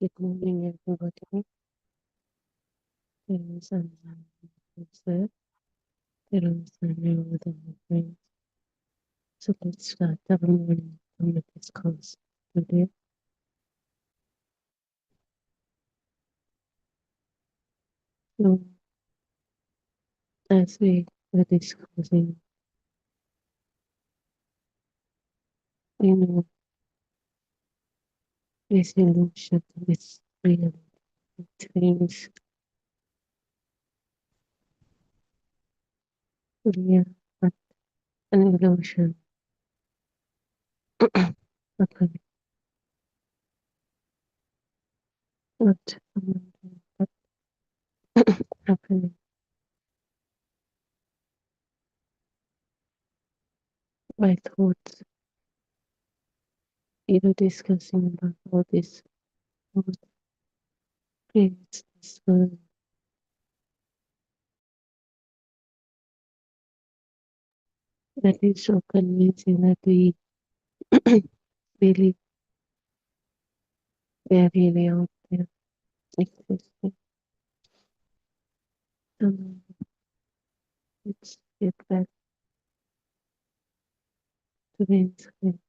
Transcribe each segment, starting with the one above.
Good morning, everybody. There is a sir. There is a new with my friends. So let's start our morning community discourse today. So as we were discussing, you resolution is real. It means real, but an illusion. Okay, not someone, but happening by thoughts. You were discussing about all this thought creates this world that is so convincing that we really, they are really out there existing. Let's get back to the inside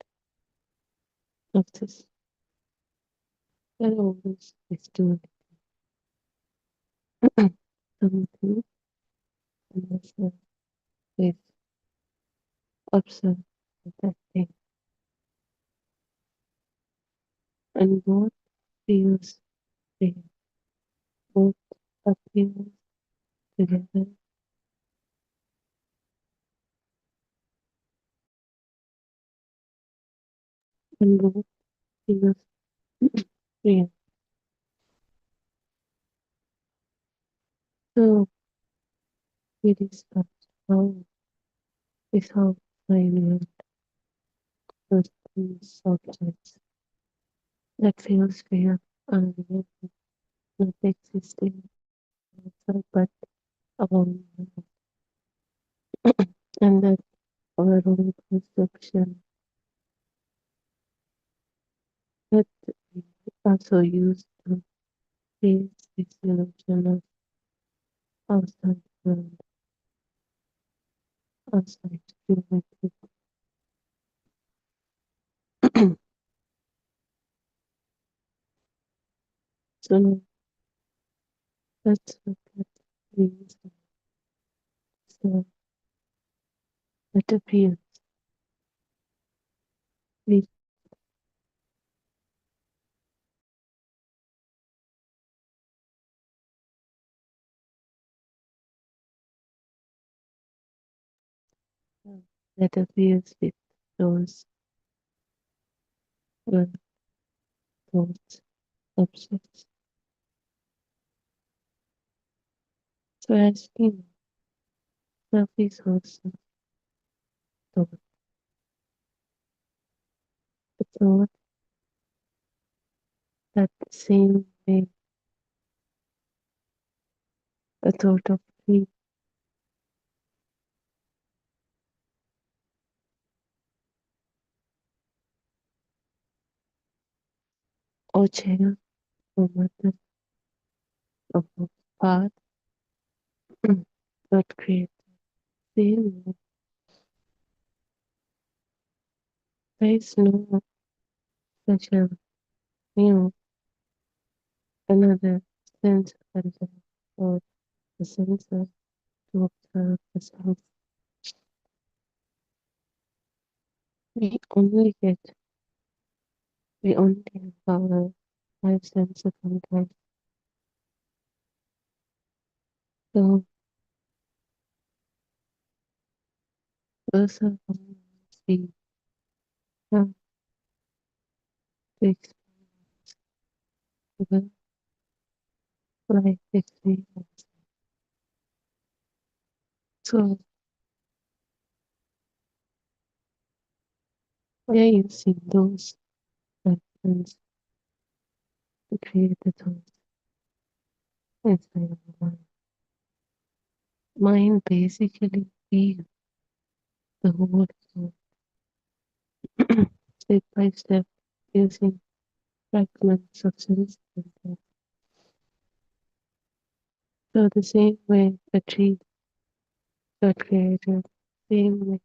of this. There always is doing something unless is observe that thing. And what feels real, what appears together, and what feels real. So we discussed how is how finding those subjects that feels real and real, not existing outside but around us. And that our own perception that we also use to create this illusion of outside world, outside reality. So let's look at these so that appears we that appears with those thoughts, objects. So asking self is also thought. The thought that the same way the thought of tree or chair or method of a path that create same way. There is no special new another sense filter or the sensor to observe the sound. We only get we only have our five senses sometimes. So those are the moments we have to experience the life experience. So we are using those references to create the thoughts inside our mind. Mind basically feels the whole thought step by step using fragments of sense contact. So the same way a tree got created, same way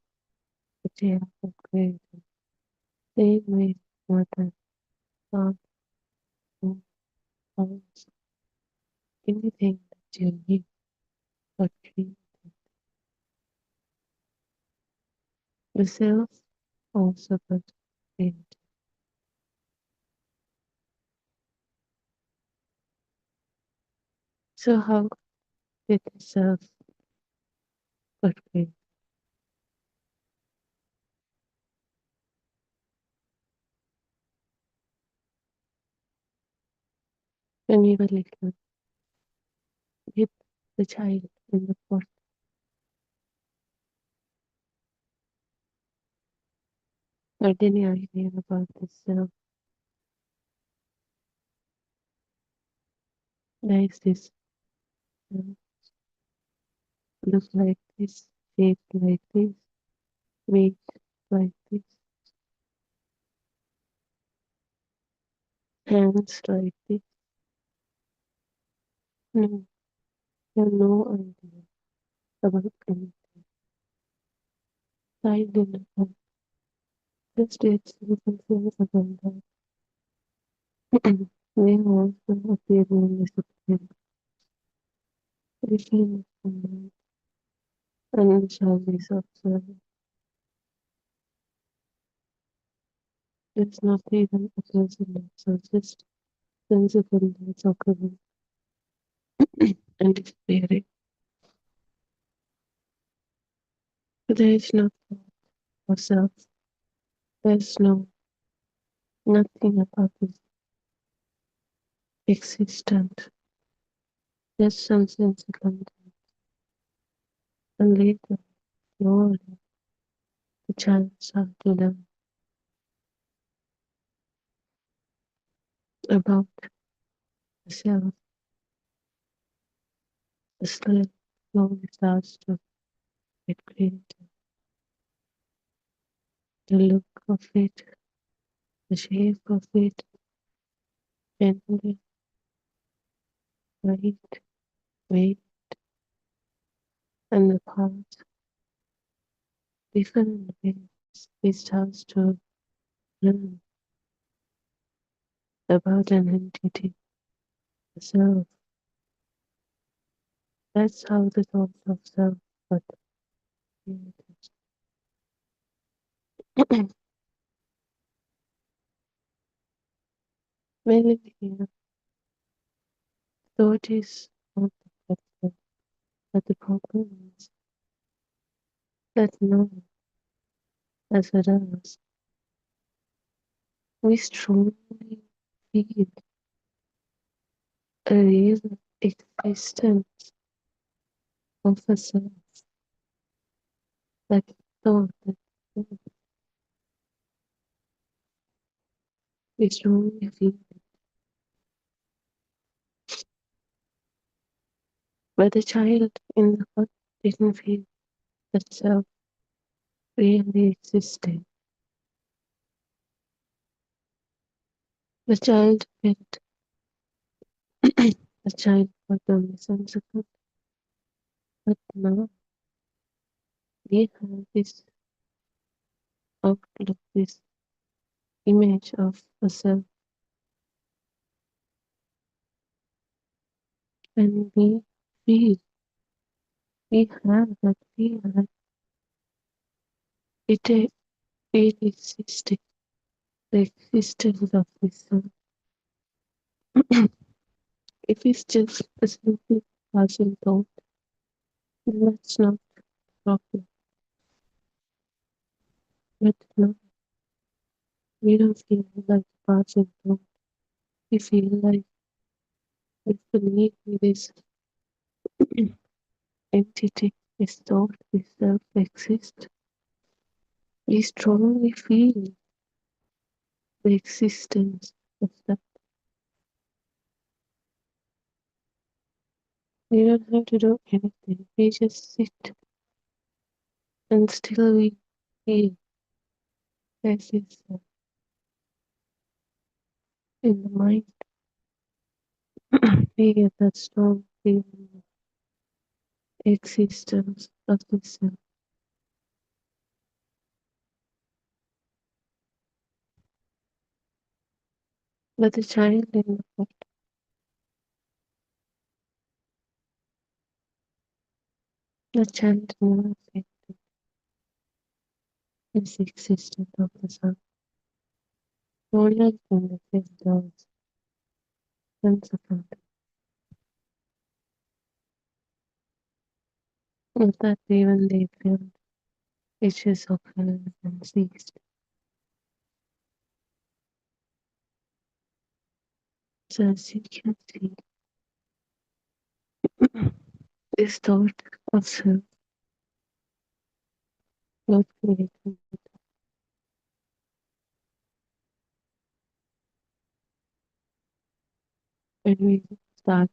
a chair got created, same way water, thought, food, house, anything that you need got created. The self also got created. So how did the self got created? When we were little, with the child in the pot, got any idea about the self? There is this self, look like this, shape like this, weight like this, hands like this. No, you have no idea about anything. Child in the pot, just do simple things about that. They also appear in discipline, different from and the child is observed. It's not even a person, so just sensible that's occurring and disappearing. There is no thought or self. There's no nothing about this existent. Just some sense content. And later, slowly, the child starts to learn about the self. The slowly starts to get created. The look of it, the shape of it, gently, light, weight, and the parts, different ways. It starts to learn about an entity, the self. That's how the thoughts of self got created. Well, here, thought is not the problem, but the problem is that now, as adults, we strongly feel a real existence of a self, that thought, that self. We strongly feel it. But the child in the heart didn't feel that self really existed. The child felt the child was only sensible, but now we have this outlook, this image of a self, and we feel, we have that feel that it existed, the existence of this self. If it's just a simple passing thought, then that's not a problem. But now we don't feel like a passing thought. We feel like if beneath this entity, this thought, this self exists, we strongly feel the existence of that. We don't have to do anything. We just sit and still we feel this is in the mind, we get that strong feeling of existence of the self. But the child in the heart, the child never affected is the existence of the self. Only in the fifth those sense of control. Not that even they felt issues of heaven and ceased. So as you can see, this thought of self was created when we start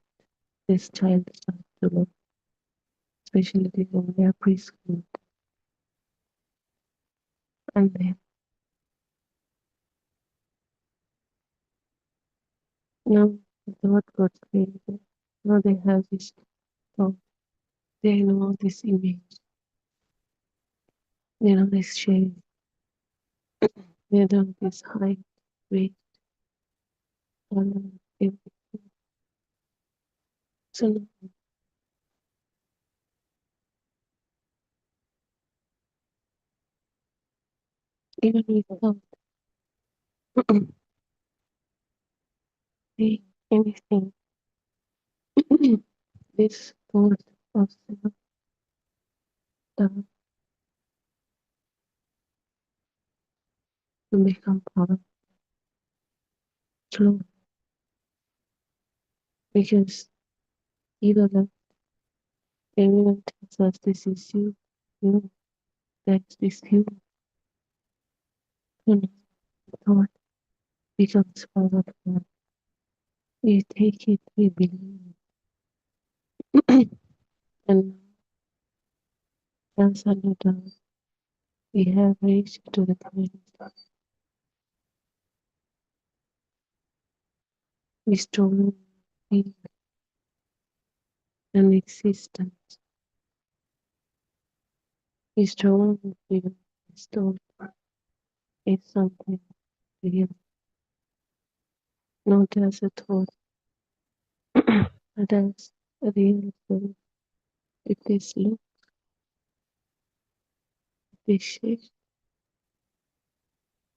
this child starts to look, especially when they are preschool, and then now the thought got created. Now they have this thought, they know this image, they know this shape, they know this height, weight, color, everything. So now, even without saying anything, this thought of self starts to become powerful slowly, because even if everyone tells us this is you, that's this you, and the thought becomes powerful. We take it, we believe it, and as an adult, we have reached to the point we strongly feel an existence. We strongly feel this thought is something real, not as a thought, but as a real thing. It is look, it is shape,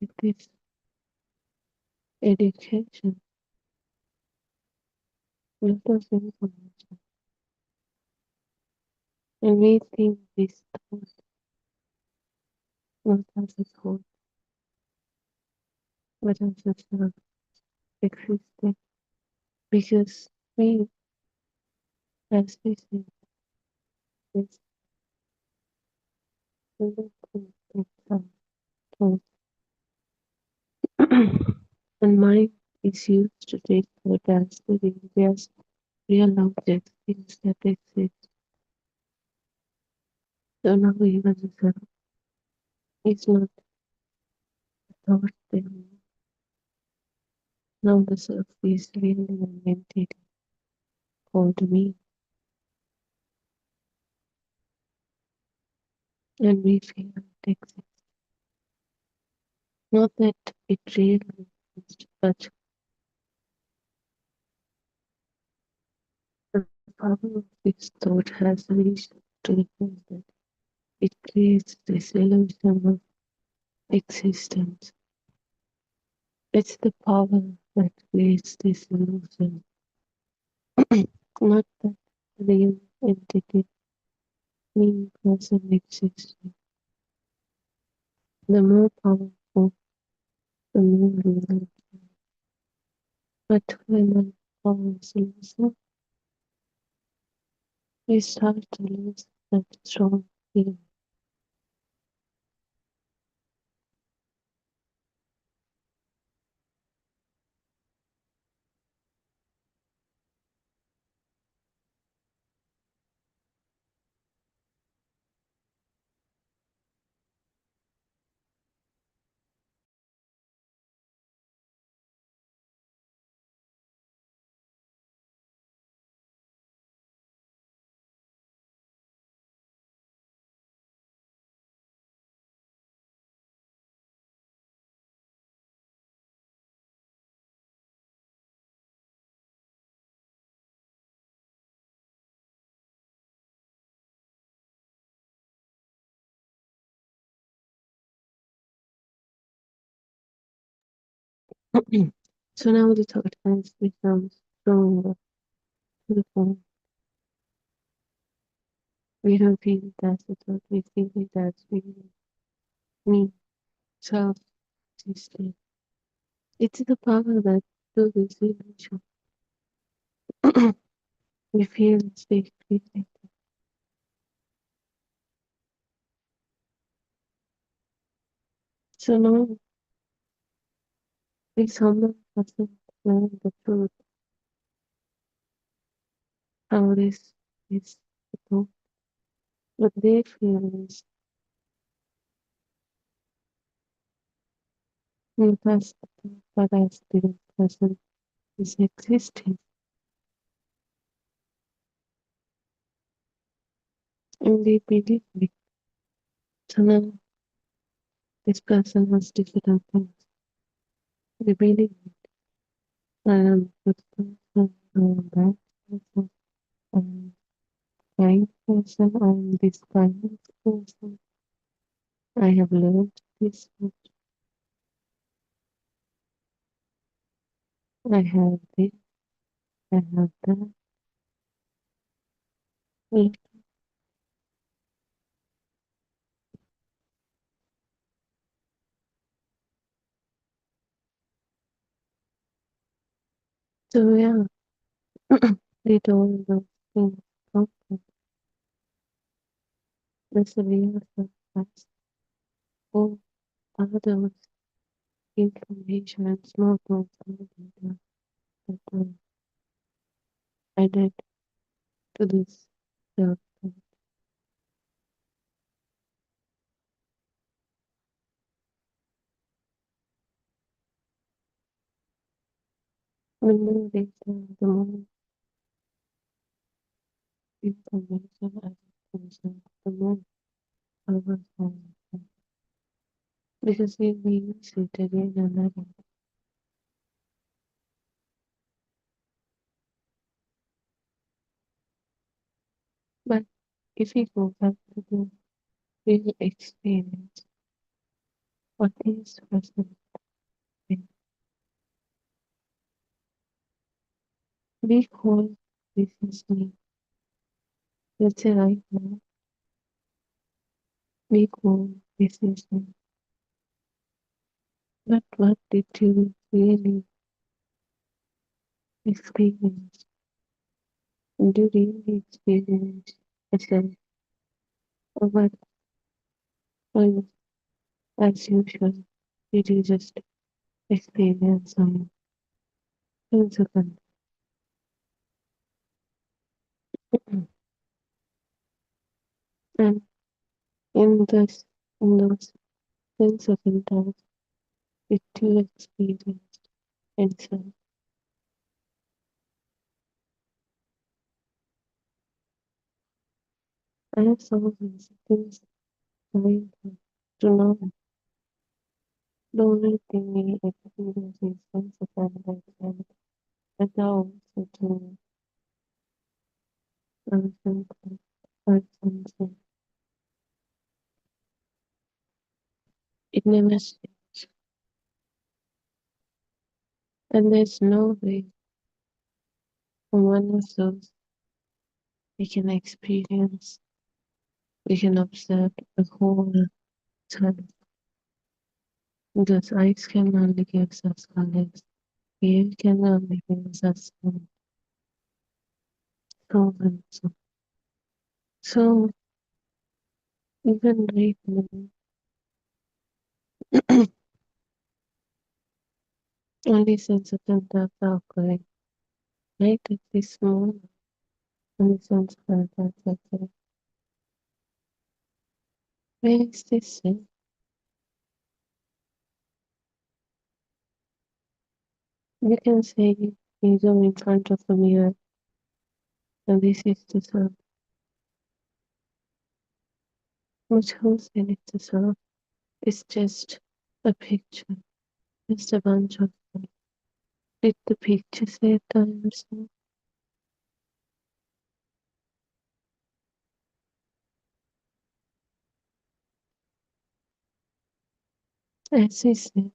it is education, lot of information. And we think this thought not as a thought, but as a self existing. Because we, as we say, this little thing itself thought. And mind is used to take thought as the real objects, things that exist. So now even the self is not a thought anymore. Now the self is really an entity called me, and we feel it exists. Not that it really exists, but the power of this thought has reached to the point that it creates this illusion of existence. It's the power that creates this illusion, not that real entity, me person existing. The more powerful, the more real. But when the power is loosened, we start to lose that strong feeling. So now the third sense becomes stronger to the point we don't feel it as a thought, we feel it as feeling me, self existing. It's the power that through this illusion we feel safe breathing. So now if someone doesn't learn the truth, how this is the truth, what they feel is in past, but as the present is existing, and they believe me. So now this person has different things. They believe I am good person, I am bad person, I am kind person, I am this kind of person. I have learned this much. I have this, I have that. Mm. So yeah, with all those things come from this real surprise. All others information and small things data that were added to this self. The more data, the more information added to the self, the more powerful. Because we use it again and again. But if we go back to the real experience, what is present? We call this is me. Let's say right now, we call this is me. But what did you really experience? Do you really experience yourself? Or what was as usual? Did you just experience some physical? And in this, in those 10-second times, it you experience inside. I have some of these things coming to know. The only thing we experience is 10-second and allow also to understand something. It never changes. And there's no way from one of those we can experience, we can observe the whole time. Because eyes can only give us colors, ear can only give us sound, so and so. So even right now, only sense of contact are occurring. Right at this moment, only sense of contact are occurring. Where is this thing? You can say you zoom in front of the mirror, and this is the sun. But who said it's the sun? It's just a picture, just a bunch of them. Did the picture say it by yourself? As he said,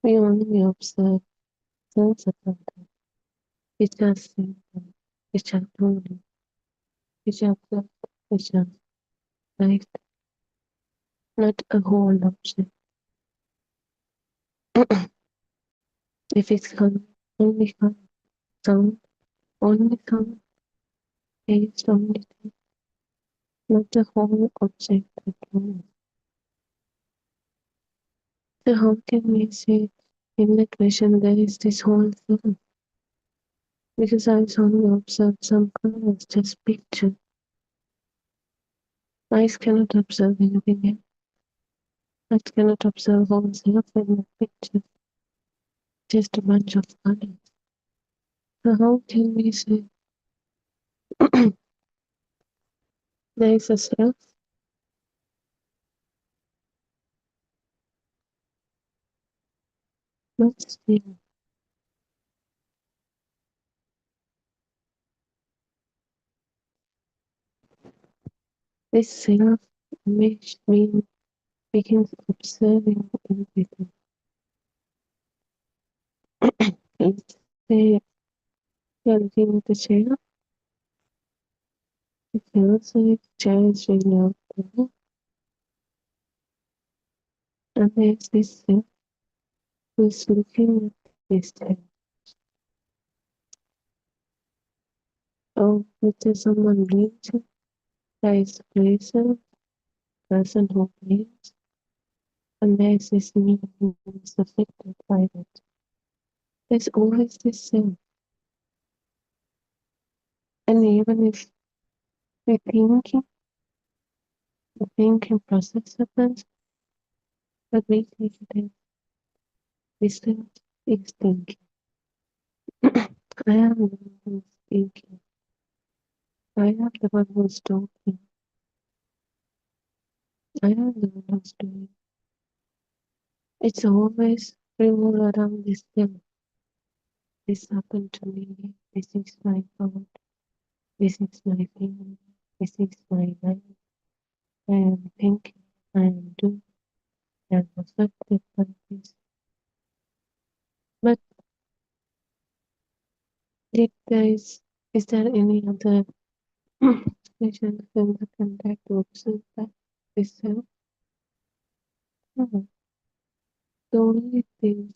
We only observe sense of contact, which are simple, which are truly, which are felt, which are right, not a whole object. If it's color, only color, sound, only sound, taste, only taste, not the whole object at all. So how can we say in that vision there is this whole thing? Because I only observed some colors, just picture. Eyes cannot observe anything else. Eyes cannot observe oneself in the picture, just a bunch of colors. So how can we say there is a self? But still, this self image means begins observing everything. Let's say you're looking at the chair. It feels like the chair is really out there. And there's this self who's looking at this chair. Oh, let's say someone bleeds. There is a person who bleeds. And there's this me who is affected by that. There's always this self. And even if we thinking process happens, but we take it as this self is thinking. I am the one who's thinking. I am the one who's talking. I am the one who's doing. It's always revolve around this self. This happened to me. This is my fault. This is my feeling. This is my life. I am thinking. I am doing. I am affected by this. But is there any other situation in the contact to observe that this self? No. The only thing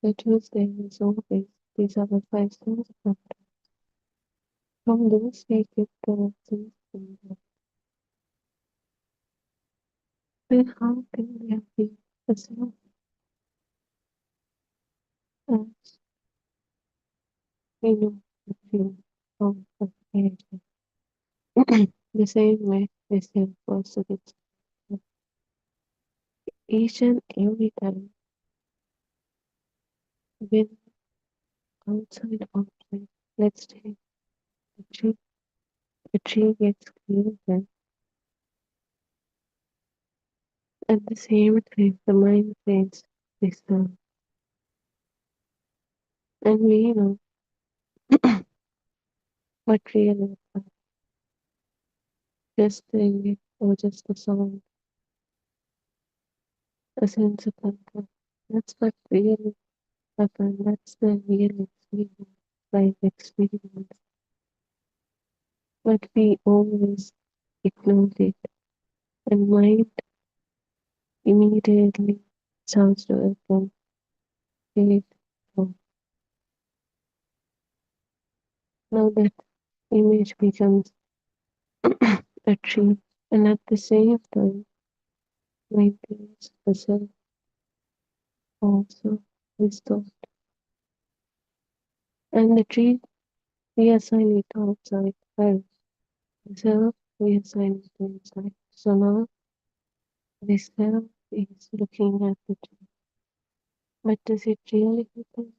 that was there is always these other five things. From those we get the things from that. Then how can there be a self as we know the feel of the creation? The same way the self also gets each and every time when outside object, let's take tree, the tree gets created. At the same time, the mind creates this sound. And we know what really is just doing it or just a sound, a sense of contact. That's what really happened. That's the real experience, life experience. But we always ignore it. And mind immediately starts to open it. Now that image becomes a tree, and at the same time maintains the self also is thought. And the tree we assign it outside first. The self we assign it inside. So now the self is looking at the tree. But does it really happen?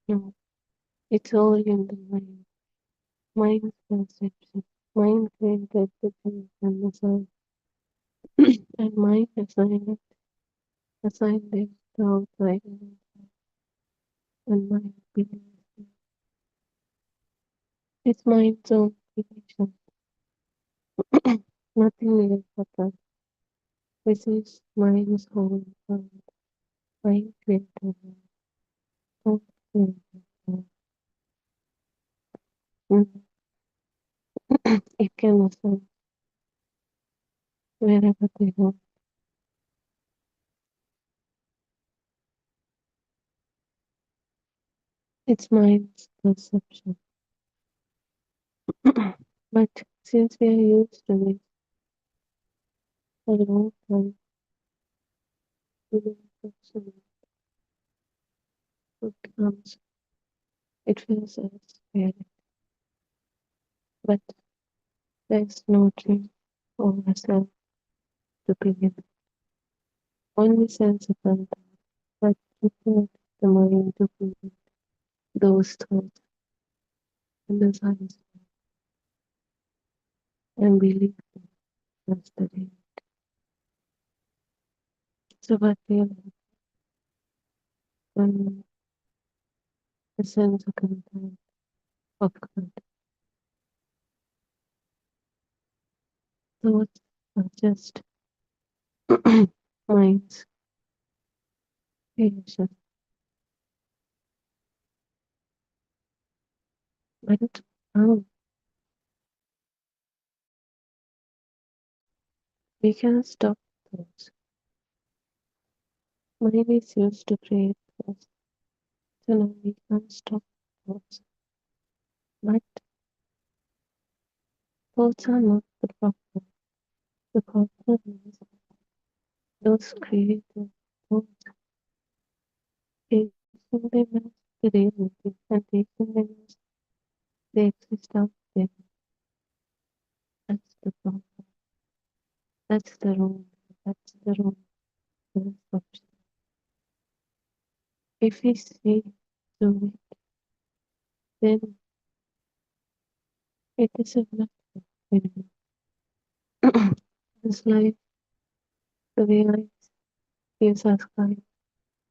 No. It's all in the mind. Mind perception. Mind created the tree and the self. And mind assigned it to outside and mind believes it. It's mind's own creation. Nothing else but that. This is mind's whole world. mind creative, thought creative. Mm. It can listen wherever they want. It's mind's perception. But since we are used to it for a long time, we don't question what comes. It feels as scary. But there's no dream or ourselves to begin. Only sensible but prepared the mind to feel those thoughts and desires and believe them as the day. So what we have done, a sense of content of God. Thoughts are just mind's creation. But how we can stop thoughts. Mind is used to create thoughts. So now we can't stop thoughts. But thoughts are not the problem. The problem is those creative thoughts, taking them as the reality and taking them as they exist out there. That's the problem. That's the wrong. That's the wrong perception. If we see through it, then it is a matter anymore. It's like the way light gives us light,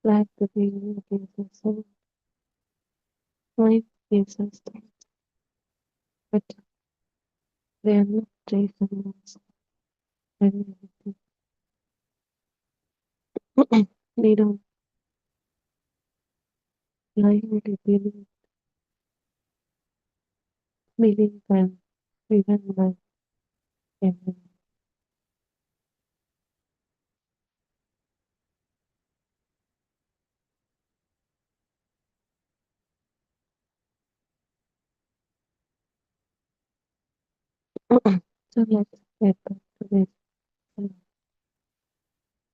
like the way wind gives us sound, mind gives us thought, but they are not taken as reality. We don't blindly believe and remember everything. So let's get back to this.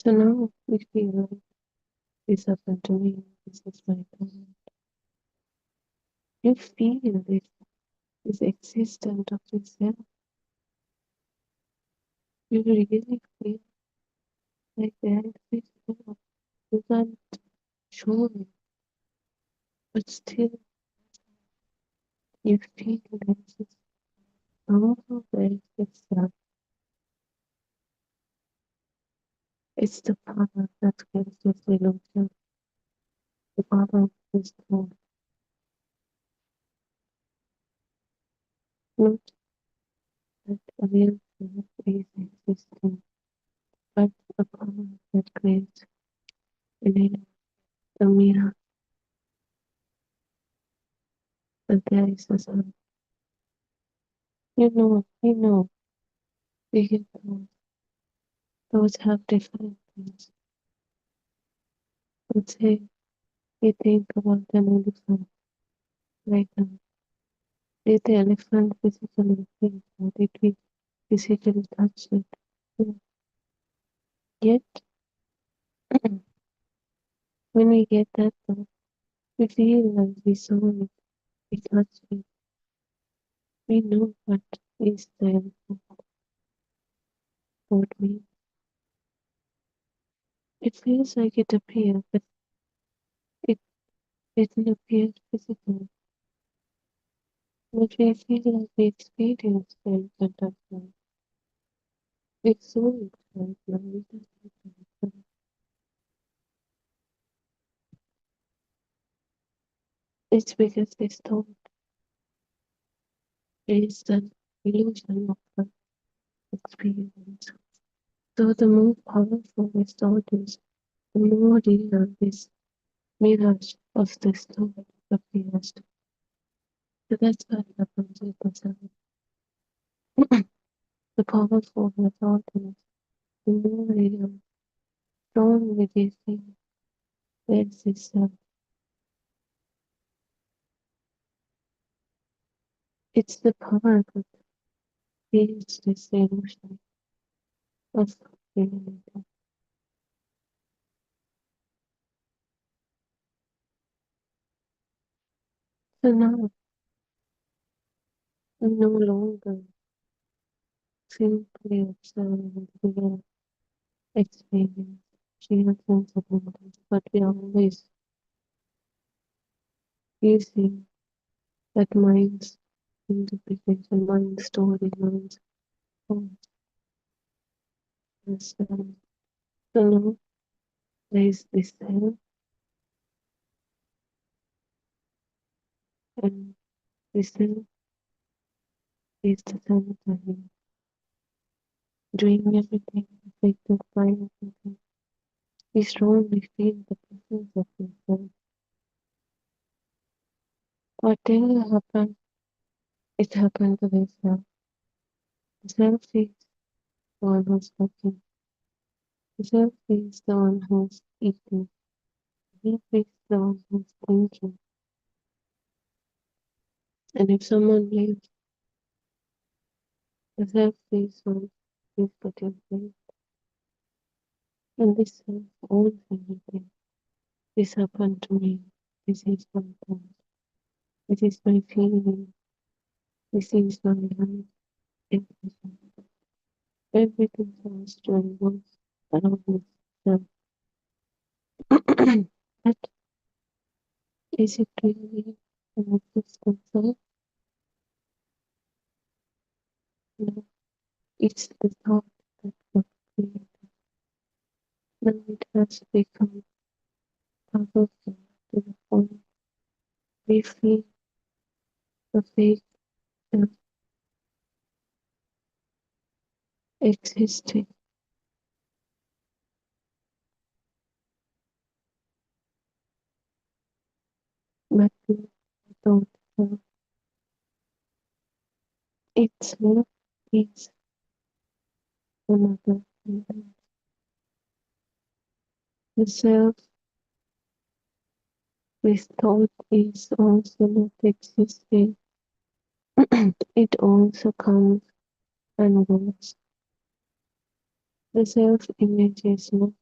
So now we feel like this happened to me, this is my time. You feel this is existent of yourself. You really feel like there exists now. You can't show it, but still you feel there exists. Also there exists that. It's the power that gives this illusion, the power of this thought. Not that a real self is existing, but the power that creates in it the mirror that there is a sun. You know, we get those have different things. Let's say we think about an elephant right now. Did the elephant physically think or did we physically touch it? No. Yet, when we get that thought, we feel like we saw it, we touched it, we know what is the elephant thought means. It feels like it appeared, but it didn't appear physically. But we feel like we experienced the elephant as well. We saw it right now, we touched it right now. It's because this thought is an illusion of the experience. So the more powerful this thought is, the more real this mirage of the story appears. So that's what happens with the sound. The powerful the thought is, the more real, strongly they feel there's this it's the power that creates this illusion of reality. So now we no longer simply observe the real experience, real sensibilities, but we are always using that mind's interpretation, mind story, mind's own understanding. So now there is this self, and this self is the center here, doing everything, affected by everything. We strongly feel the presence of yourself. Whatever happened, it happened to the self. The self is the one who's talking. The self is the one who's eating. The self is the one who's thinking. And if someone leaves, the self is one who's putting place. And this self owns everything. This happened to me. This is my thought. This is my feeling. This is my life. Everything. Everything comes to revolve around this self. But is it really an existence of? No, it's the thought that got created. Now it has become powerful to the point we feel the fake self existing. But the thought self itself is another event. The self with thought is also not existing. It also comes and goes. The self-image is not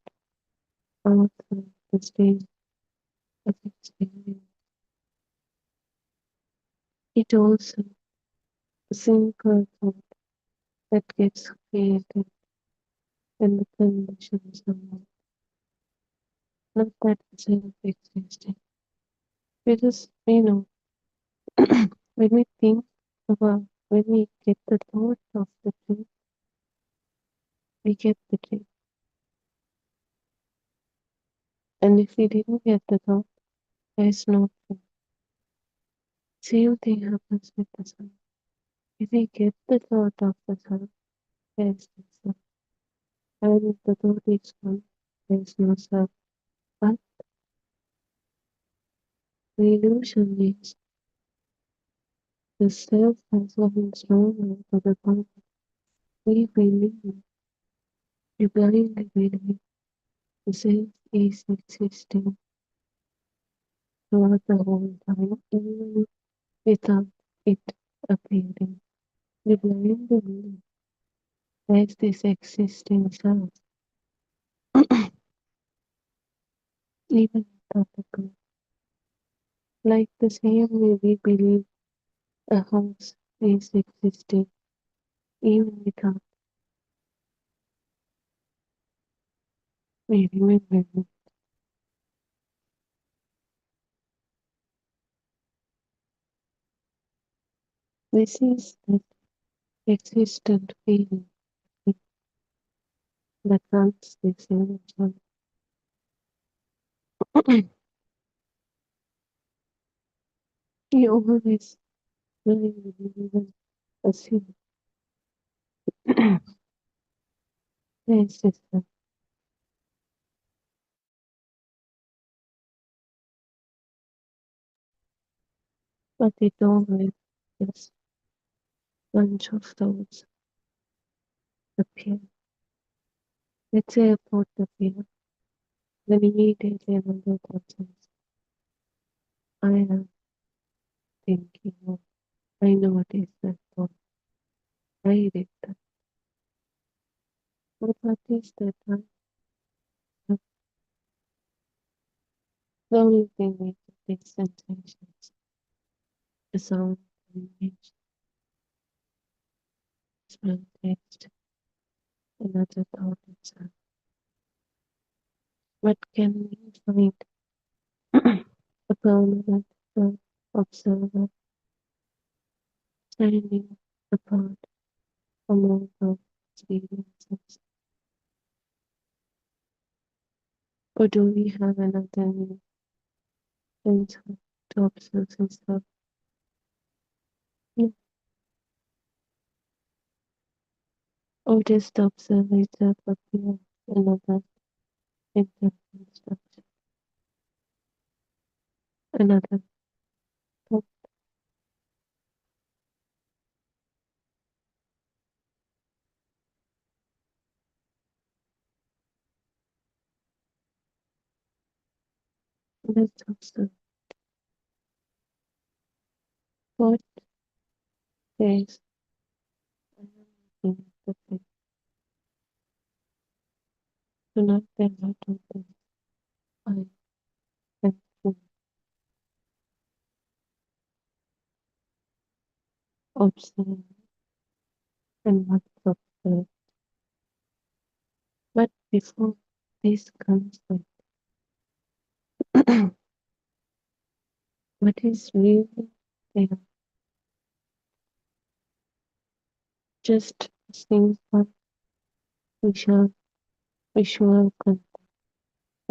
outside the stage of experience. It also a simple thought that gets created when the conditions are met. Not that self-existing. Because, when we think about, when we get the thought of the truth, we get the truth. And if we didn't get the thought, there is no truth. Same thing happens with the sun. If we get the thought of the sun, there is the sun. And if the thought is gone, there is no self. But the illusion is the self has gotten stronger to the point we believe, we blindly believe the self is existing throughout the whole time, even without it appearing. We blindly believe there's this existing self, even without the proof. Like the same way we believe a house is existing, even without we remember it. This is the existent feeling that runs this illusion. You always believe even assume there's this but they don't let this bunch of thoughts appear. Let's say a thought appear, then immediately another thought says, I am thinking of, I know what is that thought, I did that. But what is that? The only thing we can take sensations, the sound, the image, smell, taste, another thought itself. What can we find a permanent observer standing apart from all our experiences? Or do we have another new sensor to observe himself? No. Or does the observer itself appear another internal structure, another thought? Let's observe what says I am looking at the thing. Do not then let open. I am to observe and what observe. But before this comes with what is really there, just things like visual, visual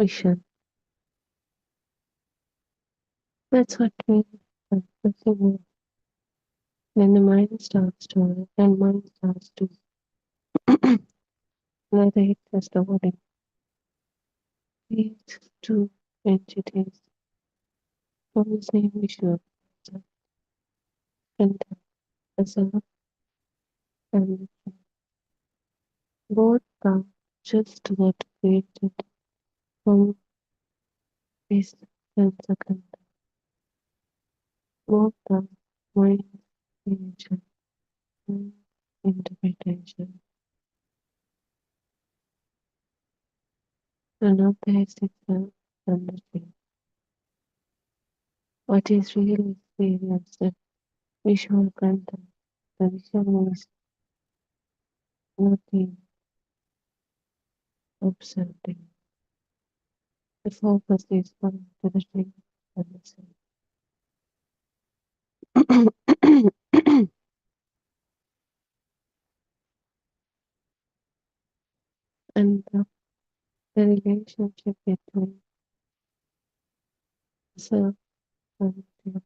vision. That's what we nothing. Then the mind starts to, and mind starts to narrate the story. These two entities from the same visual content as a and both are just what created from this sense content. Both are mind creation and interpretation. None of this itself understand. What is really experienced visual content. The visual is nothing observing. The focus is on to the thing and the same. And the relationship between self and self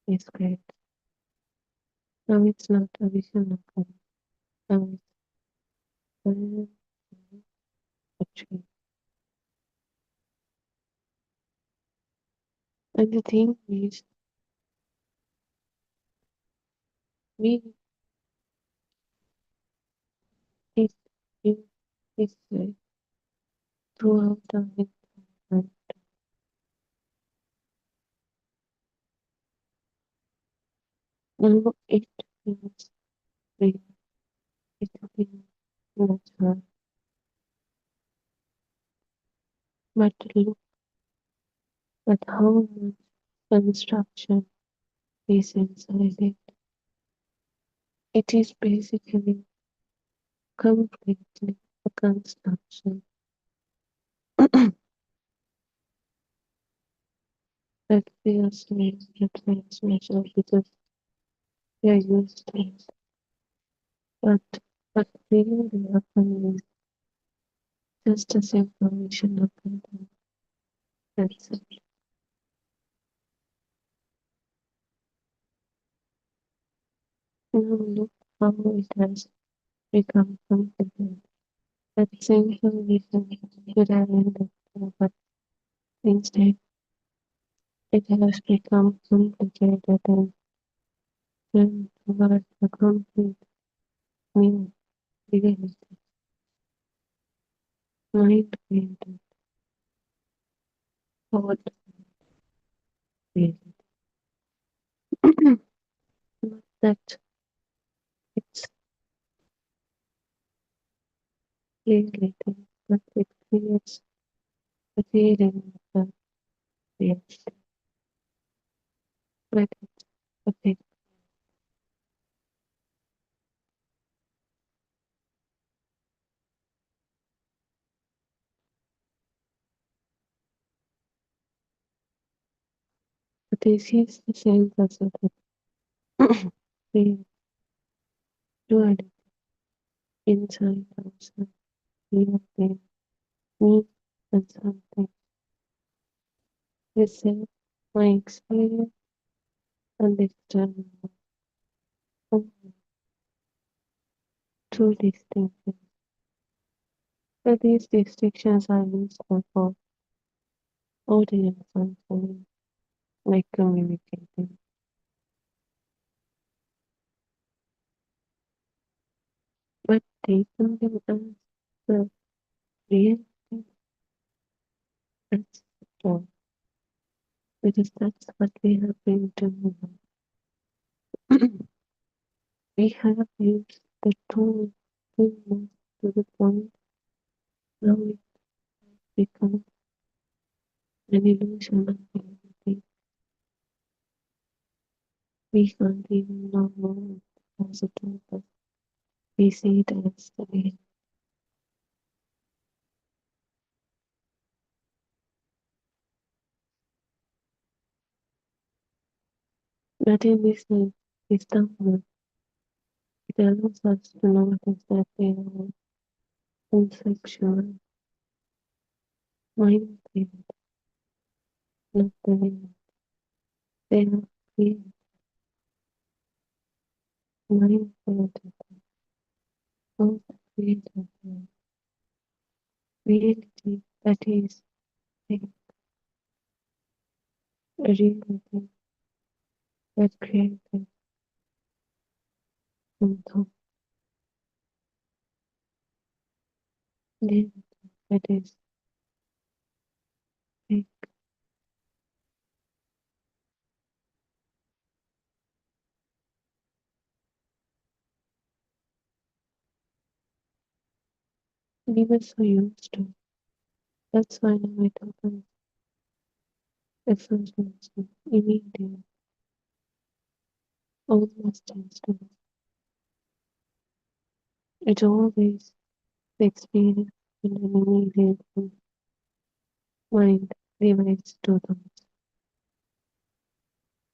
is great. Now it's not a vision of God. Now it's very actually. And the thing is, we is in this way throughout our entire life. Now it feels real. It feels natural. But look at how much construction is inside it. It is basically completely a construction that feels transnational because they are used to it. But what really happens is just as information of content. That's it. Now look how it has become complicated. That simple vision could have ended there, but instead It has become complicated and turned toward a complete new reality, mind-created, thought-created. Not that it's reality, but it creates a feeling of reality, but it's a big. But this is the same puzzle that creates duality inside ourselves, between me and something. Within my experience and external world, two distinctions. But these distinctions are useful for audience functioning, like communicating. But taking them as the reality, that's wrong, because that's what we have been doing. We have used the tool too much to the point now it becomes an illusion of reality. We can't even know more as a tool, but we see it as the real. But in this way, Istanbul, it allows us to notice that they are conceptual, mind-created, not the real. They are created, mind-created, both created and reality that is a reality that created from thought, reality that is fake. We were so used to. That's why now it happens effortlessly, immediate, almost instant. It always the experience in an immediate mind relates to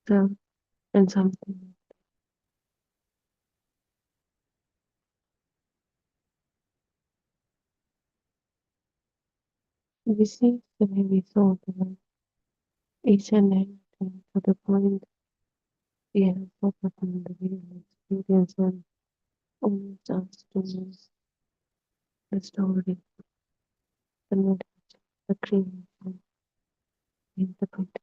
themselves and something. This is the way we thought about each and everything to the point we have forgotten the real experience and almost asked to miss the story, the knowledge, the creation, interpretation.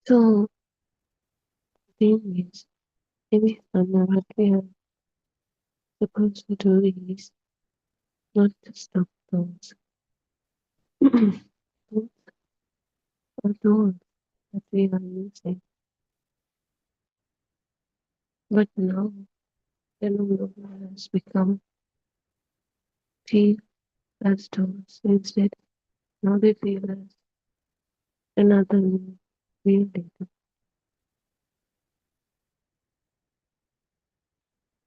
So, the thing is, any summer, what we are supposed to do is not to stop those. Those are those that we are using. But now, the no longer has become feel as tools. Instead, now they feel as another new reality.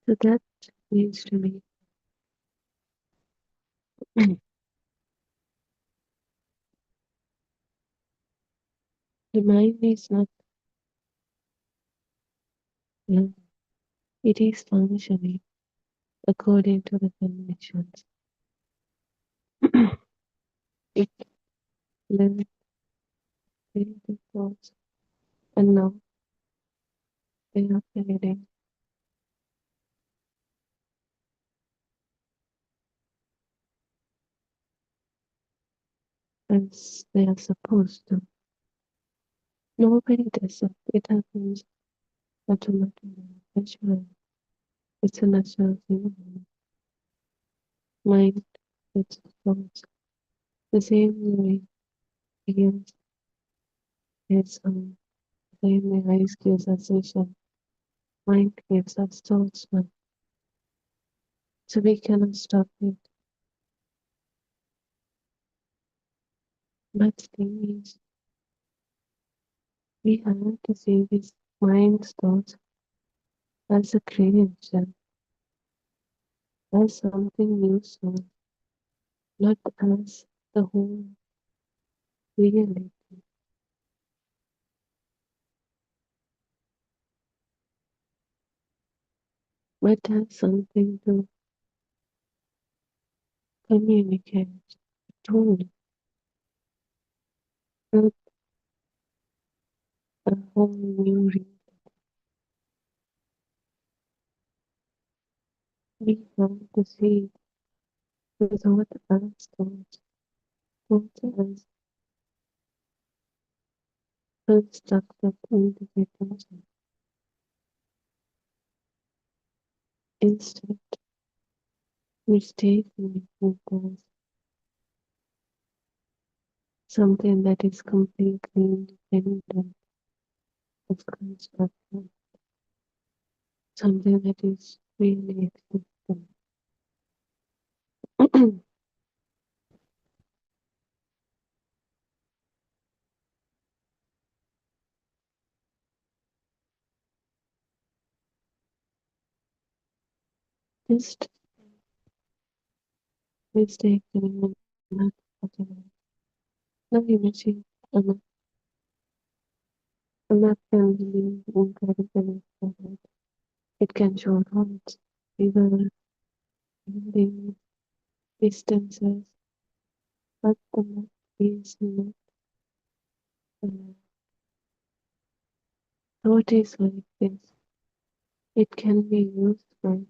So that means to me, the mind is not learning. It is functioning according to the conditions. It learns creative thoughts, and now they are fading as they are supposed to. Nobody does it. It happens automatically, naturally. It's a natural thing. Mind, its thoughts. The same way ears, its the same way eyes gives us vision. Mind gives us thoughts now. So we cannot stop it. But the thing is, we have to see this mind's thoughts as a creation, as something useful, not as the whole reality, but as something to communicate, a tool, not a whole new reality. We have to see the thought as thoughts as constructed individuals. Instead, mistaking it as something that is completely independent of construction, something that is really existing. Just mistaking and not whatever. Now imagine a map. A map can be incredibly important. It can show roads, rivers, buildings, distances, but the map is not alive. Thought is like this. It can be used for,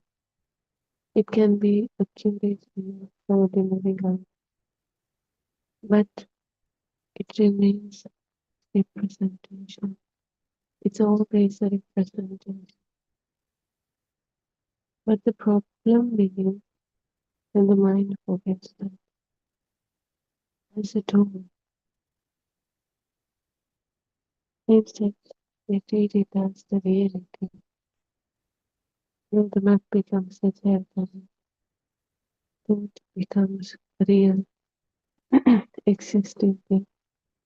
it can be accurate in ordinary life, but it remains representation. It's always a representation. But the problem begins when the mind forgets that as a tool. Instead, they treat it as the reality. When the map becomes a territory, thought becomes real, existing thing,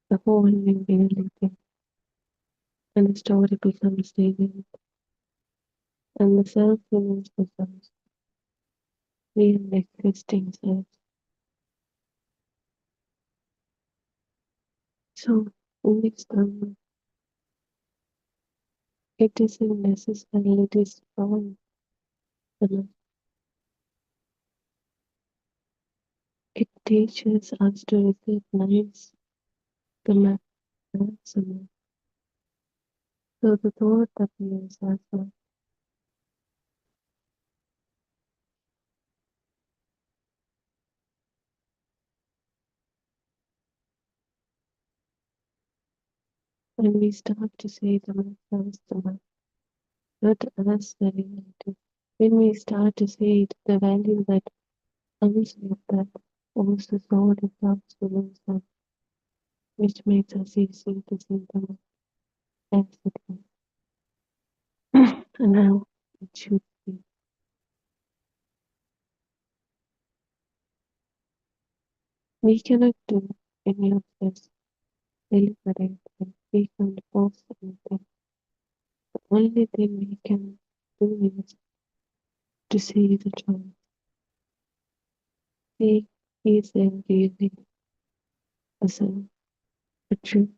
the whole new reality, and the story becomes the event, and the self-image becomes real existing self. So, in this time, it isn't necessarily destroying the map. It teaches us to recognize the map as a map. So the thought appears as a When we start to say the Dhamma, not as the reality, when we start to say it, the value that comes with that, also soul is absolute, which makes us easy to see Dhamma as it is. And how it should be. We cannot do any of this deliberately. We can't force anything. The only thing we can do is to see the truth. See is and really as a truth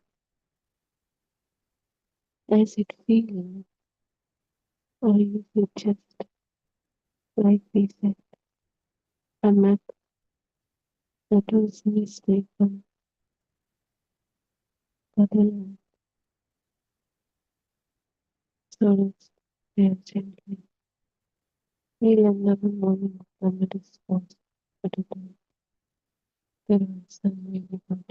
as it feeling, or is it just like we said, a map that was mistaken for the land? So let's very gently feel another morning of the response for the day. There was some really good.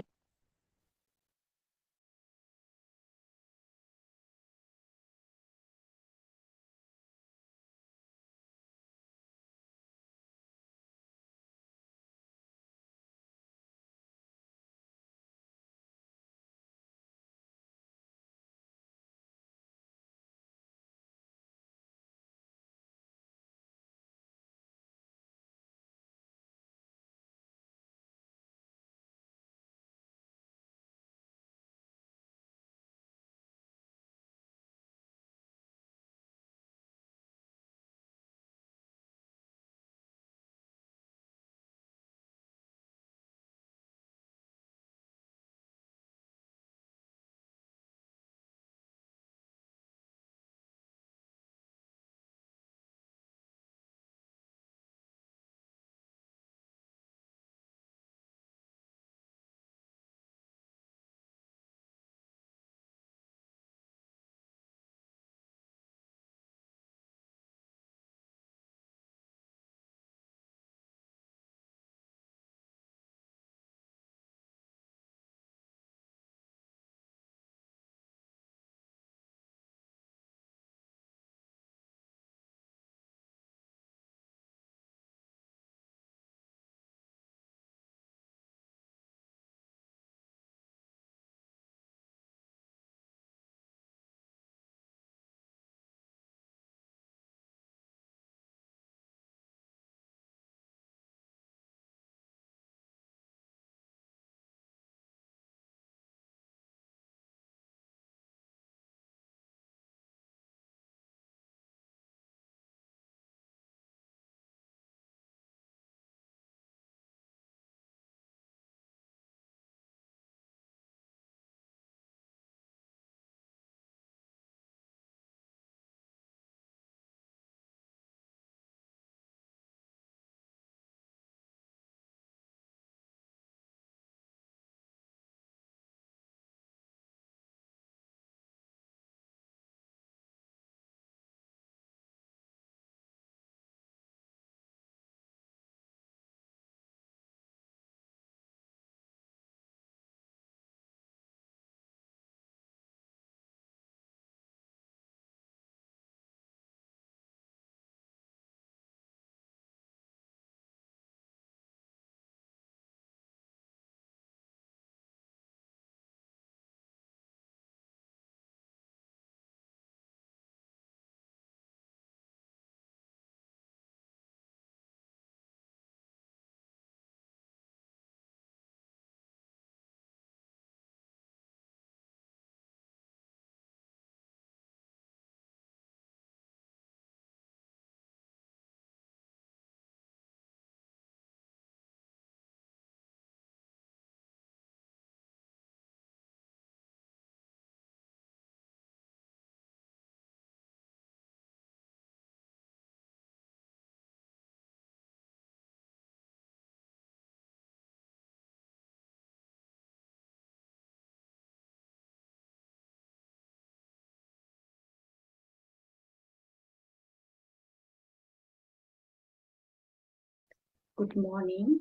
Good morning,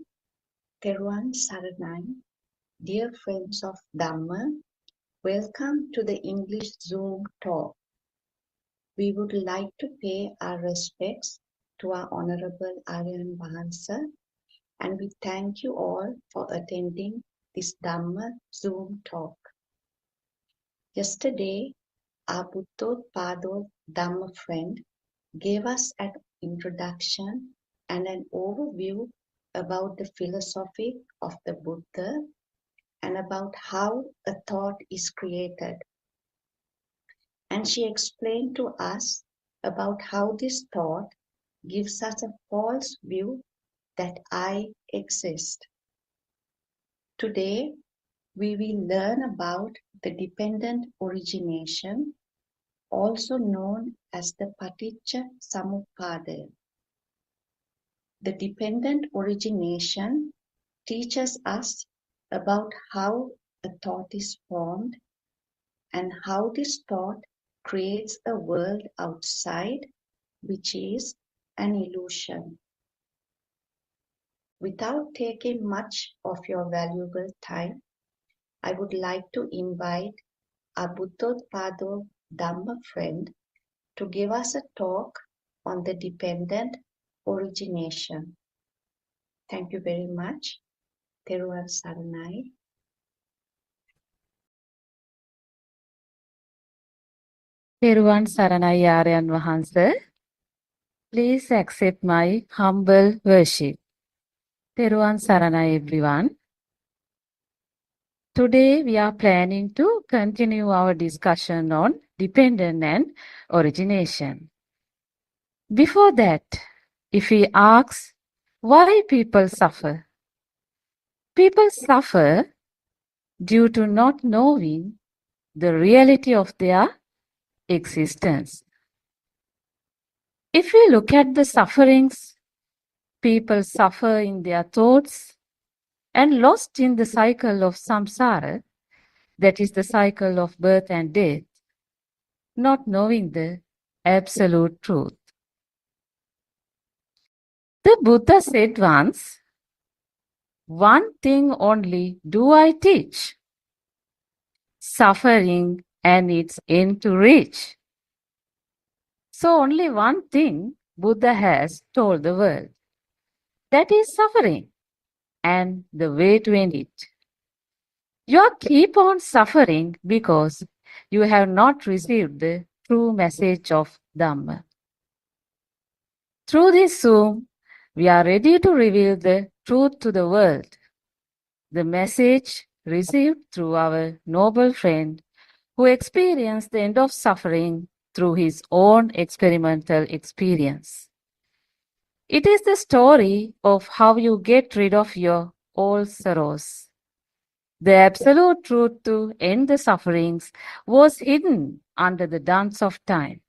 Teruan Saranai, dear friends of Dhamma. Welcome to the English Zoom talk. We would like to pay our respects to our Honorable Aryan Bahansa, and we thank you all for attending this Dhamma Zoom talk. Yesterday, our Buddothpado Dhamma friend gave us an introduction and an overview about the philosophy of the Buddha and about how a thought is created. And she explained to us about how this thought gives us a false view that I exist. Today, we will learn about the dependent origination, also known as the Paticca Samuppada. The dependent origination teaches us about how a thought is formed and how this thought creates a world outside, which is an illusion. Without taking much of your valuable time, I would like to invite our Buddothpado Dhamma friend to give us a talk on the dependent origination. Thank you very much. Teruvan Saranai. Teruvan Saranai Aryan Bahansa. Please accept my humble worship. Teruvan Saranai everyone. Today we are planning to continue our discussion on dependent and origination. Before that, if we ask why people suffer due to not knowing the reality of their existence. If we look at the sufferings, people suffer in their thoughts and lost in the cycle of samsara, that is the cycle of birth and death, not knowing the absolute truth. The Buddha said once, "One thing only do I teach, suffering and its end to reach." So only one thing Buddha has told the world, that is suffering and the way to end it. You keep on suffering because you have not received the true message of Dhamma. Through this Zoom, we are ready to reveal the truth to the world. The message received through our noble friend who experienced the end of suffering through his own experimental experience. It is the story of how you get rid of your old sorrows. The absolute truth to end the sufferings was hidden under the dance of time.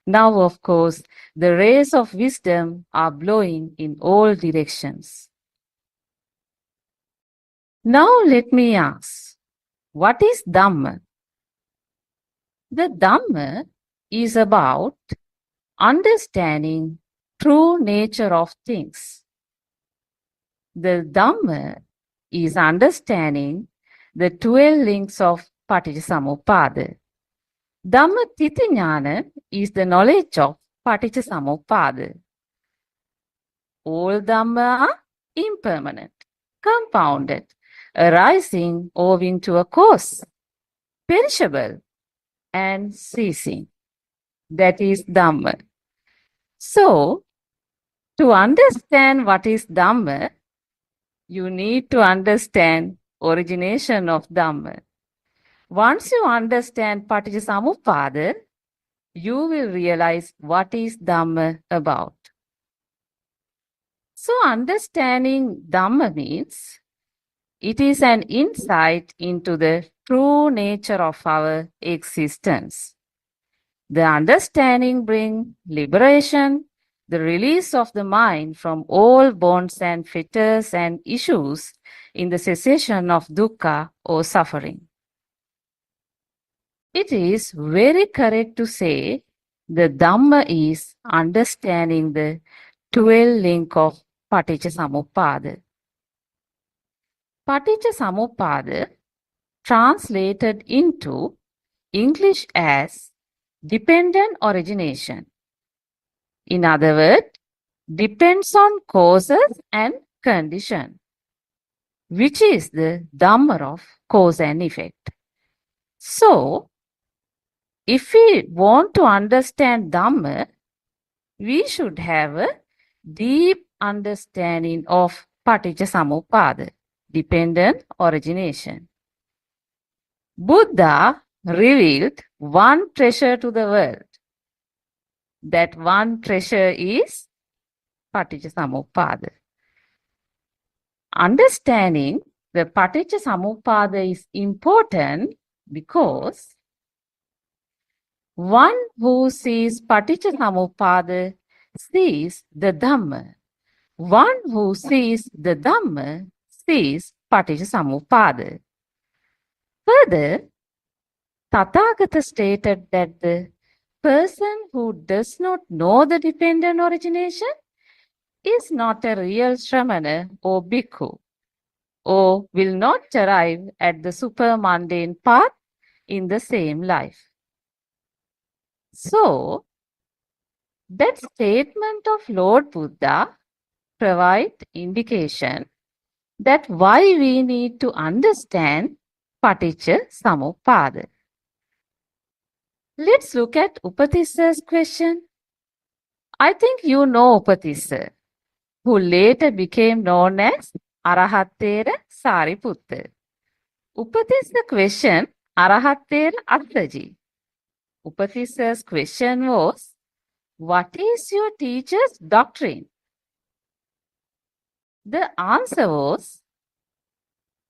Now, of course, the rays of wisdom are blowing in all directions. Now let me ask, what is Dhamma? The Dhamma is about understanding true nature of things. The Dhamma is understanding the 12 links of Paticca Dhamma Titiñāna is the knowledge of Paticca. All Dhamma are impermanent, compounded, arising owing to a cause, perishable and ceasing. That is Dhamma. So, to understand what is Dhamma, you need to understand origination of Dhamma. Once you understand Paticca, you will realize what is Dhamma about. So understanding Dhamma means it is an insight into the true nature of our existence. The understanding brings liberation, the release of the mind from all bonds and fetters and issues in the cessation of dukkha or suffering. It is very correct to say the Dhamma is understanding the 12 link of Paticca. Paticca translated into English as dependent origination. In other words, depends on causes and condition, which is the Dhamma of cause and effect. So, if we want to understand Dhamma, we should have a deep understanding of Paticca dependent origination. Buddha revealed one treasure to the world. That one treasure is Paticca. Understanding the Paticca is important because one who sees Paticca sees the Dhamma. One who sees the Dhamma sees Paticca. Further, Tathagata stated that the person who does not know the dependent origination is not a real Shramana or Bhikkhu, or will not arrive at the super-mundane path in the same life. So, that statement of Lord Buddha provides indication that why we need to understand Paticca. Let's look at Upatissa's question. I think you know Upatissa, who later became known as Arahattera Sariputta. Upatissa question Arahattera Attaji. Upatissa's question was, what is your teacher's doctrine? The answer was,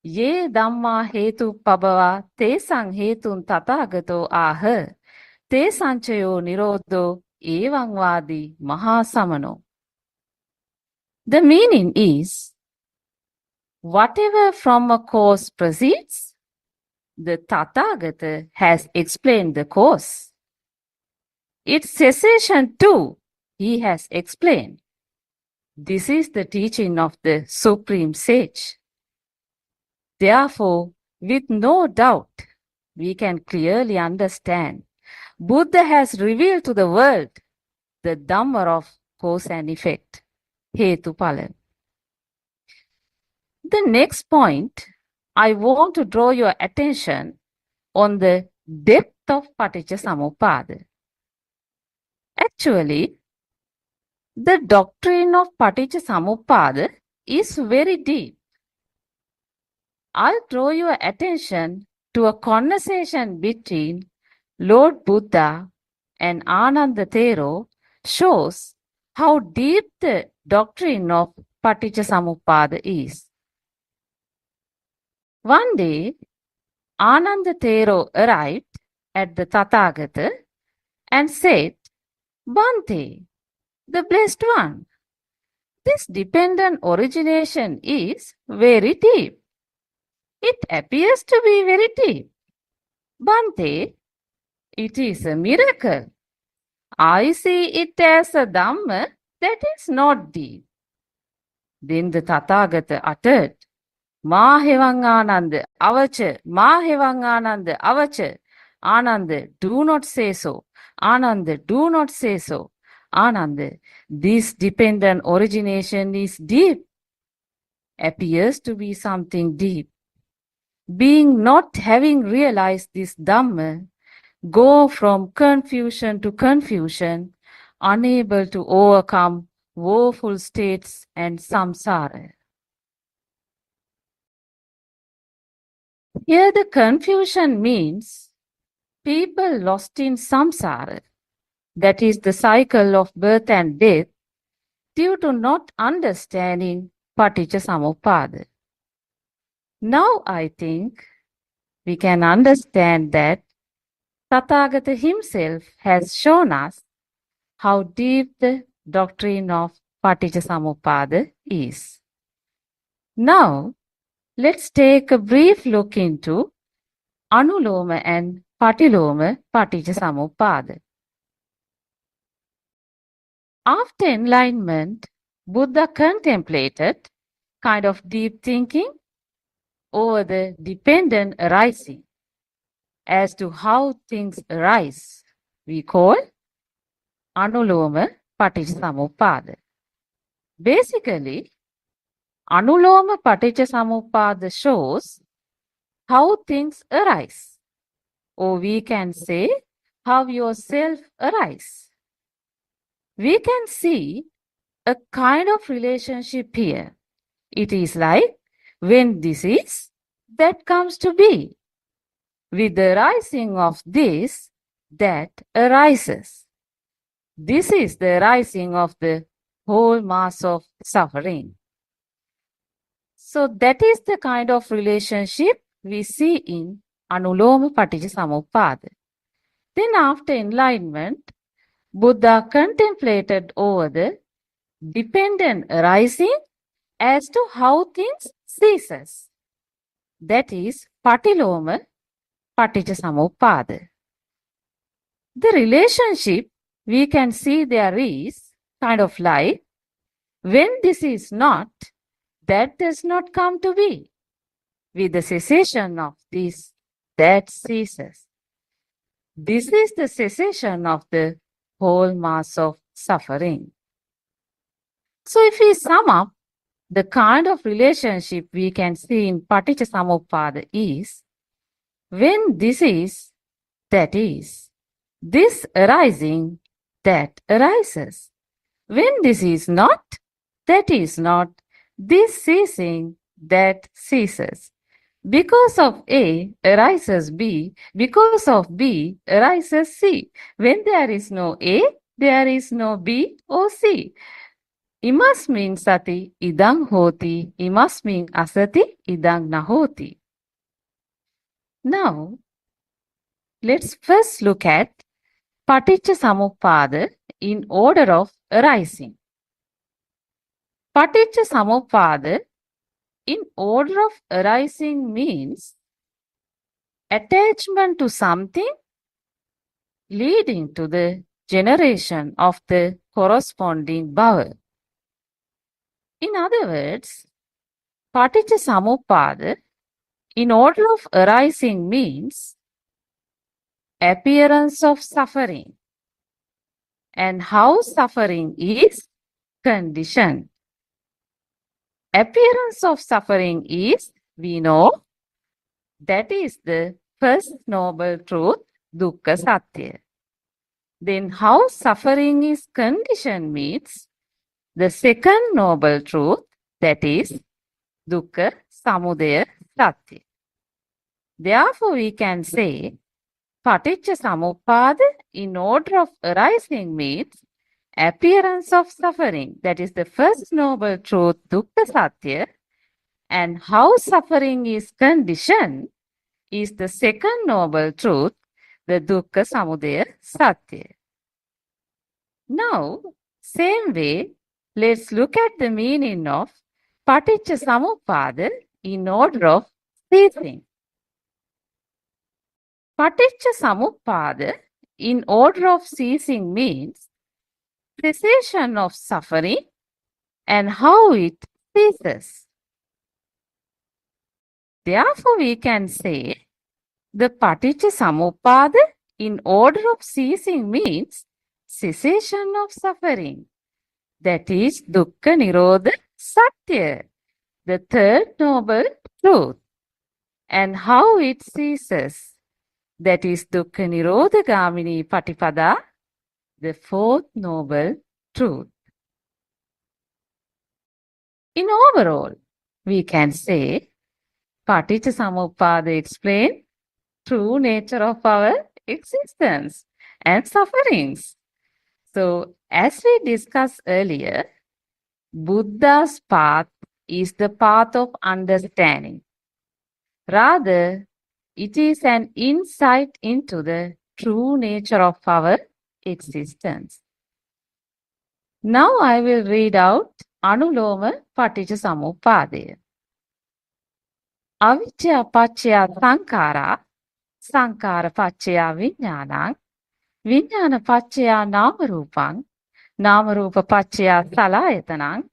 Ye Dhamma Hetu Pabava Te Sang Hetun Tathagato Aha Te Sanchayo Nirodho Evangvadi Mahasamano. The meaning is, whatever from a cause proceeds, the Tathagata has explained the cause. Its cessation too, he has explained. This is the teaching of the Supreme Sage. Therefore, with no doubt, we can clearly understand Buddha has revealed to the world the Dhamma of cause and effect, Hetupala. The next point, I want to draw your attention on the depth of Paticca. Actually, the doctrine of Paticca is very deep. I'll draw your attention to a conversation between Lord Buddha and Ananda Thero shows how deep the doctrine of Paticca is. One day, Ananda Thero arrived at the Tathagata and said, Bhante, the Blessed One, this dependent origination is very deep. It appears to be very deep. Bhante, it is a miracle. I see it as a Dhamma that is not deep. Then the Tathagata uttered, Mahevang Ananda, Avacha, Mahevang Ananda, Avacha. Ananda, do not say so. Ananda, do not say so. Ananda, this dependent origination is deep. Appears to be something deep. Being not having realized this Dhamma, go from confusion to confusion, unable to overcome woeful states and samsara. Here the confusion means people lost in samsara, that is the cycle of birth and death, due to not understanding Paticca. Now I think we can understand that Tathagata himself has shown us how deep the doctrine of Paticca is. Now, let's take a brief look into Anuloma and Patiloma Paticca. After enlightenment, Buddha contemplated kind of deep thinking over the dependent arising as to how things arise, we call Anuloma Paticcasamuppada. Basically, Anuloma Paticcasamuppada shows how things arise, or we can say how yourself arise. We can see a kind of relationship here. It is like when this is, that comes to be. With the rising of this, that arises. This is the rising of the whole mass of suffering. So that is the kind of relationship we see in Anuloma Paticcasamuppada. Then after enlightenment, Buddha contemplated over the dependent arising as to how things ceases. That is Patiloma Paticcasamuppada. The relationship we can see there is kind of like when this is not, that does not come to be. With the cessation of this, that ceases. This is the cessation of the whole mass of suffering. So if we sum up, the kind of relationship we can see in Paticcasamuppada is when this is, that is. This arising, that arises. When this is not, that is not. This ceasing, that ceases. Because of A arises B. Because of B arises C. When there is no A, there is no B or C. Imasmin sati idang hoti. Imasmin asati idang nahoti. Now, let's first look at Paticcasamuppada in order of arising. Paticcasamuppada in order of arising means attachment to something leading to the generation of the corresponding bhava. In other words, Paticcasamuppada in order of arising means appearance of suffering and how suffering is conditioned. Appearance of suffering is, we know, that is the first noble truth, dukkha satya. Then how suffering is conditioned means the second noble truth, that is dukkha samudaya satya. Therefore, we can say Paticcasamuppada in order of arising means appearance of suffering, that is the first noble truth, dukkha satya, and how suffering is conditioned is the second noble truth, the dukkha samudaya satya. Now, same way, let's look at the meaning of Paticcasamuppada in order of ceasing. Paticcasamuppada in order of ceasing means cessation of suffering and how it ceases. Therefore, we can say the Paticcasamuppada in order of ceasing means cessation of suffering. That is dukkha nirodha satya, the third noble truth, and how it ceases. That is dukkha nirodha gamini patipada, the fourth noble truth. In overall, we can say Paticcasamuppada explains true nature of our existence and sufferings. So, as we discussed earlier, Buddha's path is the path of understanding. Rather, it is an insight into the true nature of our existence. Now I will read out Anuloma Paticcasamuppada. Avijja paccaya sankhara, sankhara paccaya vijnana, vijnana paccaya namarupam, namarupa paccaya salayatana,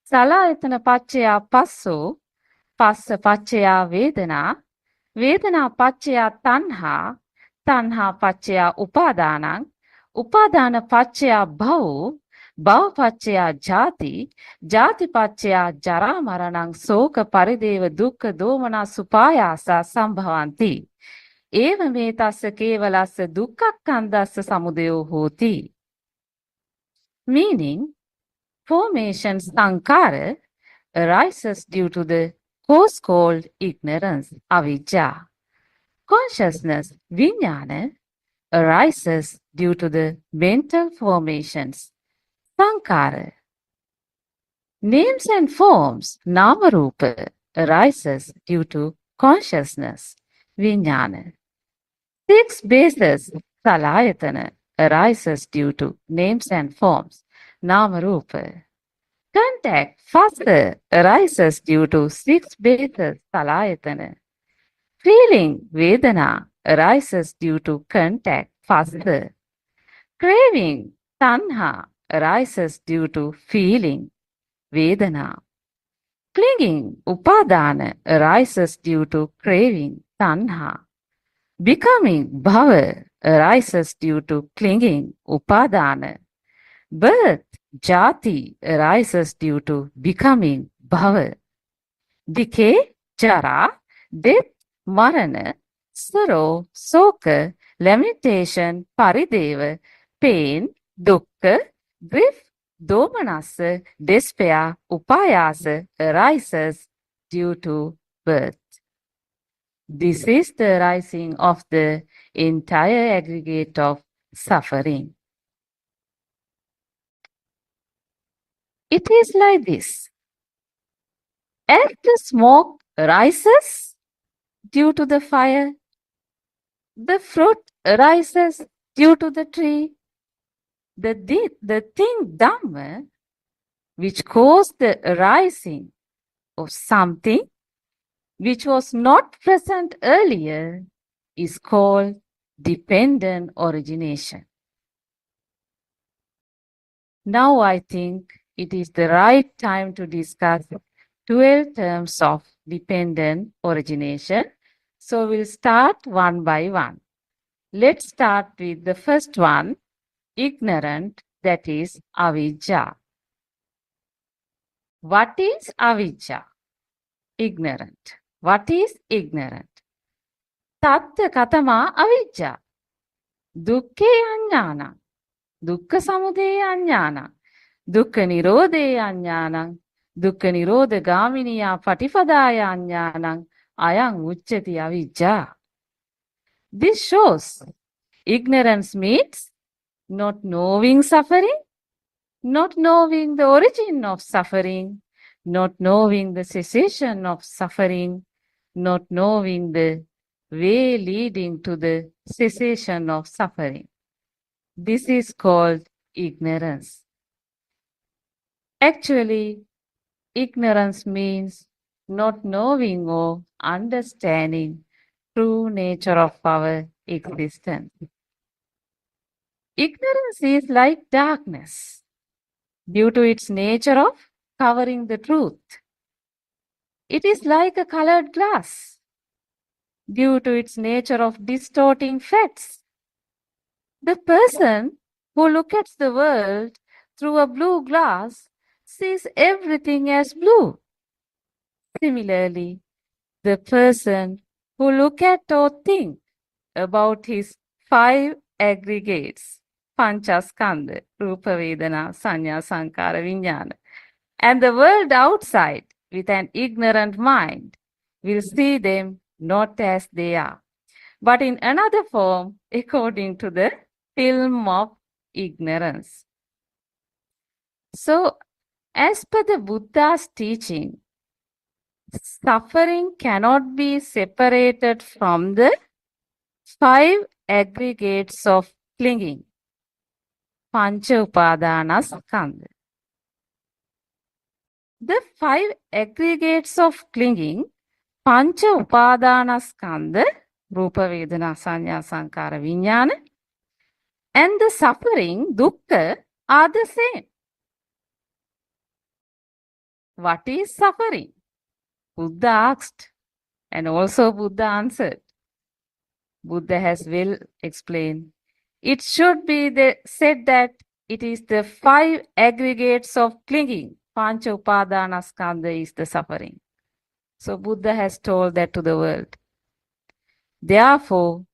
salayatana paccaya passo, passa paccaya vedana, vedana paccaya tanha, tanha paccaya upadanam, upadana paccaya bhav, bhav paccaya jati, jati paccaya jara maranam soka parideva dukkha domana supayasa sambhavanti. Evametassa kevalassa dukkhakkhandassa samudayo hoti. Meaning, formation sankara arises due to the cause called ignorance, avijja. Consciousness, vijnana, arises due to the mental formations, sankara. Names and forms, namarupa, arises due to consciousness, vijnana. Six bases, salayatana, arises due to names and forms, namarupa. Contact, faster, arises due to six bases, salayatana. Feeling, vedana, arises due to contact, faster. Craving, tanha, arises due to feeling, vedana. Clinging, upadana, arises due to craving, tanha. Becoming, bhava, arises due to clinging, upadana. Birth, jati, arises due to becoming, bhava. Decay, jara, death, marana, sorrow, soka, lamentation, parideva, pain, dukkha, grief, domanassa, despair, upayasa, arises due to birth. This is the arising of the entire aggregate of suffering. It is like this. As the smoke rises due to the fire, the fruit rises due to the tree. The thing Dhamma, which caused the arising of something which was not present earlier, is called dependent origination. Now I think it is the right time to discuss 12 terms of dependent origination. So we'll start one by one. Let's start with the first one, ignorant, that is avijja. What is avijja? Ignorant. What is ignorant? Tattva katama avijja. Dukkhe ajnana. Dukkha samudaya ajnana. Dukkha nirodhe ajnana. Dukkha nirodha gaminiya patipadaya ajnana. Ayang uchchati avijja. This shows ignorance means not knowing suffering, not knowing the origin of suffering, not knowing the cessation of suffering, not knowing the way leading to the cessation of suffering. This is called ignorance. Actually, ignorance means not knowing or understanding true nature of our existence. Ignorance is like darkness due to its nature of covering the truth. It is like a colored glass due to its nature of distorting facts. The person who looks at the world through a blue glass sees everything as blue. Similarly, the person who looks at or thinks about his five aggregates, Panchaskandha, Rupa Vedana, Sanya, Sankara, Vijnana, and the world outside with an ignorant mind will see them not as they are, but in another form according to the film of ignorance. So, as per the Buddha's teaching, suffering cannot be separated from the five aggregates of clinging. Pancha Upadanaskandha. The five aggregates of clinging, Pancha Upadanaskandha, Rupa Vedana Sanya Sankara Vijnana, and the suffering, dukkha, are the same. What is suffering? Buddha asked, and also Buddha answered. Buddha has well explained. It should be said that it is the 5 aggregates of clinging. Pancha Upadanaskandha is the suffering. So Buddha has told that to the world. Therefore,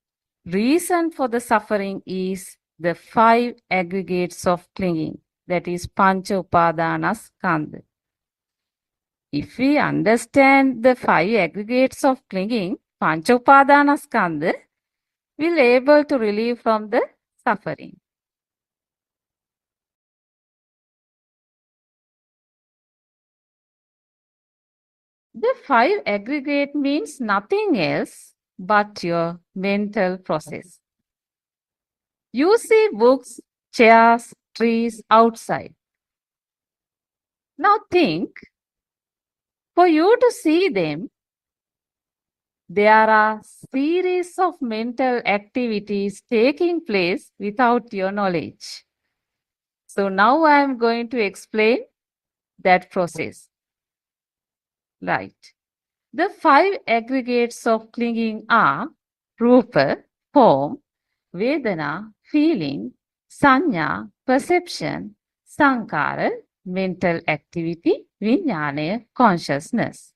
reason for the suffering is the 5 aggregates of clinging. That is Pancha Upadanaskandha. If we understand the 5 aggregates of clinging, Pancha Upadanaskandha, will able to relieve from the suffering. The 5 aggregate means nothing else but your mental process. You see books, chairs, trees outside. Now think, for you to see them, there are series of mental activities taking place without your knowledge. So now I am going to explain that process. Right. The 5 aggregates of clinging are Rupa, form, Vedana, feeling, Sanya, perception, Sankara, mental activity, Vijnana, consciousness.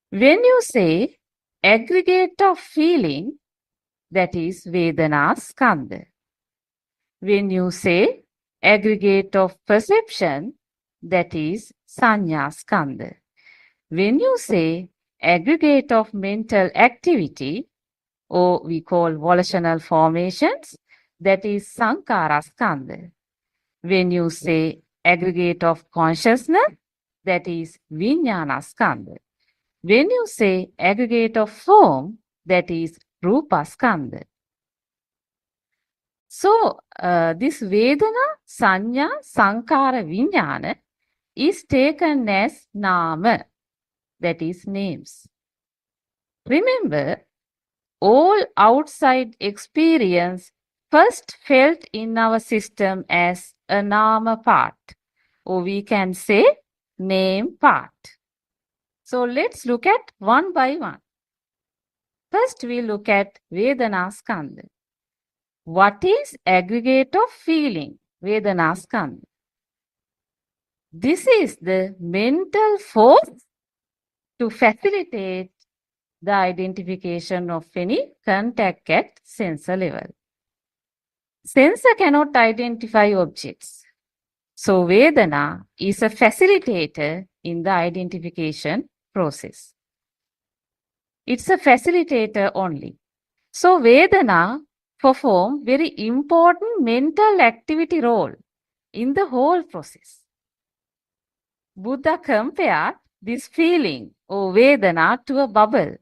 When you say aggregate of feeling, that is Vedana Skandha. When you say aggregate of perception, that is Sanya Skandha. When you say aggregate of mental activity, or we call volitional formations, that is Sankara Skandha. When you say aggregate of consciousness, that is Vijnana Skandha. When you say aggregate of form, that is Rupa Skandha. So, this Vedana, Sanya, Sankara, Vijnana is taken as Nama, that is names. Remember, all outside experience first felt in our system as a Nama part, or we can say name part. So let's look at one by one. First, we look at Vedana Skandha. What is aggregate of feeling? Vedana Skandha. This is the mental force to facilitate the identification of any contact at sensor level. Sensor cannot identify objects. So Vedana is a facilitator in the identification process. It's a facilitator only. So Vedana perform very important mental activity role in the whole process. Buddha compared this feeling or Vedana to a bubble.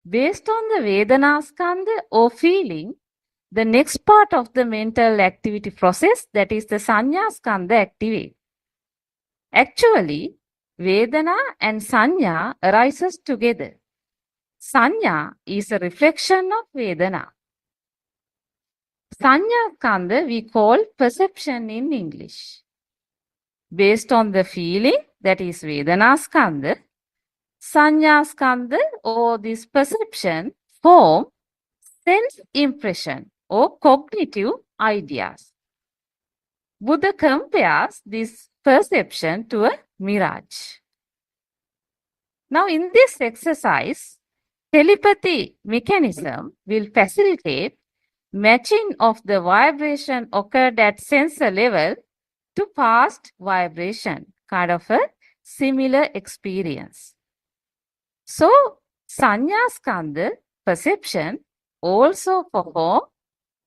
Based on the Vedana Skandha or feeling, the next part of the mental activity process, that is the Sanya Skandha, activate. Actually, Vedana and Sanya arises together. Sanya is a reflection of Vedana. Sanya Skandha we call perception in English. Based on the feeling, that is Vedana Skandha, Sanya Skandha or this perception form sense impression or cognitive ideas. Buddha compares this perception to a mirage. Now in this exercise, telepathy mechanism will facilitate matching of the vibration occurred at sensor level to past vibration, kind of a similar experience. So, Sanya Skandha perception also perform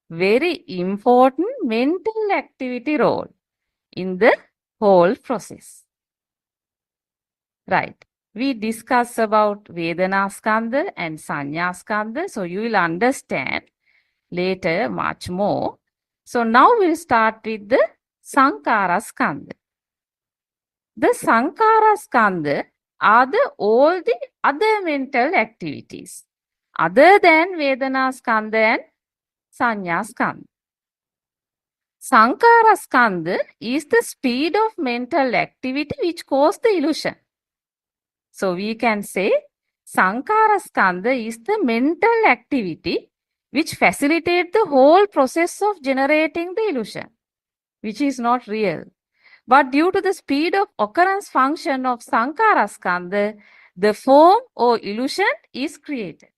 very important mental activity role in the whole process. Right. We discuss about Vedana Skandha and Sanya Skandha, so you will understand later much more. So now we'll start with the Sankara Skandha. The Sankara Skandha are all the other mental activities other than Vedana Skandha and Sanya Skandha. Sankara Skandha is the speed of mental activity which causes the illusion. So we can say Sankara Skandha is the mental activity which facilitates the whole process of generating the illusion, which is not real. But due to the speed of occurrence function of Sankara Skandha, the form or illusion is created.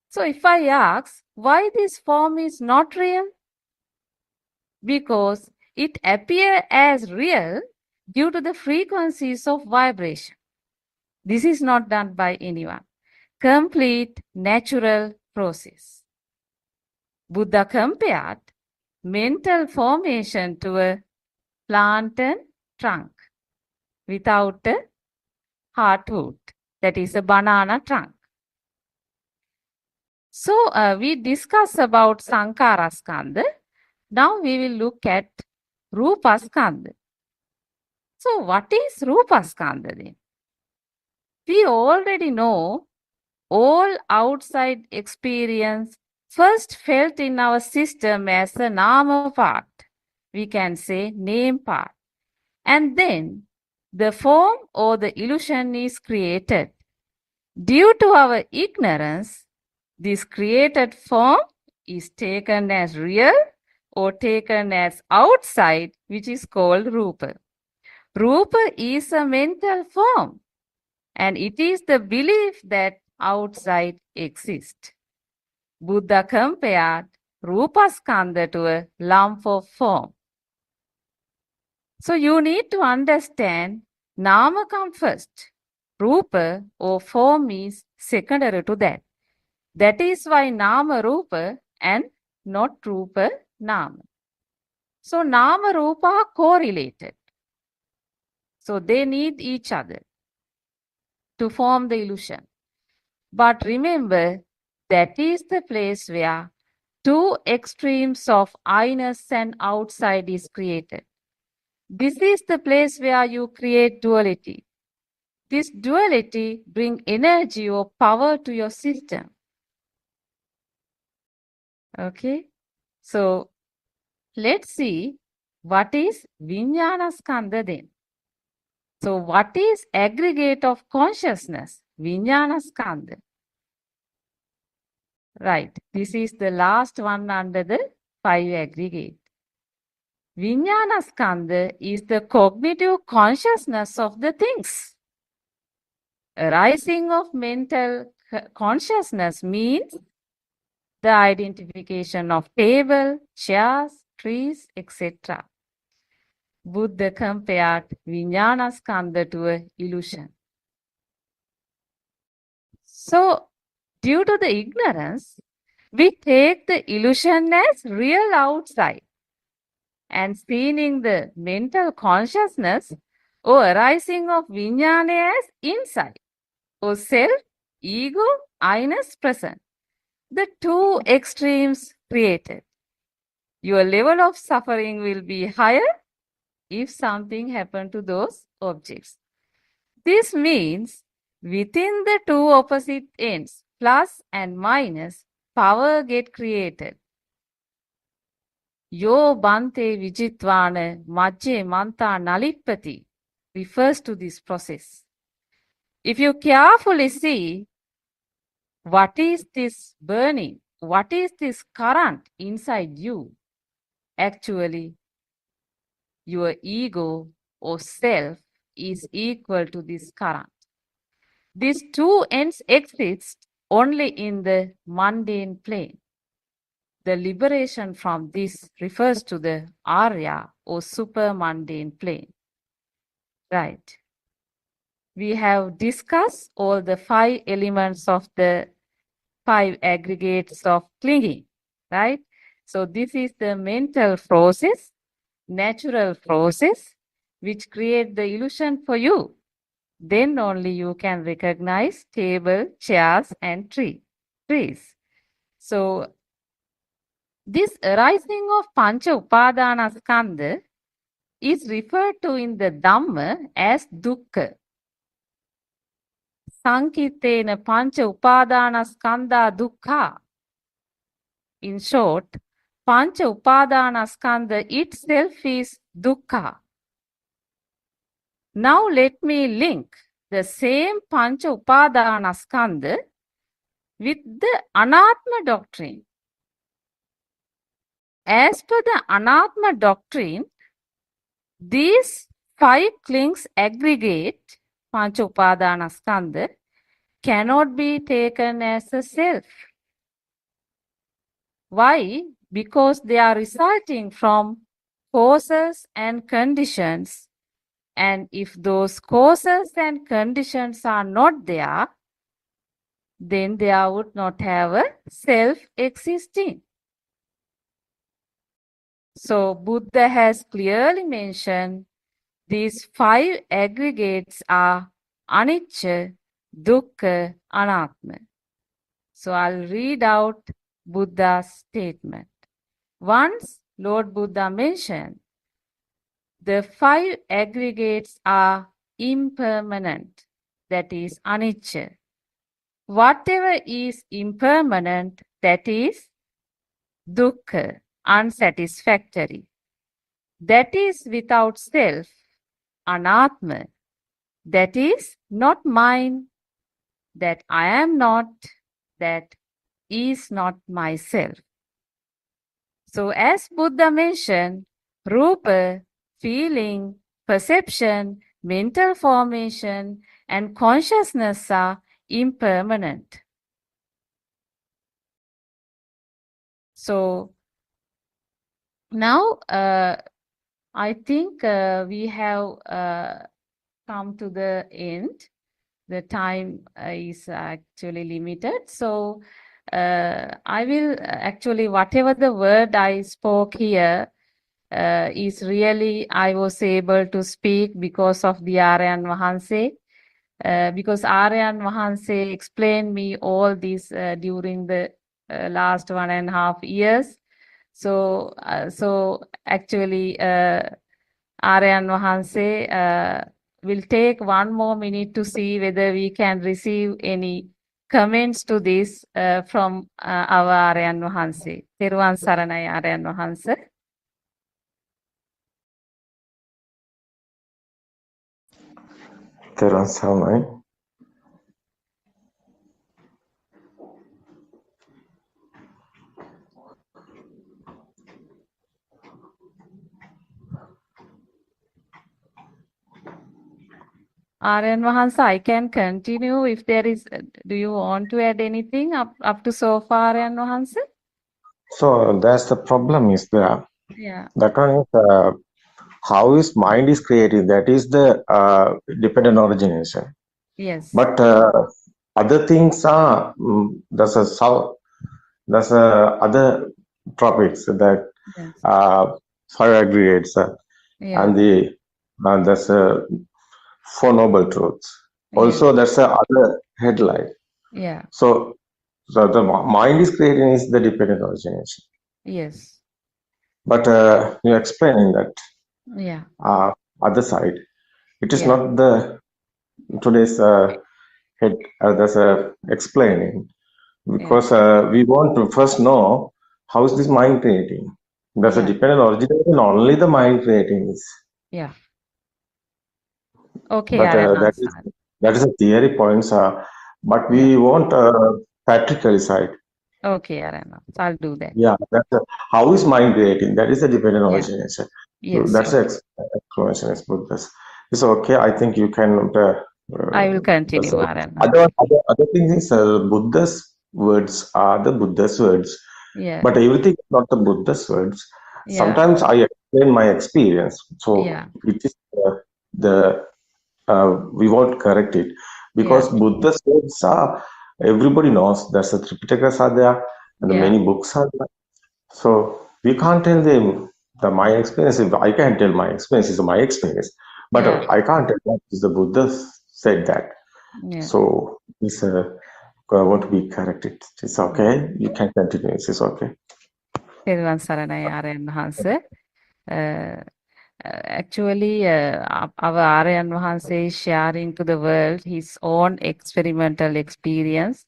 So if I ask why this form is not real, because it appears as real due to the frequencies of vibration. This is not done by anyone. Complete natural process. Buddha compared mental formation to a plantain trunk without a hardwood, that is a banana trunk. So we discuss about Sankara Skandha. Now we will look at Rupa Skandha. So what is Rupa Skandha then? We already know all outside experience first felt in our system as a nama part. We can say name part. And then the form or the illusion is created. Due to our ignorance, this created form is taken as real or taken as outside, which is called Rupa. Rupa is a mental form, and it is the belief that outside exists. Buddha compared Rupa Skandha to a lump of form. So you need to understand Nama comes first. Rupa or form is secondary to that. That is why Nama Rupa and not Rupa Nama. So Nama Rupa are correlated. So they need each other to form the illusion. But remember, that is the place where two extremes of I-ness and outside is created. This is the place where you create duality. This duality brings energy or power to your system. Okay, so let's see what is Vijnana Skandha then. So what is aggregate of consciousness? Vijnana Skandha. Right, this is the last one under the 5 aggregate. Vijnana Skandha is the cognitive consciousness of the things. Arising of mental consciousness means the identification of table, chairs, trees, etc. Buddha compared Vijnana Skandha to an illusion. So, due to the ignorance, we take the illusion as real outside and seeing the mental consciousness or arising of Vijnana as inside or self, ego, I-ness present. The two extremes created. Your level of suffering will be higher if something happened to those objects. This means within the two opposite ends, plus and minus, power get created. Yo bante vijitvana majje manta nalippati refers to this process. If you carefully see, what is this burning? What is this current inside you? Actually, your ego or self is equal to this current. These two ends exist only in the mundane plane. The liberation from this refers to the Arya or super-mundane plane. Right. We have discussed all the 5 elements of the 5 aggregates of clinging, right? So this is the mental process, natural process, which create the illusion for you. Then only you can recognize table, chairs, and trees. So this arising of Pancha Upadana Skandha is referred to in the Dhamma as dukkha. Sankitena Pancha Upadana Skandha dukkha. In short, Pancha Upadana Skandha itself is dukkha. Now let me link the same Pancha Upadanaskandha with the Anatma doctrine. As per the Anatma doctrine, these 5 klings aggregate, Pancha Upadanaskandha, cannot be taken as a self. Why? Because they are resulting from causes and conditions. And if those causes and conditions are not there, then there would not have a self existing. So Buddha has clearly mentioned these 5 aggregates are anicca, dukkha, anatma. So I'll read out Buddha's statement. Once Lord Buddha mentioned the 5 aggregates are impermanent, that is anicca. Whatever is impermanent, that is dukkha, unsatisfactory. That is without self, anatma. That is not mine, that I am not, that is not myself. So as Buddha mentioned, rupa, feeling, perception, mental formation, and consciousness are impermanent. So now I think we have come to the end. The time is actually limited. So I will actually, whatever the word I spoke here is really, I was able to speak because of the Aryan Vahanse. Because Aryan Vahanse explained me all this during the last 1.5 years. So actually, Aryan Vahanse will take 1 more minute to see whether we can receive any comments to this from our Aryan Vahanse. Thiruvan Saranai Aryan Vahanse. Thiruvan Saranai. Aryan Vahanse, I can continue if there is, do you want to add anything up to so far, Aryan Vahanse? So that's the problem is there. Yeah. That one is how is mind is created. That is the dependent origination. Yes. But other things are there's other topics that Yes. 5 aggregates Yeah. and there's 4 noble truths. Also, Yes. there's other headline. Yeah. So the mind is creating is the dependent origination. Yes. But you're explaining that Yeah. other side. It is Yeah. not the today's head. There's explaining because we want to first know how is this mind creating. There's a Yeah. dependent origination. Only the mind creating is. Yeah. Okay, But Aryan that is a theory points. But we Yeah. want practical side. Okay, Aryan. I'll do that. Yeah, how is mind creating? That is the dependent Yeah. origination. Yes. So that's Okay. the explanation is Buddha's. It's okay. I think you can. I will continue, so Aryan. other thing is Buddha's words are the Buddha's words, Yeah. but everything is not the Buddha's words. Yeah. Sometimes I explain my experience, so Yeah. it is we won't correct it because Buddha's words are everybody knows. There's a Tripitakas are there and the many books are there. So we can't tell them my experience. I can tell my experience is my experience, but I can't tell that is the Buddha said that. Yeah. So it's want to be corrected. It's okay. You can continue. It's okay. Thiruvan Saranai Aryan Vahanse. Actually, our Aryan Vahanse is sharing to the world his own experimental experience,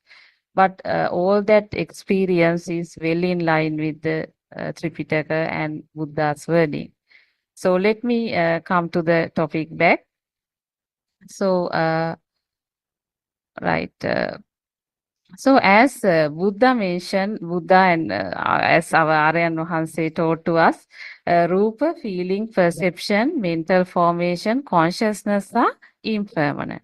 but all that experience is well in line with the Tripitaka and Buddha's wording. So let me come to the topic back. So right. So as Buddha mentioned, Buddha and as our Aryan Vahanse taught to us, Rupa, feeling, perception, mental formation, consciousness are impermanent.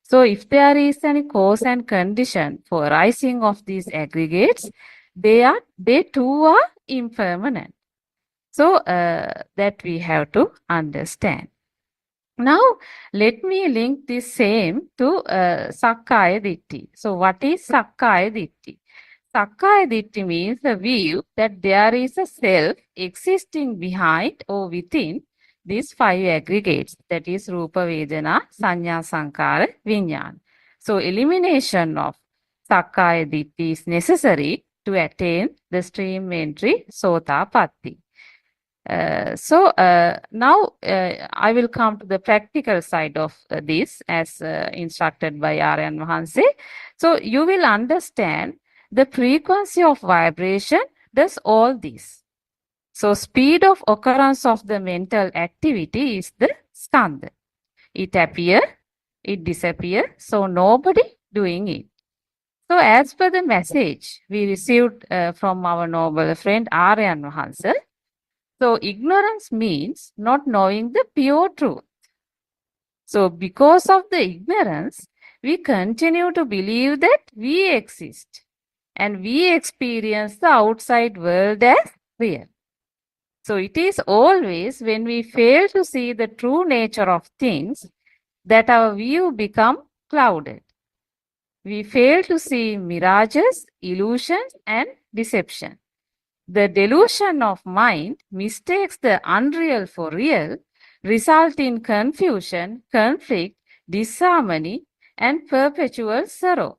So if there is any cause and condition for arising of these aggregates, they too are impermanent. So that we have to understand. Now, let me link this same to Sakkaya Ditthi. So, what is Sakkaya Ditthi? Sakkaya Ditthi means the view that there is a self existing behind or within these five aggregates, that is Rupa, Vedana, Sanya, Sankara, Vijnana. So, elimination of Sakkaya Ditthi is necessary to attain the stream entry Sotapatti. Now I will come to the practical side of this as instructed by Aryan Vahanse. So you will understand the frequency of vibration does all this. So speed of occurrence of the mental activity is the skandha. It appear, it disappear, so nobody doing it. So as per the message we received from our noble friend Aryan Vahanse, so ignorance means not knowing the pure truth. So because of the ignorance, we continue to believe that we exist and we experience the outside world as real. So it is always when we fail to see the true nature of things that our view become clouded. We fail to see mirages, illusions and deception. The delusion of mind mistakes the unreal for real, result in confusion, conflict, disharmony, and perpetual sorrow.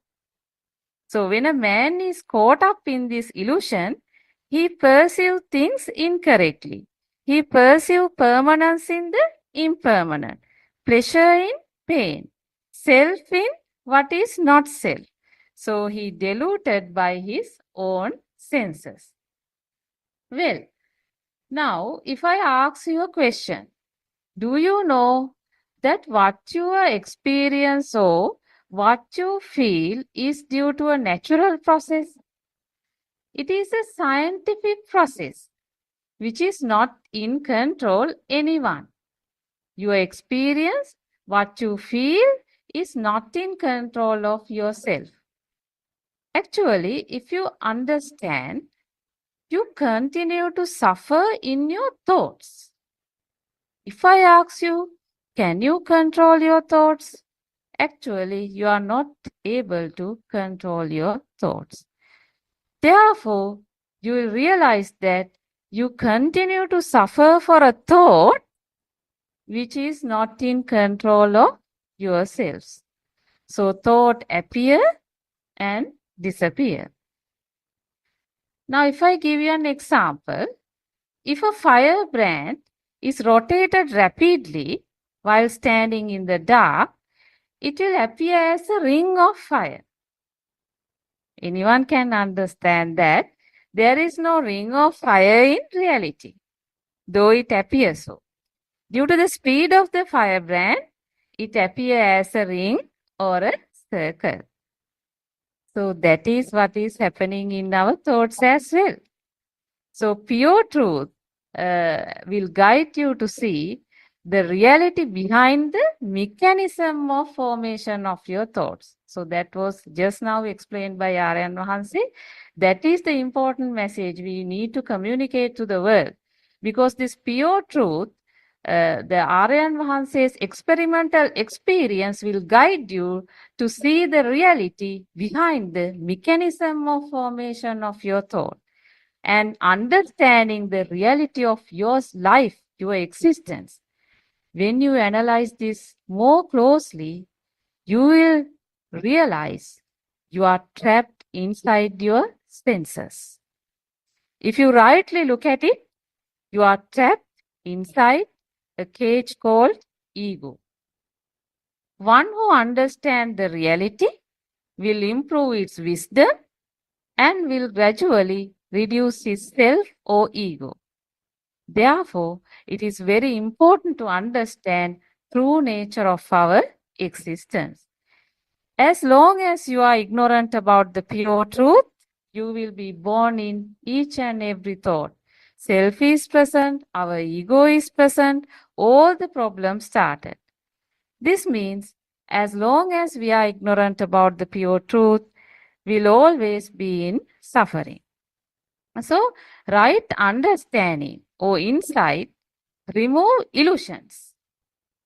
So when a man is caught up in this illusion, he perceives things incorrectly. He perceives permanence in the impermanent, pleasure in pain, self in what is not self. So he deluded by his own senses. Well, now if I ask you a question, do you know that what you experience or what you feel is due to a natural process? It is a scientific process which is not in control anyone. Your experience, what you feel is not in control of yourself. Actually, if you understand, you continue to suffer in your thoughts. If I ask you, can you control your thoughts? Actually, you are not able to control your thoughts. Therefore, you will realize that you continue to suffer for a thought which is not in control of yourselves. So, thought appear and disappear. Now, if I give you an example, if a firebrand is rotated rapidly while standing in the dark, it will appear as a ring of fire. Anyone can understand that there is no ring of fire in reality, though it appears so. Due to the speed of the firebrand, it appears as a ring or a circle. So that is what is happening in our thoughts as well. So pure truth will guide you to see the reality behind the mechanism of formation of your thoughts. So that was just now explained by Aryan Vahanse. That is the important message we need to communicate to the world. Because this pure truth, the Aryan Vahanse's experimental experience will guide you to see the reality behind the mechanism of formation of your thought. And understanding the reality of your life, your existence. When you analyze this more closely, you will realize you are trapped inside your senses. If you rightly look at it, you are trapped inside a cage called ego. One who understands the reality will improve its wisdom and will gradually reduce his self or ego. Therefore, it is very important to understand true nature of our existence. As long as you are ignorant about the pure truth, you will be born in each and every thought. Self is present, our ego is present, all the problems started. This means as long as we are ignorant about the pure truth, we'll always be in suffering. So, right understanding or insight remove illusions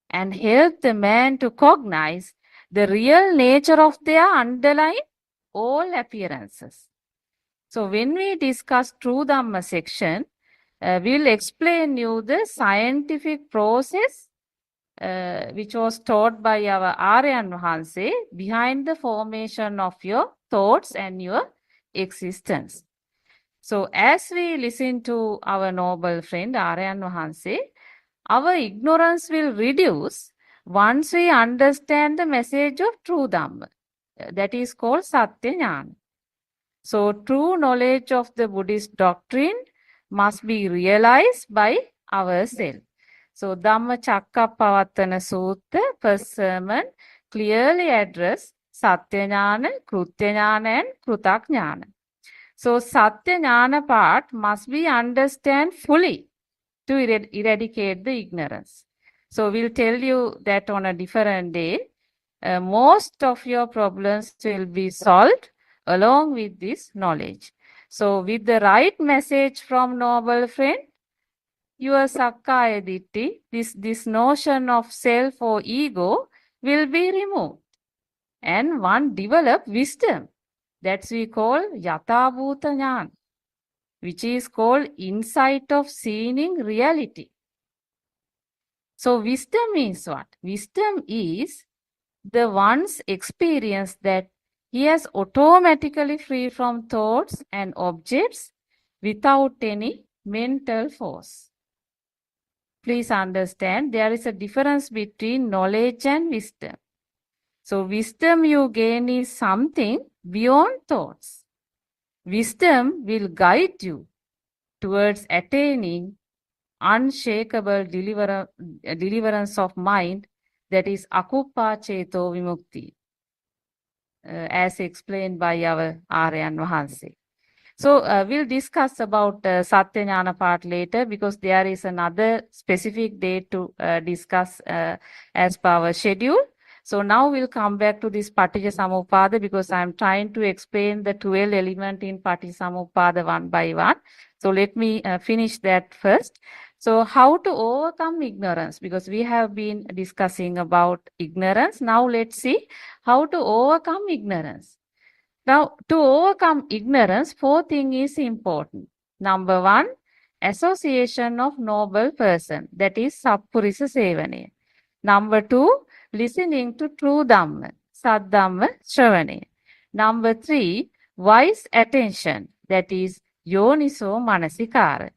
and help the man to cognize the real nature of their underlying all appearances. So when we discuss True Dhamma section, we'll explain you the scientific process which was taught by our Aryan Vahanse behind the formation of your thoughts and your existence. So as we listen to our noble friend Aryan Vahanse, our ignorance will reduce once we understand the message of true Dhamma. That is called Satya Jnana. So true knowledge of the Buddhist doctrine must be realized by ourselves. So Dhamma Chakkappavatthana Sutta, first sermon, clearly address Satya Jnana, Krutya Jnana and Krutak Jnana. So Satya Jnana part must be understood fully to eradicate the ignorance. So we'll tell you that on a different day. Most of your problems will be solved along with this knowledge. So with the right message from noble friend, your Sakkaya Ditti, this notion of self or ego will be removed. And one develop wisdom. That we call Yathabhuta Jnana, which is called insight of seeing in reality. So wisdom means what? Wisdom is the one's experience that he is automatically free from thoughts and objects without any mental force. Please understand there is a difference between knowledge and wisdom. So wisdom you gain is something beyond thoughts. Wisdom will guide you towards attaining unshakable deliverance of mind, that is akuppa ceto vimukti, as explained by our Aryan Vahanse. So we'll discuss about Satya Jnana part later because there is another specific day to discuss as per our schedule. So now we'll come back to this Paticca because I'm trying to explain the 12 elements in Paticca one by one. So let me finish that first. So how to overcome ignorance? Because we have been discussing about ignorance. Now let's see how to overcome ignorance. Now, to overcome ignorance, 4 things is important. Number 1, association of noble person, that is Sappurisa Sevane. Number 2, listening to true Dhamma, Saddhamma Shravane. Number 3, wise attention, that is Yoniso Manasikara.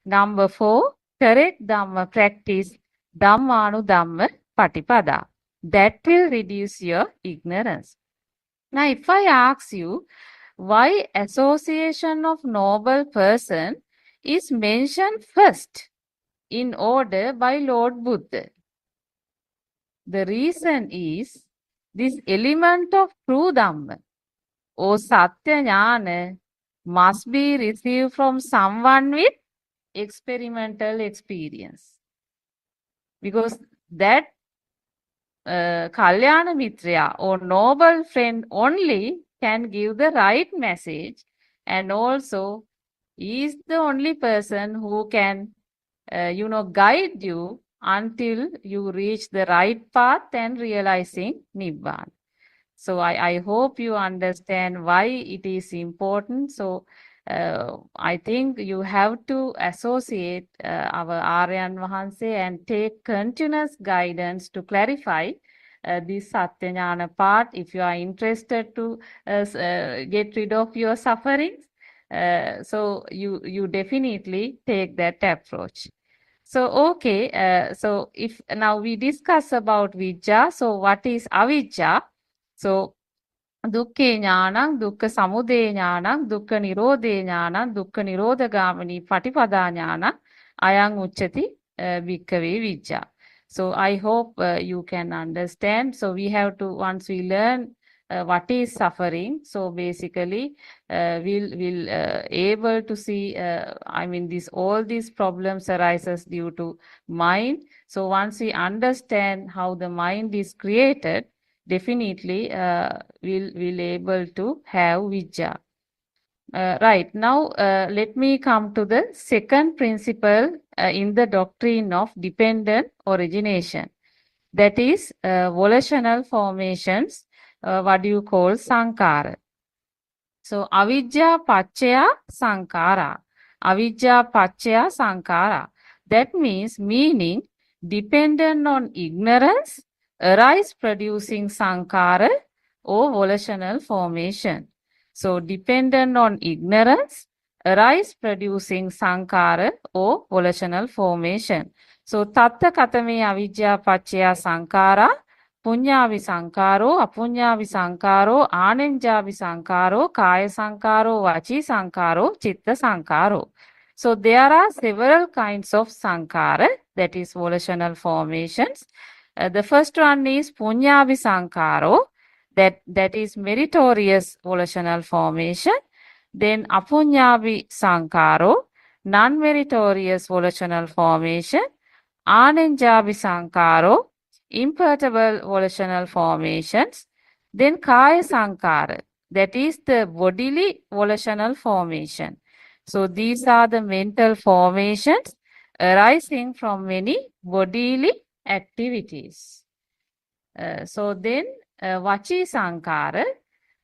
Number 4, correct Dhamma practice, Dhammanu Dhamma Patipada. That will reduce your ignorance. Now, if I ask you why association of noble person is mentioned first in order by Lord Buddha, the reason is this element of true Dhamma or Satya Jnana must be received from someone with experimental experience. Because that Kalyana Mitrya or noble friend only can give the right message and also is the only person who can, guide you until you reach the right path and realizing Nibbana. So I hope you understand why it is important. So I think you have to associate our Aryan Vahanse and take continuous guidance to clarify this Satya Jnana part. If you are interested to get rid of your sufferings, so you definitely take that approach. So okay, so if now we discuss about Vijja, so what is Avijja? So Dukkhe Jnanam, Dukkha Samudaya Jnanam, Dukkha Nirodhe Jnanam, Dukkha Nirodhagamini Patipada Jnana, Ayang Uchati Bhikkave Vijja. So I hope you can understand. So we have to, once we learn what is suffering. So basically, we'll able to see. I mean, all these problems arises due to mind. So once we understand how the mind is created, definitely we'll able to have vijja. Right. Now, let me come to the second principle in the doctrine of dependent origination. That is volitional formations, what do you call sankara. So, avidya pachaya sankara. Avidya pachaya sankara. That meaning dependent on ignorance, arise producing sankara or volitional formation. So, dependent on ignorance, arise producing sankara or volitional formation. So, tatta katame avidya pachaya sankara, punyāvi sankaro, apunyāvi sankaro, anenjavi sankaro, kaya sankaro, vachi sankaro, chitta sankaro. So, there are several kinds of sankara, that is volitional formations. The first one is punyavi sankaro, that is meritorious volitional formation. Then apunyavi sankaro, non-meritorious volitional formation. Anenjavi sankaro, imperturbable volitional formations. Then kaya sankara, that is the bodily volitional formation. So these are the mental formations arising from many bodily activities. So then vachi sankara,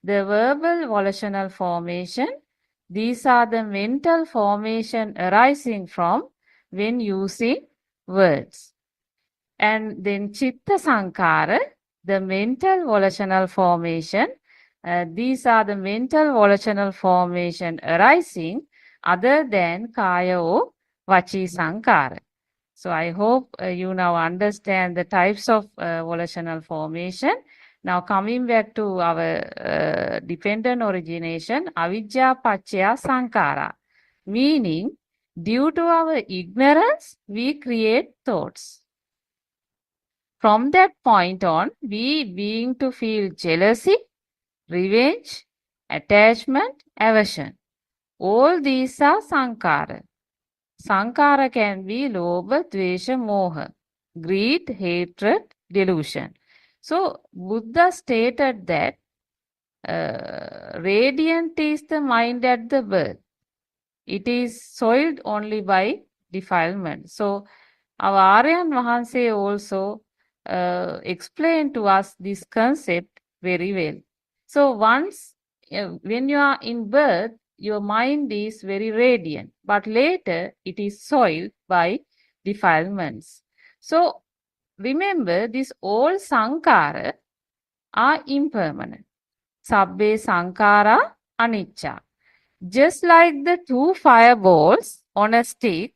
the verbal volitional formation. These are the mental formation arising from when using words. And then chitta sankara, the mental volitional formation. These are the mental volitional formation arising other than kaya or vachi sankara. So I hope you now understand the types of volitional formation. Now coming back to our dependent origination, avidya pachaya sankara, meaning due to our ignorance, we create thoughts. From that point on, we being to feel jealousy, revenge, attachment, aversion. All these are sankara. Sankara can be lobha, dvesha, moha, greed, hatred, delusion. So, Buddha stated that radiant is the mind at the birth. It is soiled only by defilement. So, our Aryan Vahanse also explained to us this concept very well. So, once when you are in birth, your mind is very radiant, but later it is soiled by defilements. So, remember, these all sankara are impermanent. Sabbe sankara anicca. Just like the two fireballs on a stick,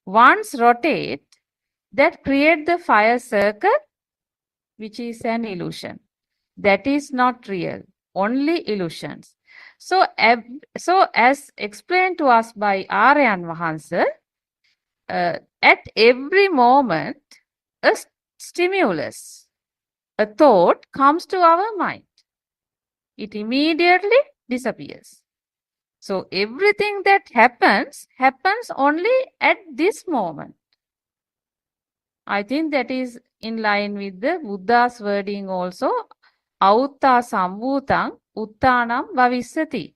once rotate, that create the fire circle, which is an illusion. That is not real, only illusions. So as explained to us by Aryan Vahansa, at every moment, a stimulus, a thought comes to our mind. It immediately disappears. So everything that happens only at this moment. I think that is in line with the Buddha's wording also, autta sambhutang uttanam bhavisati.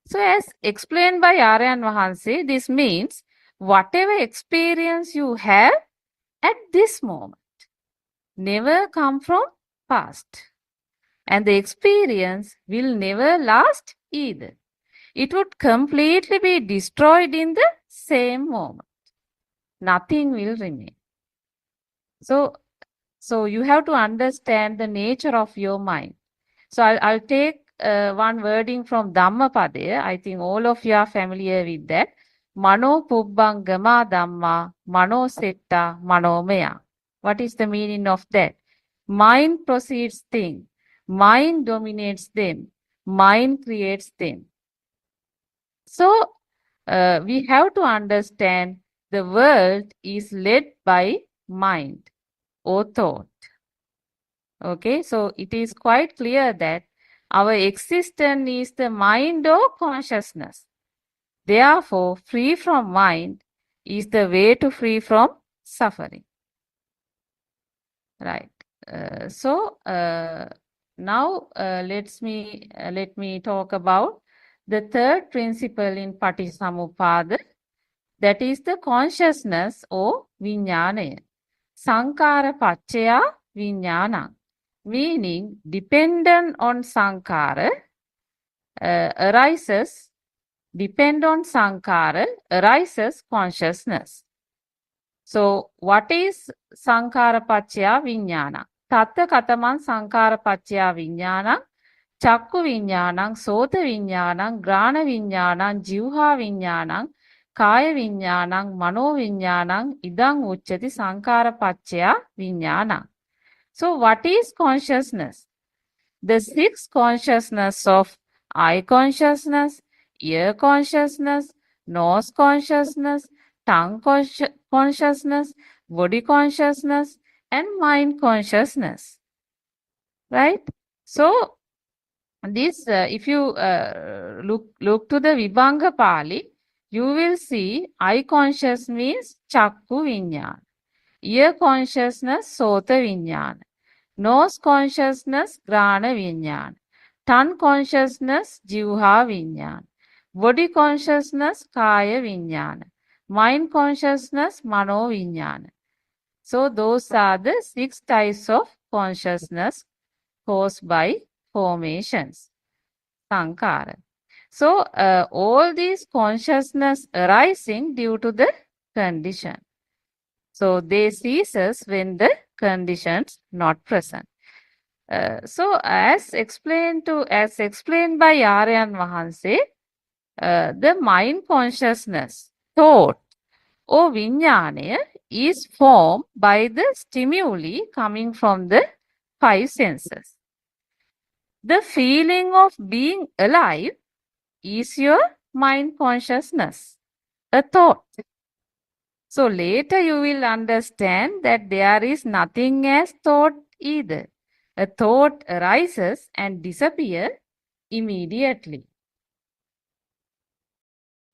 So as explained by Aryan Vahanse, this means whatever experience you have at this moment never come from past. And the experience will never last either. It would completely be destroyed in the same moment. Nothing will remain. So you have to understand the nature of your mind. So I'll take one wording from Dhammapada. I think all of you are familiar with that. Mano pubbangama dhamma, mano setta, manomaya. What is the meaning of that? Mind proceeds things. Mind dominates them. Mind creates them. So we have to understand the world is led by mind or thought. Okay, so it is quite clear that our existence is the mind or consciousness. Therefore, free from mind is the way to free from suffering. Right. Now let me talk about the third principle in Paටිසමුප්පාද, that is the consciousness or viññānaya. Sankara paccaya viññānam, meaning dependent on sankara arises consciousness. So, what is Sankara Paccaya Viññāna? Tatta Kataman Sankara Paccaya Viññāna, Chakku Viññāna, Sota Viññāna, Grana Viññāna, Jivha Viññāna, Kaya Viññāna, Mano Viññāna, Idang Uchati Sankara Paccaya Viññāna. So, what is consciousness? The six consciousness of eye consciousness, ear consciousness, nose consciousness, tongue consciousness, body consciousness, and mind consciousness. Right? So, this, if you look to the Vibhanga Pali, you will see eye conscious means Chakku Viññāna, ear consciousness Sota Viññāna, nose consciousness Grana Viññāna, tongue consciousness Jivha Viññāna, body consciousness Kaya Viññāna, mind consciousness Mano Viññāna. So those are the 6 types of consciousness caused by formations, Sankara. So all these consciousness arising due to the condition. So they ceases when the conditions not present. So as explained by Aryan Mahanse, the mind consciousness, thought or viññānaya is formed by the stimuli coming from the 5 senses. The feeling of being alive is your mind consciousness, a thought. So later you will understand that there is nothing as thought either. A thought arises and disappears immediately.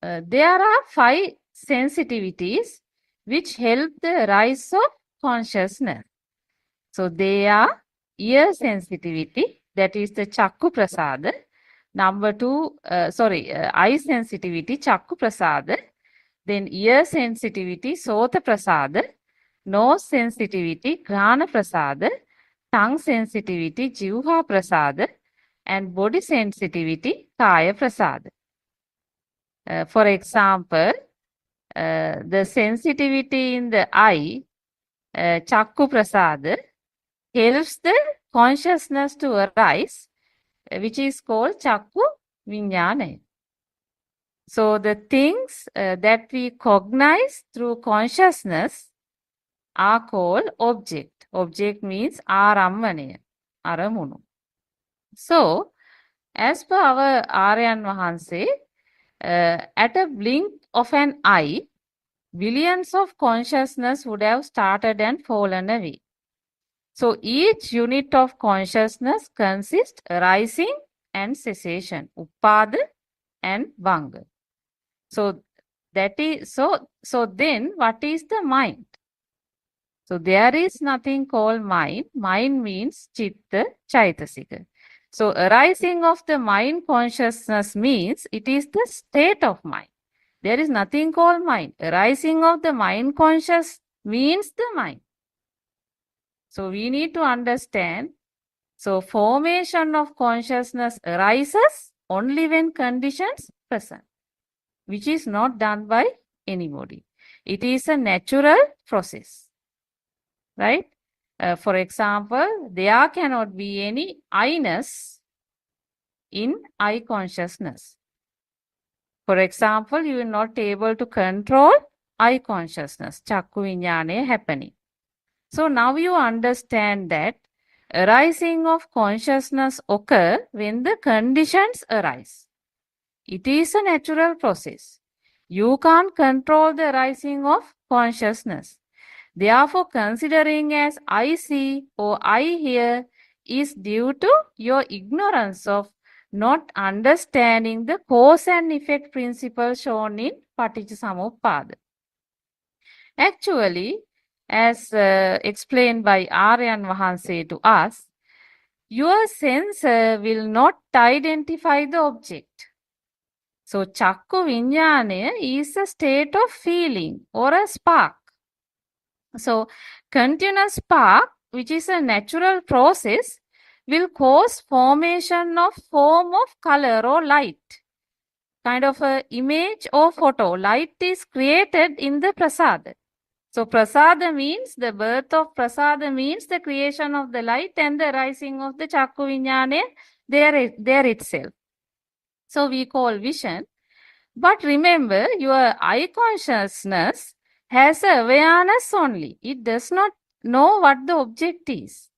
There are 5 sensitivities which help the rise of consciousness. So they are ear sensitivity, that is the Chakku Prasada. Number 2, eye sensitivity, Chakku Prasada. Then ear sensitivity, Sota Prasada. Nose sensitivity, Grana Prasada. Tongue sensitivity, Jivha Prasada. And body sensitivity, Kaya Prasada. For example, the sensitivity in the eye, Chakku Prasada, helps the consciousness to arise, which is called Chakku Viññānaya. So the things that we cognize through consciousness are called object. Object means Arammanaya, Aramunu. So, as per our Aryan Mahanse, at a blink of an eye, billions of consciousness would have started and fallen away. So each unit of consciousness consists rising and cessation, Uppada and Bhanga. So that is so then what is the mind? So there is nothing called mind. Mind means Chitta Chaitasika. So arising of the mind consciousness means it is the state of mind. There is nothing called mind. Arising of the mind conscious means the mind. So we need to understand. So formation of consciousness arises only when conditions present, which is not done by anybody. It is a natural process, right? For example, there cannot be any I-ness in eye consciousness. For example, you are not able to control eye consciousness, Chakku Viññānaya happening. So now you understand that arising of consciousness occurs when the conditions arise. It is a natural process. You can't control the arising of consciousness. Therefore, considering as I see or I hear is due to your ignorance of not understanding the cause and effect principle shown in Paticcasamuppada. Actually, as explained by Aryan Vahanse to us, your sensor will not identify the object. So, Chakku Vinyana is a state of feeling or a spark. So, continuous spark, which is a natural process, will cause formation of form of color or light. Kind of a image or photo. Light is created in the prasada. So prasada means the birth of prasada means the creation of the light and the rising of the chakku vinyane there itself. So we call vision. But remember, your eye consciousness has awareness only. It does not know what the object is.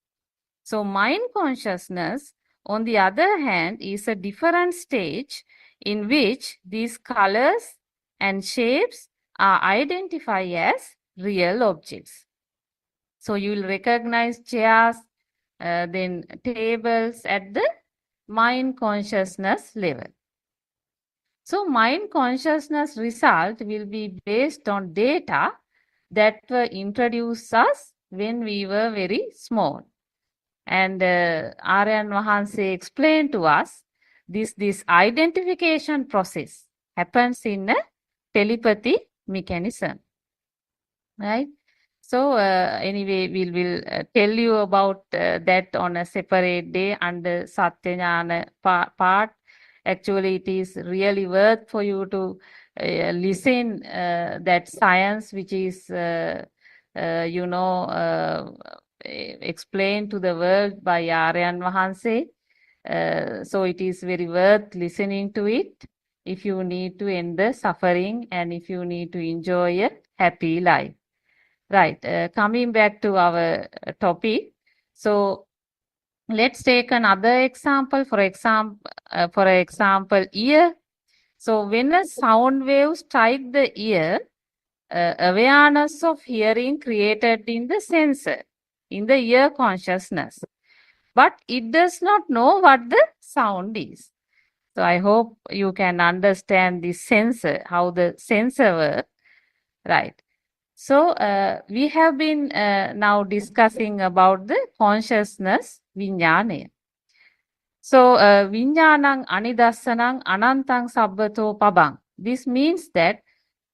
So mind consciousness, on the other hand, is a different stage in which these colors and shapes are identified as real objects. So you will recognize chairs, then tables at the mind consciousness level. So mind consciousness result will be based on data that were introduced us when we were very small. And Aryan Vahanse explained to us this identification process happens in a telepathy mechanism, right? So anyway, we will tell you about that on a separate day under Satyajnana part. Actually, it is really worth for you to listen that science which is, explained to the world by Aryan Vahanse. So it is very worth listening to it if you need to end the suffering and if you need to enjoy a happy life. Right. Coming back to our topic. So let's take another example. For example, ear. So when a sound wave strike the ear, awareness of hearing created in the sensor, in the ear consciousness. But it does not know what the sound is. So I hope you can understand the sensor, how the sensor works. Right. So we have been now discussing about the consciousness vinyana. So vinyanang anidassanang anantang sabbato pabang. This means that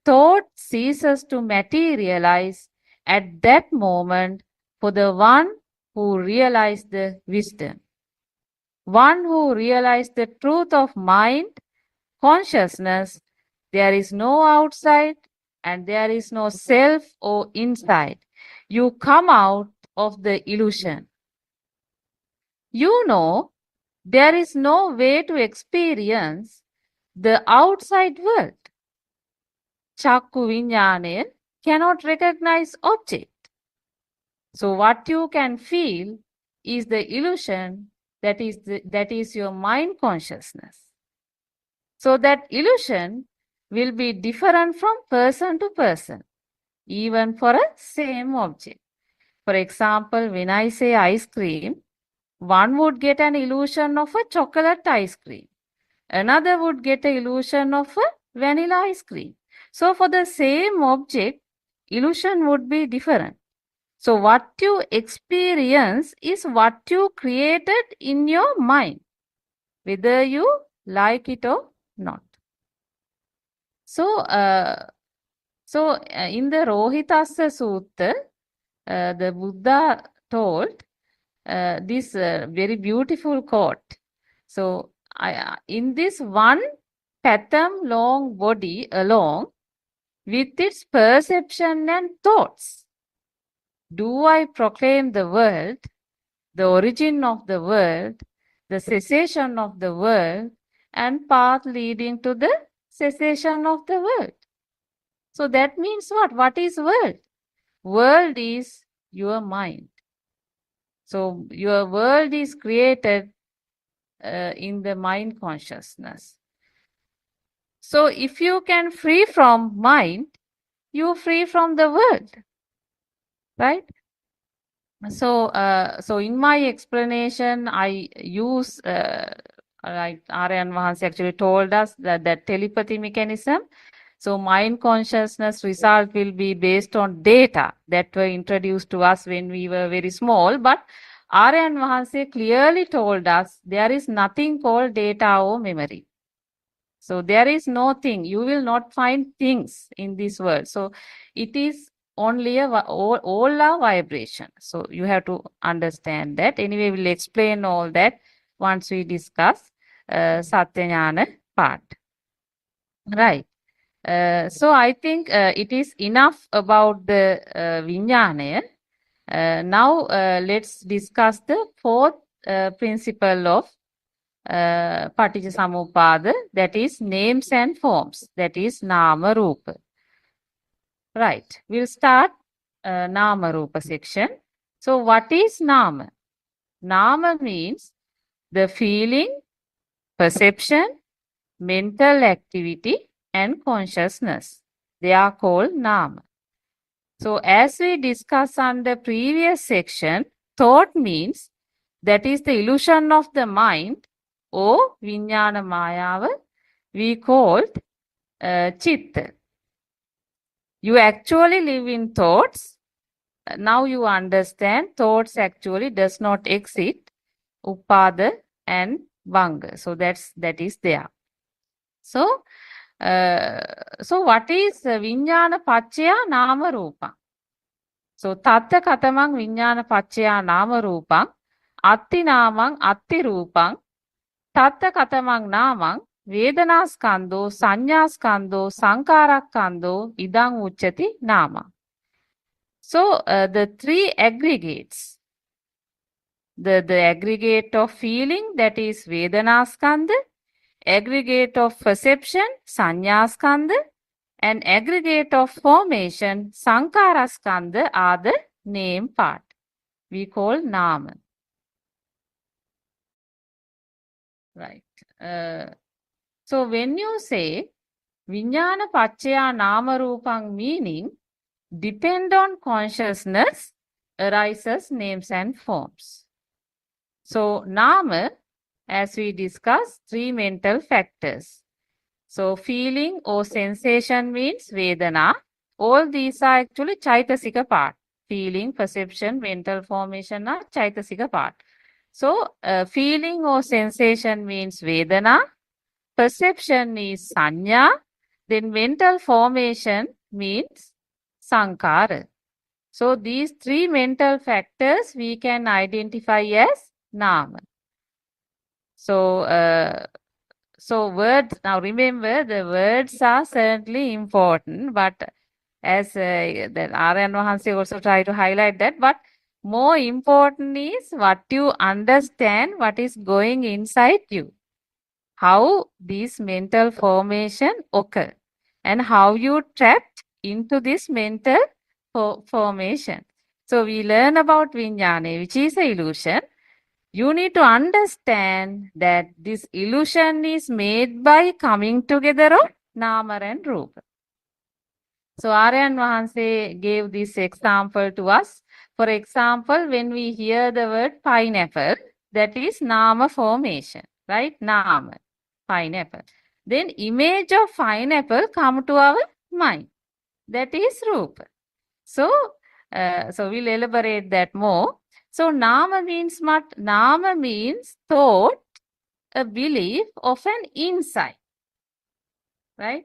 thought ceases to materialize at that moment for the one who realized the wisdom. One who realized the truth of mind, consciousness, there is no outside and there is no self or inside. You come out of the illusion. You know, there is no way to experience the outside world. Chakku vinyane cannot recognize object. So what you can feel is the illusion that is your mind consciousness. So that illusion will be different from person to person, even for a same object. For example, when I say ice cream, one would get an illusion of a chocolate ice cream. Another would get an illusion of a vanilla ice cream. So for the same object, illusion would be different. So what you experience is what you created in your mind, whether you like it or not. So, in the Rohitassa Sutta, the Buddha told this very beautiful quote. So, in this one fathom long body alone, with its perception and thoughts, do I proclaim the world, the origin of the world, the cessation of the world, and path leading to the cessation of the world. So that means what? What is world? World is your mind. So your world is created in the mind consciousness. So if you can free from mind, you free from the world, right? So, so in my explanation, I use, like Aryan Mahansi actually told us that telepathy mechanism. So mind consciousness result will be based on data that were introduced to us when we were very small. But Aryan Mahansi clearly told us there is nothing called data or memory. So there is no thing. You will not find things in this world. So it is only all are vibration. So you have to understand that. Anyway, we'll explain all that once we discuss Satyajnana part. Right. So I think it is enough about the Vijnana. Now let's discuss the fourth principle of Paticcasamuppada, that is names and forms, that is Nama Rupa. Right. We'll start Nama Rupa section. So what is Nama? Nama means the feeling, perception, mental activity and consciousness. They are called Nama. So as we discussed on the previous section, thought means that is the illusion of the mind or Vijnana Mayava we called Chitta. You actually live in thoughts. Now you understand thoughts actually does not exist, Upada and Vanga. So that is there. So what is Vijnana Pachaya Nama Rupa? So Tatta Katamang Vijnana Pachaya Nama Rupang, Atti Namang Atti Rupang, Tatta Katamang Namang, Vedana Skando, Sanya Skando, Sankara Skando, Idang Uchati Nama. So the three aggregates, the aggregate of feeling, that is Vedana Skanda, aggregate of perception, Sanya Skanda, and aggregate of formation, Sankara Skanda, are the name part. We call Nama. Right. So when you say Vijnana Pachaya Nama Rupang, meaning depend on consciousness arises names and forms. So Nama, as we discussed, three mental factors. So feeling or sensation means Vedana. All these are actually Chaitasika part. Feeling, perception, mental formation are Chaitasika part. So feeling or sensation means Vedana. Perception is Sanya. Then mental formation means Sankara. So these three mental factors we can identify as Nama. So, so words, now remember the words are certainly important, but as the Aryan Mahansi also try to highlight that, but more important is what you understand, what is going inside you, how these mental formation occur, and how you trapped into this mental formation. So we learn about Vijnana, which is an illusion. You need to understand that this illusion is made by coming together of Nama and Rupa. So Aryan Mahansi gave this example to us. For example, when we hear the word pineapple, that is Nama formation, right? Nama, pineapple. Then image of pineapple come to our mind. That is Rupa. So, so we'll elaborate that more. So Nama means what? Nama means thought, a belief of an insight, right?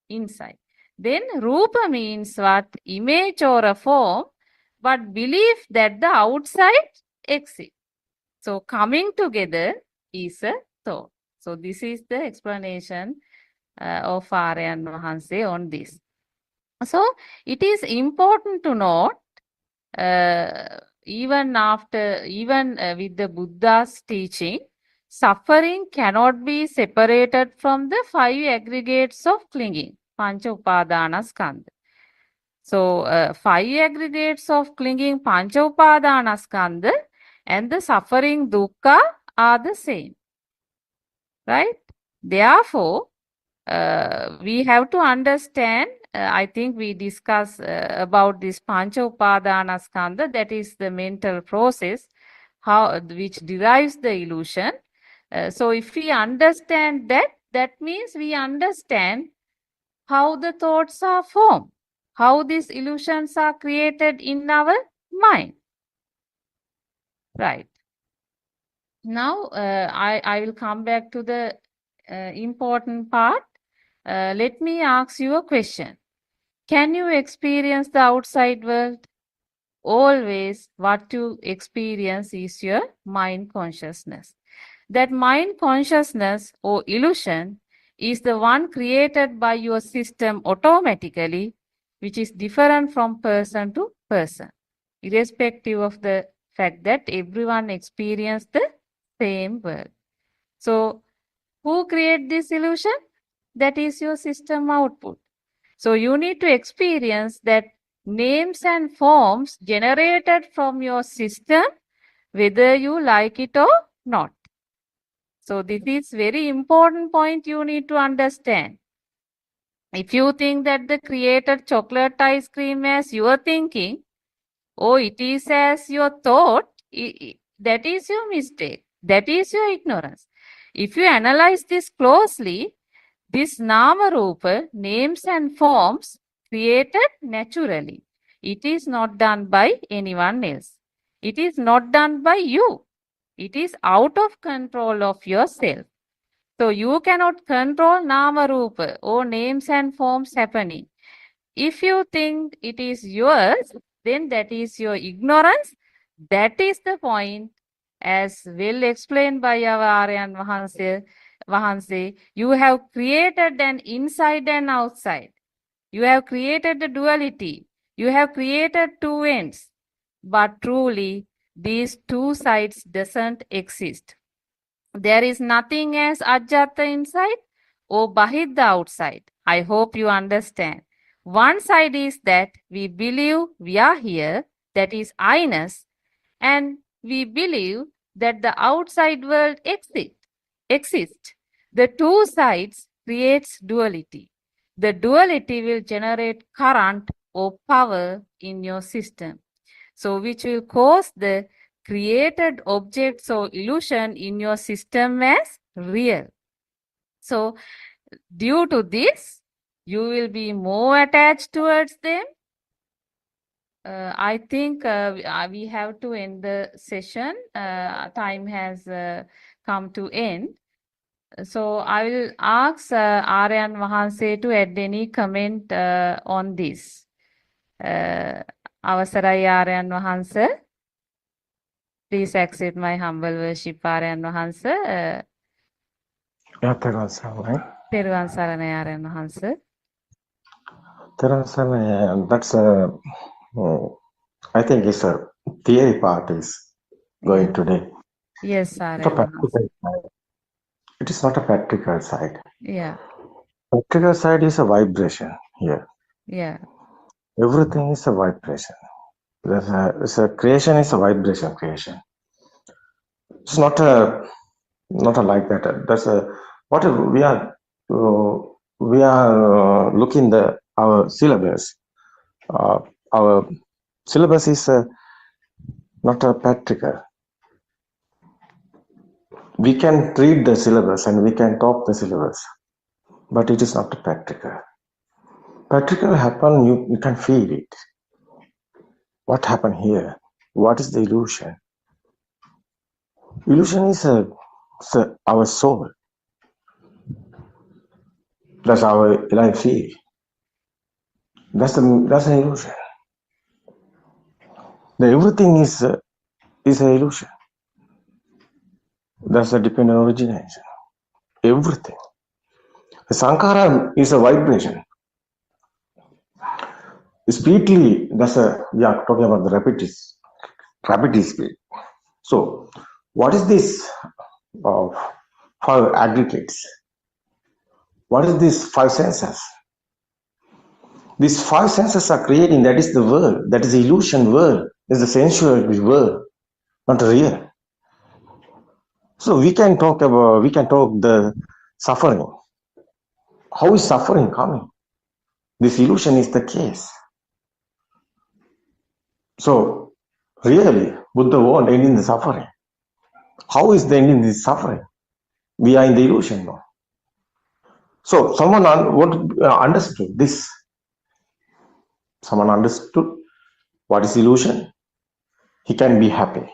Insight. Then Rupa means what? Image or a form, but belief that the outside exists. So coming together is a thought. So this is the explanation of Aryan Mahansi on this. So it is important to note, even with the Buddha's teaching, suffering cannot be separated from the five aggregates of clinging, Pancha Upadana Skandha. So five aggregates of clinging, Pancha Upadana Skandha, and the suffering dukkha are the same, right? Therefore, we have to understand, I think we discussed about this Pancha Upadana Skandha, that is the mental process, which derives the illusion. So if we understand that, that means we understand how the thoughts are formed, how these illusions are created in our mind. Right. Now, I will come back to the important part. Let me ask you a question. Can you experience the outside world? Always what you experience is your mind consciousness. That mind consciousness or illusion is the one created by your system automatically, which is different from person to person, irrespective of the fact that everyone experiences the same world. So, who create this illusion? That is your system output. So, you need to experience that names and forms generated from your system, whether you like it or not. So this is very important point you need to understand. If you think that the created chocolate ice cream as your thinking, or it is as your thought, that is your mistake. That is your ignorance. If you analyze this closely, this Nama Rupa, names and forms created naturally. It is not done by anyone else. It is not done by you. It is out of control of yourself. So you cannot control Nama Rupa or names and forms happening. If you think it is yours, then that is your ignorance. That is the point, as well explained by our Aryan Vahanse. You have created an inside and outside. You have created the duality. You have created two ends. But truly, these two sides doesn't exist. There is nothing as Ajata inside or Bahidda outside. I hope you understand. One side is that we believe we are here, that is I-ness, and we believe that the outside world exists. The two sides creates duality. The duality will generate current or power in your system. So which will cause the created objects or illusion in your system as real. So due to this, you will be more attached towards them. I think we have to end the session. Time has come to end. So I will ask Aryan Vahanse to add any comment on this. Avasarai Aryan Vahanse. Please accept my humble worship, Aryan Vahanse. තෙරුවන් සරණයි. Teruvan Saranai Aryan Vahanse. තෙරුවන් සරණයි. That's I think it's a theory part is going today. Yes, Not a Aryan practical Vahanse. side. It is not a practical side. Yeah, Practical side is a vibration here. yeah, Everything is a vibration. It's a creation is a vibration creation. It's not a like that. That's a what we are looking our syllabus. Our syllabus is not a practical. We can read the syllabus and we can talk the syllabus, but it is not a practical. Practical happen, you can feel it. What happened here? What is the illusion? Illusion is our soul. That's our life feel. That's an illusion. Everything is an illusion. That's a dependent origination. Everything. The Sankara is a vibration. Speedily, we are talking about the rapid speed. So, what is this five aggregates? What is these five senses? These five senses are creating, that is the world, that is the illusion world, is the sensual world, not real. So we can talk the suffering How is suffering coming? This illusion is the case. So, really, Buddha won't end in the suffering. How is the end in this suffering? We are in the illusion now. So, someone understood this. Someone understood what is illusion. He can be happy.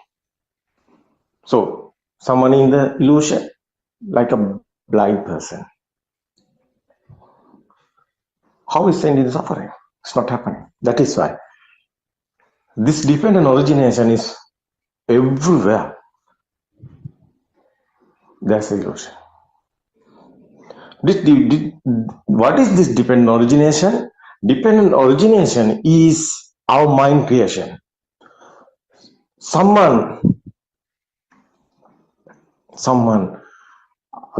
So, someone in the illusion, like a blind person. How is end in the suffering? It's not happening. That is why this dependent origination is everywhere. That's the illusion. What is this dependent origination? Dependent origination is our mind creation. Someone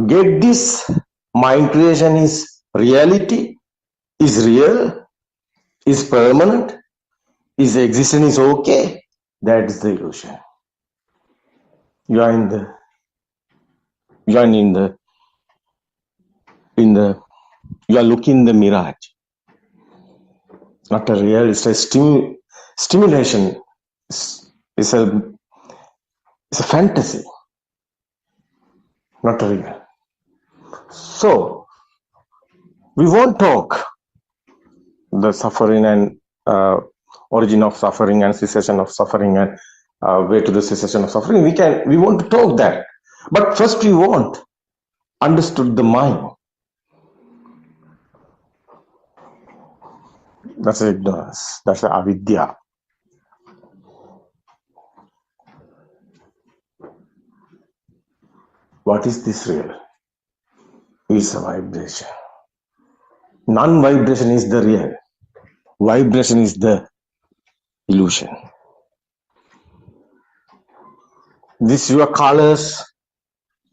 get this mind creation is reality, is real, is permanent, is existence is okay. That is the illusion. You are you are looking the mirage. Not a real, it's a stimulation. It's a fantasy, not a real. So, we won't talk the suffering and origin of suffering and cessation of suffering and way to the cessation of suffering. We want to talk that. But first we want understood the mind. That's ignorance. That's avidya. What is this real? It's a vibration. Non-vibration is the real. Vibration is the illusion. This your colors,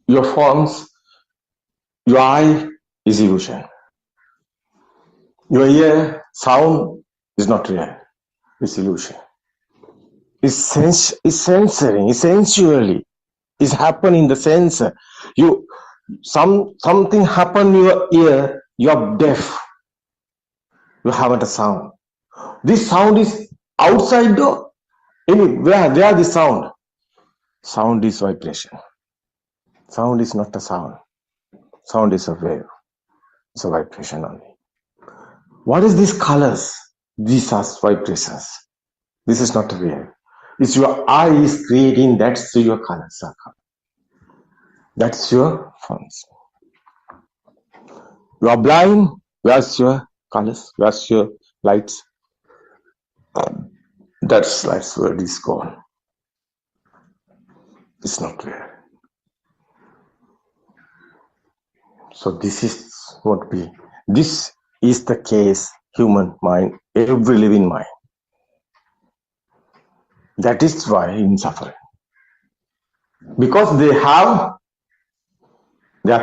your forms, your eye is illusion. Your ear, sound is not real. It's illusion. It's censoring, it's sensually. It's happening in the sense. Something happened in your ear, you are deaf. You haven't a sound. This sound is outside door. Where the sound? Sound is vibration. Sound is not a sound. Sound is a wave. It's a vibration only. What is these colors? These are vibrations. This is not real. It's your eye is creating, that's your colors. That's your forms. You are blind, where's your colors? Where's your lights? That's where it is gone. It's not real. So this is this is the case, human mind, every living mind. That is why in suffering. Because they are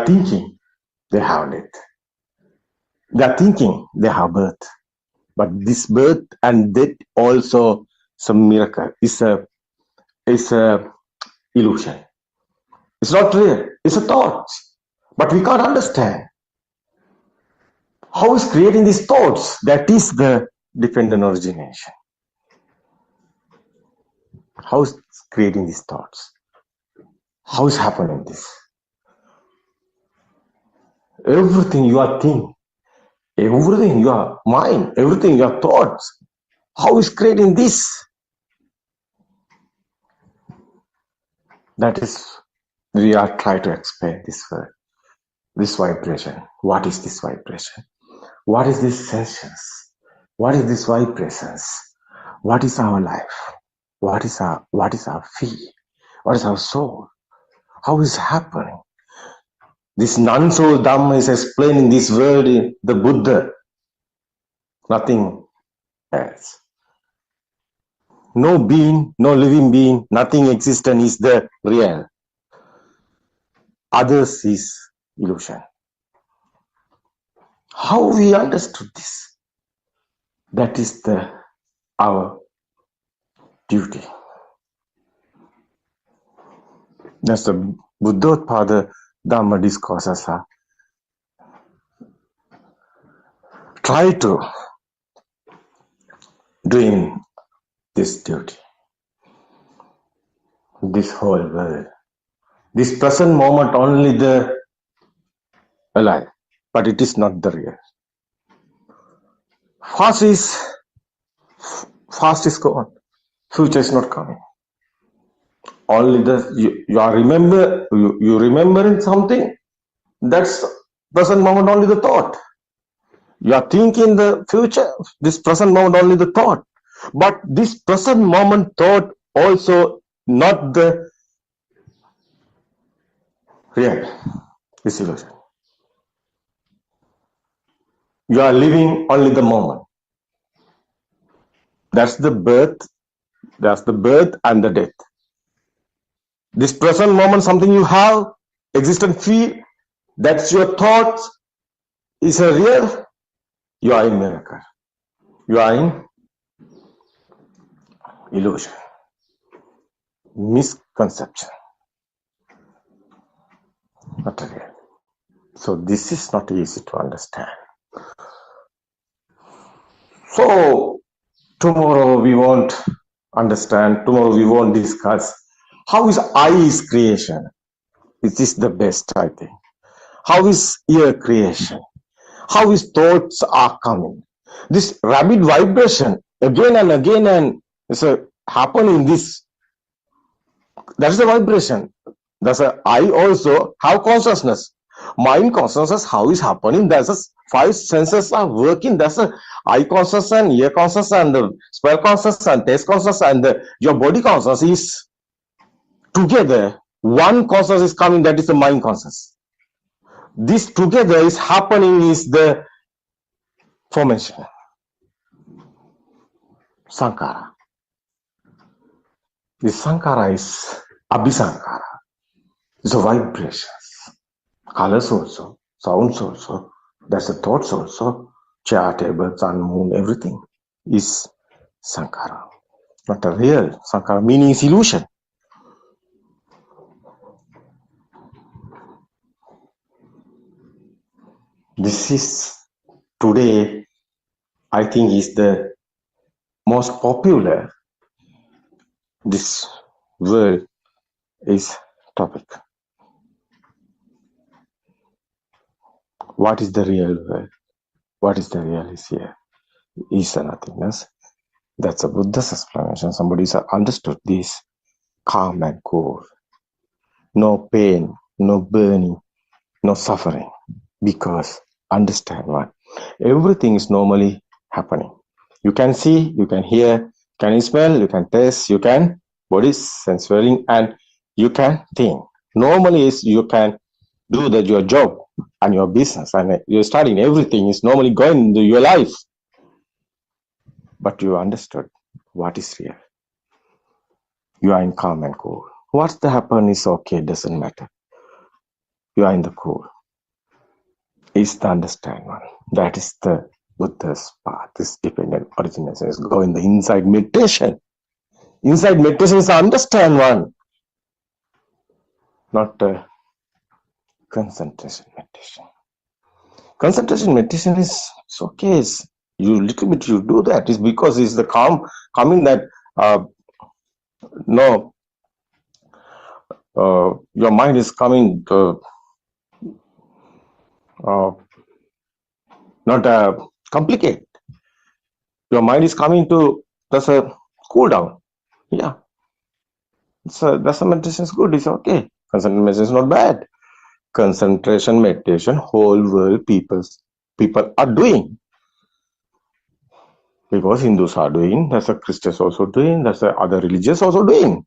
thinking, they have death. They are thinking, they have birth. But this birth and death also some miracle. It's a illusion. It's not real. It's a thought. But we can't understand. How is creating these thoughts? That is the dependent origination. How is creating these thoughts? How is happening this? Everything you are thinking, everything your mind, everything your thoughts. How is creating this? That is, we are trying to explain this word, this vibration. What is this vibration? What is this sensations? What is this vibrations? What is our life? What is our feel? What is our soul? How is it happening? This non-soul Dhamma is explaining this word in the Buddha. Nothing else. No being, no living being, nothing existent is the real. Others is illusion. How we understood this? That is our duty. That's the Buddothpado Dhamma discourses are try to doing this duty, this whole world, this present moment only the alive, but it is not the real. Past is gone, future is not coming. Only you are you remembering something. That's present moment only the thought. You are thinking the future. This present moment only the thought. But this present moment thought also not the real. This illusion. You are living only the moment. That's the birth. That's the birth and the death. This present moment, something you have, existent feel, that's your thoughts, is a real. You are in miracle. You are in illusion. Misconception. Not real. So this is not easy to understand. So tomorrow we won't understand, tomorrow we won't discuss how is eyes creation. This is the best, I think. How is ear creation? How is thoughts are coming? This rapid vibration again and again and it's happening this. That's the vibration. That's a I also have consciousness. Mind consciousness, how is happening? That's a five senses are working. That's a eye consciousness and ear consciousness and the smell consciousness and taste consciousness and your body consciousness is together. One consciousness is coming, that is the mind consciousness. This together is happening is the formation. Sankara. This Sankara is Abhisankara. It's a vibrations. Colors also, sounds also, that's the thoughts also, chair, table, sun, moon, everything is Sankara. Not a real Sankara, meaning is illusion. This is today, I think, is the most popular. This word is topic. What is the real world? What is the real is here? Is nothingness. That's a Buddha's explanation. Somebody's understood this. Calm and cool. No pain, no burning, no suffering. Because understand what? Everything is normally happening. You can see, you can hear, you can smell, you can taste, you can body sense feeling, and you can think. Normally is you can do that your job and your business and you're studying, everything is normally going into your life. But you understood what is real. You are in calm and cool. What's the happen is okay, doesn't matter. You are in the cool. Is the understand one. That is the Buddha's path, this dependent origination is go in the inside meditation. Inside meditation is understand one. Not concentration meditation. Concentration meditation is okay. You little bit you do that is because it's the calm coming that your mind is coming not complicate. Your mind is coming to that's a cool down. Yeah. So that's a meditation is good. It's okay. Concentration meditation is not bad. Concentration meditation, whole world people are doing. Because Hindus are doing, that's a Christians also doing, that's a other religions also doing.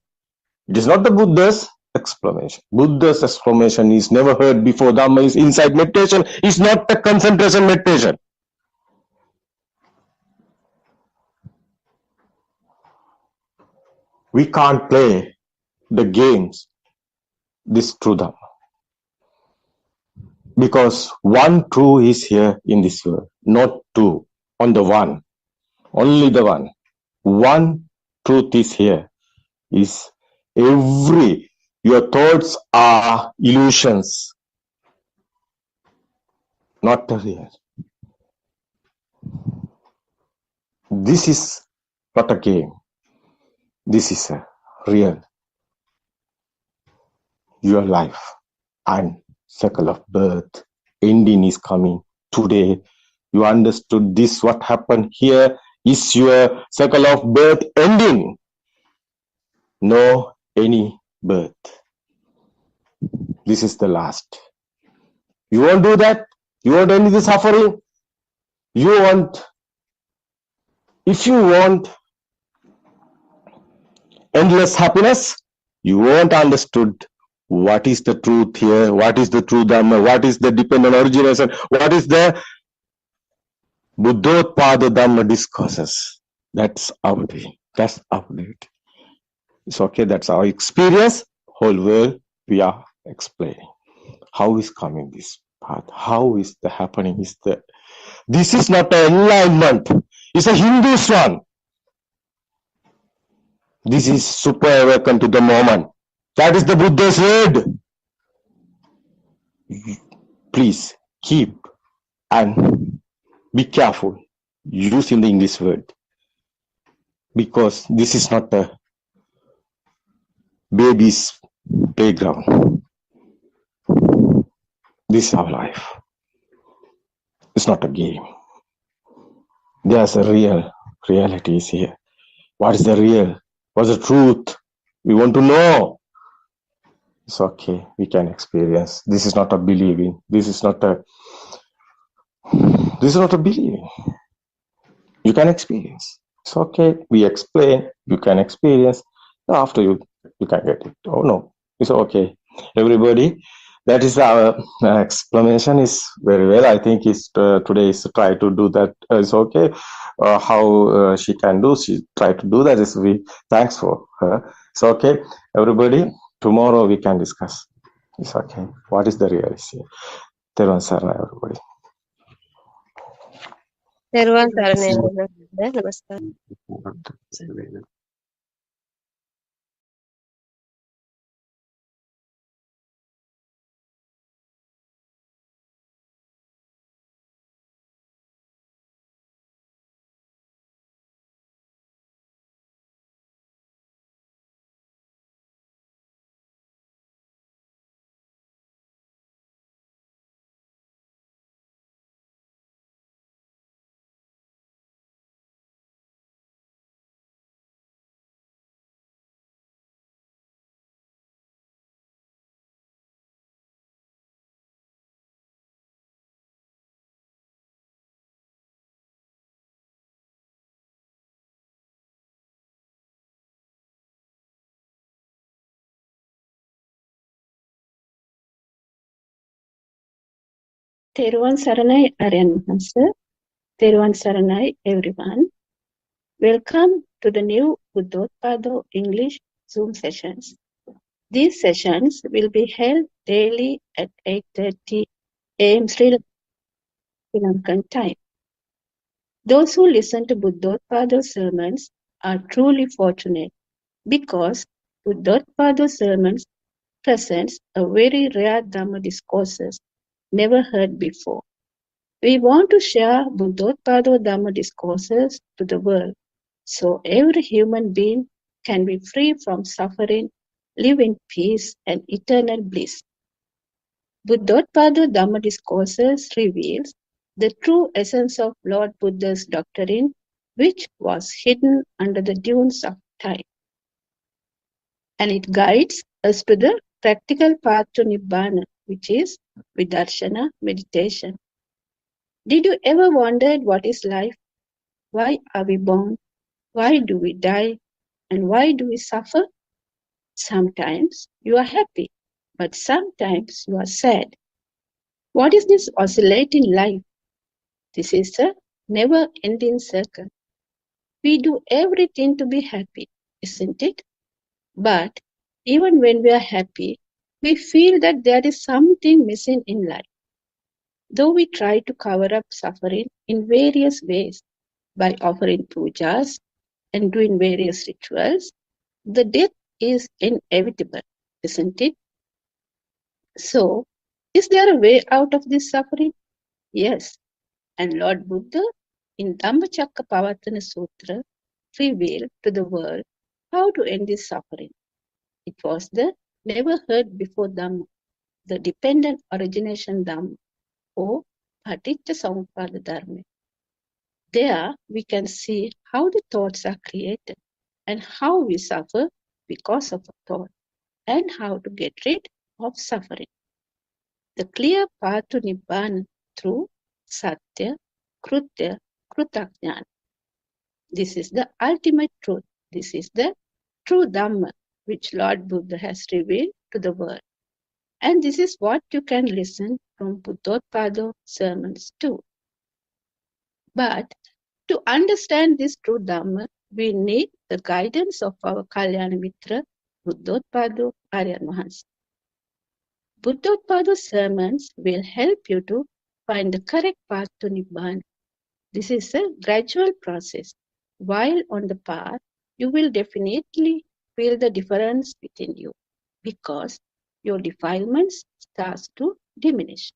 It is not the Buddha's explanation. Buddha's explanation is never heard before. Dhamma is inside meditation. It's not a concentration meditation. We can't play the games this true Dhamma. Because one true is here in this world, not two, on the one, only the one. One truth is here, is your thoughts are illusions, not the real. This is not a game. This is a real, your life and circle of birth. Ending is coming today. You understood this, what happened here is your circle of birth ending. No any birth. This is the last. You won't do that. You won't end the suffering. You want, if you want endless happiness, you won't understood what is the truth here, what is the true Dhamma, what is the dependent origination, what is the Buddothpado Dhamma discourses. That's our way. That's our way. It's okay, that's our experience. Whole world we are explaining. How is coming this path? How is the happening? This is not an enlightenment. It's a Hindu one. This is super awakened to the moment. That is the Buddha's word. Please keep and be careful using the English word, because this is not a baby's playground. This is our life. It's not a game. There's a real reality is here. What is the real? What's the truth? We want to know. It's okay. We can experience. This is not a believing. This is not a believing. You can experience. It's okay. We explain. You can experience. After you can get it. Oh no, it's okay. Everybody, that is our explanation is very well. I think is today is to try to do that. It's okay. How she can do, she try to do that. Is we thanks for her. It's okay. Everybody, tomorrow we can discuss. It's okay. What is the reality? Teruvan Sarana, everybody. තෙරුවන් සරණයි නමස්කාර. Teruvan Saranai Aryan Master. Teruvan Saranai everyone. Welcome to the new Buddothpado English Zoom sessions. These sessions will be held daily at 8:30 a.m. Sri Lankan time. Those who listen to Buddothpado sermons are truly fortunate because Buddothpado sermons presents a very rare Dhamma discourses never heard before. We want to share Buddothpado Dhamma discourses to the world, so every human being can be free from suffering, live in peace and eternal bliss. Buddothpado Dhamma discourses reveals the true essence of Lord Buddha's doctrine, which was hidden under the dunes of time. And it guides us to the practical path to Nibbana, which is Vidarshana meditation. Did you ever wonder what is life? Why are we born? Why do we die? And why do we suffer? Sometimes you are happy, but sometimes you are sad. What is this oscillating life? This is a never-ending circle. We do everything to be happy, isn't it? But even when we are happy, we feel that there is something missing in life. Though we try to cover up suffering in various ways by offering pujas and doing various rituals, the death is inevitable, isn't it? So, is there a way out of this suffering? Yes. And Lord Buddha in Dhammacakkappavattana Sutra revealed to the world how to end this suffering. It was the never heard before Dhamma, the dependent origination Dhamma, or Paticca Samuppada Dharma. There we can see how the thoughts are created and how we suffer because of a thought and how to get rid of suffering. The clear path to Nibbana through Satya, Krutya, Krutajnana. This is the ultimate truth. This is the true Dhamma which Lord Buddha has revealed to the world. And this is what you can listen from Buddothpado sermons too. But to understand this true Dhamma, we need the guidance of our Kalyana Mitra, Buddothpado Aryan Mahansa. Buddothpado sermons will help you to find the correct path to Nibbana. This is a gradual process. While on the path, you will definitely feel the difference within you because your defilements start to diminish.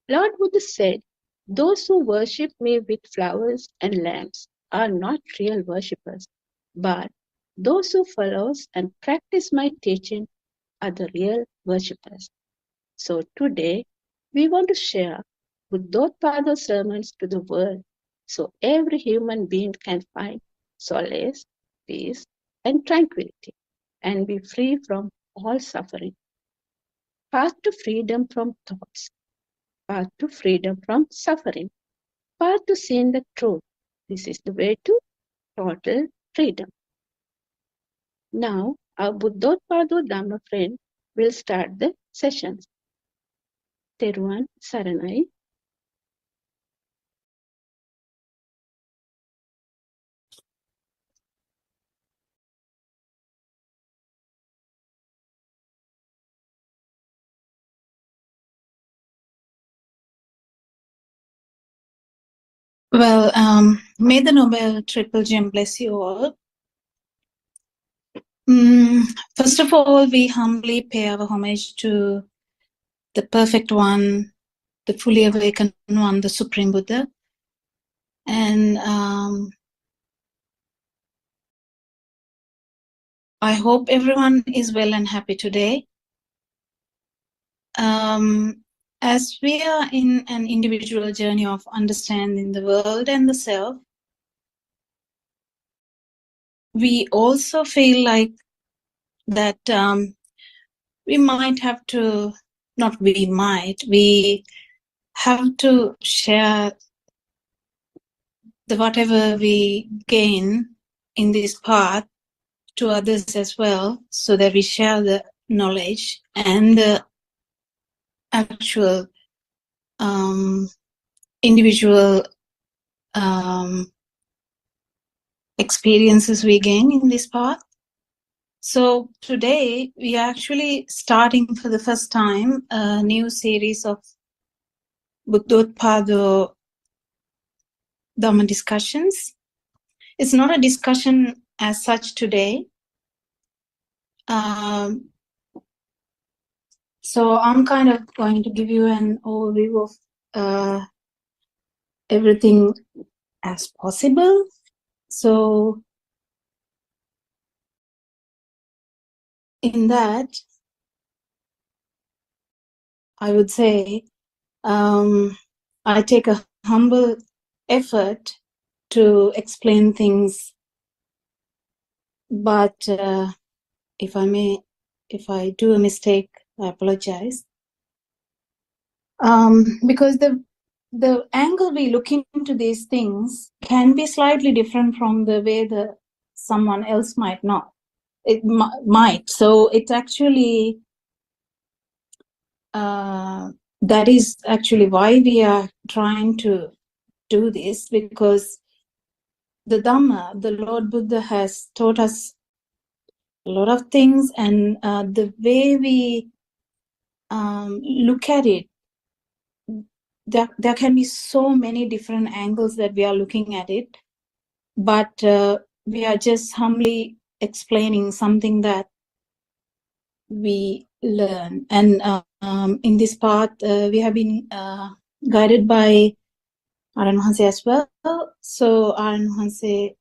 Lord Buddha said, those who worship me with flowers and lamps are not real worshippers, but those who follow and practice my teaching are the real worshippers. So today, we want to share Buddothpado sermons to the world so every human being can find solace, peace, and tranquility and be free from all suffering. Path to freedom from thoughts. Path to freedom from suffering. Path to seeing the truth. This is the way to total freedom. Now, our Buddothpado Dhamma friend will start the sessions. Teruvan Saranai. Well, may the Noble Triple Gem bless you all. First of all, we humbly pay our homage to the Perfect One, the fully awakened One, the Supreme Buddha. And I hope everyone is well and happy today. As we are in an individual journey of understanding the world and the self, we also feel like that we might have to, not we might, we have to share the whatever we gain in this path to others as well, so that we share the knowledge and the actual individual experiences we gain in this path. So today we are actually starting for the first time a new series of Buddothpado Dhamma discussions. It's not a discussion as such today. So I'm kind of going to give you an overview of everything as possible. So in that, I would say I take a humble effort to explain things, but if I do a mistake, I apologize. Because the angle we look into these things can be slightly different from the way someone else might not. It might. So it's actually, that is actually why we are trying to do this, because the Dhamma, the Lord Buddha has taught us a lot of things, and the way we look at it, there can be so many different angles that we are looking at it, but we are just humbly explaining something that we learn. And in this path, we have been guided by Aran Hanse as well. So Aran Hanse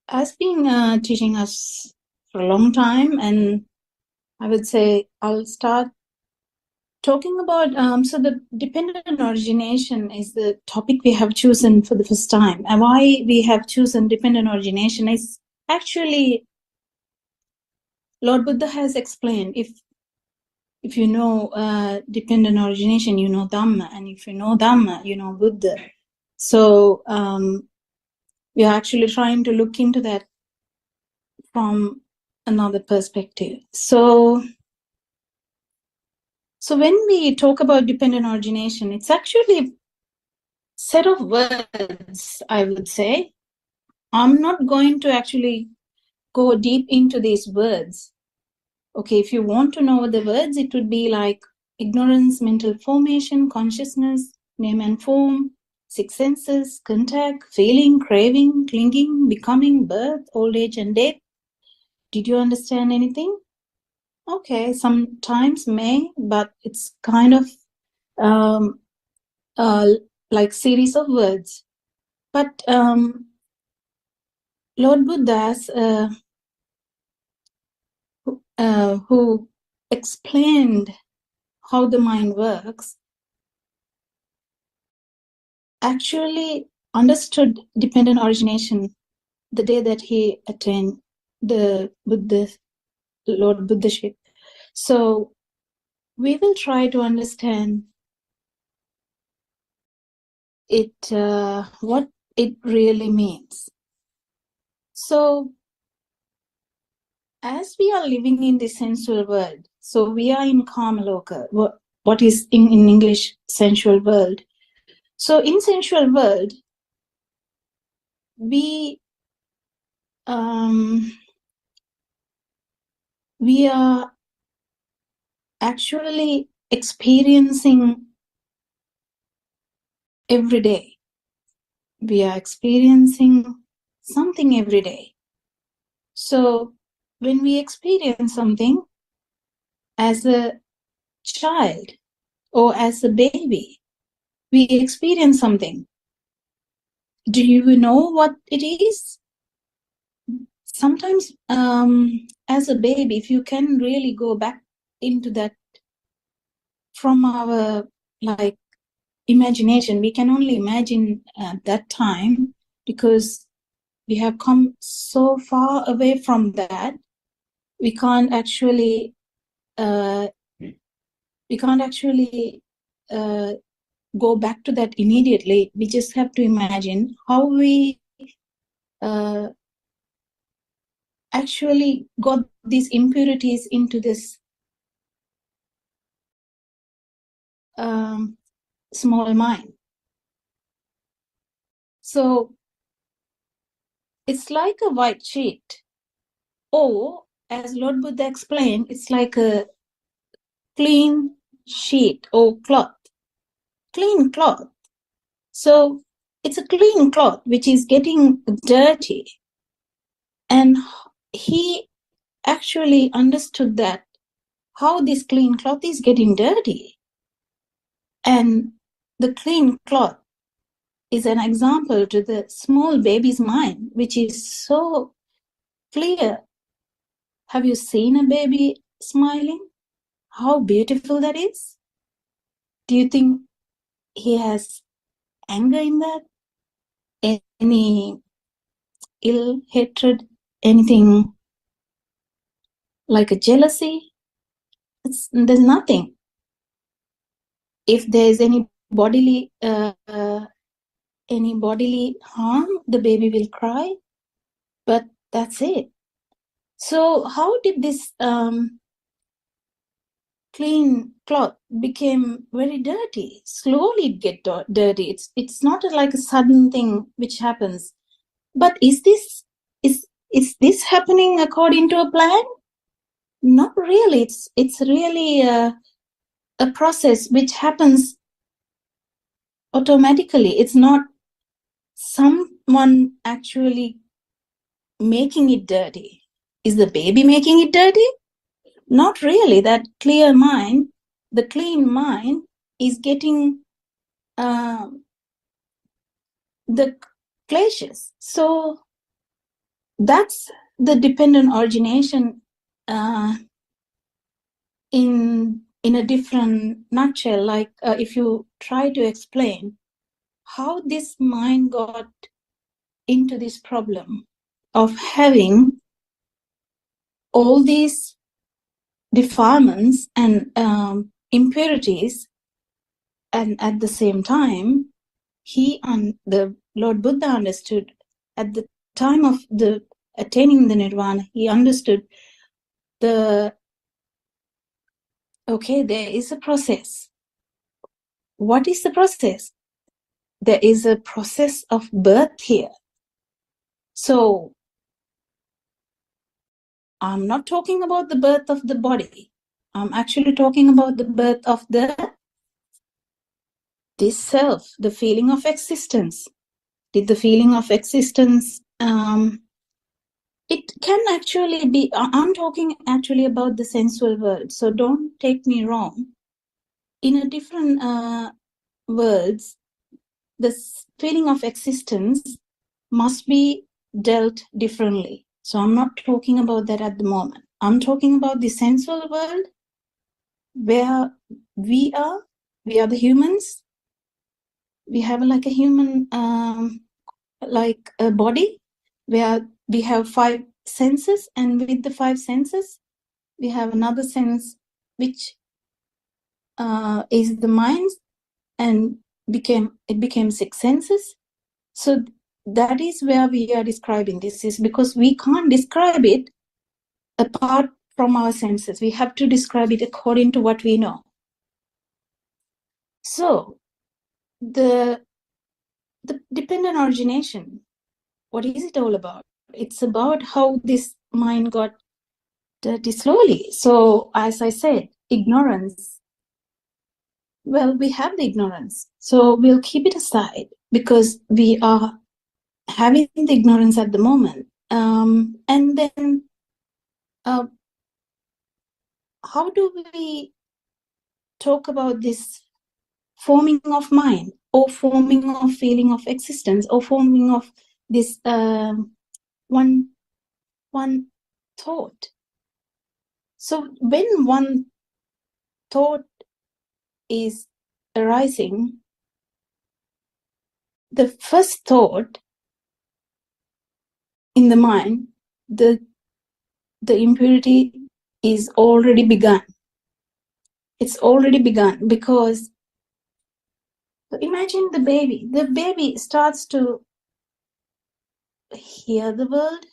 has been teaching us for a long time, and I would say I'll start talking about, so the dependent origination is the topic we have chosen for the first time. And why we have chosen dependent origination is actually Lord Buddha has explained, if you know dependent origination, you know Dhamma, and if you know Dhamma, you know Buddha. So we are actually trying to look into that from another perspective. So when we talk about dependent origination, it's actually a set of words, I would say. I'm not going to actually go deep into these words. Okay, if you want to know the words, it would be like ignorance, mental formation, consciousness, name and form, six senses, contact, feeling, craving, clinging, becoming, birth, old age, and death. Did you understand anything? Okay, sometimes may, but it's kind of like series of words. But Lord Buddha's who explained how the mind works, actually understood dependent origination the day that he attained the Lord Buddhaship. So we will try to understand it, what it really means. So as we are living in the sensual world, so we are in Kamaloka, what is in English sensual world. So in sensual world, we are actually experiencing every day. We are experiencing something every day. So when we experience something as a child or as a baby, we experience something. Do you know what it is? Sometimes as a baby, if you can really go back into that from our like imagination, we can only imagine that time, because we have come so far away from that. We can't actually go back to that immediately. We just have to imagine how we actually got these impurities into this small mind. So it's like a white sheet, or as Lord Buddha explained, it's like a clean sheet or cloth, clean cloth. So it's a clean cloth which is getting dirty, and he actually understood that how this clean cloth is getting dirty. And the clean cloth is an example to the small baby's mind, which is so clear. Have you seen a baby smiling? How beautiful that is? Do you think he has anger in that? Any ill, hatred, anything like a jealousy? There's nothing. If there's any bodily harm, the baby will cry, but that's it. So how did this clean cloth became very dirty? Slowly it get dirty. It's not like a sudden thing which happens. But is this happening according to a plan? Not really. It's really a process which happens automatically. It's not someone actually making it dirty. Is the baby making it dirty? Not really. That clear mind, the clean mind, is getting the glaciers. So that's the dependent origination in a different nutshell. Like if you try to explain how this mind got into this problem of having all these defilements and impurities, and at the same time, the Lord Buddha understood at the time of the attaining the nirvana, he understood there is a process. What is the process? There is a process of birth here. So I'm not talking about the birth of the body. I'm actually talking about the birth of this self, the feeling of existence. Did the feeling of existence, it can actually be, I'm talking actually about the sensual world, so don't take me wrong. In a different words, the feeling of existence must be dealt differently. So I'm not talking about that at the moment. I'm talking about the sensual world where we are the humans. We have like a human, like a body where we have 5 senses, and with the 5 senses, we have another sense which is the mind, and it became 6 senses. So that is where we are describing this, is because we can't describe it apart from our senses. We have to describe it according to what we know. So the dependent origination, what is it all about? It's about how this mind got dirty slowly. So as I said, ignorance. Well, we have the ignorance, so we'll keep it aside because we are having the ignorance at the moment. And then how do we talk about this forming of mind, or forming of feeling of existence, or forming of this one thought? So when one thought is arising, the first thought in the mind, the impurity is already begun. It's already begun because imagine the baby. The baby starts to hear the world.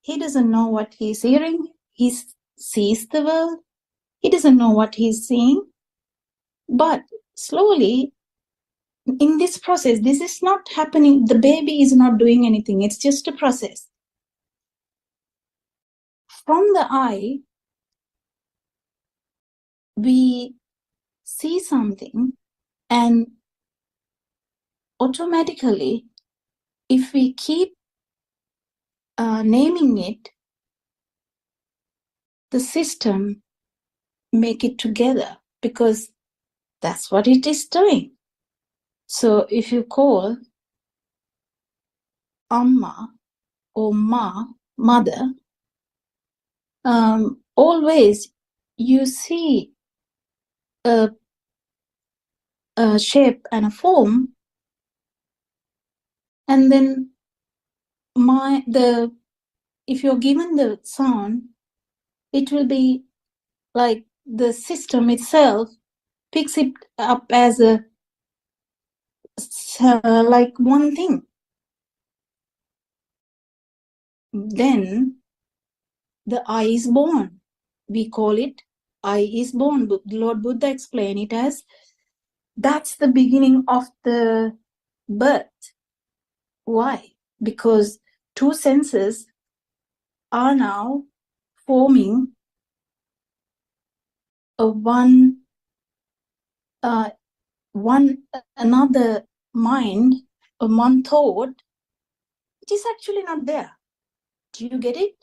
He doesn't know what he's hearing. He sees the world. He doesn't know what he's seeing. But slowly, in this process, this is not happening. The baby is not doing anything. It's just a process. From the eye, we see something, and automatically, if we keep naming it, the system make it together, because that's what it is doing. So if you call Amma or Ma, mother, always you see a shape and a form, and then if you're given the sound, it will be like the system itself picks it up as like one thing. Then the I is born. We call it I is born. Lord Buddha explained it as that's the beginning of the birth. Why? Because 2 senses are now forming another mind, one thought, which is actually not there. Do you get it?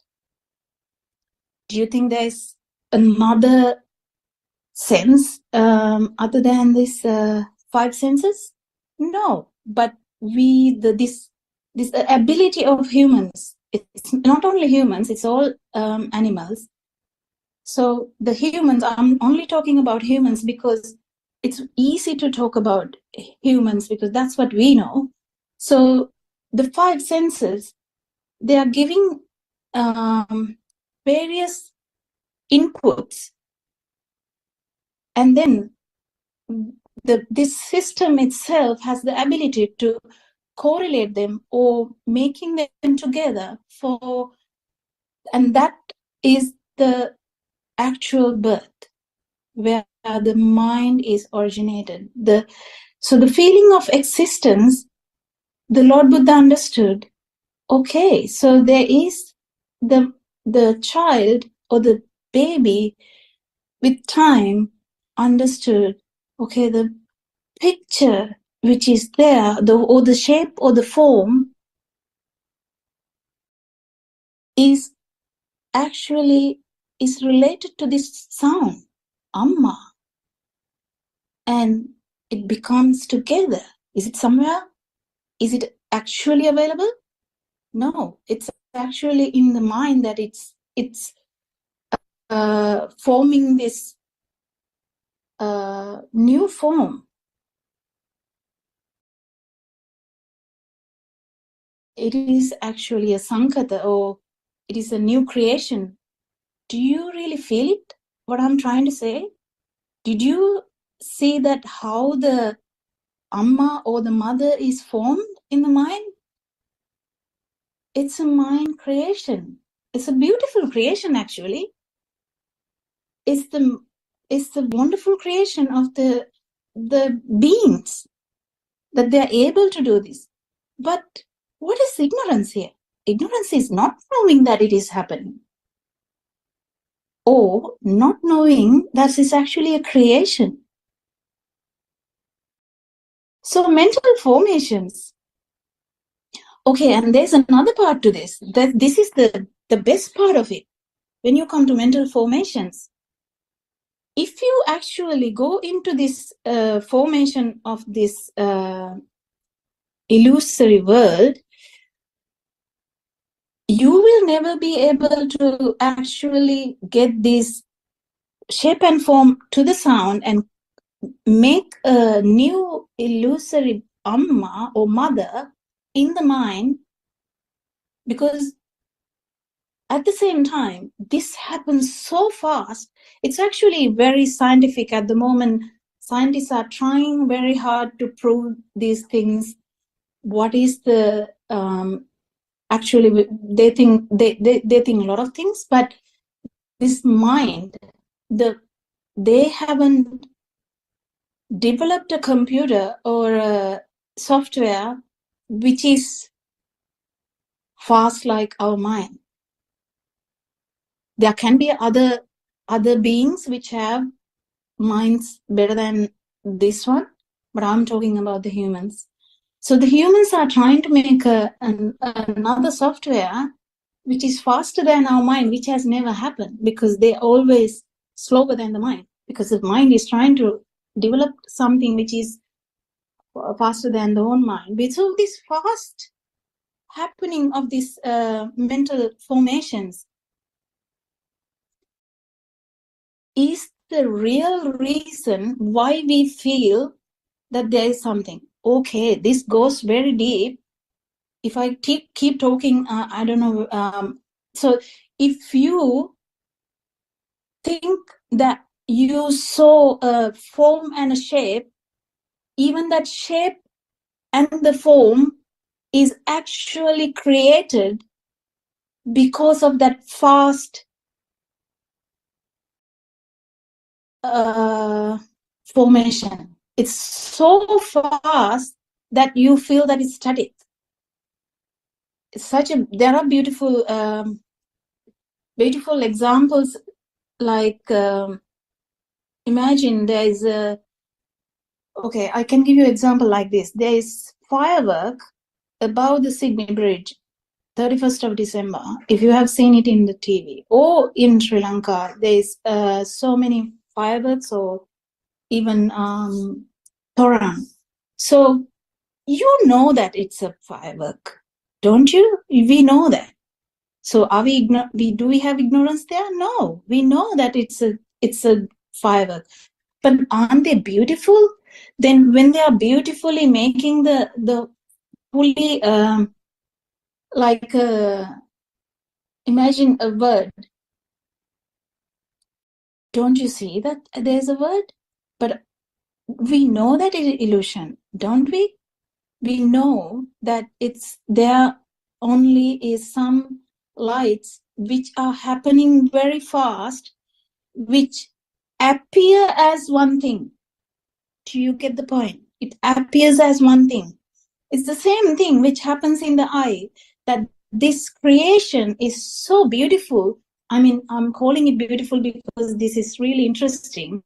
Do you think there's another sense other than this 5 senses? No, but this ability of humans, it's not only humans, it's all animals. So the humans, I'm only talking about humans because it's easy to talk about humans because that's what we know. So the five senses, they are giving various inputs, and then this system itself has the ability to correlate them or making them together and that is the actual birth where the mind is originated. So the feeling of existence, the Lord Buddha understood, okay, so there is the child or the baby with time understood, okay, the picture which is there, or the shape or the form is actually is related to this sound, Amma, and it becomes together. Is it somewhere? Is it actually available? No, it's actually in the mind that it's forming this new form. It is actually a sankata, or it is a new creation. Do you really feel it, what I'm trying to say? Did you see that how the Amma or the mother is formed in the mind? It's a mind creation. It's a beautiful creation, actually. It's the wonderful creation of the beings that they are able to do this. But what is ignorance here? Ignorance is not knowing that it is happening, or not knowing that it's actually a creation. So mental formations. Okay, and there's another part to this. That this is the best part of it. When you come to mental formations, if you actually go into this formation of this illusory world, you will never be able to actually get this shape and form to the sound and make a new illusory Amma or mother in the mind, because at the same time, this happens so fast. It's actually very scientific at the moment. Scientists are trying very hard to prove these things. What is the actually they think they think a lot of things, but this mind, they haven't developed a computer or a software which is fast like our mind. There can be other beings which have minds better than this one, but I'm talking about the humans. So the humans are trying to make another software which is faster than our mind, which has never happened, because they're always slower than the mind, because the mind is trying to develop something which is faster than the own mind. So this fast happening of these mental formations is the real reason why we feel that there is something. Okay, this goes very deep. If I keep talking, I don't know. So if you think that you saw a form and a shape, even that shape and the form is actually created because of that fast formation. It's so fast that you feel that it's static. It's there are beautiful examples, like imagine there is okay, I can give you an example like this. There is firework above the Sydney Bridge, 31st of December. If you have seen it in the TV, or in Sri Lanka, there is so many fireworks, or even Toran. So you know that it's a firework, don't you? We know that. So are we do we have ignorance there? No, we know that it's a firework. But aren't they beautiful? Then when they are beautifully making the fully like imagine a word. Don't you see that there's a word? But we know that it is illusion, don't we? We know that there only is some lights which are happening very fast, which appear as one thing. Do you get the point? It appears as one thing. It's the same thing which happens in the eye, that this creation is so beautiful. I mean, I'm calling it beautiful because this is really interesting.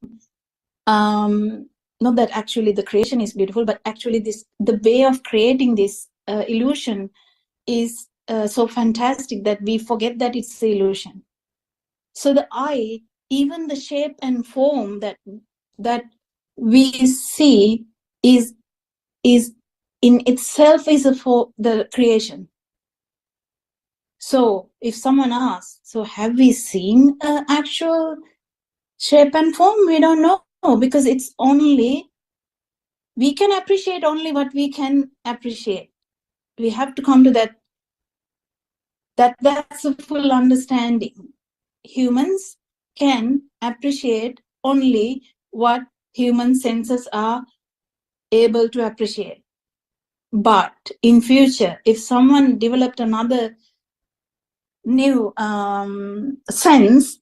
Not that actually the creation is beautiful, but actually the way of creating this illusion is so fantastic that we forget that it's the illusion. So the eye, even the shape and form that we see is in itself is for the creation. So if someone asks, so have we seen actual shape and form? We don't know, because it's only, we can appreciate only what we can appreciate. We have to come to that's a full understanding. Humans can appreciate only what human senses are able to appreciate. But in future, if someone developed another new sense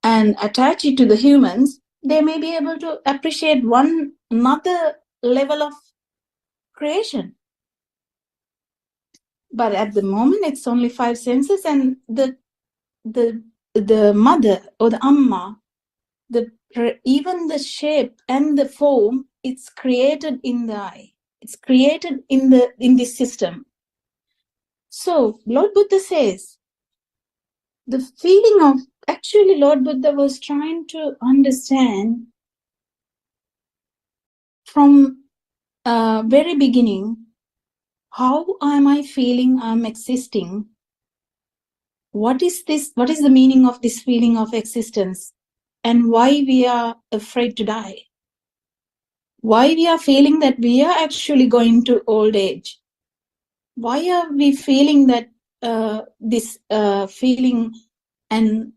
and attach it to the humans, they may be able to appreciate another level of creation. But at the moment, it's only 5 senses, and the mother or the amma, even the shape and the form, it's created in the eye. It's created in this system. So Lord Buddha says, the feeling of, actually Lord Buddha was trying to understand from very beginning, how am I feeling I'm existing? What is this? What is the meaning of this feeling of existence? And why we are afraid to die? Why we are feeling that we are actually going to old age? Why are we feeling that this feeling? And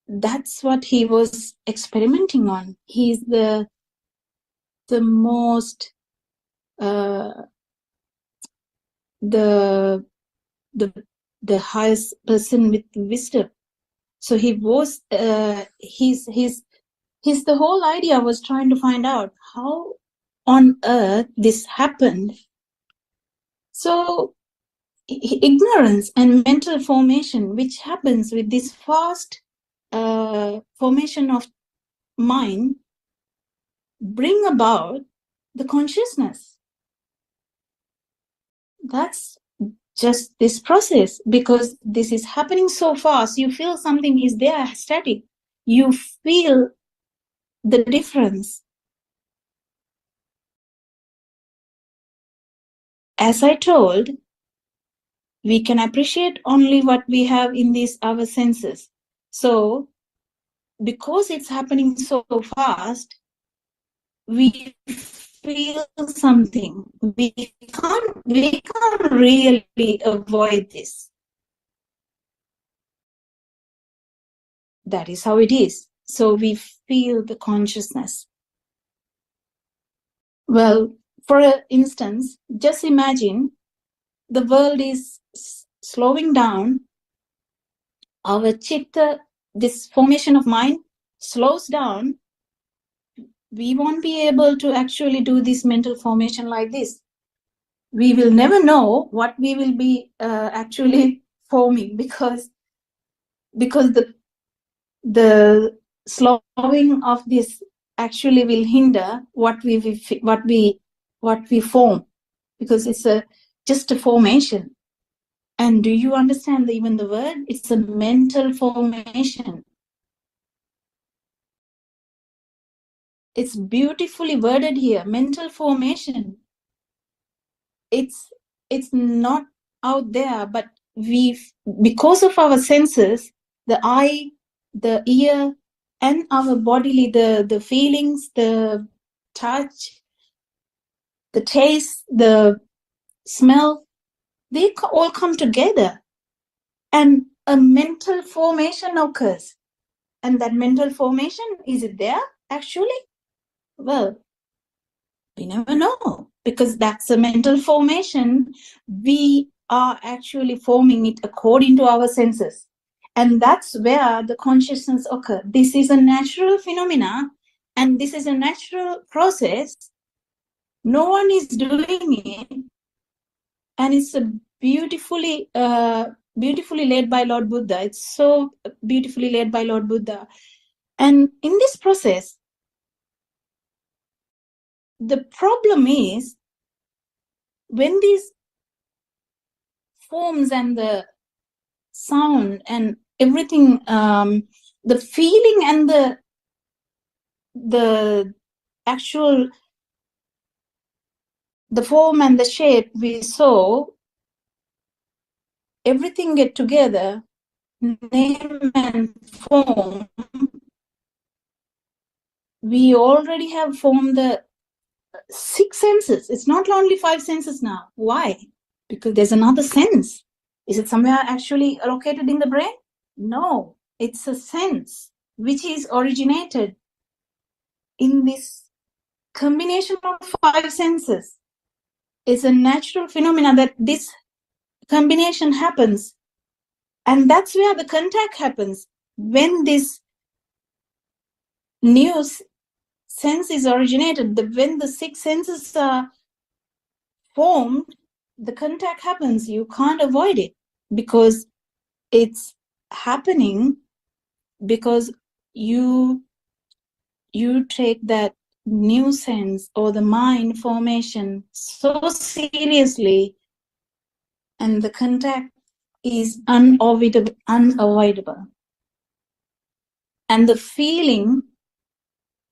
that's what he was experimenting on. He's the most the highest person with wisdom. So he was his the whole idea was trying to find out how on earth this happened. So ignorance and mental formation, which happens with this fast formation of mind, bring about the consciousness. That's just this process, because this is happening so fast. You feel something is there static, you feel the difference. As I told, we can appreciate only what we have in these our senses. So because it's happening so fast, we feel something. We can't really avoid this. That is how it is. So we feel the consciousness. Well, for instance, just imagine the world is slowing down. Our chitta, this formation of mind, slows down. We won't be able to actually do this mental formation like this. We will never know what we will be actually forming, because the slowing of this actually will hinder what we form, because it's just a formation. And do you understand even the word? It's a mental formation. It's beautifully worded here, mental formation. it's not out there, but because of our senses, the eye, the ear, and our bodily, the feelings, the touch, the taste, the smell, they all come together, and a mental formation occurs. And that mental formation, is it there actually? Well, we never know, because that's a mental formation. We are actually forming it according to our senses. And that's where the consciousness occurs. This is a natural phenomena, and this is a natural process. No one is doing it. And it's a beautifully led by Lord Buddha. It's so beautifully led by Lord Buddha. And in this process, the problem is when these forms and the sound and everything, the feeling and the actual, the form and the shape we saw, everything get together, name and form, we already have formed the 6 senses. It's not only 5 senses now. Why? Because there's another sense. Is it somewhere actually located in the brain? No, it's a sense which is originated in this combination of 5 senses. It's a natural phenomenon that this combination happens, and that's where the contact happens. When this new sense is originated, when the 6 senses are formed, the contact happens. You can't avoid it, because it's happening, because you take that new sense or the mind formation so seriously, and the contact is unavoidable. And the feeling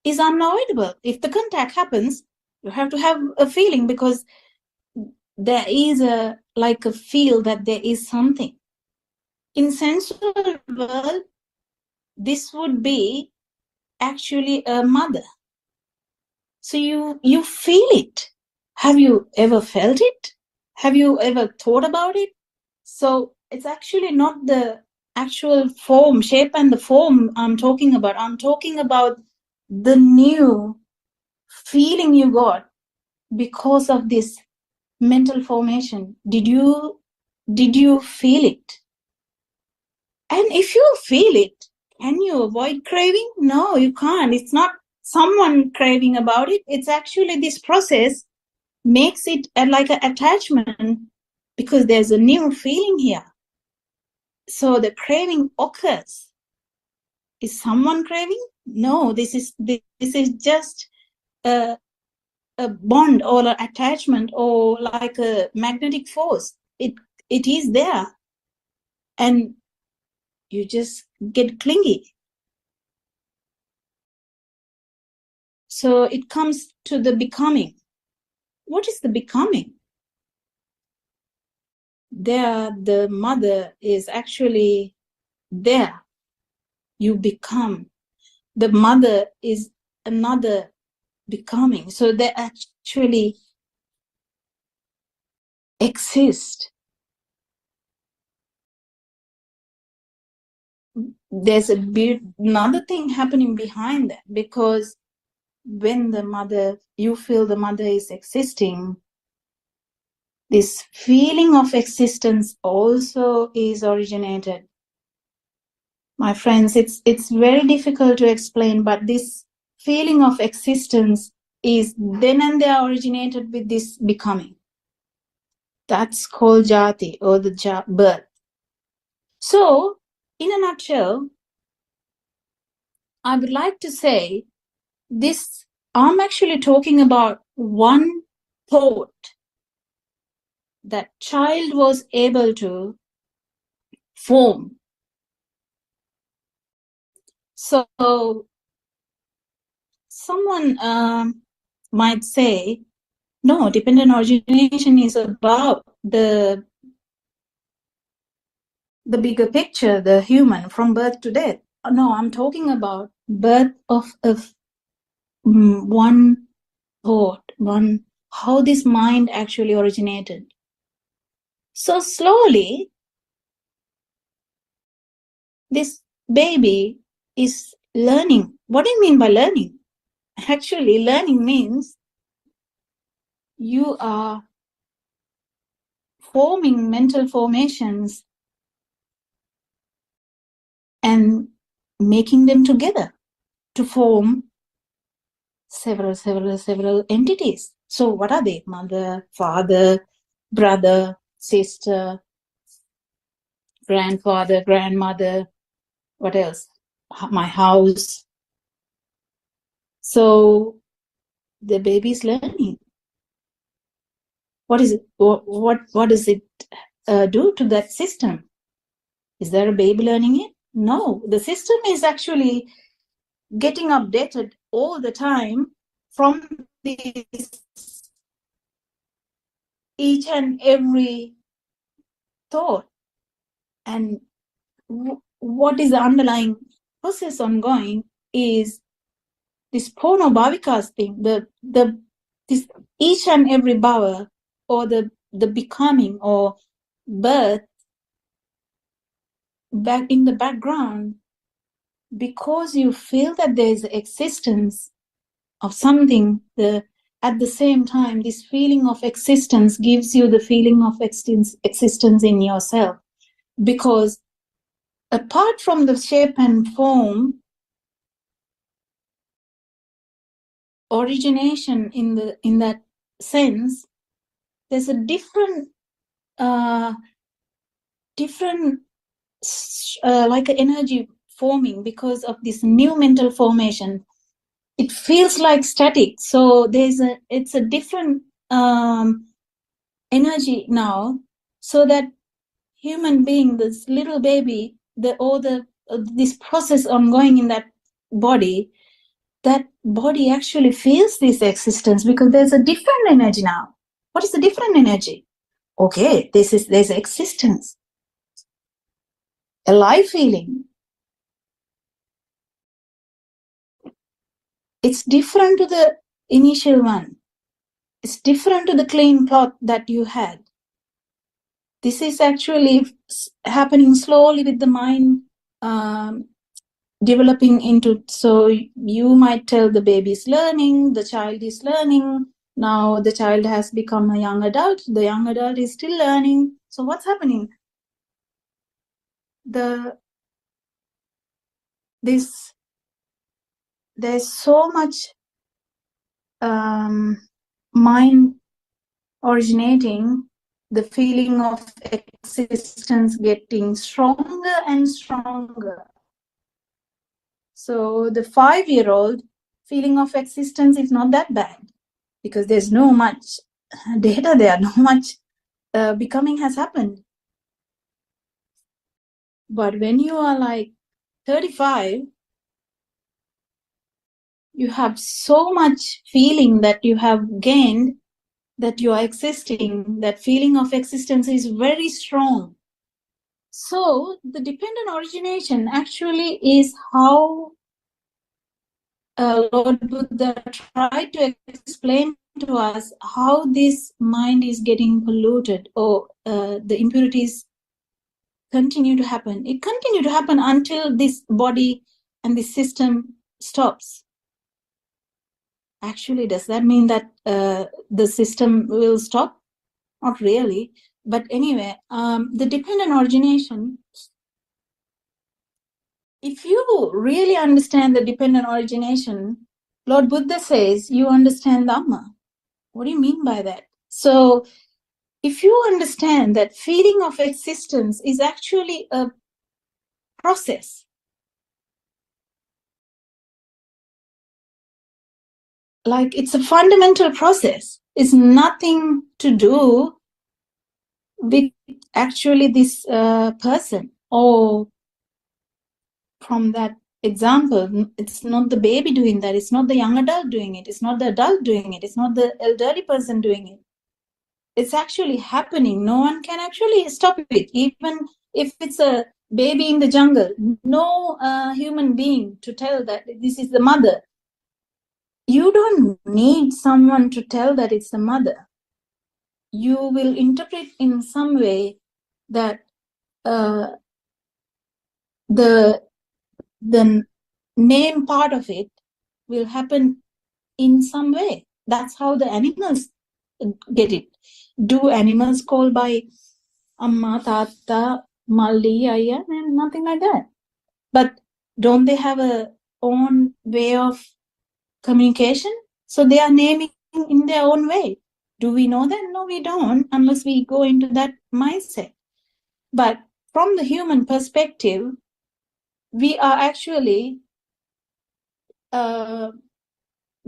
is unavoidable. If the contact happens, you have to have a feeling, because there is a feel that there is something. In sensual world, this would be actually a mother. So you feel it. Have you ever felt it? Have you ever thought about it? So it's actually not the actual form, shape and the form I'm talking about. I'm talking about the new feeling you got because of this mental formation. Did you feel it? And if you feel it, can you avoid craving? No, you can't. It's not someone craving about it. It's actually this process makes it like an attachment, because there's a new feeling here. So the craving occurs. Is someone craving? No, this is just a bond or an attachment, or like a magnetic force. It is there, and you just get clingy. So it comes to the becoming. What is the becoming? There, the mother is actually there. You become. The mother is another becoming. So they actually exist. There's another thing happening behind that, because when the mother, you feel the mother is existing, this feeling of existence also is originated. My friends, it's very difficult to explain, but this feeling of existence is then and there originated with this becoming. That's called jati, or the birth. So, in a nutshell, I would like to say this, I'm actually talking about one thought that child was able to form. So someone might say, No, dependent origination is about the bigger picture, the human from birth to death. No, I'm talking about birth of one thought, how this mind actually originated. So slowly, this baby is learning. What do you mean by learning? Actually, learning means you are forming mental formations and making them together to form several entities. So what are they? Mother, father, brother, sister, grandfather, grandmother, what else? My house. So the baby is learning. What is it? What does it do to that system? Is there a baby learning it? No, the system is actually getting updated all the time from this each and every thought. And what is the underlying process ongoing is this Pono Bhavikas thing, this each and every bhava, or the becoming or birth back in the background, because you feel that there is existence of something, at the same time, this feeling of existence gives you the feeling of existence in yourself. Because apart from the shape and form, origination in that sense, there's a different like an energy forming because of this new mental formation. It feels like static, so it's a different energy now, so that human being, this little baby, this process ongoing in that body actually feels this existence, because there's a different energy now. What is the different energy? Okay, there's existence, a life feeling. It's different to the initial one. It's different to the clean cloth that you had. This is actually happening slowly with the mind developing into. So you might tell the baby is learning, the child is learning. Now the child has become a young adult. The young adult is still learning. So what's happening? There's so much mind originating, the feeling of existence getting stronger and stronger. So the 5-year-old feeling of existence is not that bad, because there's no much data there, no much becoming has happened. But when you are like 35, you have so much feeling that you have gained, that you are existing. That feeling of existence is very strong. So the dependent origination actually is how Lord Buddha tried to explain to us how this mind is getting polluted, or the impurities continue to happen. It continues to happen until this body and this system stops. Actually, does that mean that the system will stop? Not really. But anyway, the dependent origination, if you really understand the dependent origination, Lord Buddha says you understand Dhamma. What do you mean by that? So if you understand that feeling of existence is actually a process, like it's a fundamental process, it's nothing to do with actually this person or from that example, it's not the baby doing that, it's not the young adult doing it, it's not the adult doing it, it's not the elderly person doing it. It's actually happening. No one can actually stop it. Even if it's a baby in the jungle, no human being to tell that this is the mother. You don't need someone to tell that it's the mother. You will interpret in some way that the name part of it will happen in some way. That's how the animals get it. Do animals call by Amma, Tata, Malli, Ayya, and nothing like that? But don't they have a own way of communication? So they are naming in their own way. Do we know that? No, we don't, unless we go into that mindset. But from the human perspective, we are actually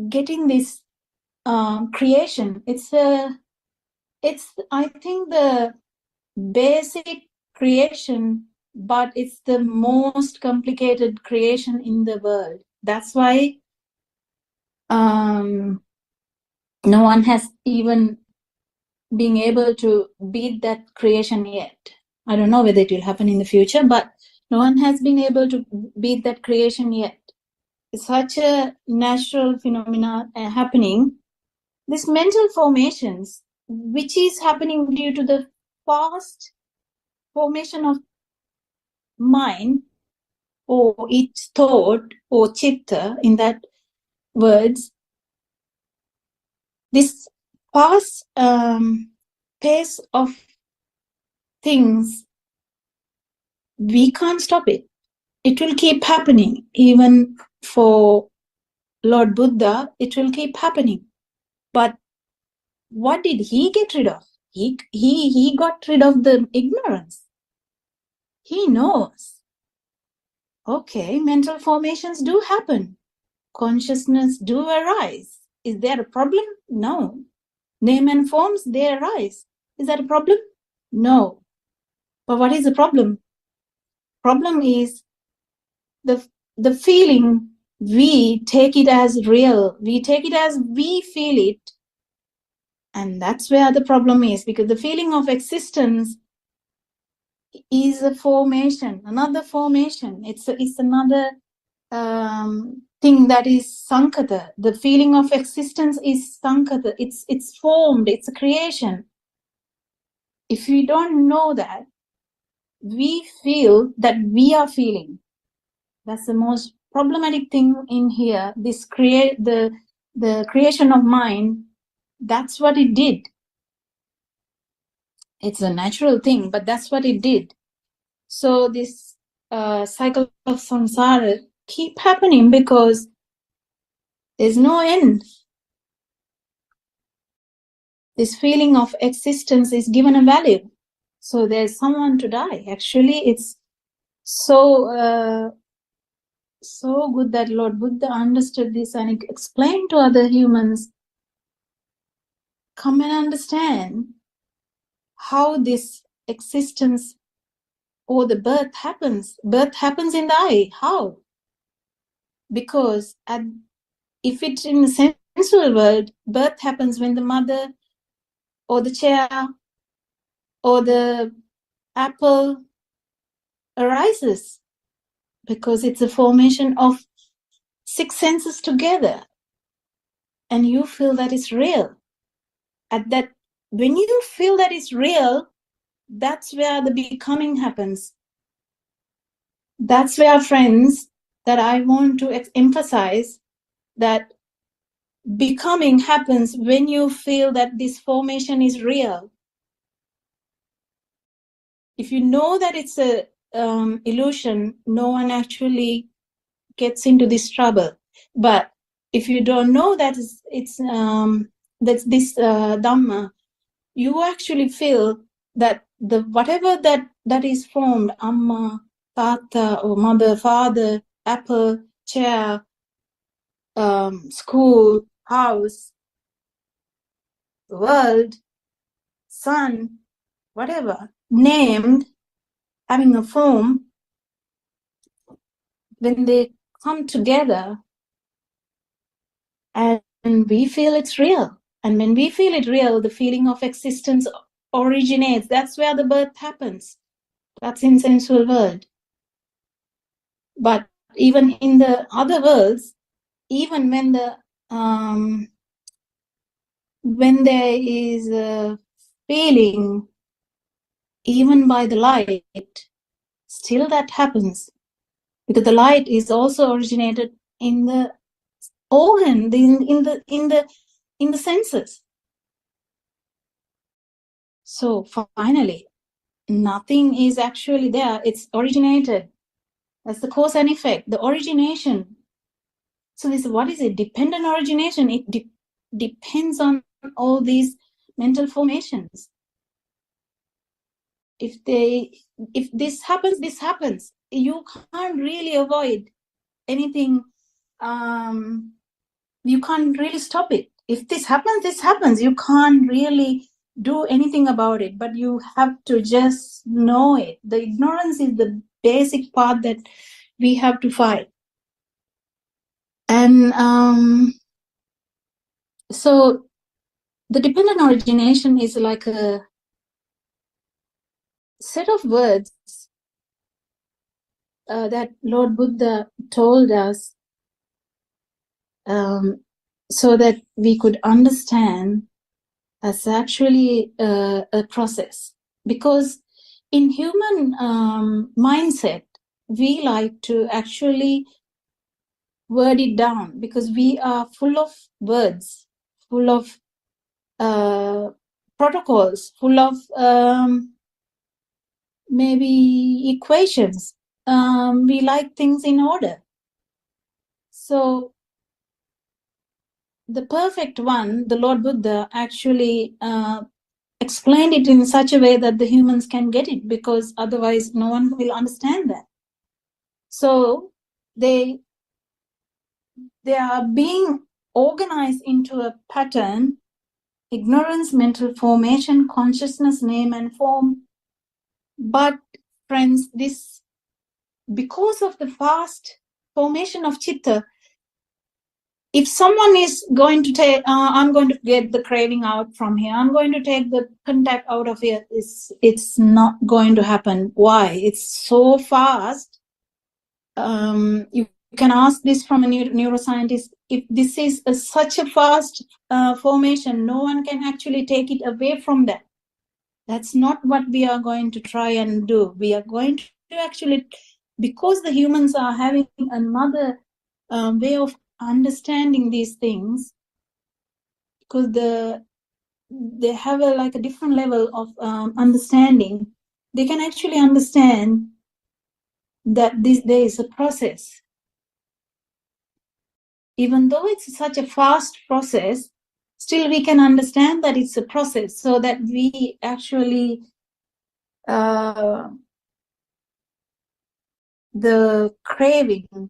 getting this creation. It's I think the basic creation, but it's the most complicated creation in the world. That's why no one has even been able to beat that creation yet. I don't know whether it will happen in the future, but no one has been able to beat that creation yet. It's such a natural phenomena happening. These mental formations, which is happening due to the fast formation of mind or each thought or chitta in that words, this fast pace of things, we can't stop it. It will keep happening. Even for Lord Buddha, it will keep happening. But what did he get rid of? He got rid of the ignorance. He knows. Okay, mental formations do happen. Consciousness do arise. Is there a problem? No. Name and forms, they arise. Is that a problem? No. But what is the problem? Problem is the feeling, we take it as real. We take it as we feel it. And that's where the problem is, because the feeling of existence is a formation, another formation. It's another thing that is sankata. The feeling of existence is sankata. It's formed. It's a creation. If we don't know that, we feel that we are feeling. That's the most problematic thing in here. This the creation of mind. That's what it did. It's a natural thing, but that's what it did. So this cycle of samsara keep happening because there's no end. This feeling of existence is given a value. So there's someone to die. Actually, it's so good that Lord Buddha understood this and explained to other humans, come and understand how this existence or the birth happens. Birth happens in the eye. How? Because if it's in the sensual world, birth happens when the mother or the chair or the apple arises, because it's a formation of 6 senses together, and you feel that it's real. When you feel that it's real, that's where the becoming happens. That's where, friends, that I want to emphasize, that becoming happens when you feel that this formation is real. If you know that it's a illusion, no one actually gets into this trouble. But if you don't know that that's this Dhamma, you actually feel that whatever that is formed, Amma, Tata, or mother, father, apple, chair, school, house, world, sun, whatever, named, having a form, when they come together and we feel it's real. And when we feel it real, the feeling of existence originates. That's where the birth happens. That's in sensual world. But even in the other worlds, even when there is a feeling, even by the light, still that happens, because the light is also originated in the organ, in the senses. So finally, nothing is actually there. It's originated. That's the cause and effect, the origination. So this, what is it? Dependent origination. It depends on all these mental formations. If this happens, this happens. You can't really avoid anything. You can't really stop it. If this happens, this happens. You can't really do anything about it, but you have to just know it. The ignorance is the basic part that we have to fight. And so the dependent origination is like a set of words that Lord Buddha told us so that we could understand as actually a process. Because in human mindset, we like to actually word it down, because we are full of words, full of protocols, full of maybe equations. We like things in order. So the perfect one, the Lord Buddha actually explained it in such a way that the humans can get it, because otherwise no one will understand that. So they are being organized into a pattern: ignorance, mental formation, consciousness, name and form. But friends, this, because of the fast formation of chitta, if someone is going to take, I'm going to get the craving out from here, I'm going to take the contact out of here, it's not going to happen. Why? It's so fast. You can ask this from a neuroscientist. If this is such a fast formation, no one can actually take it away from that. That's not what we are going to try and do. We are going to actually, because the humans are having another way of understanding these things, because they have a different level of understanding, they can actually understand that there is a process. Even though it's such a fast process, still we can understand that it's a process, so that we actually the craving,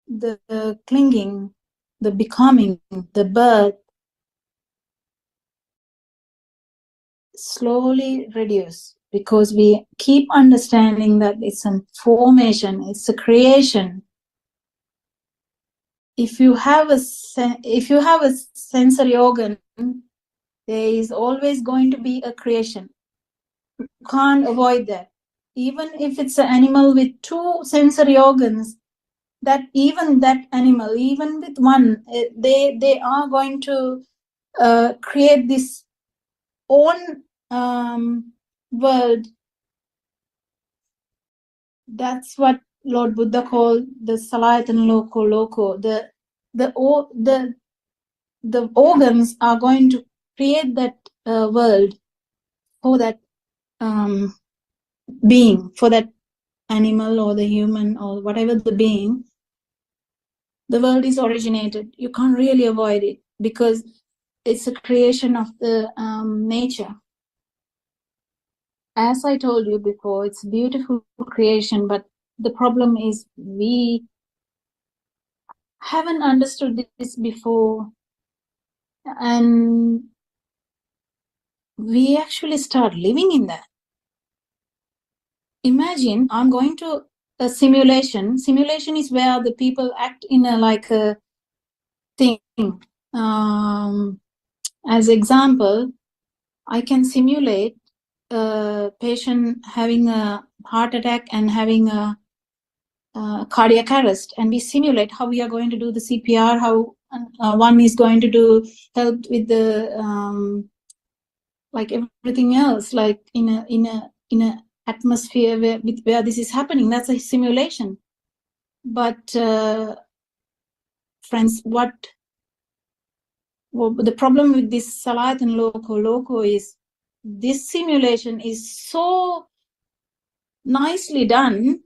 the clinging, the becoming, the birth slowly reduce, because we keep understanding that it's a formation, it's a creation. If you have a sensory organ, there is always going to be a creation. You can't avoid that. Even if it's an animal with 2 sensory organs, that even that animal, even with one, they are going to create this own world. That's what Lord Buddha called the Salayatan Loko. The organs are going to create that world for that being, for that animal or the human or whatever the being. The world is originated. You can't really avoid it, because it's a creation of the nature. As I told you before, it's a beautiful creation, but the problem is we haven't understood this before, and we actually start living in that. Imagine I'm going to a simulation. Simulation is where the people act in a like a thing. As example, I can simulate a patient having a heart attack and having a cardiac arrest, and we simulate how we are going to do the CPR, how one is going to do help with the like everything else, like in a atmosphere where this is happening. That's a simulation. But friends, the problem with this Salat and Loco is this simulation is so nicely done,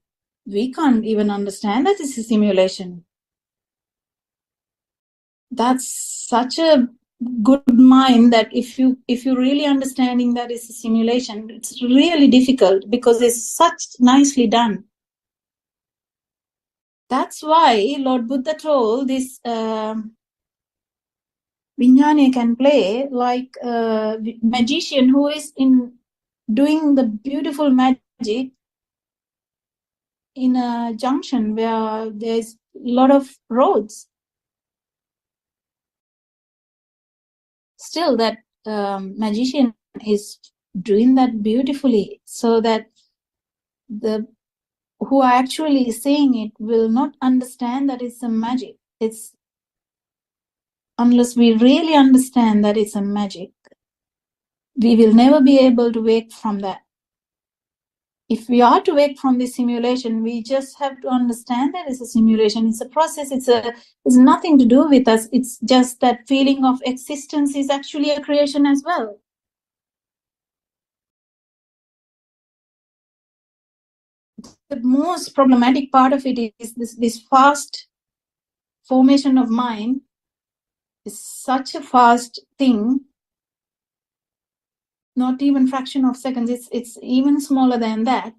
we can't even understand that it's a simulation. That's such a good mind that if you really understanding that it's a simulation, it's really difficult because it's such nicely done. That's why Lord Buddha told this Vijnani can play like a magician who is doing the beautiful magic in a junction where there's a lot of roads. Still, that magician is doing that beautifully, so that the who are actually saying it will not understand that it's a magic. It's unless we really understand that it's a magic, we will never be able to wake from that. If we are to wake from this simulation, we just have to understand that it's a simulation. It's a process. It's nothing to do with us. It's just that feeling of existence is actually a creation as well. The most problematic part of it is this fast formation of mind. Is such a fast thing. Not even fraction of seconds. It's even smaller than that.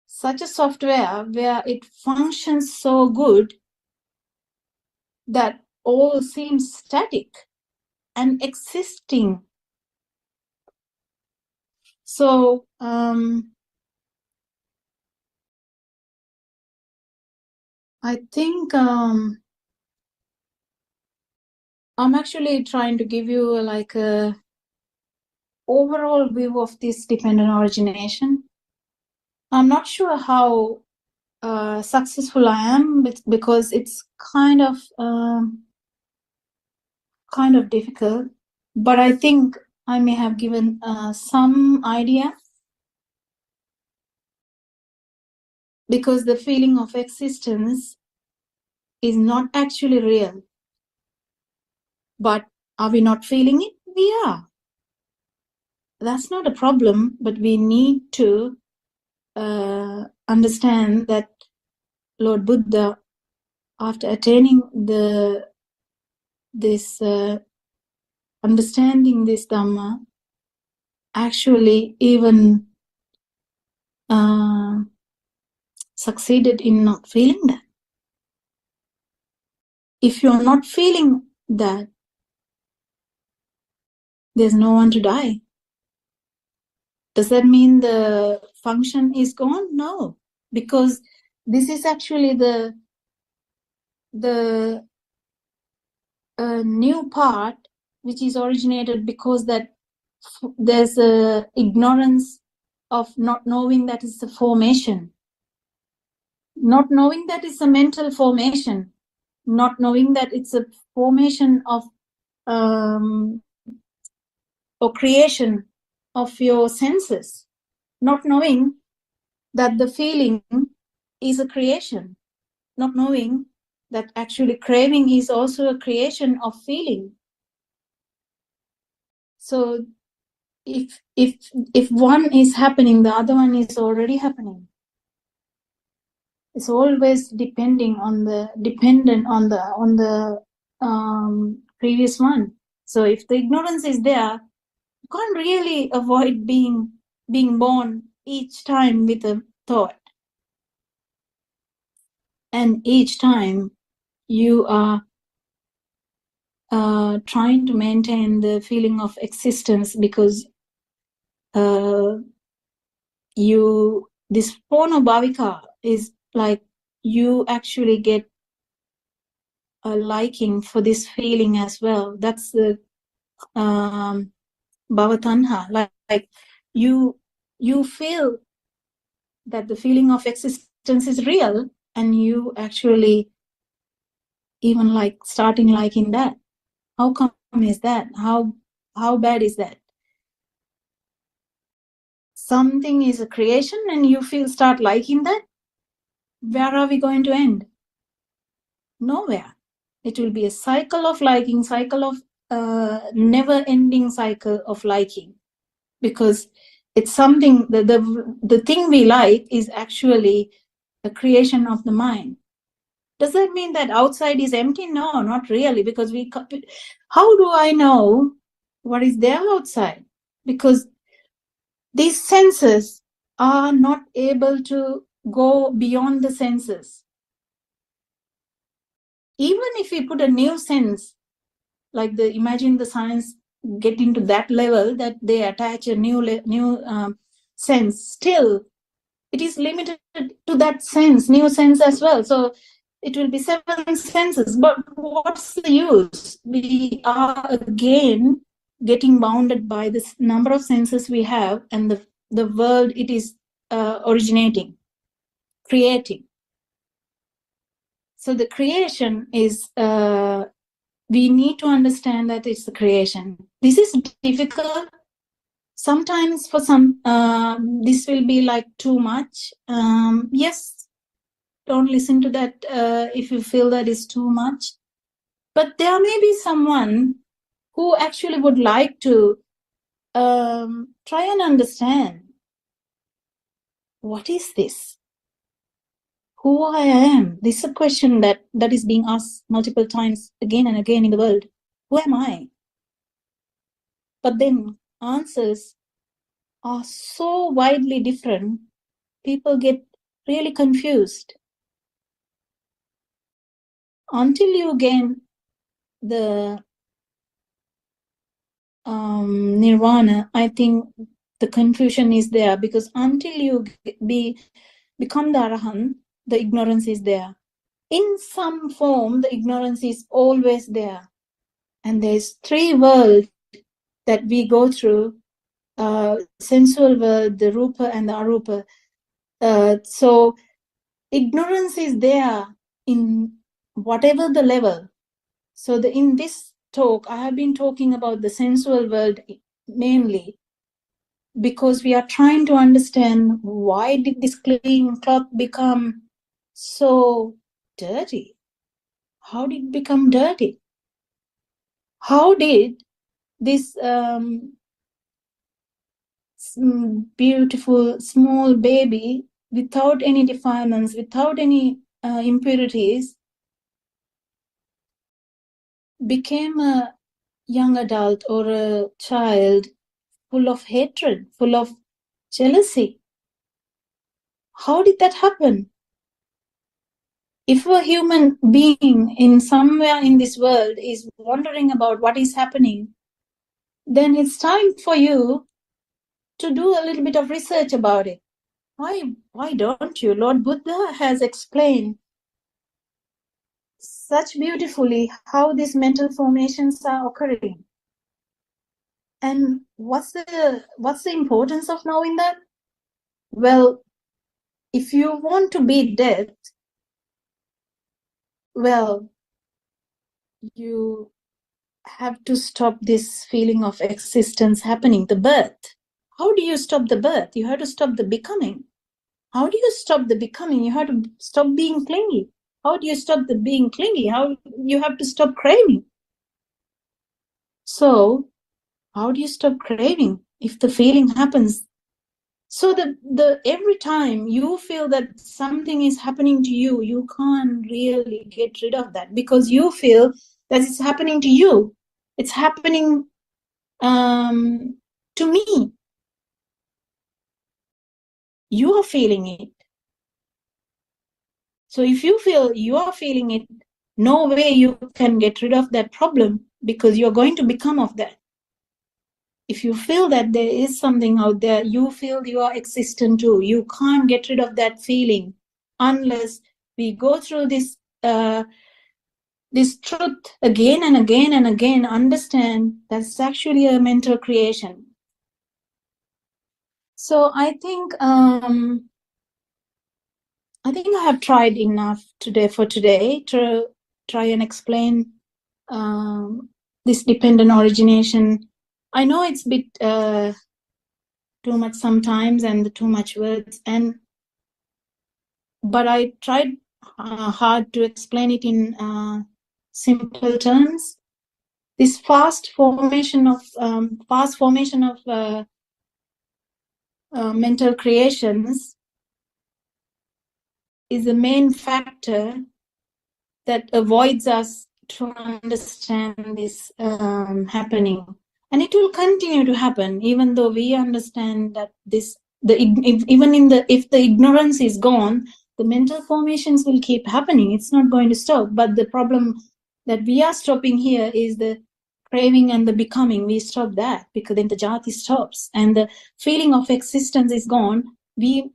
Such a software where it functions so good that all seems static and existing. So I think I'm actually trying to give you like a overall view of this dependent origination. I'm not sure how successful I am, because it's kind of difficult, but I think I may have given some idea, because the feeling of existence is not actually real. But are we not feeling it? We are. That's not a problem, but we need to understand that Lord Buddha, after attaining understanding this Dhamma, actually even succeeded in not feeling that. If you're not feeling that, there's no one to die. Does that mean the function is gone? No, because this is actually the new part which is originated because that there's a ignorance of not knowing that it's a formation, not knowing that it's a mental formation, not knowing that it's a formation of or creation of your senses, not knowing that the feeling is a creation, not knowing that actually craving is also a creation of feeling. So if one is happening, the other one is already happening. It's always dependent on the previous one. So if the ignorance is there, you can't really avoid being born each time with a thought. And each time you are trying to maintain the feeling of existence, because you this phono-bhavika is like you actually get a liking for this feeling as well. That's the bhavatanha. Like you feel that the feeling of existence is real, and you actually even like starting liking that. How come is that? How bad is that? Something is a creation and you start liking that. Where are we going to end? Nowhere. It will be a cycle of liking, cycle of never-ending cycle of liking, because it's something that the thing we like is actually a creation of the mind. Does that mean that outside is empty? No, not really, because how do I know what is there outside? Because these senses are not able to go beyond the senses. Even if we put a new sense, like imagine the science get into that level that they attach a new sense, still it is limited to that sense, new sense as well. So it will be 7 senses, but what's the use? We are again getting bounded by this number of senses we have, and the world it is originating, creating. So the creation is we need to understand that it's the creation. This is difficult. Sometimes for some, this will be like too much. Yes, don't listen to that if you feel that is too much. But there may be someone who actually would like to try and understand, what is this? Who I am? This is a question that is being asked multiple times again and again in the world. Who am I? But then answers are so widely different, people get really confused. Until you gain the nirvana, I think the confusion is there, because until you become the arahant, the ignorance is there. In some form, the ignorance is always there. And there's 3 worlds that we go through, sensual world, the rupa and the arupa. So ignorance is there in whatever the level. So in this talk, I have been talking about the sensual world mainly, because we are trying to understand, why did this clean cloth become so dirty? How did it become dirty? How did this beautiful small baby, without any defilements, without any impurities, became a young adult or a child full of hatred, full of jealousy? How did that happen? If a human being in somewhere in this world is wondering about what is happening, then it's time for you to do a little bit of research about it. Why don't you? Lord Buddha has explained such beautifully how these mental formations are occurring. And what's the importance of knowing that? Well, if you want to beat death, well, you have to stop this feeling of existence happening, the birth. How do you stop the birth? You have to stop the becoming. How do you stop the becoming? You have to stop being clingy. How do you stop the being clingy? How you have to stop craving. So how do you stop craving if the feeling happens? So the every time you feel that something is happening to you, you can't really get rid of that, because you feel that it's happening to you. It's happening to me. You are feeling it. So if you feel you are feeling it, no way you can get rid of that problem, because you're going to become of that. if you feel that there is something out there, you feel you are existent too. You can't get rid of that feeling unless we go through this truth again and again and again, understand that's actually a mental creation. So I think I have tried enough today to try and explain this dependent origination. I know it's a bit too much sometimes and too much words, but I tried hard to explain it in simple terms. This fast formation of mental creations is the main factor that avoids us to understand this happening, and it will continue to happen even though we understand that if the ignorance is gone, the mental formations will keep happening. It's not going to stop. But the problem that we are stopping here is the craving and the becoming. We stop that because then the jati stops and the feeling of existence is gone. The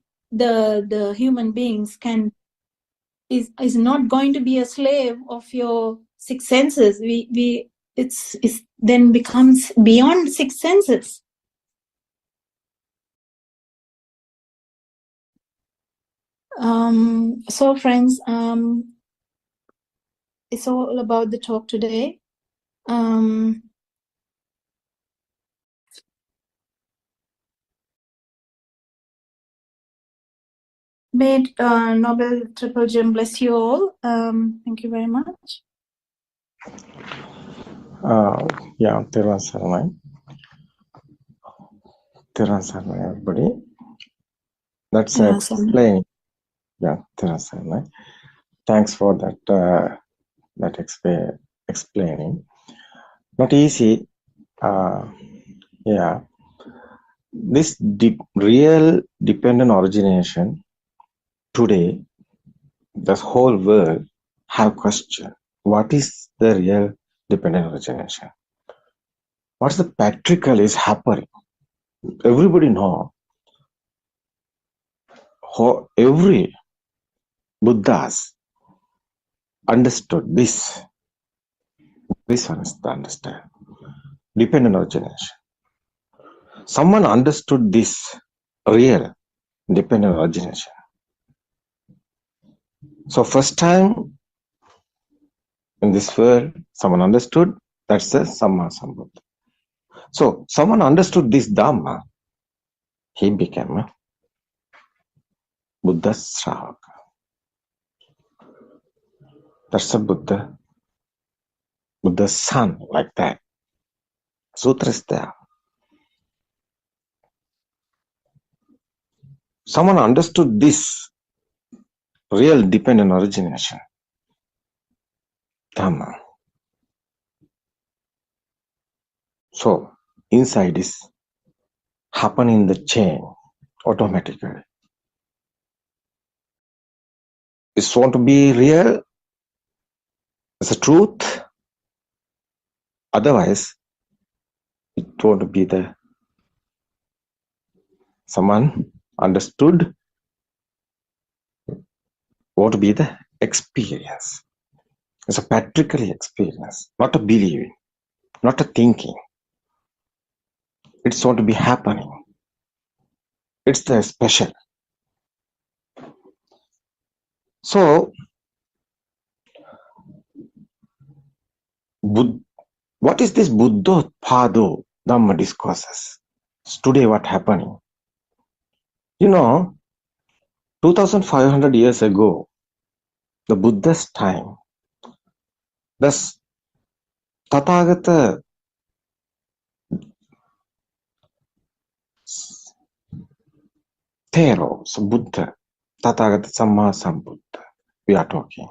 human beings is not going to be a slave of your six senses. It's then becomes beyond six senses. So friends, it's all about the talk today. May Nobel Triple Gem bless you all. Thank you very much. Yeah, Teran Saranai, everybody. That's explain. Yeah, Teran Saranai. Thanks for that explaining. Not easy. Yeah. This real dependent origination today, the whole world have question. What is the real dependent origination? What's the practical is happening? Everybody know how every Buddhas understood this. This one is the understand. Dependent origination. Someone understood this real dependent origination. So first time in this world, someone understood, that's the Samma Sambuddha. So someone understood this Dhamma, he became a Buddha Shravaka. That's a Buddha's son, like that. Sutra is there. Someone understood this real dependent origination, Dhamma. So inside is happening the chain automatically. It's want to be real, it's a truth. Otherwise, it won't be the someone understood what to be the experience. It's a practical experience, not a believing, not a thinking. It's want to be happening. It's the special. So, what is this Buddothpado Dhamma discourses? Today what happening? 2,500 years ago, the Buddha's time, thus Tathagata Thero, so Buddha, Tathagata Samma Sambuddha, we are talking.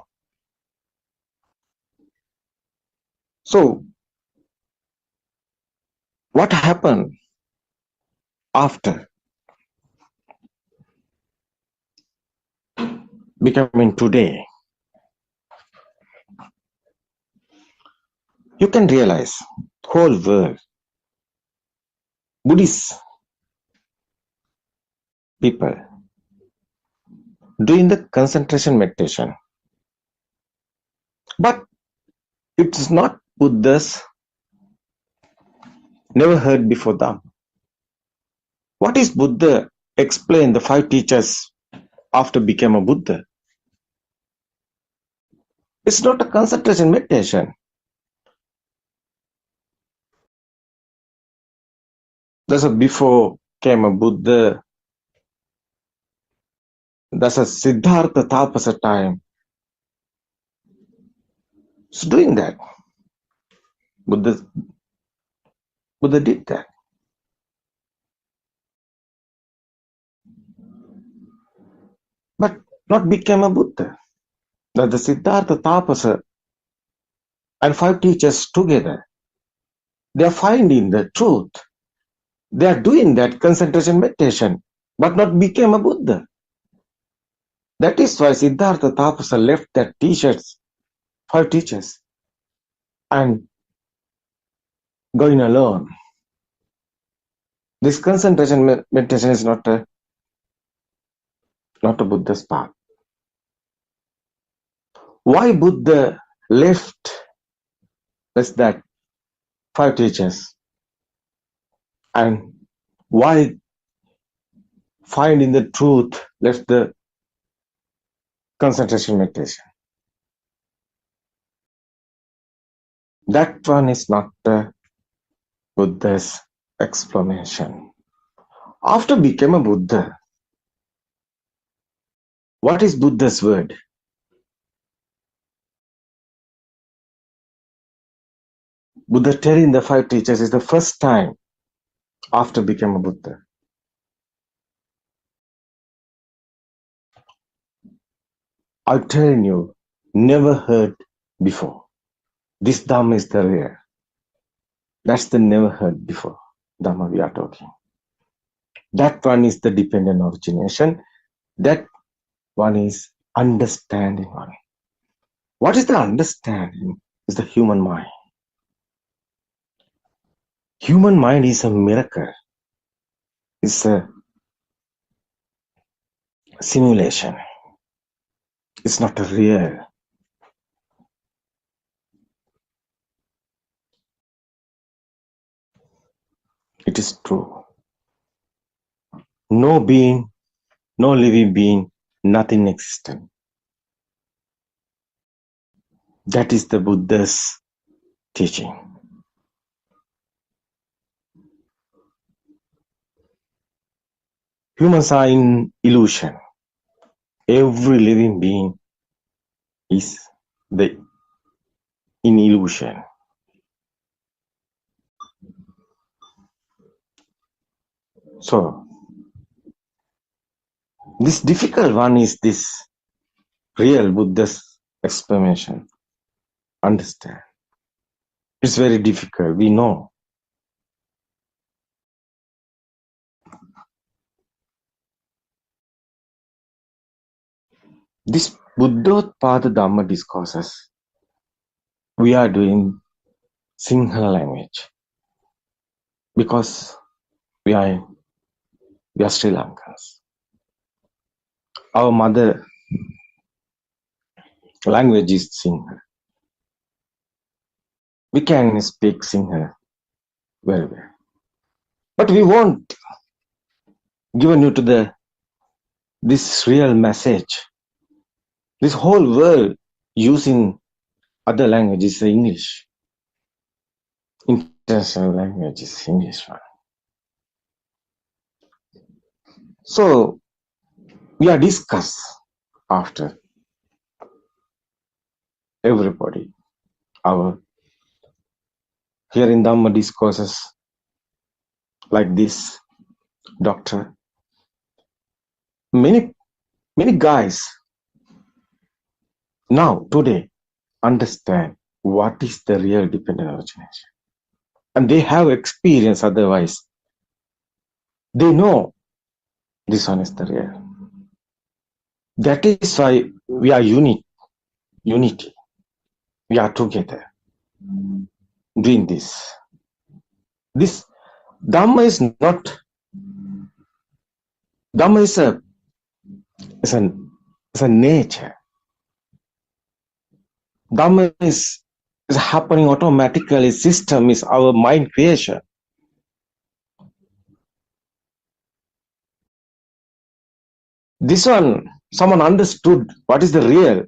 So, what happened after becoming today? You can realize whole world Buddhist people doing the concentration meditation. But it's not Buddha's, never heard before them. What is Buddha explain the 5 teachers after became a Buddha? It's not a concentration meditation. There's a before came a Buddha. There's a Siddhartha Tapasa time. It's doing that. Buddha did that. But not became a Buddha. That the Siddhartha Tapasa and 5 teachers together, they are finding the truth. They are doing that concentration meditation, but not became a Buddha. That is why Siddhartha Tapasa left that teachers, 5 teachers, and going alone. This concentration meditation is not a Buddha's path. Why Buddha left that 5 teachers, and why finding the truth left the concentration meditation? That one is not the Buddha's explanation. After became a Buddha, what is Buddha's word? Buddha telling the 5 teachers is the first time after became a Buddha. I'm telling you, never heard before. This Dhamma is the rare. That's the never heard before Dhamma we are talking. That one is the dependent origination. That one is understanding one. What is the understanding? Is the human mind. Human mind is a miracle. It's a simulation. It's not a real. It is true. No being, no living being, nothing existent. That is the Buddha's teaching. Humans are in illusion. Every living being is in illusion. So, this difficult one is this real Buddha's explanation. Understand. It's very difficult, we know. This Buddothpado Dhamma discourses, we are doing Sinhala language because we are Sri Lankans. Our mother language is Sinhala. We can speak Sinhala very well. But we won't given you to this real message. This whole world using other languages, English. International language is English one. So we are discussed after everybody. Our here in Dhamma discourses like this, doctor. Many guys now today understand what is the real dependent origination. And they have experience, otherwise they know this one is the real. That is why we are unity. We are together doing this. This Dhamma is not. Dhamma is a nature. Dhamma is happening automatically. System is our mind creation. This one, someone understood what is the real.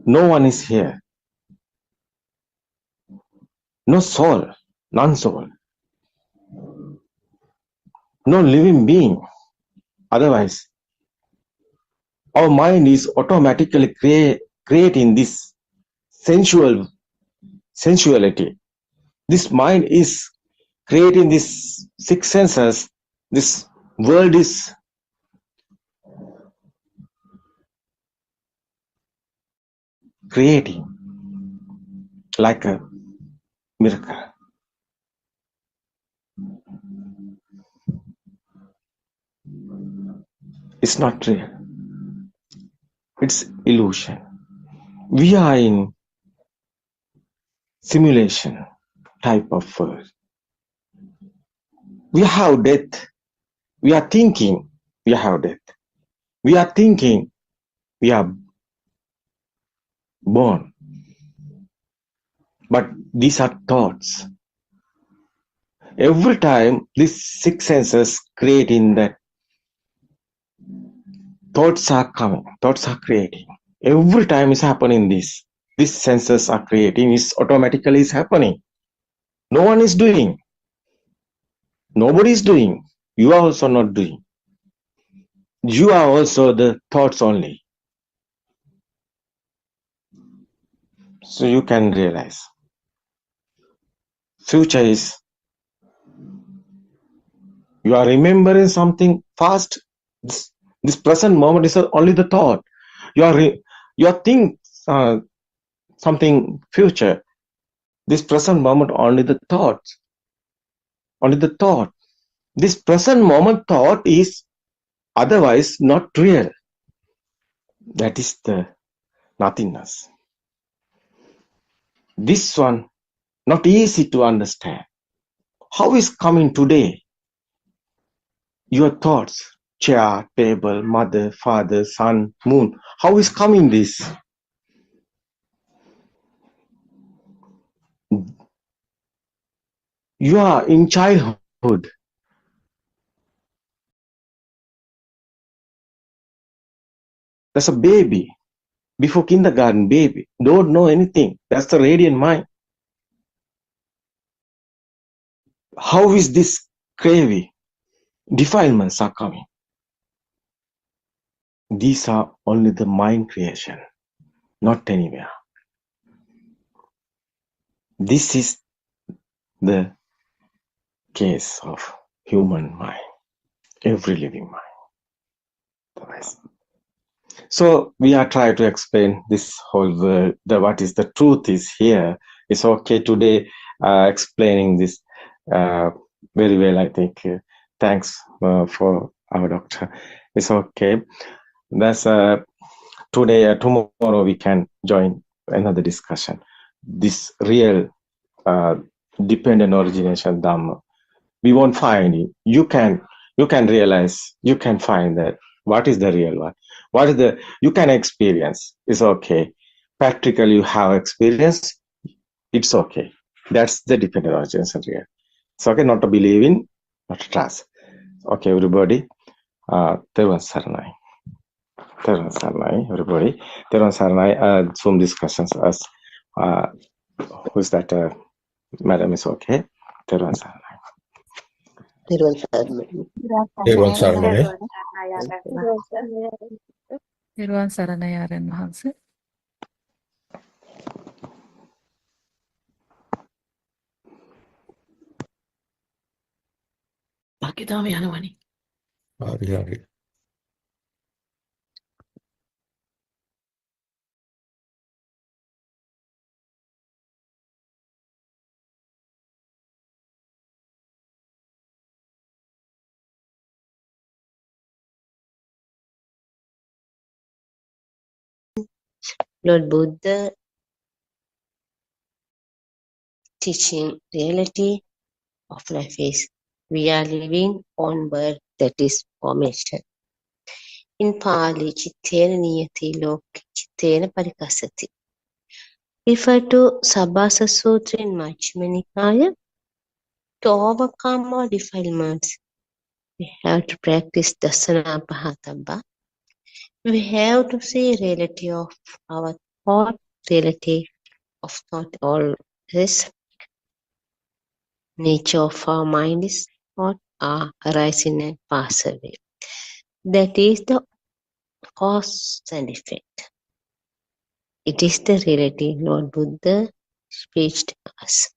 No one is here. No soul, non-soul. No living being. Otherwise, our mind is automatically creating this sensuality. This mind is creating these six senses. This world is creating like a miracle. It's not real. It's illusion. We are in simulation type of world. We have death. We are thinking we have death. We are thinking we are born. But these are thoughts. Every time these six senses creating that, thoughts are coming, thoughts are creating. Every time is happening this. These senses are creating, is automatically is happening. No one is doing. Nobody is doing. You are also not doing. You are also the thoughts only. So you can realize. Future is, you are remembering something fast. This present moment is only the thought. You are think something future. This present moment only the thoughts. Only the thought. This present moment thought is otherwise not real. That is the nothingness. This one not easy to understand. How is coming today? Your thoughts, chair, table, mother, father, sun, moon. How is coming this? You are in childhood. That's a baby. Before kindergarten, baby. Don't know anything. That's the radiant mind. How is this craving? Defilements are coming. These are only the mind creation, not anywhere. This is the case of human mind, every living mind. So we are trying to explain this whole world, what is the truth is here. It's okay today explaining this very well, I think. Thanks for our doctor. It's okay. That's today, tomorrow we can join another discussion. This real dependent origination Dhamma. We won't find it. You can realize, you can find that what is the real one. What is the, you can experience. It's okay. Practically you have experience. It's okay. That's the dependent origination real. It's okay not to believe in, not to trust. Okay, everybody. Teruvan Saranai. Teruvan Saranai, everybody. Teruvan Saranai, Zoom discussions as who's that? Madam is okay. Teruvan Saranai. Therwan Saranai. Therwan Saranai. Therwan Saranai ආරයන් වහන්සේ. භාග්‍යතාව යනවනේ. හරි. Lord Buddha teaching reality of life is we are living on word that is formation. In Pali, Chittena Niyati Lok Chittena Parikasati. Refer to Sabasa Sutra in Majjhima Nikaya. To overcome our defilements, we have to practice Dasana Pahatabba. We have to see reality of our thought, reality of thought, all this nature of our mind is thought are arising and pass away. That is the cause and effect. It is the reality Lord Buddha speaks to us.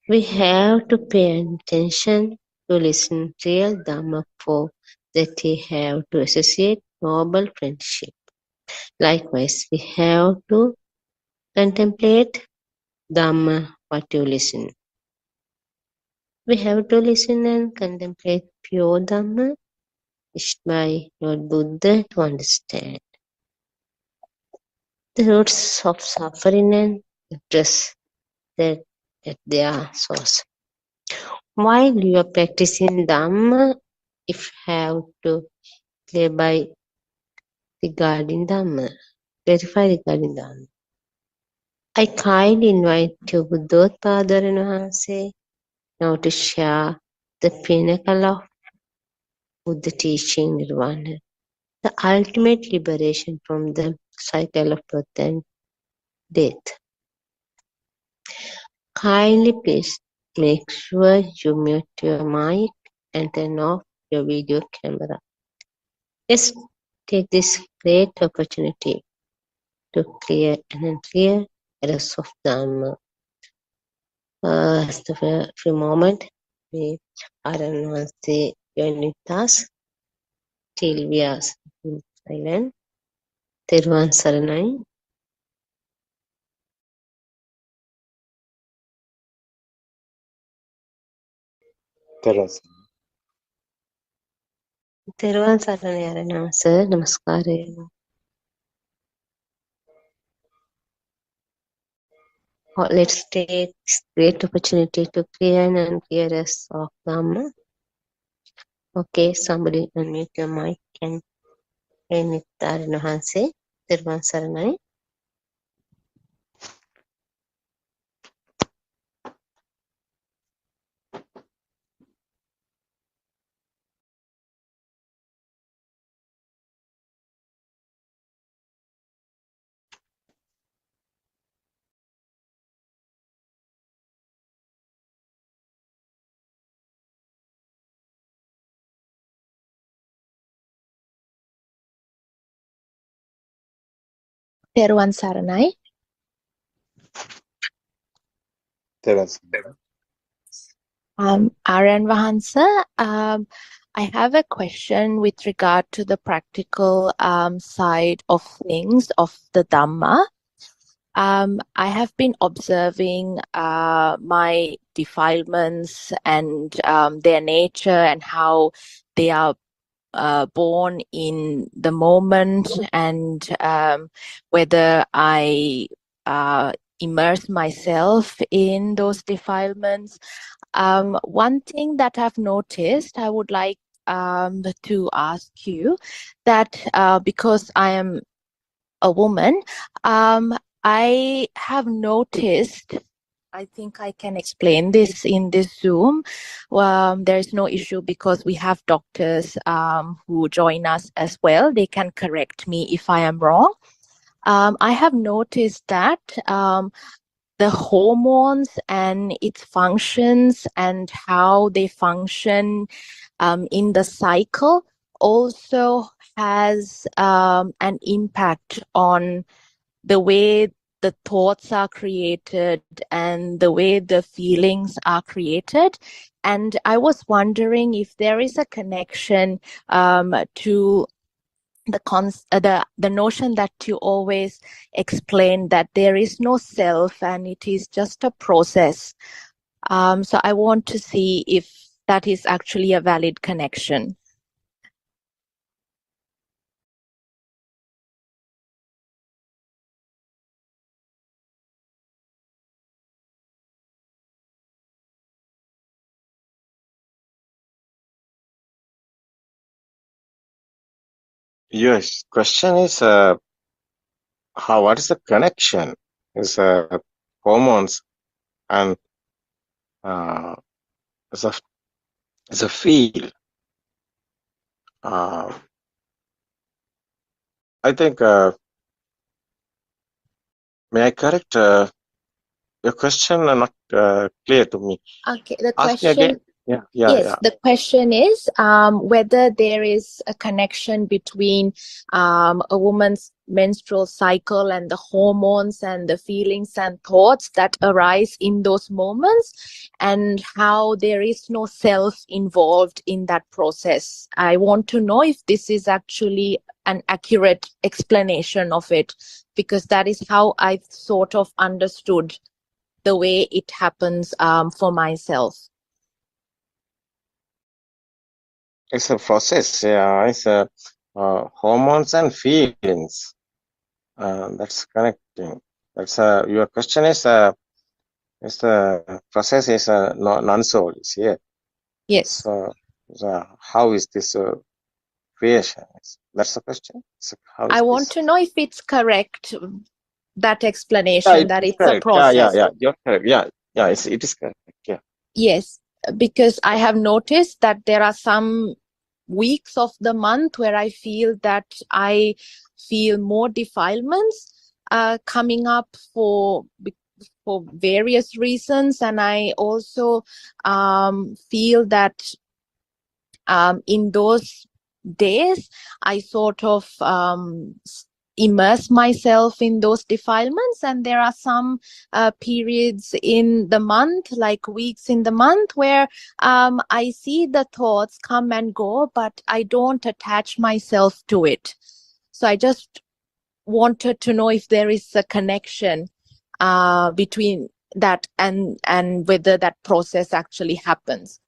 We have to pay attention to listen real Dhamma for that we have to associate noble friendship. Likewise, we have to contemplate Dhamma what you listen. We have to listen and contemplate pure Dhamma, wished by Lord Buddha to understand the roots of suffering and address that at their source. While you are practicing Dhamma, if have to clarify regarding Dhamma, I kindly invite you, Buddothpado now to share the pinnacle of Buddha teaching Nirvana, the ultimate liberation from the cycle of birth and death. Kindly please make sure you mute your mic and turn off your video camera. Let's take this great opportunity to clear and unclear errors of Dhamma. Just a few moments, we are on the join with us till we are silent. Therwan Saranai. Therwan Saranai Arana, sir. Namaskar. Let's take this great opportunity to clear and unclear us of Dhamma. Okay, somebody unmute your mic and name it Arana Hanse. Therwan Saranai. Therwan Saranai. Aryan Vahansa, I have a question with regard to the practical side of things of the Dhamma. I have been observing my defilements and their nature and how they are born in the moment, and whether I immerse myself in those defilements. One thing that I've noticed, I would like to ask you that because I am a woman, I have noticed, I think I can explain this in this Zoom. There is no issue because we have doctors who join us as well. They can correct me if I am wrong. I have noticed that the hormones and its functions and how they function in the cycle also has an impact on the way the thoughts are created and the way the feelings are created. And I was wondering if there is a connection to the notion that you always explain that there is no self and it is just a process. So I want to see if that is actually a valid connection. Yes, question is what is the connection? Is hormones and uh, is a feel. I think may I correct your question? Not clear to me. Okay, the Ask me again. question, Yeah. yes, the question is whether there is a connection between a woman's menstrual cycle and the hormones and the feelings and thoughts that arise in those moments, and how there is no self involved in that process. I want to know if this is actually an accurate explanation of it, because that is how I sort of understood the way it happens for myself. It's a process. Yeah, it's hormones and feelings. That's connecting. That's your question is the process is non-soul is here. Yes. So how is this creation? That's the question. So how is I want this? to know if it's correct, that Yeah, explanation, it that is it's a correct. process. Yeah. You're correct. Yeah. It is correct. Yeah. Yes, because I have noticed that there are some weeks of the month where I feel that I feel more defilements coming up for various reasons, and I also feel that in those days I sort of immerse myself in those defilements, and there are some periods in the month, like weeks in the month, where I see the thoughts come and go, but I don't attach myself to it. So I just wanted to know if there is a connection between that and whether that process actually happens.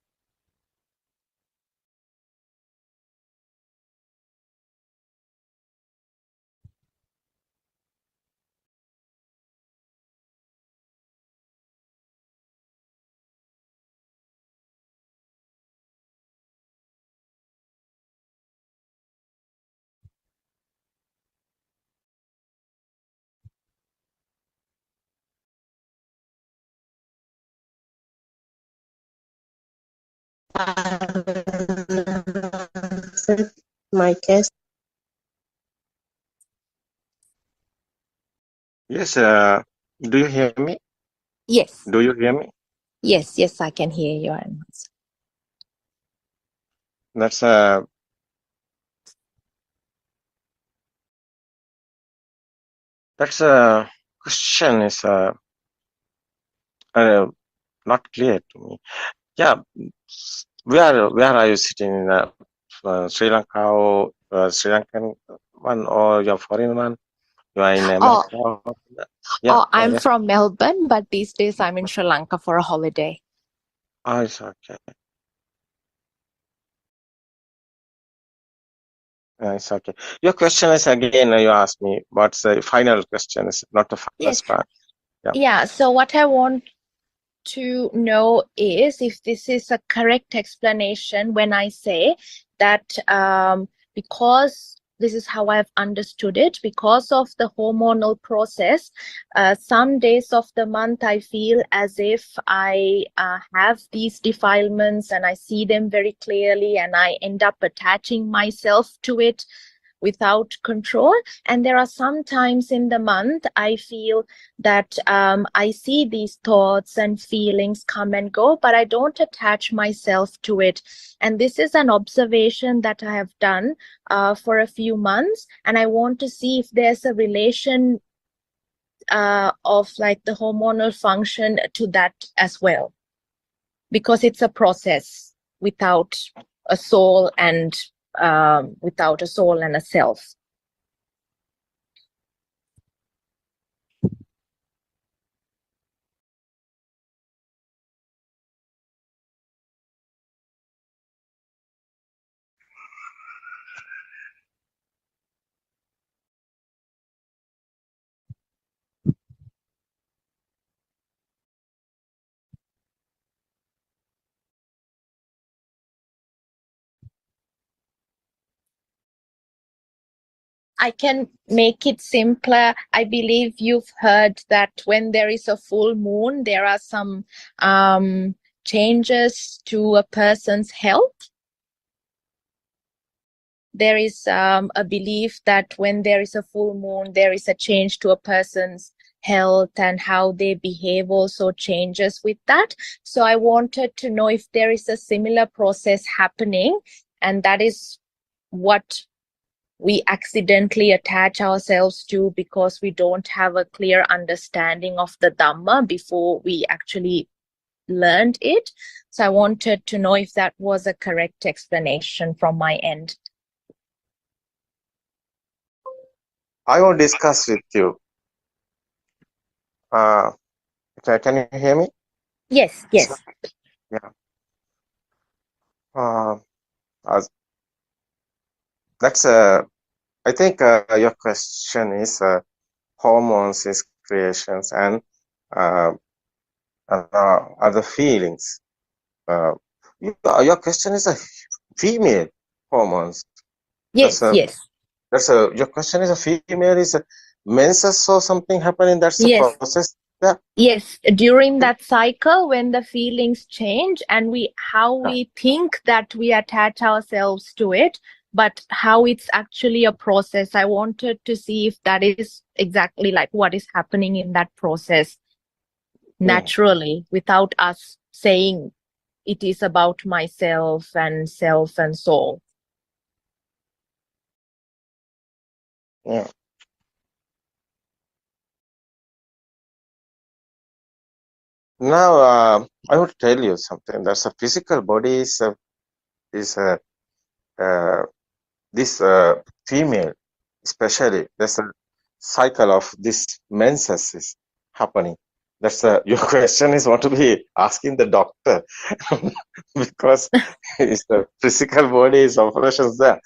My guess. Yes. Do you hear me? Yes. Do you hear me? Yes, I can hear your answer. That's a question is not clear to me. Yeah. Where are you sitting in Sri Lanka or Sri Lankan one or your foreign one? You are in America? I'm Yes. from Melbourne, but these days I'm in Sri Lanka for a holiday. Oh, it's okay. It's okay. Your question is again, you asked me what's the final question, is not the Yes. first part. Yeah, so what I want to know is if this is a correct explanation when I say that because this is how I've understood it, because of the hormonal process, some days of the month I feel as if I have these defilements and I see them very clearly, and I end up attaching myself to it without control. And there are some times in the month I feel that I see these thoughts and feelings come and go, but I don't attach myself to it. And this is an observation that I have done for a few months, and I want to see if there's a relation of like the hormonal function to that as well, because it's a process without a soul and without a soul and a self. I can make it simpler. I believe you've heard that when there is a full moon, there are some changes to a person's health. There is a belief that when there is a full moon, there is a change to a person's health, and how they behave also changes with that. So I wanted to know if there is a similar process happening, and that is what we accidentally attach ourselves to because we don't have a clear understanding of the Dhamma before we actually learned it. So I wanted to know if that was a correct explanation from my end. I will discuss with you. Can you hear me? Yes, yes. Yeah. That's I think your question is hormones is creations and other feelings. Your question is a female hormones. Yes, yes. Your question is a female is a menses or something happening. That's the Yes. process. Yeah. Yes, during that cycle when the feelings change and how we think that we attach ourselves to it, but how it's actually a process. I wanted to see if that is exactly like what is happening in that process naturally without us saying it is about myself and self and soul. Yeah. Now, I want to tell you something. There's a physical body is this female, especially. There's a cycle of this menses is happening. That's your question is want to be asking the doctor because it's the physical body is operations there.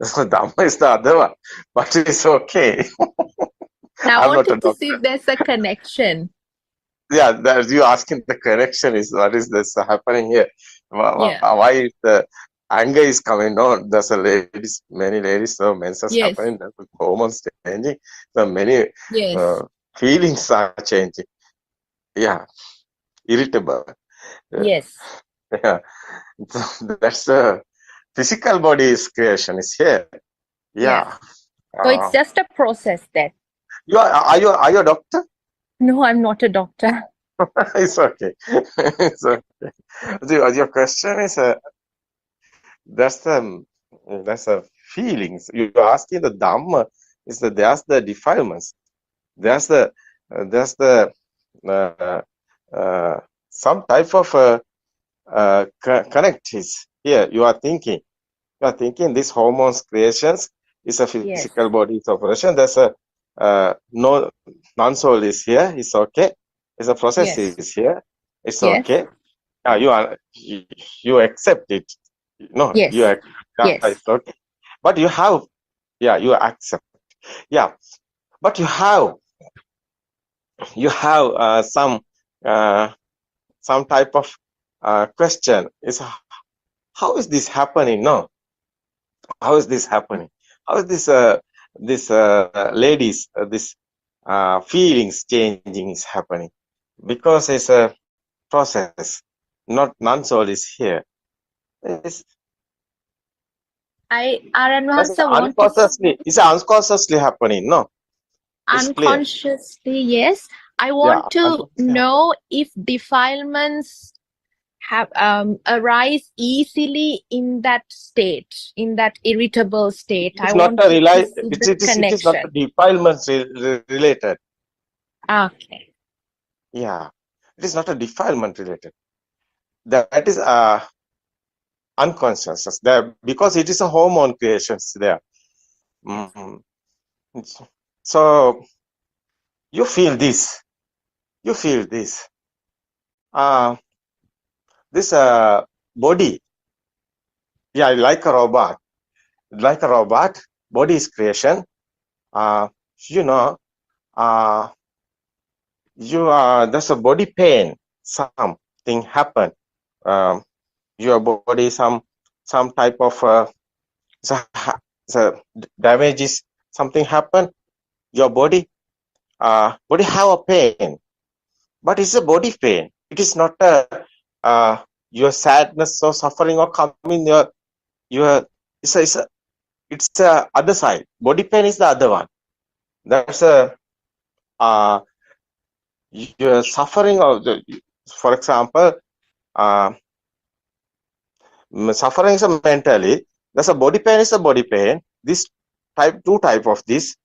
So Dhamma is the other one, but it's okay. Now I I'm not a wanted to doctor. see if there's a connection. Yeah, that you asking the connection is what is this happening here? Why the anger is coming on? There's a ladies, many ladies, so menses happening. There's hormones changing. So many feelings are changing. Yeah, irritable. Yes. Yeah, so that's the physical body's creation is here. Yeah. So it's just a process then. Are you a doctor? No, I'm not a doctor. It's okay. It's okay. Your question is that's the feelings you're asking. The Dhamma is that there's the defilements. There's the some type of connect is here. You are thinking this hormones creations is a physical body's operation. There's a no non-soul is here. It's okay. It's a process is here. It's okay. You accept it. No, it's okay. But you have, you accept. Yeah, but you have some type of question. Is how is this happening? No, how is this happening? How is this ladies this feelings changing is happening? Because it's a process. Not non-soul is here. It's unconsciously happening. No, it's unconsciously, yes. I want to know if defilements have arise easily in that state, in that irritable state. It is not a defilement related. Okay. Yeah, it is not a defilement related. That is unconscious there because it is a hormone creations there. So you feel this. This body, like a robot. Body is creation. There's a body pain. Something happen. Your body some type of damages something happen, your body have a pain, but it's a body pain. It is not your sadness or suffering or coming your it's a other side. Body pain is the other one. That's a your suffering of the, for example, suffering is a mentally. That's a body pain is a body pain. This two type of this.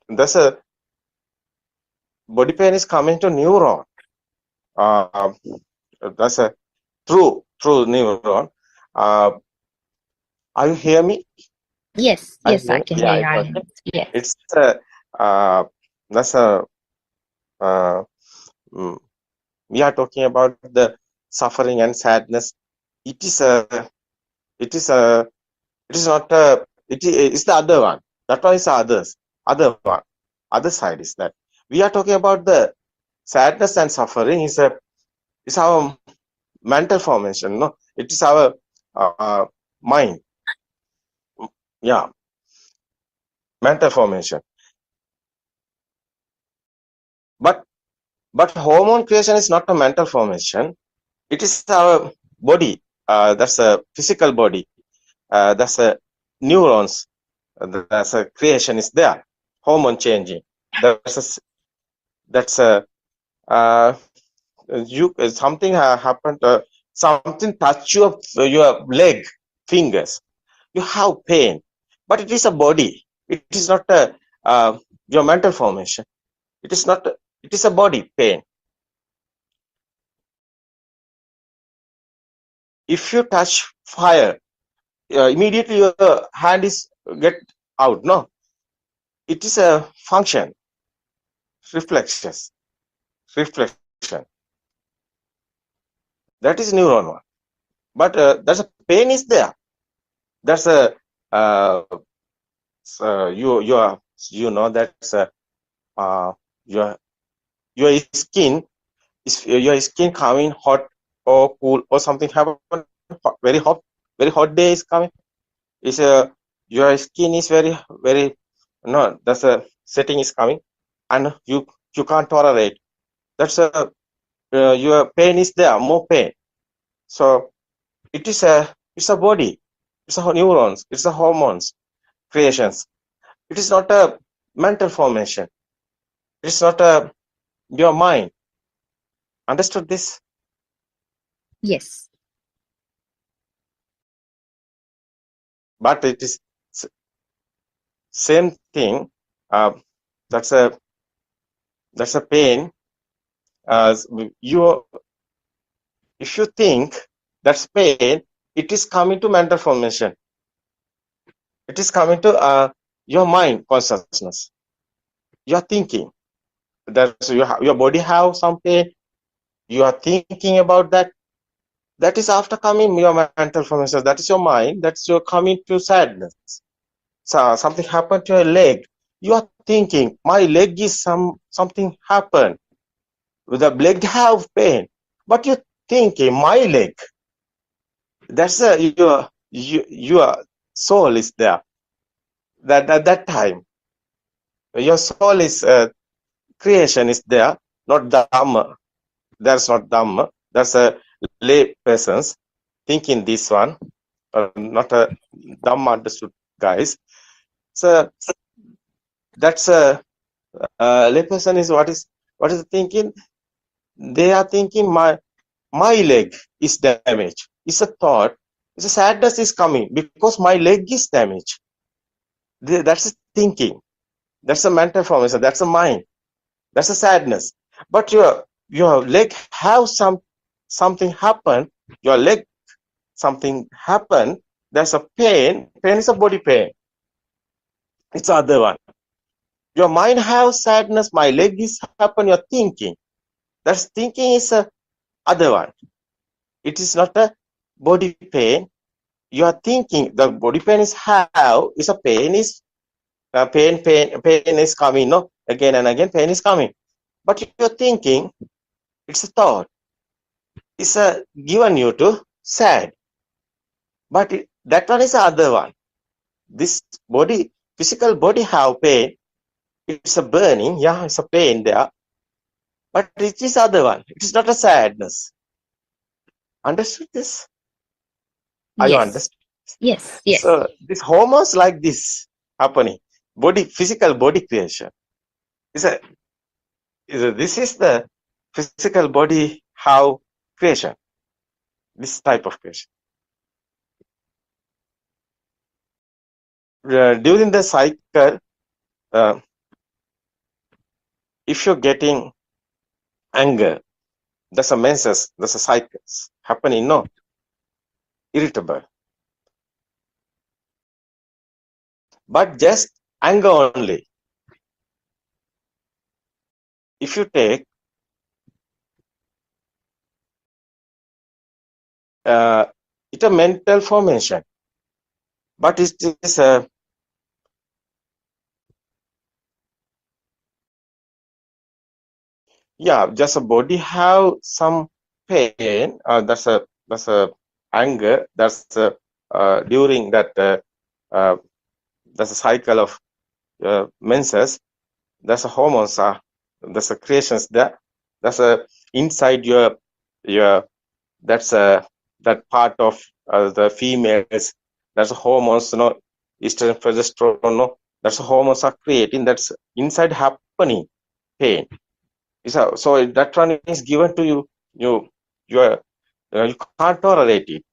That's a body pain is coming to neuron. That's a true neuron. Are you hear me? Yes, yes, I can hear you. Okay. Yes. It's that's a we are talking about the suffering and sadness. It is not it's the other one. That one is the other one. Other side is that we are talking about the sadness and suffering is our mental formation. No, it is our mind. Yeah, mental formation. But hormone creation is not a mental formation. It is our body. That's a physical body. That's a neurons. That's a creation is there. Hormone changing. That's a you something happened. Something touch your leg, fingers. You have pain, but it is a body. It is not your mental formation. It is not. It is a body pain. If you touch fire, immediately your hand is get out. No, it is a function, reflection. That is neuron one. But there's a pain is there. That's a you know that's your skin coming hot or cool or something happen. Very hot day is coming. Is your skin is very no, that's a setting is coming and you can't tolerate. That's a your pain is there, more pain. So it's a body, it's a neurons, it's a hormones creations. It is not a mental formation. It's not your mind. Understood this? Yes. But it is same thing. That's a pain. If you think that's pain, it is coming to mental formation. It is coming to your mind consciousness. You are thinking. That's your body have some pain. You are thinking about that. That is after coming your mental formation. That is your mind. That's your coming to sadness. So something happened to your leg. You are thinking, my leg is something happened. The leg have pain, but you're thinking, my leg. That's your soul is there. That time, your soul is creation is there, not Dhamma. That's not Dhamma. That's a lay persons thinking this one, not a Dhamma understood guys. So that's a lay person is what is thinking. They are thinking my leg is damaged. It's a thought. It's a sadness is coming because my leg is damaged. That's a thinking. That's a mental formation. That's a mind. That's a sadness. But your leg have something happen. Your leg something happen. There's a pain. Pain is a body pain. It's the other one. Your mind have sadness. My leg is happen. You're thinking. That's thinking is a other one. It is not a body pain. You are thinking the body pain is how is a pain is pain is coming. No, again and again pain is coming. But if you're thinking, it's a thought. It's given you to sad. But that one is the other one. this body, physical body have pain. It's a burning, yeah, it's a pain there. But it is other one. It is not a sadness. Understood this? Are you Yes. understand? Yes. Yes. So this hormones like this happening. Body, physical body creation. This is the physical body how creation. This type of creation. During the cycle, if you're getting anger, there's a menses, there's a cycles happening, no? Irritable. But just anger only. If you take it's a mental formation, but it is a just a body have some pain. That's a anger. That's during that that's a cycle of menses. That's a hormones. That's a creations there. That's a inside your that's that part of the females. That's hormones, estrogen, progesterone, that's hormones are creating. That's inside happening pain. So that one is given to you. You can't tolerate it.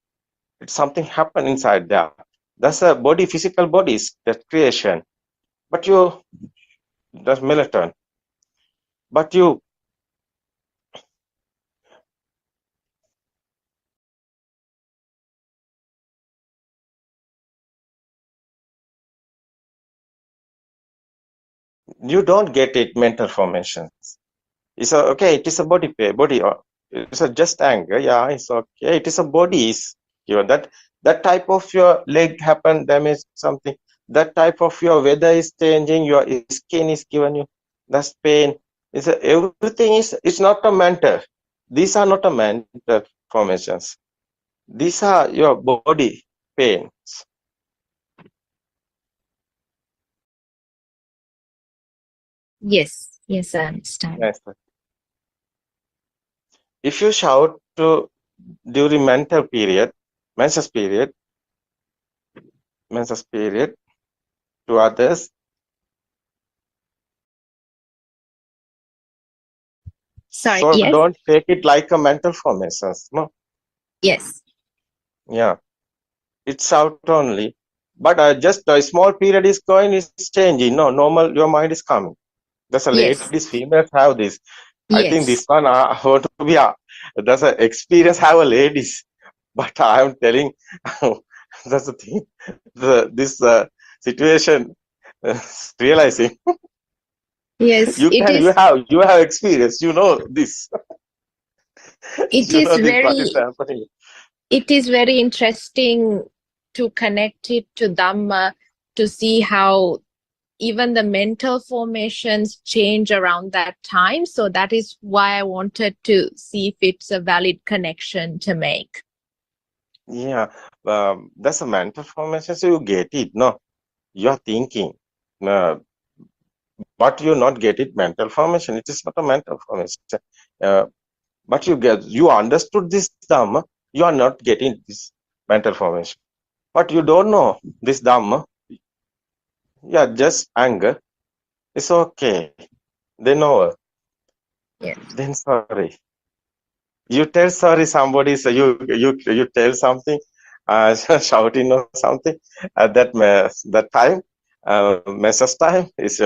It's something happen inside there. That's a body, physical bodies, that creation. But that's melatonin. But you don't get it mental formations. It's okay. It is a body. It's a just anger. Yeah, it's okay. It is a body. Is that type of your leg happen damage something. That type of your weather is changing. Your skin is giving you that's pain. Everything is. It's not a mental. These are not a mental formations. These are your body pains. Yes. Yes, I understand. Yes. If you shout during menses period to others, Sorry. so Yes. don't take it like a mental formations. No, Yes. yeah, it's out only. But just a small period is going, is changing. No, normal, your mind is coming. That's a Yes. ladies, females have this. I think this Yes. one want to be that's an experience have a ladies. But I am telling that's the thing. This situation realizing Yes. you have experience. You know this. It You is know this what is very. happening. It is very interesting to connect it to Dhamma to see how even the mental formations change around that time. So that is why I wanted to see if it's a valid connection to make. Yeah, that's a mental formation. So you get it. No, you are thinking, but you not get it. Mental formation. It is not a mental formation. But you understood this Dhamma. You are not getting this mental formation. But you don't know this Dhamma. Yeah, just anger. It's okay. Then over. Yes. Then sorry. You tell sorry somebody, so you tell something, shouting or something at that time, message time is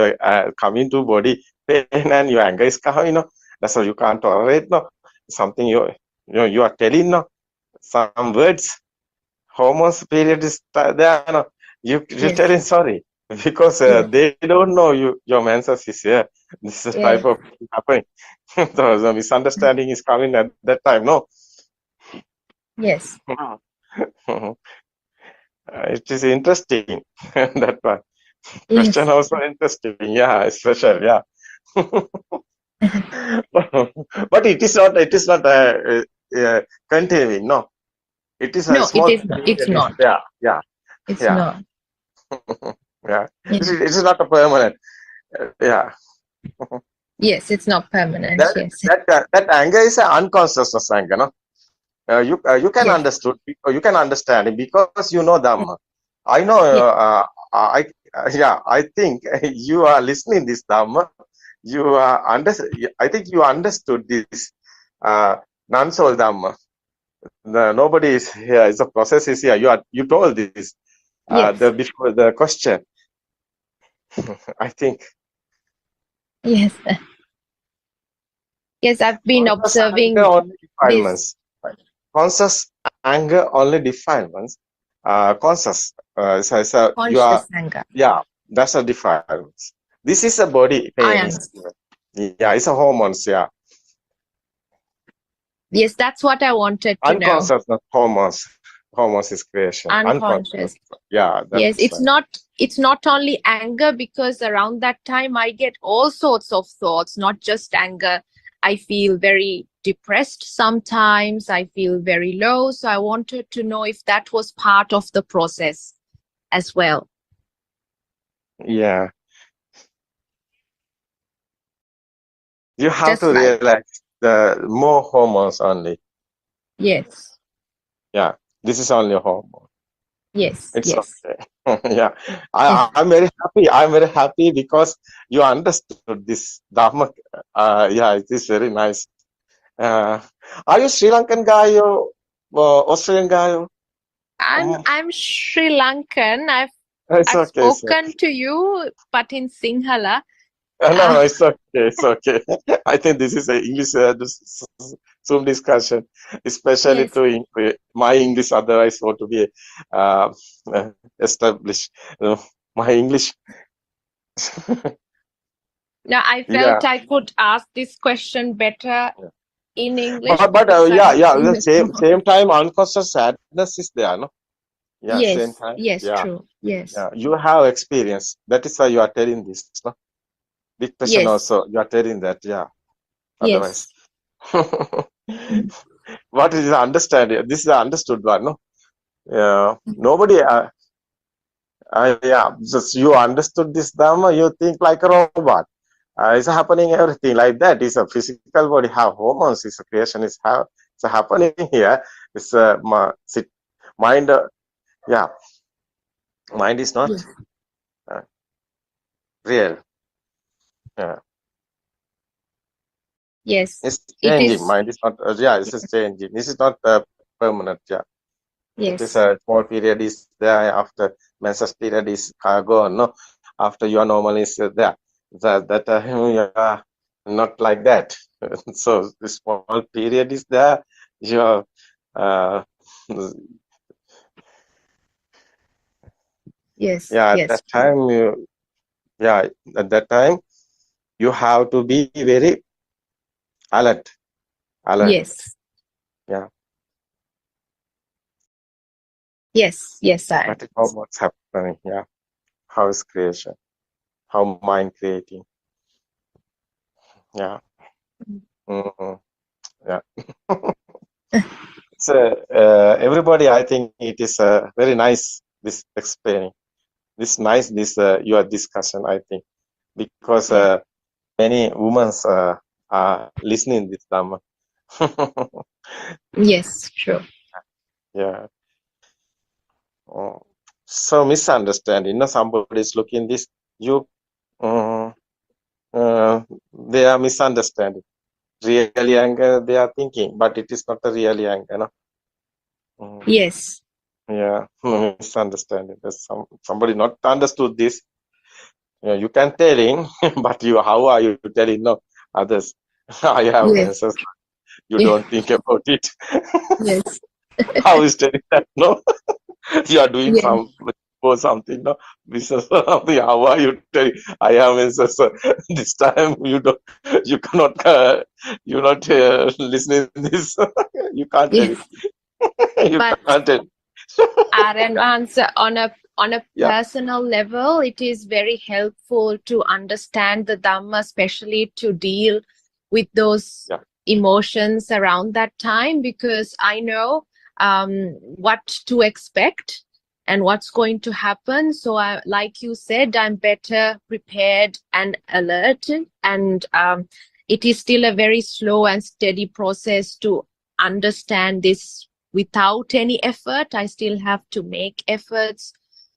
coming to body pain and your anger is coming. That's why you can't tolerate. No, something you are telling. No, some words. Hormones period is there. No, you're Yes. telling sorry because Yes. they don't know your menses is here. This is type of happening. So the misunderstanding is coming at that time. No. Yes. It is interesting. That one. Yes. Question also interesting. Yeah, special. Yeah. But it is not continuing. No. It is a No, it small is not. It's period is not. there. Yeah. It's Yeah. not. Yeah, Yeah. it is not a permanent. Yeah, Yes, it's not permanent. that Yes. that anger is an unconsciousness anger, no? You can Yes. you can understand it because you know Dhamma. I know. Yes. I think you are listening this Dhamma. You are I think you understood this non-soul Dhamma. Nobody is here. It's a process is here. You told this Yes. before the question. I think Yes. Yes, I've been conscious anger observing only this. defilements. Conscious anger only defilements. Conscious. So you are. Conscious anger. Yeah, that's a defilements. This is a body I pain. understand. Yeah, it's a hormones. Yeah, Yes, that's what I wanted to know. unconscious, not hormones. Hormones is creation. Unconscious. Unconscious. Yeah, Yes, that's right. it's not only anger, because around that time I get all sorts of thoughts, not just anger. I feel very depressed sometimes. I feel very low. So I wanted to know if that was part of the process as well. Yeah, you have Just to like, realize the more hormones only. yes, Yeah, this is only a hormone. yes, It's yes. okay. Yeah, I'm very happy. I'm very happy because you understood this Dharma. Yeah, it is very nice. Are you Sri Lankan guy or Australian guy? I'm Sri Lankan. It's I've okay. It's spoken to you, but in Sinhala. no, it's okay. It's okay. I think this is a English Zoom discussion, especially Yes. to my English. Otherwise, want to be uh, established. My English. Now I Yeah, felt I could ask this question better in English but because I have seen the it. same time, unconscious sadness is there, no? Yeah, same Yes, time. yes, Yeah, true. Yes, yeah. You have experience. That is why you are telling this, no? Depression yes, also. You are telling that. Yeah. Otherwise. yes. What is the understanding? This is the understood one, no? Yeah. Nobody, yeah, just you understood this Dhamma, you think like a robot. It's happening everything like that. It's a physical body, have hormones, it's a creation, it's happening here. It's mind, yeah, mind is not Yes, uh, real. Yeah. yes, It's it changing. is. Mind is not, yeah, it's just changing. This is not permanent. Yeah. It is Yes, a small period is there after menses period is gone. No, after your normal is there. That yeah, not like that. So the small period is there. Your uh, yes, yeah. At yes, that time, at that time you have to be very alert. Alert. yes, Yeah. yes, yes, I That is how what's happening. Yeah. How is creation? How mind creating? Yeah. Hmm. Yeah. So everybody, I think it is very nice this explaining. This nice this your discussion. I think because yes, many women are listening this Dhamma. yes, true. Yeah. Oh. So misunderstanding. You know, somebody is looking this. You, uh, they are misunderstanding. Really anger, they are thinking, but it is not a really anger. No? Mm. Yes, Yeah, misunderstanding. There's somebody not understood this. You can tell him, but how are you telling no others? I have yes, menses. You yes, don't think about it. yes, How is telling that? No, you are doing yes, some or something. No, business or something. How are you telling? I have menses. This time you don't. You cannot. You're not listening this. You can't tell it. yes. You But can't tell. Aaron, answer on a Yeah. personal level, it is very helpful to understand the Dhamma, especially to deal with those Yeah. emotions around that time, because I know what to expect and what's going to happen. So like you said, I'm better prepared and alert, and it is still a very slow and steady process to understand this without any effort. I still have to make efforts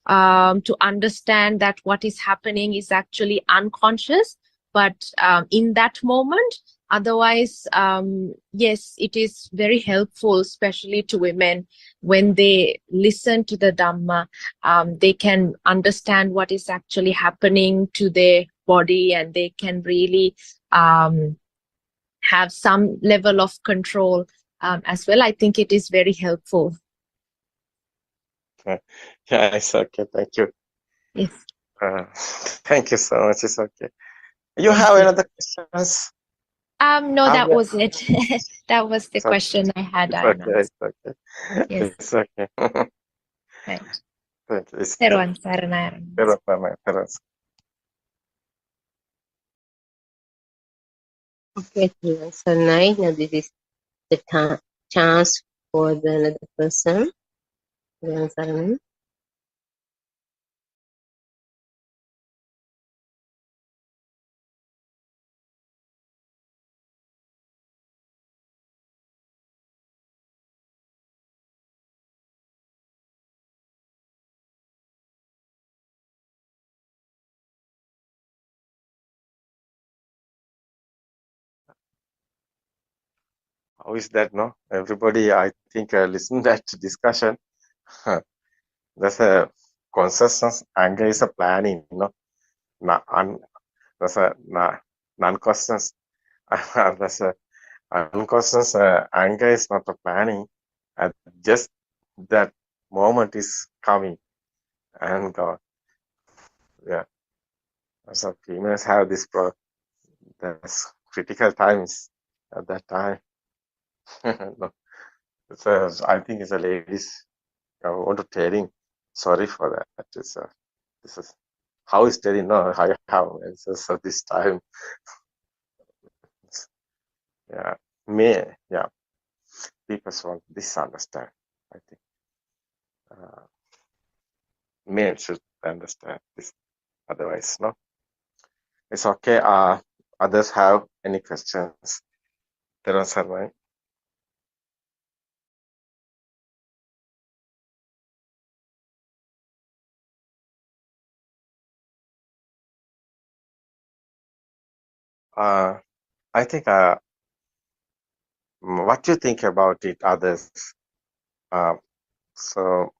to understand that what is happening is actually unconscious, but in that moment. Otherwise, yes, it is very helpful, especially to women, when they listen to the Dhamma. They can understand what is actually happening to their body, and they can really have some level of control as well. I think it is very helpful. Yeah, it's okay. Thank you. Yes. Thank you so much. It's okay. You Thank have you. another questions? No, Have that you- was it. That was the It's okay. question I had, It's okay. Arnaz. It's okay. Yes. It's okay. Right. Thank you. It's Teruvan saranai, Arnaz. Terus. Okay, so now this is the chance for the another person. Sarana. How is that, no? Everybody, I think, listen that discussion. That's a consciousness. Anger is a planning, that's a non-conscious. That's a unconscious. Anger is not a planning. And just that moment is coming and God. Yeah. So females have this that's critical times at that time. No. So I think it's a ladies. I want to tell him sorry for that. This is how is telling no how so this time. Yeah. Yeah. People want misunderstand. I think men should understand this. Otherwise, no. It's okay. Others have any questions? There are some. I think what you think about it, others. So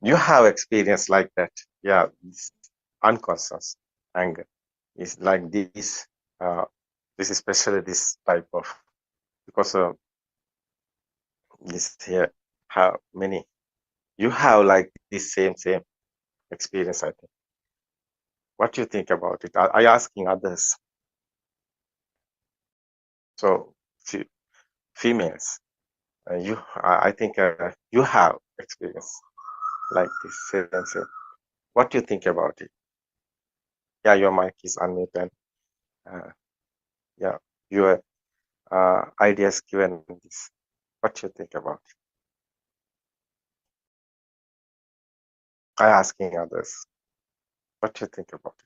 you have experience like that. Yeah, this unconscious anger is like this. This especially this type of because this here how many you have like this same experience. I think. What do you think about it? I asking others. So females, I think you have experience like this same. What do you think about it? Yeah, your mic is unmuted. Yeah, your ideas given in this. What do you think about it? I asking others. What do you think about it?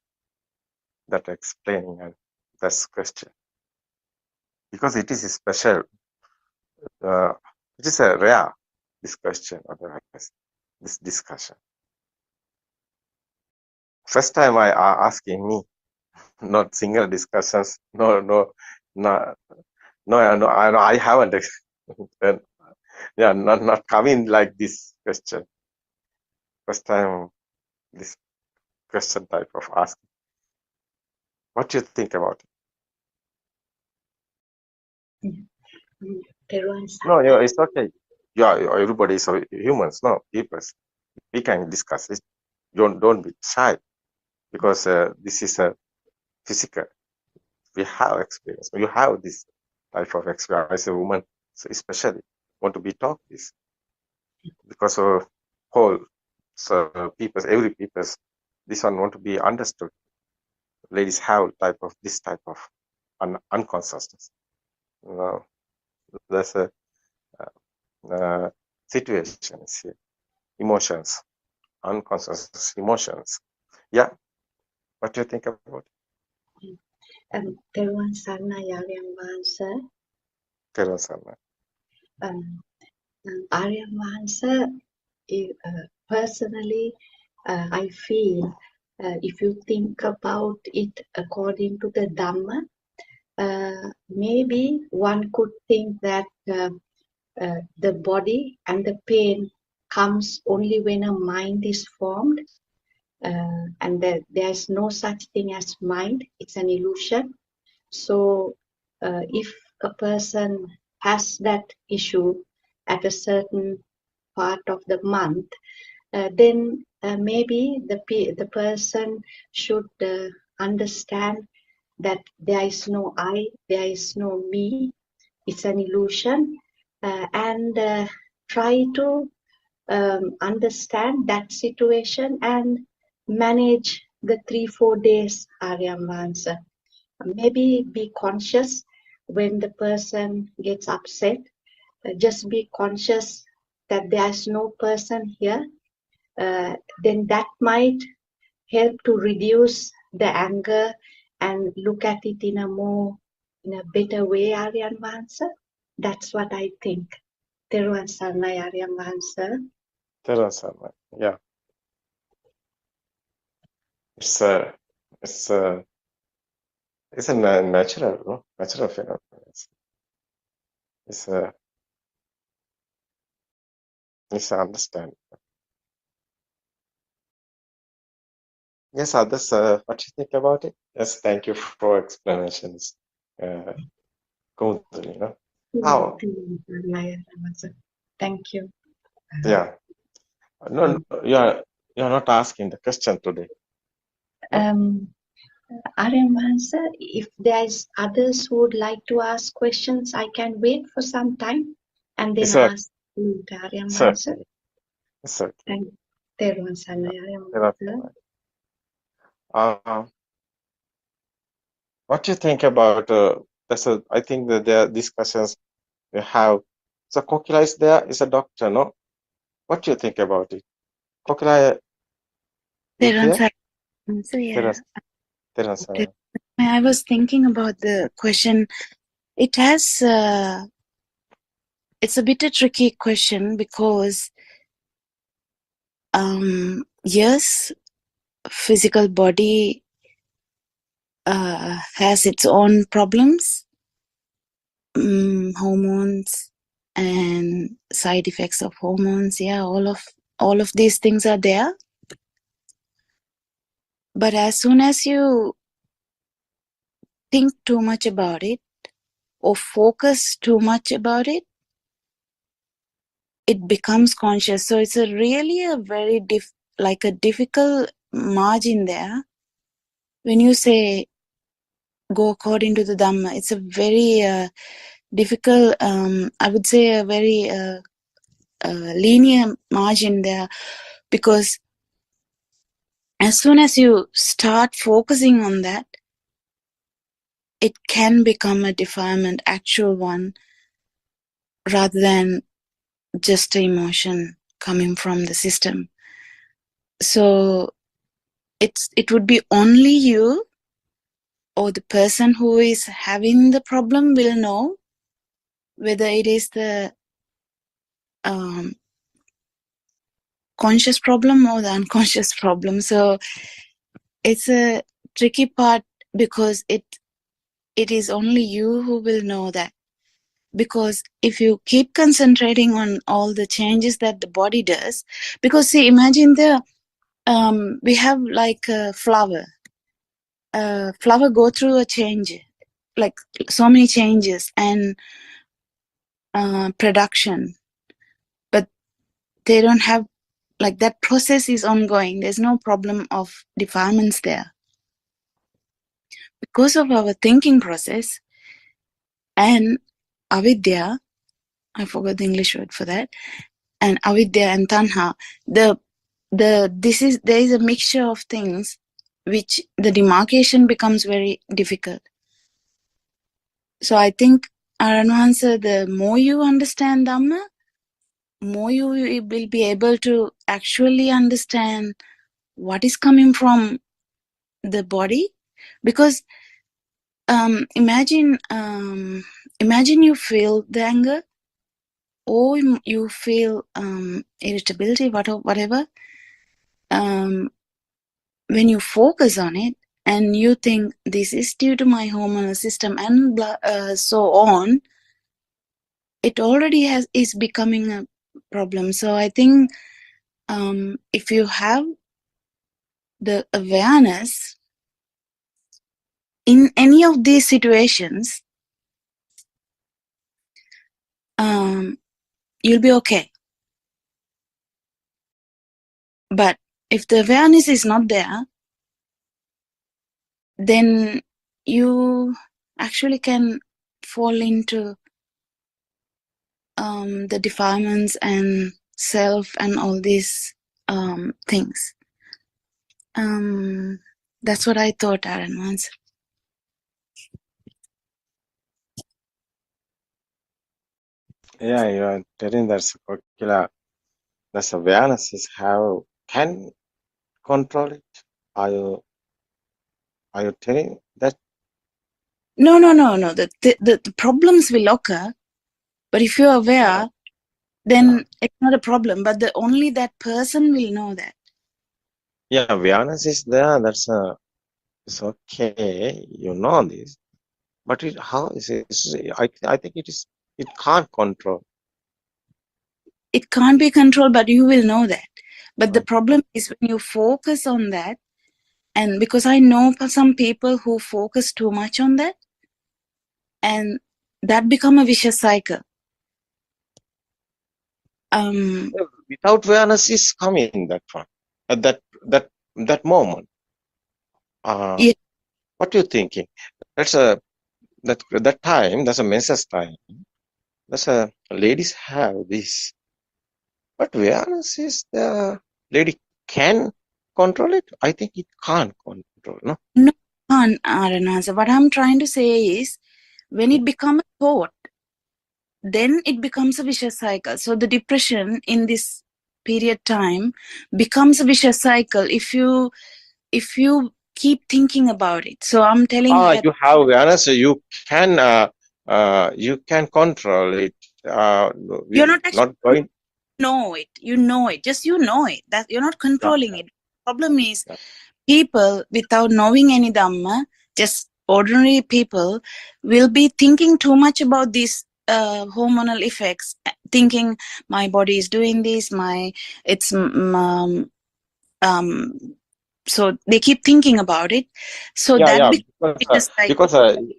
That explaining and that's question. Because it is special. It is a rare this question otherwise this discussion. First time I are asking me, not single discussions. No, I haven't. Yeah, not coming like this question. First time this question type of asking. What do you think about it? Teruvan No, saranai. it's okay. Yeah, everybody is humans. No, people. We can discuss it. Don't be shy because this is a physical. We have experience. You have this type of experience as a woman, so especially want to be taught this because of whole. So people, every people, this one want to be understood. Ladies have this type of unconsciousness. You know, that's a situation is here. emotions, unconscious emotions. Yeah, what do you think about it? Teruan Sarnai Aryan Mahansa. Teruan Sarnai. Aryan Mahansa, personally, I feel if you think about it according to the Dhamma, maybe one could think that the body and the pain comes only when a mind is formed, and that there's no such thing as mind, it's an illusion. So if a person has that issue at a certain part of the month, then maybe the person should understand that there is no I, there is no me, it's an illusion, and try to understand that situation and manage the 3-4 days Aryan Mahansa. Maybe be conscious when the person gets upset. Just be conscious that there's no person here. Then that might help to reduce the anger and look at it in a better way, Aryan Mahansa. That's what I think. Teruan Sarnai Aryan Mahansa. Teruan Sarnai. Yeah. It's a natural, no? Natural phenomenon. It's understand. Yes, others, what do you think about it? Yes, thank you for explanations. Kumudali, no? How? Thank you. Yeah. No, you're not asking the question today. Aryan Mahansa, if there's others who would like to ask questions, I can wait for some time and then ask you, Aryan Mahansa. It's okay. Thank you. Teruan Sarnai Aryan Mahansa. What do you think about I think that there are discussions we have. So Kokila is there, is a doctor, no? What do you think about it? Kokila, I was thinking about the question. It has it's a bit a tricky question because yes, physical body has its own problems, hormones and side effects of hormones. Yeah, all of these things are there. But as soon as you think too much about it or focus too much about it, it becomes conscious. So it's really a very difficult margin there. When you say go according to the Dhamma, it's a very difficult, I would say a very linear margin there, because as soon as you start focusing on that, it can become a defilement, actual one, rather than just an emotion coming from the system. So it would be only you or the person who is having the problem will know whether it is the conscious problem or the unconscious problem. So it's a tricky part because it is only you who will know that. Because if you keep concentrating on all the changes that the body does, because see, imagine we have like a flower. Flower go through a change, like so many changes and production, but they don't have, like, that process is ongoing. There's no problem of defilements there. Because of our thinking process and avidya, I forgot the English word for that, and avidya and tanha, there is a mixture of things which the demarcation becomes very difficult. So I think, Aryan Mahansa, the more you understand Dhamma, more you will be able to actually understand what is coming from the body. Because imagine you feel the anger, or you feel irritability, whatever. When you focus on it and you think this is due to my hormonal system and so on, it already is becoming a problem. So I think if you have the awareness in any of these situations, you'll be okay. But if the awareness is not there, then you actually can fall into the defilements and self and all these things. That's what I thought, Aaron, once. Yeah, you are telling that's particular. That's awareness is how can control it. Are you telling that? No. The problems will occur, but if you're aware, then it's not a problem. But only that person will know that. Yeah, awareness is there. It's okay. You know this, but how is it? I think it can't control. It can't be controlled, but you will know that. But the problem is when you focus on that, and because I know some people who focus too much on that, and that become a vicious cycle. Without awareness is coming that one at that moment. Yeah. What you thinking? That time. That's a menses time. Ladies have this, but awareness is the lady can control it. I think it can't control. No, Arana. What I'm trying to say is, when it becomes a thought, then it becomes a vicious cycle. So the depression in this period time becomes a vicious cycle if you keep thinking about it. So I'm telling you, you have awareness. So you can control it. You're not actually Not going. know it. You know it. Just you know it. That you're not controlling it. Problem is, people without knowing any Dhamma, just ordinary people, will be thinking too much about these hormonal effects, thinking my body is doing this, so they keep thinking about it. So that because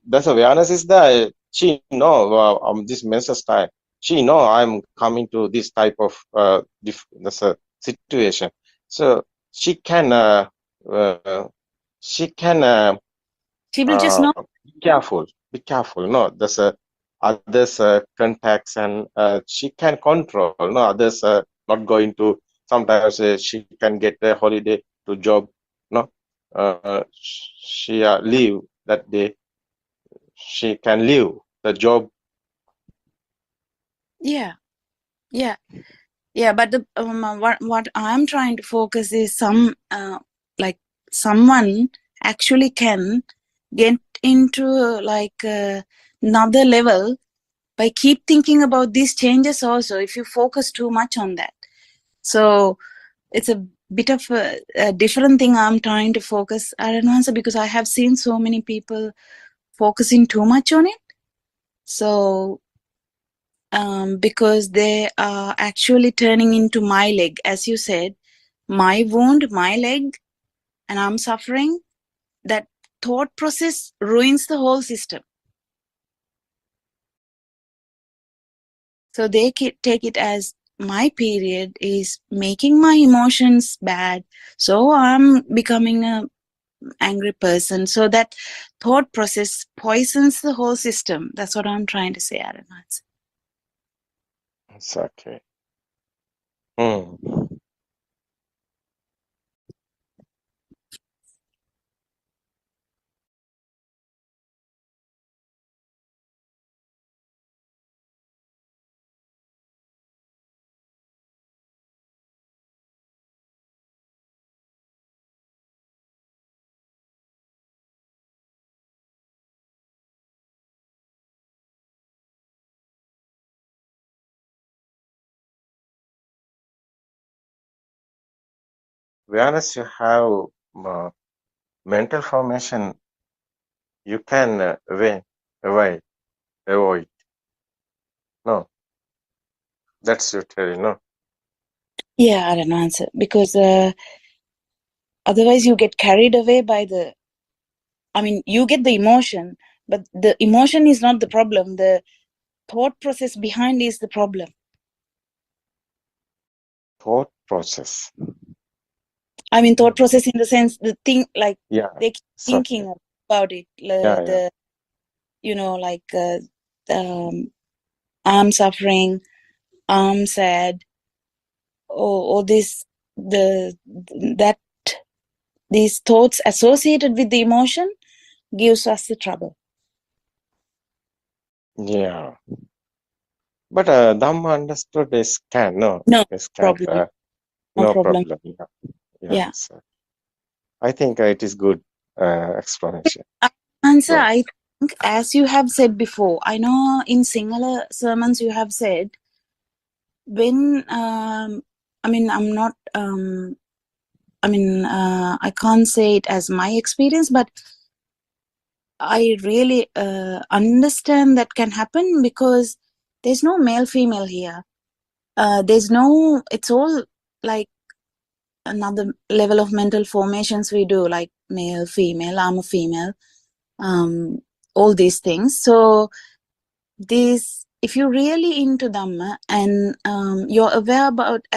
that's awareness is there. She know this menses time. She know I'm coming to this type of that's a situation. So she can she will just know. Be careful. Be careful. No, there's others contacts and she can control. No, others not going to. Sometimes she can get a holiday to job. No, she leave that day. She can leave the job. Yeah. But the what I'm trying to focus is like someone actually can get into like another level by keep thinking about these changes also, if you focus too much on that. So it's a bit of a different thing I'm trying to focus, I don't know, because I have seen so many people focusing too much on it. So because they are actually turning into my leg, as you said, my wound, my leg, and I'm suffering. That thought process ruins the whole system. So they take it as my period is making my emotions bad, so I'm becoming a angry person. So that thought process poisons the whole system. That's what I'm trying to say, Aaron. It's okay. Whereas you have mental formation, you can avoid. No, that's your theory, no? Yeah, I don't know answer because otherwise you get carried away by the. I mean, you get the emotion, but the emotion is not the problem. The thought process behind is the problem. Thought process. I mean, thought process in the sense the thing like Yeah. they keep thinking about it. Yeah. You know, like I'm suffering, I'm sad, or this that these thoughts associated with the emotion gives us the trouble. Yeah. But Dhamma understood is can, no? No Is problem. No problem. Yeah. So I think it is good explanation. Answer, I think, as you have said before, I know in Sinhala sermons you have said, when, I mean, I'm not, I can't say it as my experience, but I really understand that can happen because there's no male female here. It's all like another level of mental formations we do, like male, female, I'm a female, all these things. So if you're really into Dhamma and you're aware about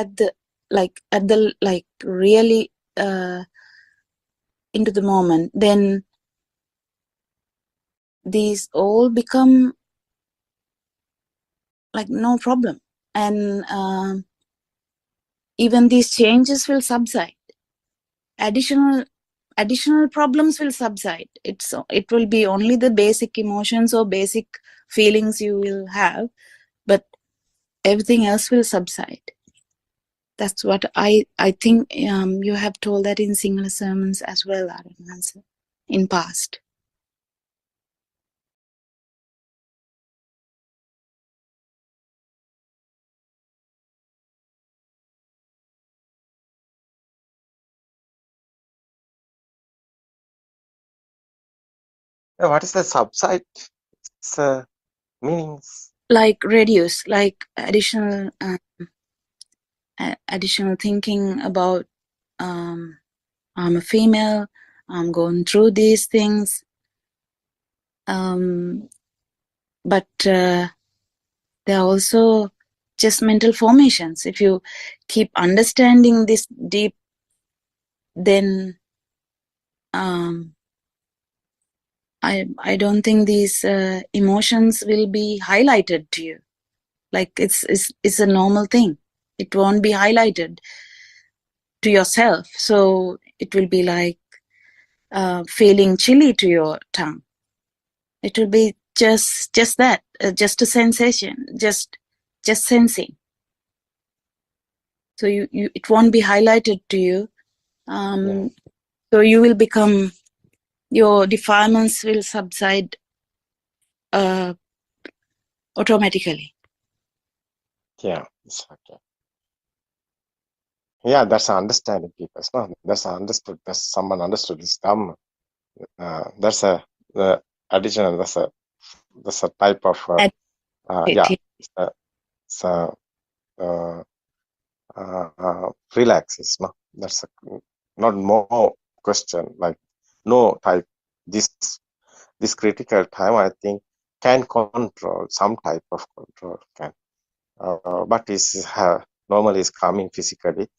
really into the moment, then these all become like no problem, and even these changes will subside. Additional problems will subside. It will be only the basic emotions or basic feelings you will have, but everything else will subside. That's what I think. You have told that in Sinhala sermons as well, Aranansa, in past. What is the subside? Meanings? Like reduce, like additional thinking about I'm a female, I'm going through these things, but there are also just mental formations. If you keep understanding this deep, then I don't think these emotions will be highlighted to you. Like it's a normal thing. It won't be highlighted to yourself. So it will be like feeling chilly to your tongue. It will be just that, just a sensation, just sensing. So it won't be highlighted to you. So you will become, your defilements will subside automatically. Yeah, it's okay. Yeah, that's understanding people. No, that's understood. That's someone understood this Dhamma. That's a additional. That's a type of relaxes. No, that's not more question. Like no type. This critical time, I think, can control some type of control can, but is normally is coming physically.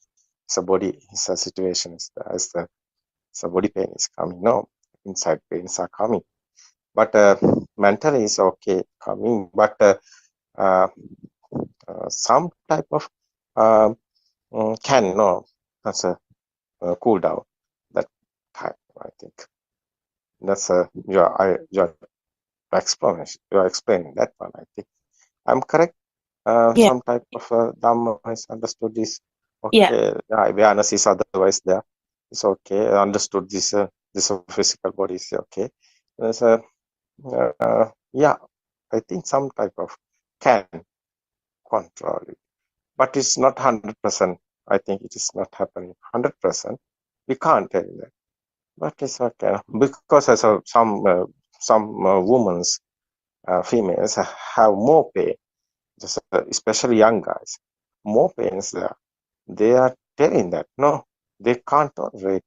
So body is a situation as the body pain is coming. No, inside pains are coming, but mentally is okay coming. But some type of can no, that's a cool down that time. I think that's your explanation. You're explaining that one. I think I'm correct. Some type of Dhamma is understood this. Okay, awareness is otherwise there. It's okay. Understood this. This physical body is okay. There's a I think some type of can control it, but it's not 100%. I think it is not happening 100%. We can't tell that. But it's okay because as some women's females have more pain, just, especially young guys, more pains there. They are telling that no, they can't tolerate.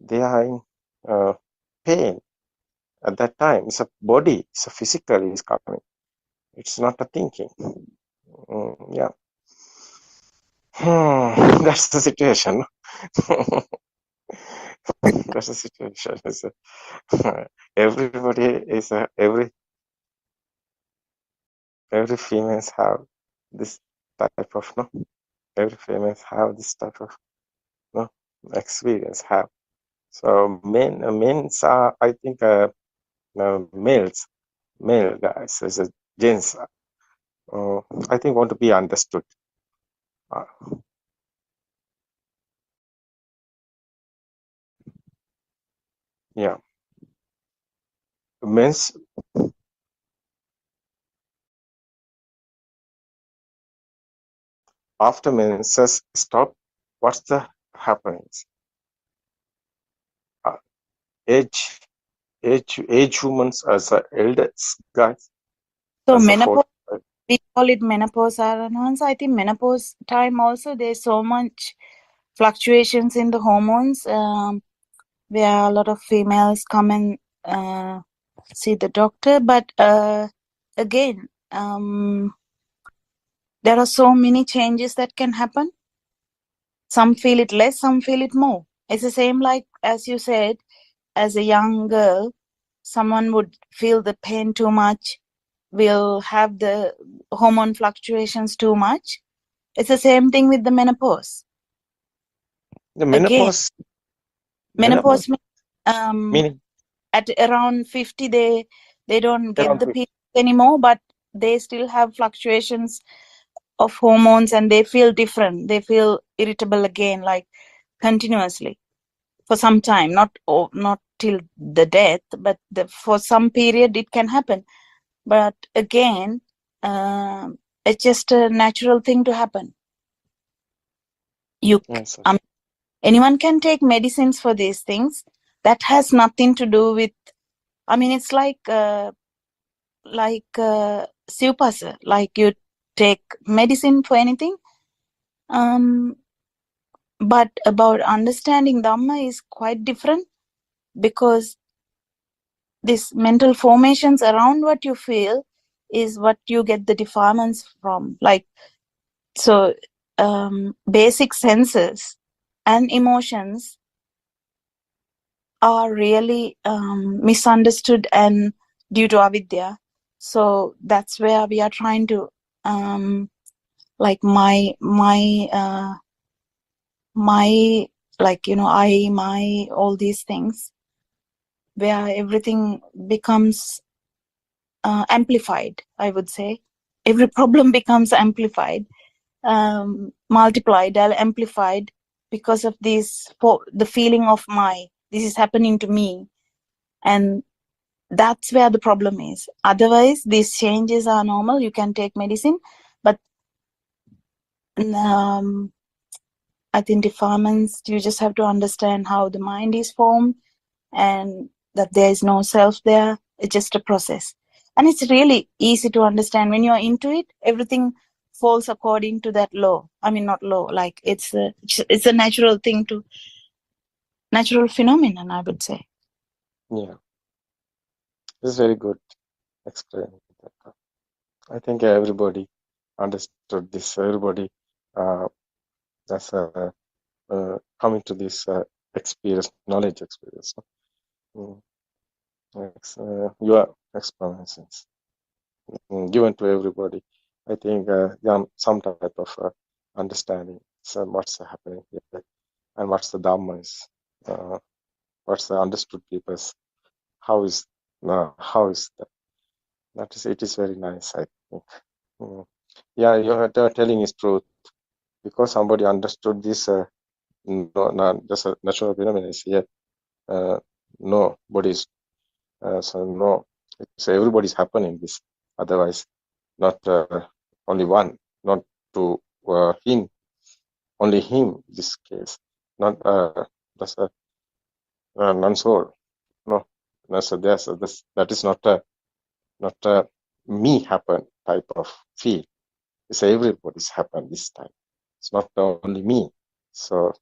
They are in pain at that time. It's a body, it's a physical is coming. It's not a thinking. Yeah. That's the situation. That's the situation. Everybody is every females have this type of every females have this type of experience have. So men's are I think male guys as a gents I think want to be understood. Yeah, men's after menses stop. What's the happenings? Age humans as elders guys. So as a menopause, 45. we call it menopause, Aranhans. I think menopause time also there's so much fluctuations in the hormones, where a lot of females come and see the doctor. But again, there are so many changes that can happen. Some feel it less, some feel it more. It's the same like as you said, as a young girl, someone would feel the pain too much, will have the hormone fluctuations too much. It's the same thing with the menopause. The Again, menopause means at around 50 they don't get around the period anymore, but they still have fluctuations of hormones and they feel different. They feel irritable again, like continuously for some time, not till the death, but for some period it can happen. But again, it's just a natural thing to happen. Yes, anyone can take medicines for these things. That has nothing to do with, I mean, it's like Sivpasa, like you take medicine for anything. But about understanding Dhamma is quite different, because these mental formations around what you feel is what you get the defilements from. Like, so basic senses and emotions are really misunderstood and due to avidya. So that's where we are trying to like my like, you know, my all these things, where everything becomes amplified. I would say every problem becomes amplified, multiplied, amplified, because of this, the feeling of this is happening to me. And that's where the problem is. Otherwise, these changes are normal. You can take medicine, but I think defilements, you just have to understand how the mind is formed and that there is no self there. It's just a process. And it's really easy to understand. When you're into it, everything falls according to that law. I mean, not law, like it's a natural thing natural phenomenon, I would say. Yeah, it's very good explained. I think everybody understood this. Everybody that's coming to this experience, knowledge experience. Your explanations given to everybody. I think some type of understanding. So what's happening here and what's the Dhamma is. What's the understood people's. How is that? That is, it is very nice, I think. Yeah, you're telling is truth, because somebody understood this. Not just a natural phenomenon is here. No bodies. So no, so everybody's happening this. Otherwise, not only one, not to him, only him. This case, not That's a non-soul. No, that is not a me happen type of feel. It's everybody's happen this time. It's not only me. So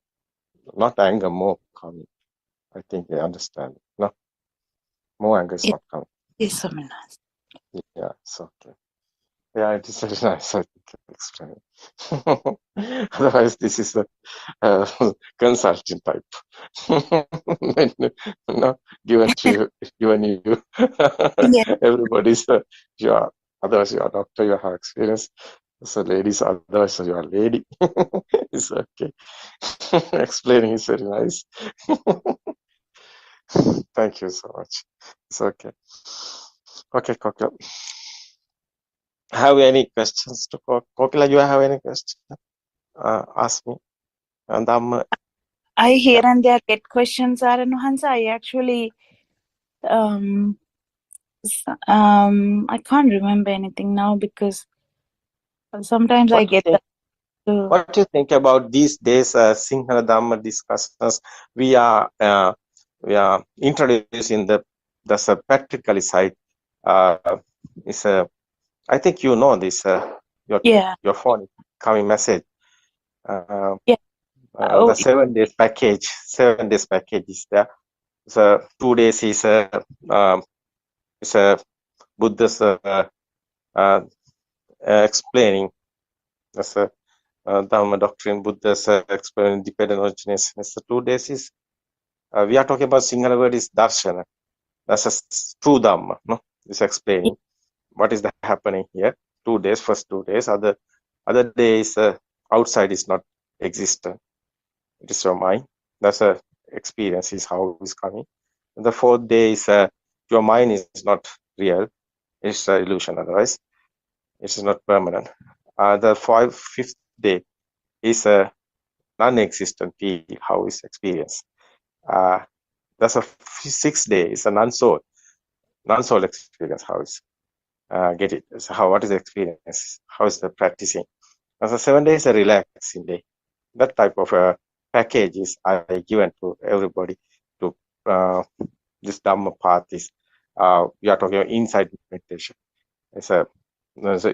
not anger more coming. I think they understand. No, more anger is Yes, not coming. yes, Samina. Yeah, it's okay. Yeah, it is very nice. I think explain. Otherwise, this is a consulting type. When, given you, Yes, everybody's otherwise you are doctor, you have experience. So ladies, otherwise you are lady. It's okay. Explaining is very nice. Thank you so much. It's okay. Okay, Kokila. Have any questions to Kokila? You have any questions? Ask me. And I here and there get questions, Aranuhansa. I actually, I can't remember anything now because sometimes I get that. What do you think about these days Sinhala Dhamma discussions? We are introducing that's a practically side. It's a I think you know this. Your phone coming message. The 7 days package. 7 days package is there. So 2 days is Buddha's explaining. That's a Dhamma doctrine. Buddha's explaining dependent origination. So 2 days is we are talking about Sinhala word is darshana. That's a true Dhamma. No, it's explaining what is happening here. 2 days, first 2 days. Other days outside is not existent. It is your mind. That's a experience is how it's coming. And the 4th day is your mind is not real. It's an illusion. Otherwise, it's not permanent. The 5th day is a non-existent feel. How is experience? That's a 6th day. It's a non-soul experience. How is get it? So what is the experience? How is the practicing? And so 7 days a relaxing day. That type of package is given to everybody to this Dhamma path is we are talking about inside meditation. It's a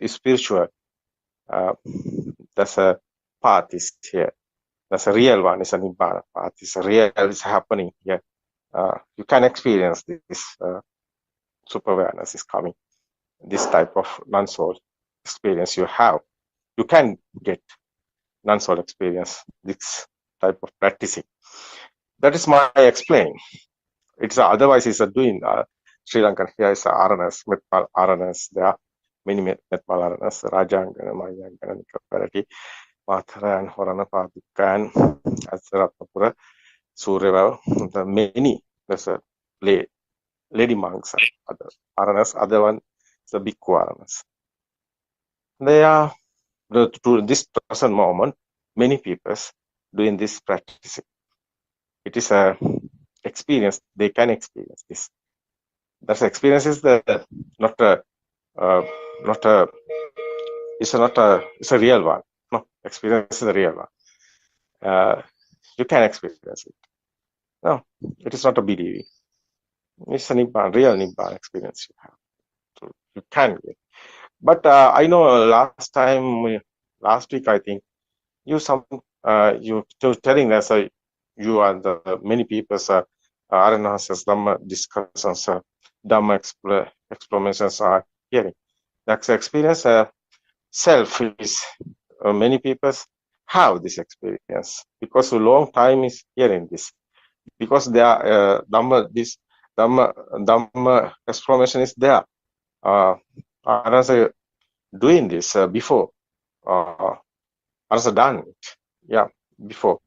spiritual that's a path is here. That's a real one. It's a Nibbana path. It's a real. It's happening here. You can experience this super awareness is coming. This type of non-soul experience you have. You can get non-soul experience. This type of practicing. That is my explaining. It's otherwise it's a doing. Sri Lankan here is Aranas, Metpal Aranas. There are many Metpal Aranas, Rajangana, Mayangana, Nikaparati, Matharan, Horana Padikan, Ratnapura, Sureva, the many. There's a lady monks, other Aranas, other one is the Bhikkhu Aranas. They are to this present moment, many people doing this practicing. It is a experience. They can experience this. That experience is not a it's a real one. No, experience is a real one. You can experience it. No, it is not a believing. It's a Nibbana, real Nibbana experience you have. So you can get. But I know last week I think you telling us you are the many people's Aranahasas Dhamma discussions, Dhamma explanations are hearing. That's experience. Self is many people have this experience because a long time is hearing this because they are Dhamma explanation is there. Another doing this before. Another done it. Yeah, before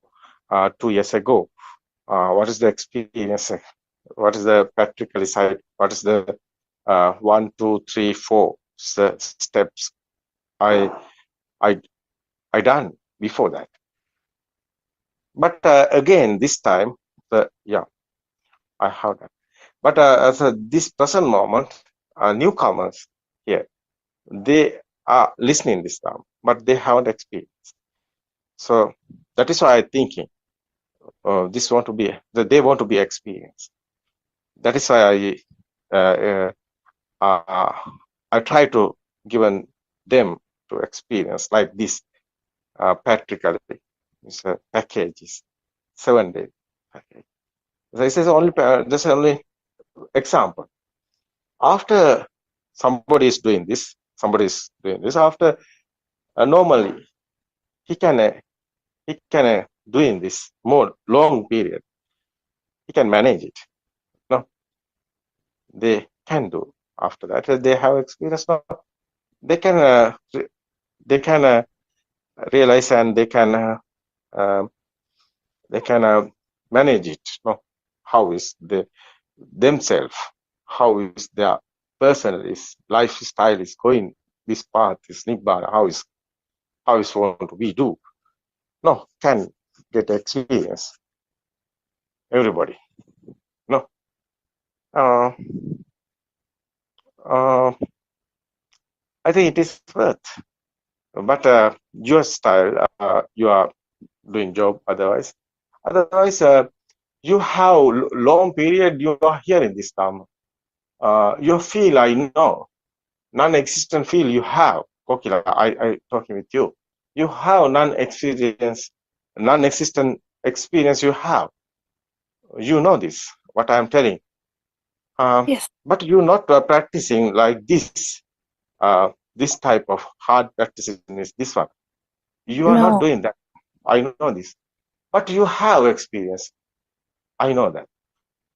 2 years ago. What is the experience? What is the practical side? What is the 1, 2, 3, 4 steps I done before that? But again, this time, I have that. But as this present moment, newcomers here, they are listening this time, but they haven't experienced. So that is why I'm thinking this want to be, they want to be experienced. That is why I try to give them to experience like this practically. It's a package, is 7-day package. This is only just only example. After somebody is doing this, after normally he can doing this more long period. He can manage it. No, they can do. After that, they have experience now. They can realize and they can manage it. No, how is themselves? How is their personal lifestyle is going? This path is nibbana. How is what we do? No, can get experience. Everybody. No. I think it is worth. But your style, you are doing job. Otherwise, you have long period. You are here in this Dhamma. Your feel, I know, non-existent feel you have. Kokila, I talking with you. You have non-existent experience. You have. You know this. What I am telling. Yes. But you're not practicing like this. This type of hard practices is this one. You are not doing that. I know this. But you have experience. I know that.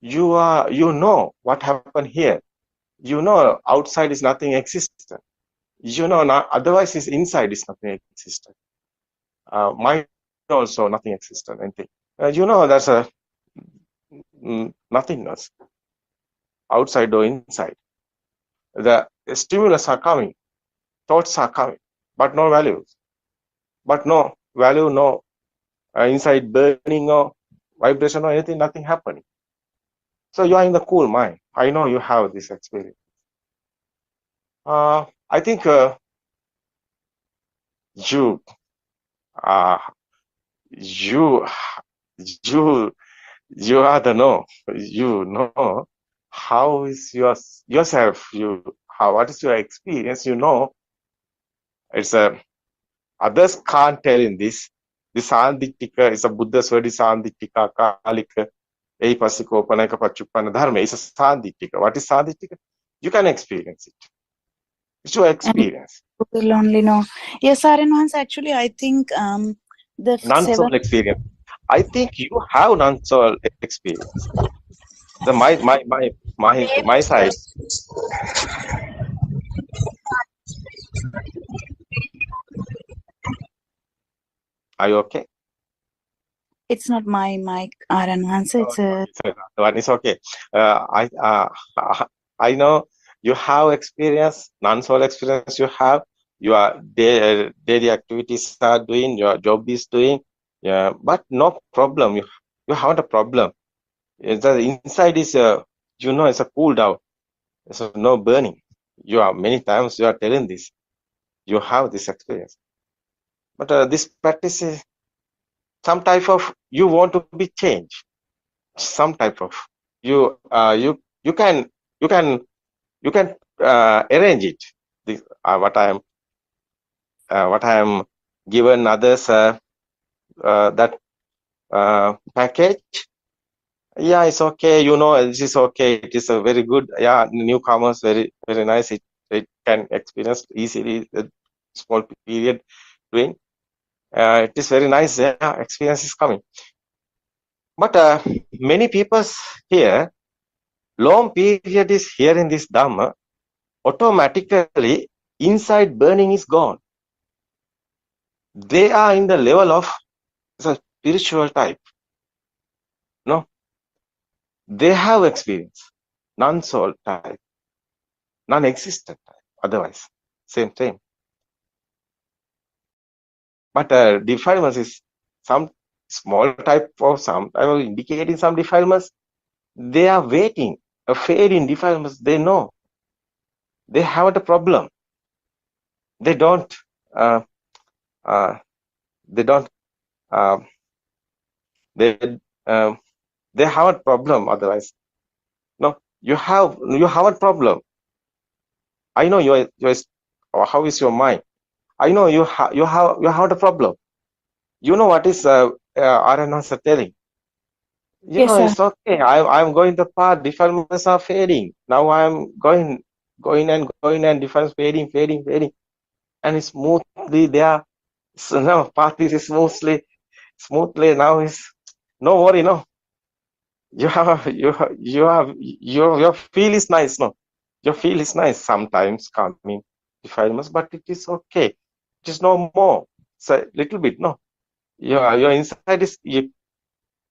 You know what happened here. You know outside is nothing existent. You know otherwise is inside is nothing existent. Mind also nothing existent. Anything. You know that's a nothingness. Outside or inside. The stimulus are coming. Thoughts are coming, but no values. But no value, no inside burning or vibration or anything, nothing happening. So you are in the cool mind. I know you have this experience. I think you are the know. You know how is yourself. What is your experience? You know, it's a others can't tell in this. This Sandittika is a Buddha's word is Sandittika, Kalika, Eipasiko, Panaka Pachuppana Dharma is a Sandittika. What is Sandittika? You can experience it. It's your experience. You will only know. Yes, Saranvans, actually, I think the non-soul experience. I think you have non-soul experience. The my side. Are you okay? It's not my mic, Saranvans. It's a one is okay. I know you have experience, non-soul experience. You have your daily activities are doing, your job is doing. Yeah, but no problem. You have a problem. The inside is it's a cool down. So no burning. You are many times you are telling this. You have this experience. But this practice is some type of you want to be changed. Some type of you can arrange it. What I am given others that package. Yeah, it's okay. You know, this is okay. It is a very good. Yeah, newcomers, very nice. It can experience easily a small period doing. It is very nice. Yeah, experience is coming. But many people here, long period is here in this Dhamma, automatically inside burning is gone. They are in the level of the spiritual type. No, they have experience, non-soul type, non-existent type. Otherwise, same. But defilements is some small type of some type of indicating some defilements. They are waiting. A fade in defilements, they know. They have a problem. They don't. They have a problem. Otherwise, no, you have a problem. I know your how is your mind. I know you have a problem. You know what is Aranasa telling. You Yes, know, sir. it's okay. I'm going the path. Defilements are fading. Now I'm going and defilements fading, and it's smoothly there. So now path is smoothly. Now is no worry. No, your feel is nice. No, your feel is nice. Sometimes coming defilements, but it is okay. It is no more. So little bit. No, your inside is you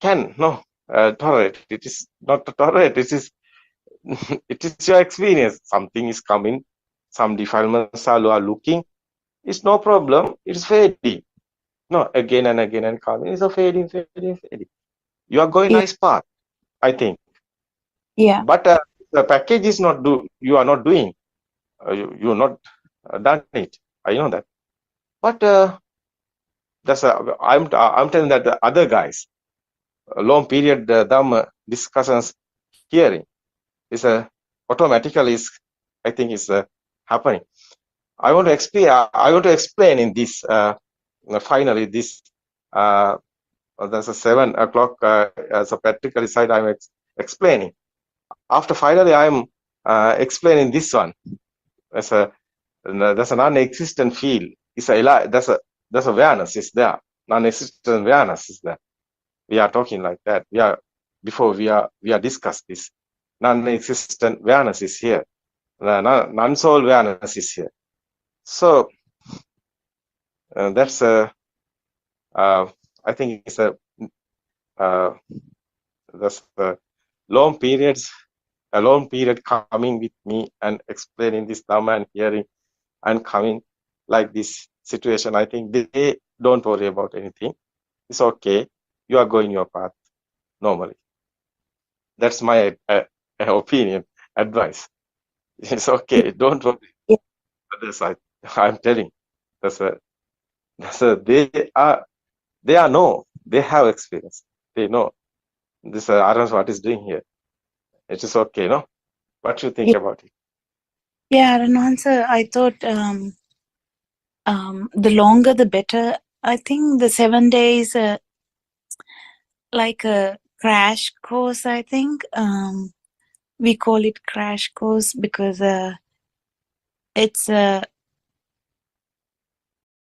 can tolerate. It is not to tolerate. It is it is your experience. Something is coming. Some defilements are looking. It's no problem. It's fading. No, again and again and coming. It's a fading. You are going Yeah. nice path, I think. Yeah. But the package is not you are not doing. You're not done it. I know that. But I'm telling that the other guys, long period Dhamma discussions hearing is automatically is I think is happening. I want to explain in this finally this there's a 7 o'clock as a practical side I'm explaining. After finally I'm explaining this one as there's a non-existent field. It's there's awareness is there. Non-existent awareness is there. We are talking like that. We are discussed this. Non-existent awareness is here. Non-soul awareness is here. So that's I think it's that's a long period coming with me and explaining this Dhamma and hearing and coming like this situation. I think they don't worry about anything. It's okay. You are going your path normally. That's my opinion, advice. It's okay. Don't worry. Yeah. Other side. I'm telling. They have experience. They know this Arans what is doing here. It is okay, no? What you think about it? Yeah, Ranwan, I thought the longer the better. I think the 7 days like a crash course, I think. We call it crash course because it's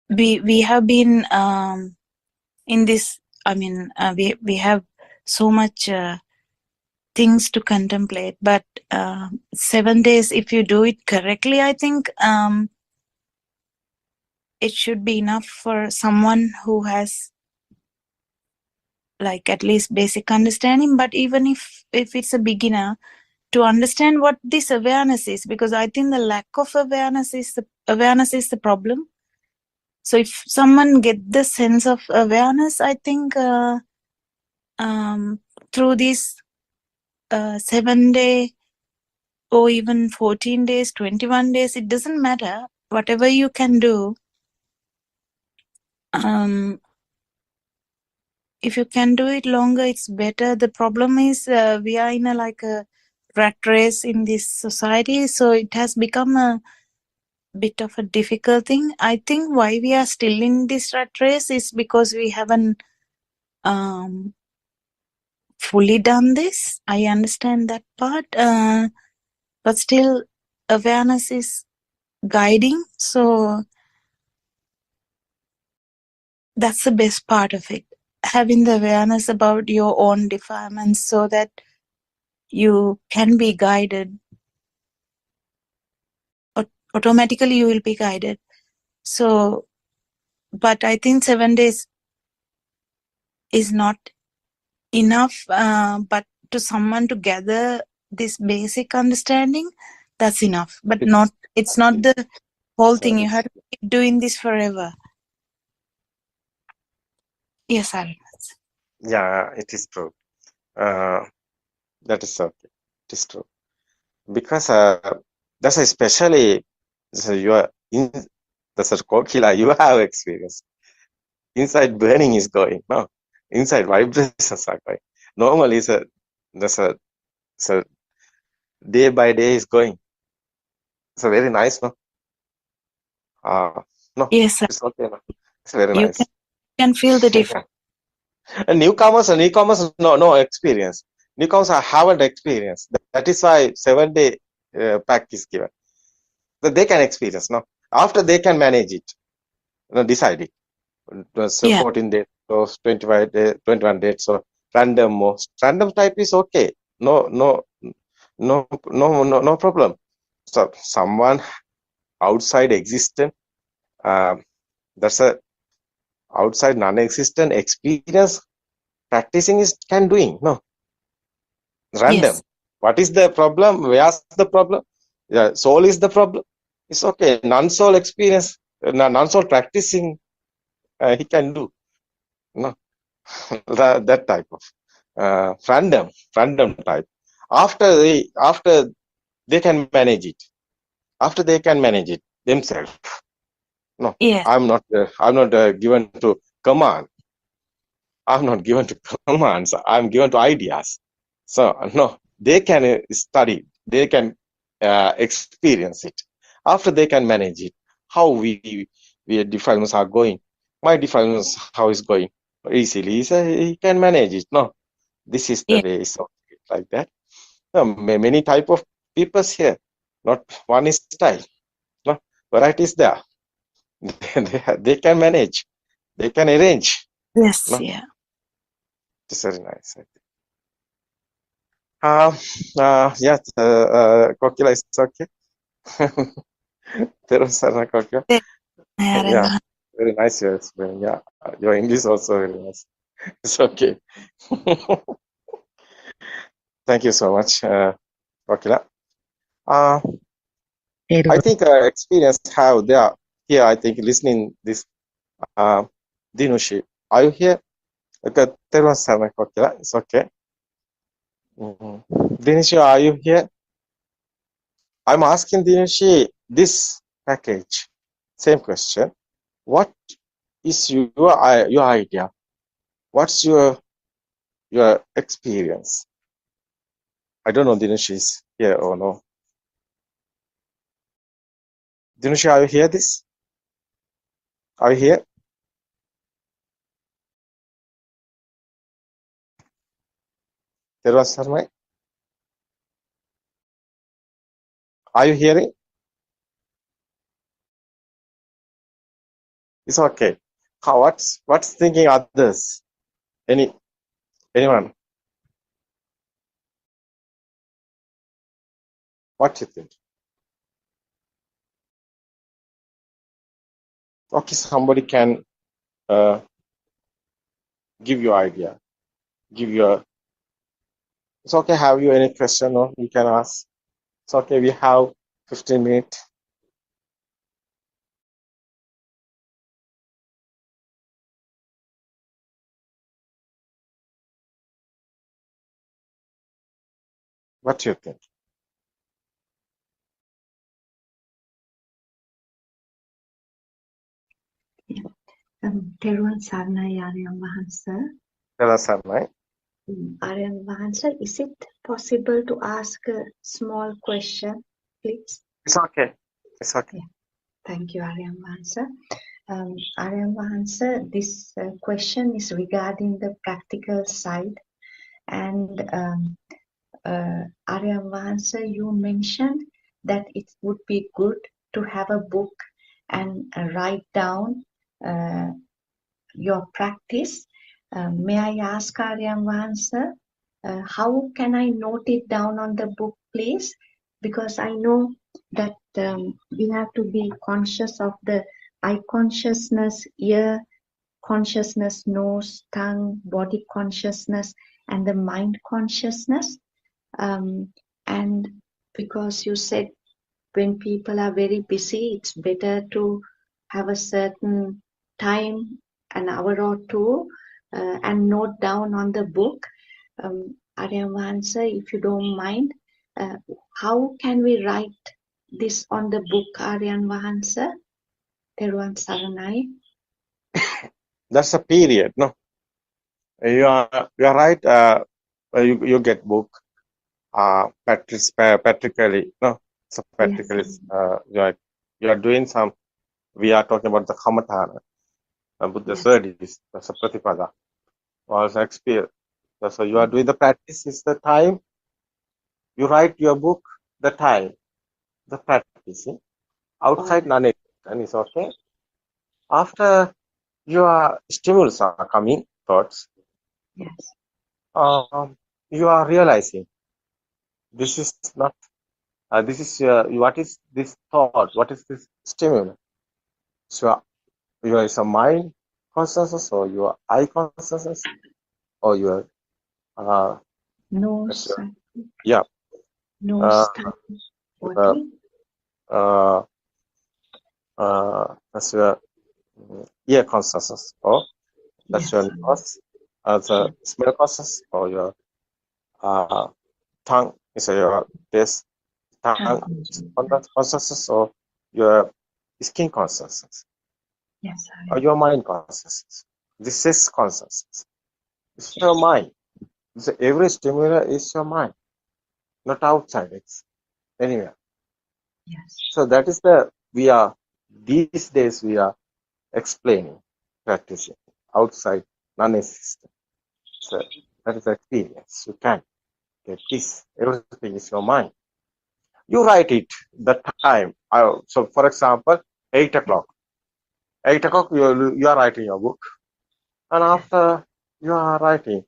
we have been in this, I mean, we have so much things to contemplate, but 7 days, if you do it correctly, I think it should be enough for someone who has like at least basic understanding. But even if it's a beginner, to understand what this awareness is, because I think the lack of awareness is the problem. So if someone get the sense of awareness, I think through this 7 day or even 14 days, 21 days, it doesn't matter. Whatever you can do, if you can do it longer, it's better. The problem is we are in a rat race in this society, so it has become a bit of a difficult thing. I think why we are still in this rat race is because we haven't fully done this. I understand that part, but still awareness is guiding, so that's the best part of it, having the awareness about your own defilements so that you can be guided. Automatically you will be guided. So, but I think 7 days is not enough, but to someone to gather this basic understanding, that's enough. But it's not the whole thing. You have to keep doing this forever. Yes, Aaron. Yeah, it is true. That is okay. It is true. Because that's especially you are in the Kokila, you have experience. Inside burning is going, no? inside vibrations are going. Normally, it's a day by day is going. It's a very nice, no? No, Yes, sir. it's okay, no? It's very You nice. can feel the difference. And newcomers, no experience. Newcomers haven't experienced. That is why 7-day pack is given. But they can experience, no? After they can manage it, decide it. So Yeah. 14 days, so 25 days, 21 days, so random most. Random type is okay. No problem. So someone outside existent, that's a outside non-existent experience practicing is can doing, no? Random. Yes. What is the problem? Where's the problem? Yeah, soul is the problem. It's okay. Non-soul experience, non-soul practicing, he can do. No, that type of random type. After they can manage it. After they can manage it themselves. No, Yes. I'm not given to command. I'm not given to commands. I'm given to ideas. So no, they can study. They can experience it. After they can manage it. How we defilements are going. My defilements how is going easily. He can manage it. No, this is the Yeah. way. So like that. Many type of peoples here. Not one is style. No, variety is there. They can manage. They can arrange. Yes. No, Yeah. it's very nice. Yes, Kokila is okay. Kokila. Yeah, very nice your explaining. Yeah, your English also very nice. It's okay. Thank you so much, Kokila. I think experience how they are here. I think listening this Dinushi. Are you here? Okay, Kokila. It's okay. Dinushi, are you here? I'm asking Dinushi this package. Same question. What is your idea? What's your experience? I don't know Dinesh is here or no. Dinesh, are you here this? Are you here? There was Sarmai. Are you hearing? It's okay. How what's thinking others? Anyone? What you think? Okay, somebody can give your idea. Give your. It's okay. Have you any question or you can ask? It's okay. We have 15 minutes. What do you think? Teruan Sarnai Aryan Wahansa. There are Sarmai. Aryan Wahansa, is it possible to ask a small question, please? It's okay. It's okay. Yeah. Thank you, Aryan Wahansa. Aryan Wahansa, this question is regarding the practical side. And Aryan Wahansa, you mentioned that it would be good to have a book and write down your practice. May I ask Aryan Wahansa, how can I note it down on the book, please? Because I know that we have to be conscious of the eye consciousness, ear consciousness, nose, tongue, body consciousness, and the mind consciousness. And because you said when people are very busy, it's better to have a certain time, an hour or two, and note down on the book. Aryan Wahansa, if you don't mind, how can we write this on the book, Aryan Wahansa? Teruan Saranai. That's a period, no? You are right. You get book. Practically no. So Yes, practically, you are doing some. We are talking about the Kamatana, Buddha yes, studies, the Pratipada, was experience. So you are doing the practice. Is the time you write your book. The time, the practicing. Outside, all none and it's okay. After your stimulus are coming, thoughts, yes, you are realizing this is not, this is, what is this thought? What is this stimulus? So, your is a mind consciousness or your eye consciousness or your, uh, no, that's your- sir, yeah, no uh, study. uh, Body. uh, that's your ear consciousness or that's Yes, your sir. nose, the smell consciousness or your, uh, tongue is your taste, tongue consciousness or your skin consciousness Yes, or sir. your mind consciousness. This is consciousness. It's your mind. So every stimuli is your mind, not outside. It's anywhere. Yes, So that is the these days we are explaining, practicing outside non-existent. So that is the experience. You can get this. Everything is your mind. You write it the time. So for example, 8 o'clock. 8 o'clock you are writing your book, and after you are writing,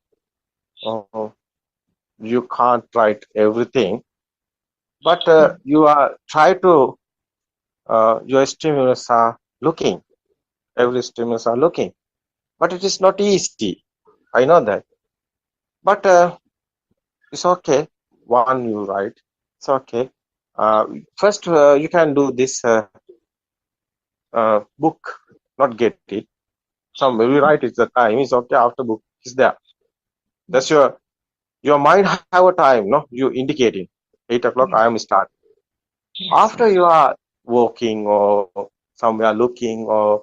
oh, you can't write everything, but you are try to, your stimulus are looking, every stimulus are looking, but it is not easy. I know that, but it's okay. One you write, it's okay. First, you can do this book, not get it. Some we write it the time is okay. After book is there. That's your mind have a time. No, you indicating 8 o'clock. I am start. After you are walking or somewhere looking or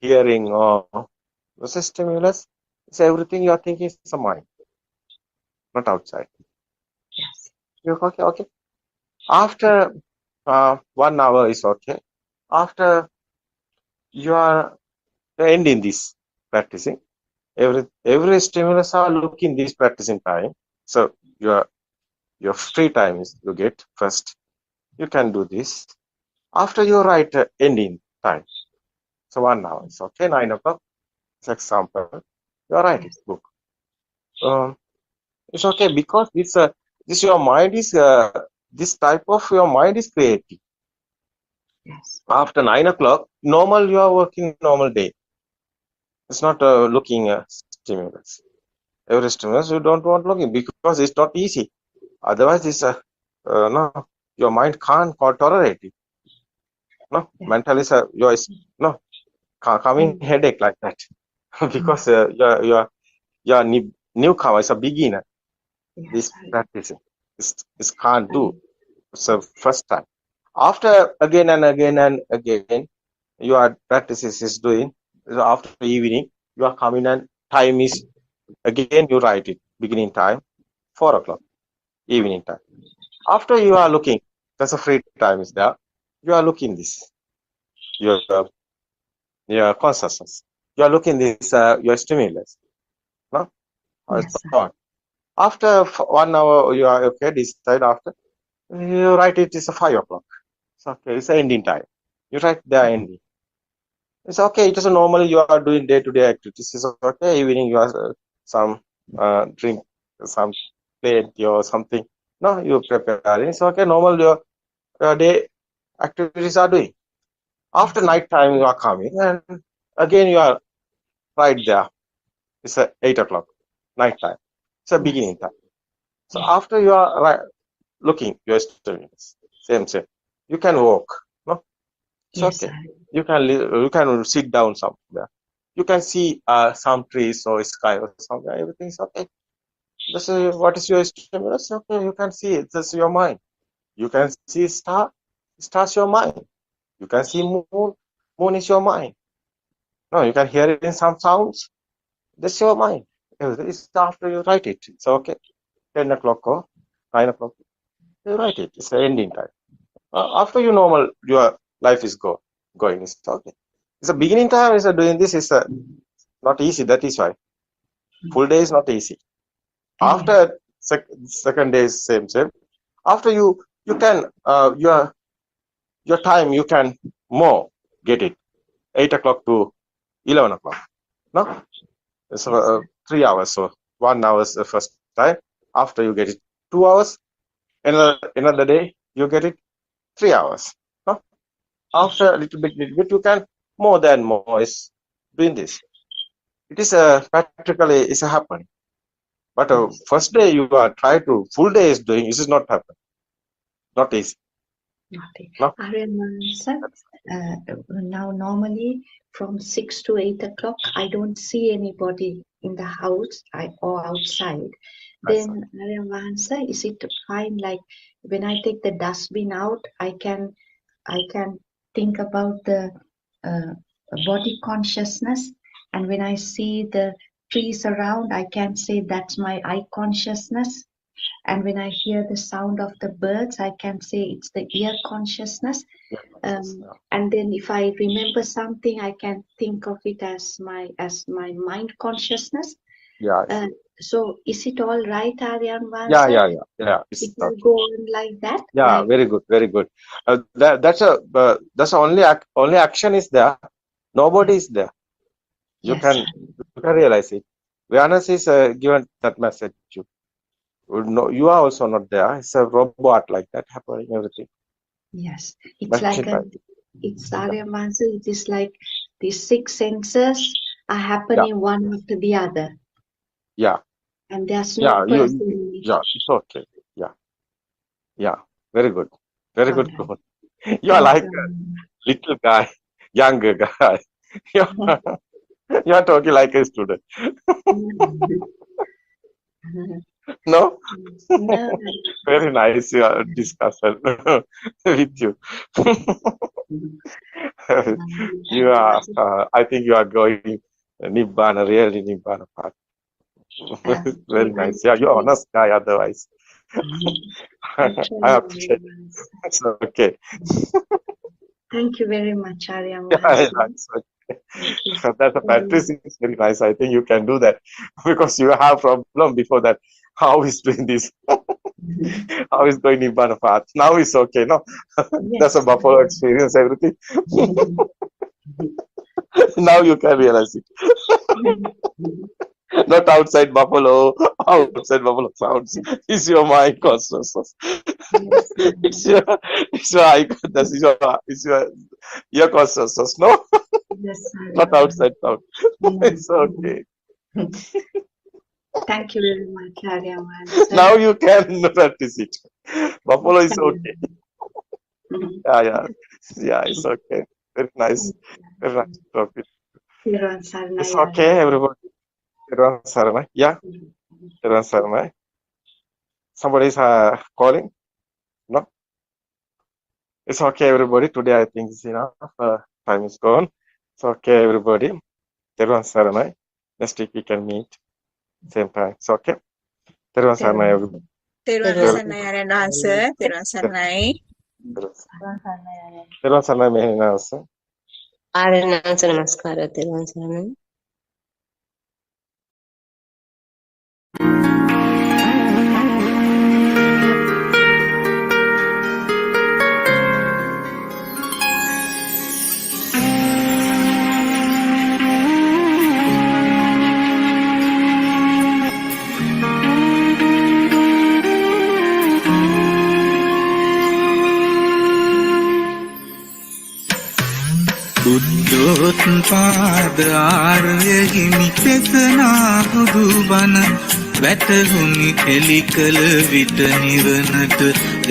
hearing or the stimulus, it's everything you are thinking is the mind, not outside. yes, You're okay, okay. After 1 hour is okay. After you are ending this practicing, every stimulus are looking this practicing time. So your free time is you get first. You can do this. After you write ending time. So 1 hour is okay. 9 o'clock. For example, you are writing yes, book. It's okay because this your mind is this type of your mind is creative. yes, After 9 o'clock, normal you are working normal day. It's not looking stimulus. Every stimulus you don't want looking because it's not easy. Otherwise, it's no, your mind can't tolerate it. No, mental is your no coming headache like that because you're newcomer, is a beginner. This practicing is can't do. So first time. After again and again and again, your practices is doing. So after evening, you are coming and time is again you write it. Beginning time 4 o'clock, evening time. After you are looking, that's a free time is there. You are looking this your consciousness. You are looking this your stimulus. No, thought. After 1 hour, you are okay. Decide after you write it is a 5 o'clock. It's okay. It's the ending time. You write the ending. It's okay. It is normally you are doing day-to-day activities. It's okay. Evening you are some drink, some plate or something. No, you prepare. It's okay. Normal your day activities are doing. After night time you are coming and again you are right there. It's 8 o'clock night time. It's a beginning time. So after you are looking, you are studying. Same. You can walk. No, it's okay. You can sit down somewhere. You can see some trees or sky or somewhere. Everything's okay. This is what is your stimulus. Okay, you can see it. That's your mind. You can see star. Star's your mind. You can see moon. Moon is your mind. No, you can hear it in some sounds. That's your mind. everything. It's after you write it. It's okay. 10 o'clock or 9 o'clock. You write it. It's the ending time. After you normal, your life is going. It's okay. It's a beginning time. Is doing this is not easy. That is why full day is not easy. After second day is same. After you can your time you can more get it 8 o'clock to 11 o'clock. No, so 3 hours. So 1 hour is the first time. After you get it 2 hours. Another day you get it 3 hours. No? After a little bit you can more than more is doing this. It is practically it's a happening. But first day you are try to full day is doing. This is not happen. Not easy. No? Sir, now normally from 6 to 8 o'clock, I don't see anybody in the house or outside. Then, Aryan sir, is it fine? Like when I take the dustbin out, I can think about the body consciousness, and when I see the trees around, I can say that's my eye consciousness. And when I hear the sound of the birds, I can say it's the ear consciousness. And then if I remember something, I can think of it as my mind consciousness. Yeah. So is it all right, Aryan? Yeah. It will go on like that. Yeah, like, very good. That's the only action is there. Nobody is there. You can realize it. Awareness is given that message. You are also not there. It's a robot like that happening everything. Yes, it's like it's Aryan, it is like the 6 senses are happening one after the other. Yeah. And there's no person. Yeah, it's okay. Yeah. Very good. Very good. You are like a little guy, younger guy. You are talking like a student. No? Very nice discussion with you. You are. I think you are going Nibbana, really Nibbana path. Very nice. Yeah, you're honest guy. Otherwise, I appreciate. It's okay. Thank you very much, Aryan. That's okay. That's a practice is very nice. I think you can do that because you have problem before that. How is doing this? How is going Nibbana path? Now it's okay. No, that's a buffalo experience. Everything. Now you can realize it. Not outside buffalo, outside buffalo sounds. It's your mind consciousness. It's your eye. It's your ear consciousness. No, not outside sound. It's okay. Thank you very much, Aryan. Now you can practice it. Buffalo is okay. Yeah. It's okay. Very nice. Very nice topic. It's okay, everybody. Yeah. Somebody is calling. No. It's okay, everybody. Today I think it's enough. Time is gone. It's okay, everybody. Next week we can meet. Same time. It's okay. Everybody. ආරණාංශ නමස්කාර තෙරුවන් සරණයි. බුද්ධෝත්පාද ආර්ය හිමි පෙසනා බුදුබණ වැටහුණි එලි කළ විට නිවනට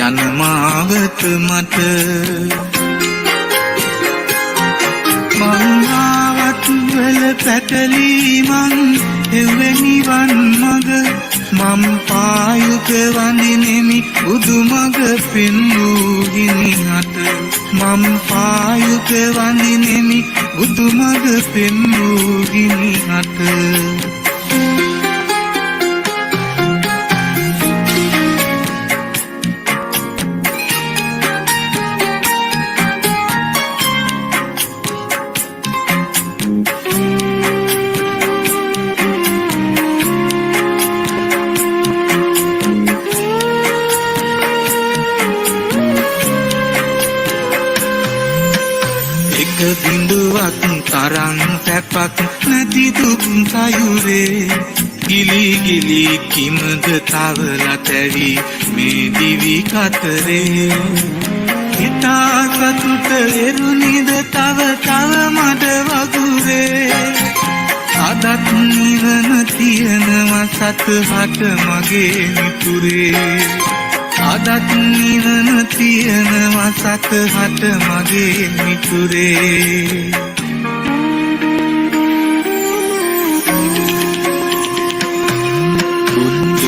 යන මාවත මට මංගාවත් වල පැටලී මං එවැනිවන් මග මම් පායුක වඳිනෙමි බුදුමග පින්නූ හිමිහට මම් පායුක වඳිනෙමි බුදුමග පින්නූ හිමිහට අරන් තැපක් නැති දුක් සයුරේ ගිලි ගිලි කිමද තවලා තැවි මේ දිවි කතරේ හිතා සතුට එරුනිද තව තව මඩ වගුරේ අදත් නිවන තියෙනවා සතහට මගේ මිතුරේ අදත් නිවන තියෙනවා සතහට මගේ මිතුරේ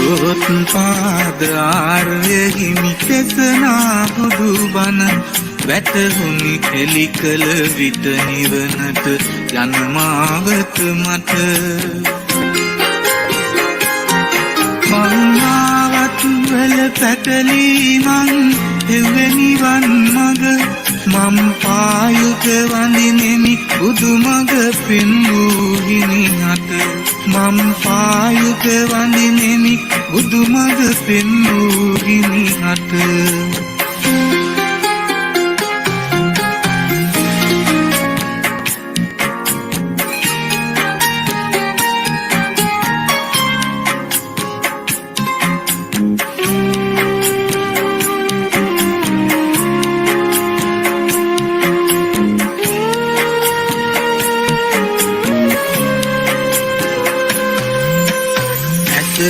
බුද්ධෝත්පාද ආර්ය හිමි දේශනා බුදු බණ වැටහුණි එලි කළ විට නිවනට යන මාවත මට මංගාවත් වල පැටලී මං එවැනි වන් මග මම් පායුක වඳිනෙමි බුදු මග පෙන්වූ හිමිහට මම් පායුක වඳිනෙමි බුදු මග පෙන්වූ හිමිහට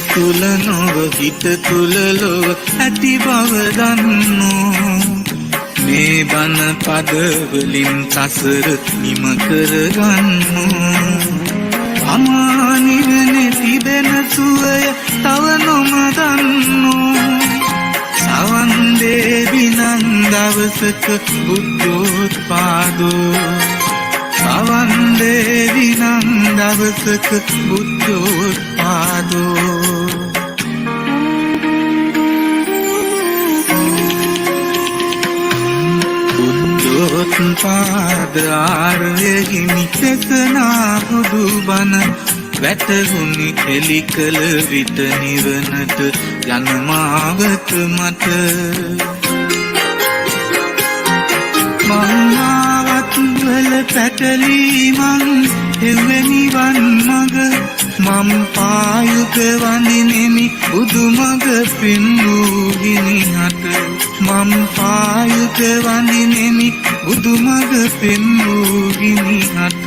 තුල නොව හිත තුල ලොව ඇති බව දන්නෝ මේ බණ පද වලින් සසර නිම කරගන්නෝ අමා නිවනේ තිබෙන සුවය තව නොම දන්නෝ සවන් දෙවි නම් දවසක බුද්ධෝත්පාදෝ සවන් දෙවි නම් දවසක බුද්ධෝත්පාදෝ බුද්ධෝත්පාද ආර්ය හිමි දේශනා බුදු බණ වැටහුණි එලි කළ විට නිවනට යන මාවත මට මංගාවත් වල පැටලී මං එවැනි වන් මග මම් පායුක වඳිනෙමි බුදු මග පෙන්වූ හිමිහට මම් පායුක වඳිනෙමි බුදු මග පෙන්වූ හිමිහට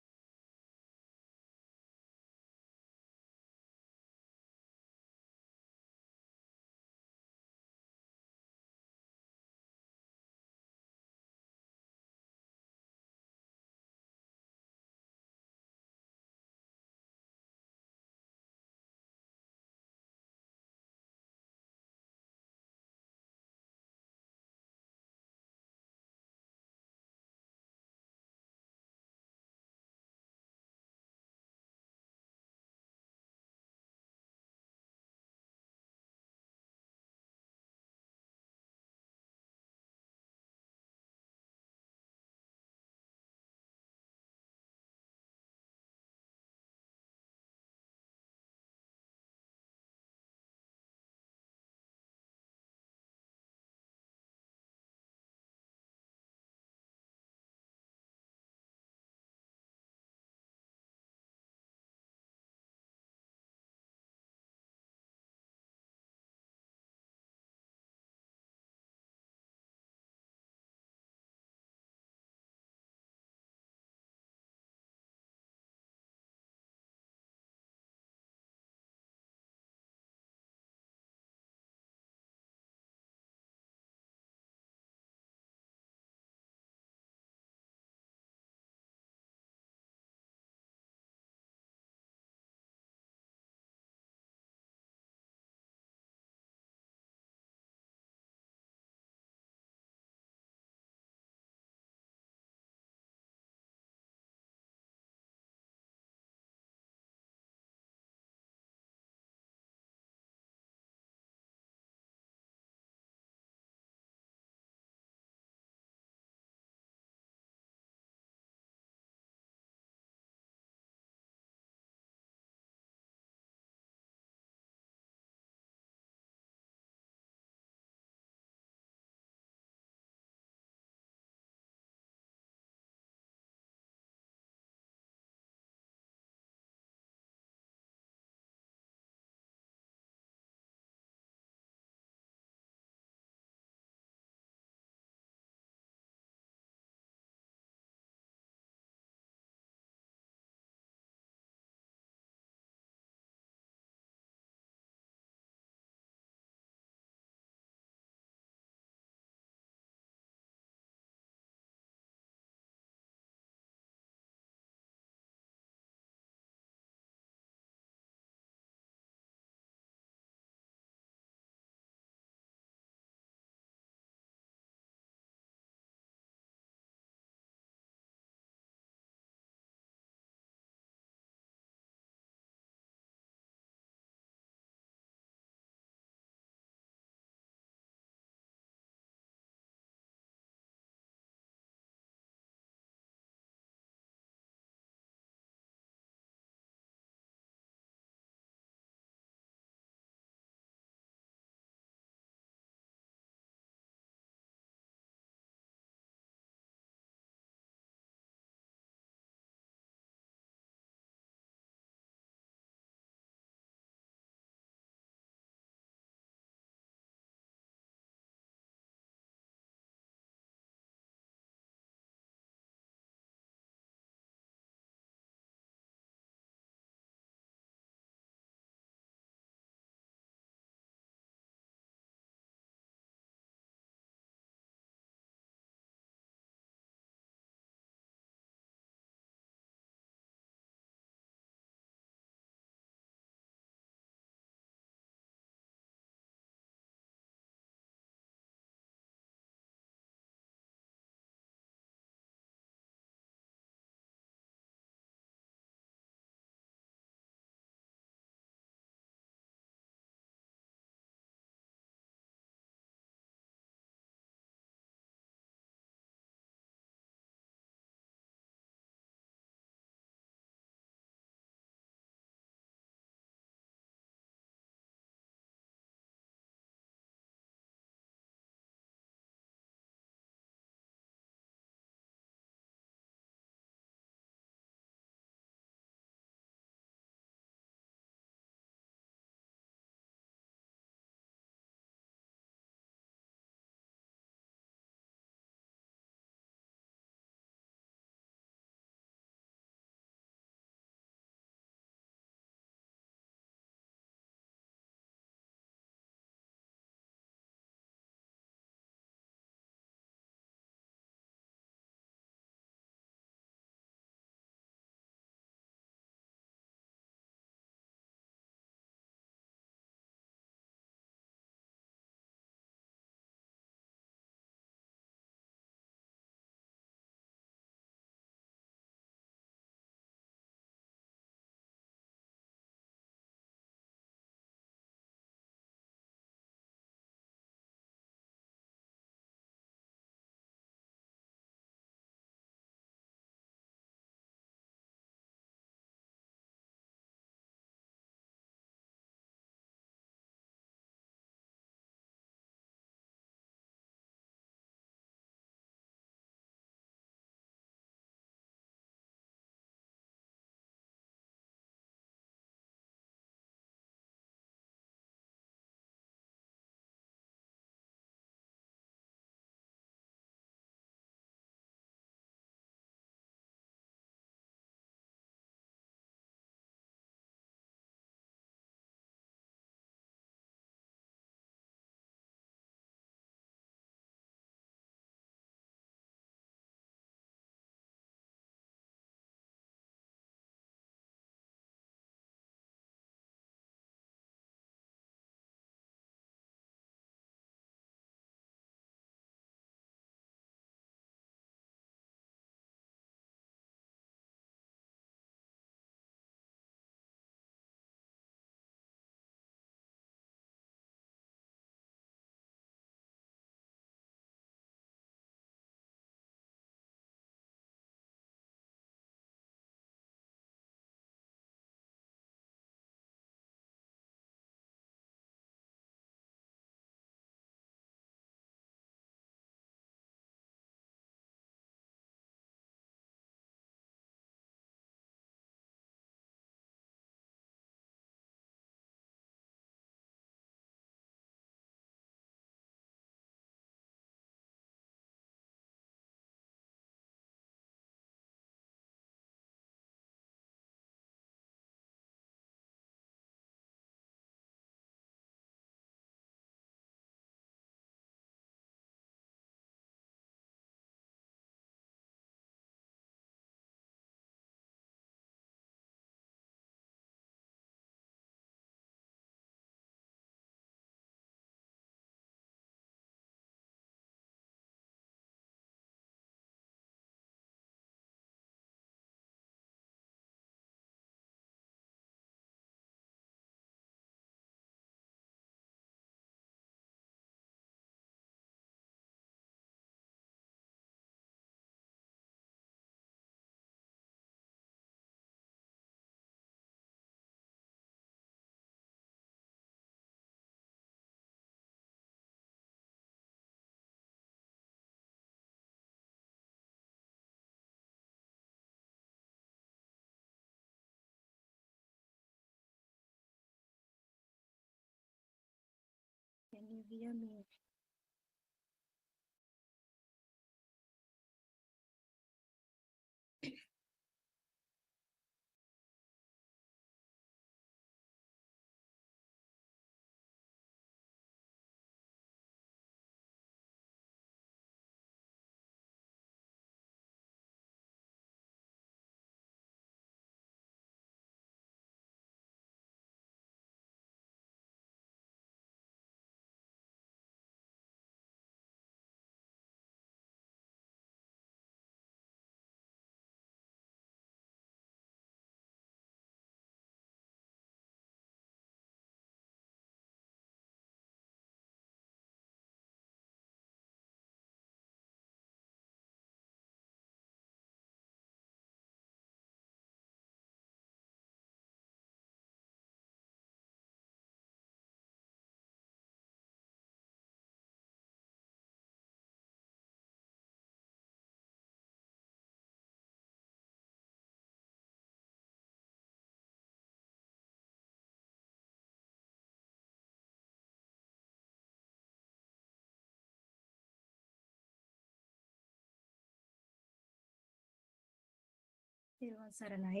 තෙරුවන් සරණයි.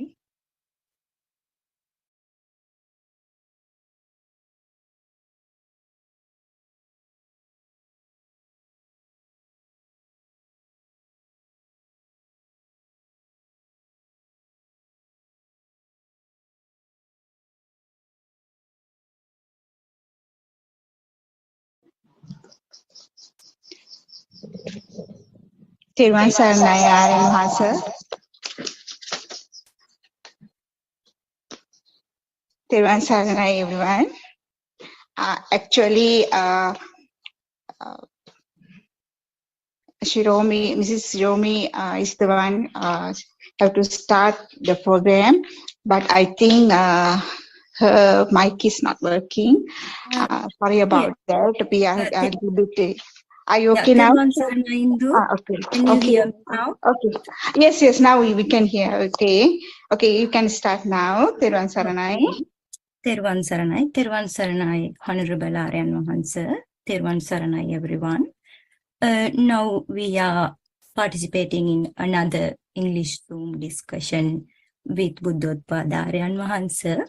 තෙරුවන් සරණයි ආරයන් වහන්සේ. තෙරුවන් සරණයි everyone. Actually, Mrs. Shiromi is the one have to start the program, but I think her mic is not working. Sorry about that. We are a little bit. Are you okay now? Okay. Can you hear me now? Okay. Yes. Now we can hear. Okay. You can start now. Therwan Saranai. තෙරුවන් සරණයි. තෙරුවන් සරණයි Honorable ආරයන් වහන්සේ. තෙරුවන් සරණයි everyone. Now we are participating in another English Zoom discussion with Buddothpado ආරයන් වහන්සේ.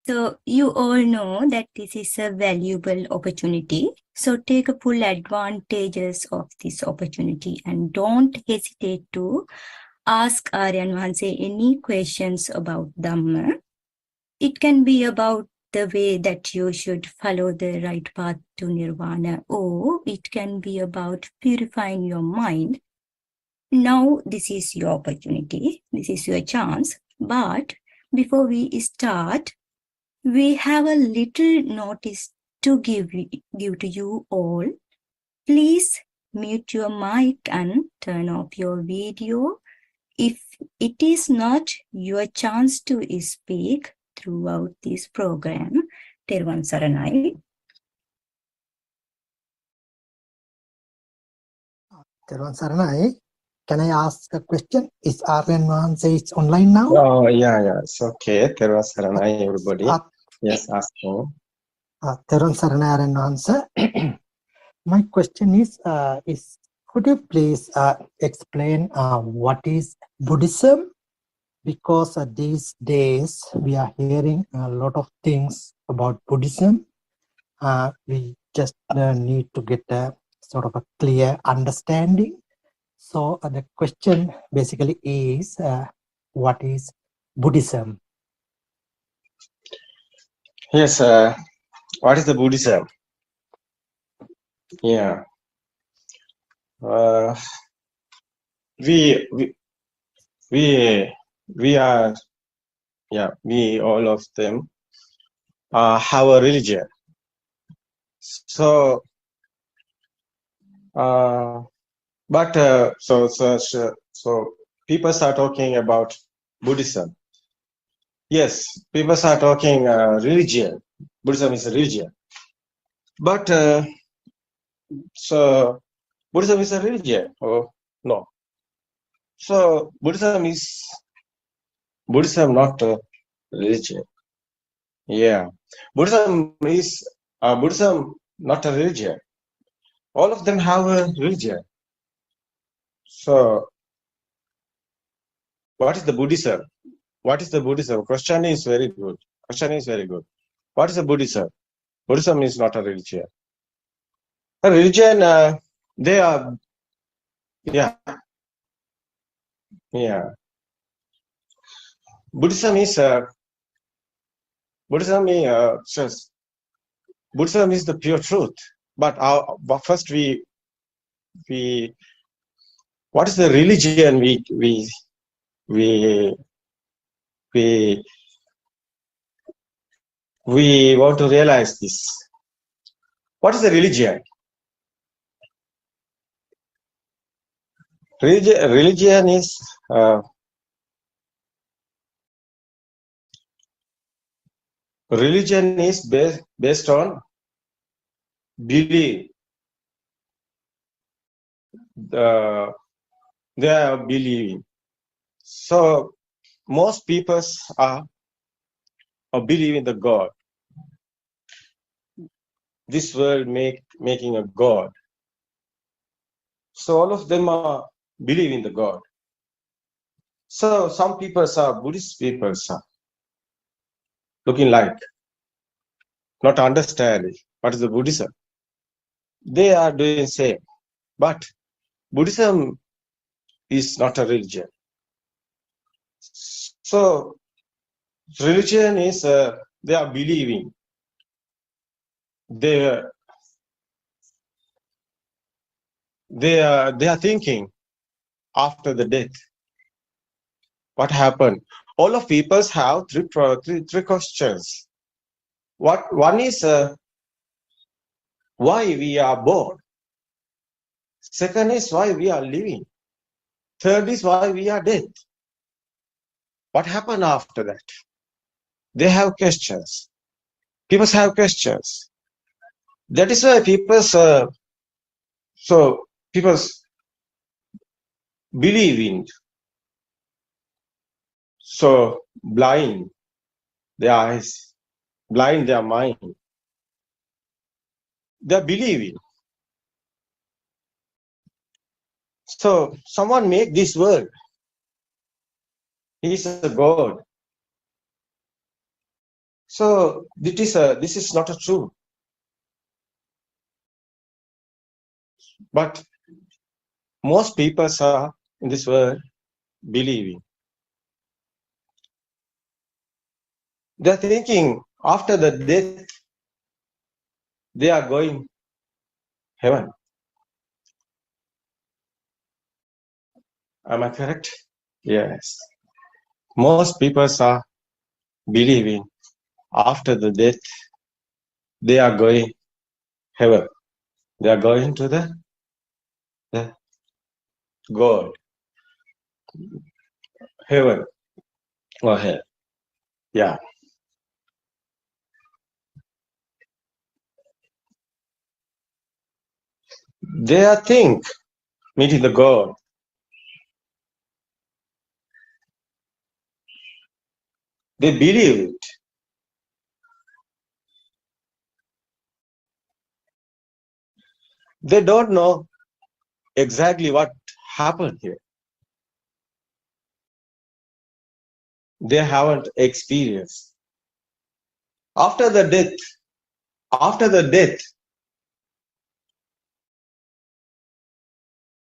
So you all know that this is a valuable opportunity. So take a full advantages of this opportunity and don't hesitate to ask Aryan Vahanse any questions about Dhamma. It can be about the way that you should follow the right path to Nirvana, or it can be about purifying your mind. Now this is your opportunity. This is your chance. But before we start, we have a little notice to give to you all. Please mute your mic and turn off your video if it is not your chance to speak throughout this program. Therwan Saranai. Therwan Saranai. Can I ask a question? Is Aryan Vahanse is online now? Oh, yeah. It's okay. Therwan Saranai, everybody. Yes, ask him. Therwan Saranai, Aryan Vahanse. My question is could you please explain what is Buddhism? Because these days we are hearing a lot of things about Buddhism. We just need to get a sort of a clear understanding. So the question basically is, what is Buddhism? Yes, what is the Buddhism? Yeah. We are, we all of them have a religion. So, but so people are talking about Buddhism. Yes, people are talking religion. Buddhism is a religion. But so Buddhism is a religion or no? So Buddhism not a religion. Yeah. Buddhism is Buddhism, not a religion. All of them have a religion. So, what is the Buddhism? What is the Buddhism? Question is very good. Question is very good. What is the Buddhism? Buddhism is not a religion. A religion, they are, yeah, yeah. Buddhism is Buddhism is Buddhism is the pure truth. But first we what is the religion we want to realize this. What is the religion? Religion is based on belief. They are believing. So most people are believing the God. This world making a God. So all of them are believing the God. So some people are Buddhist people are looking like not understanding what is the Buddhism. They are doing same, but Buddhism is not a religion. So religion is they are believing. They are thinking after the death. What happened? All of people have three questions. One is why we are born. Second is why we are living. Third is why we are dead. What happened after that? They have questions. People have questions. That is why people believe in. So blind their eyes, blind their mind. They are believing. So someone make this world. He is a God. So this is not a true. But most people are in this world believing. They're thinking after the death, they are going heaven. Am I correct? Yes. Most people are believing after the death, they are going heaven. They are going to the God, heaven or hell. Yeah. They are think meeting the God. They believe it. They don't know exactly what happened here. They haven't experienced. After the death,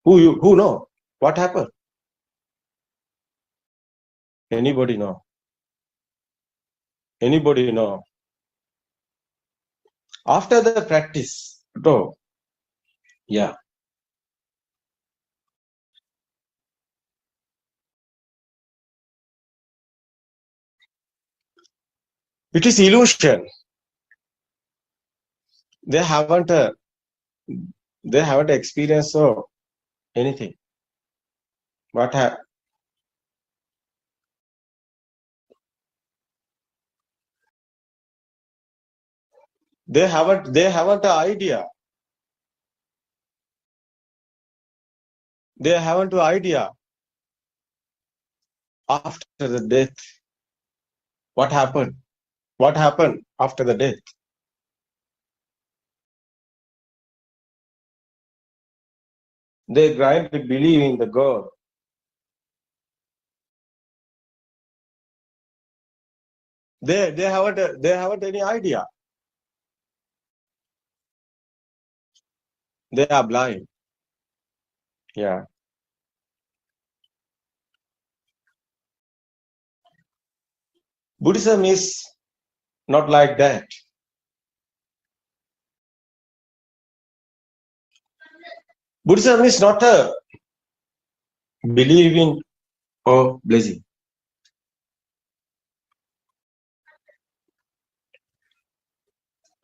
who know what happened? Anybody know? Anybody know? After the practice, no. Yeah. It is illusion. They haven't experienced anything. What happened? They haven't an idea. They haven't an idea after the death. What happened? What happened after the death? They blindly believe in the God. They haven't any idea. They are blind. Yeah. Buddhism is not like that. Buddhism is not a believing or blessing.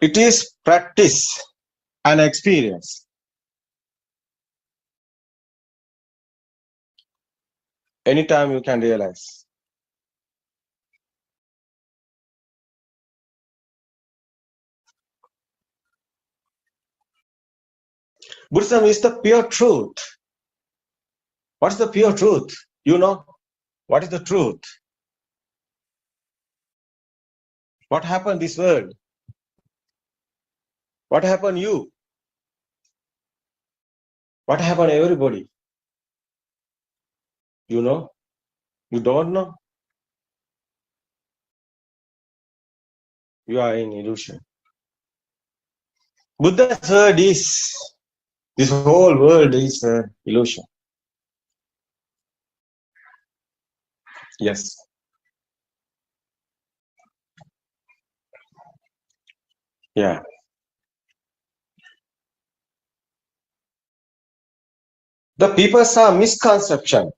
It is practice and experience. Anytime you can realize. Buddhism is the pure truth. What is the pure truth? You know, what is the truth? What happened this world? What happened you? What happened everybody? You know? You don't know? You are in illusion. Buddha's word is, this whole world is an illusion. Yes. Yeah. The people are misconception.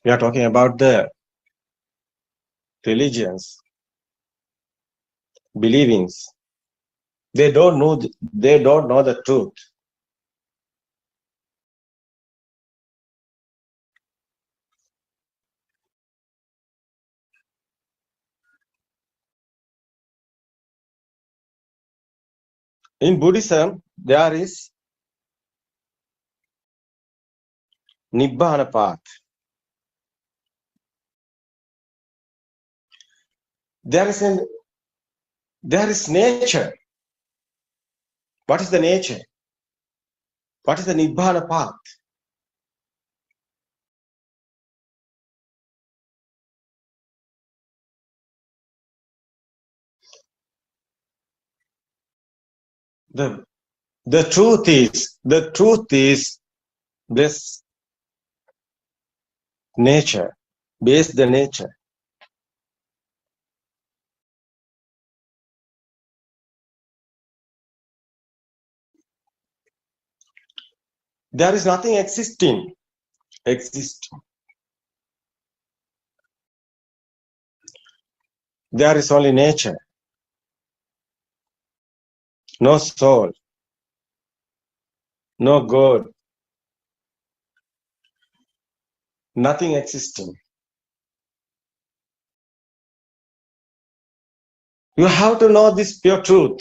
We are talking about the religions, believings. They don't know the truth. In Buddhism, there is Nibbana path. There is nature. What is the nature? What is the Nibbana path? The truth is this nature, base the nature. There is nothing existing. There is only nature. No soul. No God. Nothing existing. You have to know this pure truth.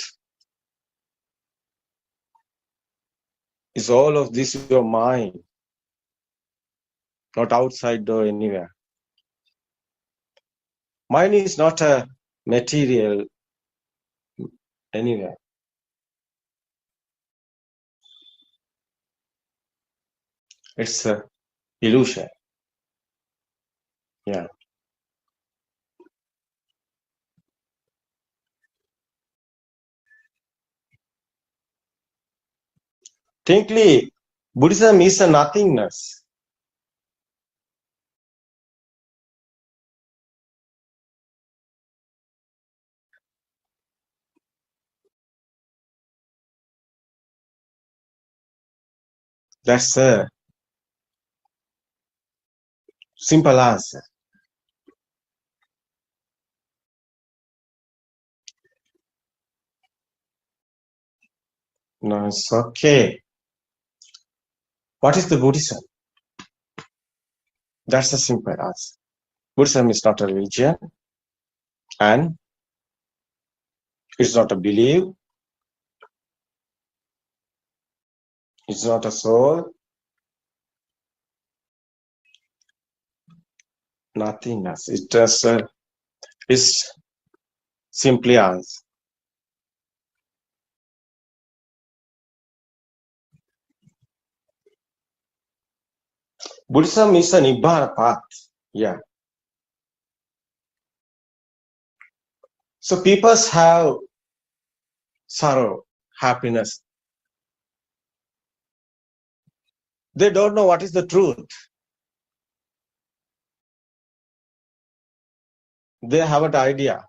Is all of this your mind, not outside or anywhere. Mind is not a material anywhere. It's a illusion. Yeah. Thinkly, Buddhism is a nothingness. That's a simple answer. No, it's okay. What is the Buddhism? That's a simple answer. Buddhism is not a religion, and it's not a belief. It's not a soul. nothingness. It just is simply us. Buddhism is a Nibbana path. Yeah. So people have sorrow, happiness. They don't know what is the truth. They have an idea.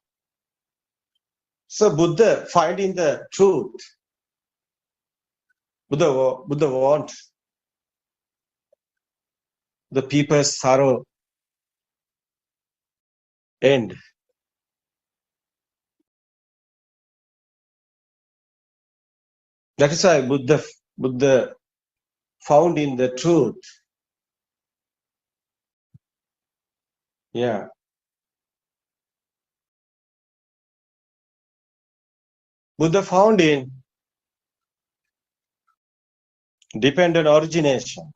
So Buddha finding the truth. Buddha wants the people's sorrow end. That is why Buddha found in the truth. Yeah. Buddha found in dependent origination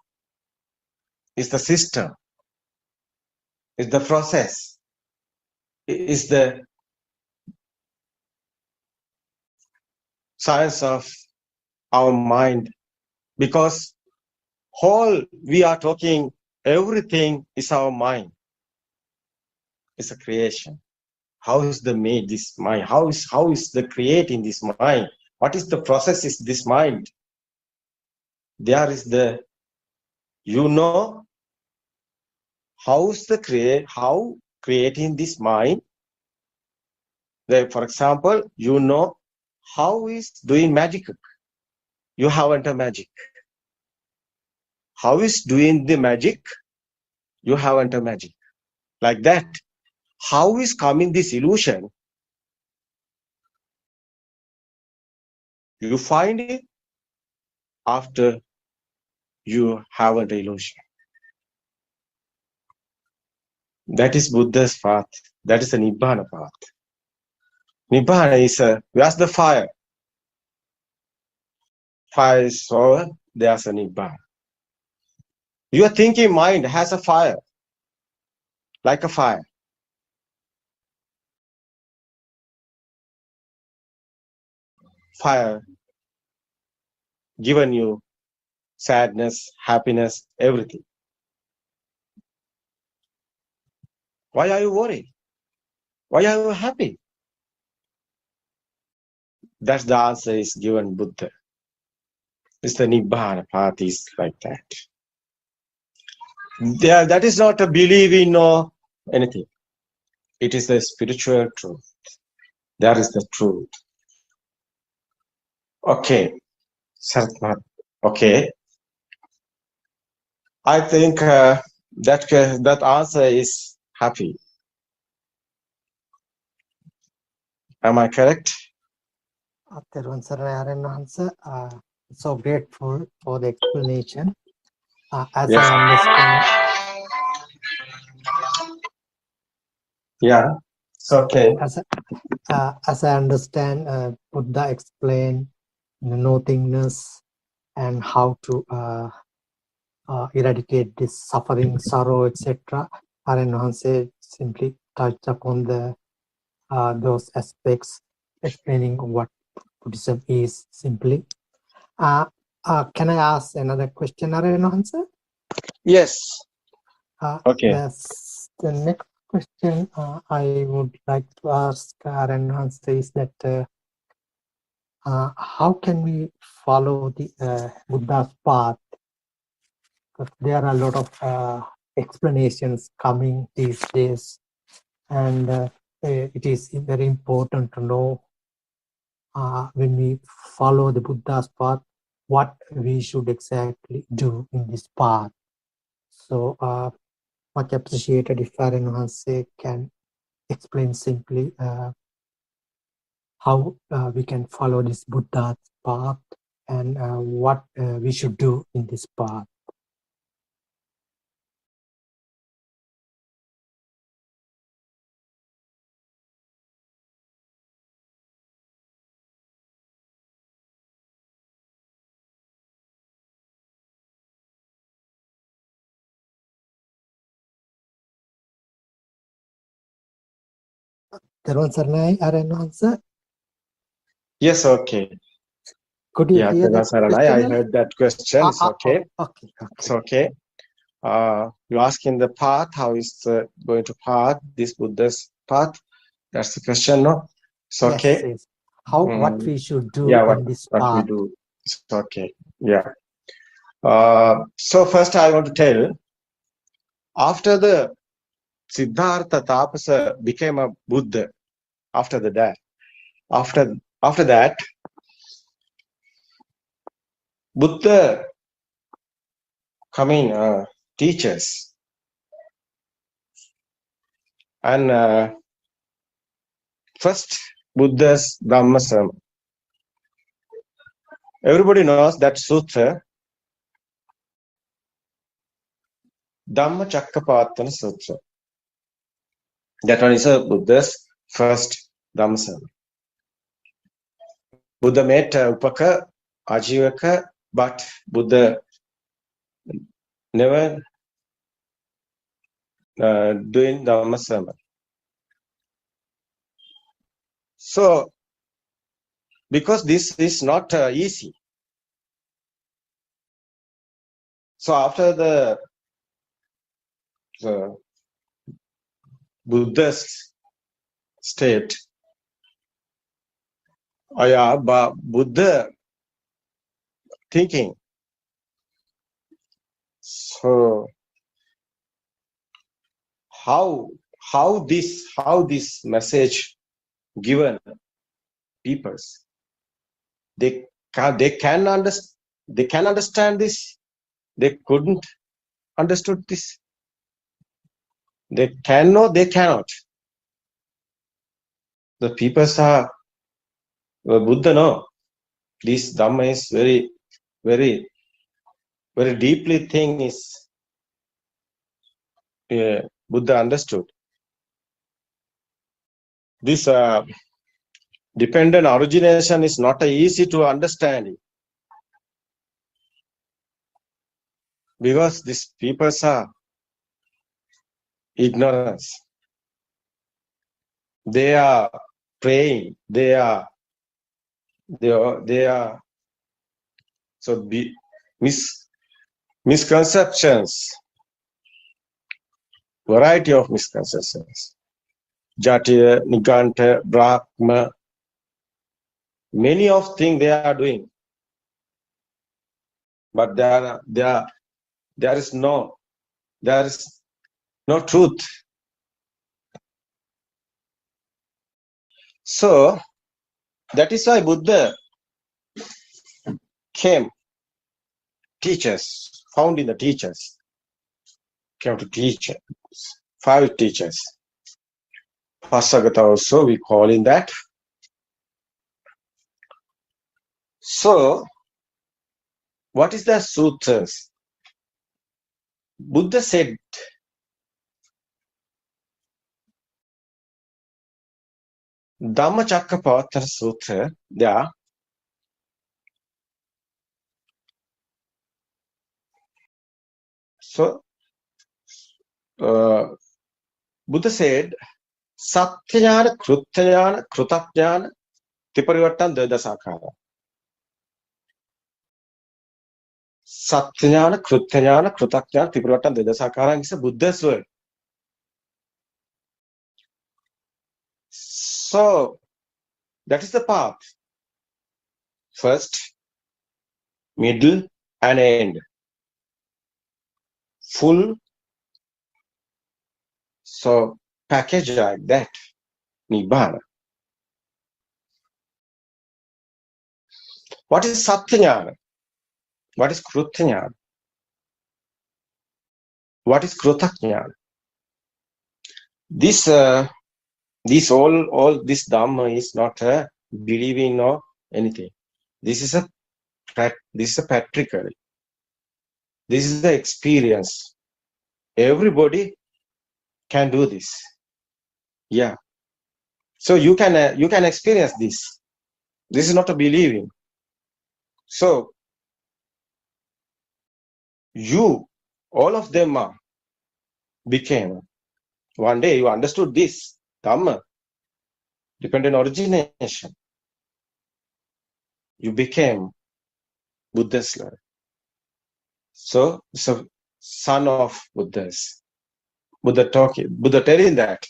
is the system, is the process, is the science of our mind. Because whole we are talking, everything is our mind. It's a creation. How is the made this mind? How is the creating this mind? What is the process is this mind? There is the, how creating this mind. For example, how is doing magic. You haven't a magic. How is doing the magic? You haven't a magic. Like that. How is coming this illusion? You find it after you have an illusion. That is Buddha's path. That is the Nibbana path. Nibbana is where's the fire? Fire is over, there's a Nibbana. Your thinking mind has a fire, like a fire. Fire given you sadness, happiness, everything. Why are you worried? Why are you happy? That's the answer is given Buddha. It's the Nibbana path is like that. That is not a believing or anything. It is the spiritual truth. That is the truth. Okay. Saratmat. Okay. I think that answer is happy. Am I correct? So grateful for the explanation. As yes. I understand. Yeah, it's okay. As I understand, Buddha explained nothingness and how to eradicate this suffering, sorrow, etc. Aran simply touched upon those aspects, explaining what Buddhism is simply. Can I ask another question, Aran? Yes. Okay. The next question I would like to ask Aran is that how can we follow the Buddha's path? Because there are a lot of explanations coming these days, and it is very important to know when we follow the Buddha's path, what we should exactly do in this path. So much appreciated if Aran can explain simply how we can follow this Buddha's path and what we should do in this path. Teruvan Saranai Aranwansa. Yes, okay. Could you Yeah, hear that Saranai, I question? heard that question. It's okay. Okay. It's okay. You asking the path, how is going to path, this Buddha's path? That's the question, no? It's okay. Yes. What we should do Yeah, in this what we path. do. It's okay. Yeah. So first I want to tell, after the Siddhartha Tapasa became a Buddha, after that, Buddha coming teachers, and first Buddha's Dhamma sermon. Everybody knows that sutra, Dhamma Chakkapavatana Sutra. That one is a Buddha's first Dhamma sermon. Buddha met Upaka, Ajivaka, but Buddha never doing Dhamma sermon. So, because this is not easy. So after the Buddhist state, Buddha thinking. So how this message given peoples, they can understand this. They couldn't understood this. They cannot. The peoples are Buddha. No, this Dhamma is very, very, very deeply thing is Buddha understood. This dependent origination is not easy to understand, because these peoples are ignorance. They are praying. They are so misconceptions. Variety of misconceptions. Jatiya, Niganta, Brahma. Many of things they are doing, but there is no truth. So that is why Buddha came. Teachers, found in the teachers, came to teach. 5 teachers. Pasagata also we call in that. So what is the sutras? Buddha said, Dhamma Chakkapavatana Sutra, there. So Buddha said, Satyajnana, Krutajnana, Krutajnana, Tiparivattan Dvedasakara. Satyajnana, Krutajnana, Krutajnana, Tiparivattan Dvedasakara is a Buddha's word. So that is the path. First, middle, and end. Full. So package like that. Nibbana. What is Satyajnana? What is Krutajnana? What is Krutajnana? This all this Dhamma is not a believing or anything. This is a practical. This is the experience. Everybody can do this. Yeah. So you can experience this. This is not a believing. So all of them became. One day you understood this Dhamma. dependent origination. You became Buddha's slave. So, son of Buddhas. Buddha telling that,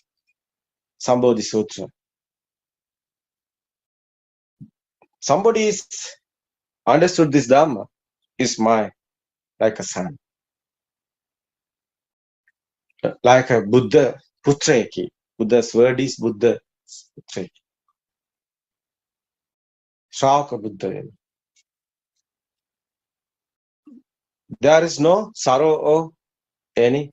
Sambodhi Sutra. Somebody is understood this Dhamma is like a son. Like a Buddha Putreki. Buddha's word is Buddha Putreki. Shravaka Buddha. There is no sorrow or anything.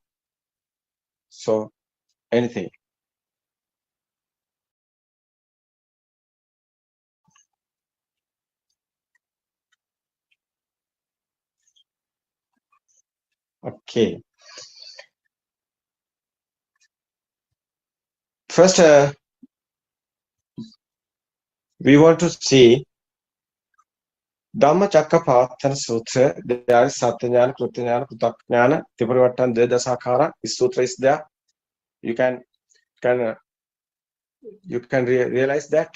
Okay. First, we want to see Dhammacakkappavattana Sutra. There is Satyajnana, Krutajnana, Krutakjnana, Triparivartana, Devadasakara. This sutra is there. You can realize that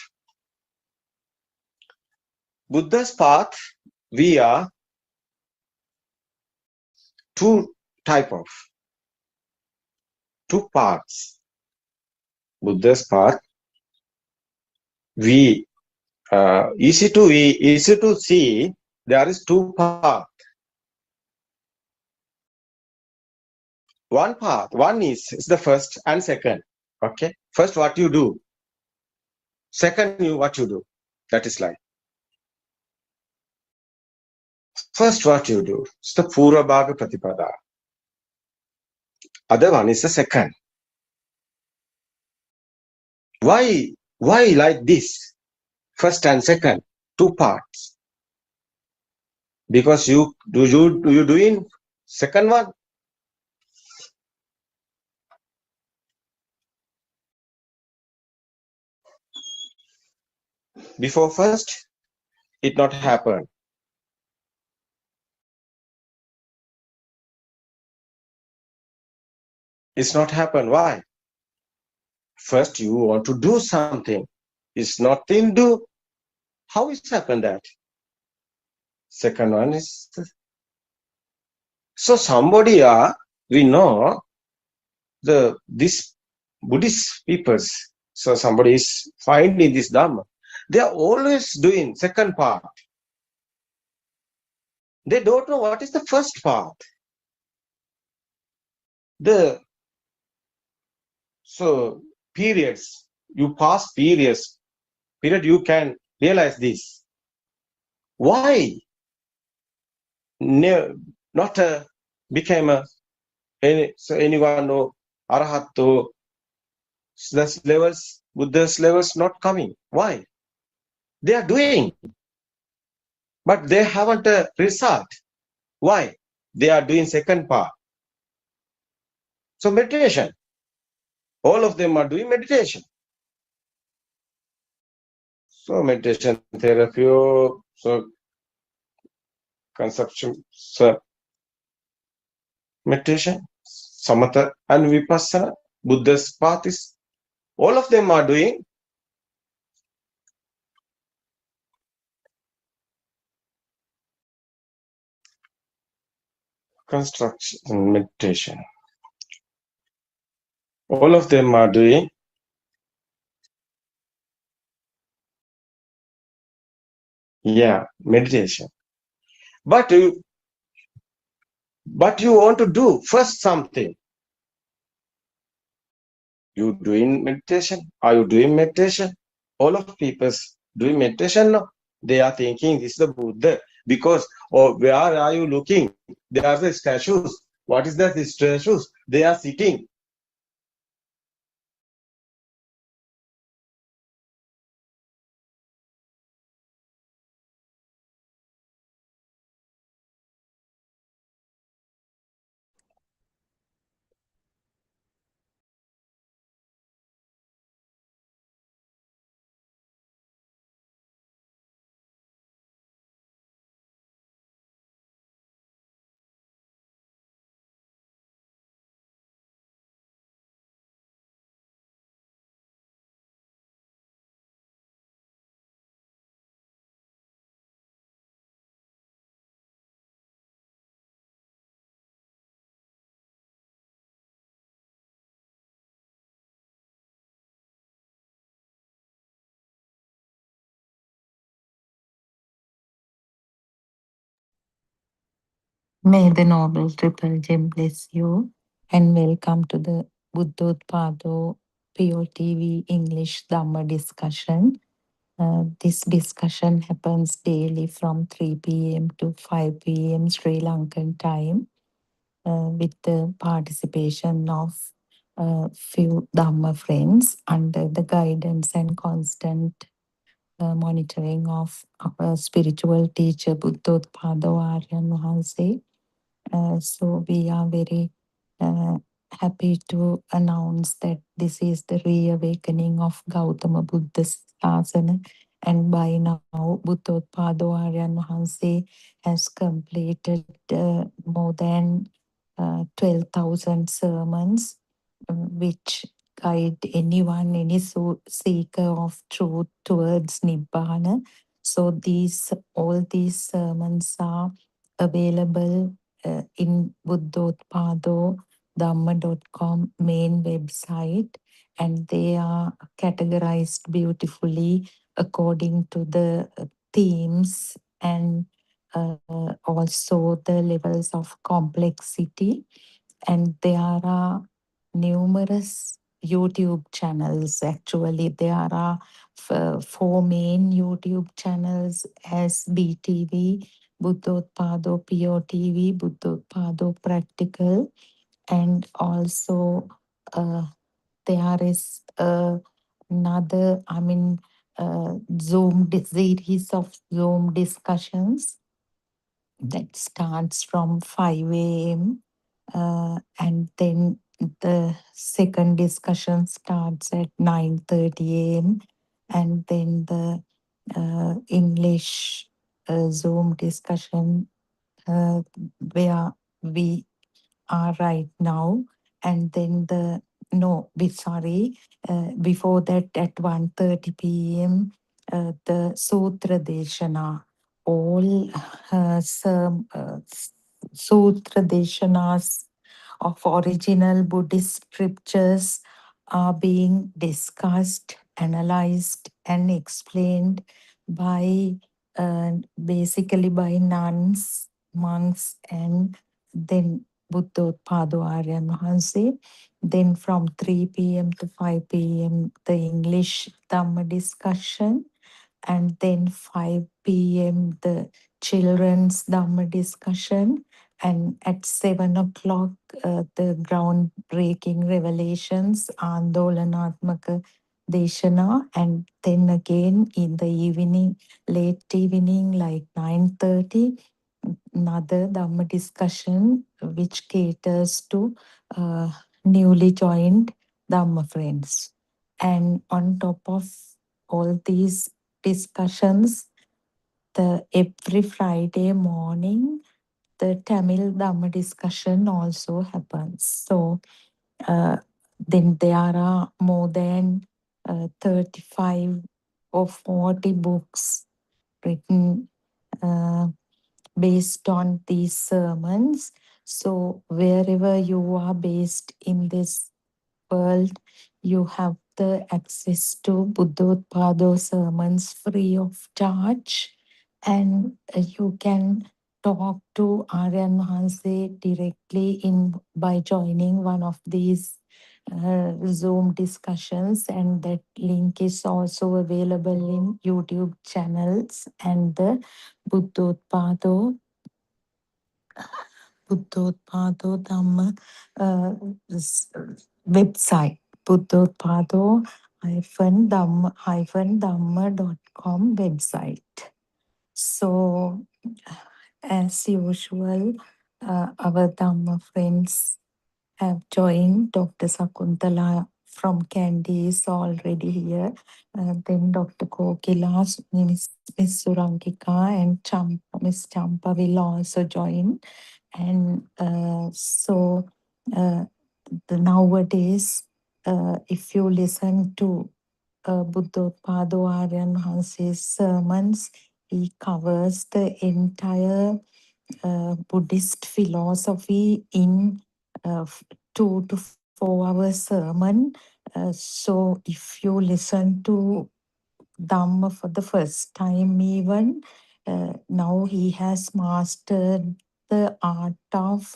Buddha's path, we are two parts. Buddha's path, easy to see. There is two paths. One path, one is the first and second. Okay, first what you do, second what you do. That is like first what you do. It's the Purva Bhaga Pratipada. Other one is the second. Why like this? First and second, two parts. Because you doing second one. Before first, it not happen. It's not happen. Why? First, you want to do something. It's nothing do. How is happen that? Second one is so somebody we know this Buddhist peoples. So somebody is finding this Dhamma. They are always doing second part. They don't know what is the first part. Periods, you pass period, you can realize this. Why not became anyone know Arahato, the levels, Buddha's levels not coming. Why? They are doing, but they haven't a result. Why? They are doing second part. So meditation. All of them are doing meditation. So meditation therapy, so conception, so meditation, samatha and vipassana, Buddha's path is, all of them are doing construction meditation. All of them are doing meditation. But you want to do first something. You doing meditation? Are you doing meditation? All of people doing meditation now. They are thinking this is the Buddha. Because where are you looking? There are the statues. What is that? The statues. They are sitting. May the Noble Triple Gem bless you and welcome to the Buddothpado PeoTV English Dhamma discussion. This discussion happens daily from 3 p.m. to 5 p.m. Sri Lankan time with the participation of few Dhamma friends under the guidance and constant monitoring of our spiritual teacher Buddothpado Aryan Wahanse. So we are very uh, happy to announce that this is the reawakening of Gautama Buddha Sasana. And by now, Buddothpado Aryan Wahanse has completed more than 12,000 sermons, which guide anyone, any seeker of truth towards Nibbana. So all these sermons are available in Buddothpado Dhamma.com main website, and they are categorized beautifully according to the themes and also the levels of complexity. And there are numerous YouTube channels. Actually, there are four main YouTube channels as BTV, Buddothpado PeoTV, Buddothpado Practical, and also uh, there is another, series of Zoom discussions that starts from 5 a.m. And then the second discussion starts at 9:30 a.m. And then the English Zoom discussion where we are right now. And then before that at 1:30 p.m. The Sutra Deshana, all Sutra Deshanas of original Buddhist scriptures are being discussed, analyzed, and explained by basically by nuns, monks, and then Buddothpado Aryan Wahanse. Then from 3 p.m. to 5 p.m., the English Dhamma discussion. And then 5 p.m., the children's Dhamma discussion. And at 7 o'clock, the groundbreaking revelations, Andolanatmaka Deshana. And then again in the evening, late evening, like 9:30, another Dhamma discussion which caters to newly joined Dhamma friends. And on top of all these discussions, every Friday morning, the Tamil Dhamma discussion also happens. So then there are more than 35 or 40 books written based on these sermons. So wherever you are based in this world, you have the access to Buddothpado sermons free of charge, and you can talk to Aryan Mahanse directly by joining one of these Zoom discussions, and that link is also available in YouTube channels and the Buddothpado Buddothpado Dhamma website, Buddothpado Dhamma.com website. So, as usual, our Dhamma friends have joined. Dr. Sakuntala from Kandy is already here. Then Dr. Kokila, Miss Surankika, and Miss Champa will also join. And nowadays, if you listen to Buddothpado Aryan Hanse's sermons, he covers the entire Buddhist philosophy in 2 to 4 hour sermon. So if you listen to Dhamma for the first time, even now he has mastered the art of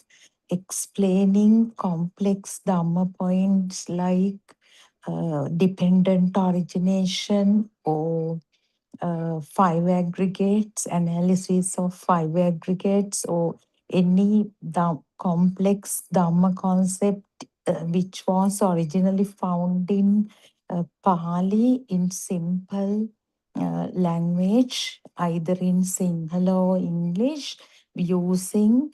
explaining complex Dhamma points like dependent origination or five aggregates, analysis of five aggregates, or any complex Dhamma concept which was originally found in Pali in simple language, either in Sinhala or English, using,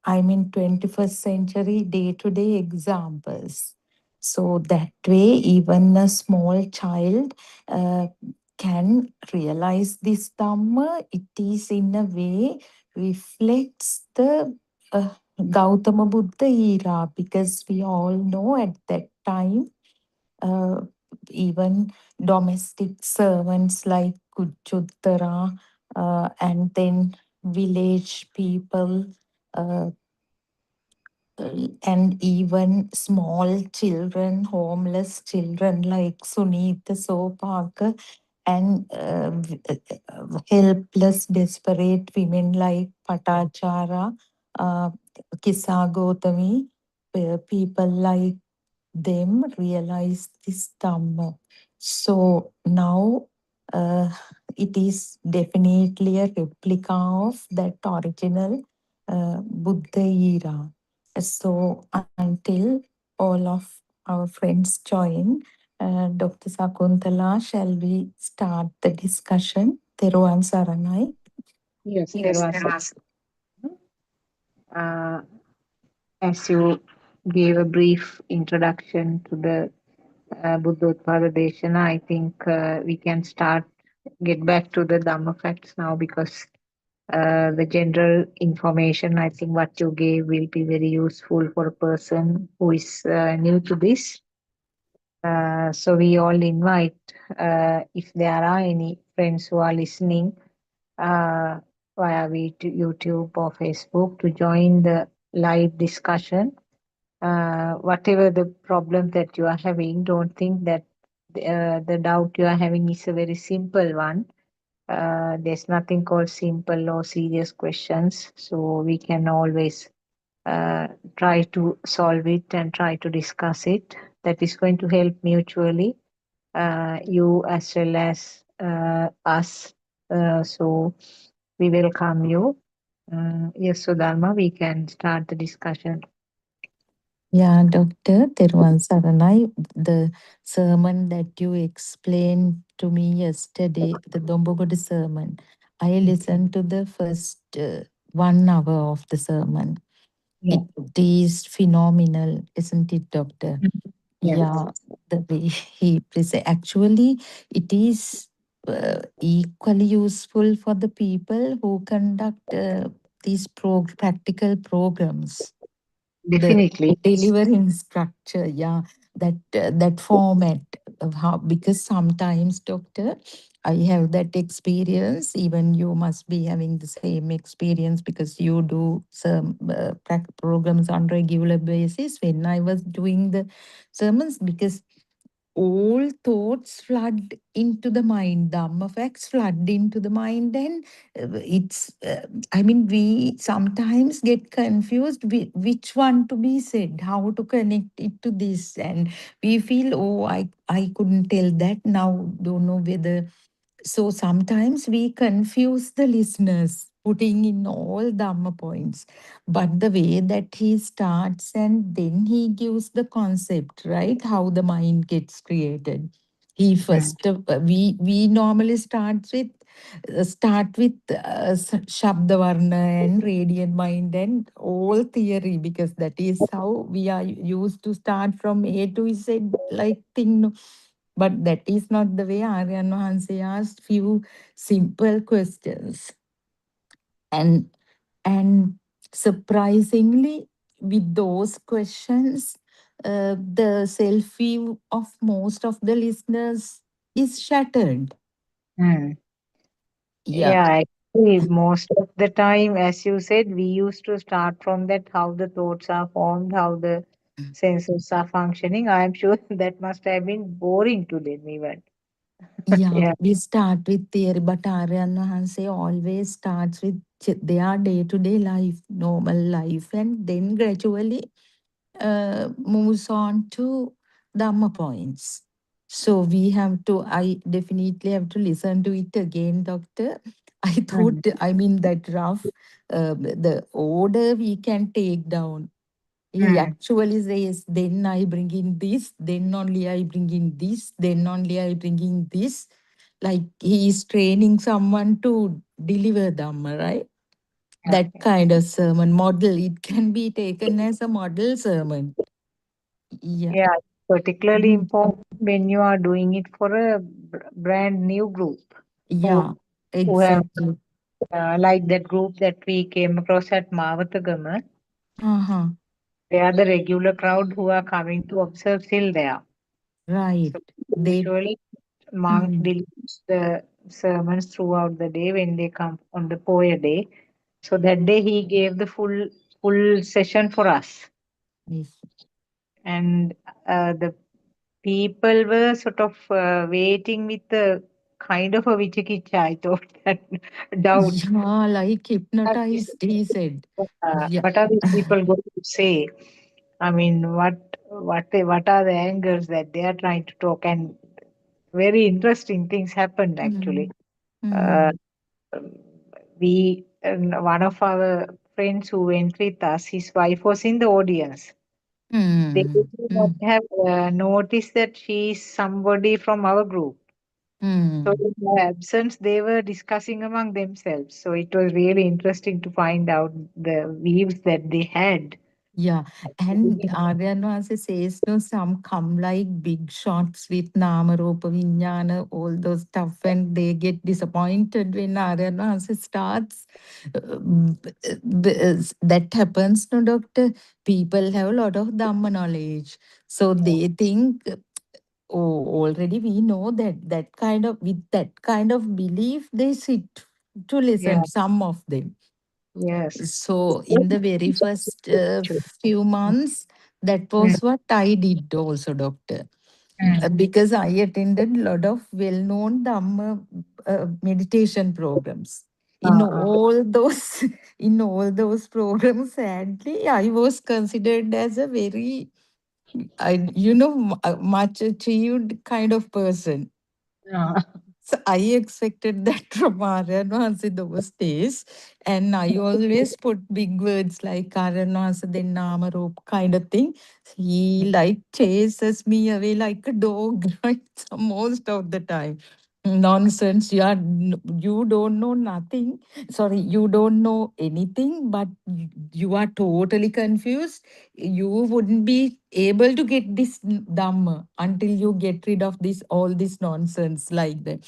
21st century day-to-day examples. So that way, even a small child can realize this Dhamma. It is in a way reflects the Gautama Buddha era, because we all know at that time, uh, even domestic servants like Kuchuttara, and then village people, uh, and even small children, homeless children like Sunita Sopaka, and helpless, desperate women like Patachara, uh, Kisa Gotami, people like them realize this Dhamma. So now it is definitely a replica of that original Buddha era. So until all of our friends join, Dr. Sakuntala, shall we start the discussion? Teruvan Saranai. Yes, there Yes, was. there was. Uh, as you gave a brief introduction to the Buddothpado Deshana, I think we can get back to the Dhamma facts now, because the general information, I think what you gave will be very useful for a person who is new to this. So we all invite, if there are any friends who are listening uh, via YouTube or Facebook, to join the live discussion. Whatever the problem that you are having, don't think that the doubt you are having is a very simple one. There's nothing called simple or serious questions, so we can always uh, try to solve it and try to discuss it. That is going to help mutually, you as well as us. So we welcome you. Yes, so Dharma, we can start the discussion. Yeah, Doctor Teruvan Saranai, the sermon that you explained to me yesterday, the Dombogoda sermon, I listened to the first 1 hour of the sermon. Yeah. It is phenomenal, isn't it, Doctor? Yes. Yeah, the way he presents. Actually, it is equally useful for the people who conduct these practical programs. Definitely. The delivering structure, yeah, that format of how, because sometimes, Doctor, I have that experience. Even you must be having the same experience, because you do some programs on regular basis. When I was doing the sermons, because all thoughts flood into the mind, Dhamma facts flood into the mind, and we sometimes get confused which one to be said, how to connect it to this, and we feel, oh, I couldn't tell that now, don't know whether. So sometimes we confuse the listeners, putting in all Dhamma points. But the way that he starts and then he gives the concept, right? How the mind gets created. He first, we normally start with Shabda Varna and radiant mind and all theory, because that is how we are used to start from A to Z like thing. No? But that is not the way. Aryan Hanse asked few simple questions. And surprisingly, with those questions, the self-view of most of the listeners is shattered. Hmm. Yeah. Yeah, actually, most of the time, as you said, we used to start from that how the thoughts are formed, how the senses are functioning. I am sure that must have been boring to them even. Yeah, Yeah. we start with theory, but Aryan Hanse always starts with their day-to-day life, normal life, and then gradually moves on to Dhamma points. So we have to, I definitely have to listen to it again, Doctor. I thought, I mean, that rough, the order we can take down. He actually says, then I bring in this, then only I bring in this, then only I bring in this. Like he is training someone to deliver Dhamma, right? That kind of sermon model, it can be taken as a model sermon. Yeah. Yeah, particularly Mhm. important when you are doing it for a brand new group Yeah, who have exactly. like that group that we came across at Mavatagama. Uh-huh. They are the regular crowd who are coming to observe still there. Right. So They usually monk mm, delivers the sermons throughout the day when they come on the Poya day. So that day he gave the full session for us, yes. and the people were sort of waiting with a kind of a vichikicha, I thought, that doubt. Yeah, like What are these, hypnotized, he said. Yeah. what are these people going to say? I mean, what are the angles that they are trying to talk? And very interesting things happened actually. Mm, Uh, mm, one of our friends who went with us, his wife was in the audience. They did mm, not mm, have noticed that she is somebody from our group. So mm. in her absence, they were discussing among themselves. So it was really interesting to find out the views that they had. Yeah, and Aryanvasa says, no, some come like big shots with Nama Rupa Vijnana, all those stuff, and they get disappointed when Aryanvasa starts. That happens, no, Doctor. People have a lot of Dhamma knowledge. So they think, oh, already we know that kind of, with that kind of belief, they sit to Yeah, listen, some of them. yes. So in the very first few months, that Mm, was what I did also, Doctor. mm. Because I attended a lot of well-known Dhamma meditation programs. In Uh, all those, in all those programs, sadly, I was considered as a very, much achieved kind of person. uh, So I expected that from Aryanvans in those days. And I always put big words like Aryanvans, then Namarup kind of thing. He like chases me away like a dog, right? So most of the time. Nonsense. You don't know nothing. Sorry, you don't know anything, but you are totally confused. You wouldn't be able to get this Dhamma until you get rid of this all this nonsense like that.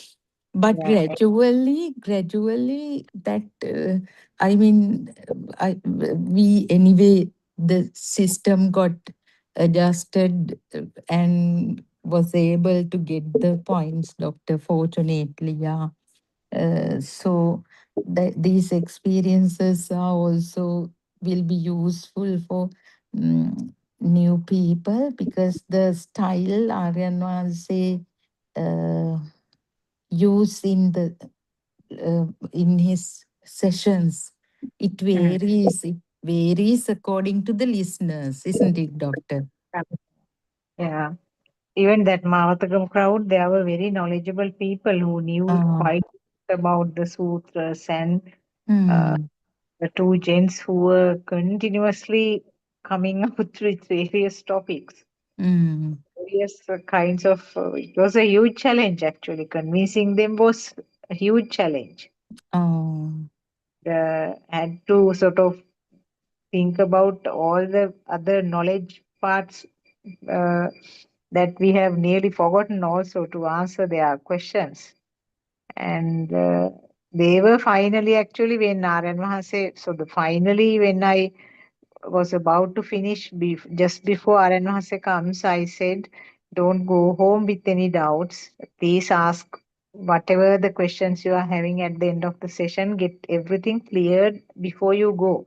But yeah, gradually, that I mean, we anyway the system got adjusted and was able to get the points, Doctor. Fortunately, yeah. So these experiences are also will be useful for new people because the style Aryan was say use in his sessions. mm. It varies according to the listeners, isn't it, Doctor? Yeah. Even that Mavatagam crowd, they were very knowledgeable people who knew Uh, quite about the sutras, and uh, hmm, the two gents who were continuously coming up with various topics, hmm. various kinds of. It was a huge challenge actually. Convincing them was a huge challenge. Oh, Had to sort of think about all the other knowledge parts uh, that we have nearly forgotten also to answer their questions. And they were finally actually when Narayan Maha said, so the finally when I was about to finish, just before Narayan Maha comes, I said, don't go home with any doubts. Please ask whatever the questions you are having at the end of the session, get everything cleared before you go.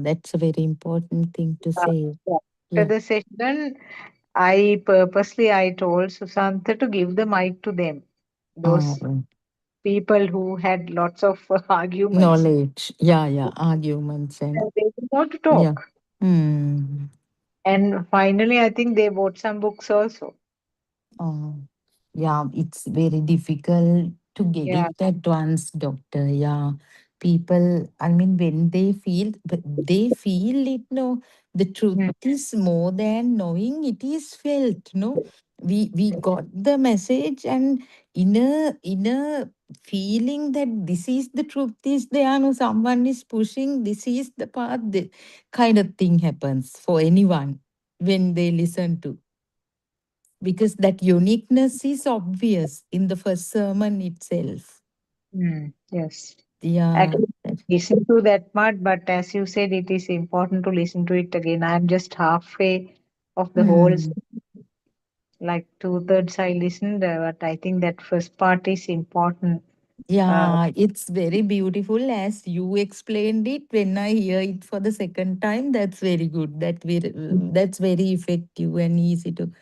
that's a very important thing to Uh, say. After Yeah. the session, I told Susantha to give the mic to them. Those Oh, people who had lots of arguments. Knowledge. Yeah, arguments and And they didn't want to yeah. talk. And finally, I think they bought some books also. Oh, yeah, it's very difficult to get Yeah. it at once, doctor. Yeah. People, I mean, when they feel, but they feel it, no, the truth Mm. is more than knowing, it is felt, no. We got the message and inner feeling that this is the truth is there, no, someone is pushing, this is the path, the kind of thing happens for anyone when they listen to, because that uniqueness is obvious in the first sermon itself. Yes. Yeah. Actually, listen to that part, but as you said, it is important to listen to it again. I'm just halfway of the whole, like two-thirds I listened, but I think that first part is important. Yeah, it's very beautiful as you explained it. When I hear it for the second time, that's very good. That's very effective and easy to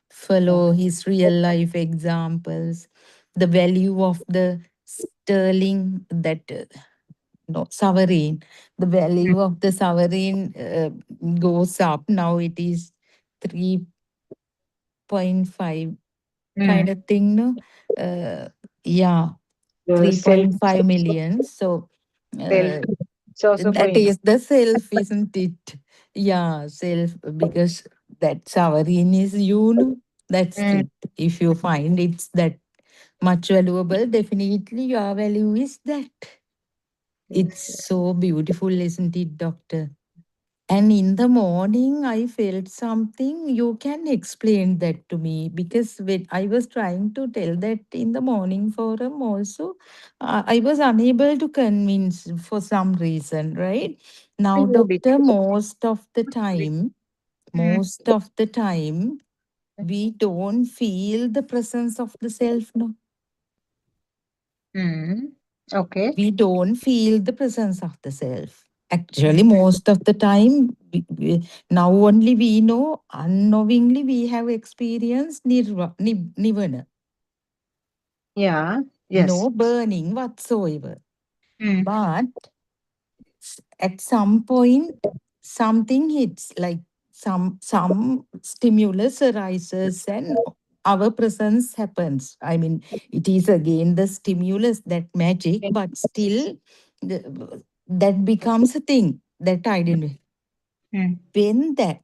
follow his real life examples. The value of the sterling, that no sovereign, the value of the sovereign goes up. Now it is 3.5 kind of thing, no? Yeah, The self, 3.5 million. So self, it's also that going up. is the self, isn't it? Yeah, self, because that sovereign is you, no? That's it. If you find it's that much valuable, definitely your value is that. It's so beautiful, isn't it, doctor? And in the morning, I felt something. You can explain that to me, because when I was trying to tell that in the morning forum also, I was unable to convince for some reason, right? Now, doctor, most of the time, we don't feel the presence of the self, no? Okay. We don't feel the presence of the self. Actually, most of the time, now only we know, unknowingly we have experienced nirvana. Yeah. Yes. No burning whatsoever. But at some point, something hits, like some stimulus arises and our presence happens. I mean, it is again the stimulus, that magic, but still that becomes a thing, that identity. When that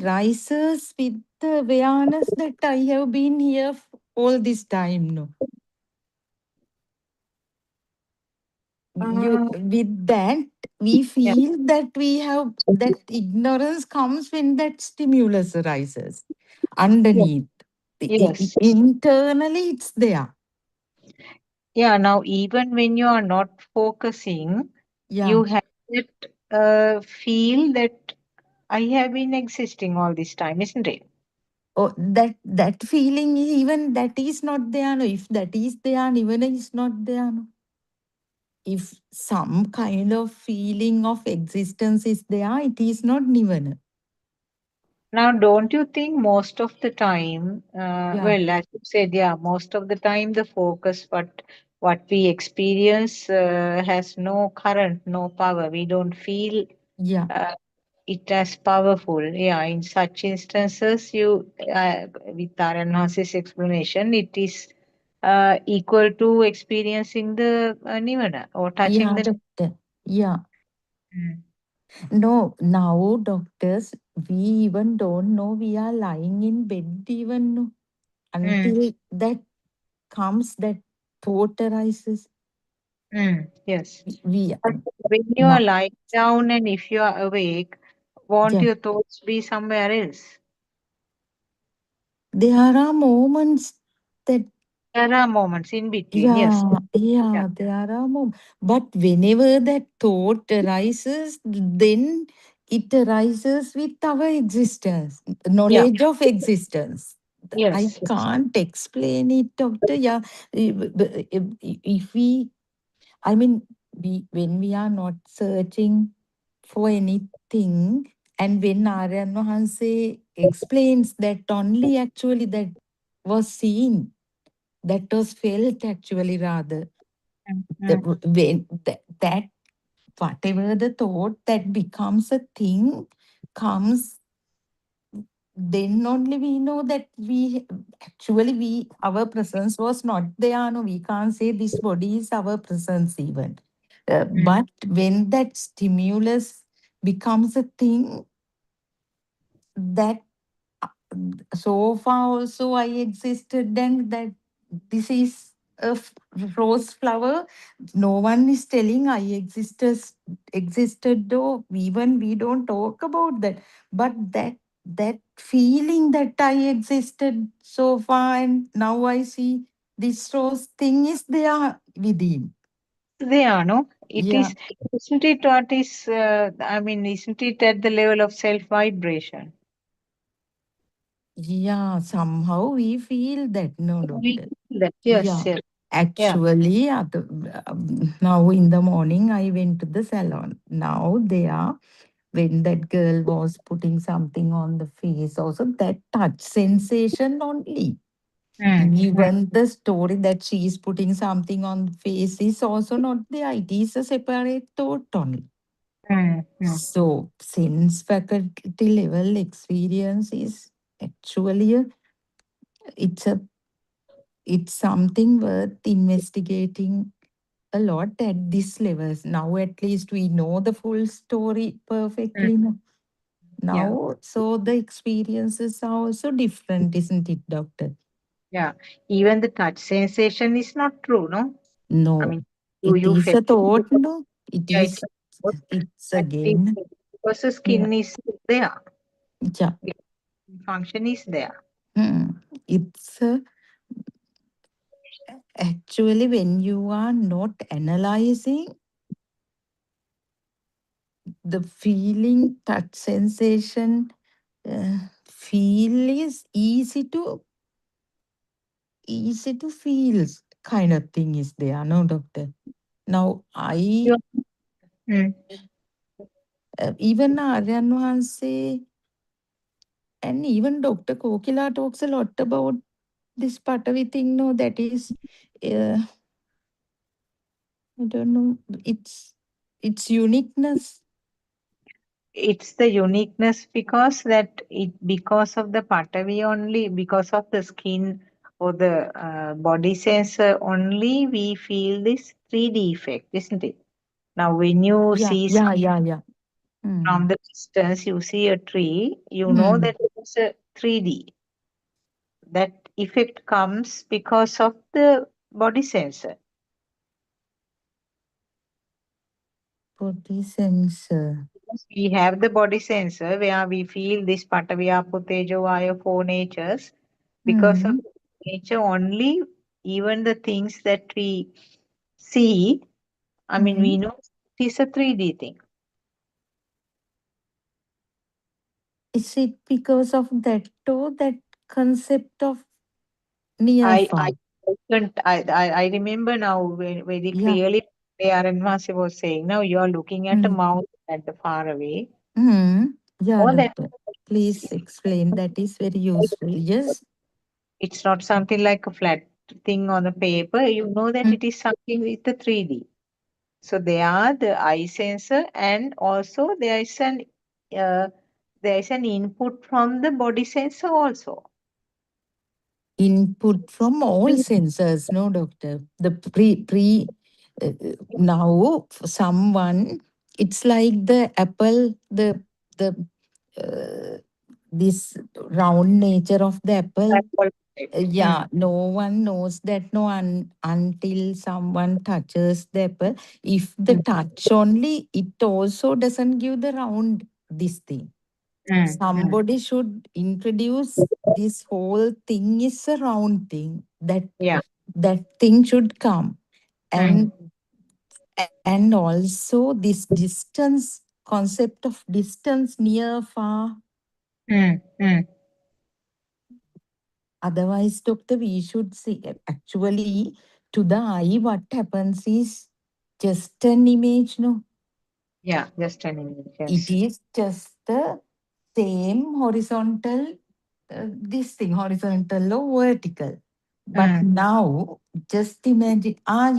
rises with the awareness that I have been here all this time, no. With that, we feel that we have that ignorance comes when that stimulus arises underneath. Yes. Internally, it's there. Yeah. Now, even when you are not focusing, Yeah. you have that feel that I have been existing all this time, isn't it? Oh, that feeling, even that is not there. No. If that is there, even is not there. No. If some kind of feeling of existence is there, it is not nirvana. Now, don't you think most of the time, Yeah. well, as you said, yeah, most of the time the focus, what we experience has no current, no power. We don't feel Yeah. it as powerful. Yeah, in such instances, with Taranasi's explanation, it is equal to experiencing the nirvana or touching Yeah, the. doctor. Yeah. Mm. No, now doctors, we even don't know we are lying in bed even, no, until that comes, that thought arises. Yes. We But when you are now, lying down and if you are awake, won't yeah, your thoughts be somewhere else? there are moments that, There are moments in between, yes. Yeah. there are moments. But whenever that thought arises, then it arises with our existence, Yeah. knowledge of existence. I Yes. can't explain it, doctor. Yeah, if we, I mean, when we are not searching for anything, and when Aryan Mahanse explains that only actually that was seen, that was felt actually rather. when that whatever the thought that becomes a thing comes, then only we know that we actually our presence was not there. No, we can't say this body is our presence even. But when that stimulus becomes a thing, that so far also I existed, then that this is a rose flower. No one is telling I existed though. Even we don't talk about that. But that feeling that I existed so far, and now I see this rose thing is there within. There, no? It Yeah. is, isn't it what is, isn't it at the level of self vibration? Yeah, somehow we feel that, no, We doctor. feel that, yes, Yeah. yes. Actually, now in the morning, I went to the salon. Now there, when that girl was putting something on the face, also that touch sensation only. Even the story that she is putting something on the face is also not there. It is a separate thought only. So, sense faculty level experience is actually it's something worth investigating a lot at this levels. Now at least we know the full story perfectly now. So the experiences are also different, isn't it, doctor? Yeah. Even the touch sensation is not true, no? I No, mean, it you is felt a thought, no? yeah, it's a thought, It's but it is again, because the yeah, skin is there. yeah. The function is there. It's actually when you are not analyzing the feeling, touch sensation, feel is easy to feel kind of thing is there, no, doctor? Now, even Aryan Vahanse and even Dr. Kokila talks a lot about this Patavi thing, no, that is, I don't know, it's uniqueness. It's the uniqueness because of the patavi only, because of the skin or the body sensor only, we feel this 3D effect, isn't it? Now, when you see Yeah. from the distance, you see a tree, you know Hmm. that it's a 3D. That effect comes because of the body sensor. Body sensor. We have the body sensor where we feel this Patavi, Apo, Tejo, Vayu, four natures. Because of nature only, even the things that we see, we know it is a 3D thing. Is it because of that too, that concept of near I far? I I remember now very Yeah. clearly Aranvasi was saying, now you are looking at a mountain at the far away. Yeah, Or that doctor. Please explain. That is very useful. Yes. it's not something like a flat thing on a paper. You know that it is something with the 3D. So they are the eye sensor, and also uh, there is an input from the body sensor also. Input from all sensors, no, doctor. The now someone, it's like the apple, the this round nature of the apple. Yeah, no one knows that, no, until someone touches the apple. If the touch only, it also doesn't give the round this thing. Somebody should introduce this whole thing is a round thing. That thing should come. And also this distance, concept of distance, near, far. Otherwise, doctor, we should see actually to the eye, what happens is just an image, no? Yeah, just an image. It Yes. is just the same horizontal, this thing, horizontal or vertical. But now, just imagine,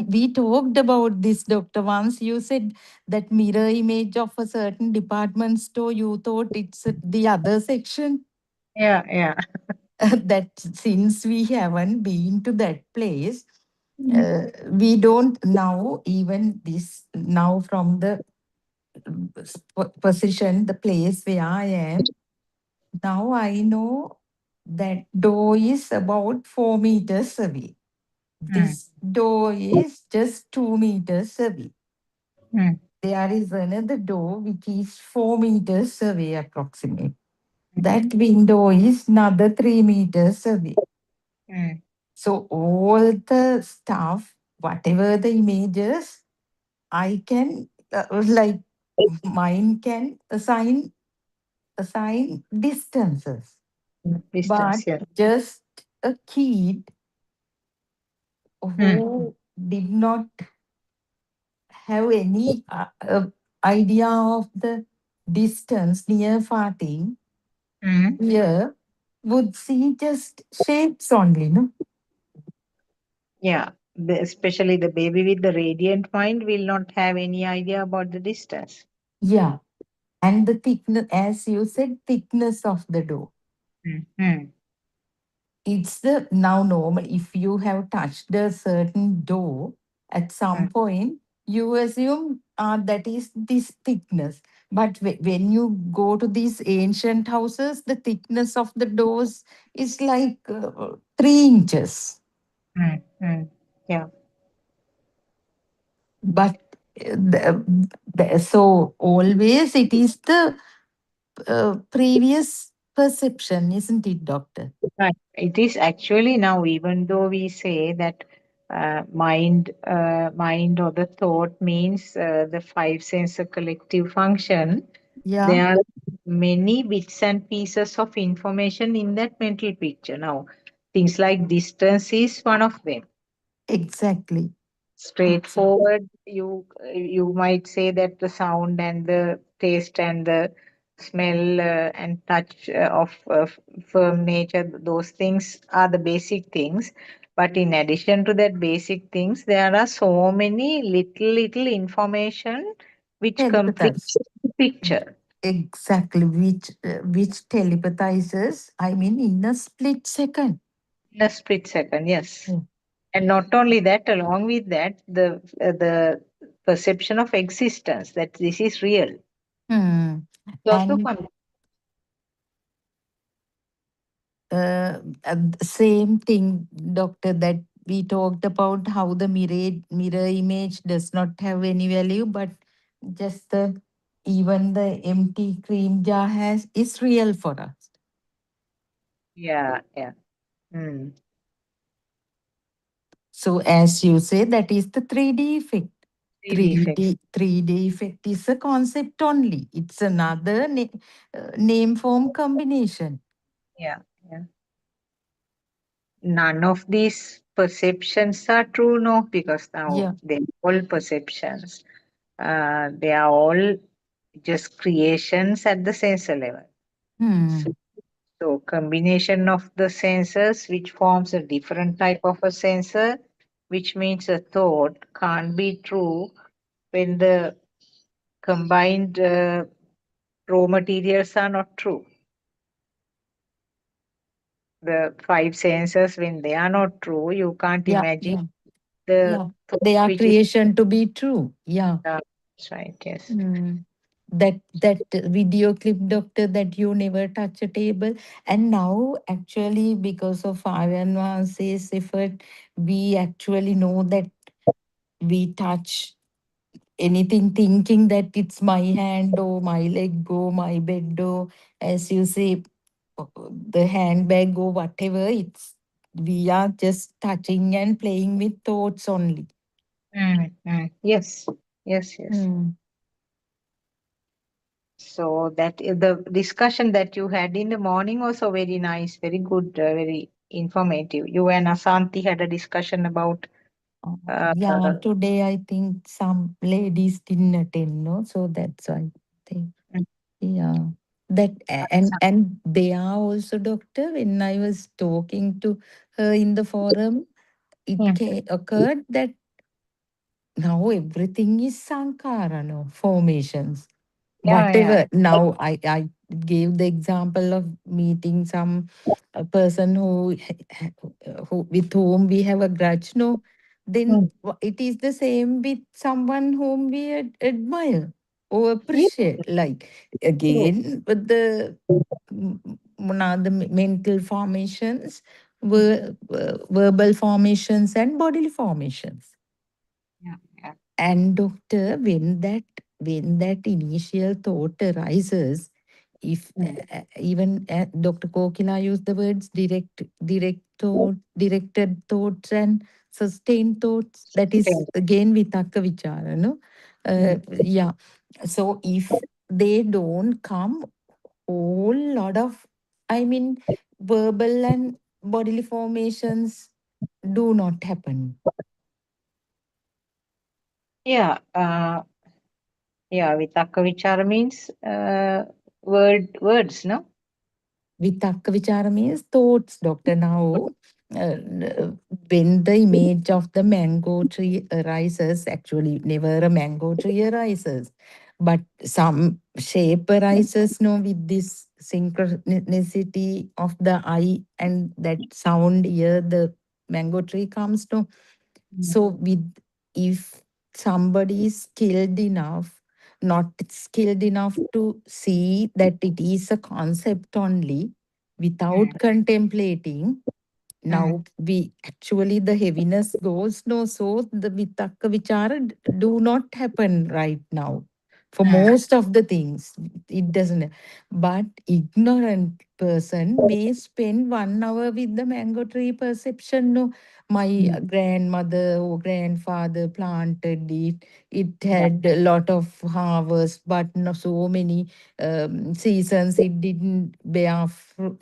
we talked about this, Doctor. Once you said that mirror image of a certain department store, you thought it's the other section. Yeah, yeah. That since we haven't been to that place, we don't now, even this now from the position, the place where I am, now I know that door is about 4 meters away. This door is just 2 meters away. There is another door which is 4 meters away approximately. That window is another 3 meters away. So all the stuff, whatever the images, I can like mine can assign distances. But Distance, yeah. just a kid who did not have any idea of the distance near farting, here would see just shapes only, no? Yeah, especially the baby with the radiant mind will not have any idea about the distance. Yeah. And the thickness, as you said, thickness of the dough. It's the now normal. If you have touched a certain dough at some point, you assume that is this thickness. But when you go to these ancient houses, the thickness of the doors is like 3 inches. Yeah. But so always it is the previous perception, isn't it, doctor? Right. It is actually now, even though we say that mind or the thought means the five sense collective function, Yeah. there are many bits and pieces of information in that mental picture. Now, things like distance is one of them. Exactly. Straightforward, you might say that the sound and the taste and the smell and touch of firm nature, those things are the basic things. But in addition to that basic things, there are so many little information which Telepathize. completes the picture. Exactly. Which telepathizes, I mean, in a split second. In a split second, yes. And not only that, along with that, the perception of existence, that this is real. Hmm. Also And same thing, doctor, that we talked about how the mirror image does not have any value, but just the even the empty cream jar has is real for us. yeah. So as you say, that is the 3D effect. 3D effects. 3D effect is a concept only. It's another name form combination. Yeah. None of these perceptions are true, no, because now they're all perceptions. They are all just creations at the sensor level. So combination of the sensors, which forms a different type of a sensor, which means a thought can't be true when the combined raw materials are not true. The five senses, when they are not true, you can't imagine the thought They are which is creation to be true. Yeah. that's right, yes. That video clip, doctor, that you never touch a table, and now actually because of Ayanwase's effort, we actually know that we touch anything thinking that it's my hand or my leg or my bed or, as you say, the handbag or whatever, it's we are just touching and playing with thoughts only. Yes. So that the discussion that you had in the morning was so very nice, very good, very informative. You and Asanti had a discussion about Yeah, today I think some ladies didn't attend, no? So that's why I think. Yeah. That and they are also, doctor, when I was talking to her in the forum, it occurred that now everything is sankara, no formations. Whatever. Now I gave the example of meeting some person who with whom we have a grudge. No, then it is the same with someone whom we admire or appreciate. Like again, with the the mental formations, verbal formations, and bodily formations. And doctor, when that initial thought arises, if even Dr. Kokila used the words direct thought, directed thoughts, and sustained thoughts. That is again vitakka vichara, no? Yeah. So if they don't come, whole lot of, I mean, verbal and bodily formations do not happen. Vitakka vichara means words, no? Vitakka vichara means thoughts, doctor. Now, when the image of the mango tree arises, actually never a mango tree arises, but some shape arises, no, with this synchronicity of the eye and that sound here, the mango tree comes, no. So with, if somebody is skilled enough, not skilled enough to see that it is a concept only without contemplating, now we actually the heaviness goes, no, so the vitakka vichara do not happen right now. For most of the things, it doesn't. But ignorant person may spend 1 hour with the mango tree perception. No, my grandmother or grandfather planted it. It had a lot of harvest, but not so many seasons. It didn't bear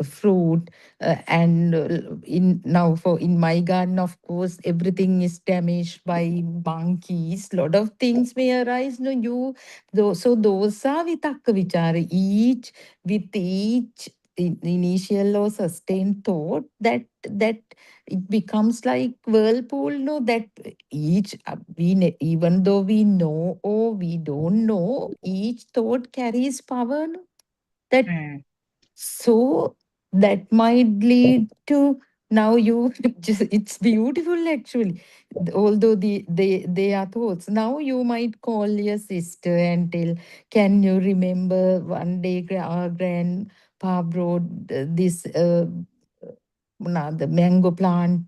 fruit. And in now for in my garden, of course, everything is damaged by monkeys. Lot of things may arise. No, so those are vitakka vichara. Each with each initial or sustained thought, that it becomes like whirlpool. No, that each even though we know or we don't know, each thought carries power. No? That so that might lead to, now you just, it's beautiful actually, although they are thoughts. Now you might call your sister and tell, can you remember one day our grandpa brought this the mango plant,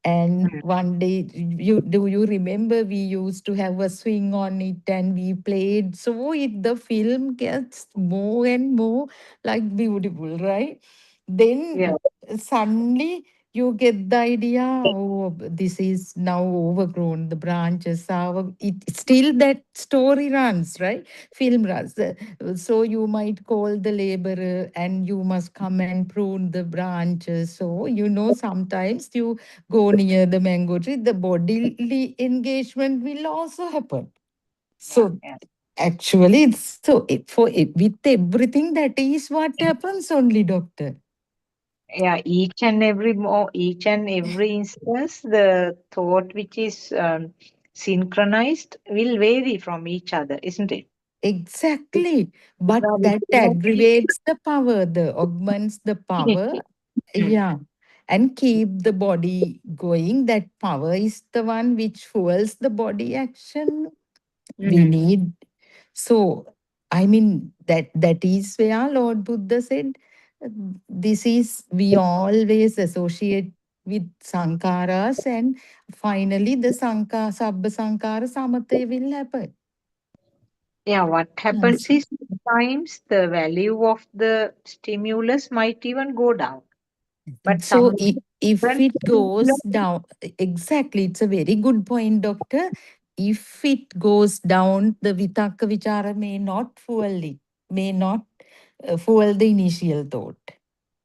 and one day, you remember we used to have a swing on it and we played, so the film gets more and more like beautiful, right? Then suddenly you get the idea, oh, this is now overgrown, the branches are, it still that story runs, right? Film runs. So you might call the laborer and you must come and prune the branches. So sometimes you go near the mango tree, the bodily engagement will also happen. So actually, with everything, that is what happens only, doctor. Each and every instance, the thought which is synchronized will vary from each other, isn't it? Exactly. But that aggravates the power, the augments the power. Yeah. And keep the body going. That power is the one which fuels the body action. We need. So, I mean, that is where Lord Buddha said, this is, we always associate with sankaras, and finally the sabba sankara samatya will happen. What happens is sometimes the value of the stimulus might even go down. But So if it goes down, exactly, it's a very good point, doctor. If it goes down, the vitakka vichara may not fuel it, may not fuel the initial thought.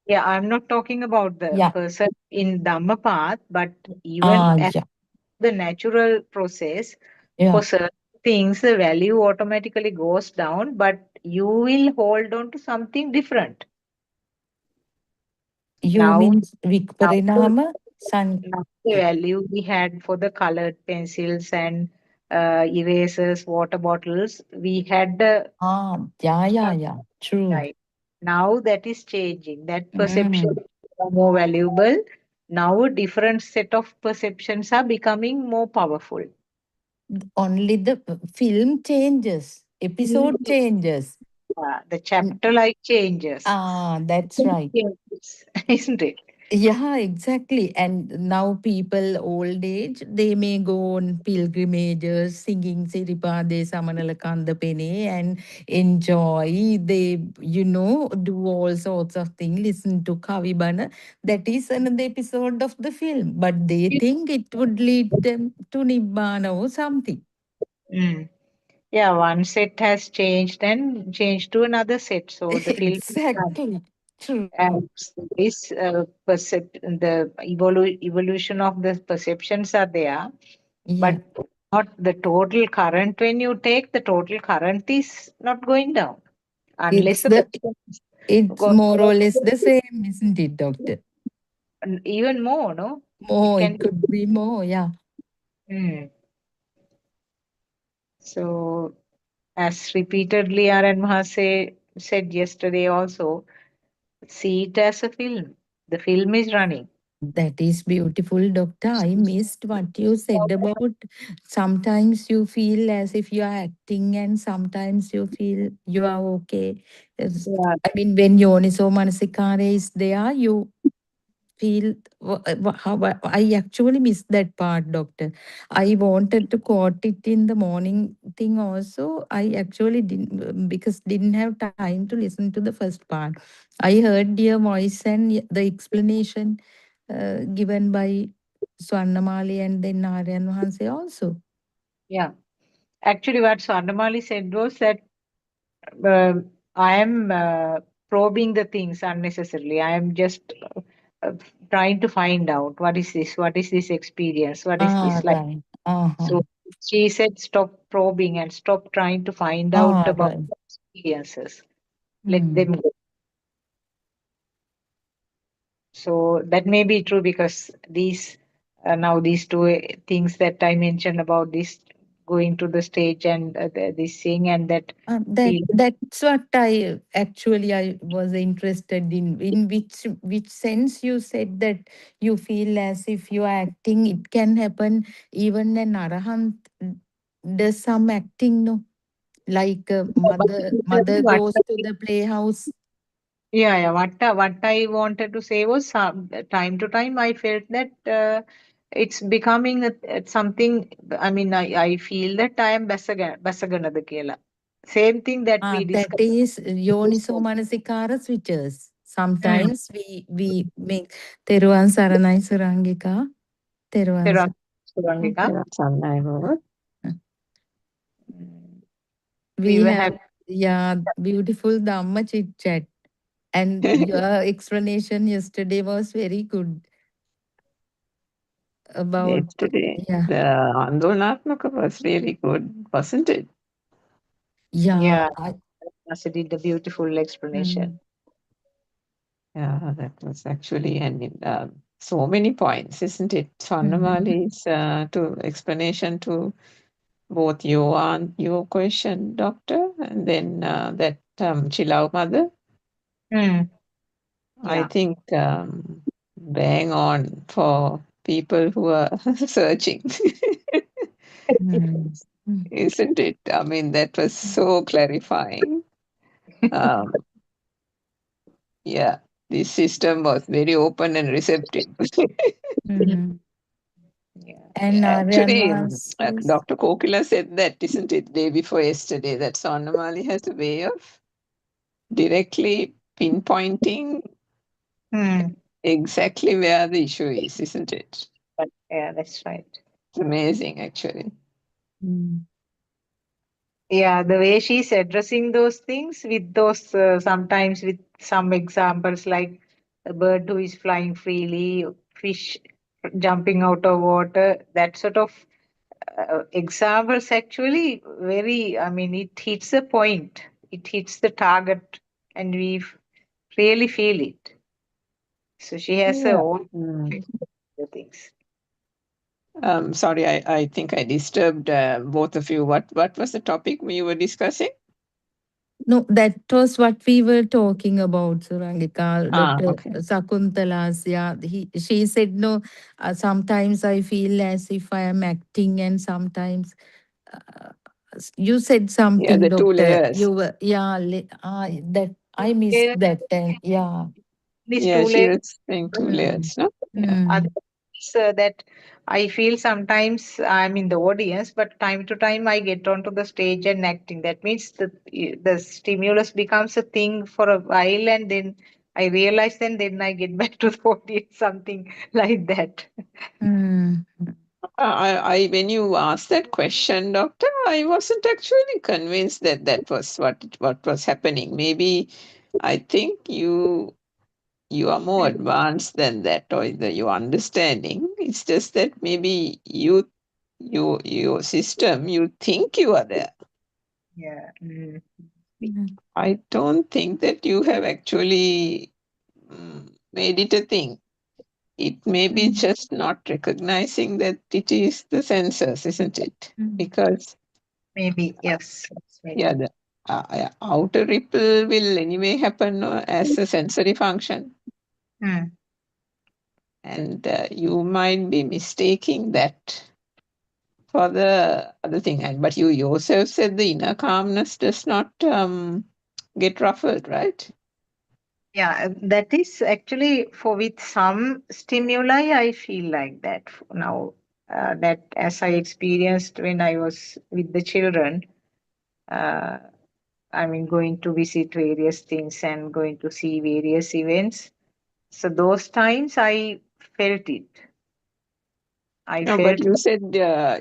I'm not talking about the person in Dhamma path, but even Ah, as the natural process, yeah. for certain things, the value automatically goes down. But you will hold on to something different. You Now, means now Vikparinama San. now the value we had for the colored pencils and erasers, water bottles, we had the Yeah. True. right. Now that is changing. That perception Mm. is more valuable. Now a different set of perceptions are becoming more powerful. Only the film changes, episode changes. The chapter like changes. That's right. Changes, isn't it? Yeah, exactly. And now people old age, they may go on pilgrimages, singing Siripade Samanala Kandapene and enjoy. They, do all sorts of things, listen to Kavibana. That is another episode of the film. But they think it would lead them to Nibbana or something. Mm. Yeah, one set has changed and changed to another set. So the film is done. Exactly. True. And this the evolution of the perceptions are there, Yeah. but not the total current. When you take the total current is not going down unless It's the the perceptions it's go more or less the same, isn't it, doctor? even more. No, it More, can. it could be more, yeah. Mm. So as repeatedly R.N. Mahase said yesterday also, see it as a film. The film is running. That is beautiful, doctor. I missed what you said about sometimes you feel as if you are acting and sometimes you feel you are okay. Yeah. I mean, when Yoniso Manasikara is there, you feel how I actually missed that part, doctor. I wanted to quote it in the morning thing also. I actually didn't because didn't have time to listen to the first part. I heard your voice and the explanation given by Swarnamali and then Narayan Mahanse also. Yeah. Actually, what Swarnamali said was that uh, I am probing the things unnecessarily. I am just uh, trying to find out what is this experience, what is this like. Right. Uh-huh. So she said, stop probing and stop trying to find out about Right. experiences. Let Hmm. them go. So that may be true because these now these two things that I mentioned about this going to the stage and this thing and that feeling. That's what I was interested in. In which sense you said that you feel as if you are acting. It can happen even an arahant does some acting, no? Like mother What goes to the playhouse. yeah. What I wanted to say was time to time I felt that it's becoming something. I mean, I feel that I am Basaganada Kela. Same thing that we That discussed. is Yoniso Manasikara switches. Mm. Sometimes we make Teruvan Saranai Surangika. Teruvan Surangika. We We were have, happy yeah, beautiful Dhamma chit chat. And your explanation yesterday was very good about, Yesterday, yeah, the Andolnatmaka was really good, wasn't it? yeah. Yeah, Nasa did a beautiful explanation. Yeah, that was actually, and so many points, isn't it? Swarnamali's to explanation to both your question, doctor, and then that Chilau mother. Mm. I Yeah. think bang on for people who are searching. Isn't it? I mean, that was so clarifying. Um, yeah, this system was very open and receptive. And Narayan Actually, says, Dr. Kokila said that, isn't it, day before yesterday, that Swarnamali has a way of directly pinpointing Mm. exactly where the issue is, isn't it? Yeah, that's right. It's amazing, actually. Yeah, the way she's addressing those things with those sometimes with some examples like a bird who is flying freely, fish jumping out of water, that sort of examples actually very, I mean, it hits a point. it hits the target and we really feel it. So she has her Yeah. own Mm. things. Sorry, I think I disturbed both of you. What was the topic we were discussing? No, that was what we were talking about, Surangika. Dr. Okay. Sakuntala's, yeah. She said, no, sometimes I feel as if I am acting, and sometimes uh, you said Yeah, something, the two doctor. layers. You were, yeah, that I missed Yeah, that. And yeah. these Yeah, two she layers. was saying two layers, no? Yeah. Other things, that I feel sometimes I'm in the audience, but time to time I get onto the stage and acting. That means the stimulus becomes a thing for a while, and then I realize, then I get back to the audience, something like that. When you asked that question, doctor, I wasn't actually convinced that that was what was happening. Maybe I think you are more advanced than that, or your understanding. It's just that maybe your system, you think you are there. Yeah. I don't think that you have actually made it a thing. It may be just not recognizing that it is the sensors, isn't it? Because Maybe, yes. yeah, the outer ripple will anyway happen as a sensory function. Hmm. And you might be mistaking that for the other thing. But you yourself said the inner calmness does not get ruffled, right? Yeah, that is actually for with some stimuli, I feel like that now. That as I experienced when I was with the children, uh, I mean, going to visit various things and going to see various events. So those times I felt it. I No, but felt.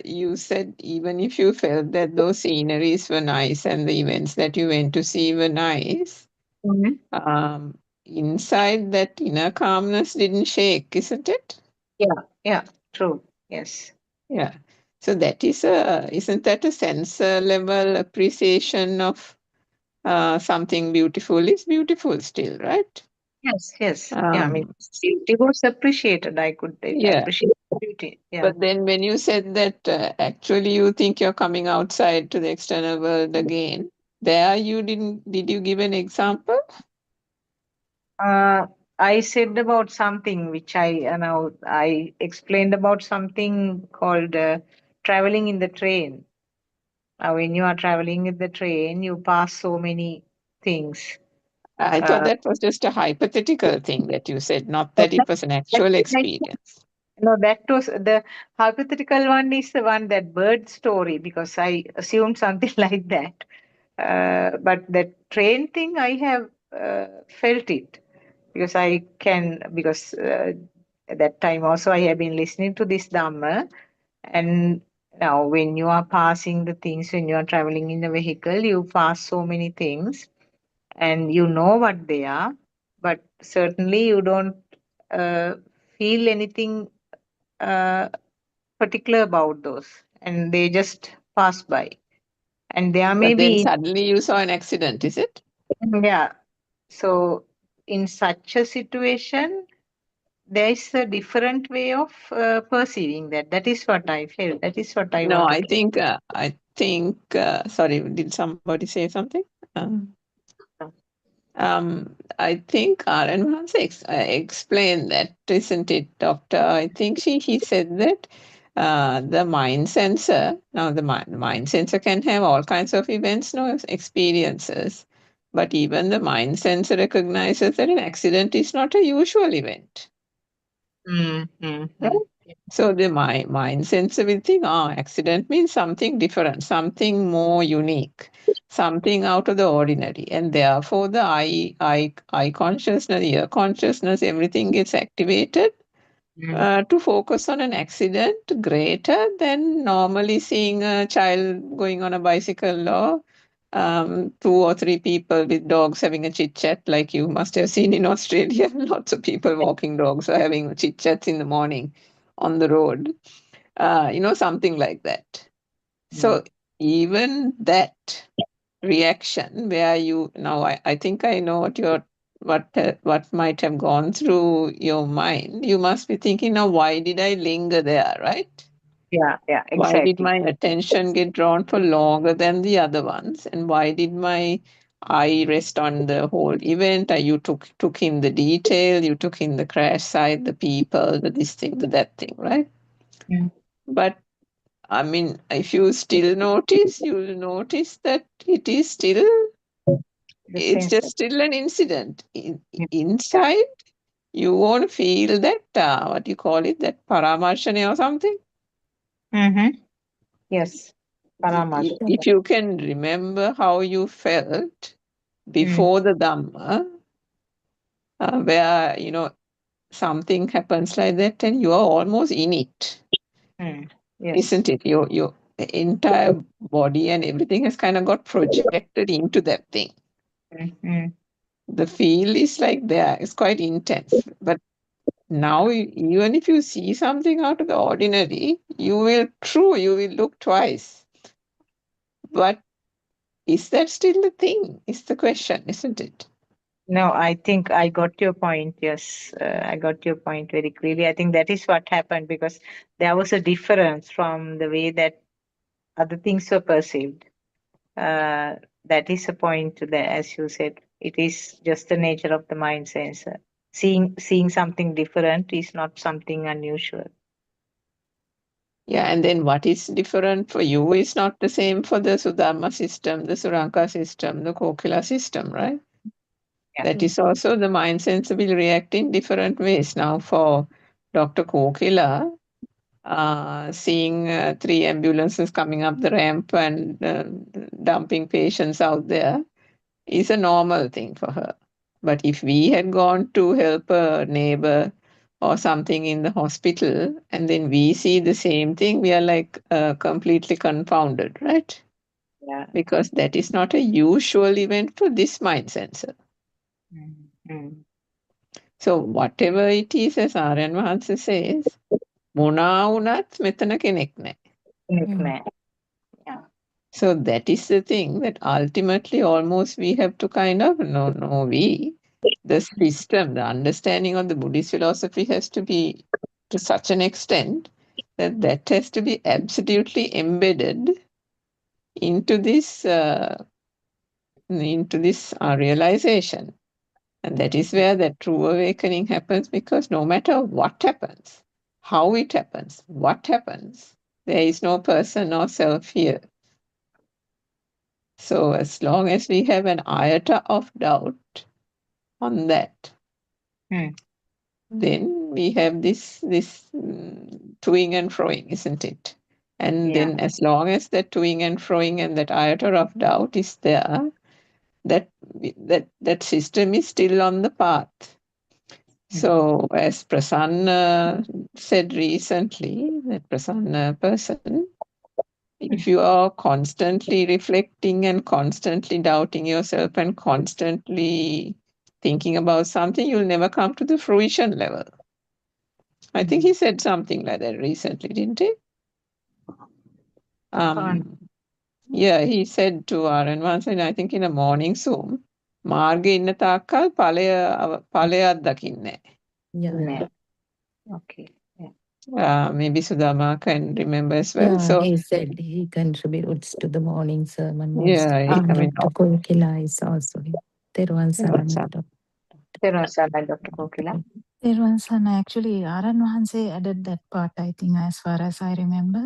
you said even if you felt that those sceneries were nice and the events that you went to see were nice, inside that inner calmness didn't shake, isn't it? Yeah, true. Yes. Yeah. So that isn't that a sensor level appreciation of something beautiful is beautiful still, right? Yes. Yeah, I mean, beauty was appreciated. I could Yeah. appreciate beauty. Yeah. But then when you said that actually you think you're coming outside to the external world again, there did you give an example? I said about something which I explained about something called traveling in the train. When you are traveling in the train, you pass so many things. I thought that was just a hypothetical thing that you said, not that it was an actual experience. No, that was the hypothetical one is the one that bird story because I assumed something like that. But the train thing, I have felt it because at that time also I have been listening to this Dhamma, and now when you are passing the things, when you are traveling in a vehicle, you pass so many things and you know what they are, but certainly you don't uh, feel anything uh, particular about those, and they just pass by. And there may But then be, suddenly you saw an accident, is it? yeah. So in such a situation, there is a different way of perceiving that. That is what I felt. That is what I No, wanted sorry, did somebody say something? to. I think Karen once explained that, isn't it, Doctor? I think he said that the mind sensor, now the mind sensor can have all kinds of events, no experiences, but even the mind sensor recognizes that an accident is not a usual event. Right? So the mind sensor will think, accident means something different, something more unique, something out of the ordinary, and therefore the eye consciousness, ear consciousness, everything gets activated to focus on an accident greater than normally seeing a child going on a bicycle or two or three people with dogs having a chit chat, like you must have seen in Australia. Lots of people walking dogs or having chit chats in the morning on the road, something like that. So even that reaction where you now I think I know what might have gone through your mind. You must be thinking now, why did I linger there, right? Yeah, Why did exactly. my attention get drawn for longer than the other ones? And why did my eye rest on the whole event? You took in the detail, you took in the crash site, the people, the this thing, the that thing, right? Mm. But I mean, if you still notice, you'll notice that it is still, it's same just still an incident. Inside, you won't feel that, what do you call it, that paramarshane or something? Mm-hmm. Yes. Paramarsh. If you can remember how you felt before the Dhamma, where, something happens like that and you are almost in it, Yes. isn't it? Your entire body and everything has kind of got projected into that thing. Mm-hmm. The feel is like there, it's quite intense. But now, even if you see something out of the ordinary, you will look twice. But is that still the thing? Is the question, isn't it? No, I think I got your point. Yes, I got your point very clearly. I think that is what happened because there was a difference from the way that other things were perceived. That is a point that, as you said, it is just the nature of the mind sensor. Seeing something different is not something unusual. Yeah, and then what is different for you is not the same for the Sudharma system, the Suranka system, the Kokila system, right? Yeah. That is also the mind sensor will react in different ways. Now, for Dr. Kokila, seeing 3 ambulances coming up the ramp and dumping patients out there is a normal thing for her. But if we had gone to help a neighbor or something in the hospital and then we see the same thing, we are like completely confounded, right? Yeah. Because that is not a usual event for this mind sensor. Mm-hmm. So whatever it is, as Aryan Mahansa says, මොනා වුණත් මෙතන කෙනෙක් නැහැ. Yeah. So that is the thing that ultimately almost we have to kind of, the system, the understanding of the Buddhist philosophy has to be to such an extent that has to be absolutely embedded into this realization. And that is where that true awakening happens, because no matter what happens, how it happens, what happens, there is no person or self here. So as long as we have an iota of doubt on that, then we have this toing and froing, isn't it? And then as long as that toing and froing and that iota of doubt is there, that system is still on the path. So as Prasanna said recently, that Prasanna person, if you are constantly reflecting and constantly doubting yourself and constantly thinking about something, you'll never come to the fruition level. I think he said something like that recently, didn't he? Yeah, he said to Aaron once, and I think in a morning Zoom, මාර්ගයේ ඉන්න තාක්කල් ඵලයක් දකින්නේ නැහැ. Okay. Maybe Sudama can remember as well. Yeah, So he said he contributes to the morning sermon also. yeah, I mean, Dr. Kokila is also here. Teruvan Saranai, Dr. Kokila. Teruvan Saranai, actually, Aran Wahanse added that part, I think, as far as I remember.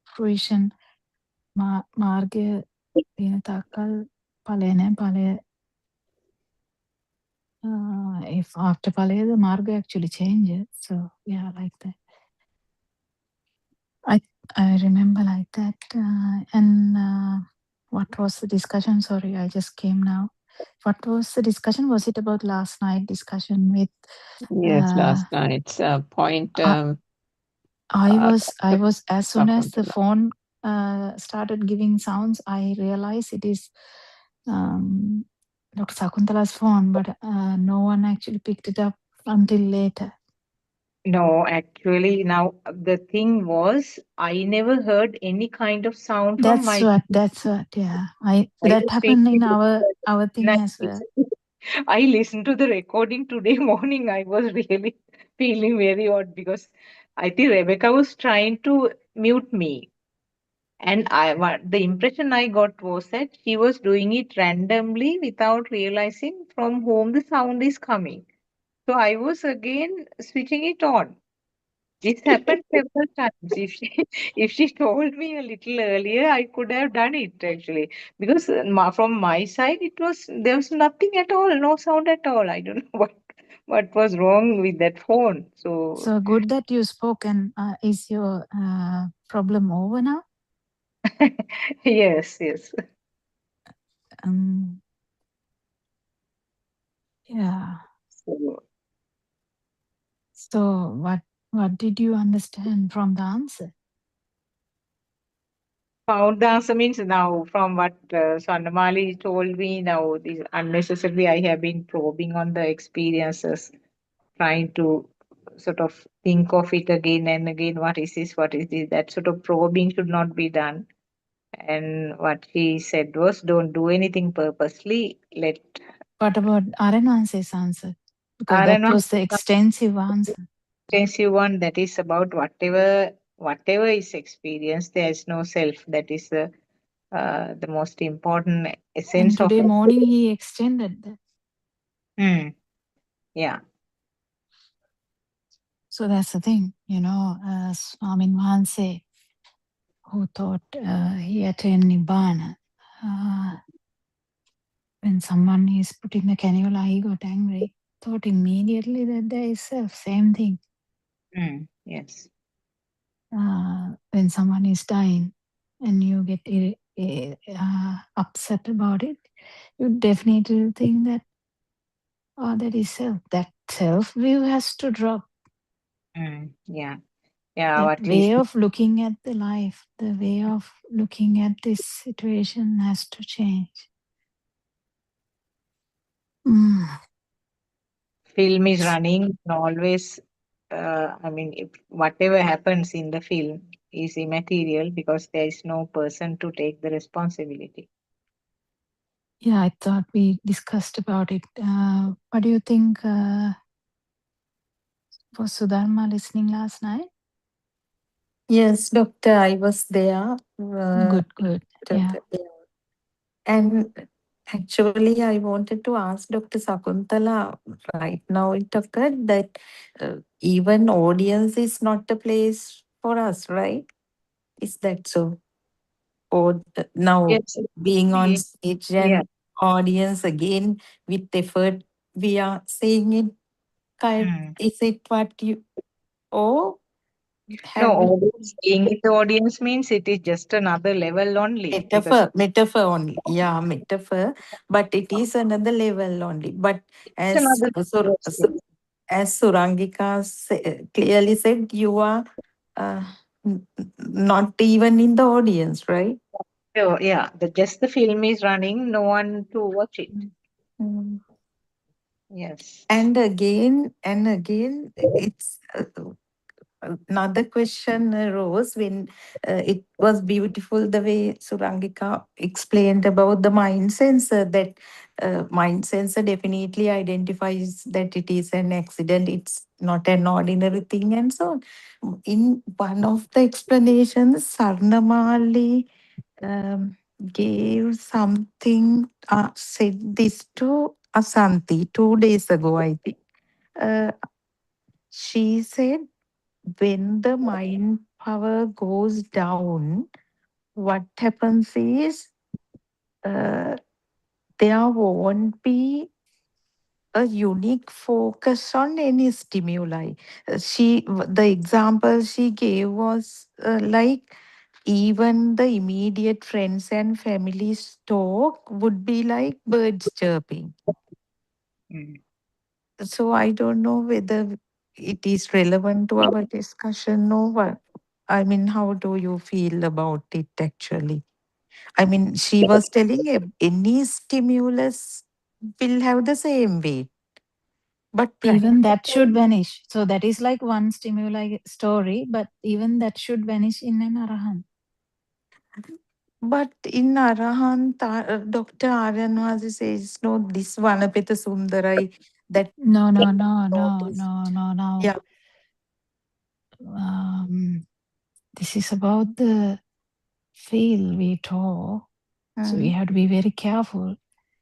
Fruition, Marge, Takal, Palene, Pale. If after Pale, the Marga actually changes. So, yeah, like that. I remember like that. And what was the discussion? Sorry, I just came now. What was the discussion? Was it about last night discussion with? Yes, last night's point. I was as soon as the phone started giving sounds, I realized it is Dr. Sakuntala's phone, but no one actually picked it up until later. No, actually, now the thing was, I never heard any kind of sound from my. That's what, yeah. I That was happened thinking in our thing as well. I listened to the recording today morning. I was really feeling very odd because I think Rebecca was trying to mute me. And the impression I got was that she was doing it randomly without realizing from whom the sound is coming. So I was again switching it on. This happened several times. If she, if she told me a little earlier, I could have done it actually. Because from my side, there was nothing at all, no sound at all. I don't know what was wrong with that phone. So So good that you spoke. And is your problem over now? yes, yes. Yeah. So, So what did you understand from the answer? found the answer means now from what Swarnamali told me now, this unnecessarily I have been probing on the experiences, trying to sort of think of it again and again. What is this? What is this? That sort of probing should not be done. And what he said was, don't do anything purposely. Let What about Arananse's answer? Because that Arana was the extensive answer. extensive one, that is about whatever is experienced. There is no self. That is the most important And essence of today it. morning he extended that. Yeah. So that's the thing, Swami Mahanse, who thought he attained Nibbana. When someone is putting the cannula, he got angry. Thought immediately that there is self, same thing. Yes. When someone is dying and you get upset about it, you definitely think that, oh, that is self. That self view has to drop. Yeah. That At least way of looking at the life, the way of looking at this situation has to change. film is running and always. I mean, if whatever happens in the film is immaterial because there is no person to take the responsibility. Yeah, I thought we discussed about it. What do you think? Was Sudharma listening last night? Yes, doctor, I was there. Good. Yeah. And actually, I wanted to ask Dr. Sakuntala, right now it occurred that even audience is not a place for us, right? Is that so? Or now Yes. being on Yeah. stage Yeah. and audience again with effort, we are saying it. Is it what you, or No, have we being in the audience means it is just another level only because metaphor only? Yeah, metaphor, but it is another level only. But it's as another. Yes, yes. as Surangika clearly said, you are not even in the audience, right? So, yeah, just the film is running, no one to watch it. Mm. Yes. And again, it's another question arose when it was beautiful the way Surangika explained about the mind sensor, that mind sensor definitely identifies that it is an accident, it's not an ordinary thing, and so on. In one of the explanations, Sarnamali gave something, said this to Asanti 2 days ago, I think. Uh, she said, when the mind power goes down, what happens is uh, there won't be a unique focus on any stimuli. The example she gave was like even the immediate friends and families talk would be like birds chirping. So I don't know whether it is relevant to our discussion or what. I mean, how do you feel about it actually? I mean, she was telling any stimulus will have the same weight. But even that should vanish. So that is like one stimuli story, but even that should vanish in an Arahant. But in Arahant, Dr. Aryanwasi says, no, this Vanapita Sundarai, that. No. Yeah. This is about the feel we talk. So we have to be very careful.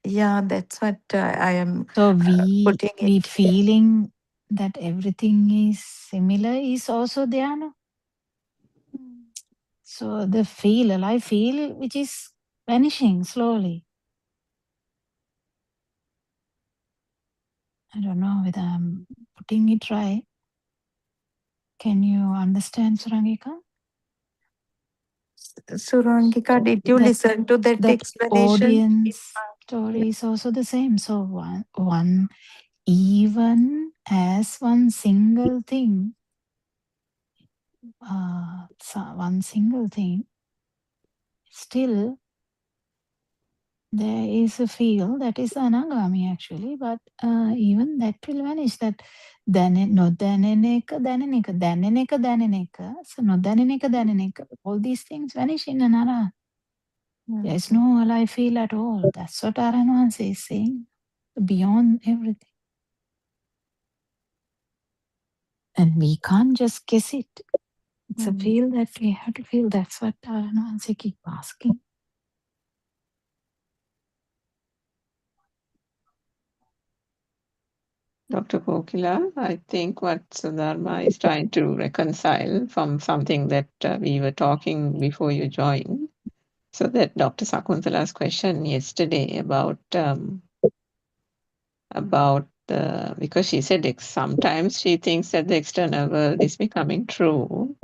Yeah, that's what I am. So we feeling that everything is similar is also there. No? So the alive feel, which is vanishing slowly. I don't know whether I'm putting it right. Can you understand, Surangika? Surangika, did you listen to that explanation? Audience story is also the same. So one even as one single thing, still there is a feel that is anagami actually, but even that will vanish. That so all these things vanish in an ara. There is no alive feel at all. That's what Aranwansi is saying. Beyond everything. And we can't just guess it. It's a feel that we have to feel. That's what Aranwansi keep asking. Dr. Kokila, I think what Sudharma is trying to reconcile from something that we were talking before you joined. So that Dr. Sakuntala's question yesterday about because she said sometimes she thinks that the external world is becoming true.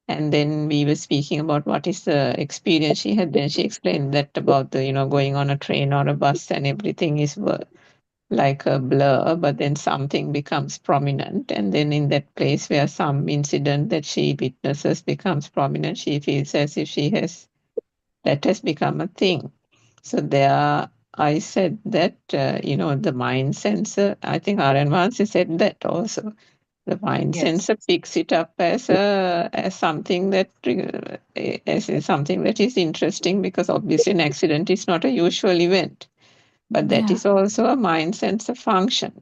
And then we were speaking about what is the experience she had. Then she explained that about the, going on a train or a bus and everything is like a blur, but then something becomes prominent. And then in that place where some incident that she witnesses becomes prominent, she feels as if that has become a thing. So there, I said that, the mind sensor, I think Aranwansi said that also. The mind sensor picks it up as something that something that is interesting, because obviously an accident is not a usual event, but that is also a mind sensor function.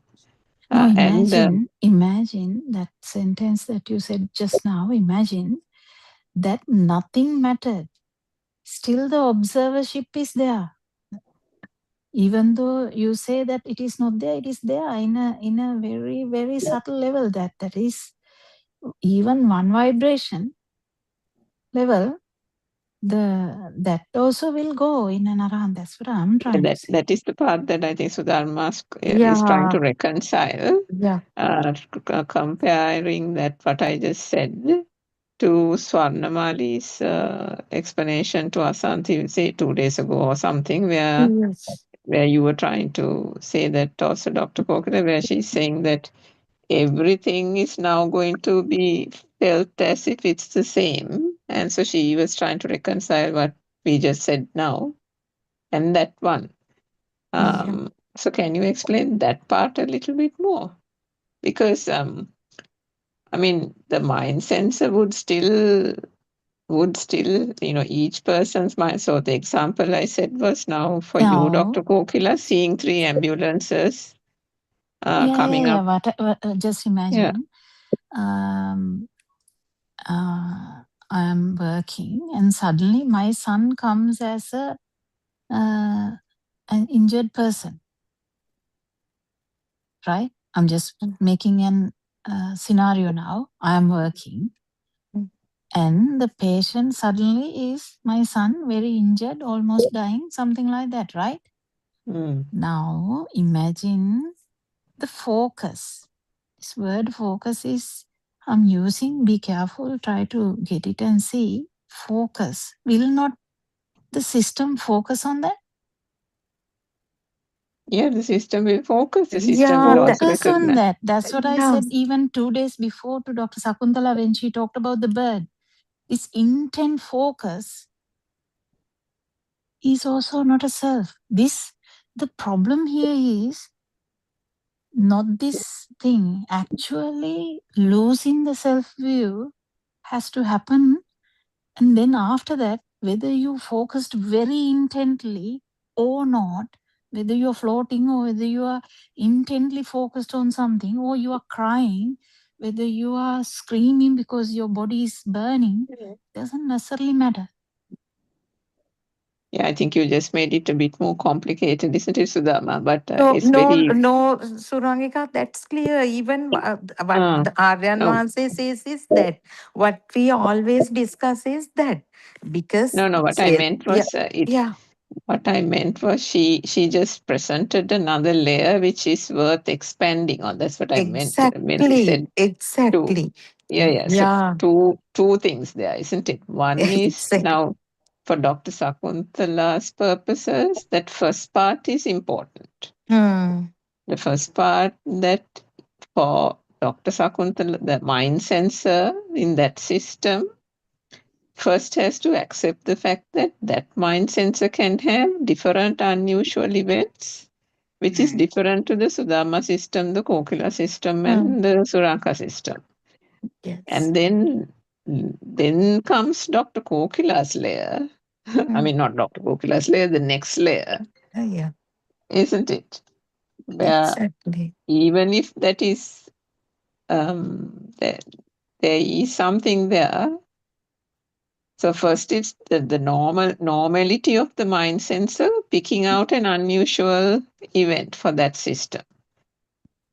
No, imagine that sentence that you said just now. Imagine that nothing mattered. Still the observership is there. Even though you say that it is not there, it is there in a very, very subtle level. That is even one vibration level. That also will go in and around. That's what I'm trying to say. That is the part that I think Sudharma is trying to reconcile. Yeah. Comparing that what I just said to Swarnamali's explanation to Asanti, say 2 days ago or something, where you were trying to say that also, Dr. Kokila, where she's saying that everything is now going to be felt as if it's the same. And so she was trying to reconcile what we just said now and that one. So can you explain that part a little bit more? Because, the mind sensor would still, each person's mind. So the example I said was now for you, Dr. Kokila, seeing 3 ambulances coming up. Just imagine. I am working and suddenly my son comes as an injured person. Right? I'm just making an scenario now. I am working and the patient suddenly is my son, very injured, almost dying, something like that, right? Now imagine the focus. This word focus is, I'm using, be careful, try to get it and see. Focus. Will not the system focus on that? Yeah, the system will focus. The system will also focus on recognize. that. That's what I said even 2 days before to Dr. Sakuntala when she talked about the bird. This intent focus is also not a self. The problem here is not this thing. Actually, losing the self view has to happen. And then after that, whether you focused very intently or not, whether you're floating or whether you are intently focused on something or you are crying, whether you are screaming because your body is burning, doesn't necessarily matter. Yeah, I think you just made it a bit more complicated, isn't it, Sudama? But No, it's very... Surangika, that's clear. Even what the Aryan no, Manse says is that what we always discuss is that because no. What I meant was yeah. What I meant was she just presented another layer which is worth expanding on. That's what I meant when I said two. Exactly. Yeah. So two things there, isn't it? One is now for Dr. Sakuntala's purposes, that first part is important. The first part that for Dr. Sakuntala, the mind sensor in that system first has to accept the fact that that mind sensor can have different unusual events, which is different to the Sudama system, the Kokila system, and the Suraka system. Yes. And then comes Dr. Kokila's layer. I mean, not Dr. Kokila's layer, the next layer, Yeah. isn't it? Where Exactly. even if that is there is something there. So first it's the normality of the mind sensor picking out an unusual event for that system.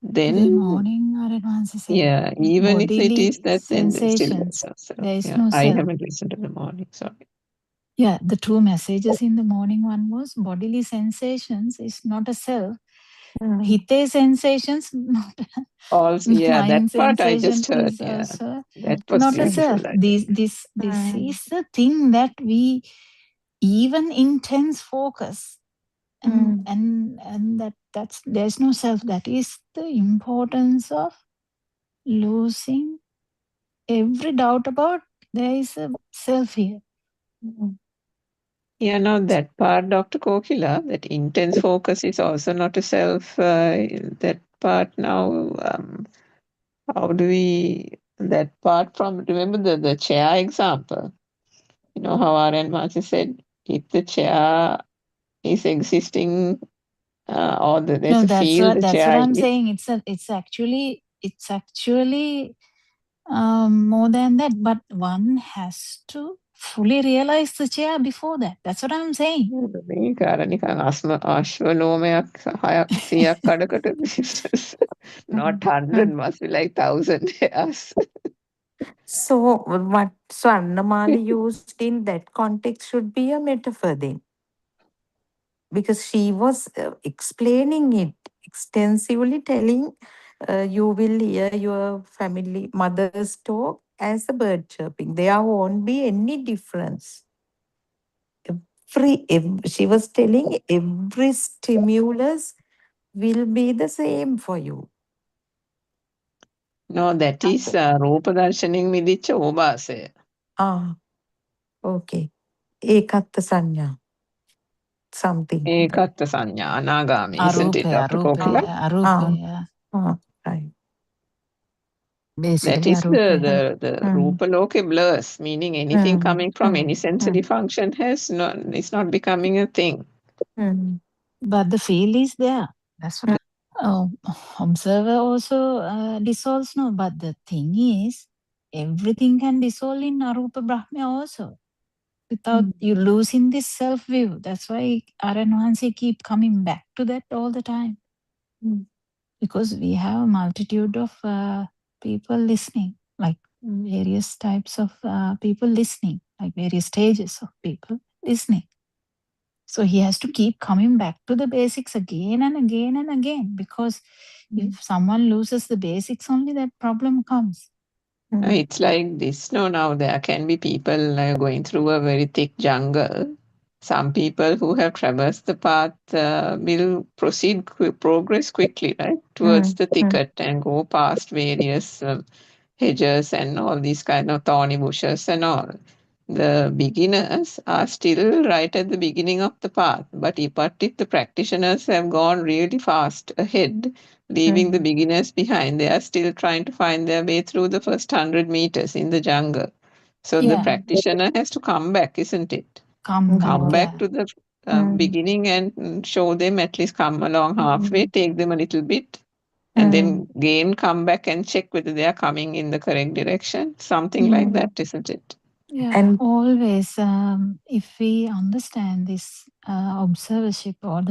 Then the morning Aryan Manse said, yeah, even if it is that, then there still sensations. is There is yeah, no I self. haven't listened to the morning, sorry. Yeah, the two messages in the morning one was bodily sensations is not a self. Hite sensations, not Also, yeah, mind that part I sensation just heard. is Yeah, also that was not a beautiful. self. This is the thing that we even intense focus and that's there's no self. That is the importance of losing every doubt about there is a self here. Yeah, no, that part, Dr. Kokila, that intense focus is also not a self. That part now, how do we, that part from, remember the chair example? You know how R.N. Martin said, if the chair is existing or there's No, a field, the that's what chair I'm is. saying. It's actually more than that, but one has to fully realize the chair before that. That's what I'm saying. මේක අර නිකන් අශ්වලෝමයක් 100ක් කඩකට business. Not 100, must be like 1,000 hairs. So what Swarnamali used in that context should be a metaphor then. Because she was explaining it extensively, telling you will hear your family mother's talk as a bird chirping. There won't be any difference. She was telling every stimulus will be the same for you. No, that is රූප දර්ශනයෙන් මිදිච්ච ඕභාසය. Okay. ඒකත්ත සංඥා. Something. ඒකත්ත සංඥා, අනාගාමී, isn't it, Dr. Kokila? Right. That Basically, is the Rupa Loke blurs, meaning anything coming from any sensory function is not becoming a thing. But the feel is there. That's what observer also dissolves, no. But the thing is, everything can dissolve in Arupa Brahma also. Without you losing this self-view. That's why Aryan Mahansi keep coming back to that all the time. Because we have a multitude of people listening, like various types of people listening, like various stages of people listening. So he has to keep coming back to the basics again and again and again, because if someone loses the basics only, that problem comes. It's like this. No, now there can be people going through a very thick jungle. Some people who have traversed the path will progress quickly, right, towards the thicket and go past various hedges and all these kind of thorny bushes and all. the beginners are still right at the beginning of the path. But if the practitioners have gone really fast ahead, leaving the beginners behind, they are still trying to find their way through the first 100 meters in the jungle. So the Yeah, practitioner has to come back, isn't it? come back. Come back Yeah. to the beginning and show them, at least come along halfway, take them a little bit, and then again come back and check whether they are coming in the correct direction. Something like that, isn't it? Yeah, And always. If we understand this observership or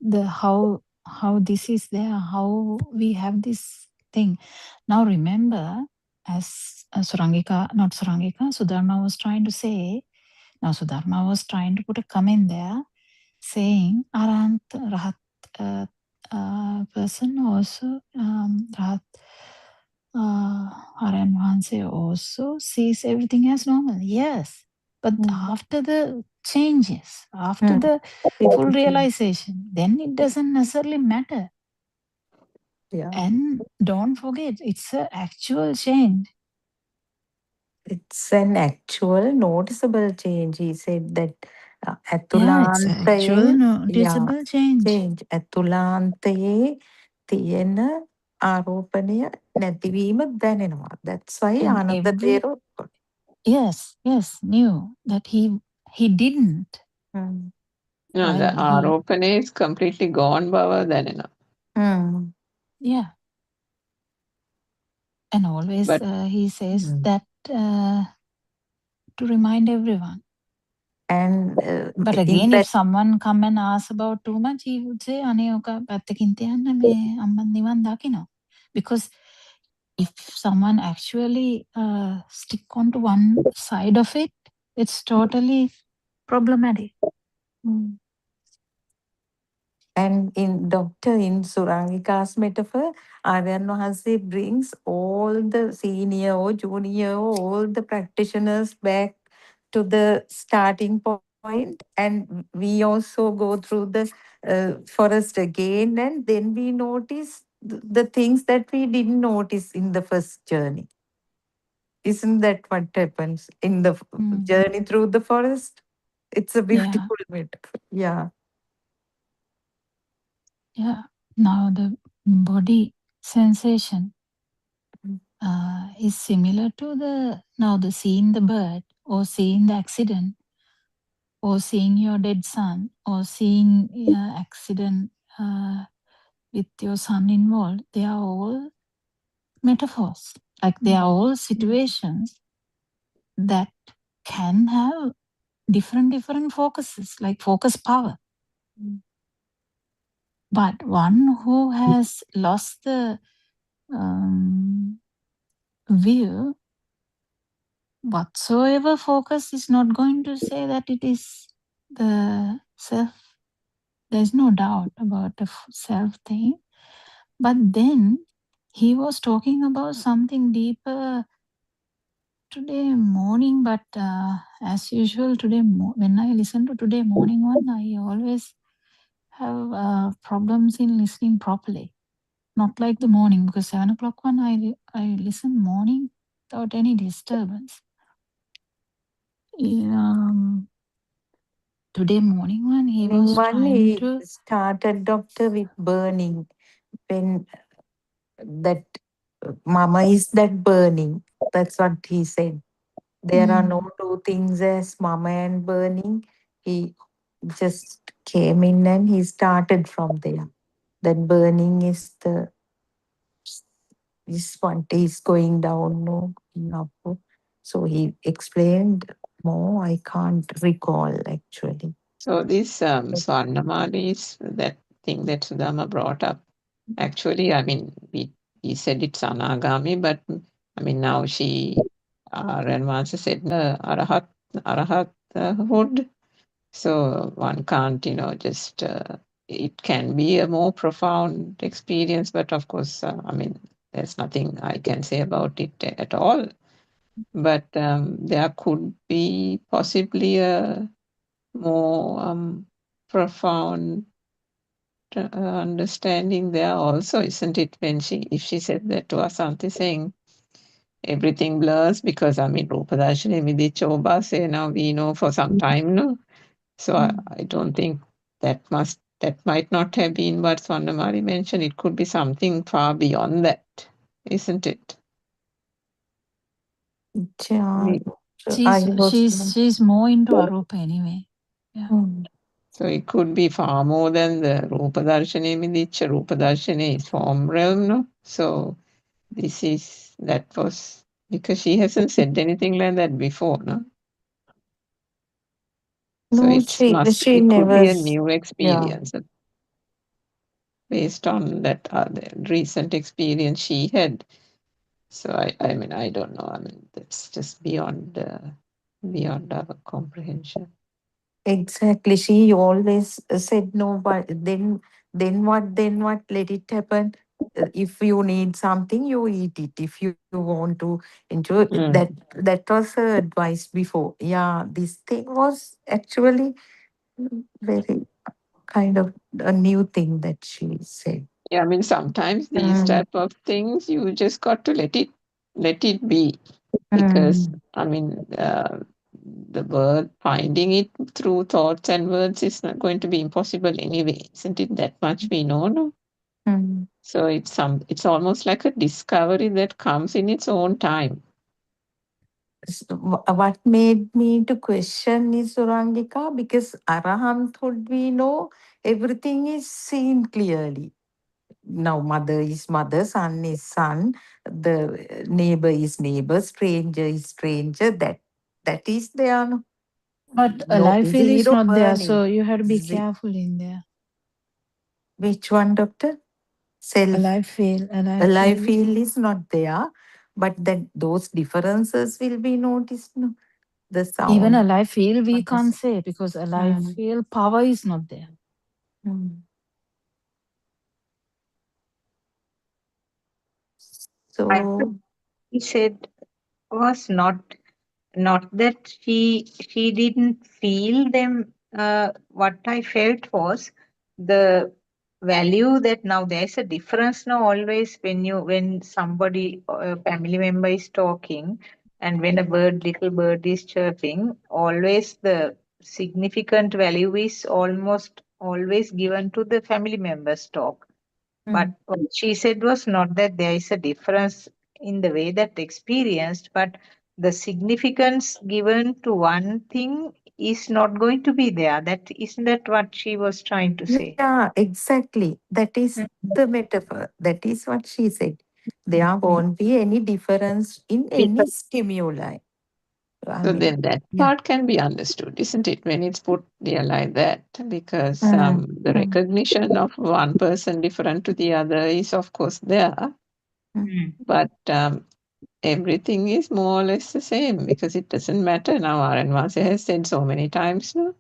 the how this is there, how we have this thing. Now remember, as Sudharma was trying to say. Now Sudharma was trying to put a comment there, saying Arahant Rahat person also Rahat Aryan Vahanse also sees everything as normal. Yes. But after the changes, after the full realization, then it doesn't necessarily matter. Yeah. And don't forget, it's an actual change. It's an actual noticeable change. He said that Yeah, it's an actual ඇතුළාන්තයේ noticeable change. change. ඇතුළාන්තයේ තියෙන ආරෝපණය නැතිවීම දැනෙනවා. That's why And Ananda every තේරෝ yes, knew that he didn't. No, the While he ආරෝපණය is completely gone බව දැනෙනවා. yeah. And always But he says that to remind everyone. And But in again, if that someone come and ask about too much, he would say, "අනේ ඔක පැත්තකින් තියන්න මේ අම්මා නිවන් දකිනවා." Because if someone actually stick on to one side of it, it's totally problematic. And in Surangika's metaphor, Aryan Vahase brings all the senior or junior or all the practitioners back to the starting point, and we also go through the forest again, and then we notice the things that we didn't notice in the first journey. Isn't that what happens in the journey through the forest? It's a beautiful metaphor. Yeah. Yeah. Now the body sensation is similar to the seeing the bird or seeing the accident or seeing your dead son or seeing accident with your son involved. They are all metaphors. Like they are all situations that can have different focuses, like focus power. But one who has lost the view, whatsoever focus is not going to say that it is the self. There's no doubt about the self thing. But then he was talking about something deeper today morning. But as usual, when I listen to today morning one, I always have problems in listening properly. Not like the morning, because 7 o'clock one, I listen morning without any disturbance. Today morning one, he was trying to started doctor with burning. When that mama is that burning. That's what he said. There are no two things as mama and burning. He just came in and he started from there. That burning is this one is going down, no, up. So he explained more. I can't recall actually. So this Swarnamali is that thing that Sudama brought up. Actually, I mean, he said it's Anagami, but I mean now Ranvansa said Arahathood. So one can't, just it can be a more profound experience, but of course, I mean, there's nothing I can say about it at all. But there could be possibly a more profound understanding there also, isn't it? If she said that to Asanti, saying everything blurs because Rupadarshini Vidicha Obase now we know for some time now. So I don't think that might not have been what Swarnamali mentioned. It could be something far beyond that, isn't it? Yeah, She's more into Arupa anyway. Yeah. So it could be far more than the Rupadarshini Midicha. Rupadarshini is form realm, no? So that was because she hasn't said anything like that before, no? So No, it she could never. be a new Yeah. experience based on that the recent experience she had. So I mean I don't know. I mean that's just beyond our comprehension. Exactly. She always said no, but then what? Then what? Let it happen. If you need something, you eat it. If you want to enjoy it, that was her advice before. Yeah, this thing was actually very kind of a new thing that she said. Yeah, I mean sometimes these type of things you just got to let it be, because I mean the word finding it through thoughts and words is not going to be impossible anyway, isn't it? That much we know, no? So it's almost like a discovery that comes in its own time. What made me to question is Surangika, because Arahanthood we know everything is seen clearly. Now mother is mother, son is son, the neighbor is neighbor, stranger is stranger. That is there. No? But a No life feel is zero not there, burning. so you have to be careful in there. Which one, doctor? Self. Alive feel. Alive feel is not there, but then those differences will be noticed. No? The sound. Even alive feel we can't say, because alive feel power is not there. So he said was not that she didn't feel them. What I felt was the value that now there's a difference now always when somebody, a family member is talking, and when a little bird is chirping, always the significant value is almost always given to the family member's talk. But what she said was not that there is a difference in the way that experienced, but the significance given to one thing is not going to be there. Isn't that what she was trying to say? Yeah, exactly. That is the metaphor. That is what she said. There won't be any difference in any stimuli. So then that part can be understood, isn't it, when it's put there like that? Because the recognition of one person different to the other is of course there, but everything is more or less the same, because it doesn't matter now. Aranwase has said so many times now,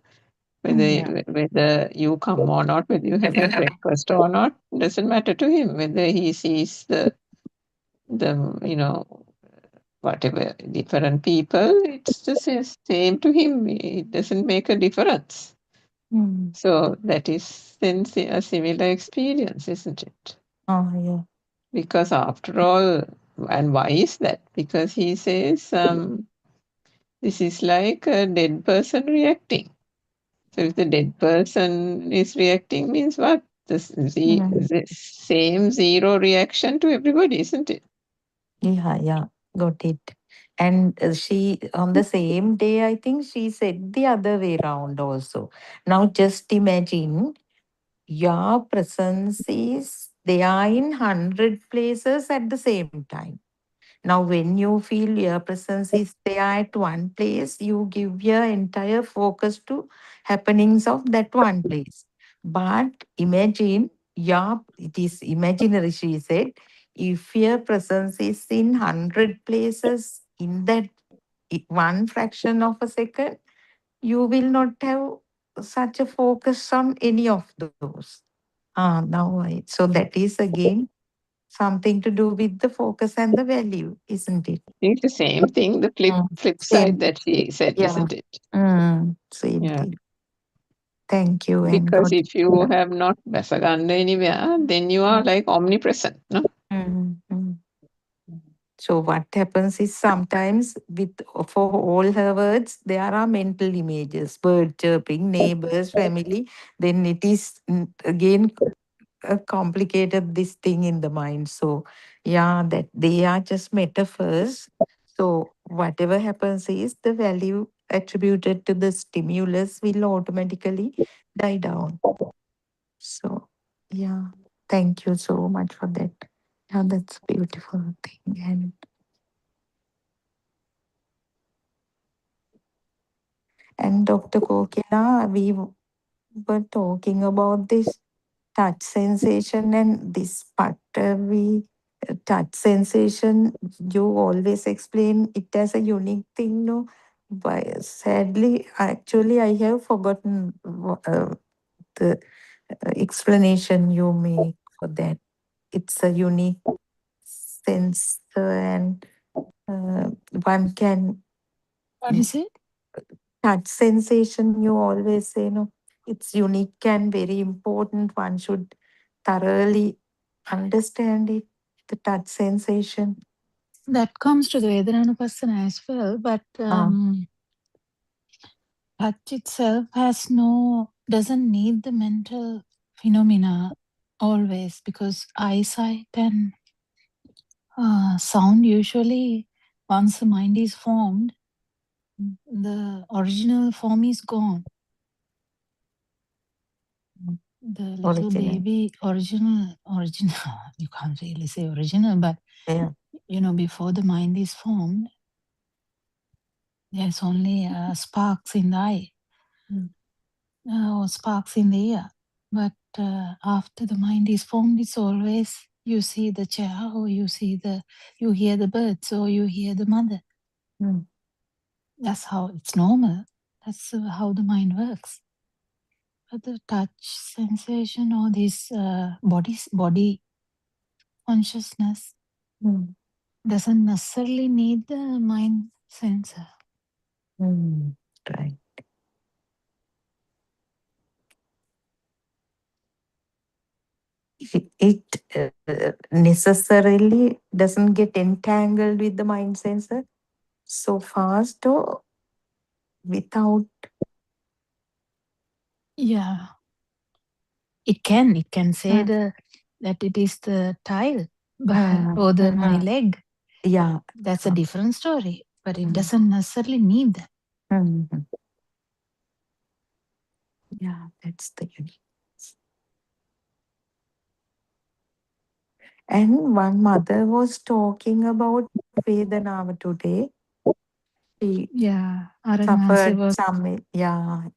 whether you come or not, whether you have had breakfast or not, doesn't matter to him. Whether he sees the whatever different people, it's the same to him. It doesn't make a difference. So that is then a similar experience, isn't it? Yeah. Because after all, and why is that? Because he says this is like a dead person reacting. So if the dead person is reacting, means what? The same zero reaction to everybody, isn't it? Yeah, got it. And she, on the same day, I think she said the other way around also. Now just imagine your presence is, they are in 100 places at the same time. Now, when you feel your presence is there at one place, you give your entire focus to happenings of that one place. But imagine it is imaginary, she said, if your presence is in 100 places in that one fraction of a second, you will not have such a focus on any of those. So that is again something to do with the focus and the value, isn't it? It's the same thing, the flip Same. side that she said, Yeah. isn't it? Same Yeah. thing. Thank you. And Because God. if you have not Basaganda anywhere, then you are like omnipresent, no? So what happens is sometimes for all her words, there are mental images, bird chirping, neighbors, family. Then it is again complicated this thing in the mind. So yeah, that they are just metaphors. So whatever happens is the value attributed to the stimulus will automatically die down. So yeah, thank you so much for that. Yeah, that's a beautiful thing. And Dr. Kokila, we were talking about this touch sensation and this Pattervi touch sensation. You always explain it as a unique thing, no? But sadly, actually, I have forgotten the explanation you make for that. It's a unique sense, and one can What is it? touch sensation. You always say, no, it's unique and very important. One should thoroughly understand it, the touch sensation. That comes to the Vedananupasana as well, but touch itself doesn't need the mental phenomena always, because eyesight and sound usually, once the mind is formed, the original form is gone. The little baby, original, you can't really say original, but before the mind is formed, there's only sparks in the eye or sparks in the ear. But after the mind is formed, it's always you see the chair, or you hear the birds, or you hear the mother. That's how it's normal. That's how the mind works. But the touch sensation or this body consciousness doesn't necessarily need the mind sensor. Right. It necessarily doesn't get entangled with the mind sensor so fast, or without. Yeah, it can say that it is the tile or my leg. Yeah, that's a different story, but it doesn't necessarily need that. Yeah, that's the unique. And one mother was talking about Vedanava today. She suffered was some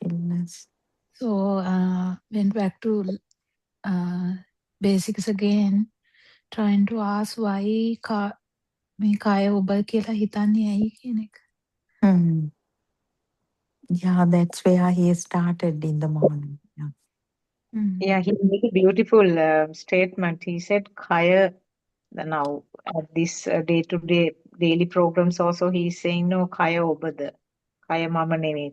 illness. So went back to basics again, trying to ask why මේ කය ඔබ කියලා හිතන්නේ ඇයි කියන එක. Yeah, that's where he started in the morning. Yeah, he made a beautiful statement. He said, Kaya, now at this day-to-day daily programs also, he's saying, no, Kaya obada. Kaya mama neveyi.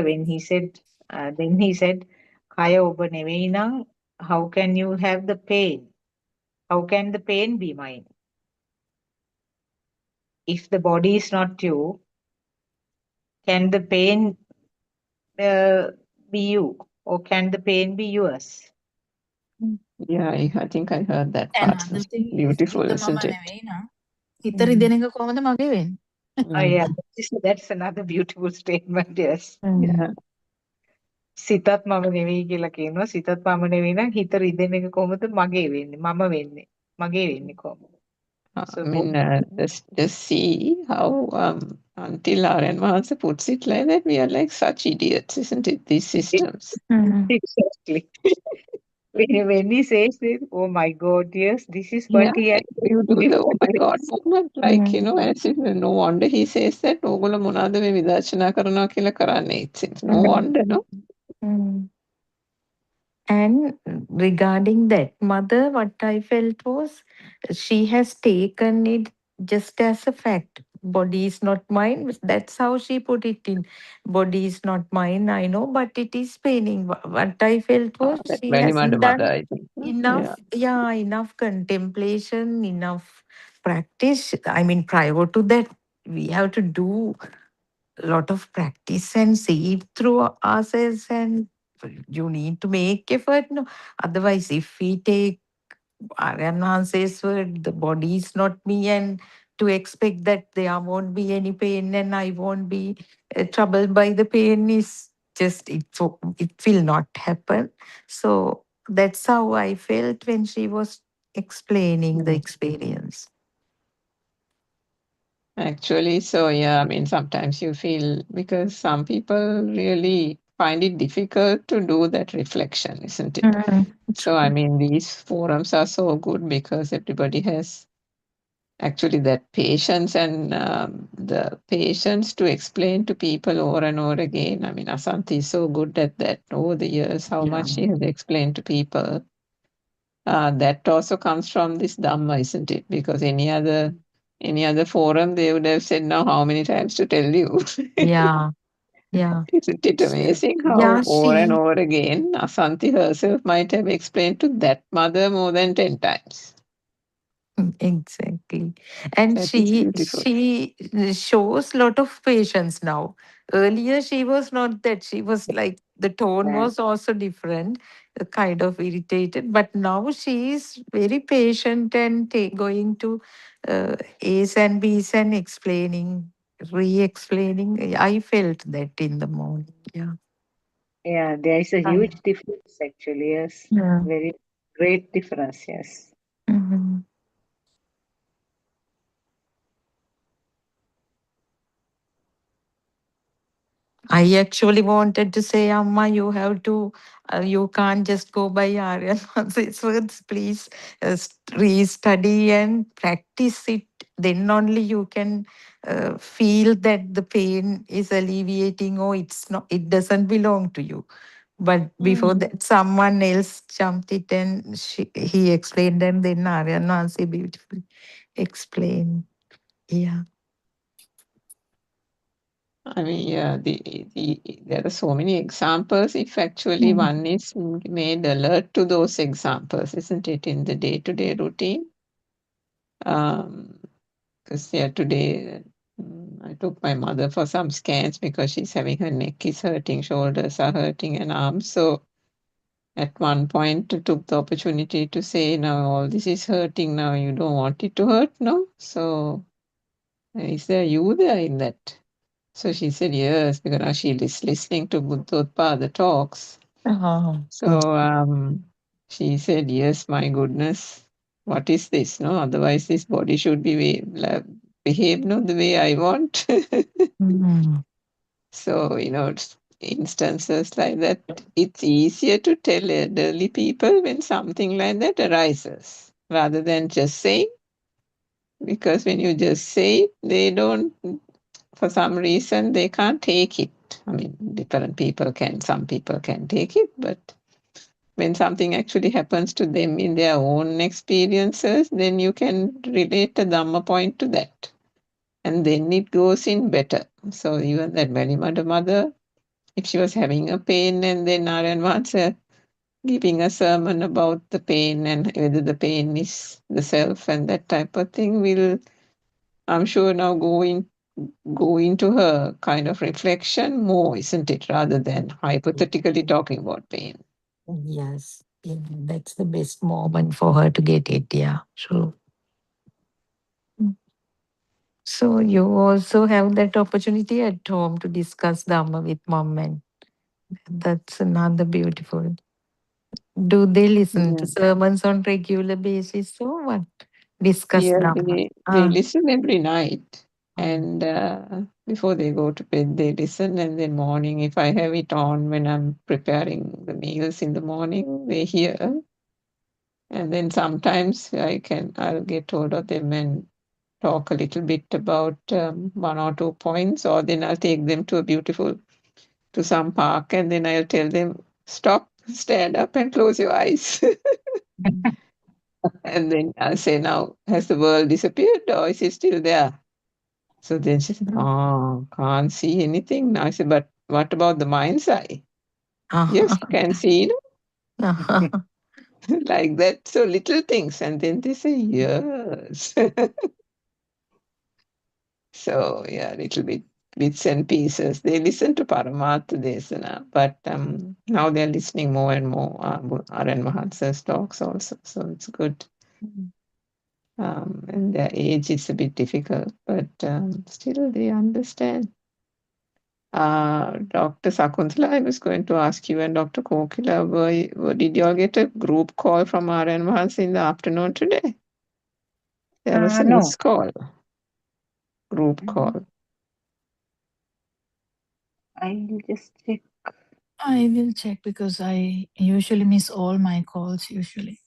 When he said, then he said, Kaya oba neveyi nang, how can you have the pain? How can the pain be mine? If the body is not you, can the pain be you? Or can the pain be yours? Yeah, I think I heard that And part. another thing is, Beautiful, හිත isn't මම it? නෙවෙයි නම් හිත රිදෙන එක කොහොමද මගේ වෙන්නේ? Oh yeah, that's another beautiful statement. Yes. Yeah. සිතත් මම නෙවෙයි කියලා කියනවා. සිතත් මම නෙවෙයි නම් හිත රිදෙන එක කොහොමද මගේ වෙන්නේ? මම වෙන්නේ. මගේ වෙන්නේ කොහොමද? So I mean, just see how until Aryan Mahansa puts it like that, we are like such idiots, isn't it? These systems. Exactly. When he says this, oh my God, yes, this is Yeah, what he has. you do the oh my God moment, like, as if no wonder he says that, ඕගොල්ලෝ මොනවද මේ විදර්ශනා කරනවා කියලා කරන්නේ. It seems no wonder, no? And regarding that mother, what I felt was she has taken it just as a fact. Body is not mine. That's how she put it in. Body is not mine, I know, but it is paining. What I felt was That she very hasn't mother, done I think. enough, enough contemplation, enough practice. I mean, prior to that, we have to do a lot of practice and see it through ourselves, and you need to make effort. No, otherwise, if we take Aryan says word, the body is not me, and to expect that there won't be any pain and I won't be troubled by the pain is just it will not happen. So that's how I felt when she was explaining the experience. Actually, so yeah, I mean, sometimes you feel because some people really find it difficult to do that reflection, isn't it? So, I mean, these forums are so good because everybody has actually that patience and the patience to explain to people over and over again. I mean, Asanti is so good at that over the years, how much she has explained to people. That also comes from this Dhamma, isn't it? Because any other forum, they would have said, now how many times to tell you? Yeah, yeah. Isn't it amazing Yeah, how over and she over again Asanti herself might have explained to that mother more than 10 times? exactly. And That is beautiful. she shows lot of patience now. Earlier she was not that. She was like the tone Yeah. was also different, kind of irritated. But now she is very patient and going to A's and B's and explaining, re-explaining. I felt that in the morning. Yeah. Yeah, there is a huge difference actually. Yes, Yeah. very great difference. Yes. Mhm. I actually wanted to say, Amma, you have to, you can't just go by Aryan Man's words. Please re-study and practice it. Then only you can feel that the pain is alleviating or it's not, it doesn't belong to you. But before that, someone else jumped it and he explained, and then Aryan Mansi beautifully explained. Yeah. I mean, yeah, there are so many examples. If actually one is made alert to those examples, isn't it, in the day-to-day routine? Because yeah, today I took my mother for some scans because she's having her neck is hurting, shoulders are hurting, and arms. So at one point, I took the opportunity to say, now all this is hurting. Now you don't want it to hurt, no? So is there you there in that? So she said yes, because now she is listening to Buddothpado talks. Oh, So she said, yes, my goodness, what is this? No, otherwise this body should be behave no the way I want. So, instances like that, it's easier to tell elderly people when something like that arises rather than just saying, because when you just say it, they don't, for some reason, they can't take it. I mean, different people can, some people can take it, but when something actually happens to them in their own experiences, then you can relate the Dhamma point to that. And then it goes in better. So even that Velimada mother, if she was having a pain and then Narayan wants giving a sermon about the pain and whether the pain is the self and that type of thing will, I'm sure, now go into her kind of reflection more, isn't it, rather than hypothetically talking about pain. yes. Yeah, that's the best moment for her to get it. Yeah, true. So you also have that opportunity at home to discuss Dhamma with mom, and that's another beautiful. Do they listen Yeah. to sermons on regular basis or what? Discuss Yeah, Dhamma. they listen every night, and before they go to bed, they listen. And then morning, if I have it on when I'm preparing the meals in the morning, they hear. And then sometimes I'll get hold of them and talk a little bit about one or two points, or then I'll take them to some park, and then I'll tell them, stop, stand up, and close your eyes. And then I'll say, now, has the world disappeared or is it still there? So then she said, oh, can't see anything. Now I said, but what about the mind's eye? Yes, you can see, like that. So little things, and then they say yes. So yeah, little bit bits and pieces. They listen to Paramartha Desana, but now they're listening more and more R.N. Mahatsa's talks also. So it's good. And their age is a bit difficult, but still they understand. Dr. Sakuntala, I was going to ask you and Dr. Kokila, did you all get a group call from R.N. Mahatsa in the afternoon today? There was a No. missed call, group call. I will just check. I will check because I usually miss all my calls usually.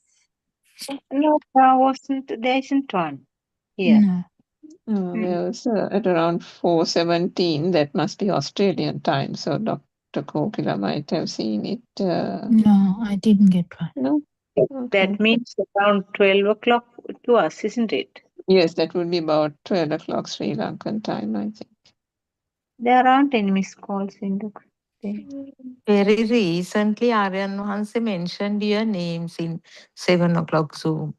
No, there isn't one here. No. There was at around 4:17. That must be Australian time. So Dr. Kokila might have seen it. No, I didn't get one. No? Okay. That means around 12 o'clock to us, isn't it? Yes, that would be about 12 o'clock Sri Lankan time, I think. There aren't any missed calls in the thing. Very recently, Aryan Hanse mentioned your names in 7 o'clock Zoom.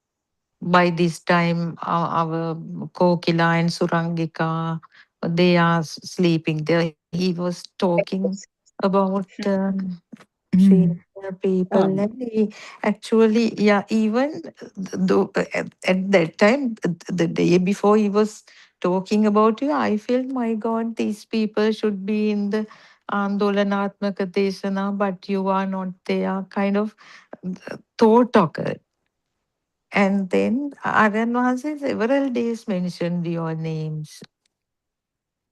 By this time, our Kokila and Surangika, they are sleeping. He was talking about Sri Lanka people, and he actually, yeah, even though at that time, the day before he was talking about you, I felt, my God, these people should be in the Andolanatmaka Desana, but you are not there, kind of thought occurred. And then Aryan Vahase several days mentioned your names.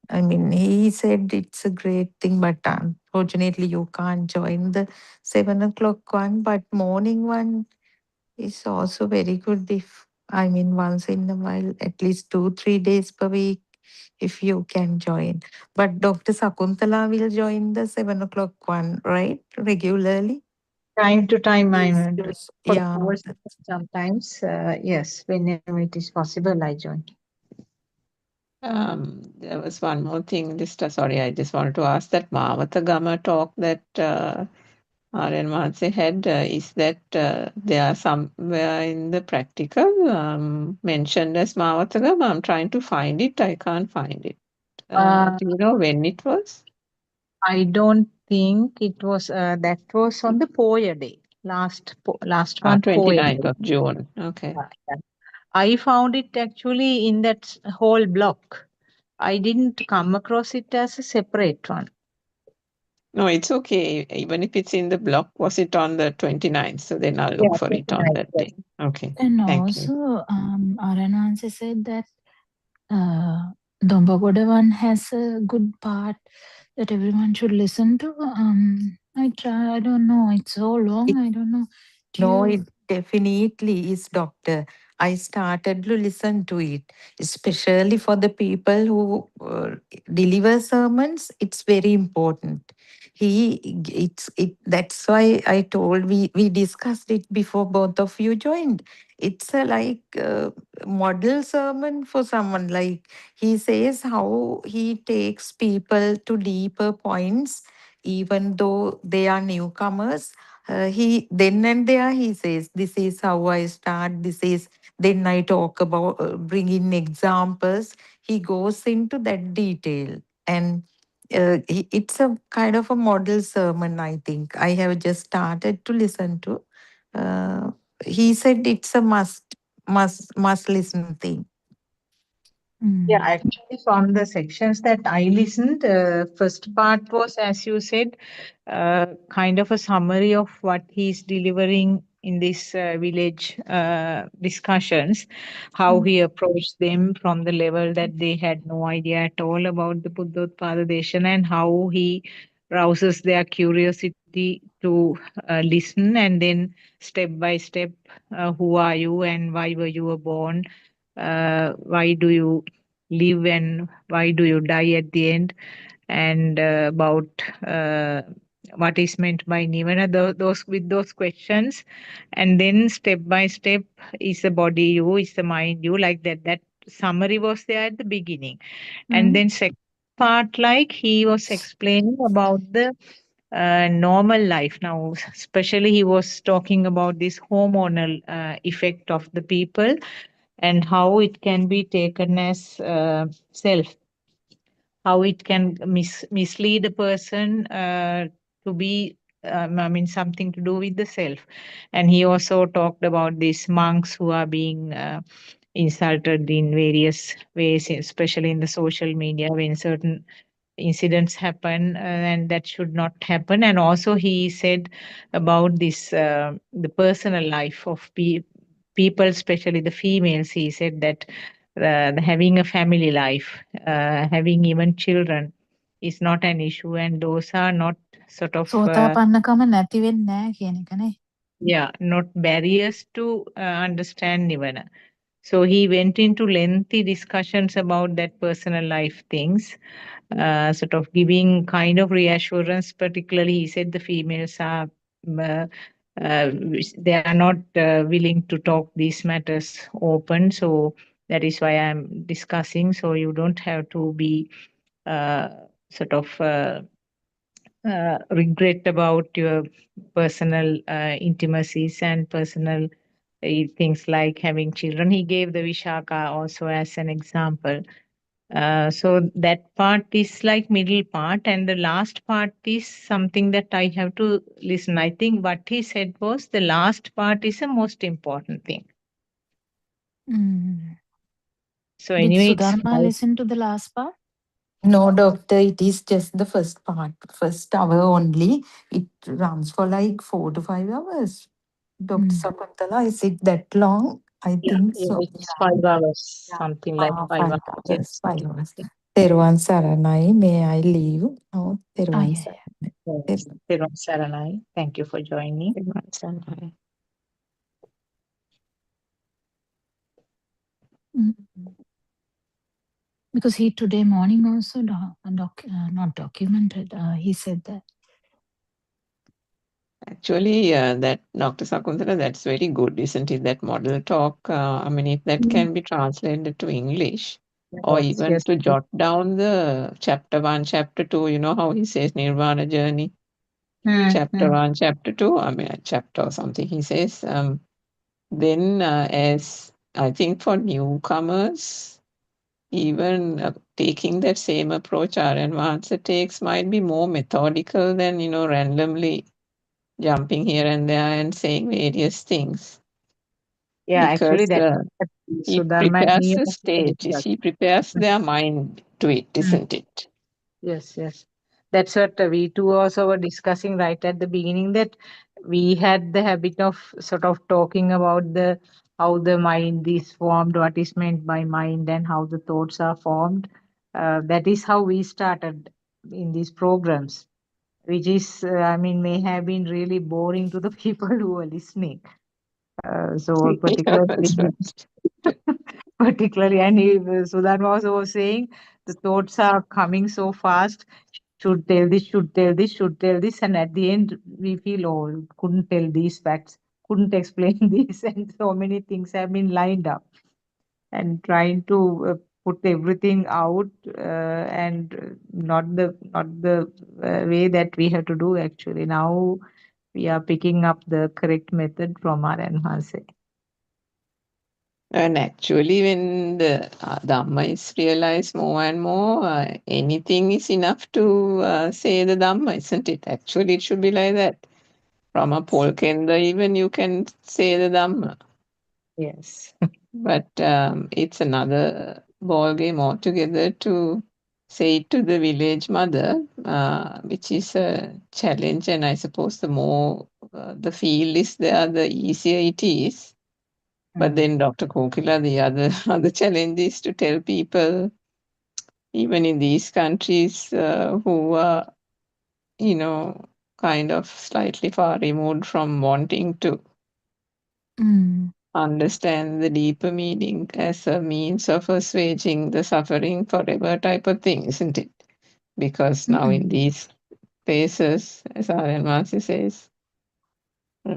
I mean, he said it's a great thing, but unfortunately you can't join the 7 o'clock one, but morning one is also very good if, I mean, once in a while, at least 2-3 days per week, if you can join. But Dr. Sakuntala will join the 7 o'clock one, right? Regularly? Time to time, I'm Yes, for yeah. hours sometimes. Yes, whenever it is possible, I join. There was one more thing, sorry, I just wanted to ask that Mavatagama talk that R.N. Mahatse had, is that there are somewhere in the practical mentioned as Mavatagama? I'm trying to find it, I can't find it. Do you know when it was? I don't think it was, that was on the Poya day, last month Poya 29th day. of June, okay. Yeah. I found it actually in that whole block. I didn't come across it as a separate one. No, it's okay. Even if it's in the block, was it on the 29th? So then I'll Yeah, look for it on 29th, that yes. day. Okay, And thank you. also, Aranansi said that Dombagoda one has a good part that everyone should listen to. I don't know. It's so long. I don't know. No, it definitely is, doctor. I started to listen to it, especially for the people who deliver sermons. It's very important. That's why I told we discussed it before both of you joined. It's a like model sermon for someone. Like he says how he takes people to deeper points, even though they are newcomers. He then and there he says, this is how I start, this is, then I talk about bring in examples. He goes into that detail, and it's a kind of a model sermon. I think I have just started to listen to. He said it's a must listen thing. Yeah, actually, from the sections that I listened, first part was, as you said, kind of a summary of what he's delivering in this village discussions, how he approached them from the level that they had no idea at all about the Buddothpado Deshan, and how he rouses their curiosity to listen, and then step by step, who are you and why were you born? Why do you live and why do you die at the end, and about what is meant by nirvana, those with those questions, and then step by step, is the body you, is the mind you, like that summary was there at the beginning. And then second part, like he was explaining about the normal life now. Especially he was talking about this hormonal effect of the people and how it can be taken as self, how it can mislead a person to be something to do with the self. And he also talked about these monks who are being insulted in various ways, especially in the social media when certain incidents happen, and that should not happen. And also he said about this the personal life of people, especially the females. He said that having a family life, having even children is not an issue, and those are not sort of සෝතාපන්නකම නැති වෙන්නේ නැහැ කියන එකනේ. yeah, not barriers to understand nirvana. So he went into lengthy discussions about that personal life things, sort of giving kind of reassurance. Particularly, he said the females are they are not willing to talk these matters open. So that is why I'm discussing. So you don't have to be sort of regret about your personal intimacies and personal things like having children. He gave the Vishaka also as an example. So that part is like middle part, and the last part is something that I have to listen. I think what he said was the last part is the most important thing. So Did anyway, it's Sudharma listen to the last part? No, doctor, it is just the first part, first hour only. It runs for like 4 to 5 hours. Dr. Sakuntala, is it that long? I think yeah, so. it's 5 hours, something like 5 5 hours. hours, Yes. 5 hours. Teruvan Saranai, may I leave? No, Teruvan yeah. Saranai. Yes. Teruvan Saranai. Thank you for joining. Teruvan Saranai. Because he today morning also not documented. He said that. Actually, that Dr. Sakuntala, that's very good, isn't it? That model talk. I mean, if that can be translated to English, or Yes, even yes. to jot down the chapter 1, chapter 2, you know how he says Nirvana journey, chapter 1, chapter 2, I mean, a chapter or something, he says. Then, as I think for newcomers, even taking that same approach Aryan Mahatsa takes might be more methodical than, randomly jumping here and there and saying various things. Yeah, actually, Because he Sudharma and prepares me the also stage, discussed. he prepares their mind to it, isn't it? Yes, yes. That's what we two also were discussing right at the beginning, that we had the habit of sort of talking about how the mind is formed, what is meant by mind, and how the thoughts are formed. That is how we started in these programs, which is, may have been really boring to the people who were listening. So That's particularly, particularly, and Sudharma was saying the thoughts are coming so fast. Should tell this, should tell this, should tell this, and at the end we feel, oh, couldn't tell these facts, couldn't explain this, and so many things have been lined up, and trying to put everything out, and not the way that we have to do. Actually, now we are picking up the correct method from our enhancer. And actually, when the Dhamma is realized more and more, anything is enough to say the Dhamma, isn't it? Actually, it should be like that. From a polkenda, even you can say the Dhamma. Yes. But it's another ball game altogether to say it to the village mother, which is a challenge. And I suppose the more the field is there, the easier it is. But then Dr. Kokila, the other challenge is to tell people, even in these countries who are, kind of slightly far removed from wanting to understand the deeper meaning as a means of assuaging the suffering forever type of thing, isn't it? Because now in these places, as Aryan Masi says,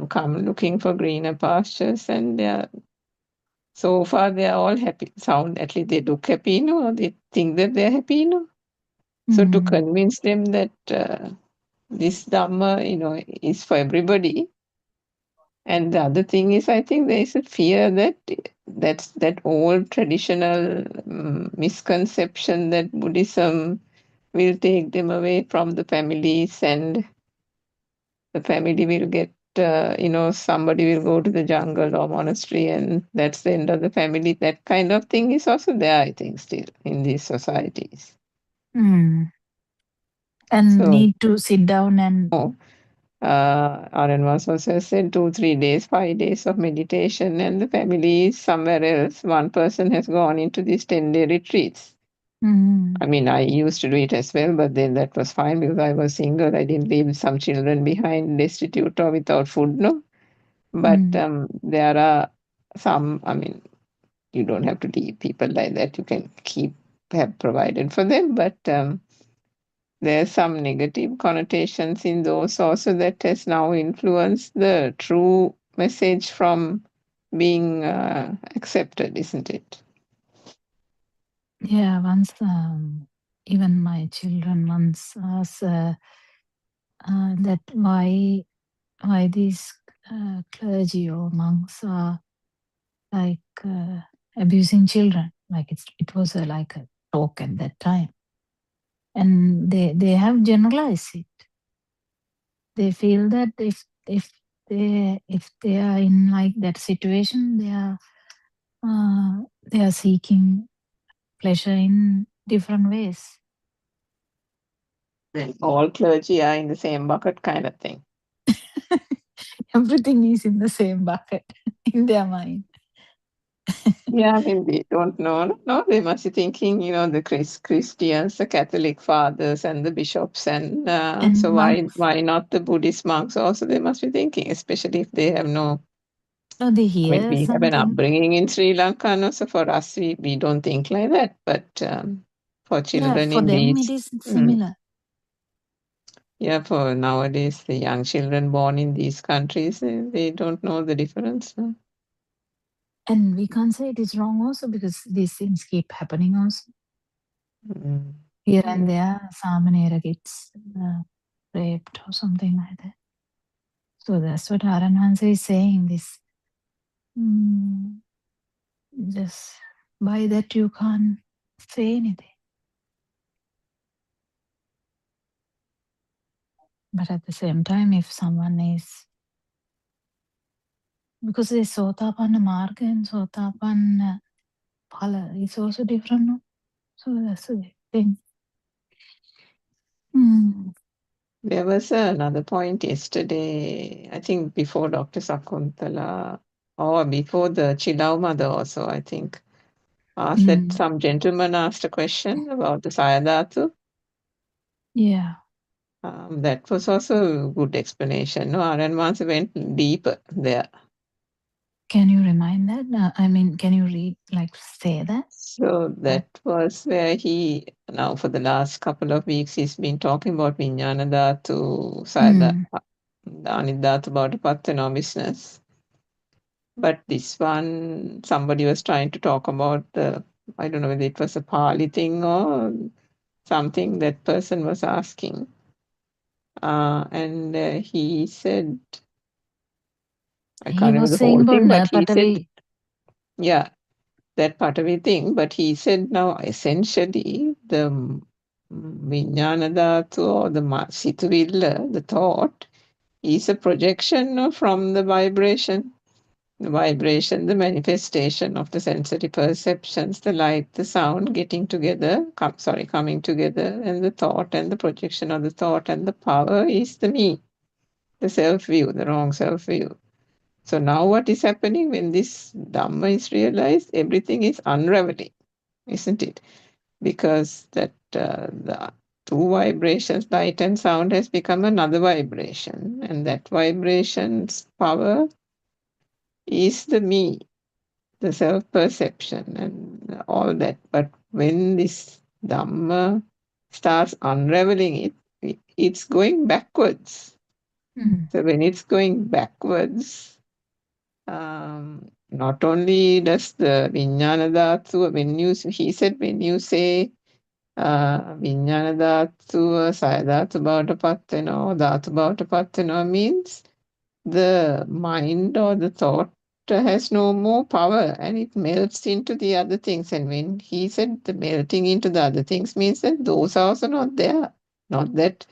come looking for greener pastures, and so far they are all happy. At least they look happy, they think that they're happy, So to convince them that this Dhamma, is for everybody. And the other thing is, I think there is a fear that old traditional misconception that Buddhism will take them away from the families, and the family will get, somebody will go to the jungle or monastery, and that's the end of the family. That kind of thing is also there, I think, still in these societies. Mm. And So, need to sit down and Aryan was also said 2-3 days, 5 days of meditation, and the family is somewhere else. One person has gone into these 10-day retreats. I mean, I used to do it as well, but then that was fine because I was single. I didn't leave some children behind, destitute or without food, no. But there are some, I mean, you don't have to leave people like that. You can have provided for them, but there are some negative connotations in those also that has now influenced the true message from being accepted, isn't it? yeah, once even my children once asked that why these clergy or monks are like abusing children, like it was like a talk at that time, and they have generalized it. They feel that if they are in like that situation, they are seeking pleasure in different ways. Then all clergy are in the same bucket kind of thing. Everything is in the same bucket in their mind. Yeah, I mean, they don't know. No, they must be thinking, the Christians, the Catholic fathers, and the bishops, and so why not the Buddhist monks? Also, they must be thinking, especially if they have no. No, they I mean, hear we have an something. upbringing in Sri Lanka, no, so for us, we don't think like that. But for children For in them these, it is similar. yeah, for nowadays, the young children born in these countries, they don't know the difference. No? And we can't say it is wrong also because these things keep happening also. Here and there, Samanera gets raped or something like that. So that's what Aranhansa is saying. This just by that you can't say anything. But at the same time, if someone is, because the Sotapanna Marga and Sotapanna Phala is also different, no? So that's the thing. There was another point yesterday, I think before Dr. Sakuntala, or before the Chilau mother also, I think, asked that some gentleman asked a question about the Sayadatu. Yeah. That was also a good explanation. No, Aryan Mansa went deeper there. Can you remind that? I mean, can you say that? So that was where he, now for the last couple of weeks, he's been talking about Vijnana Dhatu, Sayada, Anidhatu Baudapattana business. But this one, somebody was trying to talk about I don't know whether it was a Pali thing or something that person was asking. And he said, I can't remember the whole thing, but he said, yeah, that Patavi thing, but he said now essentially the Vijnanadhatu or the Situvilla, the thought, is a projection from the vibration. The vibration, the manifestation of the sensory perceptions, the light, the sound getting together, coming together, and the thought and the projection of the thought and the power is the me, the self-view, the wrong self-view. So now what is happening when this Dhamma is realized? Everything is unraveling, isn't it? Because that the two vibrations, light and sound, has become another vibration, and that vibration's power is the me, the self-perception and all that. But when this Dhamma starts unraveling it's going backwards. So when it's going backwards, not only does the Vijnana Dhatu, he said when you say විඥාන ධාතුව සය ධාතු බවට පත් වෙනවා, ධාතු බවට පත් වෙනවා means the mind or the thought has no more power and it melts into the other things. And when he said the melting into the other things means that those are also not there. Not that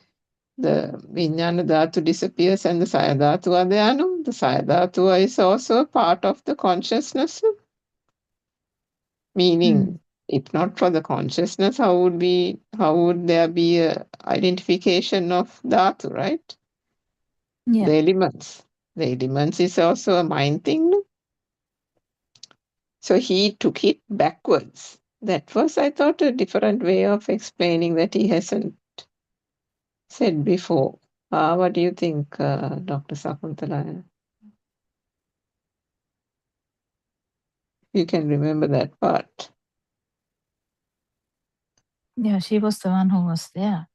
the Vijnana Dhatu disappears and the Saya Dhatu are there. No, the Saya Dhatu is also a part of the consciousness. Meaning, if not for the consciousness, how would there be a identification of Dhatu, right? Yeah. The elements. The elements is also a mind thing. No? So he took it backwards. That was, I thought, a different way of explaining that he hasn't said before. What do you think, Dr. Sakuntala? You can remember that part. Yeah, she was the one who was there.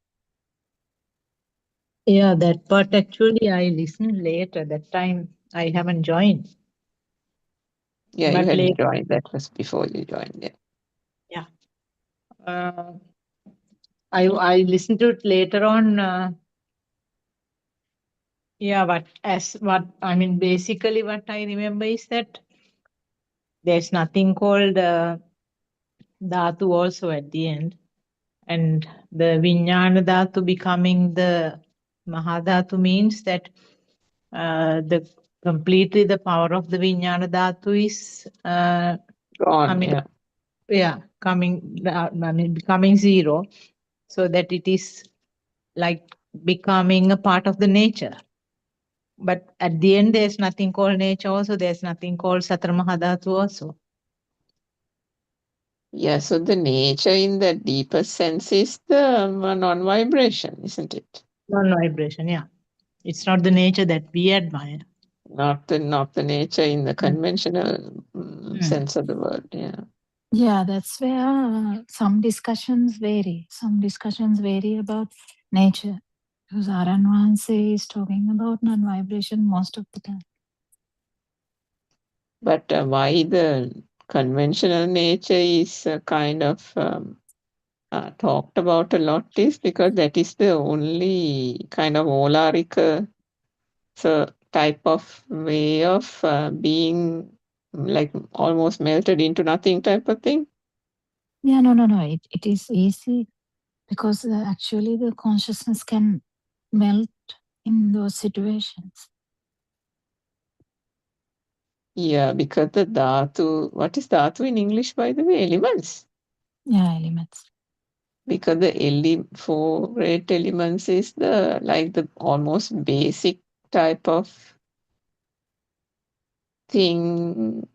Yeah, that part actually I listened later. That time I haven't joined. Yeah, But you hadn't later, joined. That was before you joined. Yeah. yeah. I listened to it later on. Yeah, but basically what I remember is that there's nothing called Dhatu also at the end. And the Vijnana Dhatu becoming the Mahadhatu means that the completely the power of the Vijnana Dhatu is Gone, yeah. Becoming zero, so that it is like becoming a part of the nature. But at the end, there's nothing called nature also. There's nothing called Sattva Mahadhatu also. Yeah, so the nature in the deeper sense is the non-vibration, isn't it? Non-vibration, yeah. It's not the nature that we admire. Not the nature in the conventional sense of the word, yeah. Yeah, that's where some discussions vary. Some discussions vary about nature. Because Aranwanse is talking about non-vibration most of the time. But why the conventional nature is kind of talked about a lot is because that is the only kind of Olarika type of way of being like almost melted into nothing type of thing. Yeah, no. It is easy because actually the consciousness can melt in those situations. Yeah, because the dhatu, what is dhatu in English, by the way? Elements. Yeah, elements. Because the 4 great elements is the almost basic type of thing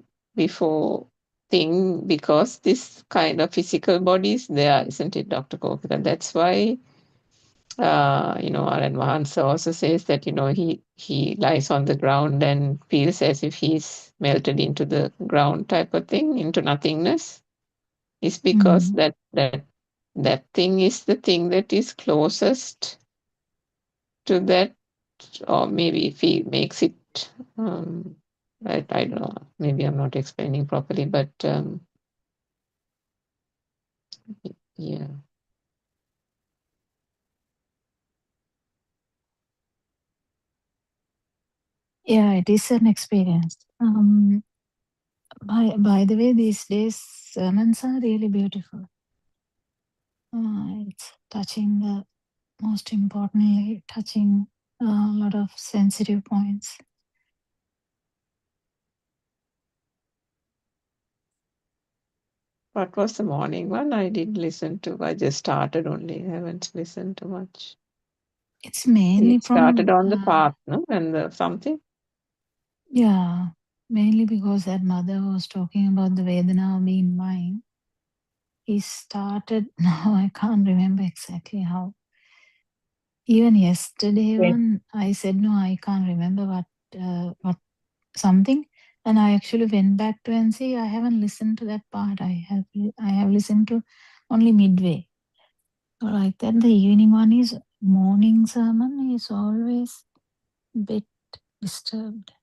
because this kind of physical body is there, isn't it, Dr. Kopika? That's why Aran Mahansa also says that, he lies on the ground and feels as if he's melted into the ground type of thing, into nothingness. It's because that thing is the thing that is closest to that, or maybe if he makes it, I don't know, maybe I'm not explaining properly, but yeah. Yeah, it is an experience. By the way, these days sermons are really beautiful. It's touching most importantly, touching a lot of sensitive points. What was the morning one? I didn't listen to. I just started only. I haven't listened to much. It's mainly It started from on the path, no? And something. Yeah, mainly because that mother was talking about the Vedana being mine. He started, now I can't remember exactly how. Even yesterday one, I said, no, I can't remember what something. And I actually went back to and see, I haven't listened to that part. I have listened to only midway. So like that, the evening one is morning sermon is always a bit disturbed.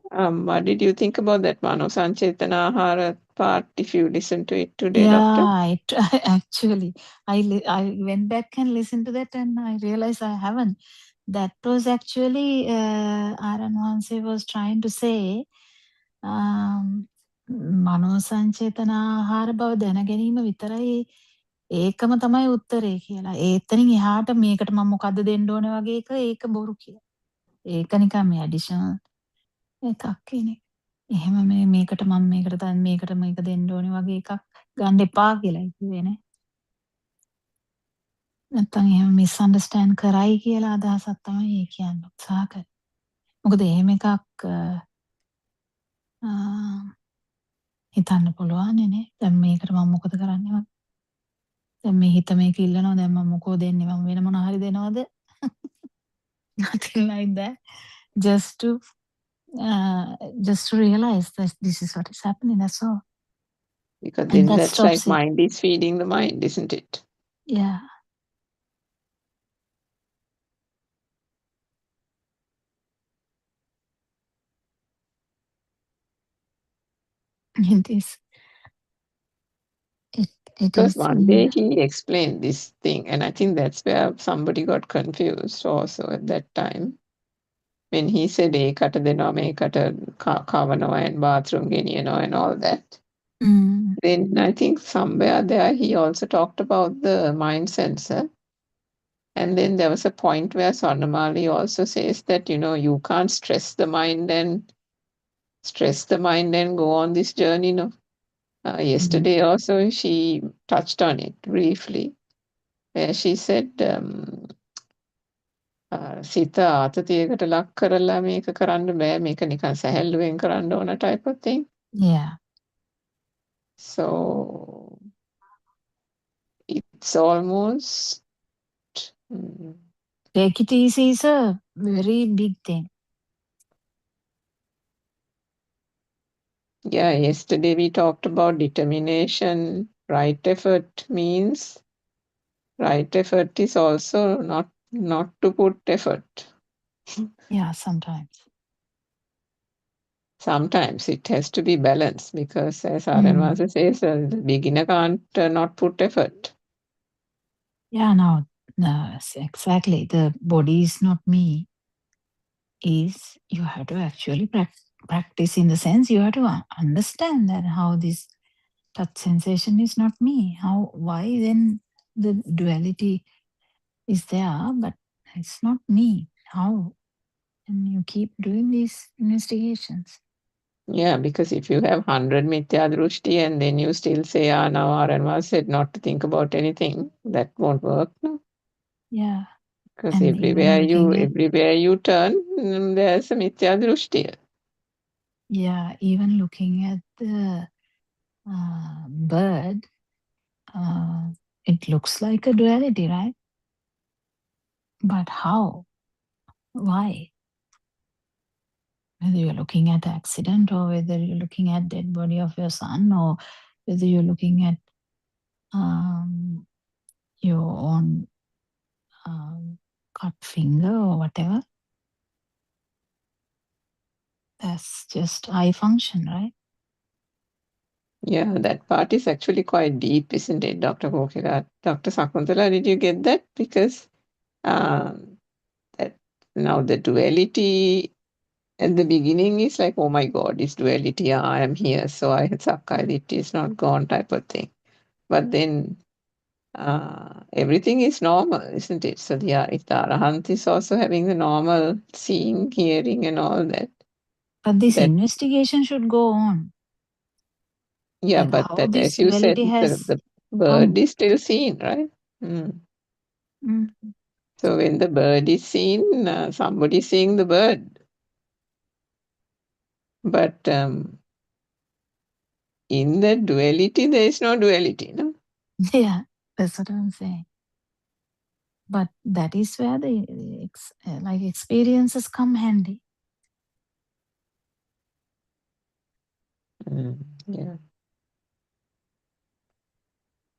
What did you think about that Mano Sanchetana Ahara part if you listen to it today, Doctor? Yeah, actually, I went back and listened to that, and I realized I haven't. That was actually Aran Wanse was trying to say, මනෝ සංචේතන ආහාර බව දැන ගැනීම විතරයි ඒකම තමයි උත්තරේ කියලා. ඒතනින් එහාට මේකට මම මොකද්ද දෙන්න ඕනේ වගේ එක ඒක බොරු කියලා. ඒක නිකන් මේ ඇඩිෂනල් එකක් කියන එක. එහෙම මේකට මම මේකට මේක දෙන්න ඕනේ වගේ එකක් ගන්න එපා කියලා කිව්වේ නේ. නැත්තම් එහෙම මිස්අන්ඩර්ස්ටෑන්ඩ් කරයි කියලා අදහසක් තමයි ඒ කියන්න උත්සාහ කරේ. මොකද එහෙම එකක් හිතන්න පුළුවන් නේ. දැන් මේකට මම මොකද කරන්නේ වගේ. දැන් මේ හිත මේක ඉල්ලනවා දැන් මම මොකෝ දෙන්නේ මම වෙන මොන හරි දෙනවද? Nothing like that. Just to realize that this is what is happening. That's all. Because And then that that's stops like it. mind is feeding the mind, isn't it? Yeah. It is. It Because is. one day he explained this thing, and I think that's where somebody got confused also at that time. When he said, ඒකට දෙනවා මේකට කවනවා and bathroom ගෙනියනවා and all that. Then I think somewhere there he also talked about the mind sensor. And then there was a point where Swarnamali also says that, you can't stress the mind and go on this journey, no. Yesterday also she touched on it briefly, where she said, සිත ආතතියකට ලක් කරලා මේක කරන්න බෑ, මේක නිකන් සැහැල්ලුවෙන් කරන්න ඕන type of thing. Yeah. So it's almost Take it easy is a very big thing. yeah, yesterday we talked about determination. Right effort means right effort is also not to put effort. Yeah, sometimes. Sometimes it has to be balanced because, as Aranvasa says, the beginner can't not put effort. Yeah, no, exactly. The body is not me. Is you have to actually practice in the sense you have to understand that how this touch sensation is not me. Why then the duality is there, but it's not me. How? And you keep doing these investigations. Yeah, because if you have 100 mithya drushti and then you still say, now Aranvasa said not to think about anything, that won't work, no? Yeah. Because And everywhere you turn, there's a mithya drushti. Yeah, even looking at the bird, it looks like a duality, right? But how? Why? Whether you're looking at accident or whether you're looking at dead body of your son or whether you're looking at your own cut finger or whatever, that's just eye function, right? Yeah, that part is actually quite deep, isn't it, Dr. Kokila? Dr. Sakuntala, did you get that? Because that now the duality at the beginning is like, oh my God, it's duality. I am here, so I Sakkaya is not gone type of thing. But then everything is normal, isn't it? So the Arahant is also having the normal seeing, hearing, and all that. But this investigation should go on. Yeah, Like but how that, this as you said, duality has the bird is still seen, right? So when the bird is seen, somebody is seeing the bird. But in the duality, there is no duality, no? Yeah, that's what I'm saying. But that is where the experiences come handy. Yeah.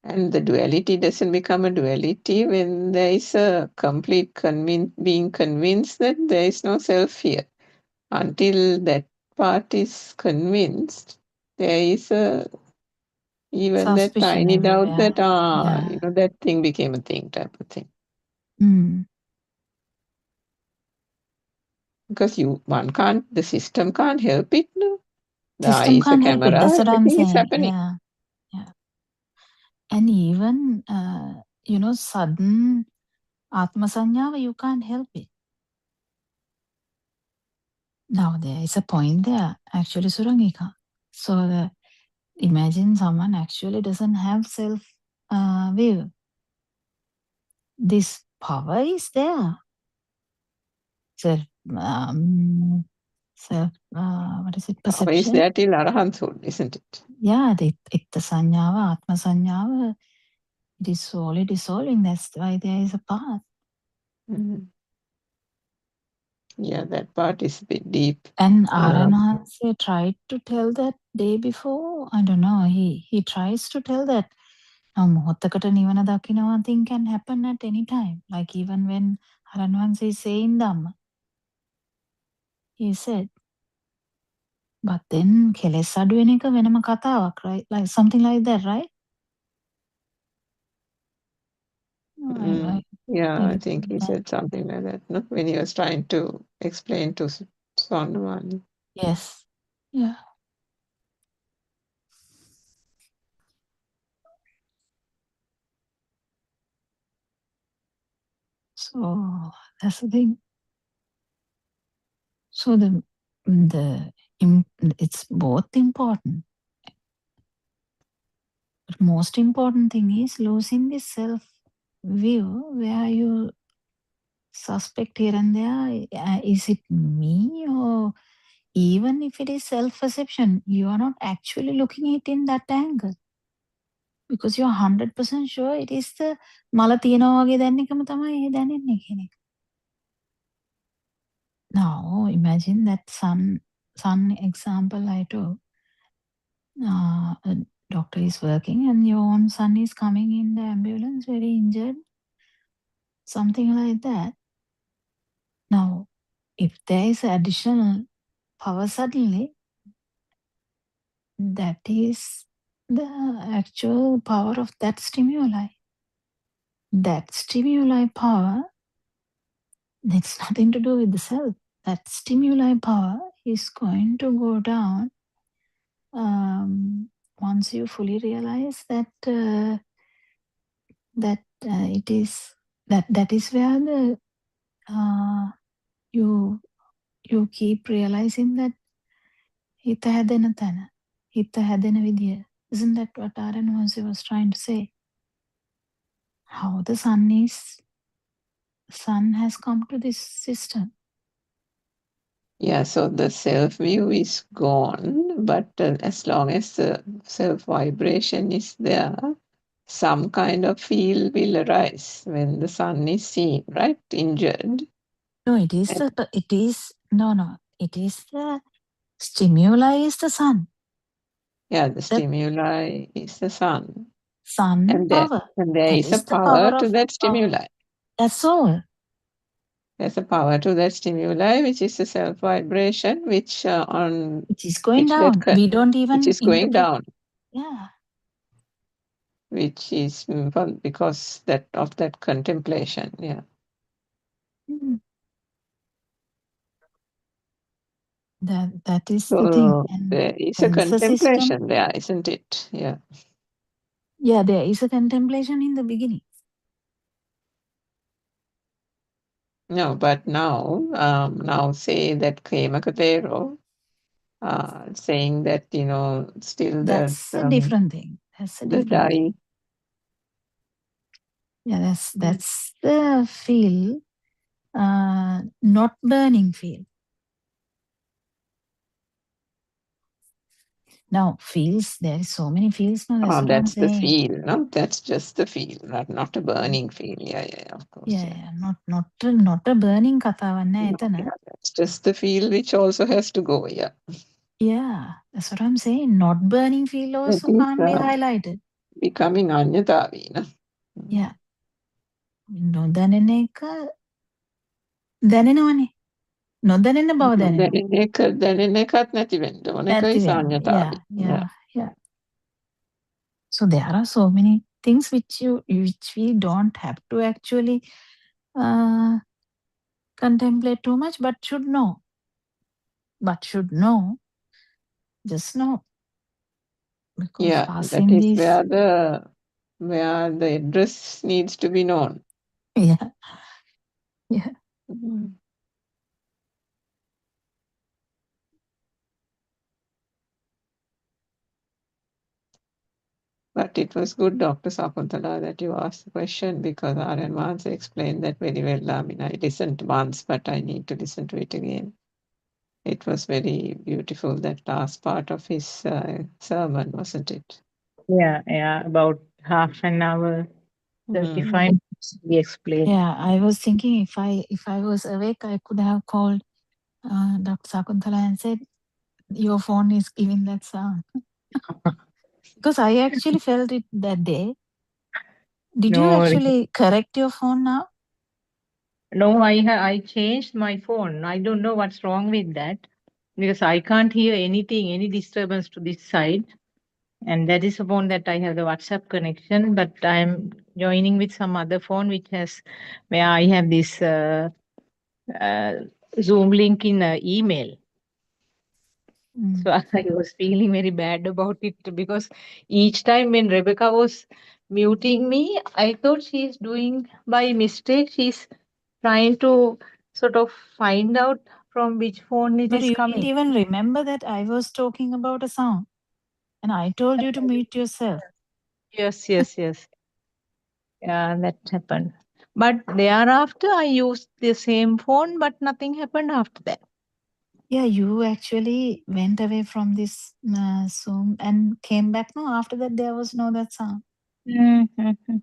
And the duality doesn't become a duality when there is a complete being convinced that there is no self here. Until that part is convinced, there is a Even that Suspicion tiny doubt everywhere. that, Yeah. you know, that thing became a thing type of thing. Mm. Because the system can't help it, no? The eye System is a can't help it. camera, That's what I'm everything is saying. happening. Yeah. Yeah. And even, sudden Atma Sanyava, you can't help it. Now, there is a point there, actually, Surangika. So, imagine someone actually doesn't have self view. This power is there. Self, what is it? Power is Perception. there till Arahanthood, isn't it? Yeah, the Itta Sanyava, Atma Sanyava, it is slowly dissolving. That's why there is a path. Mm. Yeah, that part is a bit deep. And Aranhanse tried to tell that day before. I don't know. He tries to tell that මොහොතකට නිවන දකිනවා thing can happen at any time. Like even when Aranhanse is saying Dhamma, he said. But then කෙලෙස් අඩු වෙන එක වෙනම කතාවක්, right? Like something like that, right? Yeah, I think he said something like that, no? When he was trying to explain to Swarnavali. Yes. Yeah. So that's the thing. So it's both important. But most important thing is losing this self view where you suspect here and there, is it me? Or even if it is self-perception, you are not actually looking it in that angle. Because you're 100% sure it is the මල තියනවා වගේ දැනෙන එකම තමයි දැනෙන්නේ කියන එක. Now imagine that son example I took. A doctor is working and your own son is coming in the ambulance very injured, something like that. Now, if there is additional power suddenly, that is the actual power of that stimuli. That stimuli power, it's nothing to do with the self. That stimuli power is going to go down once you fully realize that it is that is where the you keep realizing that හිත හැදෙන තැන, හිත හැදෙන විදිය. Isn't that what Aranhanse was trying to say? How the sun has come to this system. Yeah, so the self view is gone, but as long as the self vibration is there, some kind of feel will arise when the sun is seen, right? Injured. No, it is the stimuli is the sun. Yeah, the stimuli is the sun. Sun power. And there that is a the power to of that stimuli. That's all. There's a power to that stimuli, which is the self vibration, which is going down. We don't even which is going down. Yeah. Which is because of that contemplation. Yeah. Mm. That is So the thing. And there is a hence the contemplation system, there, isn't it? Yeah. Yeah, there is a contemplation in the beginning. No, but now say that Kemakatero, saying that, still That's a different thing. That's a the different thing. Yeah, that's the feel, not burning feel. Now, feels, there is so many feels now. That's what I'm that's the saying. feel, no? That's just the feel, not a burning feel. Yeah, of course. Yeah. Not a burning කතාවක් නෑ එතන. That's just the feel which also has to go, yeah. Yeah, that's what I'm saying. Not burning feel also can't be highlighted. Becoming anyatavi, no? Yeah. නොදැනෙන එක දැනෙනවනේ. නොදැනෙන බව දැනෙනවා. දැනෙන එකත් නැති වෙන්න ඕන. ඒක නැති වෙනවා. සාන්‍යතාවය. Yeah. So there are so many things which we don't have to actually contemplate too much, but should know. Just know. Because Yeah, that passing is these, where the address needs to be known. yeah, yeah. Mhm. But it was good, Dr. Sakuntala, that you asked the question because Aryan Vance explained that very well. I mean, I listened once, but I need to listen to it again. It was very beautiful, that last part of his sermon, wasn't it? Yeah, about half an hour, 35 Mm. minutes we explained. Yeah, I was thinking if I was awake, I could have called Dr. Sakuntala and said, your phone is giving that sound. Because I actually felt it that day. Did you No, actually correct your phone now? no, I changed my phone. I don't know what's wrong with that because I can't hear anything, any disturbance to this side. And that is the phone that I have the WhatsApp connection, but I'm joining with some other phone where I have this Zoom link in email. So I was feeling very bad about it because each time when Rebecca was muting me, I thought she's doing by mistake. She's trying to sort of find out from which phone it But is you didn't coming. even remember that I was talking about a sound. And I told you to mute yourself. Yes. Yeah, that happened. But thereafter, I used the same phone, but nothing happened after that. Yeah, you actually went away from this Zoom and came back. No, after that, there was no that sound. Mm-hmm.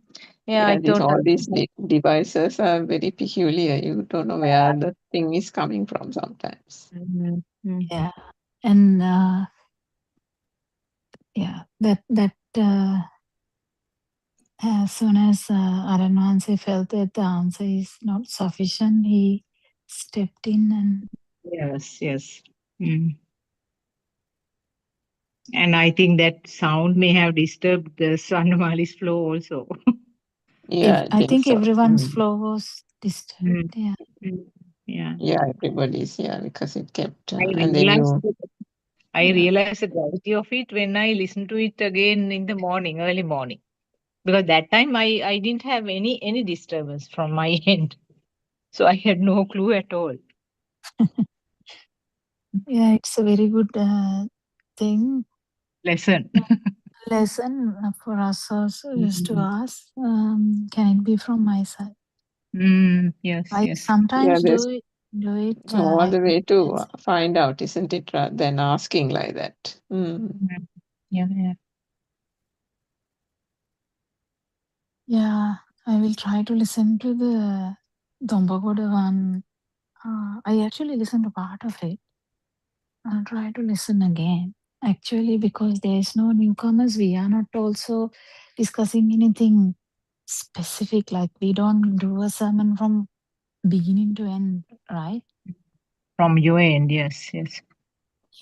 Yeah, I thought All these devices are very peculiar. You don't know where the thing is coming from sometimes. Yeah. And yeah, that as soon as Aranwansi felt that the answer is not sufficient, he stepped in and Yes. Mm. And I think that sound may have disturbed the Swarnamali's flow also. Yeah, I I think think so. everyone's flow was disturbed. Yeah. Yeah. Yeah, everybody's, because it kept, I and then realized you, the gravity of it when I listened to it again in the morning, early morning. Because that time I didn't have any disturbance from my end. So I had no clue at all. Yeah, it's a very good thing. Lesson. Lesson for us also is to ask, can it be from my side? Yes. I sometimes there's do it. no other way to find out, isn't it, rather than asking like that. Yeah. Yeah, I will try to listen to the Dombagoda one. I actually listened to part of it. I'll try to listen again. Actually, because there is no newcomers, we are not also discussing anything specific. Like we don't do a sermon from beginning to end, right? From your end, yes.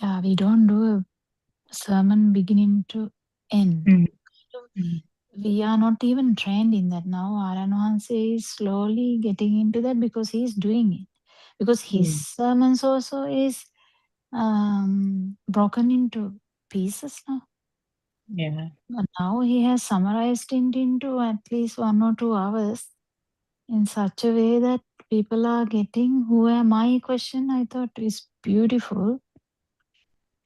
Yeah, we don't do a sermon beginning to end. We are not even trained in that now. Aranwansi is slowly getting into that because he is doing it. Because his sermons also is broken into pieces now. Yeah. But now he has summarized it into at least 1 or 2 hours in such a way that people are getting who am I question, I thought is beautiful.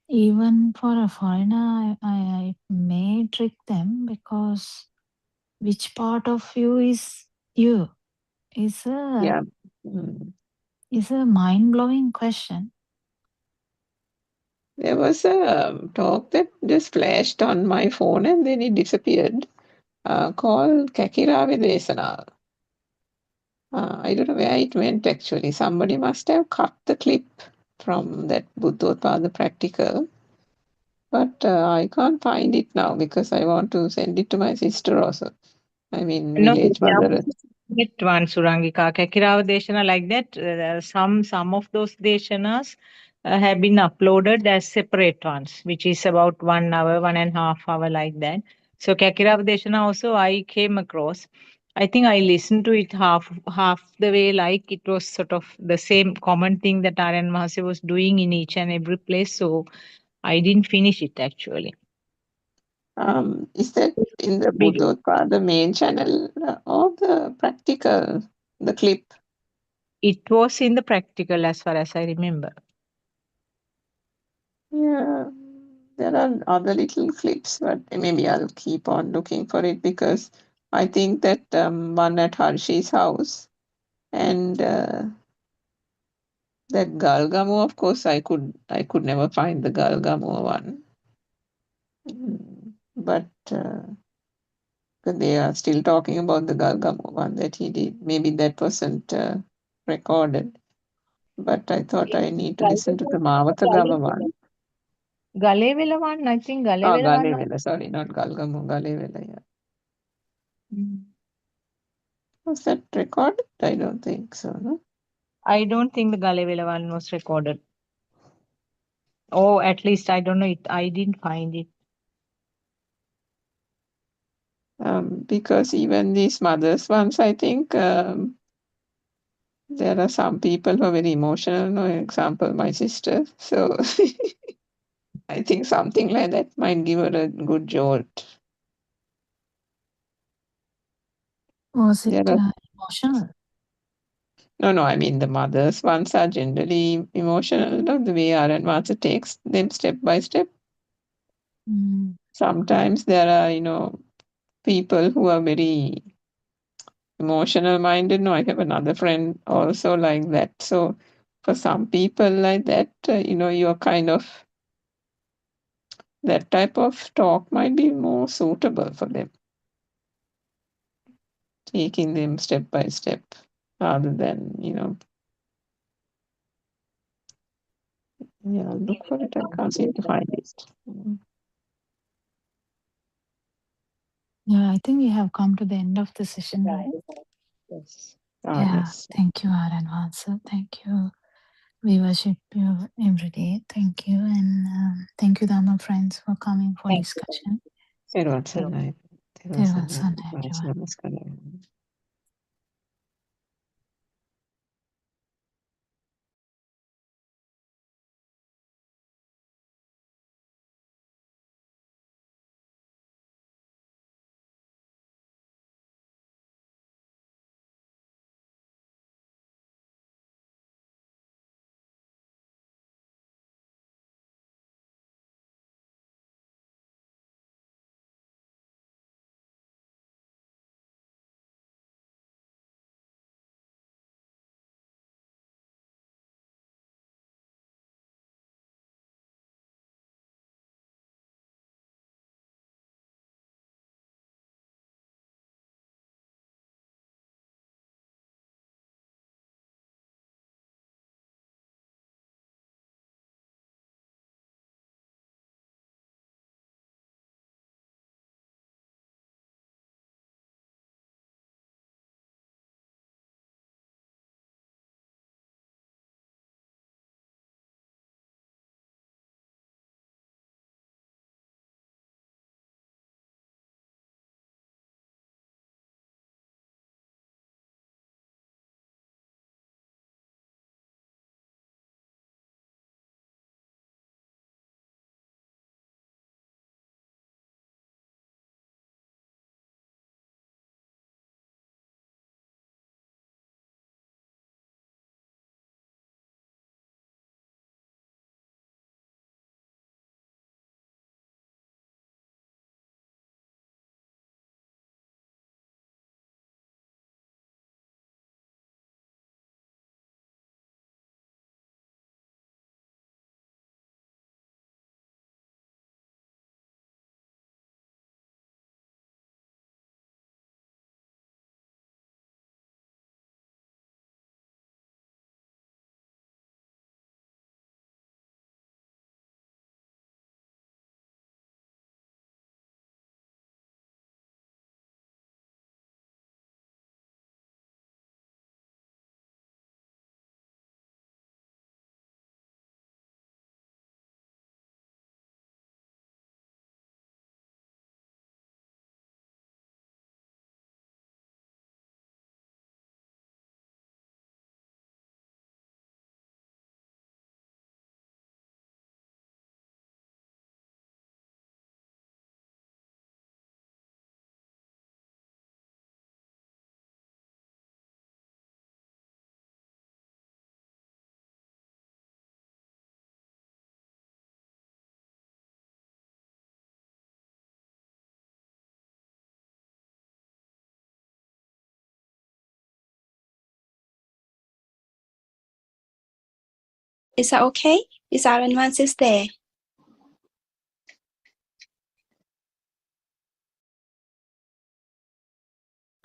Even for a foreigner, I may trick them because which part of you is you is a mind-blowing question. There was a talk that just flashed on my phone and then it disappeared, called Kakirave Desana. I don't know where it went actually. Somebody must have cut the clip from that Buddothpado practical. But I can't find it now because I want to send it to my sister also. I mean, No, village there mother. was a separate one, Surangika. Kakirava Deshana, like that. Some of those Deshanas have been uploaded as separate ones, which is about 1 hour, 1.5 hours, like that. So Kakirabdeshana also I came across. I think I listened to it half the way, like it was sort of the same common thing that Aryan Mahasi was doing in each and every place. So I didn't finish it actually. Is that in the Buddothpado main channel or the practical, the clip? It was in the practical as far as I remember. Yeah, there are other little clips, but maybe I'll keep on looking for it because I think that one at Harshi's house and that Galgamo, of course, I could never find the Galgamo one. But they are still talking about the Galgamo one that he did. Maybe that wasn't recorded. But I thought I need to listen to the Mavathagava one. Galevela one, I think Oh, Galevela one. Galevela, sorry, not Galgamo, Galevela, yeah. Was that recorded? I don't think so, no? I don't think the Galevela one was recorded. Oh, at least I don't know it. I didn't find it. Because even these mothers ones, I think there are some people who are very emotional. For example, my sister. So I think something like that might give her a good jolt. Was it There are, emotional? no, I mean the mothers ones are generally emotional. No? The way Aaron Matza takes them step by step. Sometimes there are, people who are very emotional minded. No, I have another friend also like that. So for some people like that, you're kind of, that type of talk might be more suitable for them. Taking them step by step rather than, yeah, look for it. I can't seem to find it. Yeah, I think we have come to the end of the session, right? Yes. Yeah, Yes. thank you, Aaron Vansa. Thank you. We worship you every day. Thank you. And thank you, Dharma friends, for coming for discussion. Therwan Sarnai. Therwan Sarnai, everyone. Namaskaram. Is that okay? Is our advances there?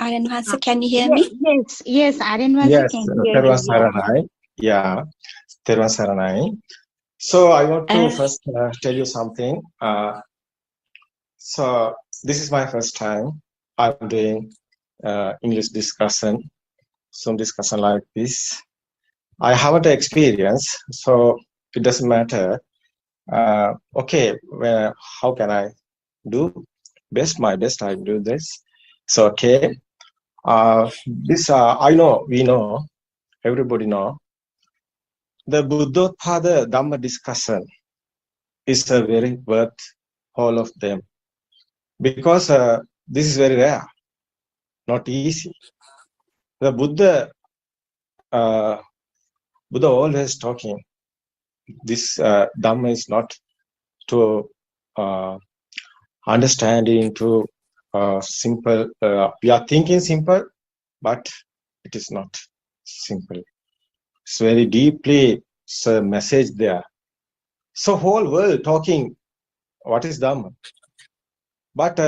Aryan Vansa, can you hear me? Yes, Aryan Vansa Yes, can hear Terva you. Saranai. Yeah, Terva Saranai. So I want to first tell you something. So this is my first time I'm doing English discussion, some discussion like this. I haven't experience, so it doesn't matter. Okay, well, how can I do my best? I do this. So okay, this I know, we know, everybody know. The Buddothpado Dhamma discussion is a very worth all of them because this is very rare, not easy. The Buddha always talking. This Dhamma is not to understanding to simple. We are thinking simple, but it is not simple. It's very deeply message there. So whole world talking what is Dhamma, but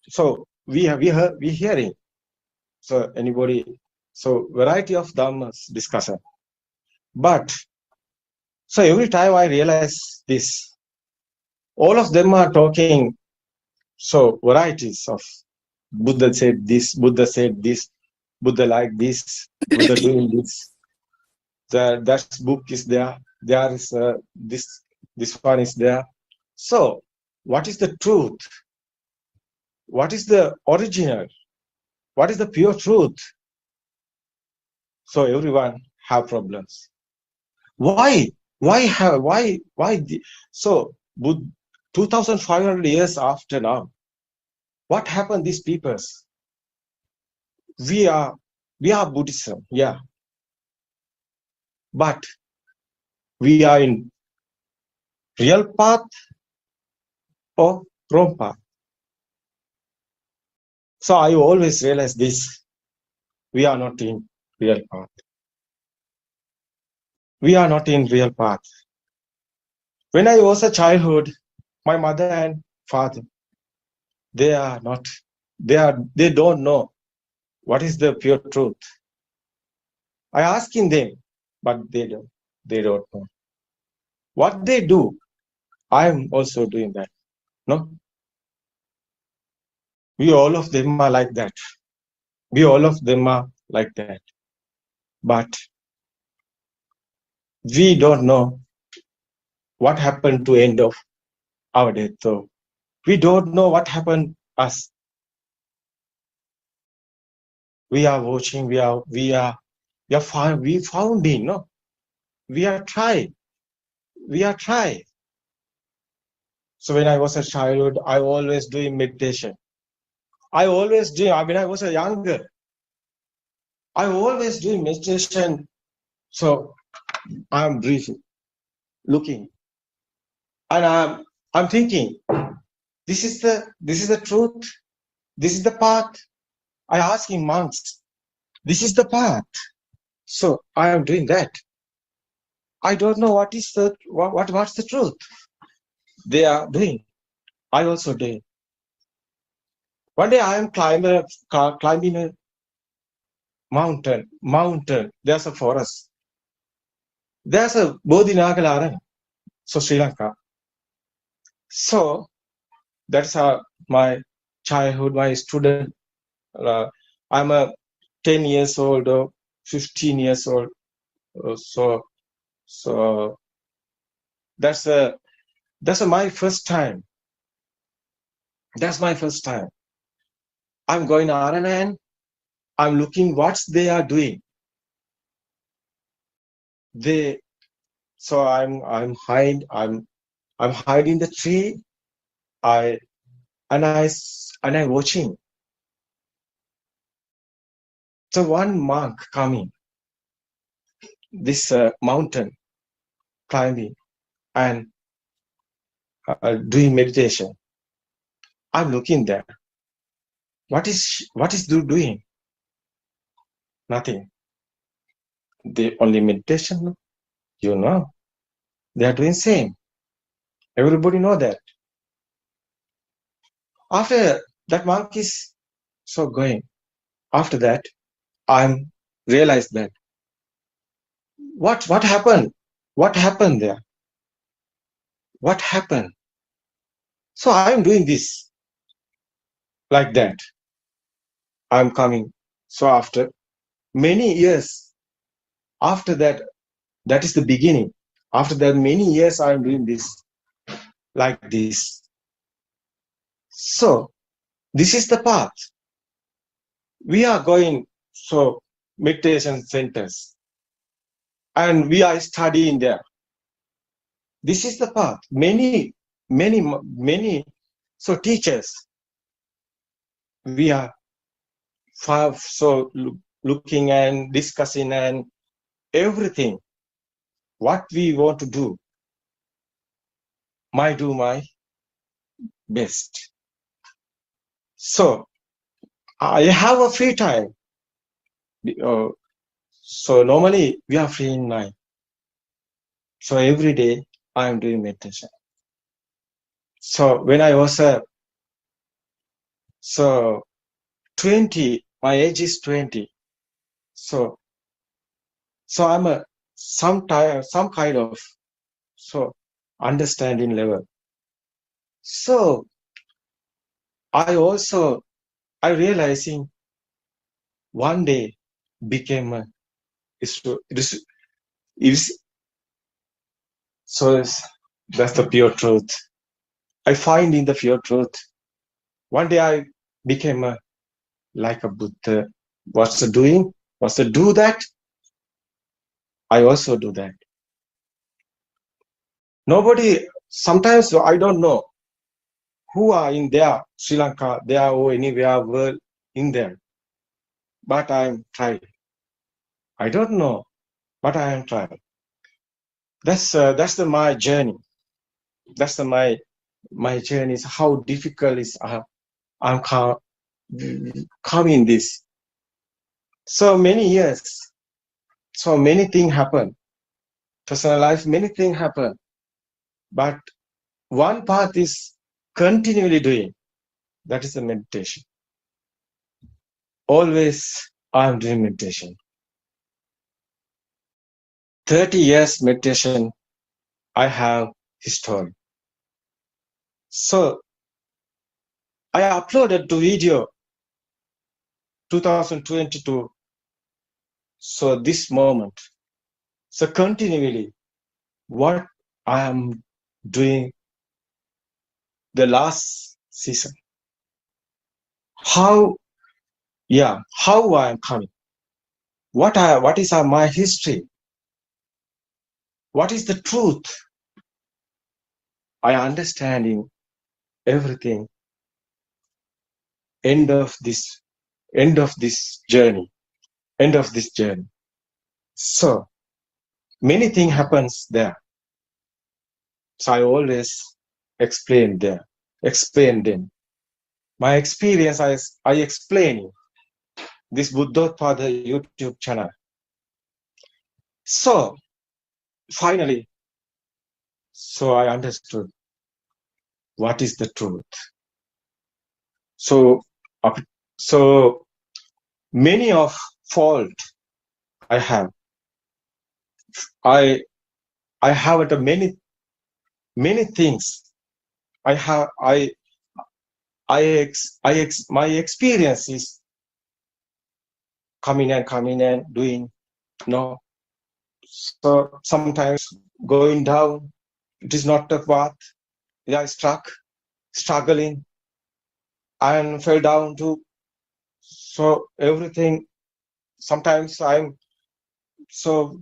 so we hearing. So anybody, so variety of Dhammas discussion, but so every time I realize this, all of them are talking. So varieties of Buddha said this, Buddha said this, Buddha like this, Buddha doing this. That book is there. There is this one is there. So what is the truth? What is the original? What is the pure truth? So everyone have problems. Why? So 2,500 years after now, what happened? These peoples. We are Buddhism, yeah, but we are in real path or wrong path. So I always realize this: we are not in real path. We are not in real path. When I was a childhood, my mother and father, they don't know what is the pure truth. I asking them, but they don't know. What they do, I am also doing that. No? We all of them are like that. We all of them are like that. But we don't know what happened to end of our death. So we don't know what happened us. We are watching, we found in, no? We are trying. So when I was a child, I always doing meditation. I was a younger, I always doing meditation. So I'm breathing, looking, and I'm thinking, this is the truth. This is the path. I asking monks, this is the path. So I am doing that. I don't know what is what's the truth. They are doing. I also doing. One day I am climbing a mountain. There's a forest. There's a Bodhinagalaran. So Sri Lanka. So that's my childhood, my student. I'm a 10 years old or 15 years old. So that's my first time. That's my first time. I'm going to RNN. I'm looking what they are doing. So I'm hiding the tree. I'm watching. So one monk coming, this mountain climbing and doing meditation. I'm looking there. What is doing? Nothing. The only meditation, you know. They are doing same. Everybody know that. After that monk is so going. After that, I'm realized that what happened? What happened there? What happened? So I'm doing this like that. I'm coming. So after many years, after that, that is the beginning. After that, many years I'm doing this like this. So this is the path. We are going so meditation centers and we are studying there. This is the path. Many so teachers. We are so looking and discussing and everything. What we want to do. Do my best. So I have a free time. So normally we are free in mind. So every day I am doing meditation. So when I was 20, my age is 20. So I'm some kind of understanding level. So I realizing one day became so that's the pure truth. I find in the pure truth. One day I became like a Buddha. What's the doing? What's the do that? I also do that. Nobody, sometimes I don't know who are in there, Sri Lanka, there or anywhere world in there. But I am trying. I don't know, but I am trying. That's my journey. That's my journey is how difficult is I'm coming this. So many years, so many things happen. Personal life, many things happen. But one path is continually doing. That is the meditation. Always I'm doing meditation. 30 years meditation, I have history. So I uploaded the video 2022. So this moment. So continually, what I am doing the last season. How I am coming. What is my history? What is the truth? I understanding everything. End of this journey. End of this journey. So many things happens there. So I always explain them. My experience I explain this Buddothpado YouTube channel. So finally, so I understood what is the truth. So many of fault I have. I have many things. My experience is coming and doing. No. So sometimes going down, it is not the path. I struggling, and fell down too. So everything, sometimes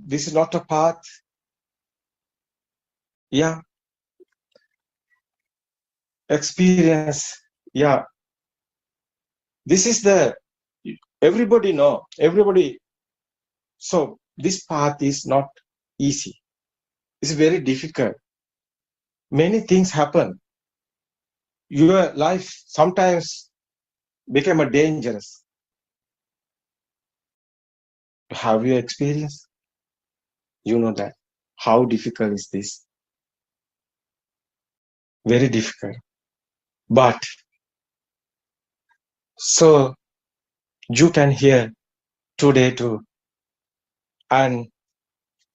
this is not a path. Yeah. Experience. Yeah. This is everybody know. Everybody. So this path is not easy. It's very difficult. Many things happen. Your life sometimes became dangerous. Have you experienced? You know that. How difficult is this? very difficult. But so you can hear today too. And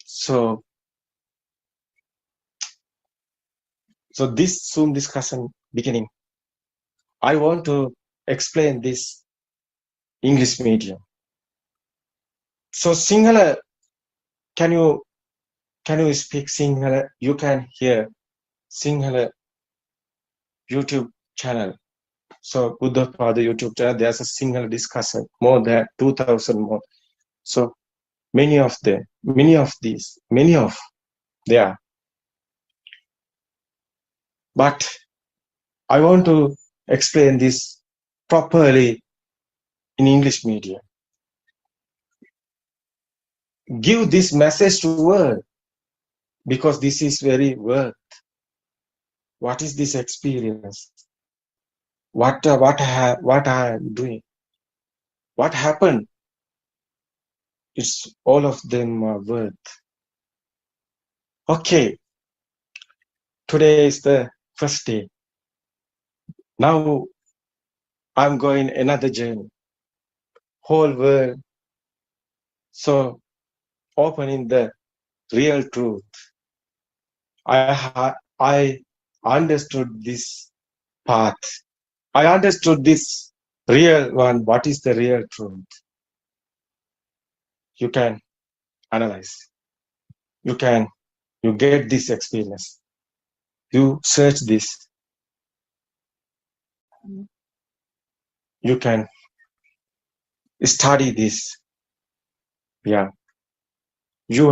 so this Zoom discussion beginning, I want to explain this English medium. So Sinhala, can you speak Sinhala? You can hear Sinhala YouTube channel. So Buddothpado YouTube channel, there's a Sinhala discussion, more than 2,000 more. So many of there are. But I want to explain this properly in English media. Give this message to world, because this is very worth. What is this experience? What I am doing? What happened? It's all of them are worth. Okay, today is the first day. Now I'm going another journey. Whole world. So opening the real truth. I understood this path. I understood this real one. What is the real truth? You can analyze. You get this experience. You search this. You can study this. Yeah. You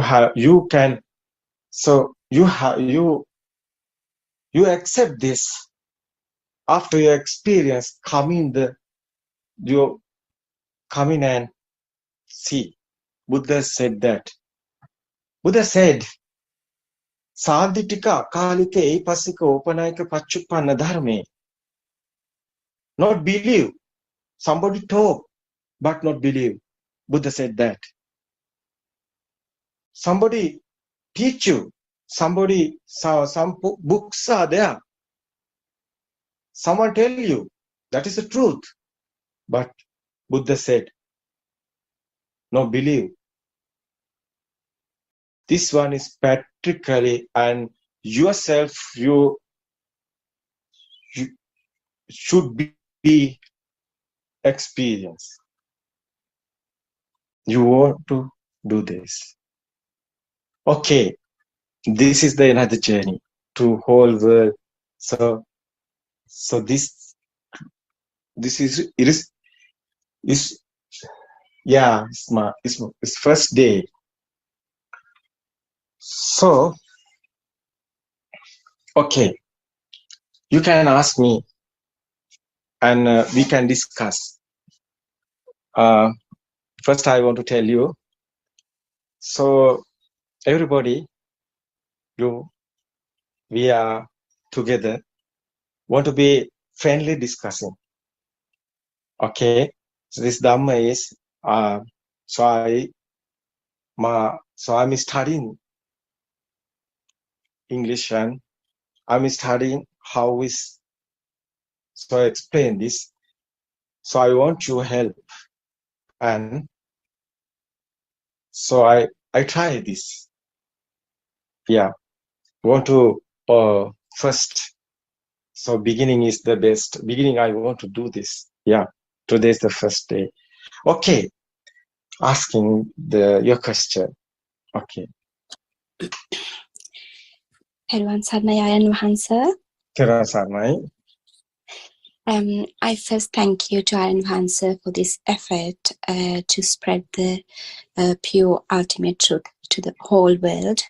accept this after your experience. You come in and see. Buddha said that. Buddha said, Sadhitika kalike epasika opanayika pachupanna dharme. Not believe. Somebody talk, but not believe. Buddha said that. Somebody teach you. Some books are there. Someone tell you that is the truth. But Buddha said, no, believe. This one is practically, and yourself, you should be experienced. You want to do this. Okay, this is the another journey to whole world. So this is it's first day. So okay, you can ask me and we can discuss. First I want to tell you, so everybody, we are together, want to be friendly discussing. Okay, so this Dhamma is so I'm studying English and I'm studying how is, so I explain this. So I want your help, and so I try this. Yeah, want to first. So beginning is the best. Beginning, I want to do this. Yeah, today is the first day. Okay, asking your question. Okay. Therwan Sarnai Ayan Wahansa. Therwan Sarnai. I first thank you to Ayan Wahansa for this effort to spread the pure ultimate truth to the whole world.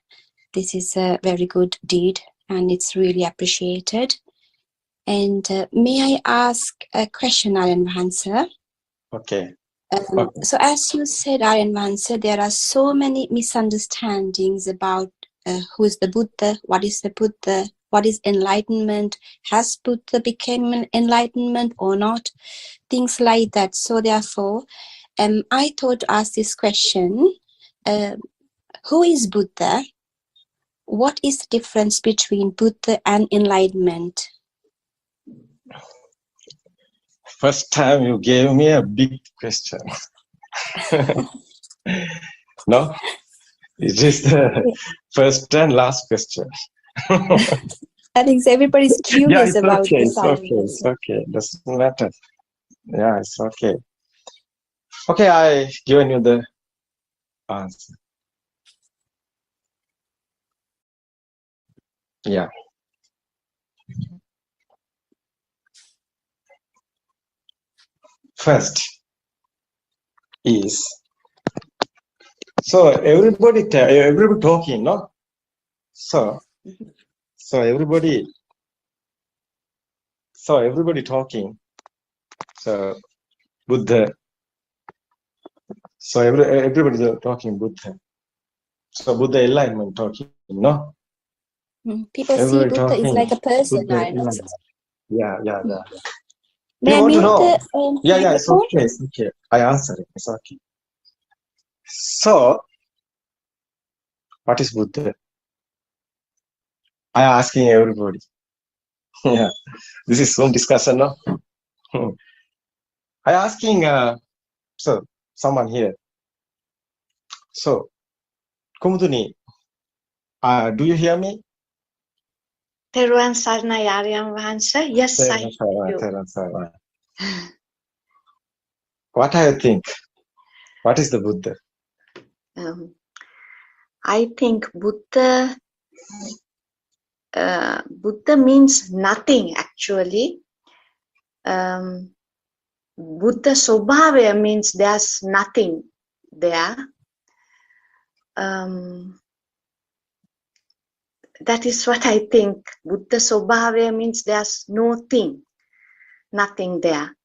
This is a very good deed and it's really appreciated. And may I ask a question, Ayan Wahansa? Okay. So as you said, Ayan Wahansa, there are so many misunderstandings about who is the Buddha, what is the Buddha, what is enlightenment, has Buddha become an enlightenment or not, things like that. So therefore, I thought to ask this question, who is Buddha? what is the difference between Buddha and enlightenment? First time you gave me a big question. No, it is the first and last question. I think everybody's Yeah, curious it's about okay, the it's okay, silence. it's okay. Doesn't matter. Yeah, it's okay. Okay, I given you the answer. Yeah. First is, so everybody talking, no? So everybody talking. So Buddha. So everybody talking Buddha. So Buddha enlightenment talking, no? People see Everybody Buddha is talking like a person, Buddha I know. enlightenment. Yeah. May You I want to mute know? the Yeah, it's microphone? okay, it's okay. I answer it, it's okay. So, what is Buddha? I asking everybody. Yeah, this is some discussion, no? I asking, so someone here. So, Kumuduni, do you hear me? Teruan Sarnai Aryan Vahansa. Yes, I do. What I think? What is the Buddha? I think Buddha means nothing actually. Buddha Sobhavaya means there's nothing there. That is what I think. Buddha Sobhavaya means there's nothing there.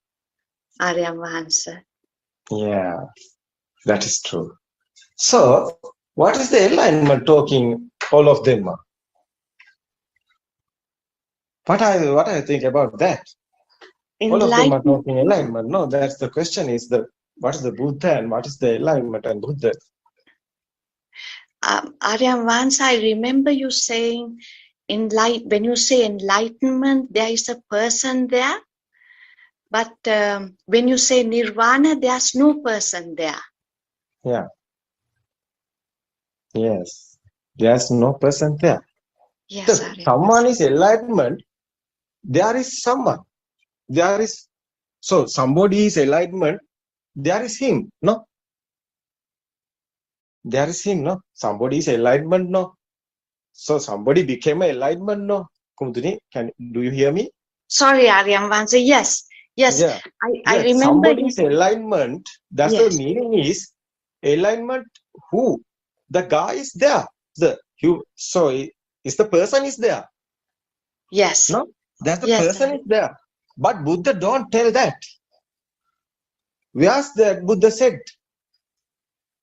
Aryan Vahansa. Yeah, that is true. So, what is the enlightenment talking, all of them? What I think about that? All of them are talking enlightenment. No, that's the question is what is the Buddha and what is the enlightenment and Buddha? Aryan Vahansa, I remember you saying when you say enlightenment, there is a person there. But when you say nirvana, there's no person there. Yeah. Yes. There's no person there. Yes, If someone is enlightenment, there is someone. So somebody is enlightenment, there is him, no? There is him, no? Somebody is enlightenment, no? So somebody became an enlightenment, no? Kumuduni, do you hear me? Sorry, Aryan Vahansa. Yes. Yeah. I remember. Somebody is enlightenment. That's the meaning is enlightenment. Who? The guy is there. So is the person is there? Yes. No, that's the person is there. But Buddha don't tell that. Where's that Buddha said?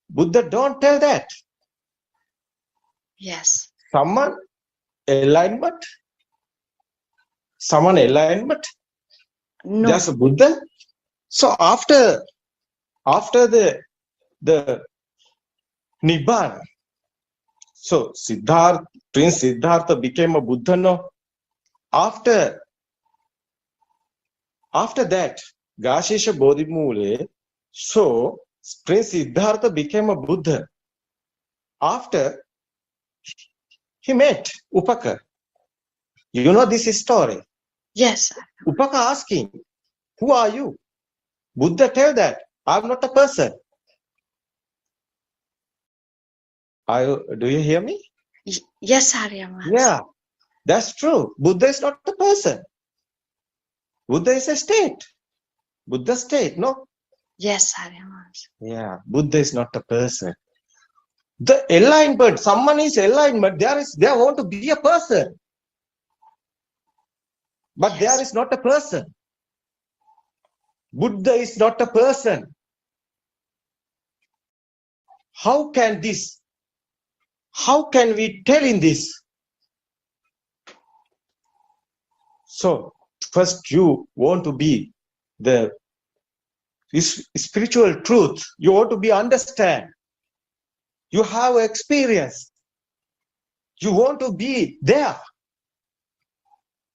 Buddha don't tell that. Yes. Someone enlightenment. No. That's a Buddha. So after the Nibbana, so Prince Siddhartha became a Buddha, no? After that, Gashesha Bodhimule, so Prince Siddhartha became a Buddha. After he met Upaka. You know this story? Yes. Upaka asking, who are you? Buddha tell that, I'm not a person. Do you hear me? Yes, Aryan Vahansa. Yeah, that's true. Buddha is not a person. Buddha is a state. Buddha state, no? Yes, Aryan Vahansa. Yeah, Buddha is not a person. The enlightenment, someone is enlightenment, there want to be a person. But there is not a person. Buddha is not a person. How can we tell in this? So, first you want to be the spiritual truth. You want to be understand. You have experience. You want to be there.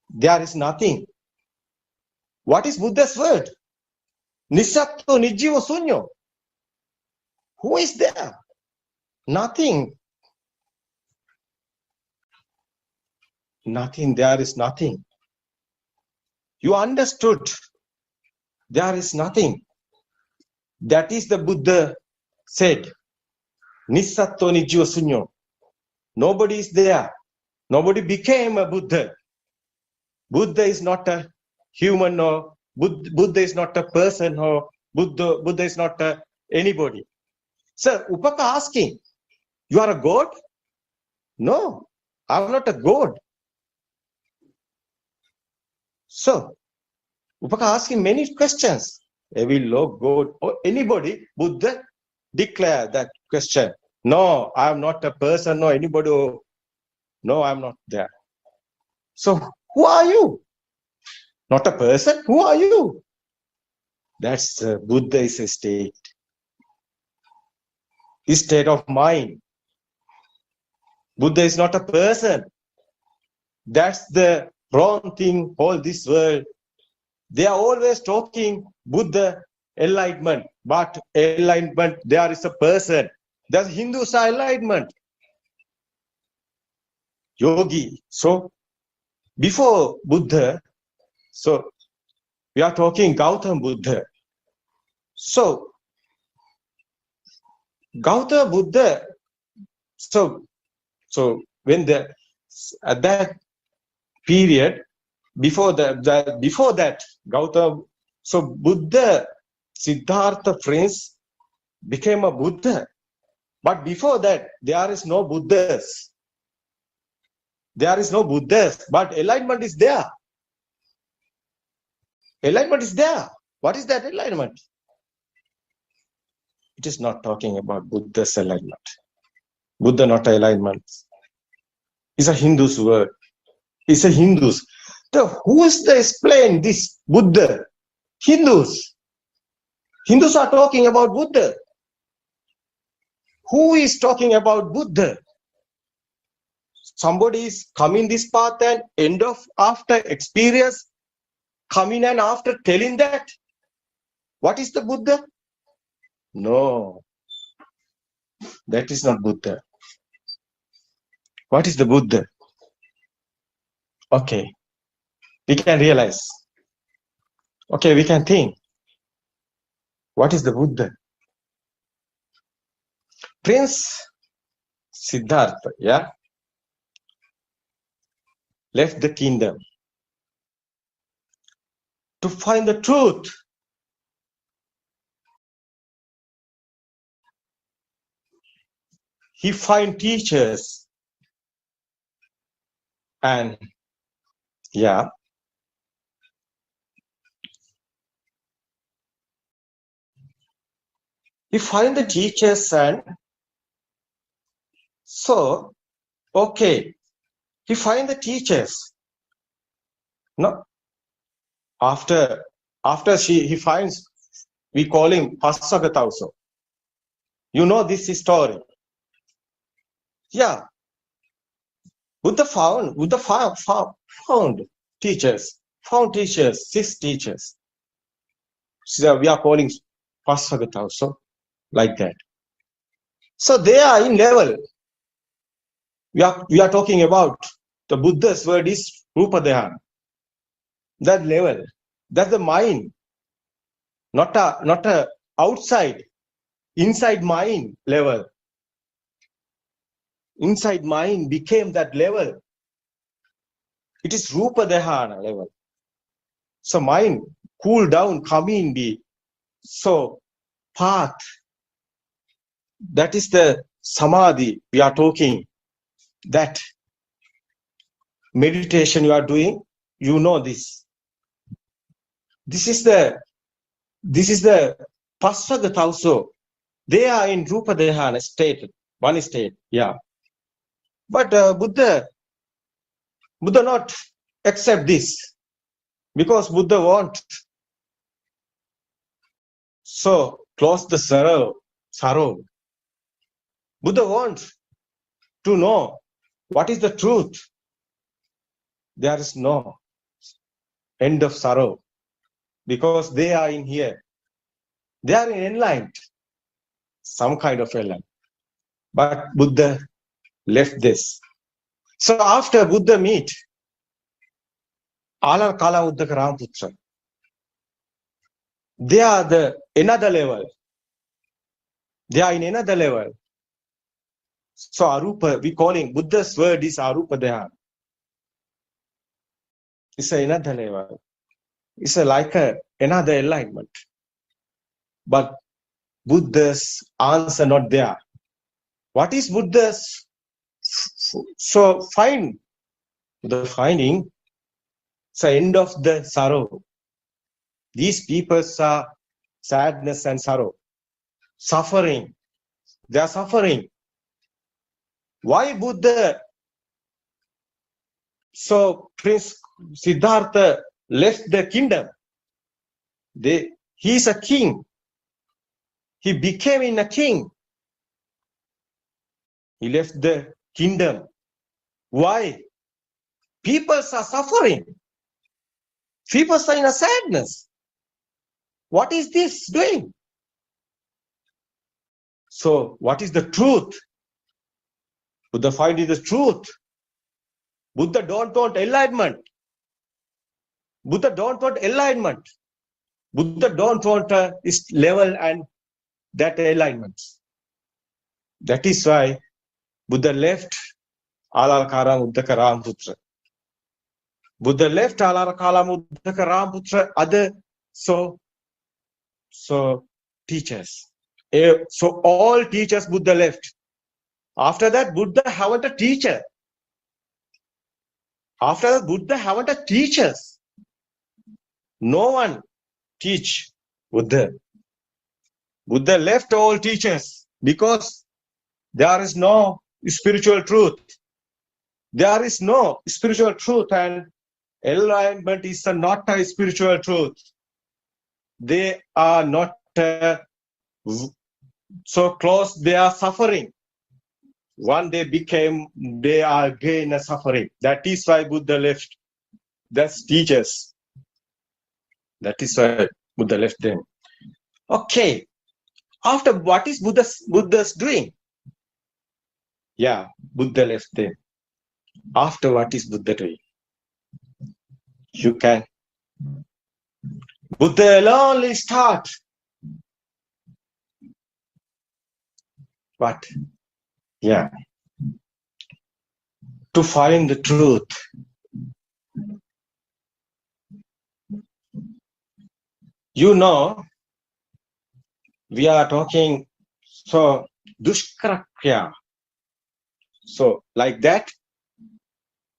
There is nothing. What is Buddha's word? Nisatto nijjiva sunyo. Who is there? Nothing. Nothing. There is nothing. You understood. There is nothing. That is the Buddha said. Nisatto nijjiva sunyo. Nobody is there. Nobody became a Buddha. Buddha is not a human, or Buddha is not a person, or Buddha is not anybody. So Upaka asking, you are a god? No, I'm not a god. So Upaka asking many questions. Every Lord, God, or anybody, Buddha declare that question. No, I'm not a person, or anybody. No, I'm not there. So who are you? Not a person? Who are you? That's Buddha is a state. His state of mind. Buddha is not a person. That's the wrong thing, all this world. They are always talking Buddha enlightenment, but enlightenment, there is a person. That's Hindus are enlightenment. Yogi. So before Buddha, so we are talking Gautama Buddha. So Gautama Buddha, so when at that period, before that Gautama, so Buddha, Siddhartha friends became a Buddha. But before that, there is no Buddhas. There is no Buddhas, but enlightenment is there. Enlightenment is there. What is that enlightenment? It is not talking about Buddha's enlightenment. Buddha not enlightenment. It's a Hindu's word. It's a Hindus. Who is to explain this Buddha? Hindus. Hindus are talking about Buddha. Who is talking about Buddha? Somebody is coming this path and end of after experience, coming and after telling that. What is the Buddha? No. That is not Buddha. What is the Buddha? Okay. We can realize. Okay, we can think. What is the Buddha? Prince Siddhartha, yeah, left the kingdom to find the truth. He find teachers and yeah, he find the teachers and so okay, he find the teachers. No, after he finds, we call him Pasagata also. You know this story. Yeah. Buddha found teachers, 6 teachers. So we are calling Pasagata also, like that. So they are in level. We are talking about the Buddha's word is Rupa Dhyana. That level, that's the mind, not a outside, inside mind level. Inside mind became that level. It is Rupa Dhyana level. So mind cool down, come in the so path. That is the samadhi we are talking. That meditation you are doing, you know this. This is the Pasagata also. They are in Rupa Dhyana state, one state, yeah. But Buddha not accept this, because Buddha want so close the sorrow. Buddha wants to know What is the truth? There is no end of sorrow because they are in here. They are enlightened, some kind of enlightenment. But Buddha left this. So after Buddha meet Alar Kala Uddaka Ramputra, they are another level. They are in another level. So Arupa, we calling Buddha's word is Arupa Dhyana. It's another level. It's like another enlightenment. But Buddha's answer not there. What is Buddha's? So find the finding. It's the end of the sorrow. These people are sadness and sorrow, suffering. They are suffering. Why Buddha? So Prince Siddhartha left the kingdom. He is a king. He became a king. He left the kingdom. Why? People are suffering. People are in a sadness. What is this doing? So, what is the truth? Buddha finds the truth. Buddha don't want enlightenment. Buddha don't want enlightenment. Buddha don't want this level and that enlightenment. That is why Buddha left Alalkara Uddaka Ramputra. Buddha left Alalkala Uddaka Ramputra, other so teachers. So all teachers Buddha left. After that, Buddha haven't a teacher. After that, Buddha haven't a teachers. No one teach Buddha. Buddha left all teachers because there is no spiritual truth. There is no spiritual truth, and enlightenment is not a spiritual truth. They are not so close, they are suffering. One they are again suffering. That is why Buddha left. That's teachers. That is why Buddha left them. Okay. After what is Buddha's doing? Yeah, Buddha left them. After what is Buddha doing? You can. Buddha alone start. What? Yeah. To find the truth. You know, we are talking, so dushkrakya. So like that,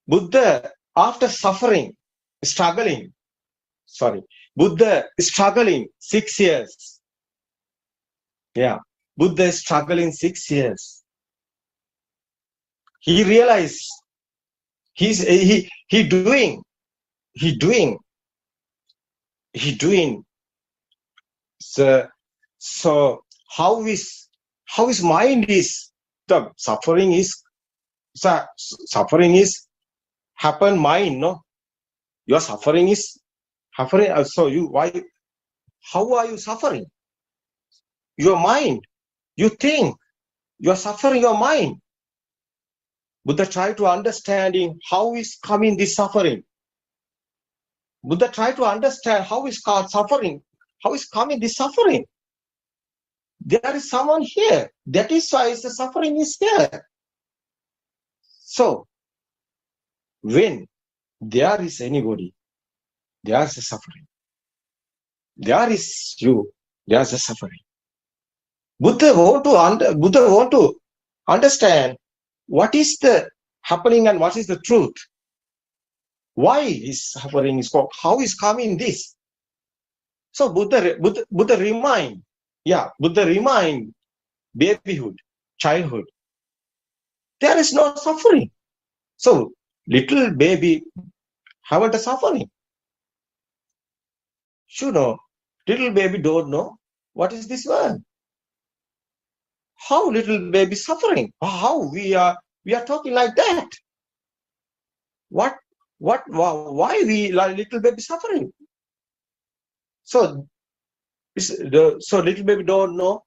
Buddha, after suffering, Buddha is struggling 6 years. Yeah, Buddha is struggling 6 years. He realized he doing. So how his mind is, the suffering is happen mind, no? Your suffering is suffering. So how are you suffering? Your mind. You think you are suffering your mind. Buddha try to understanding how is coming this suffering. Buddha try to understand how is suffering. How is coming this suffering? There is someone here. That is why the suffering is there. So, when there is anybody, there is a suffering. There is you, there is a suffering. Buddha want to understand what is the happening and what is the truth. Why is suffering is called? How is coming this? So Buddha remind babyhood, childhood. There is no suffering. So little baby haven't a suffering. You know, little baby don't know what is this world. How little baby suffering? How we are We are talking like that. Why we like little baby suffering? So little baby don't know.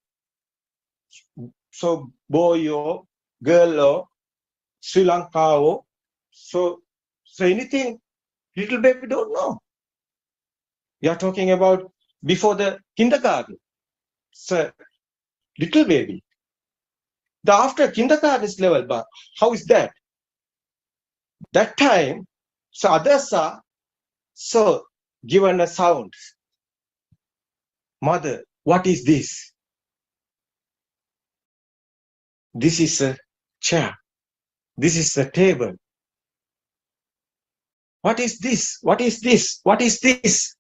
So boy or girl or Sri Lanka or so anything little baby don't know. We are talking about before the kindergarten. So little baby. The after kindergarten is level, but how is that? That time, so others are so given a sound. Mother, what is this? This is a chair. This is a table. What is this? What is this? What is this?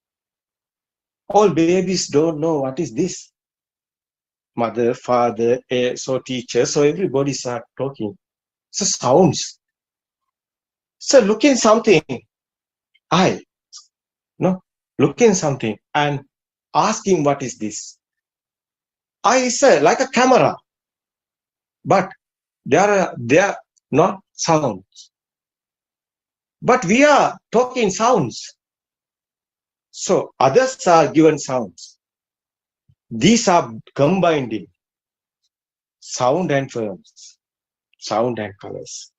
All babies don't know what is this. Mother, father, so teacher, so everybody start talking. So sounds. So looking something, looking something and asking what is this. Is like a camera, but they are not sounds. But we are talking sounds. So others are given sounds. These are combined in sound and forms, sound and colors.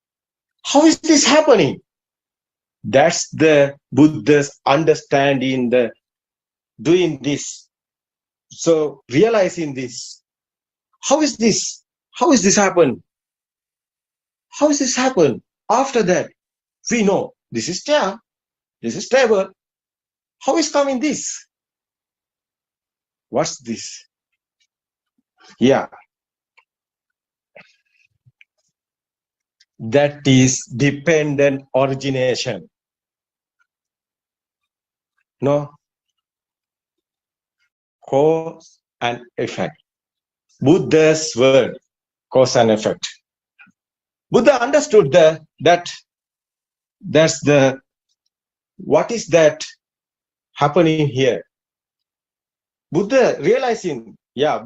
How is this happening? That's the Buddha's understanding, the doing this. So realizing this. How is this? How is this happen? How is this happen? After that, we know this is chair, this is table. How is coming this? What's this? Yeah. That is dependent origination. No? Cause and effect. Buddha's word, cause and effect. Buddha understood that that's the, what is that happening here? Buddha realizing, yeah,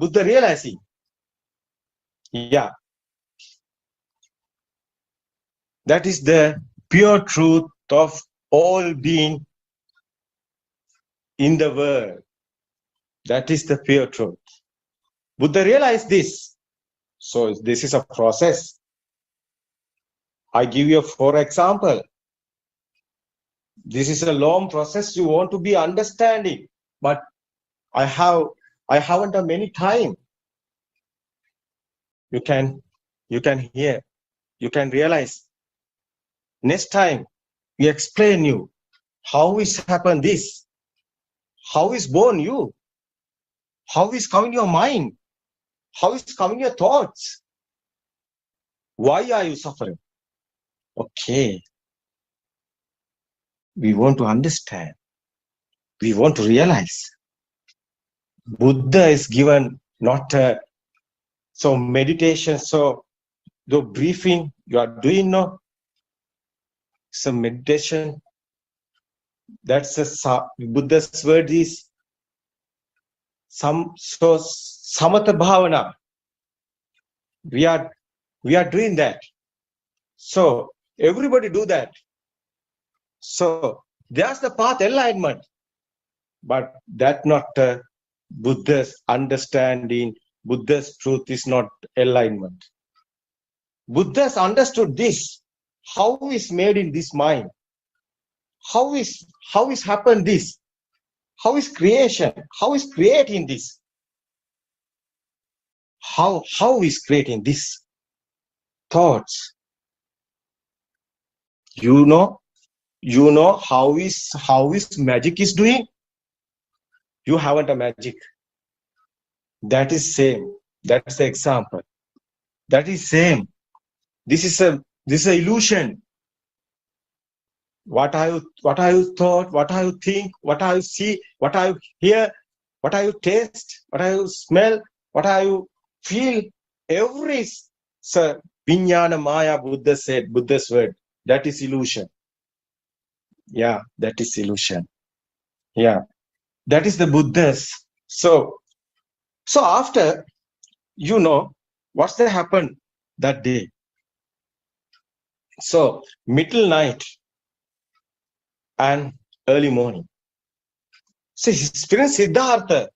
that is the pure truth of all being in the world. That is the pure truth. Buddha realized this. So this is a process. I give you for example. This is a long process. You want to be understanding, but I haven't a many time. You can hear, you can realize. Next time we explain you how is happen this, how is born you, how is coming your mind, how is coming your thoughts, why are you suffering? Okay, we want to understand, we want to realize. Buddha is given not so meditation, so the briefing you are doing now, some meditation. That's a Buddha's word is samatha bhavana. We are doing that. So everybody do that. So there's the path enlightenment, but that not Buddha's understanding. Buddha's truth is not enlightenment. Buddha's understood this. How is made in this mind? How is happened this? How is creation? How is creating this? How is creating this? Thoughts. You know how is magic is doing? You haven't a magic. That is same. That's the example. That is same. This is a illusion. What are you thought? What are you think? What are you see? What are you hear? What are you taste? What are you smell? What are you feel? Every Vijnana Maya, Buddha said, Buddha's word. That is illusion. Yeah, that is illusion. Yeah, that is the Buddha's. So after, what's that happened that day? So middle night and early morning. So Prince Siddhartha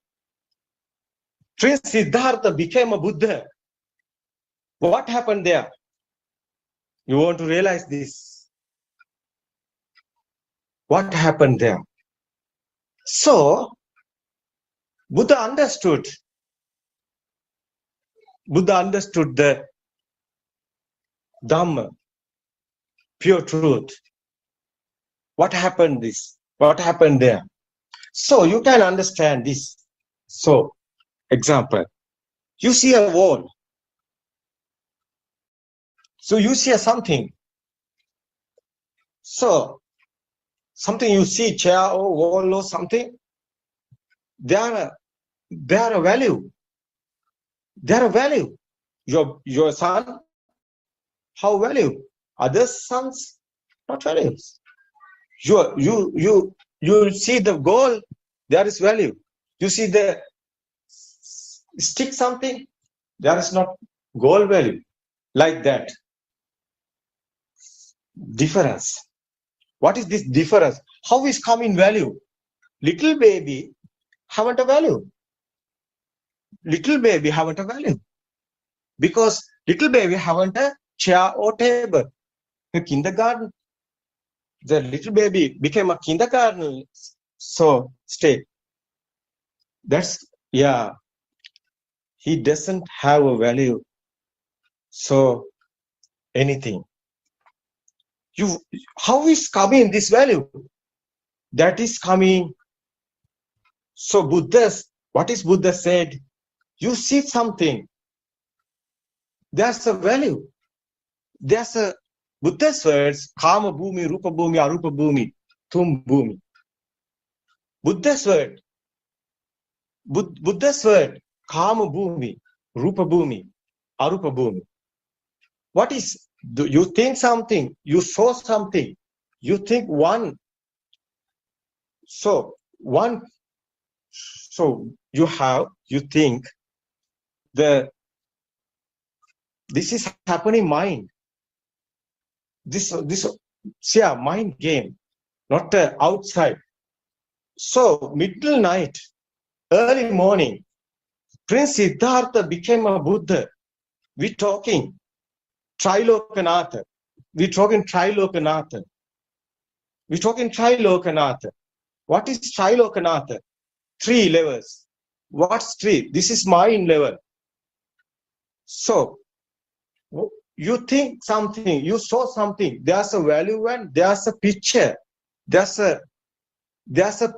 became a Buddha. What happened there? You want to realize this. What happened there? So Buddha understood the Dhamma, pure truth. What happened there? So you can understand this. So, example, you see a wall. So you see something. So something you see, chair or wall or something, they are a value. They are a value. Your son, how value? Other sons, not values. You see the goal, there is value. You see the stick something, there is not goal value. Like that. Difference. What is this difference? How is coming value? Little baby haven't a value. Little baby haven't a value. Because little baby haven't a chair or table. A kindergarten. The little baby became a kindergarten. So stay. That's, yeah. He doesn't have a value. So anything. How is coming this value? That is coming. So what is Buddha said? You see something. There's a value. There's a Buddha's words, Kama Bhumi, Rupa Bhumi, Arupa Bhumi, Tum Bhumi. Buddha's word, Kama Bhumi, Rupa Bhumi, Arupa Bhumi. What is, you think something, you saw something, you think one. So you think this is happening mind. This mind game, not outside. So middle night, early morning, Prince Siddhartha became a Buddha. We're talking Trilokanatha. We're talking Trilokanatha. What is Trilokanatha? 3 levels. What's 3? This is mind level. So you think something, you saw something, there's a value and there's a picture, there's a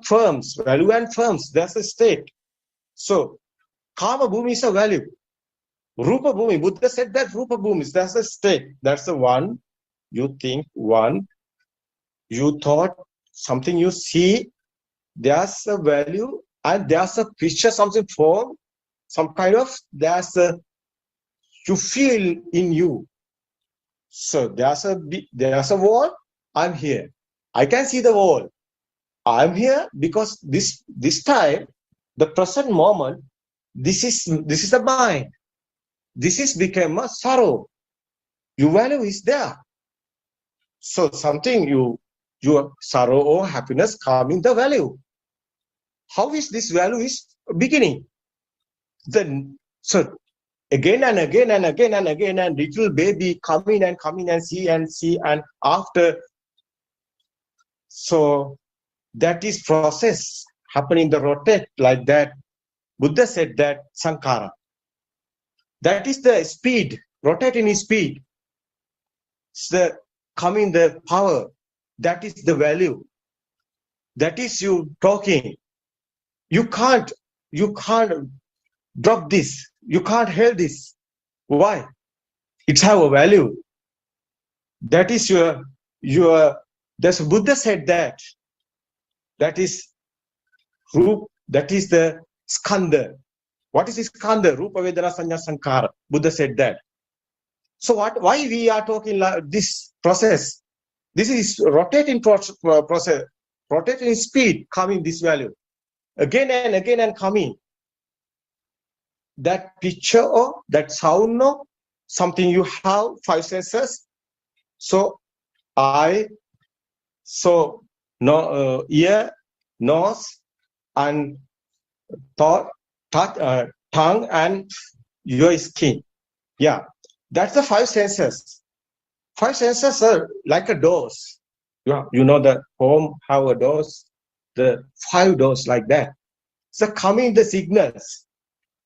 firms, value and firms, there's a state. So Kama Bhumi is a value. Rupa Bhumi, Buddha said that Rupa Bhumi is, that's a state, that's the one, you think one, you thought something, you see, there's a value and there's a picture, something form, some kind of, you feel in you. So there's a wall, I'm here. I can see the wall. I'm here because this time, the present moment, this is the mind. This is become a sorrow. Your value is there. So something your sorrow or happiness come in the value. How is this value is beginning? Then so again and again and again and again, and little baby coming and see and after. So that is process happening the rotate like that. Buddha said that Sankara. That is the speed, rotating in speed. It's the coming the power. That is the value. That is you talking. You can't drop this. You can't hold this. Why? It's have a value. That is your that's Buddha said that. That is Rup, that is the skandha. What is skandha? Rupa Vedana Sanya Sankara. Buddha said that. So why we are talking like this process? This is rotating process, rotating speed, coming this value. Again and again and coming. That picture or that sound or something you have 5 senses, So eye, so no ear, nose, and thought, touch, tongue, and your skin. Yeah, that's the five senses. Five senses are like a doors. You know the home have a doors, the five doors like that. So coming the signals,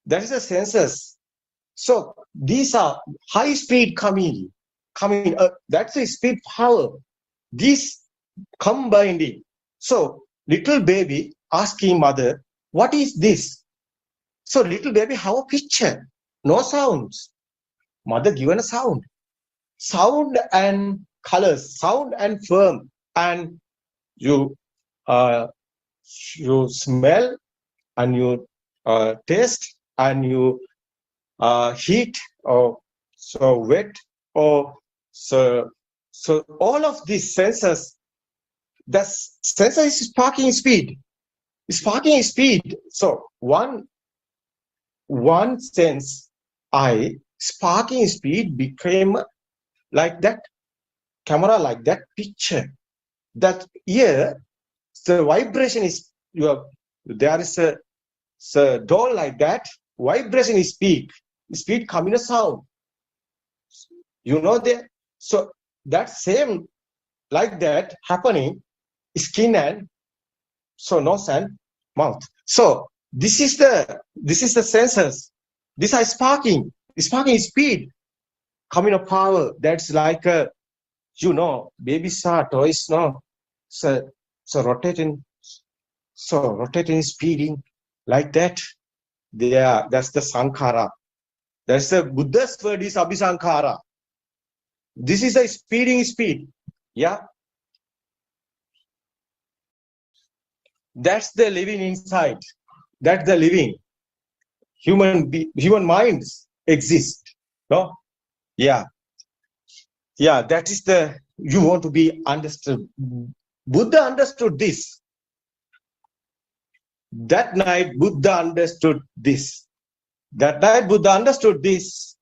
that is the senses. So these are high speed coming. That's a speed power. These combining. So little baby asking mother, what is this? So little baby have a picture, no sounds. Mother given a sound. Sound and colors, sound and form, and you smell and you taste and you heat or so wet or so all of these senses, the sensor is sparking speed. So one sense, sparking speed became like that camera, like that picture. That here the vibration is there is a door like that, vibration is speed coming a sound, there. So that same like that happening, skin and so nose and mouth. So this is the sensors. This is sparking speed coming of power. That's like a babies are toys, no? So rotating speeding like that. That's the sankhara. That's the Buddha's word is abhisankhara. This is a speeding speed. Yeah. That's the living inside. That's the living. Human minds exist. No? Yeah. Yeah, that is you want to be understood. Buddha understood this. That night, Buddha understood this.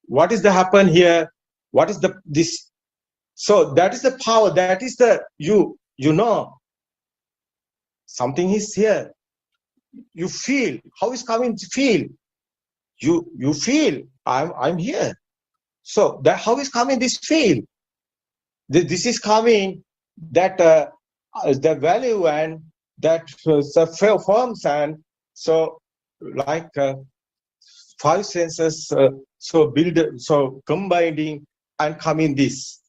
What is the happen here? What is this? So that is the power. That is the something is here. You feel how is coming to feel. You feel I'm here. So that how is coming this feel. This is coming that the value and that forms and so like five senses so combining and coming this.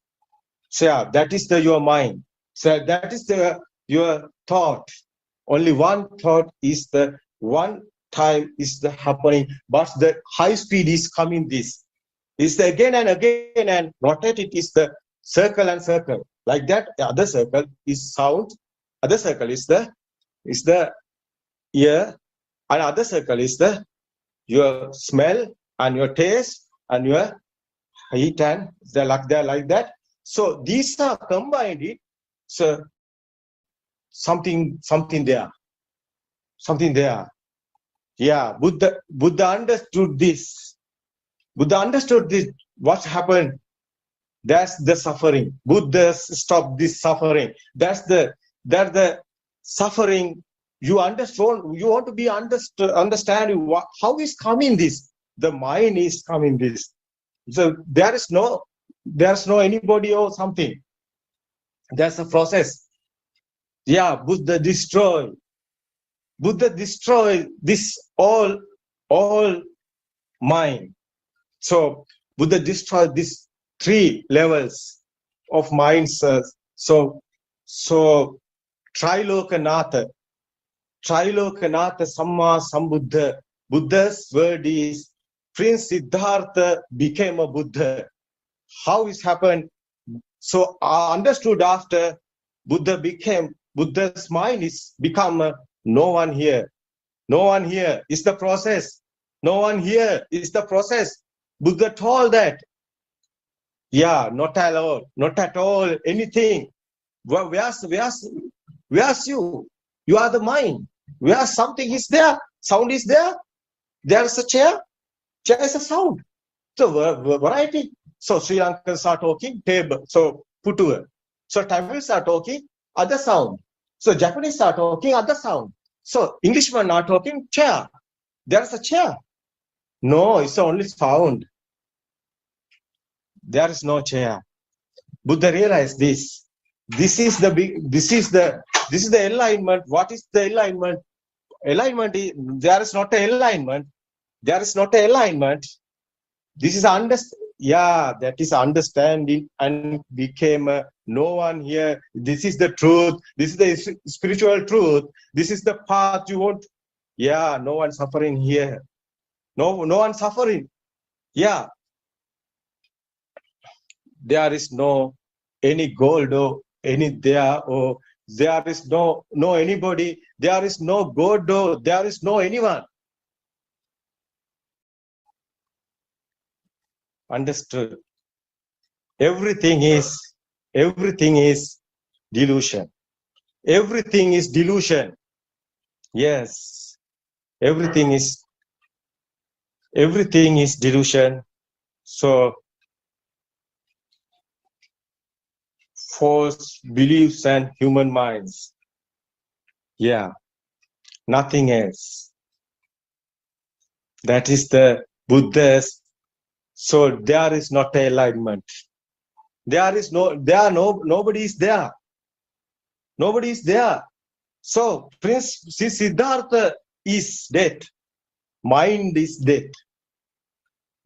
So yeah, that is your mind. So that is your thought. Only one thought is the one time is the happening, but the high speed is coming this. Is the again and again and rotate it is the circle and circle. Like that, the other circle is sound, other circle is the ear, and other circle is your smell and your taste and your heat and like that. So these are combined. So something there. Yeah, Buddha understood this. What happened? That's the suffering. Buddha stopped this suffering. That's the suffering. You understand. You want to be understanding how is coming this. The mind is coming this. So there's no anybody or something. There's a process. Yeah, Buddha destroy this all mind. So Buddha destroyed these three levels of minds. So Trilokanatha Samma Sambuddha. Buddha's word is Prince Siddhartha became a Buddha. How it happened? So I understood after Buddha's mind is become no one here. No one here is the process. No one here is the process. Buddha told that. Yeah, not at all, anything. Where's you? You are the mind. Where something is there, sound is there. There is a chair is a sound. So variety. So Sri Lankans are talking table. So putuva. So Tamils are talking other sound. So Japanese are talking other sound. So Englishmen are talking chair. There is a chair. No, it's only sound. There is no chair. Buddha realized this. This is the alignment. What is the alignment? Alignment is, there is not an alignment. There is not an alignment. This is that is understanding and became no one here. This is the truth. This is the spiritual truth. This is the path you want. Yeah, no one suffering here. No one suffering. Yeah. There is no any gold or any there, or there is no anybody. There is no God, or there is no anyone. Understood? Everything is delusion. Everything is delusion. Yes, everything is delusion. So false beliefs and human minds. Yeah, nothing else. That is the Buddha's. So there is not a alignment. Nobody is there. Nobody is there. So Prince Siddhartha is dead. Mind is dead.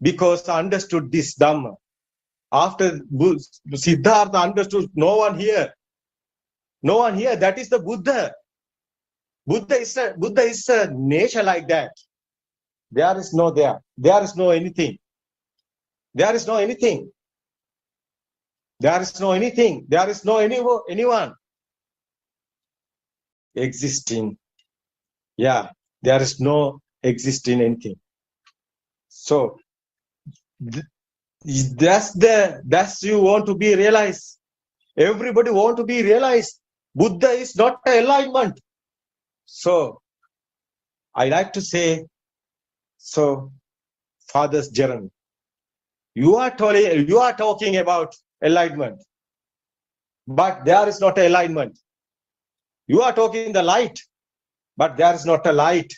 Because understood this Dhamma. After Siddhartha understood, no one here. No one here. That is the Buddha. Buddha is a nature like that. There is no there. There is no anything. There is no anything. There is no anything. There is no anyone existing. Yeah, there is no existing anything. So that's you want to be realized. Everybody want to be realized. Buddha is not an alignment. So I like to say, so Father's journey. You are talking about enlightenment, but there is not an alignment. You are talking the light, but there is not a light.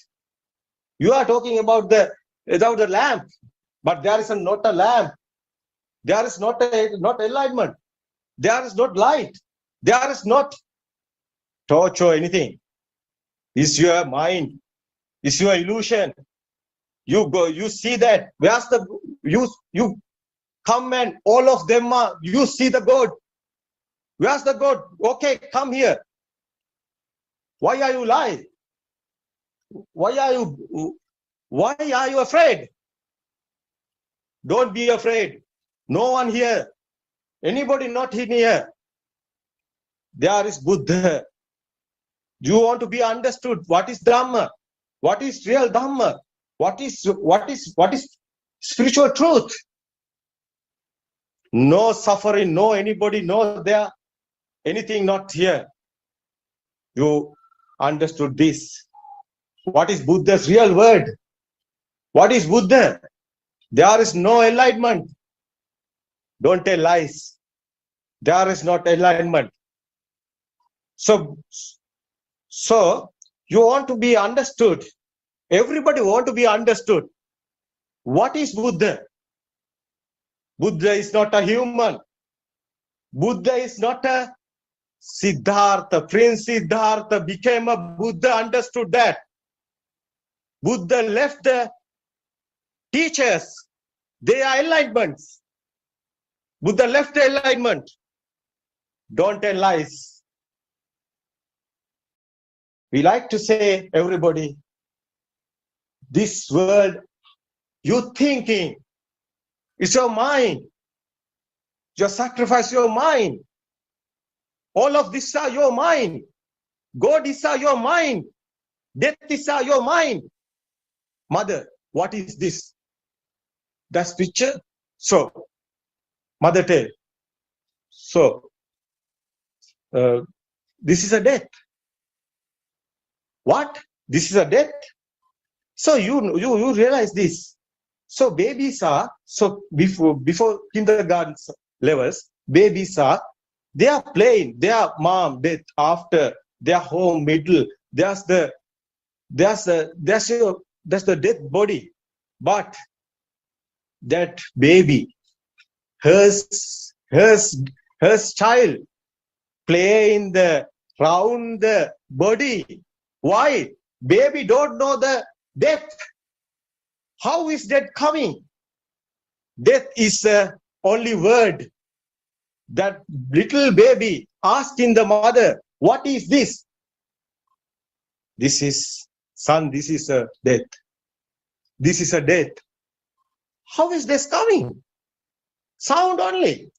You are talking about the lamp, but there is not a lamp. There is not enlightenment. There is not light. There is not torch or anything. It's your mind. It's your illusion. You go. You see that. Where's the you come and all of them are. You see the God. Where's the God? Okay, come here. Why are you lying? Why are you afraid? Don't be afraid. No one here. Anybody not in here. There is Buddha. You want to be understood. What is Dhamma? What is real Dhamma? What is spiritual truth? No suffering, no anybody, no there, anything not here. You understood this. What is Buddha's real word? What is Buddha? There is no enlightenment. Don't tell lies. There is not enlightenment. So you want to be understood. Everybody want to be understood. What is Buddha? Buddha is not a human. Buddha is not a Siddhartha. Prince Siddhartha became a Buddha, understood that. Buddha left the teachers. They are enlightenments. Buddha left the enlightenment. Don't tell lies. We like to say, everybody, this world, you thinking, it's your mind. You sacrifice your mind. All of this are your mind. God is your mind. Death is your mind. Mother, what is this? That's picture. So, mother tell. So, this is a death. What? This is a death? So you realize this. So babies are, so before kindergarten levels, babies are They are playing. Their mom, death, after their home, middle. That's the dead body. But that baby, her child, play in the round the body. Why? Baby don't know the death. How is death coming? Death is the only word that little baby asking the mother, what is this? This is, son, this is a death. This is a death. How is this coming? Sound only.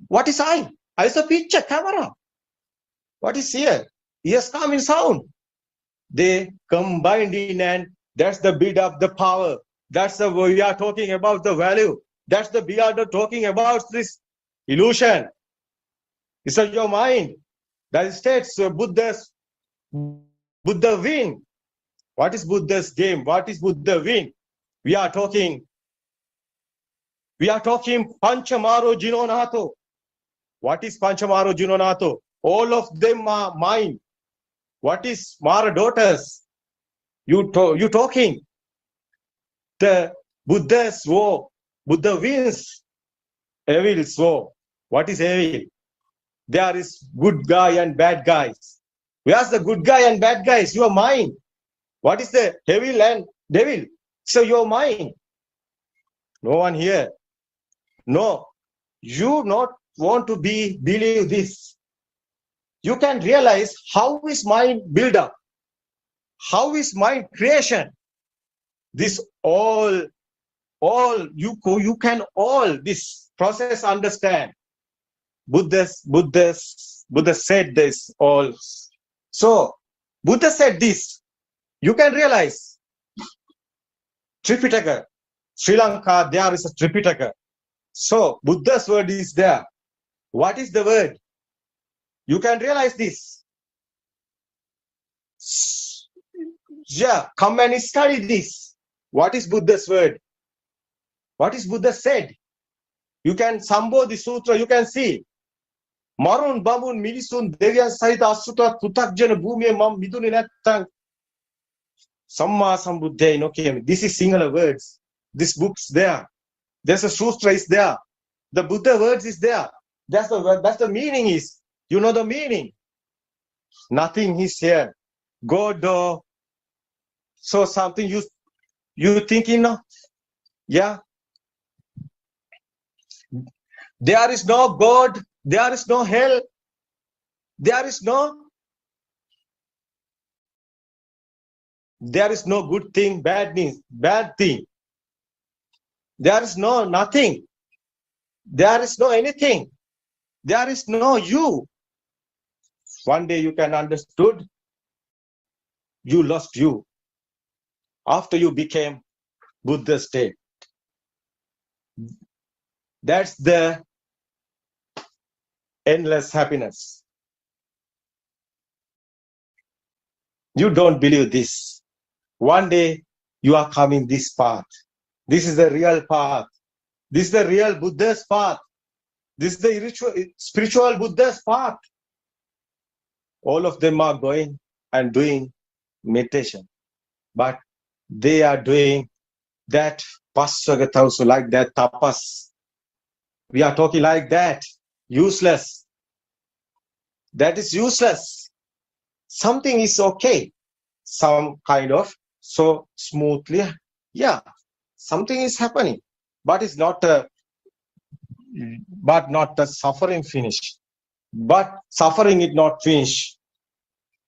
What is eye? Eye is a picture, camera. What is here? Ears come in sound. They combined in, and that's the bit of the power. That's the we are talking about the value. That's the we are talking about this illusion. It's in your mind. That states Buddha win. What is Buddha's game? What is Buddha win? We are talking Panchamaro Jinonato. What is Panchamaro Jinonato? All of them are mine. What is Mara daughters? You talking. The Buddha's war. Buddha wins. Evil's war. What is evil? There is good guy and bad guys. Where's the good guy and bad guys? Your mind. What is the evil and devil? So your mind. No one here. No. You not want to believe this. You can realize how is mind build up. How is mind creation. This all you can all this process understand. Buddha said this all. So Buddha said this. You can realize Tripitaka, Sri Lanka, there is a Tripitaka. So Buddha's word is there. What is the word? You can realize this. Yeah, come and study this. What is Buddha's word? What is Buddha said? You can sambo the sutra, you can see. Marun Bamun Milisun Devyan Saita Asuta Putakjana Bhumi Mam Miduni Natang Samma Sambuddha Inokem. This is singular words. This book's there. There's a sutra is there. The Buddha words is there. That's the meaning is. You know the meaning. Nothing is here. God. So something you thinking no? Yeah. There is no God. There is no hell. There is no good thing, bad thing. There is no nothing. There is no anything. There is no you. One day you can understood. You lost you. After you became Buddha state. That's the endless happiness. You don't believe this. One day you are coming this path. This is the real path. This is the real Buddha's path. This is the spiritual Buddha's path. All of them are going and doing meditation. But they are doing that passagatausu, like that tapas. We are talking like that. Useless. That is useless. Something is okay. Some kind of so smoothly. Yeah. Something is happening. But it's not not the suffering finish. But suffering is not finished.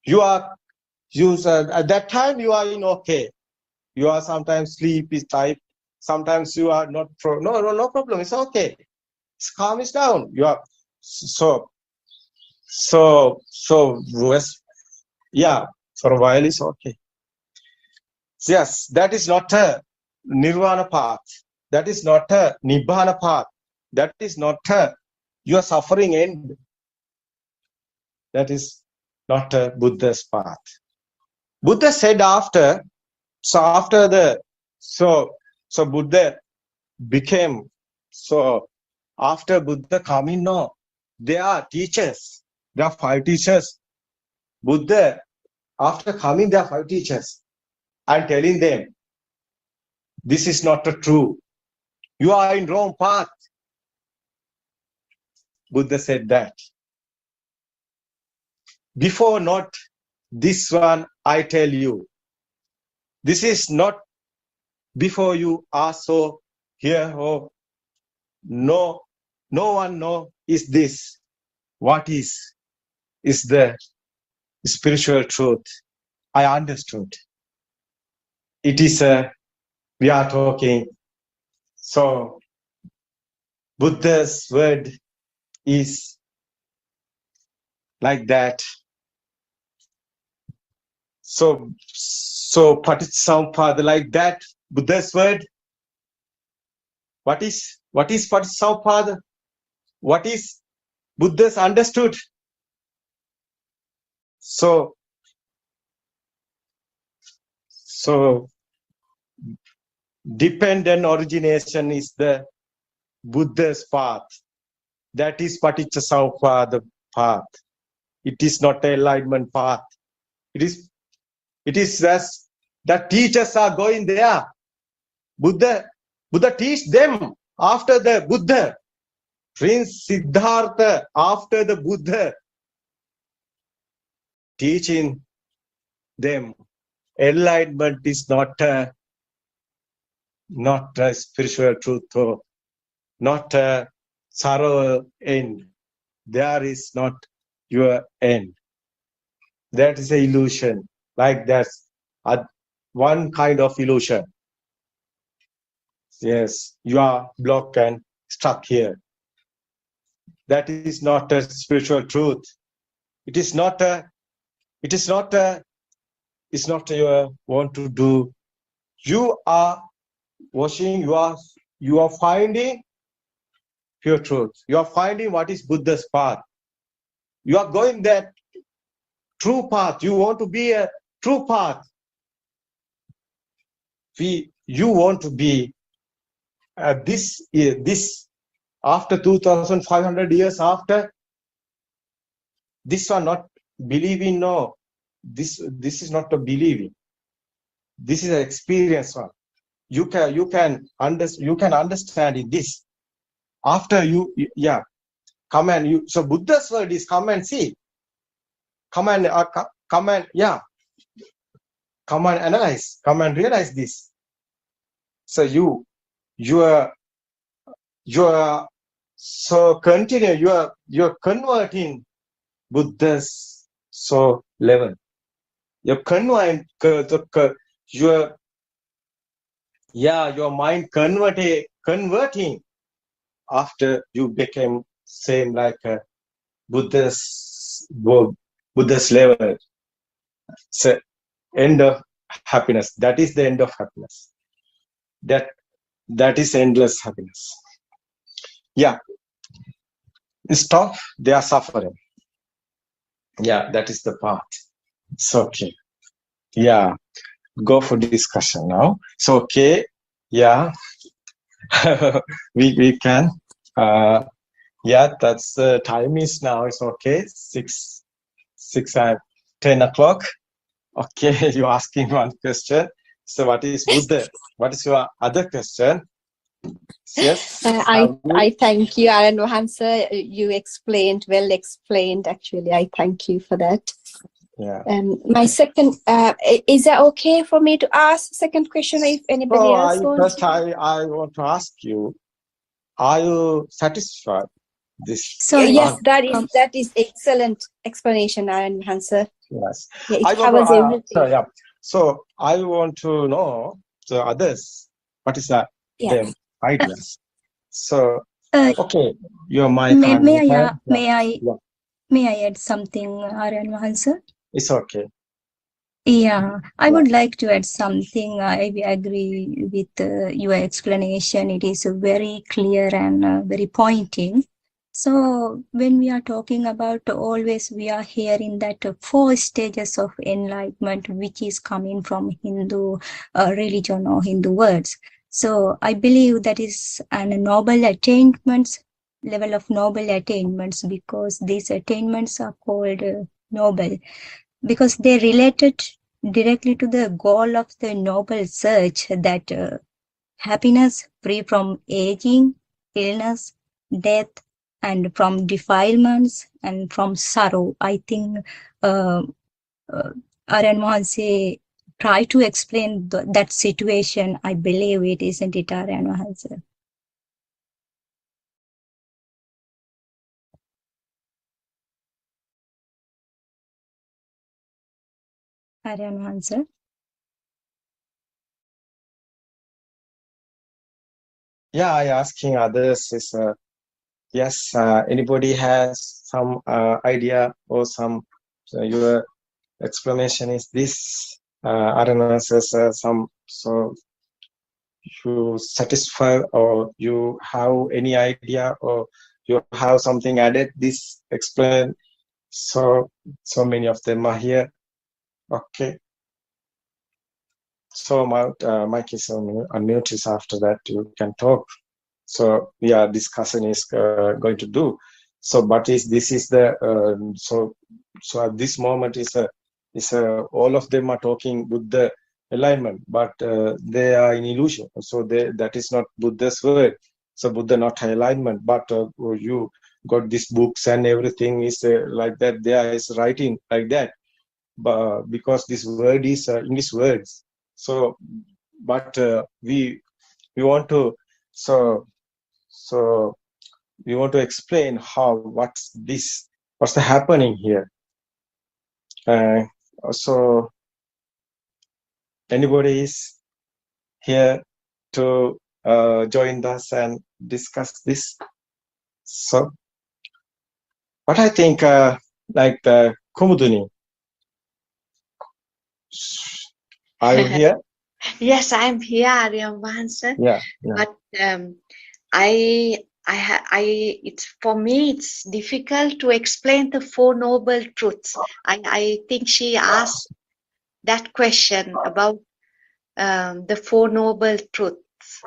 At that time you are in okay. You are sometimes sleep is type. Sometimes you are not no problem. It's okay. It's calm is down. You are so yeah, for a while is okay. Yes, that is not a nirvana path. That is not a nibbana path. That is not a your suffering end. That is not a Buddha's path. Buddha said after Buddha became after Buddha coming, no, They are teachers. There are 5 teachers. Buddha, after coming, there are 5 teachers and telling them, this is not the true. You are in wrong path. Buddha said that. Before not this one, I tell you. This is not before you are so here. Oh, no one know is this. What is the spiritual truth. I understood. It is we are talking. So Buddha's word is like that. So Paticcasamuppada like that. Buddha's word. What is Paticcasamuppada? What is Buddha's understood? So dependent origination is the Buddha's path. That is Paticcasamuppada path. It is not an enlightenment path. It is as the teachers are going there. Buddha teach them after the Buddha. Prince Siddhartha after the Buddha teaching them. Enlightenment is not a spiritual truth or not a sorrow end. There is not your end. That is an illusion. Like that's one kind of illusion. Yes, you are blocked and stuck here. That is not a spiritual truth. It's not your want to do. You are watching, you are finding pure truth. You are finding what is Buddha's path. You are going that true path. You want to be a true path. You want to be this after 2,500 years after. This one not believing. No, this is not a believing. This is an experience one. You can understand in this. After you come and you. So Buddha's word is come and see. Come and analyze. Come and realize this. So you are so continue. You're converting Buddha's soul level. You're converting your mind converting after you became same like Buddha's level. So end of happiness. That is the end of happiness. That is endless happiness. Yeah. Stop. They are suffering. Yeah, that is the path. It's okay. Yeah. Go for discussion now. It's okay. Yeah. we can. Yeah, that's the time is now. It's okay. 6 and 10 o'clock. Okay, you're asking one question. So what is Buddha? What is your other question? Yes. I thank you, Aaron Wahansa. You explained, well explained, actually. I thank you for that. Yeah. My second, is that okay for me to ask second question if anybody else wants? First, I want to ask you, are you satisfied? So yes, that is excellent explanation, Aaron Wahansa. Yes. Yeah, it covers everything. So I want to know the others. What is that? Them ideas. So okay, your mic. May I add something, Aaron Wahansa? It's okay. Yeah, I would like to add something. I agree with your explanation. It is very clear and very pointing. So when we are talking about always, we are hearing that 4 stages of enlightenment, which is coming from Hindu religion or Hindu words. So I believe that is a noble attainment level of noble attainments, because these attainments are called noble because they related directly to the goal of the noble search, that happiness free from aging, illness, death, and from defilements and from sorrow. I think Aryan Mahanse try to explain that situation. I believe it, isn't it, Aryan Mahanse? Aryan Mahanse? Yeah, I asking others is yes. Anybody has some idea or some your explanation is this? I don't know. Says some so you satisfy or you have any idea or you have something added. This explain. So many of them are here. Okay. So mic is unmute is after that you can talk. So yeah, discussion is going to do. So, but this is the so at this moment is all of them are talking Buddha alignment, but they are in illusion. So that is not Buddha's word. So Buddha not alignment, but you got these books and everything is like that. There is writing like that, but because this word is English words. So, but we want to so we want to explain what's the happening here. So anybody is here to join us and discuss this. So, what I think like Kumuduni, are you here? Yes, I'm here, Aryan Mahanse. Yeah. But it's for me, it's difficult to explain the Four Noble Truths. I think she asked that question about the Four Noble Truths.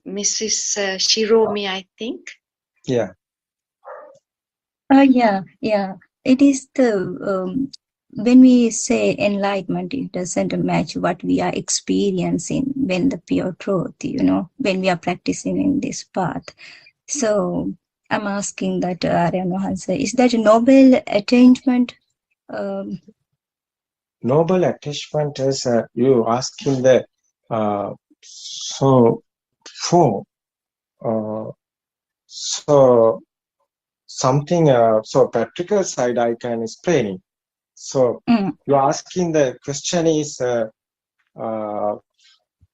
Mrs. Shiromi, I think. Yeah. Yeah. It is the when we say enlightenment, it doesn't match what we are experiencing when the pure truth, when we are practicing in this path. So I'm asking that Aryan Mahanse, is that a noble attainment? Noble attachment is you asking the so something so practical side I can explain it. So you're asking the question is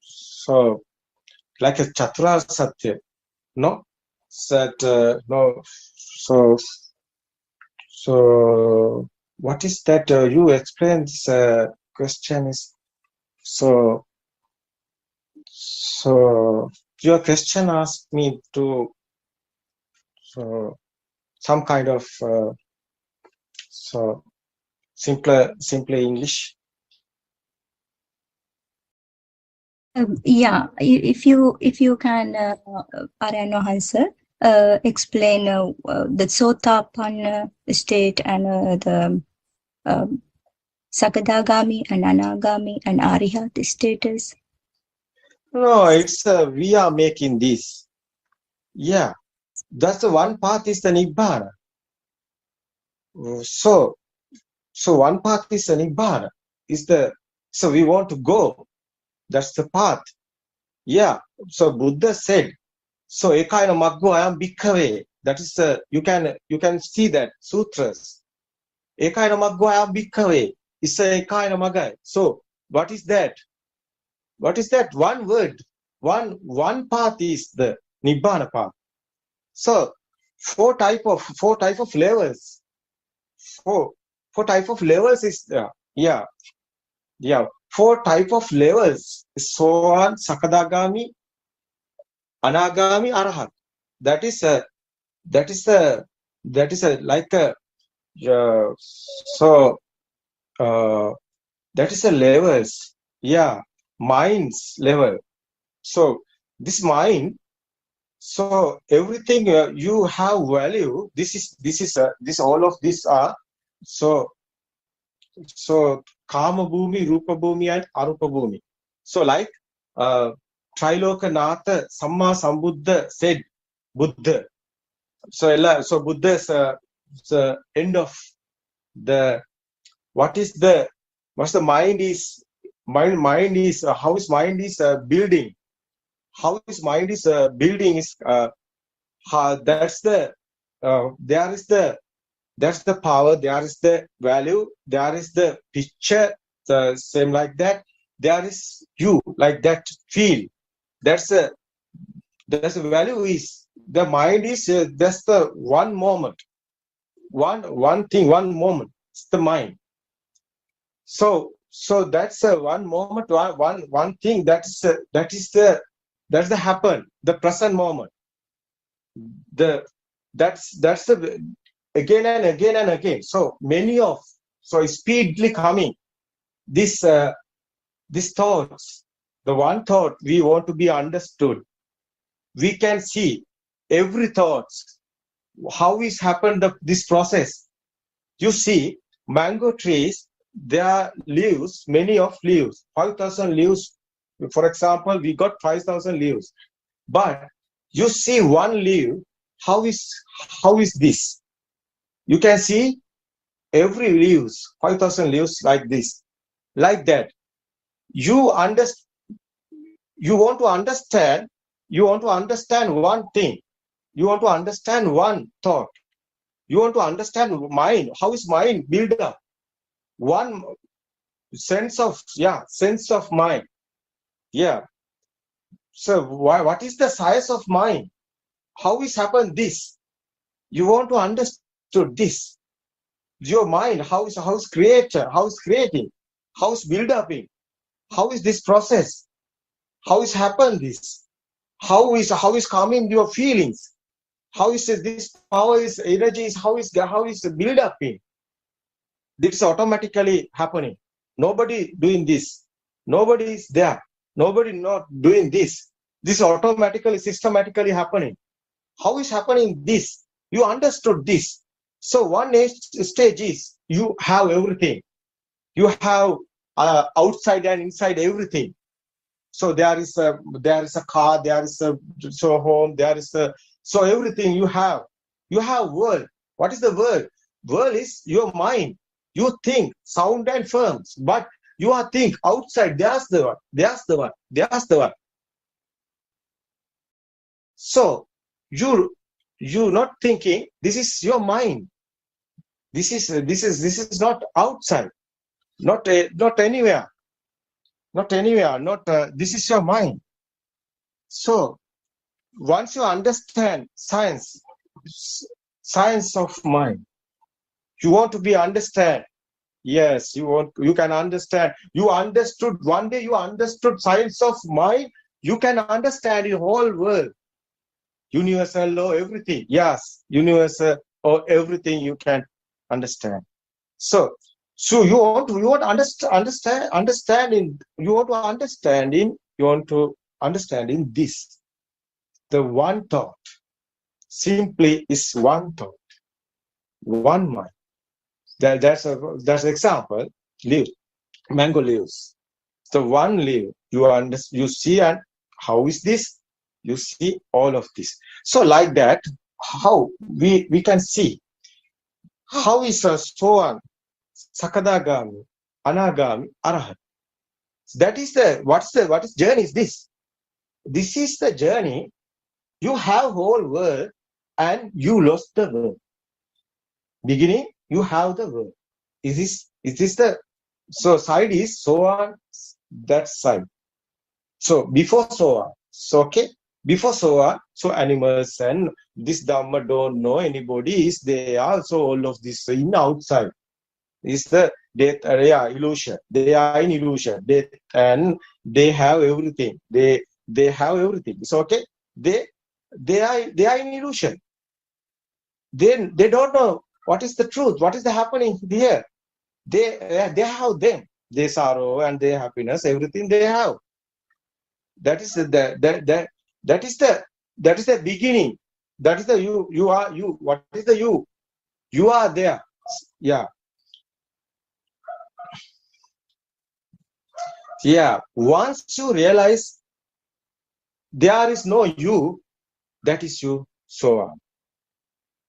so like a Chatura Satya, no? That no. So what is that you explain this question is so your question asked me to some kind of simpler English. Yeah, if you can, Aryan Mahanse, explain the Sotapanna state and the Sakadagami and Anagami and Arihat status. No, it's we are making this. Yeah, that's the one path is the Nibbana. So one path is the Nibbana. So we want to go. That's the path. Yeah. So Buddha said, so ekaina maggo ayam bhikkave. That is you can see that sutras. Ekaina maggo ayam bhikkave. It's a ekaina magai. So what is that? What is that? One word. One path is the Nibbana path. So four type of levels. Four type of levels is yeah. Four type of levels. Soan, Sakadagami, Anagami, Arahat. That is like a that is a levels. Yeah, mind's level. So this mind, So everything you have value. This all of these are so Kama Bhumi, Rupa Bhumi, and Arupa Bhumi. So like Trilokanatha Samma Sambuddha said, Buddha. So Buddha is the end of the what's the mind is mind is how his mind is building. How his mind is building is that's the that's the power, there is the value, there is the picture, the same like that. There is you like that feel. That's the value is the mind is that's the one moment, one thing, one moment. It's the mind. So that's one moment, one thing that's the happen, the present moment. That's the again and again and again. So many of speedily coming this thoughts. The one thought we want to be understood. We can see every thought. How is happened this process? You see, mango trees, there are leaves, many of leaves, 5,000 leaves. For example, we got 5,000 leaves. But you see one leaf, how is this? You can see every leaves, 5,000 leaves like this, like that. You want to understand one thing. You want to understand one thought. You want to understand mind. How is mind built up? One sense of mind. Yeah. So what is the size of mind? How is happened this? You want to understand this. Your mind, how is creator, how is creating, how is build up in, how is this process, how is happened this, how is coming your feelings, how is this power is energy is how is build up in. This is automatically happening. Nobody doing this. Nobody is there. Nobody not doing this. This is automatically, systematically happening. How is happening this? You understood this. So one stage is you have everything. You have outside and inside everything. So there is a car, there is a home, there is so everything you have. You have world. What is the world? World is your mind. You think sound and firms, but you are think outside. There's the one. There's the one. There's the one. So you not thinking. This is your mind. This is not outside. Not anywhere. Not anywhere. Not this is your mind. So once you understand science of mind, you want to be understand. Yes, you can understand. You understood one day. You understood science of mind. You can understand the whole world, universal law, everything. Yes, universal or everything you can understand. So you want to understand in this. The one thought simply is one thought, one mind. That's an example. Leaf, mango leaves. The one leaf you see, and how is this? You see all of this. So like that, how we can see how is so on Sakadagami, Anagami, Arahat. That is what is journey is this? This is the journey. You have whole world and you lost the world. Beginning, you have the world. Is this the side is so on that side. So before so on. So okay. Before so on, so animals and this Dhamma don't know anybody is there. Also all of this in outside. Is the death illusion. They are in illusion. Death and they have everything. They have everything. It's okay. They are in illusion. They don't know what is the truth. What is the happening here? They have them. Their sorrow and their happiness. Everything they have. That is the That is the beginning. That is the you. You are you. What is the you? You are there. Yeah. Yeah. Once you realize there is no you, that is you. So on.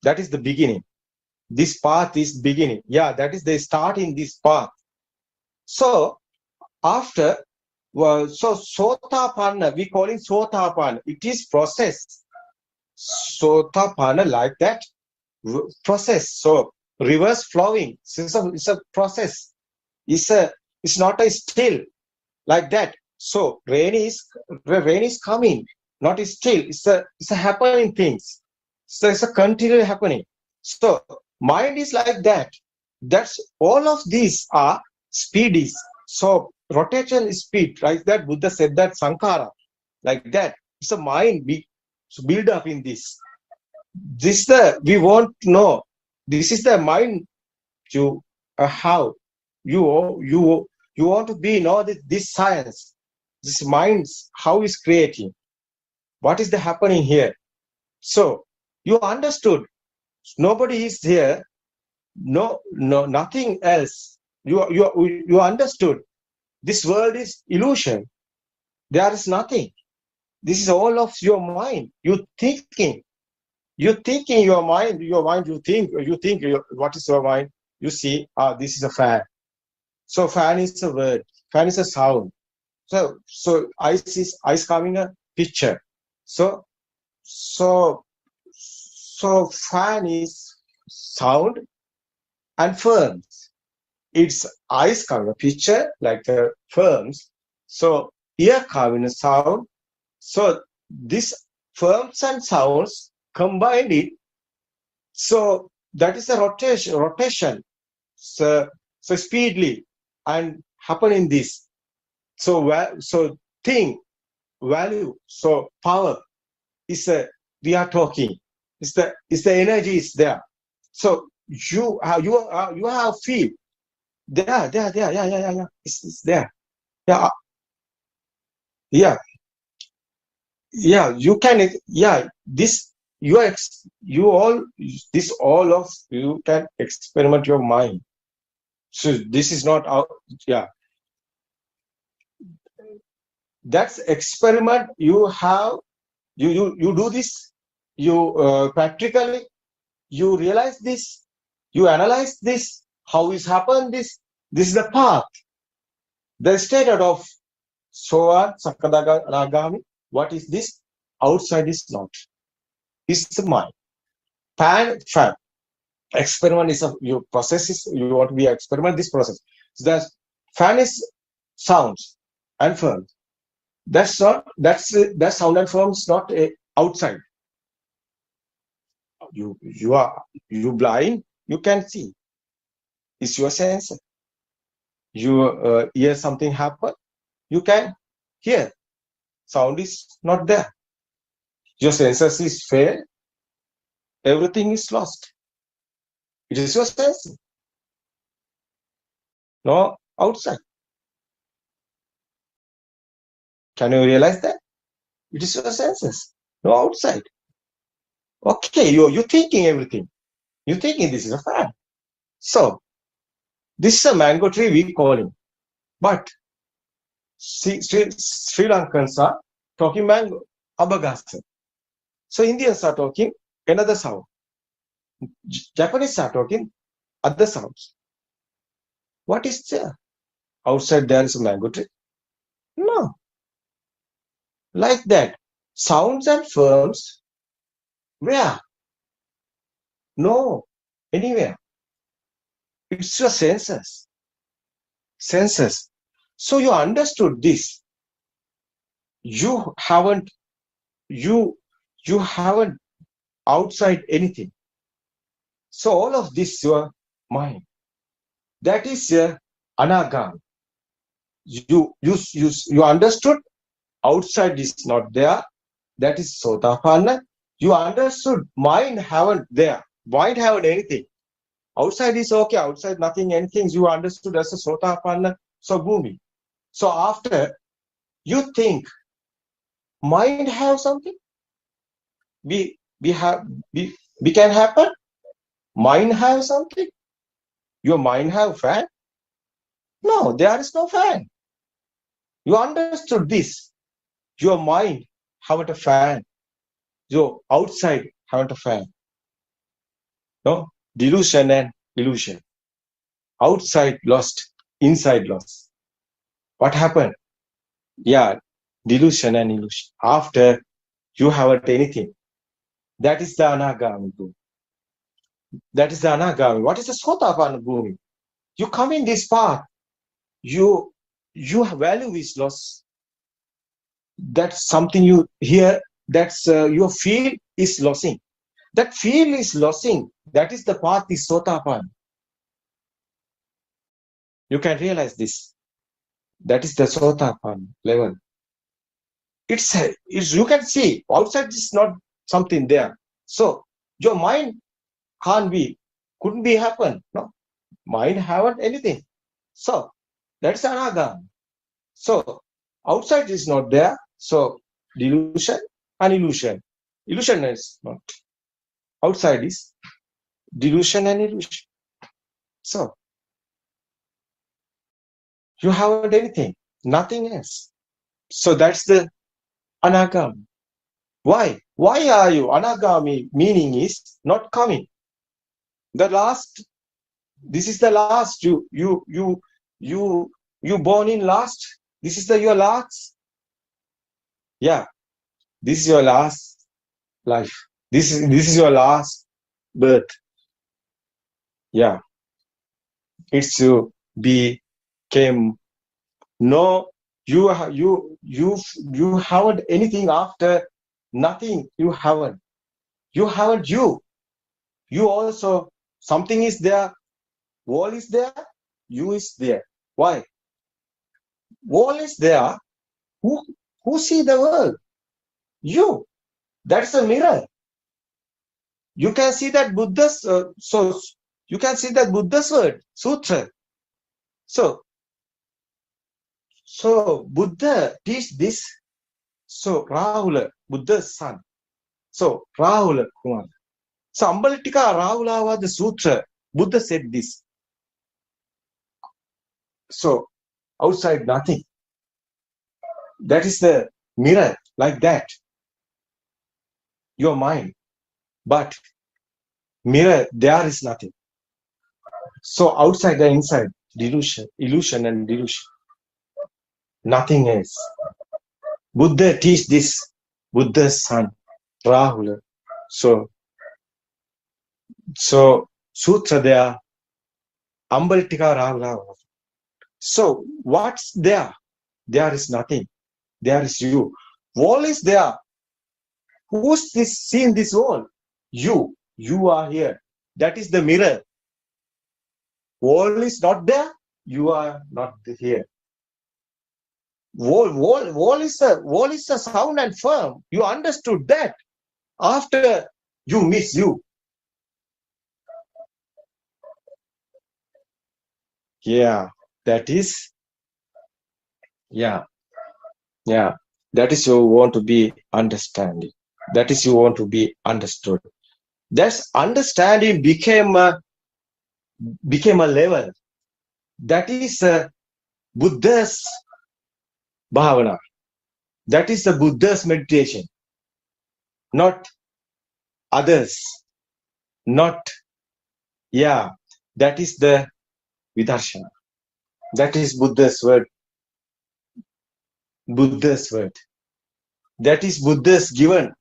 That is the beginning. This path is beginning. Yeah, that is the start in this path. So after, well, so Sotapanna, we call it Sotapanna. It is process. Sotapanna, like that process. So reverse flowing. It's a process. It's not a still like that. So rain is coming, not still. It's a happening things. So it's a continually happening. So mind is like that. That's all of these are speedies. So rotation is speed, like that. Buddha said that sankhara, like that. It's a mind build up in this. We want to know. This is the mind you how you want to be know this science. This minds how is creating. What is the happening here? So you understood. Nobody is here. No, nothing else. You understood. This world is illusion. There is nothing. This is all of your mind. You thinking. You think in your mind. You think. What is your mind? You see. This is a fan. So fan is a word. Fan is a sound. So ice coming a picture. So fan is sound and firms. It's ice coming a picture like the firms. So ear coming a sound. So this firms and sounds combined it. So that is a rotation. So speedily and happen in this. So thing, value, so power is we are talking. It's the energy is there. So you have feel there. Yeah. It's there. Yeah. You can. Yeah. This all of you can experiment your mind. So this is not out. Yeah. That's experiment you have. You do this. You practically. You realize this. You analyze this. How is happened this? This is the path. The statement of Soa, Sakadaga, Ragami. What is this? Outside is not. It's the mind. Fan. Experiment is your process is you want to be experiment this process. So the fan is sounds and firm. That's sound and firm is not outside. You are blind. You can see. It's your sense. You hear something happen. You can hear. Sound is not there. Your senses is failed. Everything is lost. It is your sense. No outside. Can you realize that? It is your senses. No outside. Okay, you're thinking everything. You're thinking this is a fan. So, this is a mango tree we call him. But Sri Lankans are talking mango, abagasa. So Indians are talking another sound. Japanese are talking other sounds. What is there? Outside there is a mango tree? No. Like that. Sounds and firms, where? No. Anywhere. It's your senses. Senses. So you understood this. You haven't outside anything. So all of this your mind. That is your anagam. You understood outside is not there. That is sotapanna. You understood mind haven't there. Mind haven't anything. Outside is okay. Outside nothing, anything. You understood as a sotapanna. So bhumi. So after you think mind have something. we can happen. Mind have something. Your mind have fan? No, there is no fan. You understood this. Your mind haven't a fan. Your outside haven't a fan. No, delusion and illusion. Outside lost, inside lost. What happened? Yeah, delusion and illusion. After you haven't anything. That is the anagami bhumi. That is the anagami. What is the sotapanna bhumi? You come in this path. Your value is lost. That's something you hear. That's your feel is losing. That feel is losing. That is the path is sotapanna. You can realize this. That is the sotapanna level. It's you can see outside is not something there. So your mind couldn't be happen. No, mind haven't anything. So that's anagami. So outside is not there. So delusion and illusion. Illusion is not. Outside is delusion and illusion. So you haven't anything, nothing else. So that's the anagami. Why? Why are you anagami? Meaning is not coming. The last. This is the last. You born in last. This is your last. Yeah. This is your last life. This is your last birth. Yeah. It's to became no. You haven't anything after nothing. You haven't. You haven't you. You also something is there. Wall is there. You is there. Why? Wall is there. Who see the world? You. That's a mirror. You can see that Buddha's so you can see that Buddha's word sutra. So Buddha teach this. So Rahula, Buddha's son. So Rahula Kumar. So Ambalitika Rahula was the sutra. Buddha said this. So outside nothing. That is the mirror, like that. Your mind. But mirror, there is nothing. So outside and inside, delusion, illusion and delusion. Nothing else. Buddha teach this. Buddha's son, Rahula. So sutra there, Ambalitika Rahula. So what's there? There is nothing. There is you. Wall is there. Who's seeing this wall? You. You are here. That is the mirror. Wall is not there. You are not here. Wall is a sound and firm. You understood that. After you miss you. Yeah. That is. Yeah. Yeah. That is you want to be understanding. That is you want to be understood. That's understanding became a level. That is Buddha's bhavana. That is the Buddha's meditation. Not others. Not, yeah. That is the vidarshana. That is Buddha's word. Buddha's word. That is Buddha's given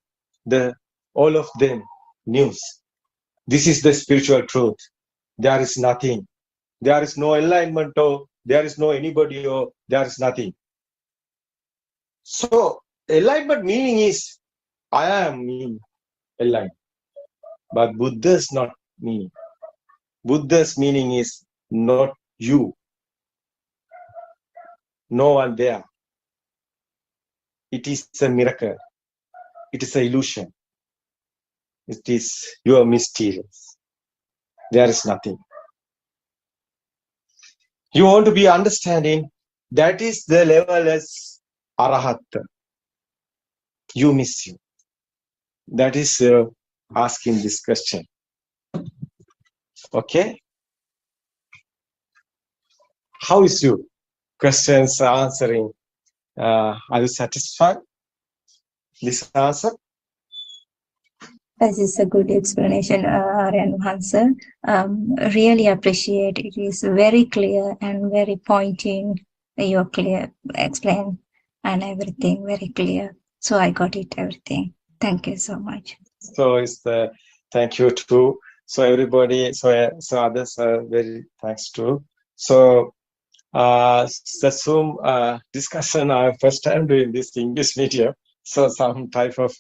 all of them news. This is the spiritual truth. There is nothing. There is no enlightenment or there is no anybody or there is nothing. So enlightenment meaning is I am meaning enlightened. But Buddha's not meaning. Buddha's meaning is not you. No one there. It is a miracle. It is an illusion. It is your mysterious. There is nothing. You want to be understanding. That is the level as Arahat. You miss you. That is asking this question. Okay. How is your questions answering? Are you satisfied? This answer? That is a good explanation, Aryan Hansa. Really appreciate it. It is very clear and very pointing. You clear explain and everything very clear. So I got it everything. Thank you so much. So it's the thank you too. So everybody, so others are very thanks too. So the Zoom discussion, I first time doing this English medium, so some type of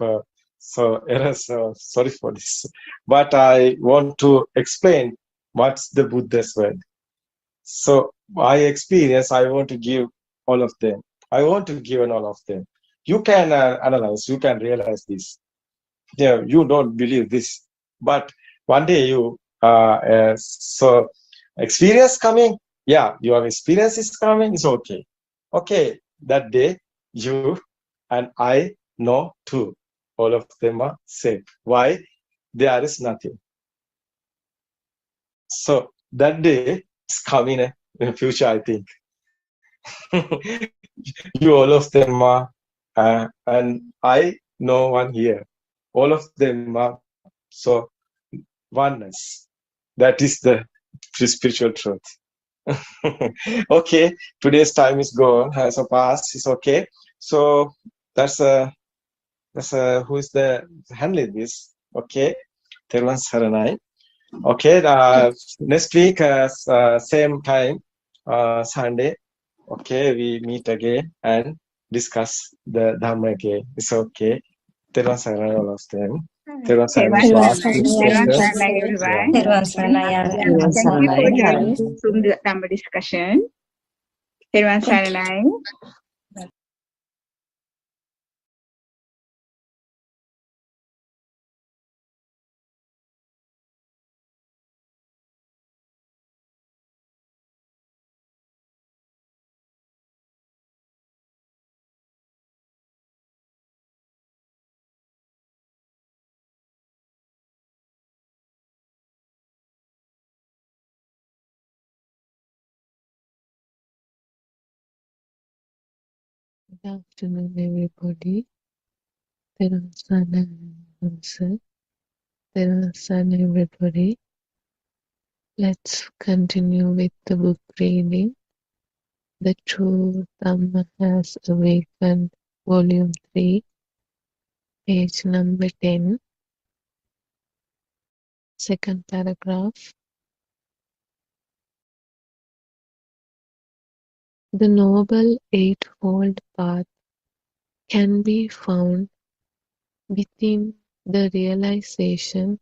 so errors. So sorry for this, but I want to explain what's the Buddha's word. So my experience, I want to give all of them. I want to give all of them. You can analyze, you can realize this. Yeah, you don't believe this, but one day you so experience coming. Yeah, your experience is coming. It's okay. Okay, that day you and I know too. All of them are same. Why? There is nothing. So that day is coming in the future, I think. You all of them are, and I know one here. All of them are so oneness. That is the spiritual truth. Okay, today's time is gone, has passed. It's okay. So that's who is the handling this? Okay, Teruvan Saranai. Okay, next week, same time, Sunday. Okay, we meet again and discuss the Dhamma again. It's okay. Teruvan Saranai, all of them. Teruvan Saranai to ask this question. Everyone. Terwan Saranai, Yeah, thank you for joining Zoom Dhamma discussion. Everyone, Saranai. Good afternoon, everybody. Teruvan Saranai, Teruvan Saranai, everybody. Let's continue with the book reading. The True Dhamma Has Awakened, Volume 3, page number 10, second paragraph. The Noble Eightfold Path can be found within the realization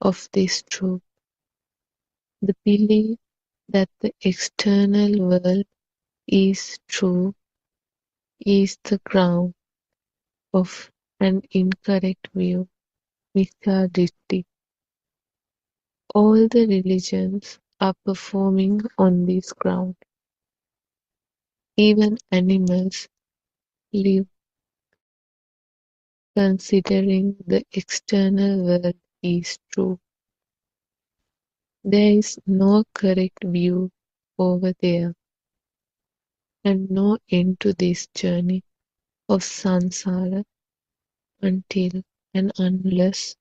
of this truth. The belief that the external world is true is the ground of an incorrect view, Mithya Ditti. All the religions are performing on this ground. Even animals live considering the external world is true. There is no correct view over there, and no end to this journey of samsara until and unless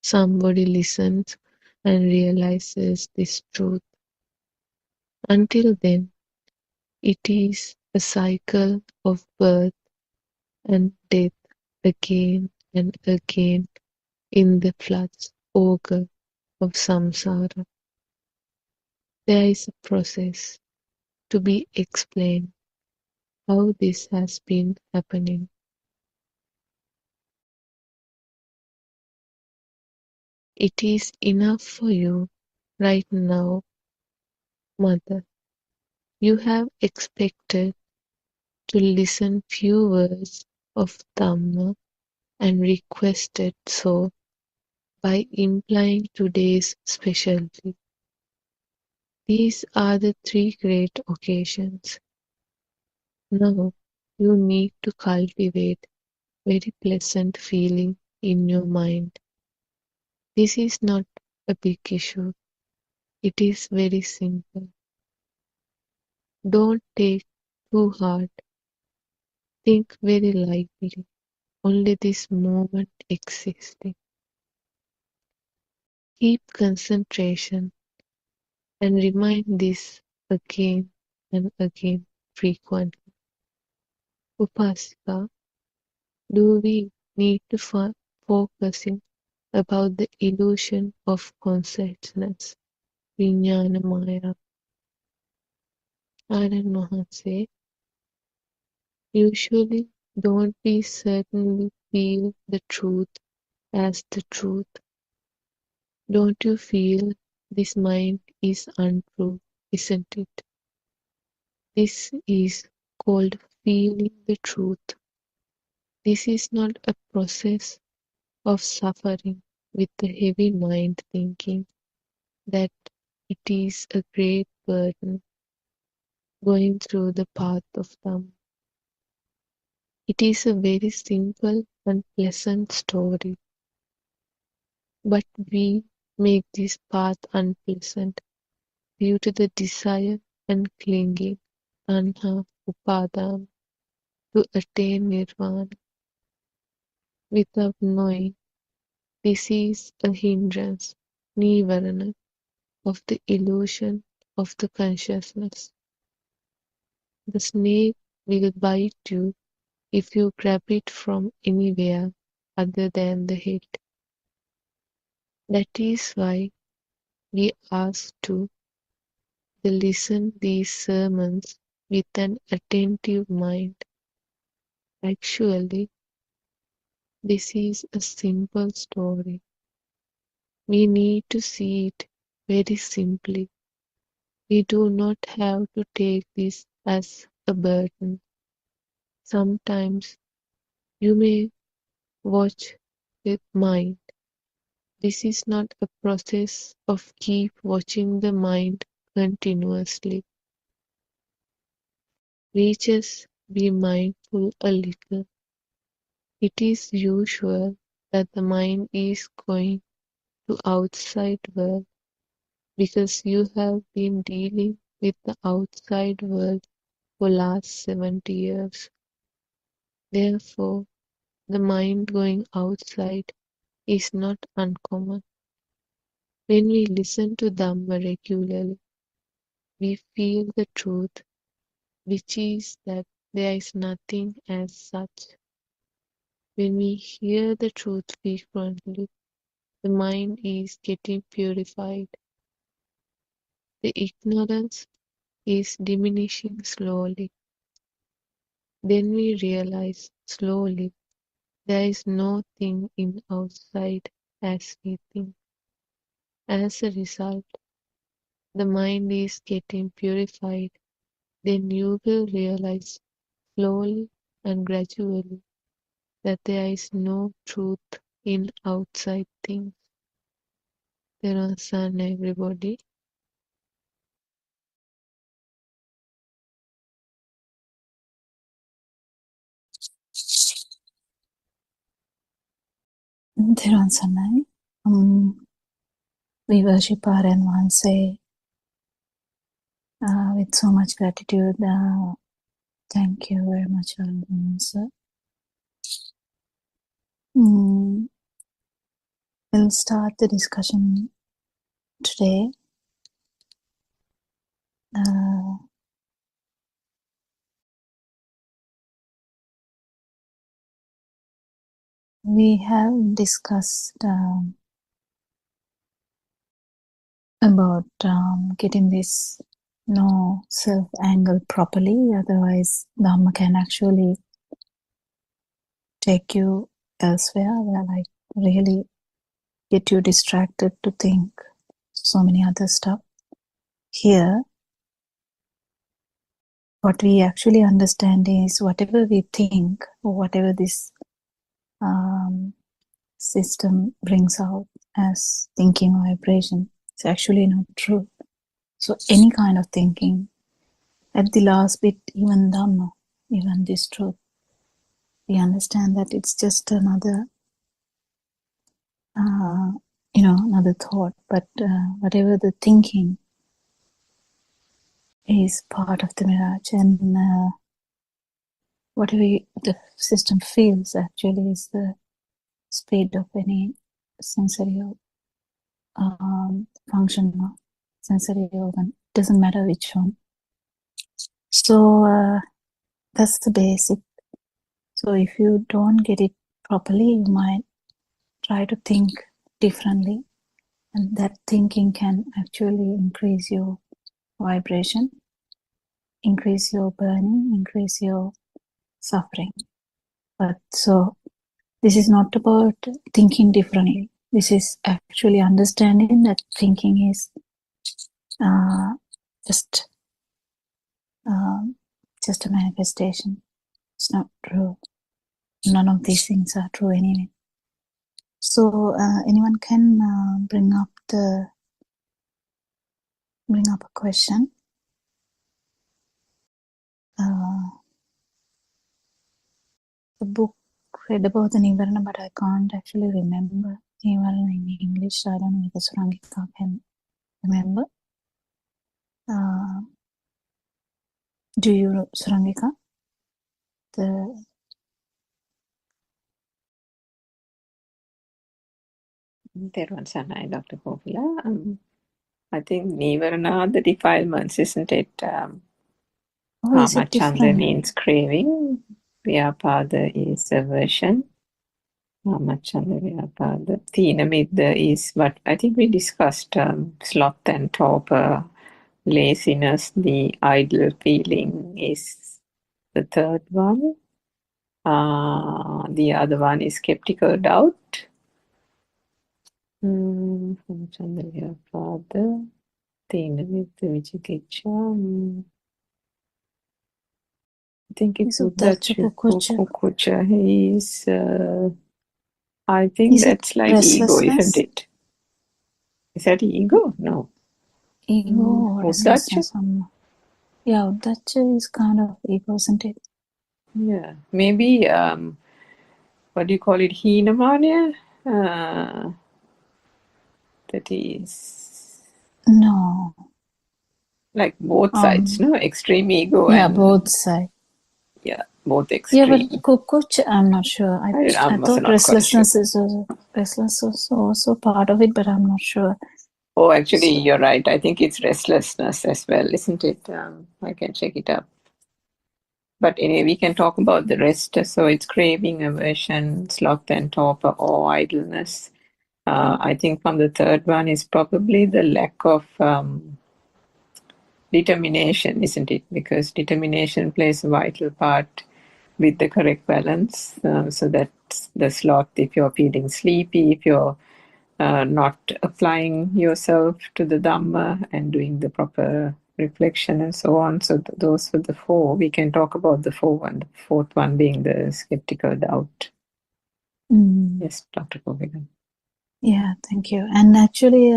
somebody listens and realizes this truth. Until then, it is a cycle of birth and death again and again in the floods ogre of samsara. There is a process to be explained how this has been happening. It is enough for you right now, Mother. You have expected to listen few words of Dhamma and requested so by implying today's specialty. These are the three great occasions. Now you need to cultivate very pleasant feeling in your mind. This is not a big issue. It is very simple. Don't take too hard. Think very lightly. Only this moment existing. Keep concentration and remind this again and again frequently. Upasika, do we need to focusing about the illusion of consciousness, Vijnana Maya? Aran Mahanse, usually don't we certainly feel the truth as the truth? Don't you feel this mind is untrue, isn't it? This is called feeling the truth. This is not a process of suffering with the heavy mind thinking that it is a great burden going through the path of Dhamma. It is a very simple and pleasant story, but we make this path unpleasant due to the desire and clinging, tanha, upadana, to attain nirvana. Without knowing, this is a hindrance, nivarana, of the illusion of the consciousness. The snake will bite you if you grab it from anywhere other than the head. That is why we ask to listen these sermons with an attentive mind. Actually, this is a simple story. We need to see it very simply. We do not have to take this as a burden. Sometimes you may watch with mind. This is not a process of keep watching the mind continuously. We just be mindful a little. It is usual that the mind is going to outside world because you have been dealing with the outside world for last 70 years. Therefore, the mind going outside is not uncommon. When we listen to Dhamma regularly, we feel the truth, which is that there is nothing as such. When we hear the truth frequently, the mind is getting purified. The ignorance is diminishing slowly. Then we realize slowly there is no thing in outside as we think. As a result, the mind is getting purified. Then you will realize slowly and gradually that there is no truth in outside things. Theron everybody. Theron Sanai. We worship our Envanse with so much gratitude. Thank you very much, sir. We'll start the discussion today. We have discussed about getting this no self angle properly, otherwise Dhamma can actually take you elsewhere, where like really get you distracted to think so many other stuff. Here, what we actually understand is whatever we think or whatever this system brings out as thinking or vibration, it's actually not true. So any kind of thinking, at the last bit, even Dhamma, even this truth, we understand that it's just another another thought, but whatever the thinking is part of the mirage, and whatever the system feels actually is the speed of any sensory function or sensory organ. Doesn't matter which one. So that's the basic. So if you don't get it properly, you might try to think differently, and that thinking can actually increase your vibration, increase your burning, increase your suffering. But so this is not about thinking differently. This is actually understanding that thinking is just a manifestation. It's not true. None of these things are true anyway. So anyone can bring up a question. The book read about the Nivarana, but I can't actually remember Nivarana in English. I don't know if Surangika can remember. Do you, Surangika? Therwan Sanai, Dr. Kopila. I think Nivarana, the defilements, isn't it? Is it Kamachanda different? means craving. Vyapada is aversion. Kamachanda, Vyapada. Thinamidda is what I think we discussed sloth and torpor, laziness, the idle feeling is the third one. The other one is skeptical doubt. Kamachanda, Vyapada. Thinamidda, Vichikicha. I think it's Kukucha. He's, I think Is that's it like ego, restlessness? isn't it? Is that ego? No. Ego or Uddacha? restlessness? Yeah, Uddacha is kind of ego, isn't it? Yeah. Maybe, what do you call it? Heenamania? That is No. like both sides, no? Extreme ego Yeah, and... both sides. Yeah, both Yeah, extreme. but Kukucha, I'm not sure. I I'm also thought not quite sure. restlessness is also part of it, but I'm not sure. Oh, actually, you're right. I think it's restlessness as well, isn't it? I can check it up. But anyway, we can talk about the rest. So it's craving, aversion, sloth and torpor, or idleness. I think from the third one is probably the lack of determination, isn't it? Because determination plays a vital part with the correct balance. So that's the sloth if you're feeling sleepy, if you're not applying yourself to the Dhamma and doing the proper reflection and so on. So those were the four. We can talk about the the fourth one being the skeptical doubt. Yes, Dr. Govind. Yeah, thank you. And actually,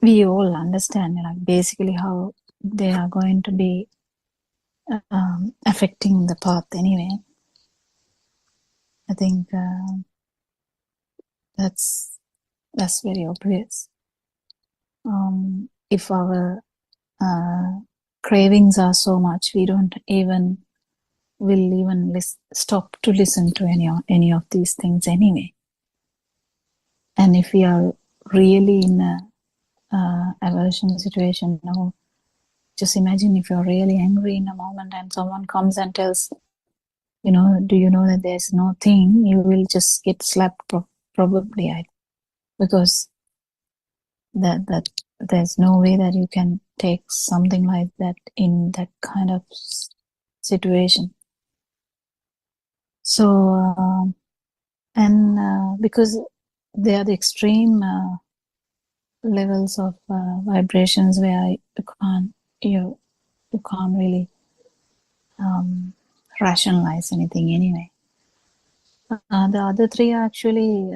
we all understand like basically how they are going to be affecting the path anyway. I think that's very obvious. If our cravings are so much, we don't even stop to listen to any of these things anyway. And if we are really in a aversion situation, no, just imagine if you're really angry in a moment and someone comes and tells, do you know that there's no thing, you will just get slapped probably, because that there's no way that you can take something like that in that kind of situation. So because they are the extreme levels of vibrations where you can't really rationalize anything anyway. The other three are actually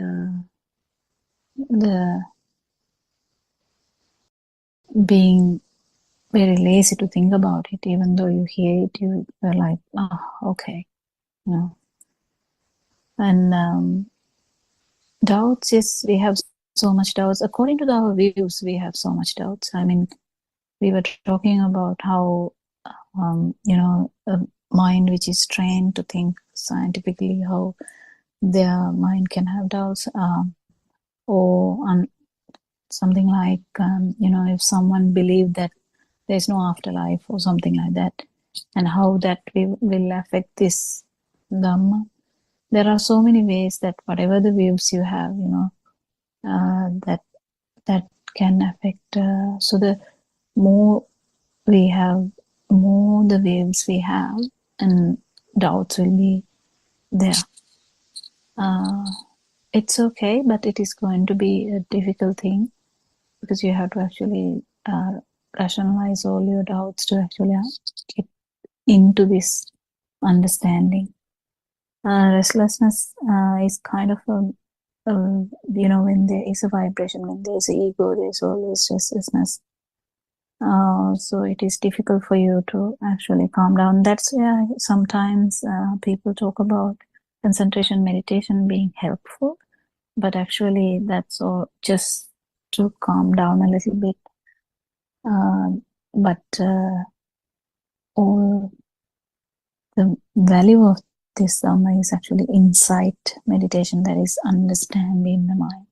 the being very lazy to think about it, even though you hear it, you're like, oh, okay, And doubts, yes, we have so much doubts. According to our views, we have so much doubts. I mean, we were talking about how, a mind which is trained to think scientifically, how their mind can have doubts, or something like, if someone believed that there's no afterlife or something like that, and how that will affect this Dhamma. There are so many ways that whatever the views you have, that can affect. So the more we have, more the waves we have, and doubts will be there. It's okay, but it is going to be a difficult thing, because you have to actually rationalize all your doubts to actually get into this understanding. Restlessness is kind of when there is a vibration, when there is an ego, there's always restlessness. So it is difficult for you to actually calm down. That's why sometimes people talk about concentration meditation being helpful, but actually that's all just to calm down a little bit. But all the value of this Dhamma is actually insight meditation, that is understanding the mind,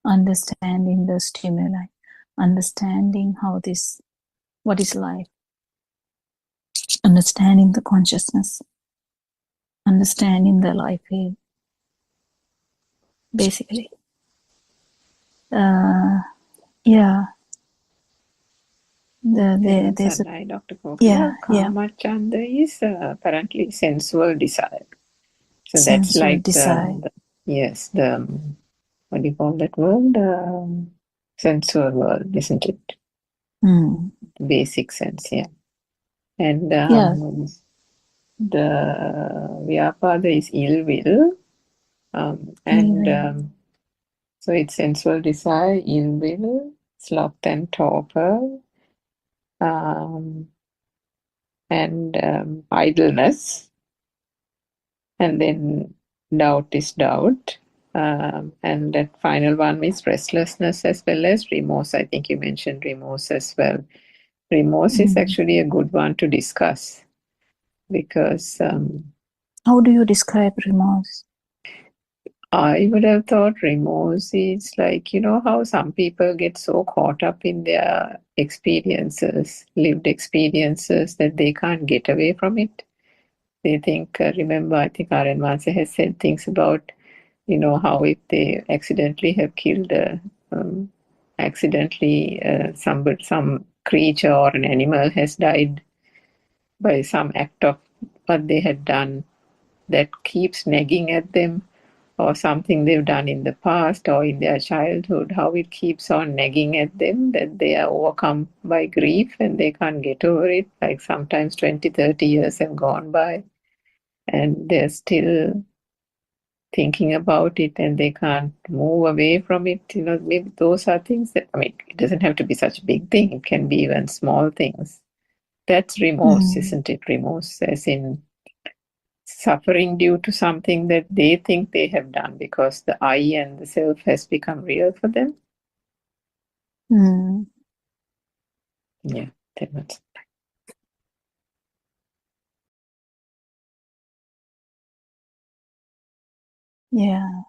understanding the stimuli, understanding what is life, understanding the consciousness, understanding the life field, basically. There's a, Dr. Kokia, yeah. Kamachanda is apparently sensual desire. So that's Sensual like desire. what do you call that word? Sensual world, isn't it? Basic sense, yeah. And the Vyapada is ill will, and so it's sensual desire, ill will, sloth and torpor, and idleness, and then doubt is doubt, and that final one is restlessness as well as remorse. I think you mentioned remorse as well. Remorse is actually a good one to discuss, because how do you describe remorse? I would have thought remorse is like, how some people get so caught up in their experiences, lived experiences, that they can't get away from it. They think, remember, I think R.N. Vanse has said things about, how if they accidentally have killed some creature or an animal has died by some act of what they had done, that keeps nagging at them, or something they've done in the past or in their childhood, how it keeps on nagging at them, that they are overcome by grief and they can't get over it. Like sometimes 20, 30 years have gone by and they're still thinking about it and they can't move away from it. Maybe those are things that, it doesn't have to be such a big thing. It can be even small things. That's remorse, isn't it? Remorse, as in suffering due to something that they think they have done, because the I and the self has become real for them. Yeah, that was. Yeah.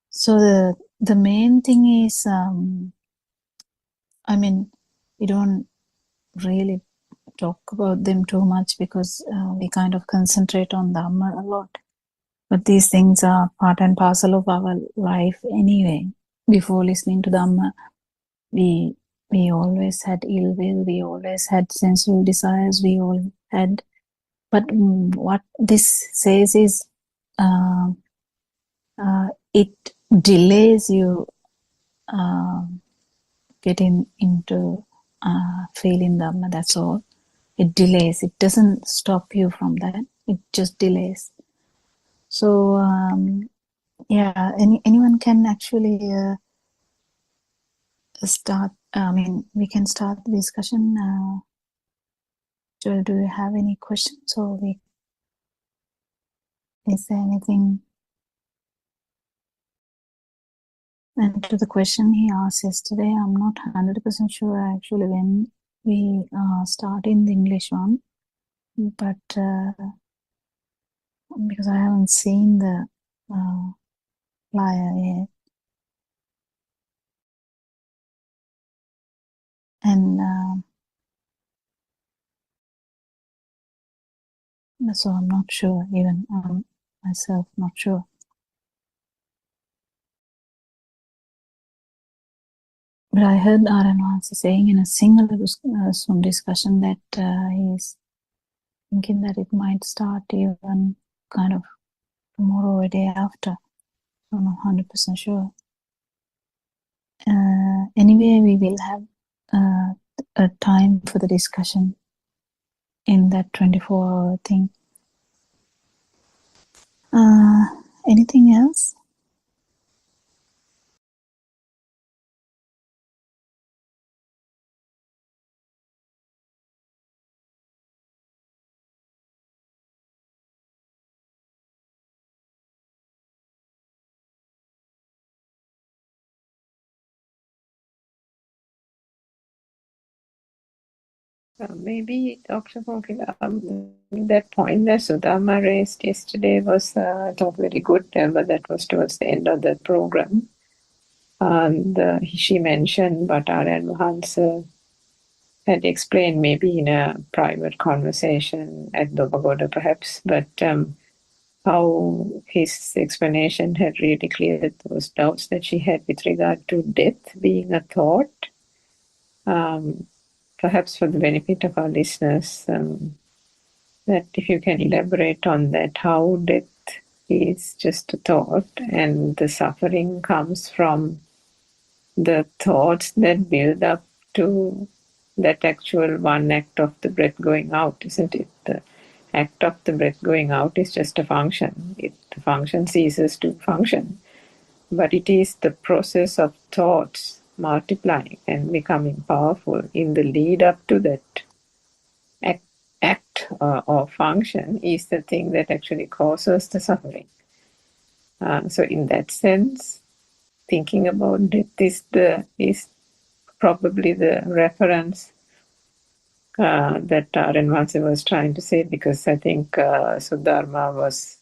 So the main thing is, we don't really talk about them too much, because we kind of concentrate on Dhamma a lot. But these things are part and parcel of our life anyway. Before listening to Dhamma, we always had ill will, we always had sensual desires, we all had. But what this says is, it delays you getting into feeling Dhamma, that's all. It delays. It doesn't stop you from that. It just delays. So, anyone can actually start. We can start the discussion. Joel, do you have any questions, or is there anything And to the question he asked yesterday, I'm not 100% sure actually when we start in the English one, but because I haven't seen the flyer yet. And so I'm not sure, even myself, not sure. But I heard Aaron once saying in a single Zoom discussion that he's thinking that it might start even kind of tomorrow or day after. I'm not 100% sure. Anyway, we will have a time for the discussion in that 24-hour thing. Anything else? Maybe Dr. Pofila, that point that Sudama raised yesterday was very good, but that was towards the end of the program. And she mentioned, but Aaron Hansa had explained maybe in a private conversation at the pagoda perhaps, but how his explanation had really cleared those doubts that she had with regard to death being a thought. Perhaps for the benefit of our listeners, that if you can elaborate on that, how death is just a thought and the suffering comes from the thoughts that build up to that actual one act of the breath going out, isn't it? The act of the breath going out is just a function. The function ceases to function. But it is the process of thoughts multiplying and becoming powerful in the lead up to that act or function is the thing that actually causes the suffering. So in that sense, thinking about death is probably the reference that Renvansi was trying to say, because I think Sudharma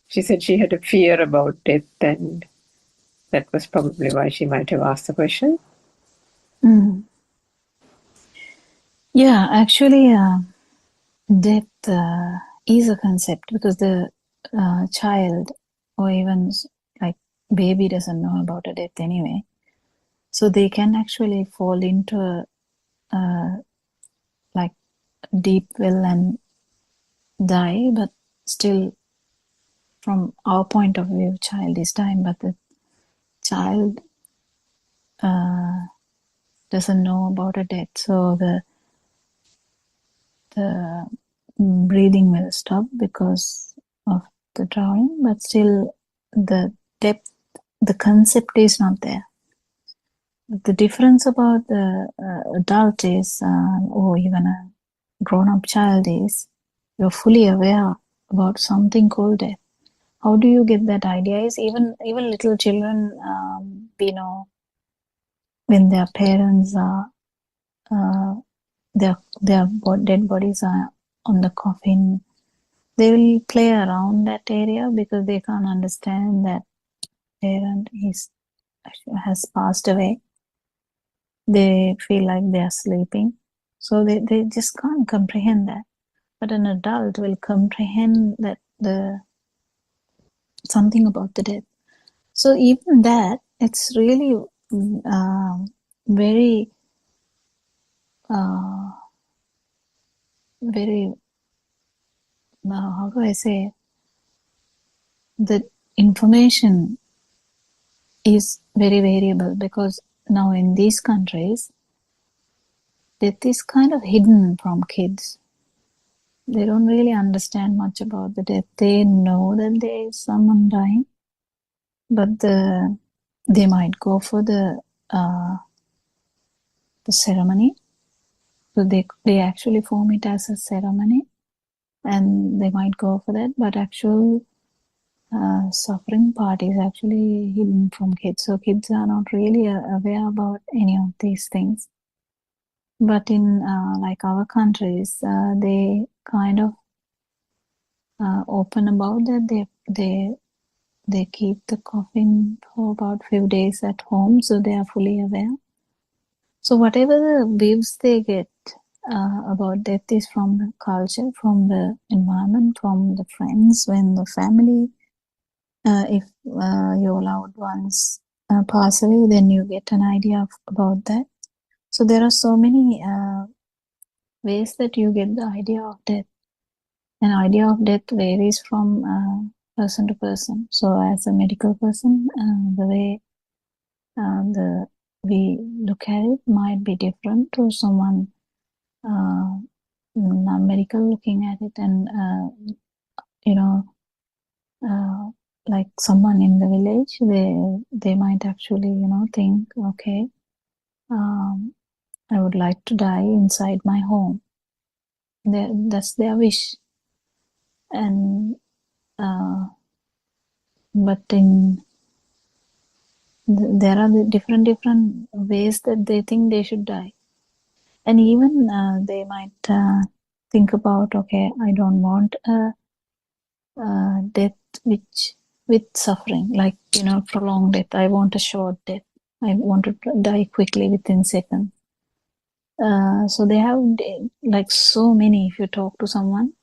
she said she had a fear about death, and that was probably why she might have asked the question. Yeah, actually, death is a concept because the child or even like baby doesn't know about a death anyway. So they can actually fall into a like deep well and die, but still from our point of view, child is dying, but the child doesn't know about a death. So the breathing will stop because of the drowning, but still the depth, the concept is not there. The difference about the adult is, or even a grown-up child is, you're fully aware about something called death. How do you get that idea? Is even little children, we know when their parents are, their dead bodies are on the coffin, they will play around that area because they can't understand that parent has passed away. They feel like they are sleeping. So they just can't comprehend that. But an adult will comprehend that something about the death. So even that, it's really very very how do I say, the information is very variable because now in these countries death is kind of hidden from kids. They don't really understand much about the death. They know that there is someone dying, but they might go for the ceremony. So they actually form it as a ceremony, and they might go for that. But actual suffering part is actually hidden from kids. So kids are not really aware about any of these things. But in like our countries, they kind of open about that. They keep the coffin for about few days at home, so they are fully aware. So whatever the views they get about death is from the culture, from the environment, from the friends, when the family. If your loved ones pass away, then you get an idea about that. So there are so many ways that you get the idea of death. An idea of death varies from person to person. So as a medical person, the way we look at it might be different to someone non-medical looking at it, and like someone in the village, they might actually think, okay, I would like to die inside my home. That's their wish. And but there are the different ways that they think they should die. And even they might think about, okay, I don't want a death with suffering, like prolonged death. I want a short death. I want to die quickly within seconds. So they have like so many. If you talk to someone,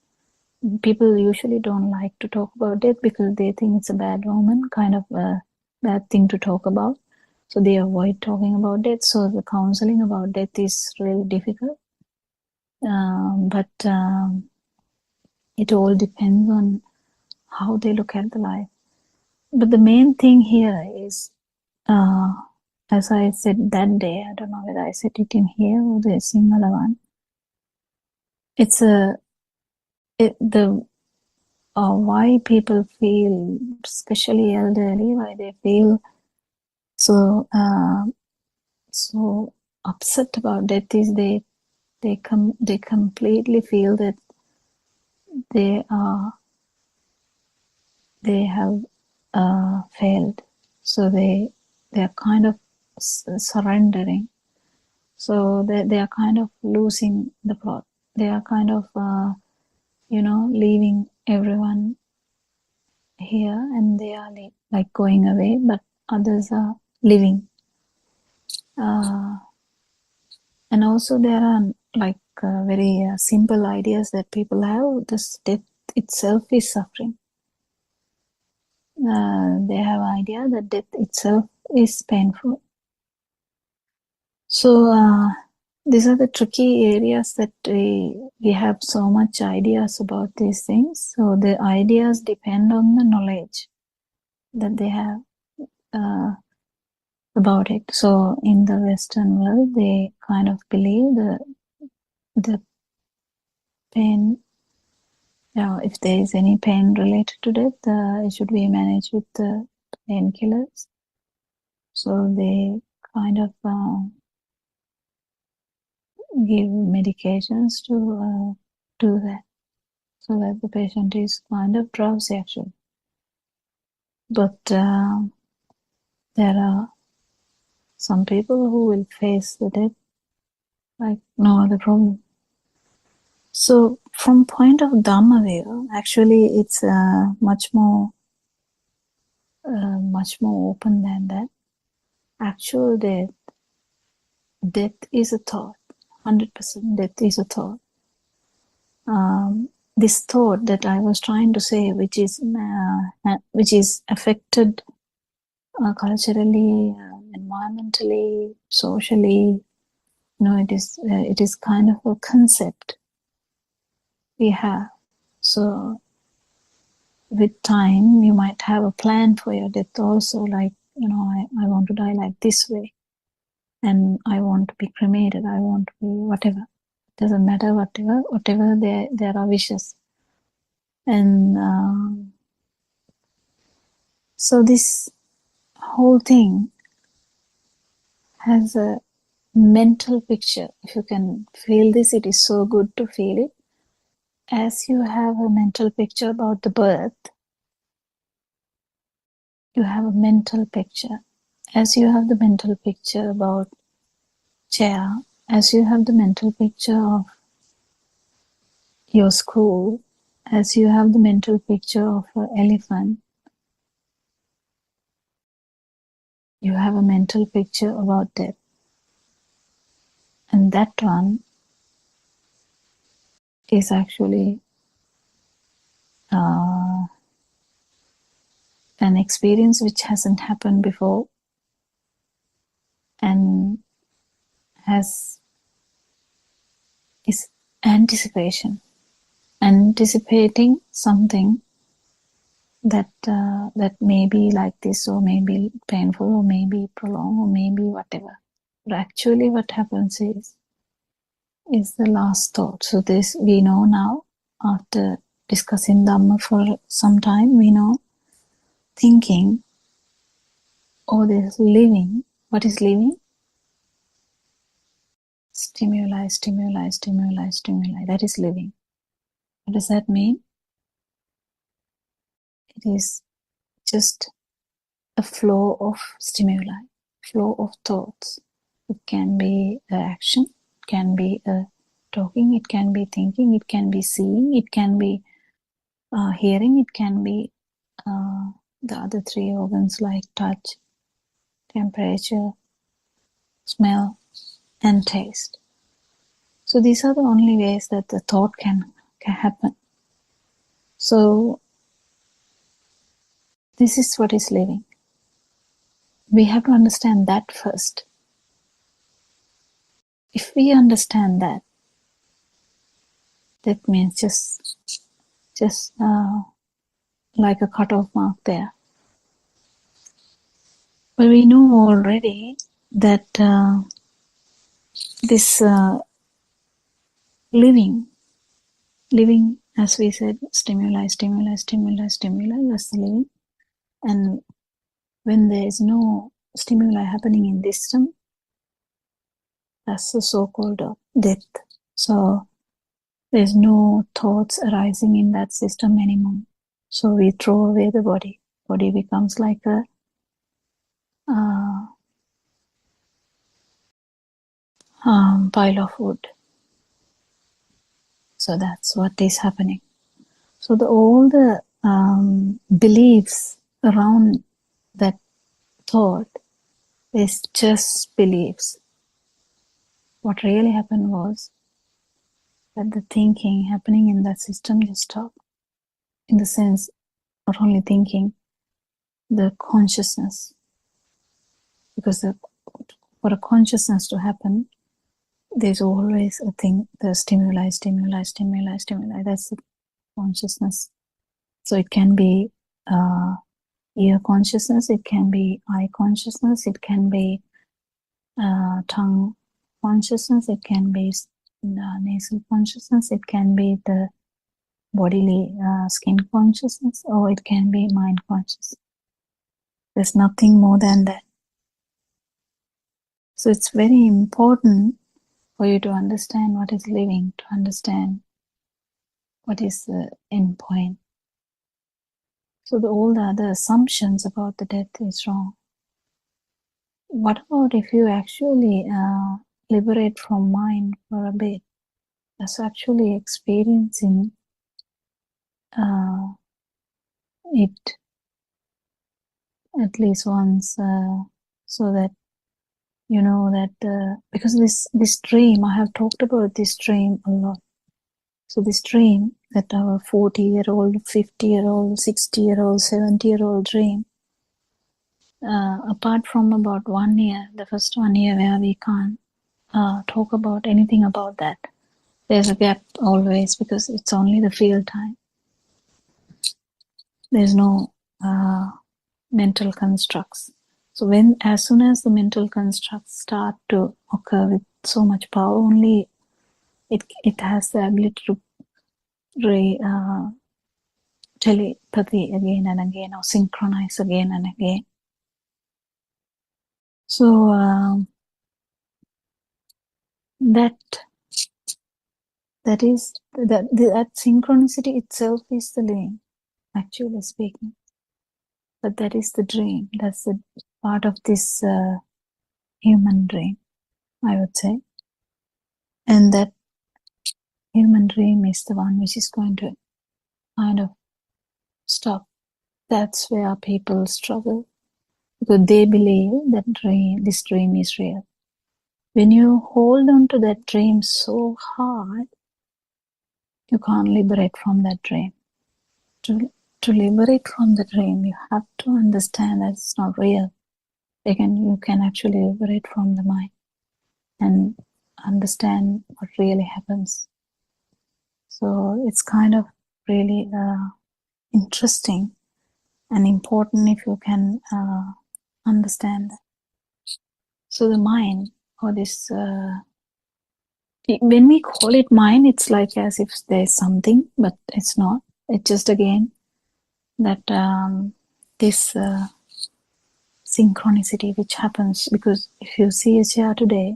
people usually don't like to talk about death because they think it's a bad omen, kind of a bad thing to talk about. So they avoid talking about death. So the counseling about death is really difficult. But it all depends on how they look at the life. But the main thing here is, as I said that day, I don't know whether I said it in here or the Sinhala one. It's why people feel, especially elderly, why they feel so upset about death is they completely feel that they have failed. So they are kind of surrendering. So they are kind of losing the plot. They are kind of leaving everyone here, and they are like going away, but others are living. And also there are like very simple ideas that people have. This death itself is suffering. They have idea that death itself is painful. So these are the tricky areas that we have so much ideas about these things. So the ideas depend on the knowledge that they have about it. So in the Western world, they kind of believe the pain. If there is any pain related to death, it should be managed with the painkillers. So they kind of give medications to do that, so that the patient is kind of drowsy actually. But there are some people who will face the death like no other problem. So from point of Dhamma view, actually it's much more open than that. Actual death is a thought. 100% death is a thought. This thought that I was trying to say, which is affected culturally, environmentally, socially, it is kind of a concept we have. So with time, you might have a plan for your death also, like I want to die like this way, and I want to be cremated, I want to be whatever. Doesn't matter, whatever there are wishes. And so this whole thing has a mental picture. If you can feel this, it is so good to feel it. As you have a mental picture about the birth, you have a mental picture. As you have the mental picture about chair, as you have the mental picture of your school, as you have the mental picture of an elephant, you have a mental picture about death. And that one is actually an experience which hasn't happened before and is anticipation, anticipating something that may be like this, or may be painful, or may be prolonged, or may be whatever. But actually what happens is the last thought. So this we know now, after discussing Dhamma for some time, we know thinking, or this living. What is living? Stimuli, stimuli, stimuli, stimuli. That is living. What does that mean? It is just a flow of stimuli, flow of thoughts. It can be action, it can be talking, it can be thinking, it can be seeing, it can be hearing, it can be the other three organs like touch, temperature, smell, and taste. So these are the only ways that the thought can happen. So this is what is living. We have to understand that first. If we understand that, that means just like a cutoff mark there. But we know already that this living, as we said, stimuli, stimuli, stimuli, stimuli, that's the living. And when there is no stimuli happening in this system, that's the so-called death. So there's no thoughts arising in that system anymore. So we throw away the body. Body becomes like a pile of wood. So that's what is happening. So all the beliefs around that thought is just beliefs. What really happened was that the thinking happening in that system just stopped. In the sense, not only thinking, the consciousness. Because for a consciousness to happen, there's always a thing, the stimuli, stimuli, stimuli, stimuli. That's the consciousness. So it can be ear consciousness, it can be eye consciousness, it can be tongue consciousness, it can be nasal consciousness, it can be the bodily skin consciousness, or it can be mind consciousness. There's nothing more than that. So it's very important for you to understand what is living, to understand what is the end point. So all the other assumptions about the death is wrong. What about if you actually liberate from mind for a bit? That's actually experiencing it at least once, so that you know that because this dream, I have talked about this dream a lot. So this dream that our 40-year-old, 50-year-old, 60-year-old, 70-year-old dream, apart from about 1 year, the first 1 year where we can't talk about anything about that, there's a gap always because it's only the field time. There's no mental constructs. So as soon as the mental constructs start to occur with so much power, only it has the ability to telepathy again and again, or synchronize again and again. So that synchronicity itself is the living, actually speaking. But that is the dream. That's the part of this human dream, I would say. And that human dream is the one which is going to kind of stop. That's where people struggle, because they believe that this dream is real. When you hold on to that dream so hard, you can't liberate from that dream. To liberate from the dream, you have to understand that it's not real. You can actually liberate from the mind and understand what really happens. So it's kind of really interesting and important if you can understand that. So the mind, or this, when we call it mind, it's like as if there's something, but it's not. It's just again that this synchronicity which happens, because if you see a chair today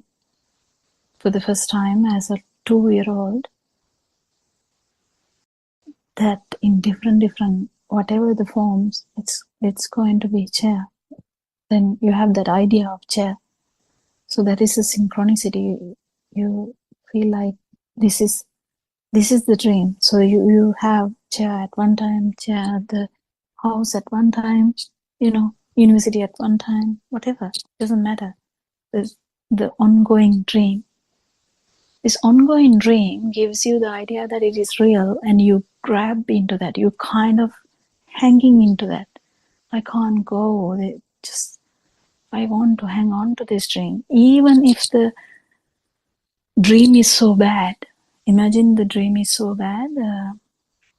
for the first time as a 2-year-old, that in different whatever the forms, it's going to be chair. Then you have that idea of chair. So that is a synchronicity. You feel like this is the dream. So you have chair at one time, chair at the house at one time, university at one time, whatever, doesn't matter. There's the ongoing dream. This ongoing dream gives you the idea that it is real, and you grab into that. You kind of hanging into that. I can't go. I want to hang on to this dream. Even if the dream is so bad, imagine the dream is so bad,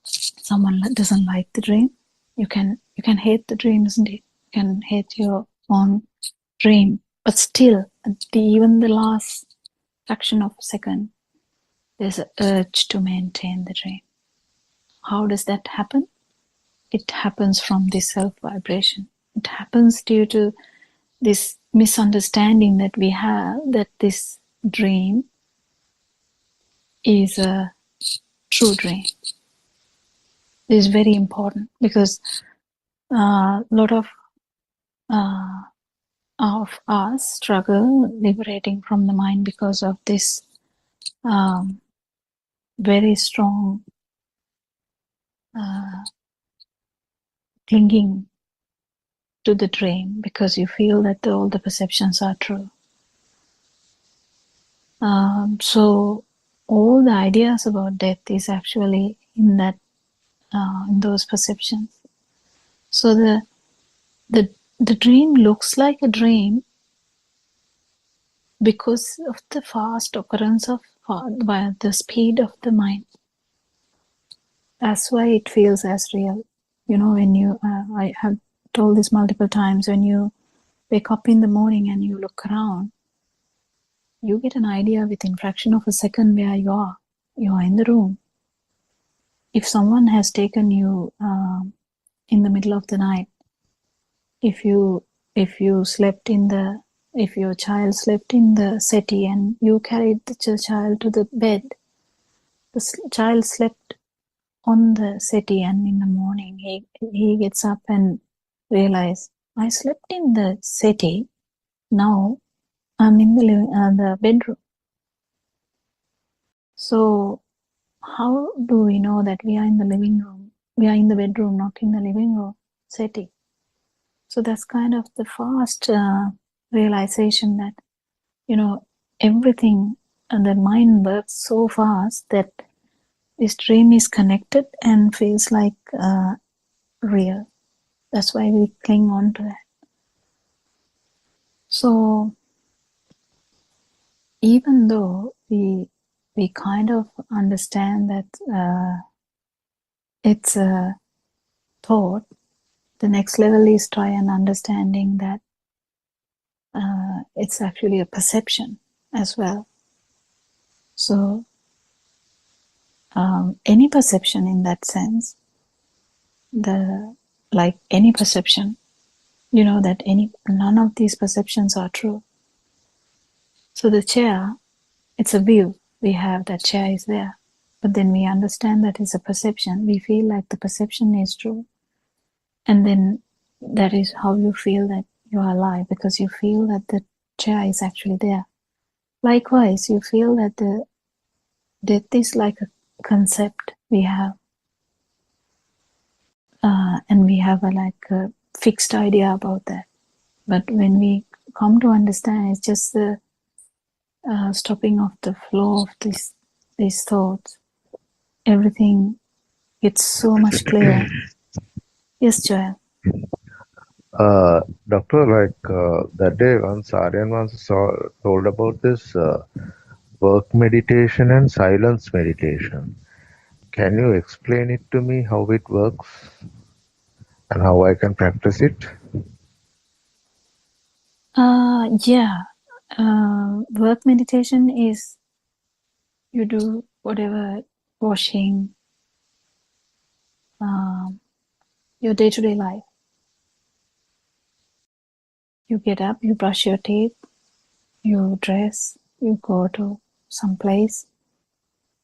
someone doesn't like the dream. You can hate the dream, isn't it? You can hate your own dream. But still, even the last fraction of a second, there's an urge to maintain the dream. How does that happen? It happens from this self-vibration. It happens due to this misunderstanding that we have, that this dream is a true dream. This is very important, because a lot of us struggle liberating from the mind because of this very strong clinging to the dream, because you feel that all the perceptions are true. So all the ideas about death is actually in that in those perceptions. So the dream looks like a dream because of the fast occurrence of the speed of the mind. That's why it feels as real. When you, I have told this multiple times, when you wake up in the morning and you look around, you get an idea within fraction of a second where you are. You are in the room. If someone has taken you in the middle of the night, if your child slept in the settee and you carried the child to the bed, the child slept on the settee, and in the morning he gets up and realizes, I slept in the settee, now I'm in the bedroom. So how do we know that we are in the living room? We are in the bedroom, not in the living room settee. So that's kind of the fast realization that, everything, and the mind works so fast that this dream is connected and feels like real. That's why we cling on to that. So even though we kind of understand that it's a thought, the next level is try and understanding that it's actually a perception as well. So any perception in that sense, like any perception, that none of these perceptions are true. So the chair, it's a view. We have that chair is there, but then we understand that it's a perception. We feel like the perception is true, and then that is how you feel that you are alive, because you feel that the chair is actually there. Likewise, you feel that the death is like a concept we have, and we have a fixed idea about that. But when we come to understand, it's just the stopping of the flow of these thoughts. Everything gets so much clearer. Yes, Joel. Doctor, that day once Aryan once told about this work meditation and silence meditation. Can you explain it to me how it works and how I can practice it? Yeah. Work meditation is you do whatever, washing, your day-to-day life. You get up, you brush your teeth, you dress, you go to some place,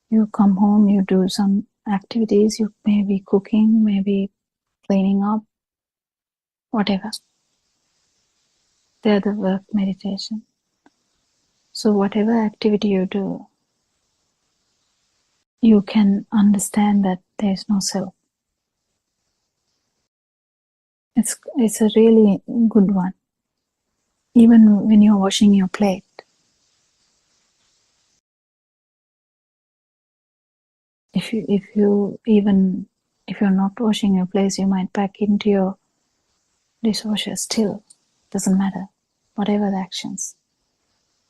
you come home, you do some activities, you may be cooking, maybe cleaning up, whatever. They're the work meditation. So whatever activity you do, you can understand that there's no self. It's a really good one. Even when you're washing your plate, if you're not washing your plate, you might pack into your dishwasher. Still, doesn't matter. Whatever the actions,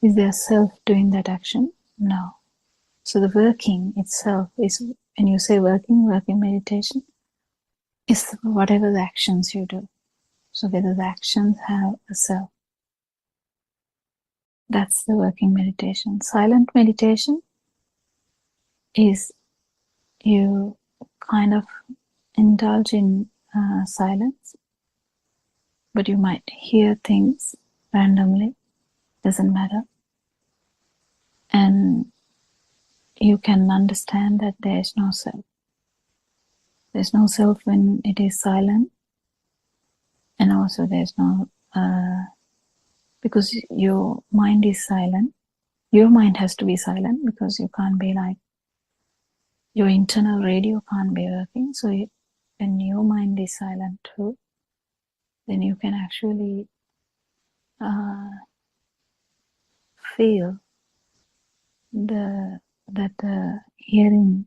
is there self doing that action? No. So the working itself is, when you say working meditation, is whatever the actions you do. So whether the actions have a self, that's the working meditation. Silent meditation is you kind of indulge in silence, but you might hear things randomly, doesn't matter. And you can understand that there is no self. There's no self when it is silent, and also there's no, because your mind is silent. Your mind has to be silent because you can't be like, your internal radio can't be working. So when your mind is silent too, then you can actually feel that the hearing,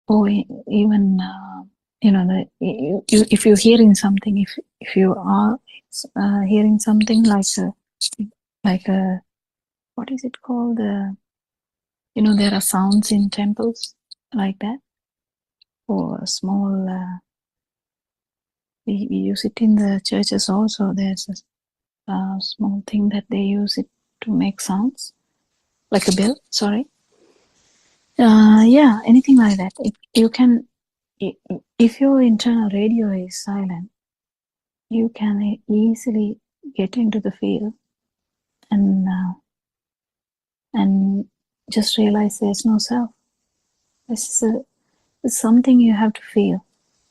or even if you're hearing something, if you are hearing something like a what is it called, there are sounds in temples like that, or a small we use it in the churches also. There's a small thing that they use it to make sounds, like a bell, sorry. Yeah, anything like that. If your internal radio is silent, you can easily get into the field and just realize there's no self. This is something you have to feel.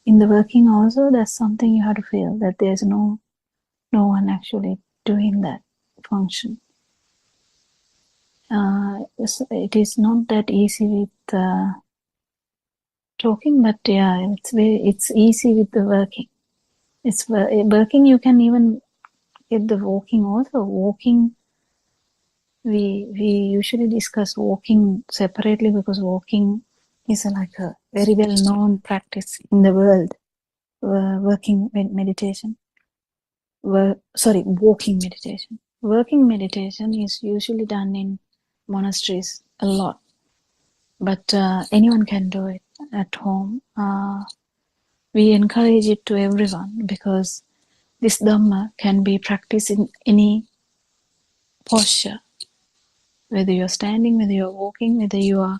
In the working also, there's something you have to feel, that there's no one actually doing that function. It is not that easy with talking, but yeah, it's easy with the working. It's working. You can even get the walking also. Walking, we usually discuss walking separately because walking is like a very well known practice in the world. Working meditation. Walking meditation. Working meditation is usually done in monasteries a lot, but anyone can do it at home. We encourage it to everyone because this Dhamma can be practiced in any posture, whether you're standing, whether you're walking, whether you are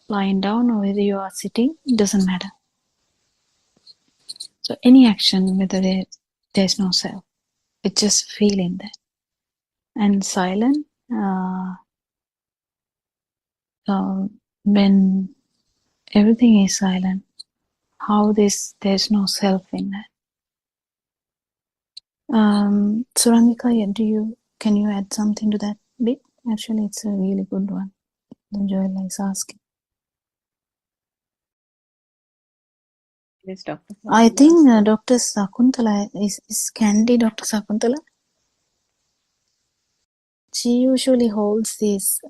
lying down, or whether you are sitting, it doesn't matter. So any action, whether there's no self, it's just feeling that. And silent, when everything is silent, how there's no self in that. Surangika, can you add something to that bit? Actually, it's a really good one. The Joel is asking. Yes, Dr. I think Dr. Sakuntala is Candy Dr. Sakuntala. She usually holds this.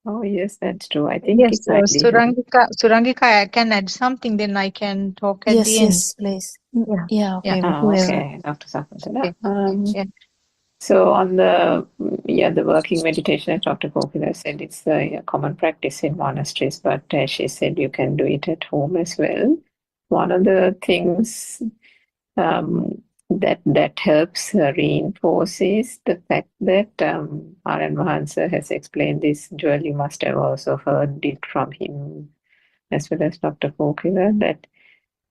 Oh, yes, that's true. I think Yes, it might be her. Surangika, I can add something, then I can talk at the end. Yes, please. Yeah. Yeah, okay. Yeah. Okay, Dr. Sakuntala. Yeah. So on the working meditation, as Dr. Kokila said, it's a common practice in monasteries, but as she said, you can do it at home as well. One of the things that helps reinforce is the fact that R.N. Mahansa has explained this. Joel, you must have also heard it from him as well as Dr. Kokila, that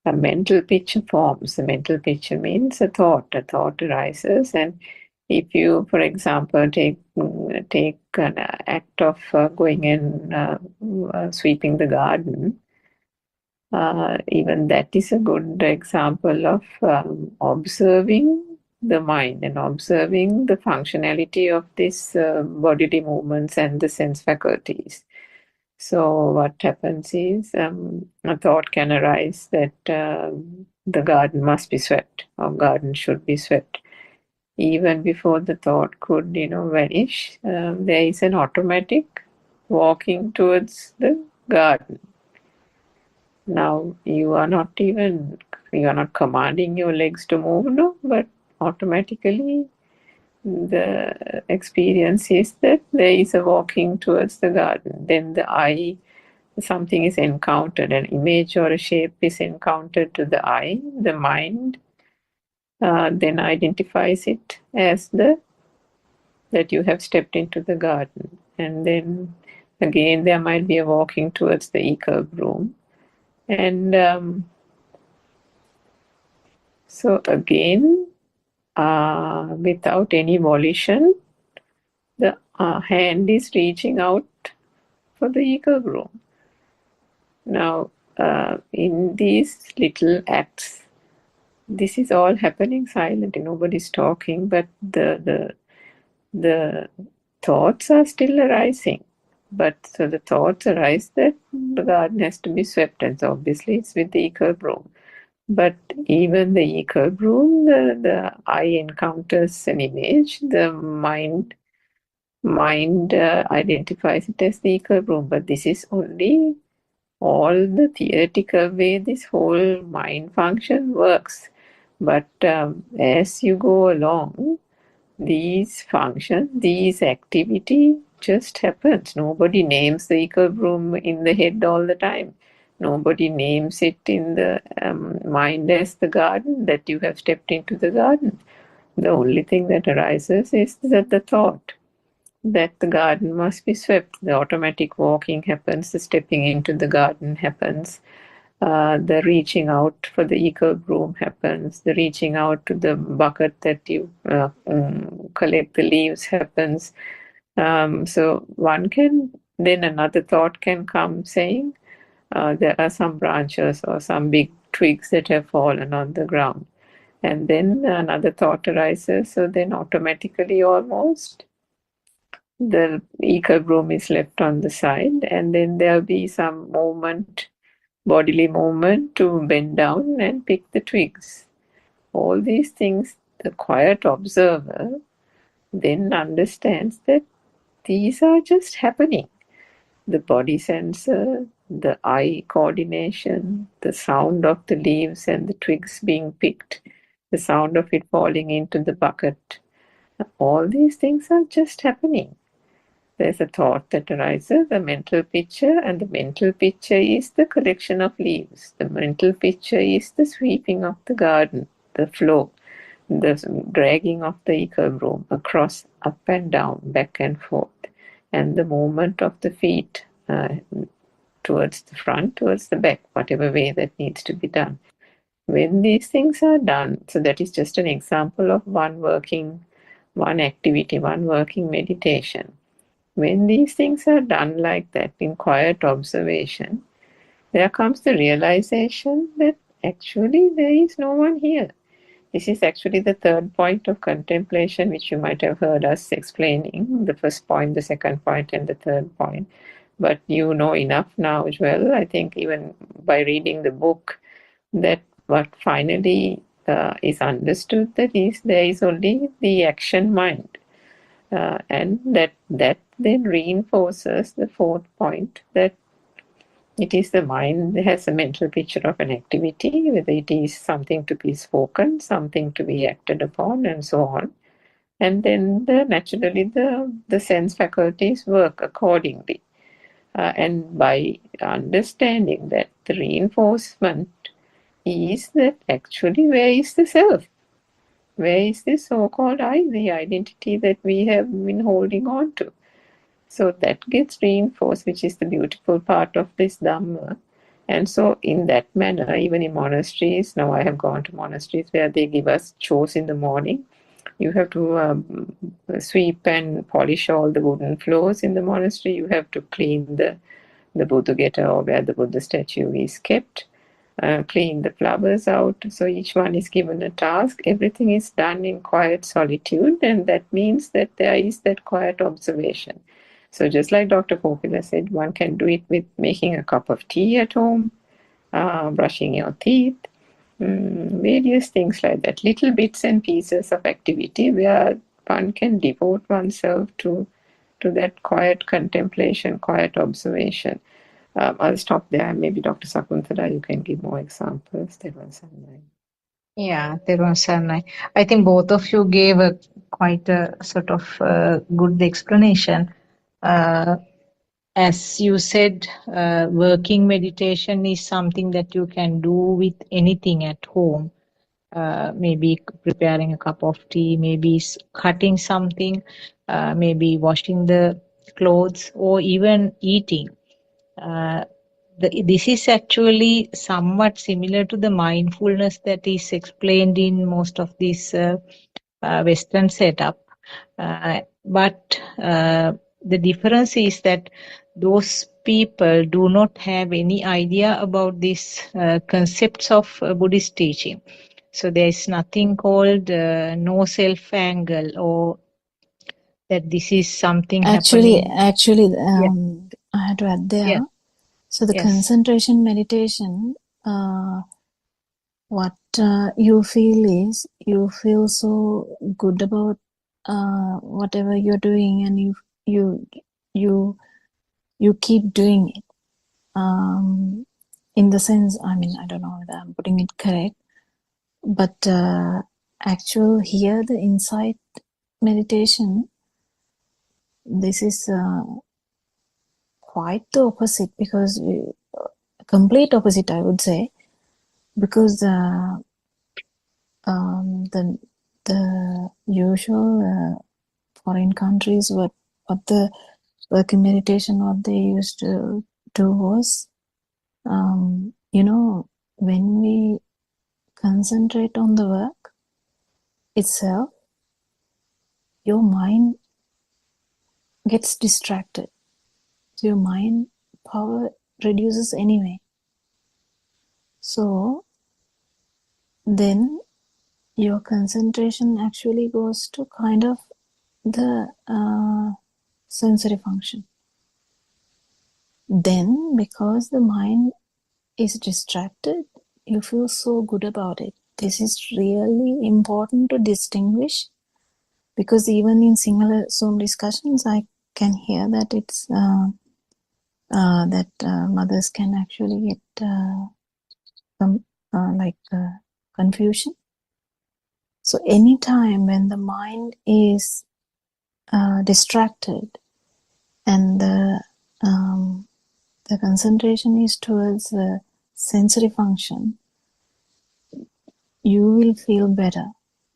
a mental picture forms. A mental picture means a thought. A thought arises, and if you, for example, take an act of going and sweeping the garden, even that is a good example of observing the mind and observing the functionality of these bodily movements and the sense faculties. So what happens is a thought can arise that the garden must be swept or garden should be swept. Even before the thought could, vanish, there is an automatic walking towards the garden. Now you are not commanding your legs to move, no, but automatically the experience is that there is a walking towards the garden. Then the eye, something is encountered, an image or a shape is encountered to the eye. The mind then identifies it as that you have stepped into the garden. And then again there might be a walking towards the e-curb room. And so again, without any volition, the hand is reaching out for the e-curb room. Now, in these little acts, this is all happening silently. Nobody's talking, but the thoughts are still arising. But so the thoughts arise that the garden has to be swept, and so obviously it's with the e-curb room. But even the e-curb room, the eye encounters an image, the mind identifies it as the e-curb room. But this is only all the theoretical way this whole mind function works. But as you go along, these functions, these activity just happens. Nobody names the e-curb room in the head all the time. Nobody names it in the mind as the garden, that you have stepped into the garden. The only thing that arises is that the thought that the garden must be swept. The automatic walking happens, the stepping into the garden happens, the reaching out for the e-curb room happens, the reaching out to the bucket that you collect the leaves happens. So one can, then another thought can come saying, there are some branches or some big twigs that have fallen on the ground. And then another thought arises, so then automatically almost the e-curb room is left on the side, and then there'll be some movement, bodily movement to bend down and pick the twigs. All these things, the quiet observer then understands that these are just happening. The body sensor, the eye coordination, the sound of the leaves and the twigs being picked, the sound of it falling into the bucket, all these things are just happening. There's a thought that arises, a mental picture, and the mental picture is the collection of leaves. The mental picture is the sweeping of the garden, the flow, the dragging of the e-curb room across, up and down, back and forth, and the movement of the feet towards the front, towards the back, whatever way that needs to be done. When these things are done, so that is just an example of one activity, one working meditation. When these things are done like that in quiet observation, there comes the realization that actually there is no one here. This is actually the third point of contemplation, which you might have heard us explaining, the first point, the second point, and the third point. But you know enough now as well, I think, even by reading the book, that what finally is understood, that is, there is only the action mind. And that then reinforces the fourth point, that it is the mind that has a mental picture of an activity, whether it is something to be spoken, something to be acted upon, and so on. And then naturally the sense faculties work accordingly. And by understanding that, the reinforcement is that actually where is the self? Where is this so-called I, the identity that we have been holding on to? So that gets reinforced, which is the beautiful part of this Dhamma. And so in that manner, even in monasteries, now I have gone to monasteries where they give us chores in the morning. You have to sweep and polish all the wooden floors in the monastery. You have to clean the Buddha or where the Buddha statue is kept. Clean the flowers out. So each one is given a task. Everything is done in quiet solitude, and that means that there is that quiet observation. So just like Dr. Popila said, one can do it with making a cup of tea at home, brushing your teeth, various things like that. Little bits and pieces of activity where one can devote oneself to that quiet contemplation, quiet observation. I'll stop there. Maybe Dr. Sakunthala, you can give more examples. Yeah, Therwan Sarnai. I think both of you gave quite a sort of good explanation. As you said, working meditation is something that you can do with anything at home. Maybe preparing a cup of tea, maybe cutting something, maybe washing the clothes, or even eating. This is actually somewhat similar to the mindfulness that is explained in most of these Western setup. But the difference is that those people do not have any idea about these concepts of Buddhist teaching. So there is nothing called no self angle, or that this is something happening. Actually, I had to add there. Yeah. So the Yes. concentration meditation, what you feel is you feel so good about whatever you're doing, and you keep doing it. In the sense, I mean, I don't know whether I'm putting it correct, but actual here the insight meditation, this is quite the opposite, because complete opposite, I would say, because the usual foreign countries, what the working meditation, what they used to do was, when we concentrate on the work itself, your mind gets distracted. So your mind power reduces anyway. So then your concentration actually goes to kind of the sensory function. Then, because the mind is distracted, you feel so good about it. This is really important to distinguish, because even in singular Zoom discussions, I can hear that it's that mothers can actually get confusion. So anytime when the mind is distracted and the concentration is towards the sensory function, you will feel better.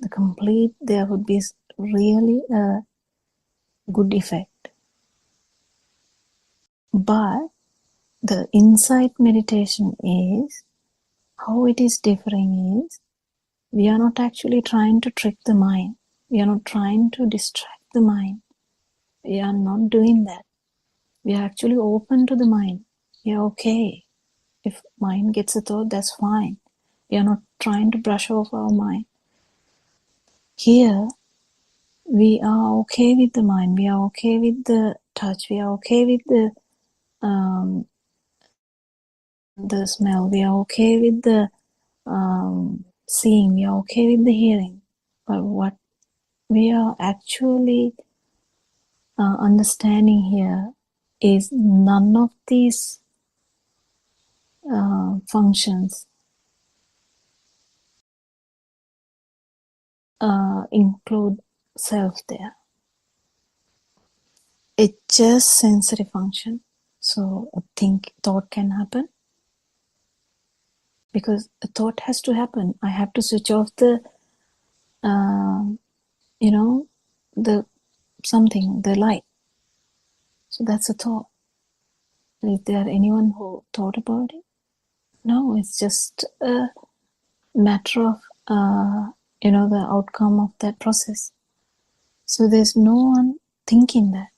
There would be really a good effect. But the insight meditation is, how it is differing is, we are not actually trying to trick the mind. We are not trying to distract the mind. We are not doing that. We are actually open to the mind. We are okay. If mind gets a thought, that's fine. We are not trying to brush off our mind. Here, we are okay with the mind. We are okay with the touch. We are okay with the smell. We are okay with the seeing. We are okay with the hearing. But what we are actually understanding here is none of these functions include self there. It's just sensory function. So a thought can happen because a thought has to happen. I have to switch off the the light. So that's a thought. Is there anyone who thought about it? No, it's just a matter of the outcome of that process. So there's no one thinking that.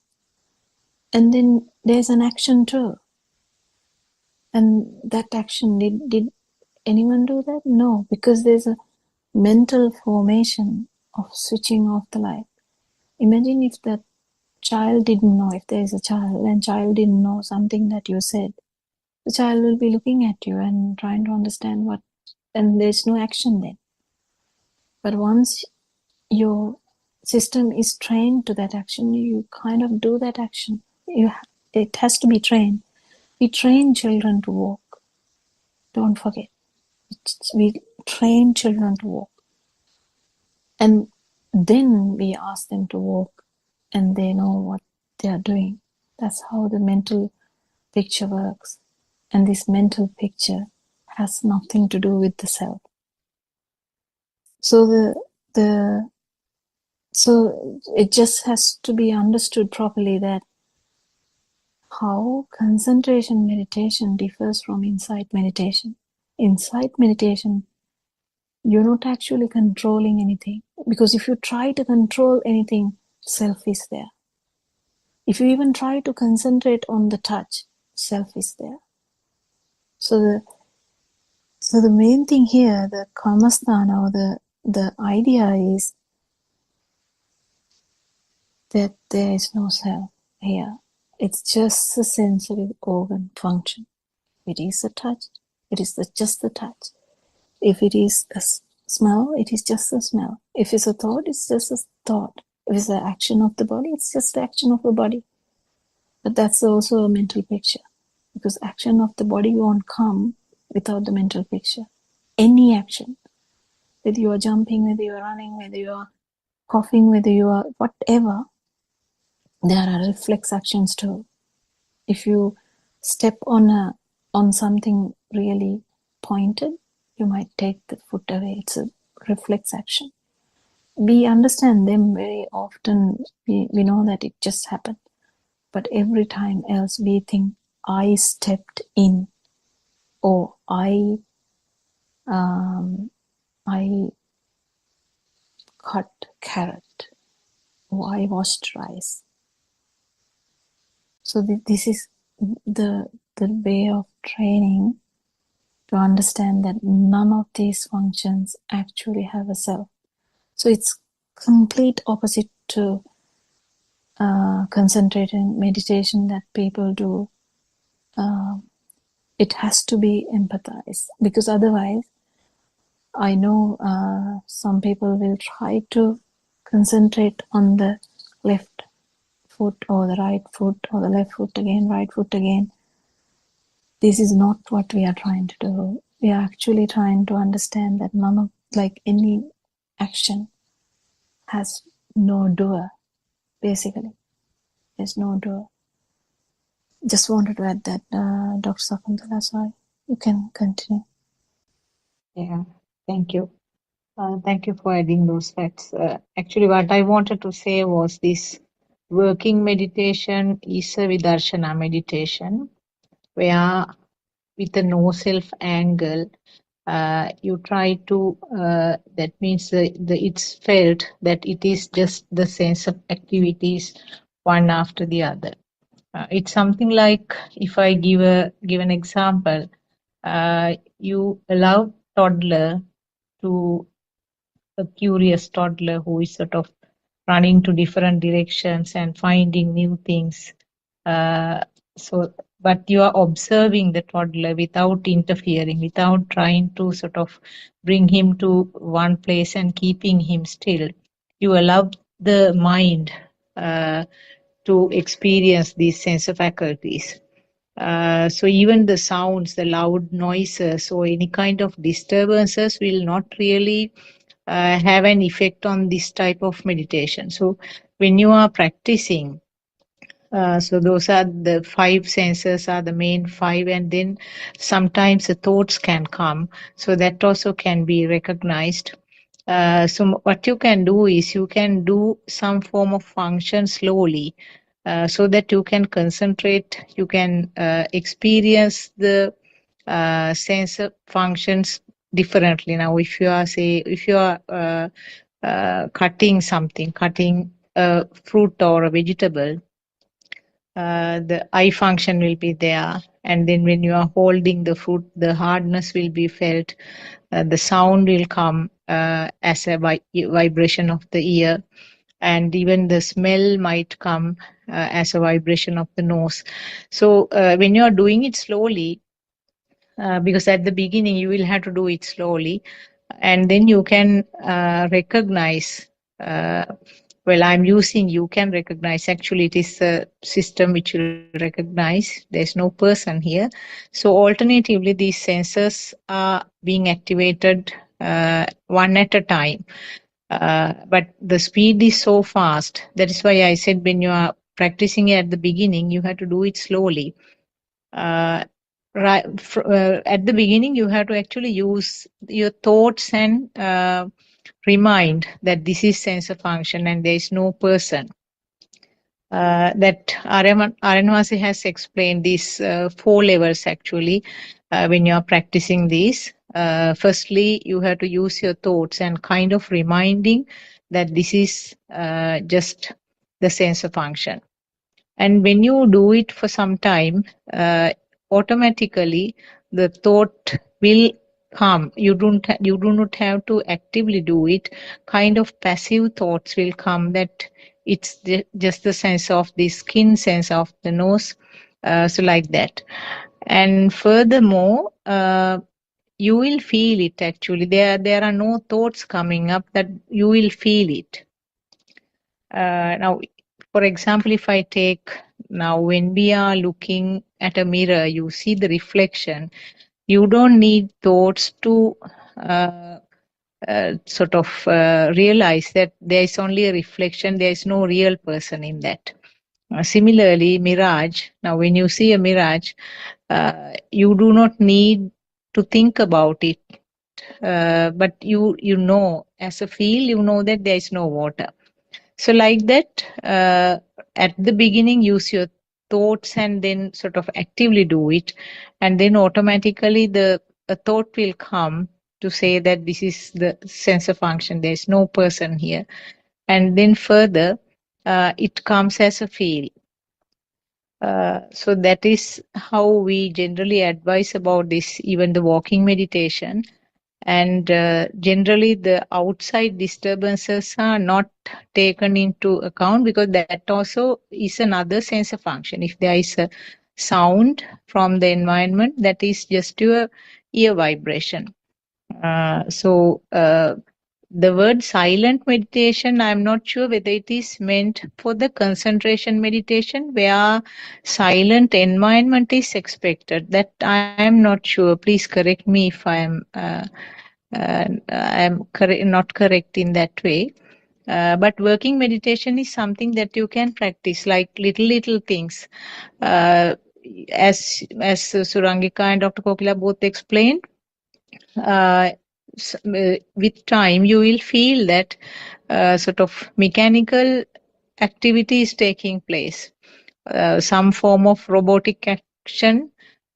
And then there's an action too. And that action, did anyone do that? No, because there's a mental formation of switching off the light. Imagine if that child didn't know, if there is a child and child didn't know something that you said, the child will be looking at you and trying to understand what, and there's no action then. But once your system is trained to that action, you kind of do that action. It has to be trained. We train children to walk. Don't forget. We train children to walk. And then we ask them to walk and they know what they are doing. That's how the mental picture works. And this mental picture has nothing to do with the self. So so it just has to be understood properly that how concentration meditation differs from insight meditation. Insight meditation, you're not actually controlling anything, because if you try to control anything, self is there. If you even try to concentrate on the touch, self is there. So the main thing here, the karmasthana, or the idea is that there is no self here. It's just a sensory organ function. It is a touch. It is just the touch. If it is a smell, it is just a smell. If it's a thought, it's just a thought. If it's the action of the body, it's just the action of the body. But that's also a mental picture, because action of the body won't come without the mental picture. Any action, whether you are jumping, whether you are running, whether you are coughing, whether you are whatever, there are reflex actions too. If you step on something really pointed, you might take the foot away. It's a reflex action. We understand them very often. We know that it just happened. But every time else we think, I stepped in, or I cut carrot, or I washed rice. So this is the way of training to understand that none of these functions actually have a self. So it's complete opposite to concentrating meditation that people do. It has to be empathized, because otherwise, I know some people will try to concentrate on the left foot or the right foot or the left foot again, right foot again. This is not what we are trying to do. We are actually trying to understand that none of, like any action, has no doer, basically. There's no doer. Just wanted to add that, Dr. Sakuntala, sorry. You can continue. Yeah, thank you. Thank you for adding those facts. Actually, what I wanted to say was this working meditation is a vidarshana meditation, where with a no self angle, you try to, that means it's felt that it is just the sense of activities one after the other. It's something like, if I give an example, You allow toddler to a curious toddler who is sort of running to different directions and finding new things. So, but you are observing the toddler without interfering, without trying to sort of bring him to one place and keeping him still. You allow the mind to experience these sense of faculties. So even the sounds, the loud noises, or any kind of disturbances will not really have an effect on this type of meditation. So when you are practicing, so those are the five senses are the main five, and then sometimes the thoughts can come, so that also can be recognized. So what you can do is you can do some form of function slowly, so that you can concentrate, you can experience the sense of functions differently. Now, if you are cutting something, cutting a fruit or a vegetable, the eye function will be there, and then when you are holding the fruit, the hardness will be felt, the sound will come as a vibration of the ear, and even the smell might come as a vibration of the nose. So when you are doing it slowly, because at the beginning you will have to do it slowly, and then you can recognize, well, I'm using you can recognize, actually it is a system which will recognize there's no person here. So alternatively, these sensors are being activated one at a time. But the speed is so fast. That is why I said when you are practicing at the beginning, you have to do it slowly. At the beginning, you have to actually use your thoughts and remind that this is sensor function and there is no person. That Aranwasi has explained these 4 levels actually when you are practicing these. Firstly, you have to use your thoughts and kind of reminding that this is just the sensor function. And when you do it for some time, automatically the thought will come. You do not have to actively do it. Kind of passive thoughts will come, that it's just the sense of the skin, sense of the nose, so like that. And furthermore, you will feel it actually. There are no thoughts coming up, that you will feel it. Now, for example, if I take now, when we are looking at a mirror, you see the reflection. You don't need thoughts to sort of realize that there is only a reflection, there is no real person in that. Similarly, mirage. Now, when you see a mirage, you do not need to think about it, but you know, as a feel, you know that there is no water. So like that, at the beginning, use your thoughts and then sort of actively do it. And then automatically a thought will come to say that this is the sensor function. There is no person here. And then further, it comes as a feel. So that is how we generally advise about this, even the walking meditation. And generally the outside disturbances are not taken into account, because that also is another sensor function. If there is a sound from the environment, that is just your ear vibration. So the word silent meditation, I'm not sure whether it is meant for the concentration meditation where silent environment is expected. That I am not sure. Please correct me if I am not correct in that way. But working meditation is something that you can practice, like little things. As Surangika and Dr. Kokila both explained, with time you will feel that sort of mechanical activity is taking place, some form of robotic action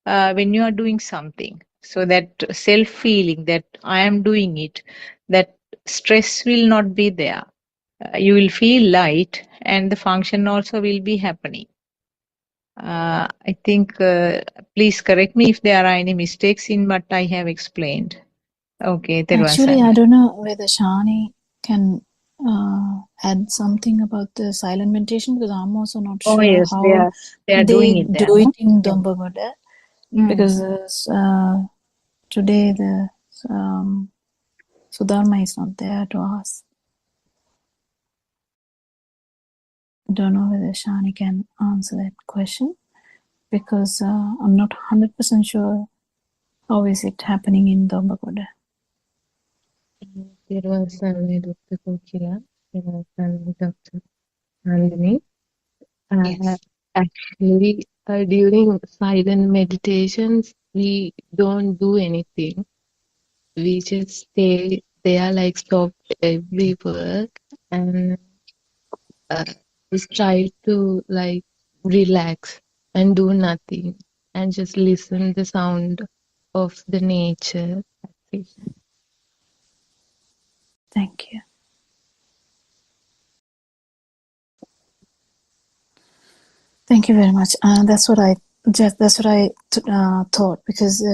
when you are doing something. So that self feeling that I am doing it, that stress will not be there. You will feel light and the function also will be happening. I think, please correct me if there are any mistakes in what I have explained. Okay, Actually, I don't know whether Shani can add something about the silent meditation, because I'm also not Oh sure yes, how they are they doing it there, do it no? in Yeah. Dombagoda, Mm. because today the Sudharma is not there to ask. Don't know whether Shani can answer that question, because I'm not 100% sure how is it happening in Dombagoda. There was only Dr. Kokila, there was only Dr. Nandini. Yes. Actually, during silent meditations, we don't do anything. We just stay there, like stop every work, and just try to like relax and do nothing and just listen the sound of the nature. That's it. Thank you. Thank you very much. That's what I thought, because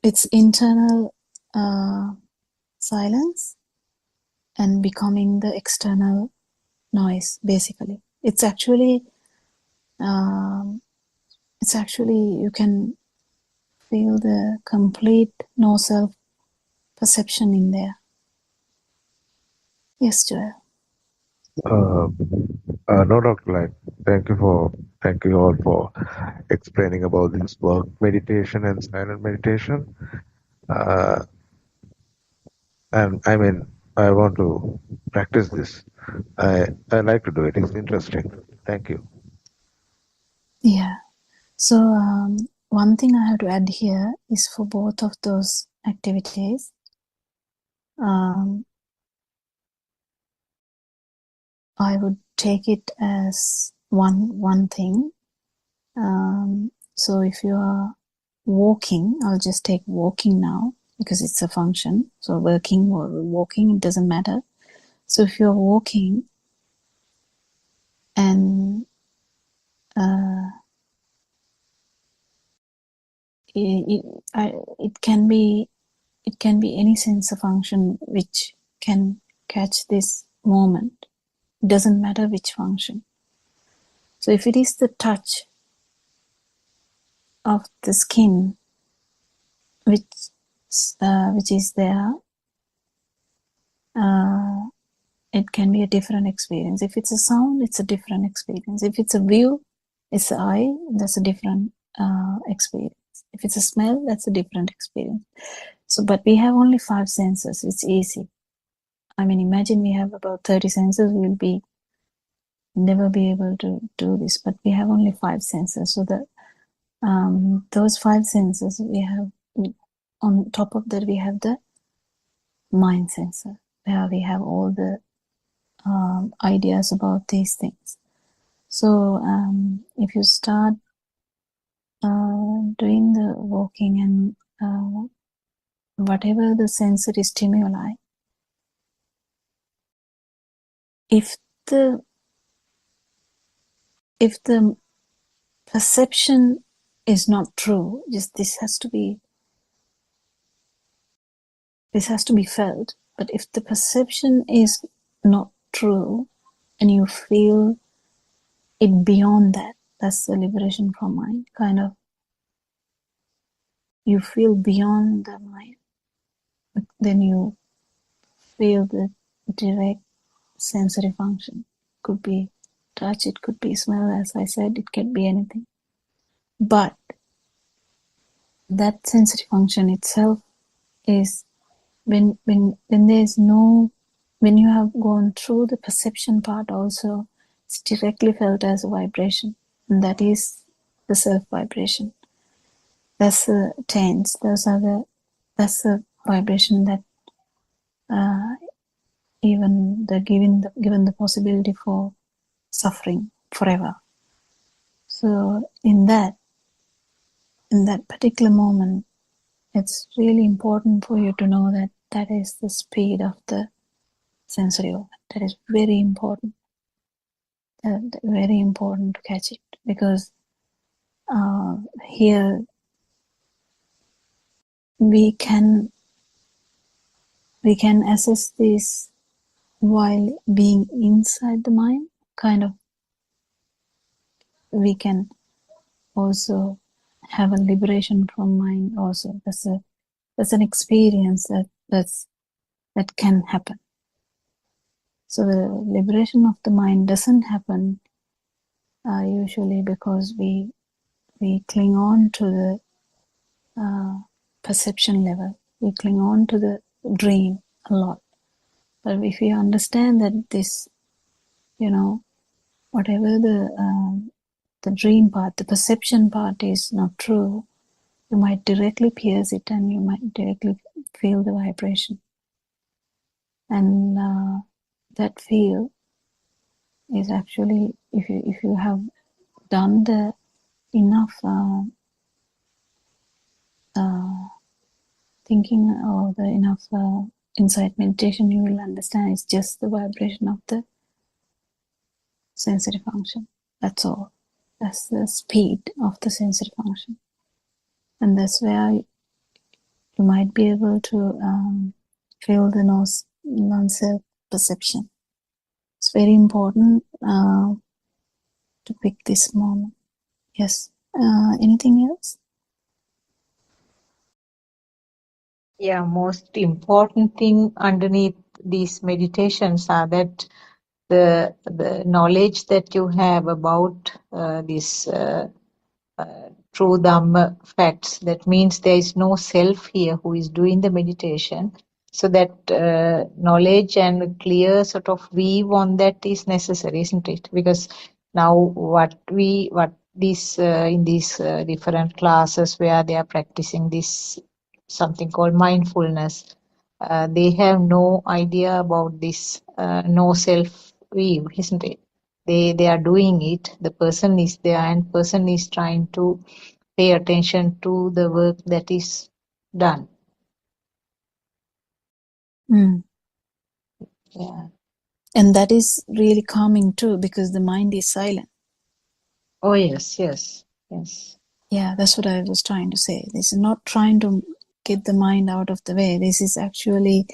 it's internal silence and becoming the external noise. Basically, it's actually you can feel the complete no self perception in there. Yes, Joel. No, Dr. Light. Thank you all for explaining about this work meditation and silent meditation. Uh, and I mean, I want to practice this. I like to do it. It's interesting. Thank you. Yeah. So one thing I have to add here is, for both of those activities, I would take it as one thing. So if you are walking, I'll just take walking now, because it's a function. So working or walking, it doesn't matter. So if you're walking and it can be any sensor function which can catch this moment. It doesn't matter which function. So if it is the touch of the skin which is there, it can be a different experience. If it's a sound, it's a different experience. If it's a view, it's the eye, that's a different experience. If it's a smell, that's a different experience. So, but we have only 5 senses. It's easy. I mean, imagine we have about 30 senses, we'll never be able to do this, but we have only 5 senses. So that those 5 senses we have, on top of that we have the mind sensor, where we have all the ideas about these things. So if you start doing the walking and whatever the sensory stimuli, if the perception is not true, just this has to be felt. But if the perception is not true and you feel it beyond that, that's the liberation from mind. Kind of, you feel beyond the mind, then you feel the direct sensory function. Could be touch, it could be smell, as I said, it can be anything. But that sensory function itself is when there's no, when you have gone through the perception part also, it's directly felt as a vibration, and that is the self vibration. That's the tense. That's the vibration that even given the possibility for suffering forever. So in that particular moment, it's really important for you to know that that is the speed of the sensory organ. That is very important. Very important to catch it, because here we can assess this while being inside the mind. Kind of, we can also have a liberation from mind. Also, that's an experience that can happen. So the liberation of the mind doesn't happen usually because we cling on to the perception level. We cling on to the dream a lot. But if you understand that this, whatever the dream part, the perception part is not true, you might directly pierce it and you might directly feel the vibration. And that feel is actually, if you have done the enough thinking or the enough insight meditation, you will understand it's just the vibration of the sensory function. That's all. That's the speed of the sensory function. And that's where you might be able to feel the non-self perception. It's very important to pick this moment. Yes. Anything else? Yeah, most important thing underneath these meditations are that the knowledge that you have about this true Dhamma facts. That means there is no self here who is doing the meditation. So that knowledge and clear sort of view on that is necessary, isn't it? Because now what these in these different classes where they are practicing this something called mindfulness, they have no idea about this no self view, isn't it? They are doing it. The person is there and person is trying to pay attention to the work that is done. Yeah. And that is really calming too, because the mind is silent. Oh yes. Yeah, that's what I was trying to say. This is not trying to get the mind out of the way. This is actually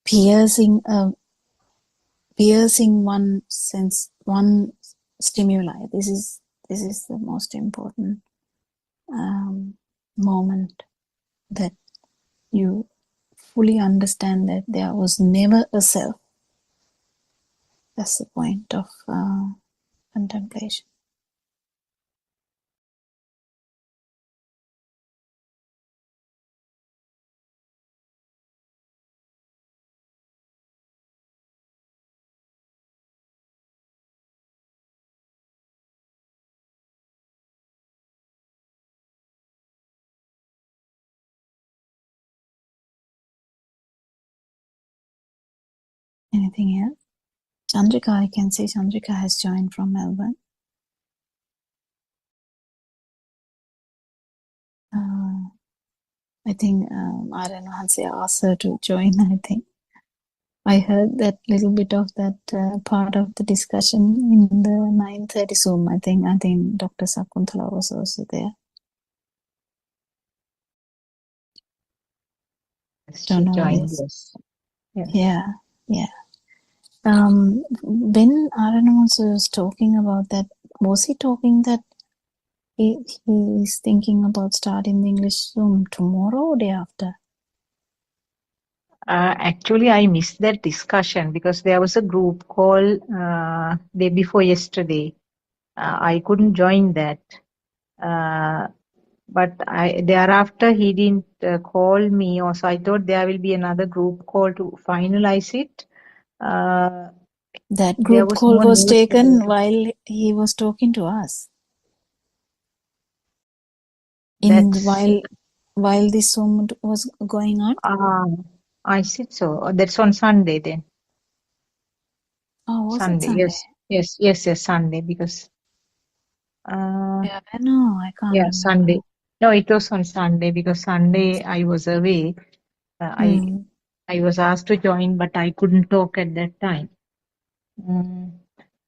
piercing one sense, one stimuli. This is the most important moment, that you fully understand that there was never a self. That's the point of contemplation. Anything else? Chandrika, I can see Chandrika has joined from Melbourne. I think Aryan Hansi asked her to join, I think. I heard that little bit of that part of the discussion in the 9:30 Zoom. I think Dr. Sakunthala was also there. Don't know. Yes. Yeah. When Aryan was talking about that, was he talking that he is thinking about starting the English Zoom tomorrow or day after? Actually, I missed that discussion because there was a group call day before yesterday. I couldn't join that. But thereafter he didn't call me, or so I thought there will be another group call to finalize it. That group call was taken while he was talking to us. While this Zoom was going on. I see. So that's on Sunday then. Oh, was Sunday? it Sunday? Yes, Sunday because. Yeah, no, I can't remember. Sunday. No, it was on Sunday because Sunday I was away. I was asked to join, but I couldn't talk at that time.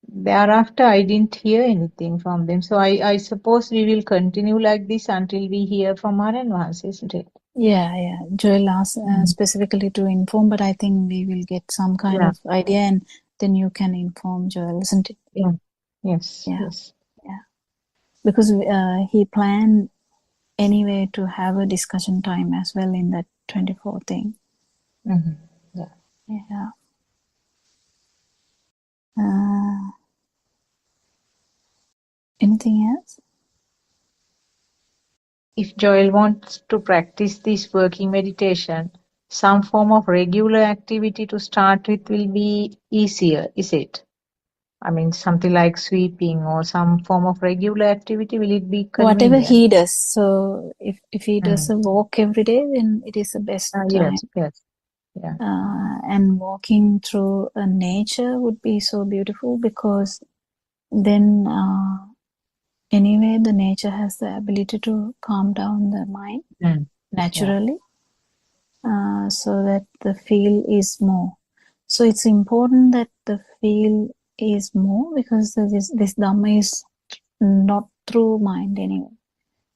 thereafter, I didn't hear anything from them. So I suppose we will continue like this until we hear from our advance, isn't it? Yeah. Joel asked Mm. specifically to inform, but I think we will get some kind Yeah. of idea and then you can inform Joel, isn't it? Yeah. Yes. Yeah. Yes. Yeah. Because he planned anyway to have a discussion time as well in that 24 thing. Mm-hmm. Yeah. Yeah. Anything else? If Joel wants to practice this working meditation, some form of regular activity to start with will be easier, is it? I mean, something like sweeping or some form of regular activity, will it be Whatever convenient? he does. So if he does a walk every day, then it is the best time. Yes. Yeah. And walking through a nature would be so beautiful because then anyway the nature has the ability to calm down the mind naturally, so that the feel is more. So it's important that the feel is more because this Dhamma is not through mind anyway,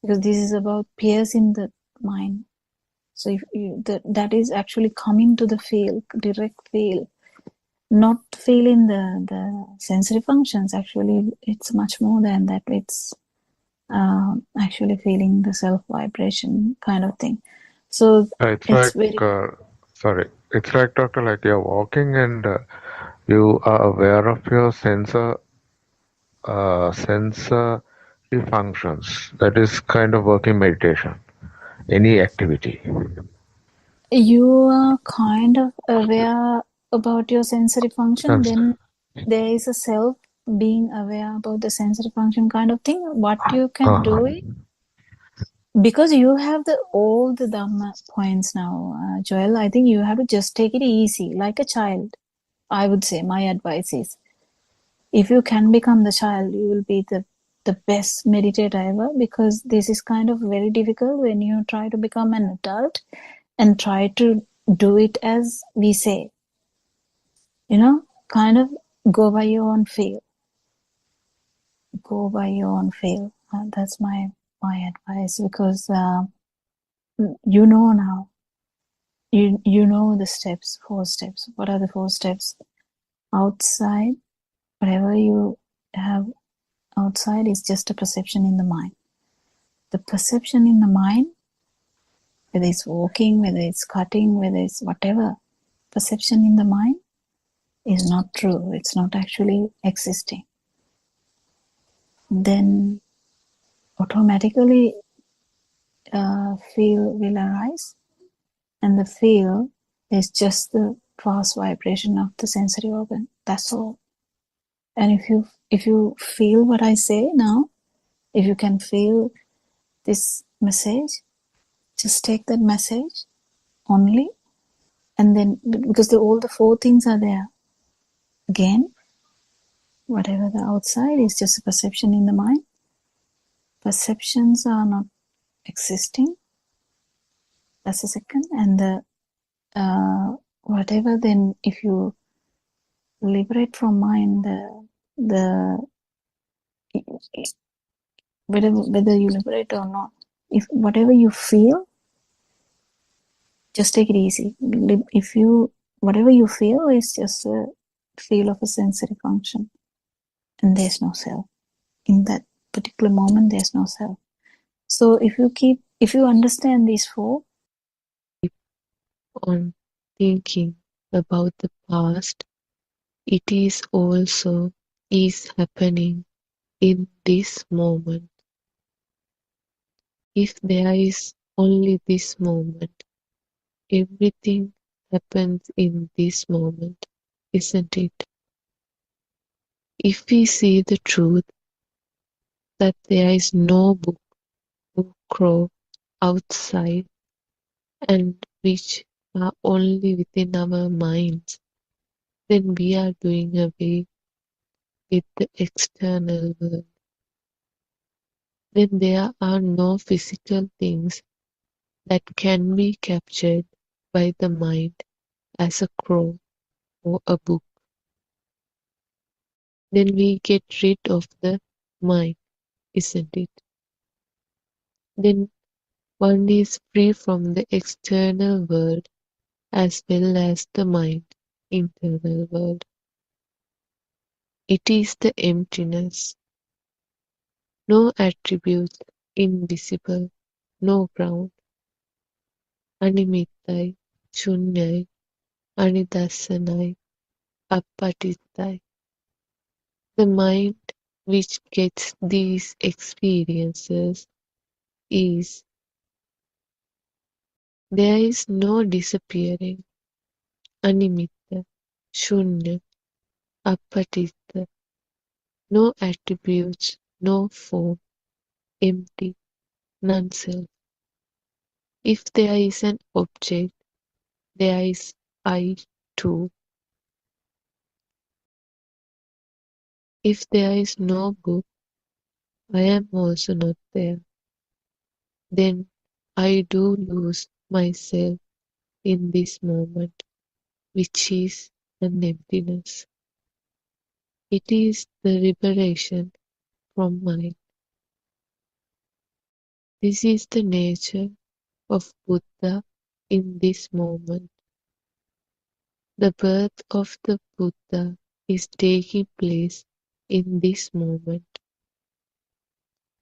because this is about piercing the mind. So if that is actually coming to the feel, direct feel, not feeling the sensory functions. Actually, it's much more than that. It's actually feeling the self vibration kind of thing. So It's it's like, very sorry, it's like, doctor, like you're walking and you are aware of your sensory functions. That is kind of working meditation. Any activity. you are kind of aware about your sensory function. Then there is a self being aware about the sensory function kind of thing. What you can do it because you have all the Dhamma points now, Joel. I think you have to just take it easy, like a child. I would say my advice is, if you can become the child, you will be the best meditator ever, because this is kind of very difficult when you try to become an adult and try to do it as we say, kind of go by your own feel. Go by your own feel. That's my advice, because you know now. You know the steps, 4 steps. What are the 4 steps? Outside, whatever you have outside is just a perception in the mind. The perception in the mind, whether it's walking, whether it's cutting, whether it's whatever, perception in the mind is not true. It's not actually existing. Then automatically feel will arise, and the feel is just the fast vibration of the sensory organ. That's all. And if you feel what I say now, if you can feel this message, just take that message only, and then because all the 4 things are there. Again, whatever the outside is just a perception in the mind. Perceptions are not existing. That's the second. And the whatever, then if you liberate from mind the whether you liberate or not, if whatever you feel, just take it easy. If you whatever you feel is just a feel of a sensory function, and there's no self in that particular moment. There's no self. So if you understand these 4, on thinking about the past, it is also is happening in this moment. If there is only this moment, everything happens in this moment, isn't it? If we see the truth that there is no book or crow outside, and which are only within our minds, then we are doing away with the external world. Then there are no physical things that can be captured by the mind as a crow or a book. then we get rid of the mind, isn't it? Then one is free from the external world as well as the mind, internal world. It is the emptiness, no attributes, invisible, no ground, animittai, shunyai, anidassanai, appatittai. The mind which gets these experiences is there is no disappearing, animitta, shunya, appatita, no attributes, no form, empty, non-self. If there is an object, there is I too. If there is no book, I am also not there. Then I do lose myself in this moment, which is an emptiness. It is the liberation from mind. This is the nature of Buddha in this moment. The birth of the Buddha is taking place in this moment.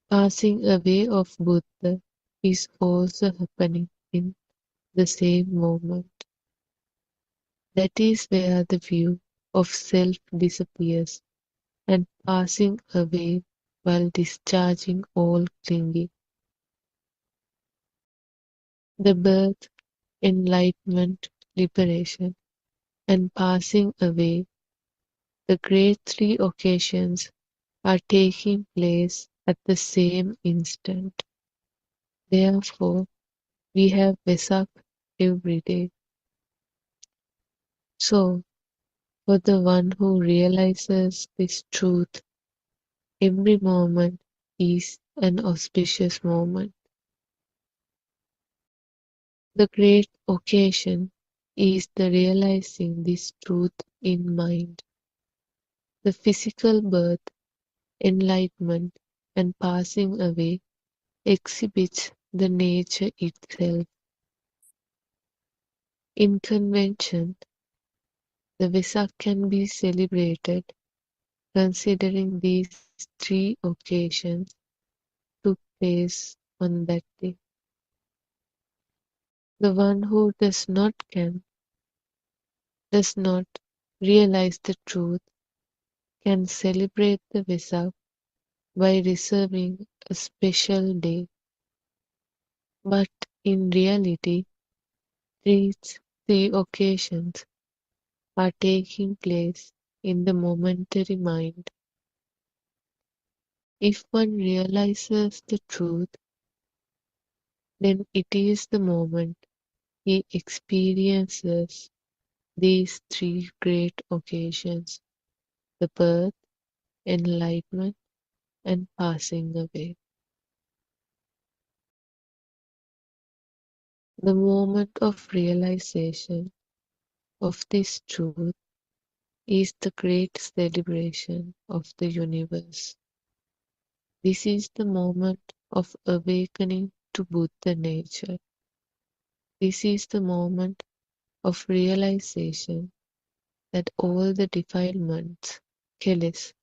Passing away of Buddha is also happening in the same moment. That is where the view of self disappears and passing away while discharging all clinging. The birth, enlightenment, liberation, and passing away, the great three occasions, are taking place at the same instant. Therefore, we have Vesak every day. So, for the one who realizes this truth, every moment is an auspicious moment. The great occasion is the realizing this truth in mind. The physical birth, enlightenment, and passing away exhibits the nature itself. In convention, the Vesak can be celebrated considering these three occasions took place on that day. The one who does not realize the truth can celebrate the Vesak by reserving a special day. But in reality, these three occasions are taking place in the momentary mind. If one realizes the truth, then it is the moment he experiences these three great occasions: the birth, enlightenment, and passing away. The moment of realization of this truth is the great celebration of the universe. This is the moment of awakening to Buddha nature. This is the moment of realization that all the defilements, keles,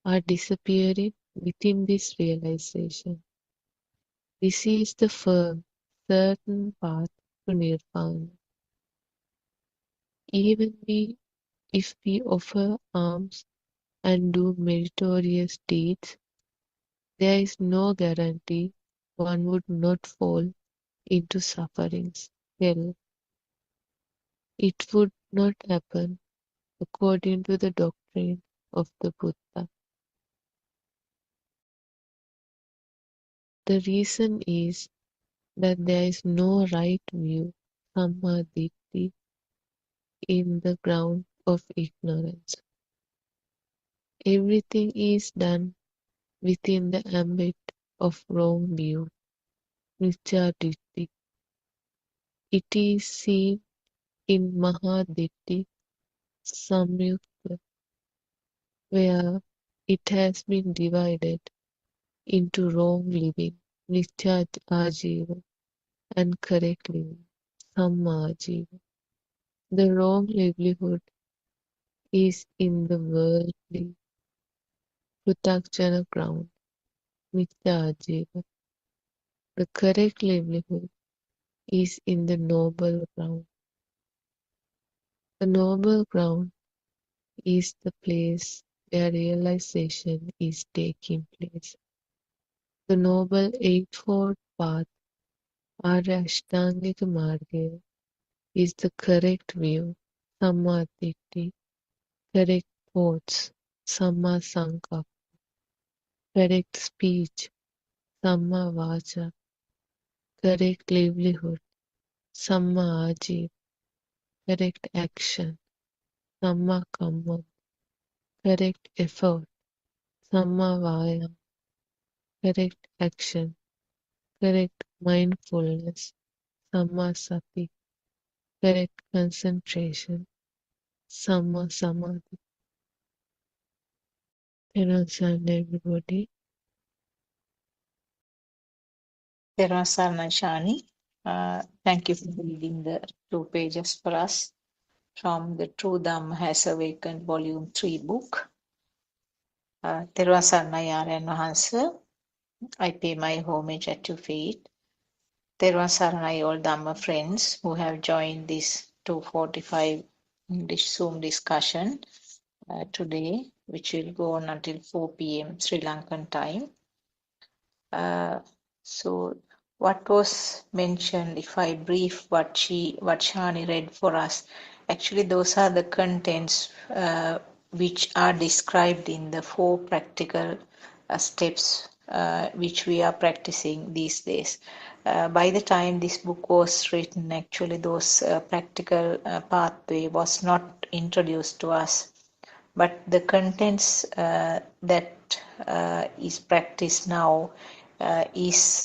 are disappearing within this realization. This is the firm, certain path to nirvana. Even if we offer alms and do meritorious deeds, there is no guarantee one would not fall into sufferings, hell. It would not happen according to the doctrine of the Buddha. The reason is that there is no right view, samadhi, in the ground of ignorance. Everything is done within the ambit of wrong view, micchaditti. It is seen in Mahaditti, Samyutta, where it has been divided into wrong living, mithya ajiva, and correct living, samma ajiva. The wrong livelihood is in the worldly, prutakjana ground, mithya ajiva. The correct livelihood is in the noble ground. The noble ground is the place where realization is taking place. The noble eightfold path, Arya Ashtangika Marga, is the correct view, Samma Ditti, correct thoughts, Samma Sankappa, correct speech, Samma Vacha, correct livelihood, Samma Ajiva, correct action, Samma Kamma, correct effort, Samma Vayam, correct action, correct mindfulness, Samma Sati, correct concentration, Samma Samadhi. You understand, everybody? Terasana Shani, thank you for reading the 2 pages for us from the True Dhamma Has Awakened Volume 3 book. Terasana Yaren Mahansa, I pay my homage at your feet. Terasana all Dhamma friends who have joined this 2:45 English Zoom discussion today, which will go on until 4 p.m. Sri Lankan time. So what was mentioned, if I brief what Shani read for us, actually those are the contents which are described in the 4 practical steps which we are practicing these days. By the time this book was written, actually those practical pathway was not introduced to us, but the contents that is practiced now is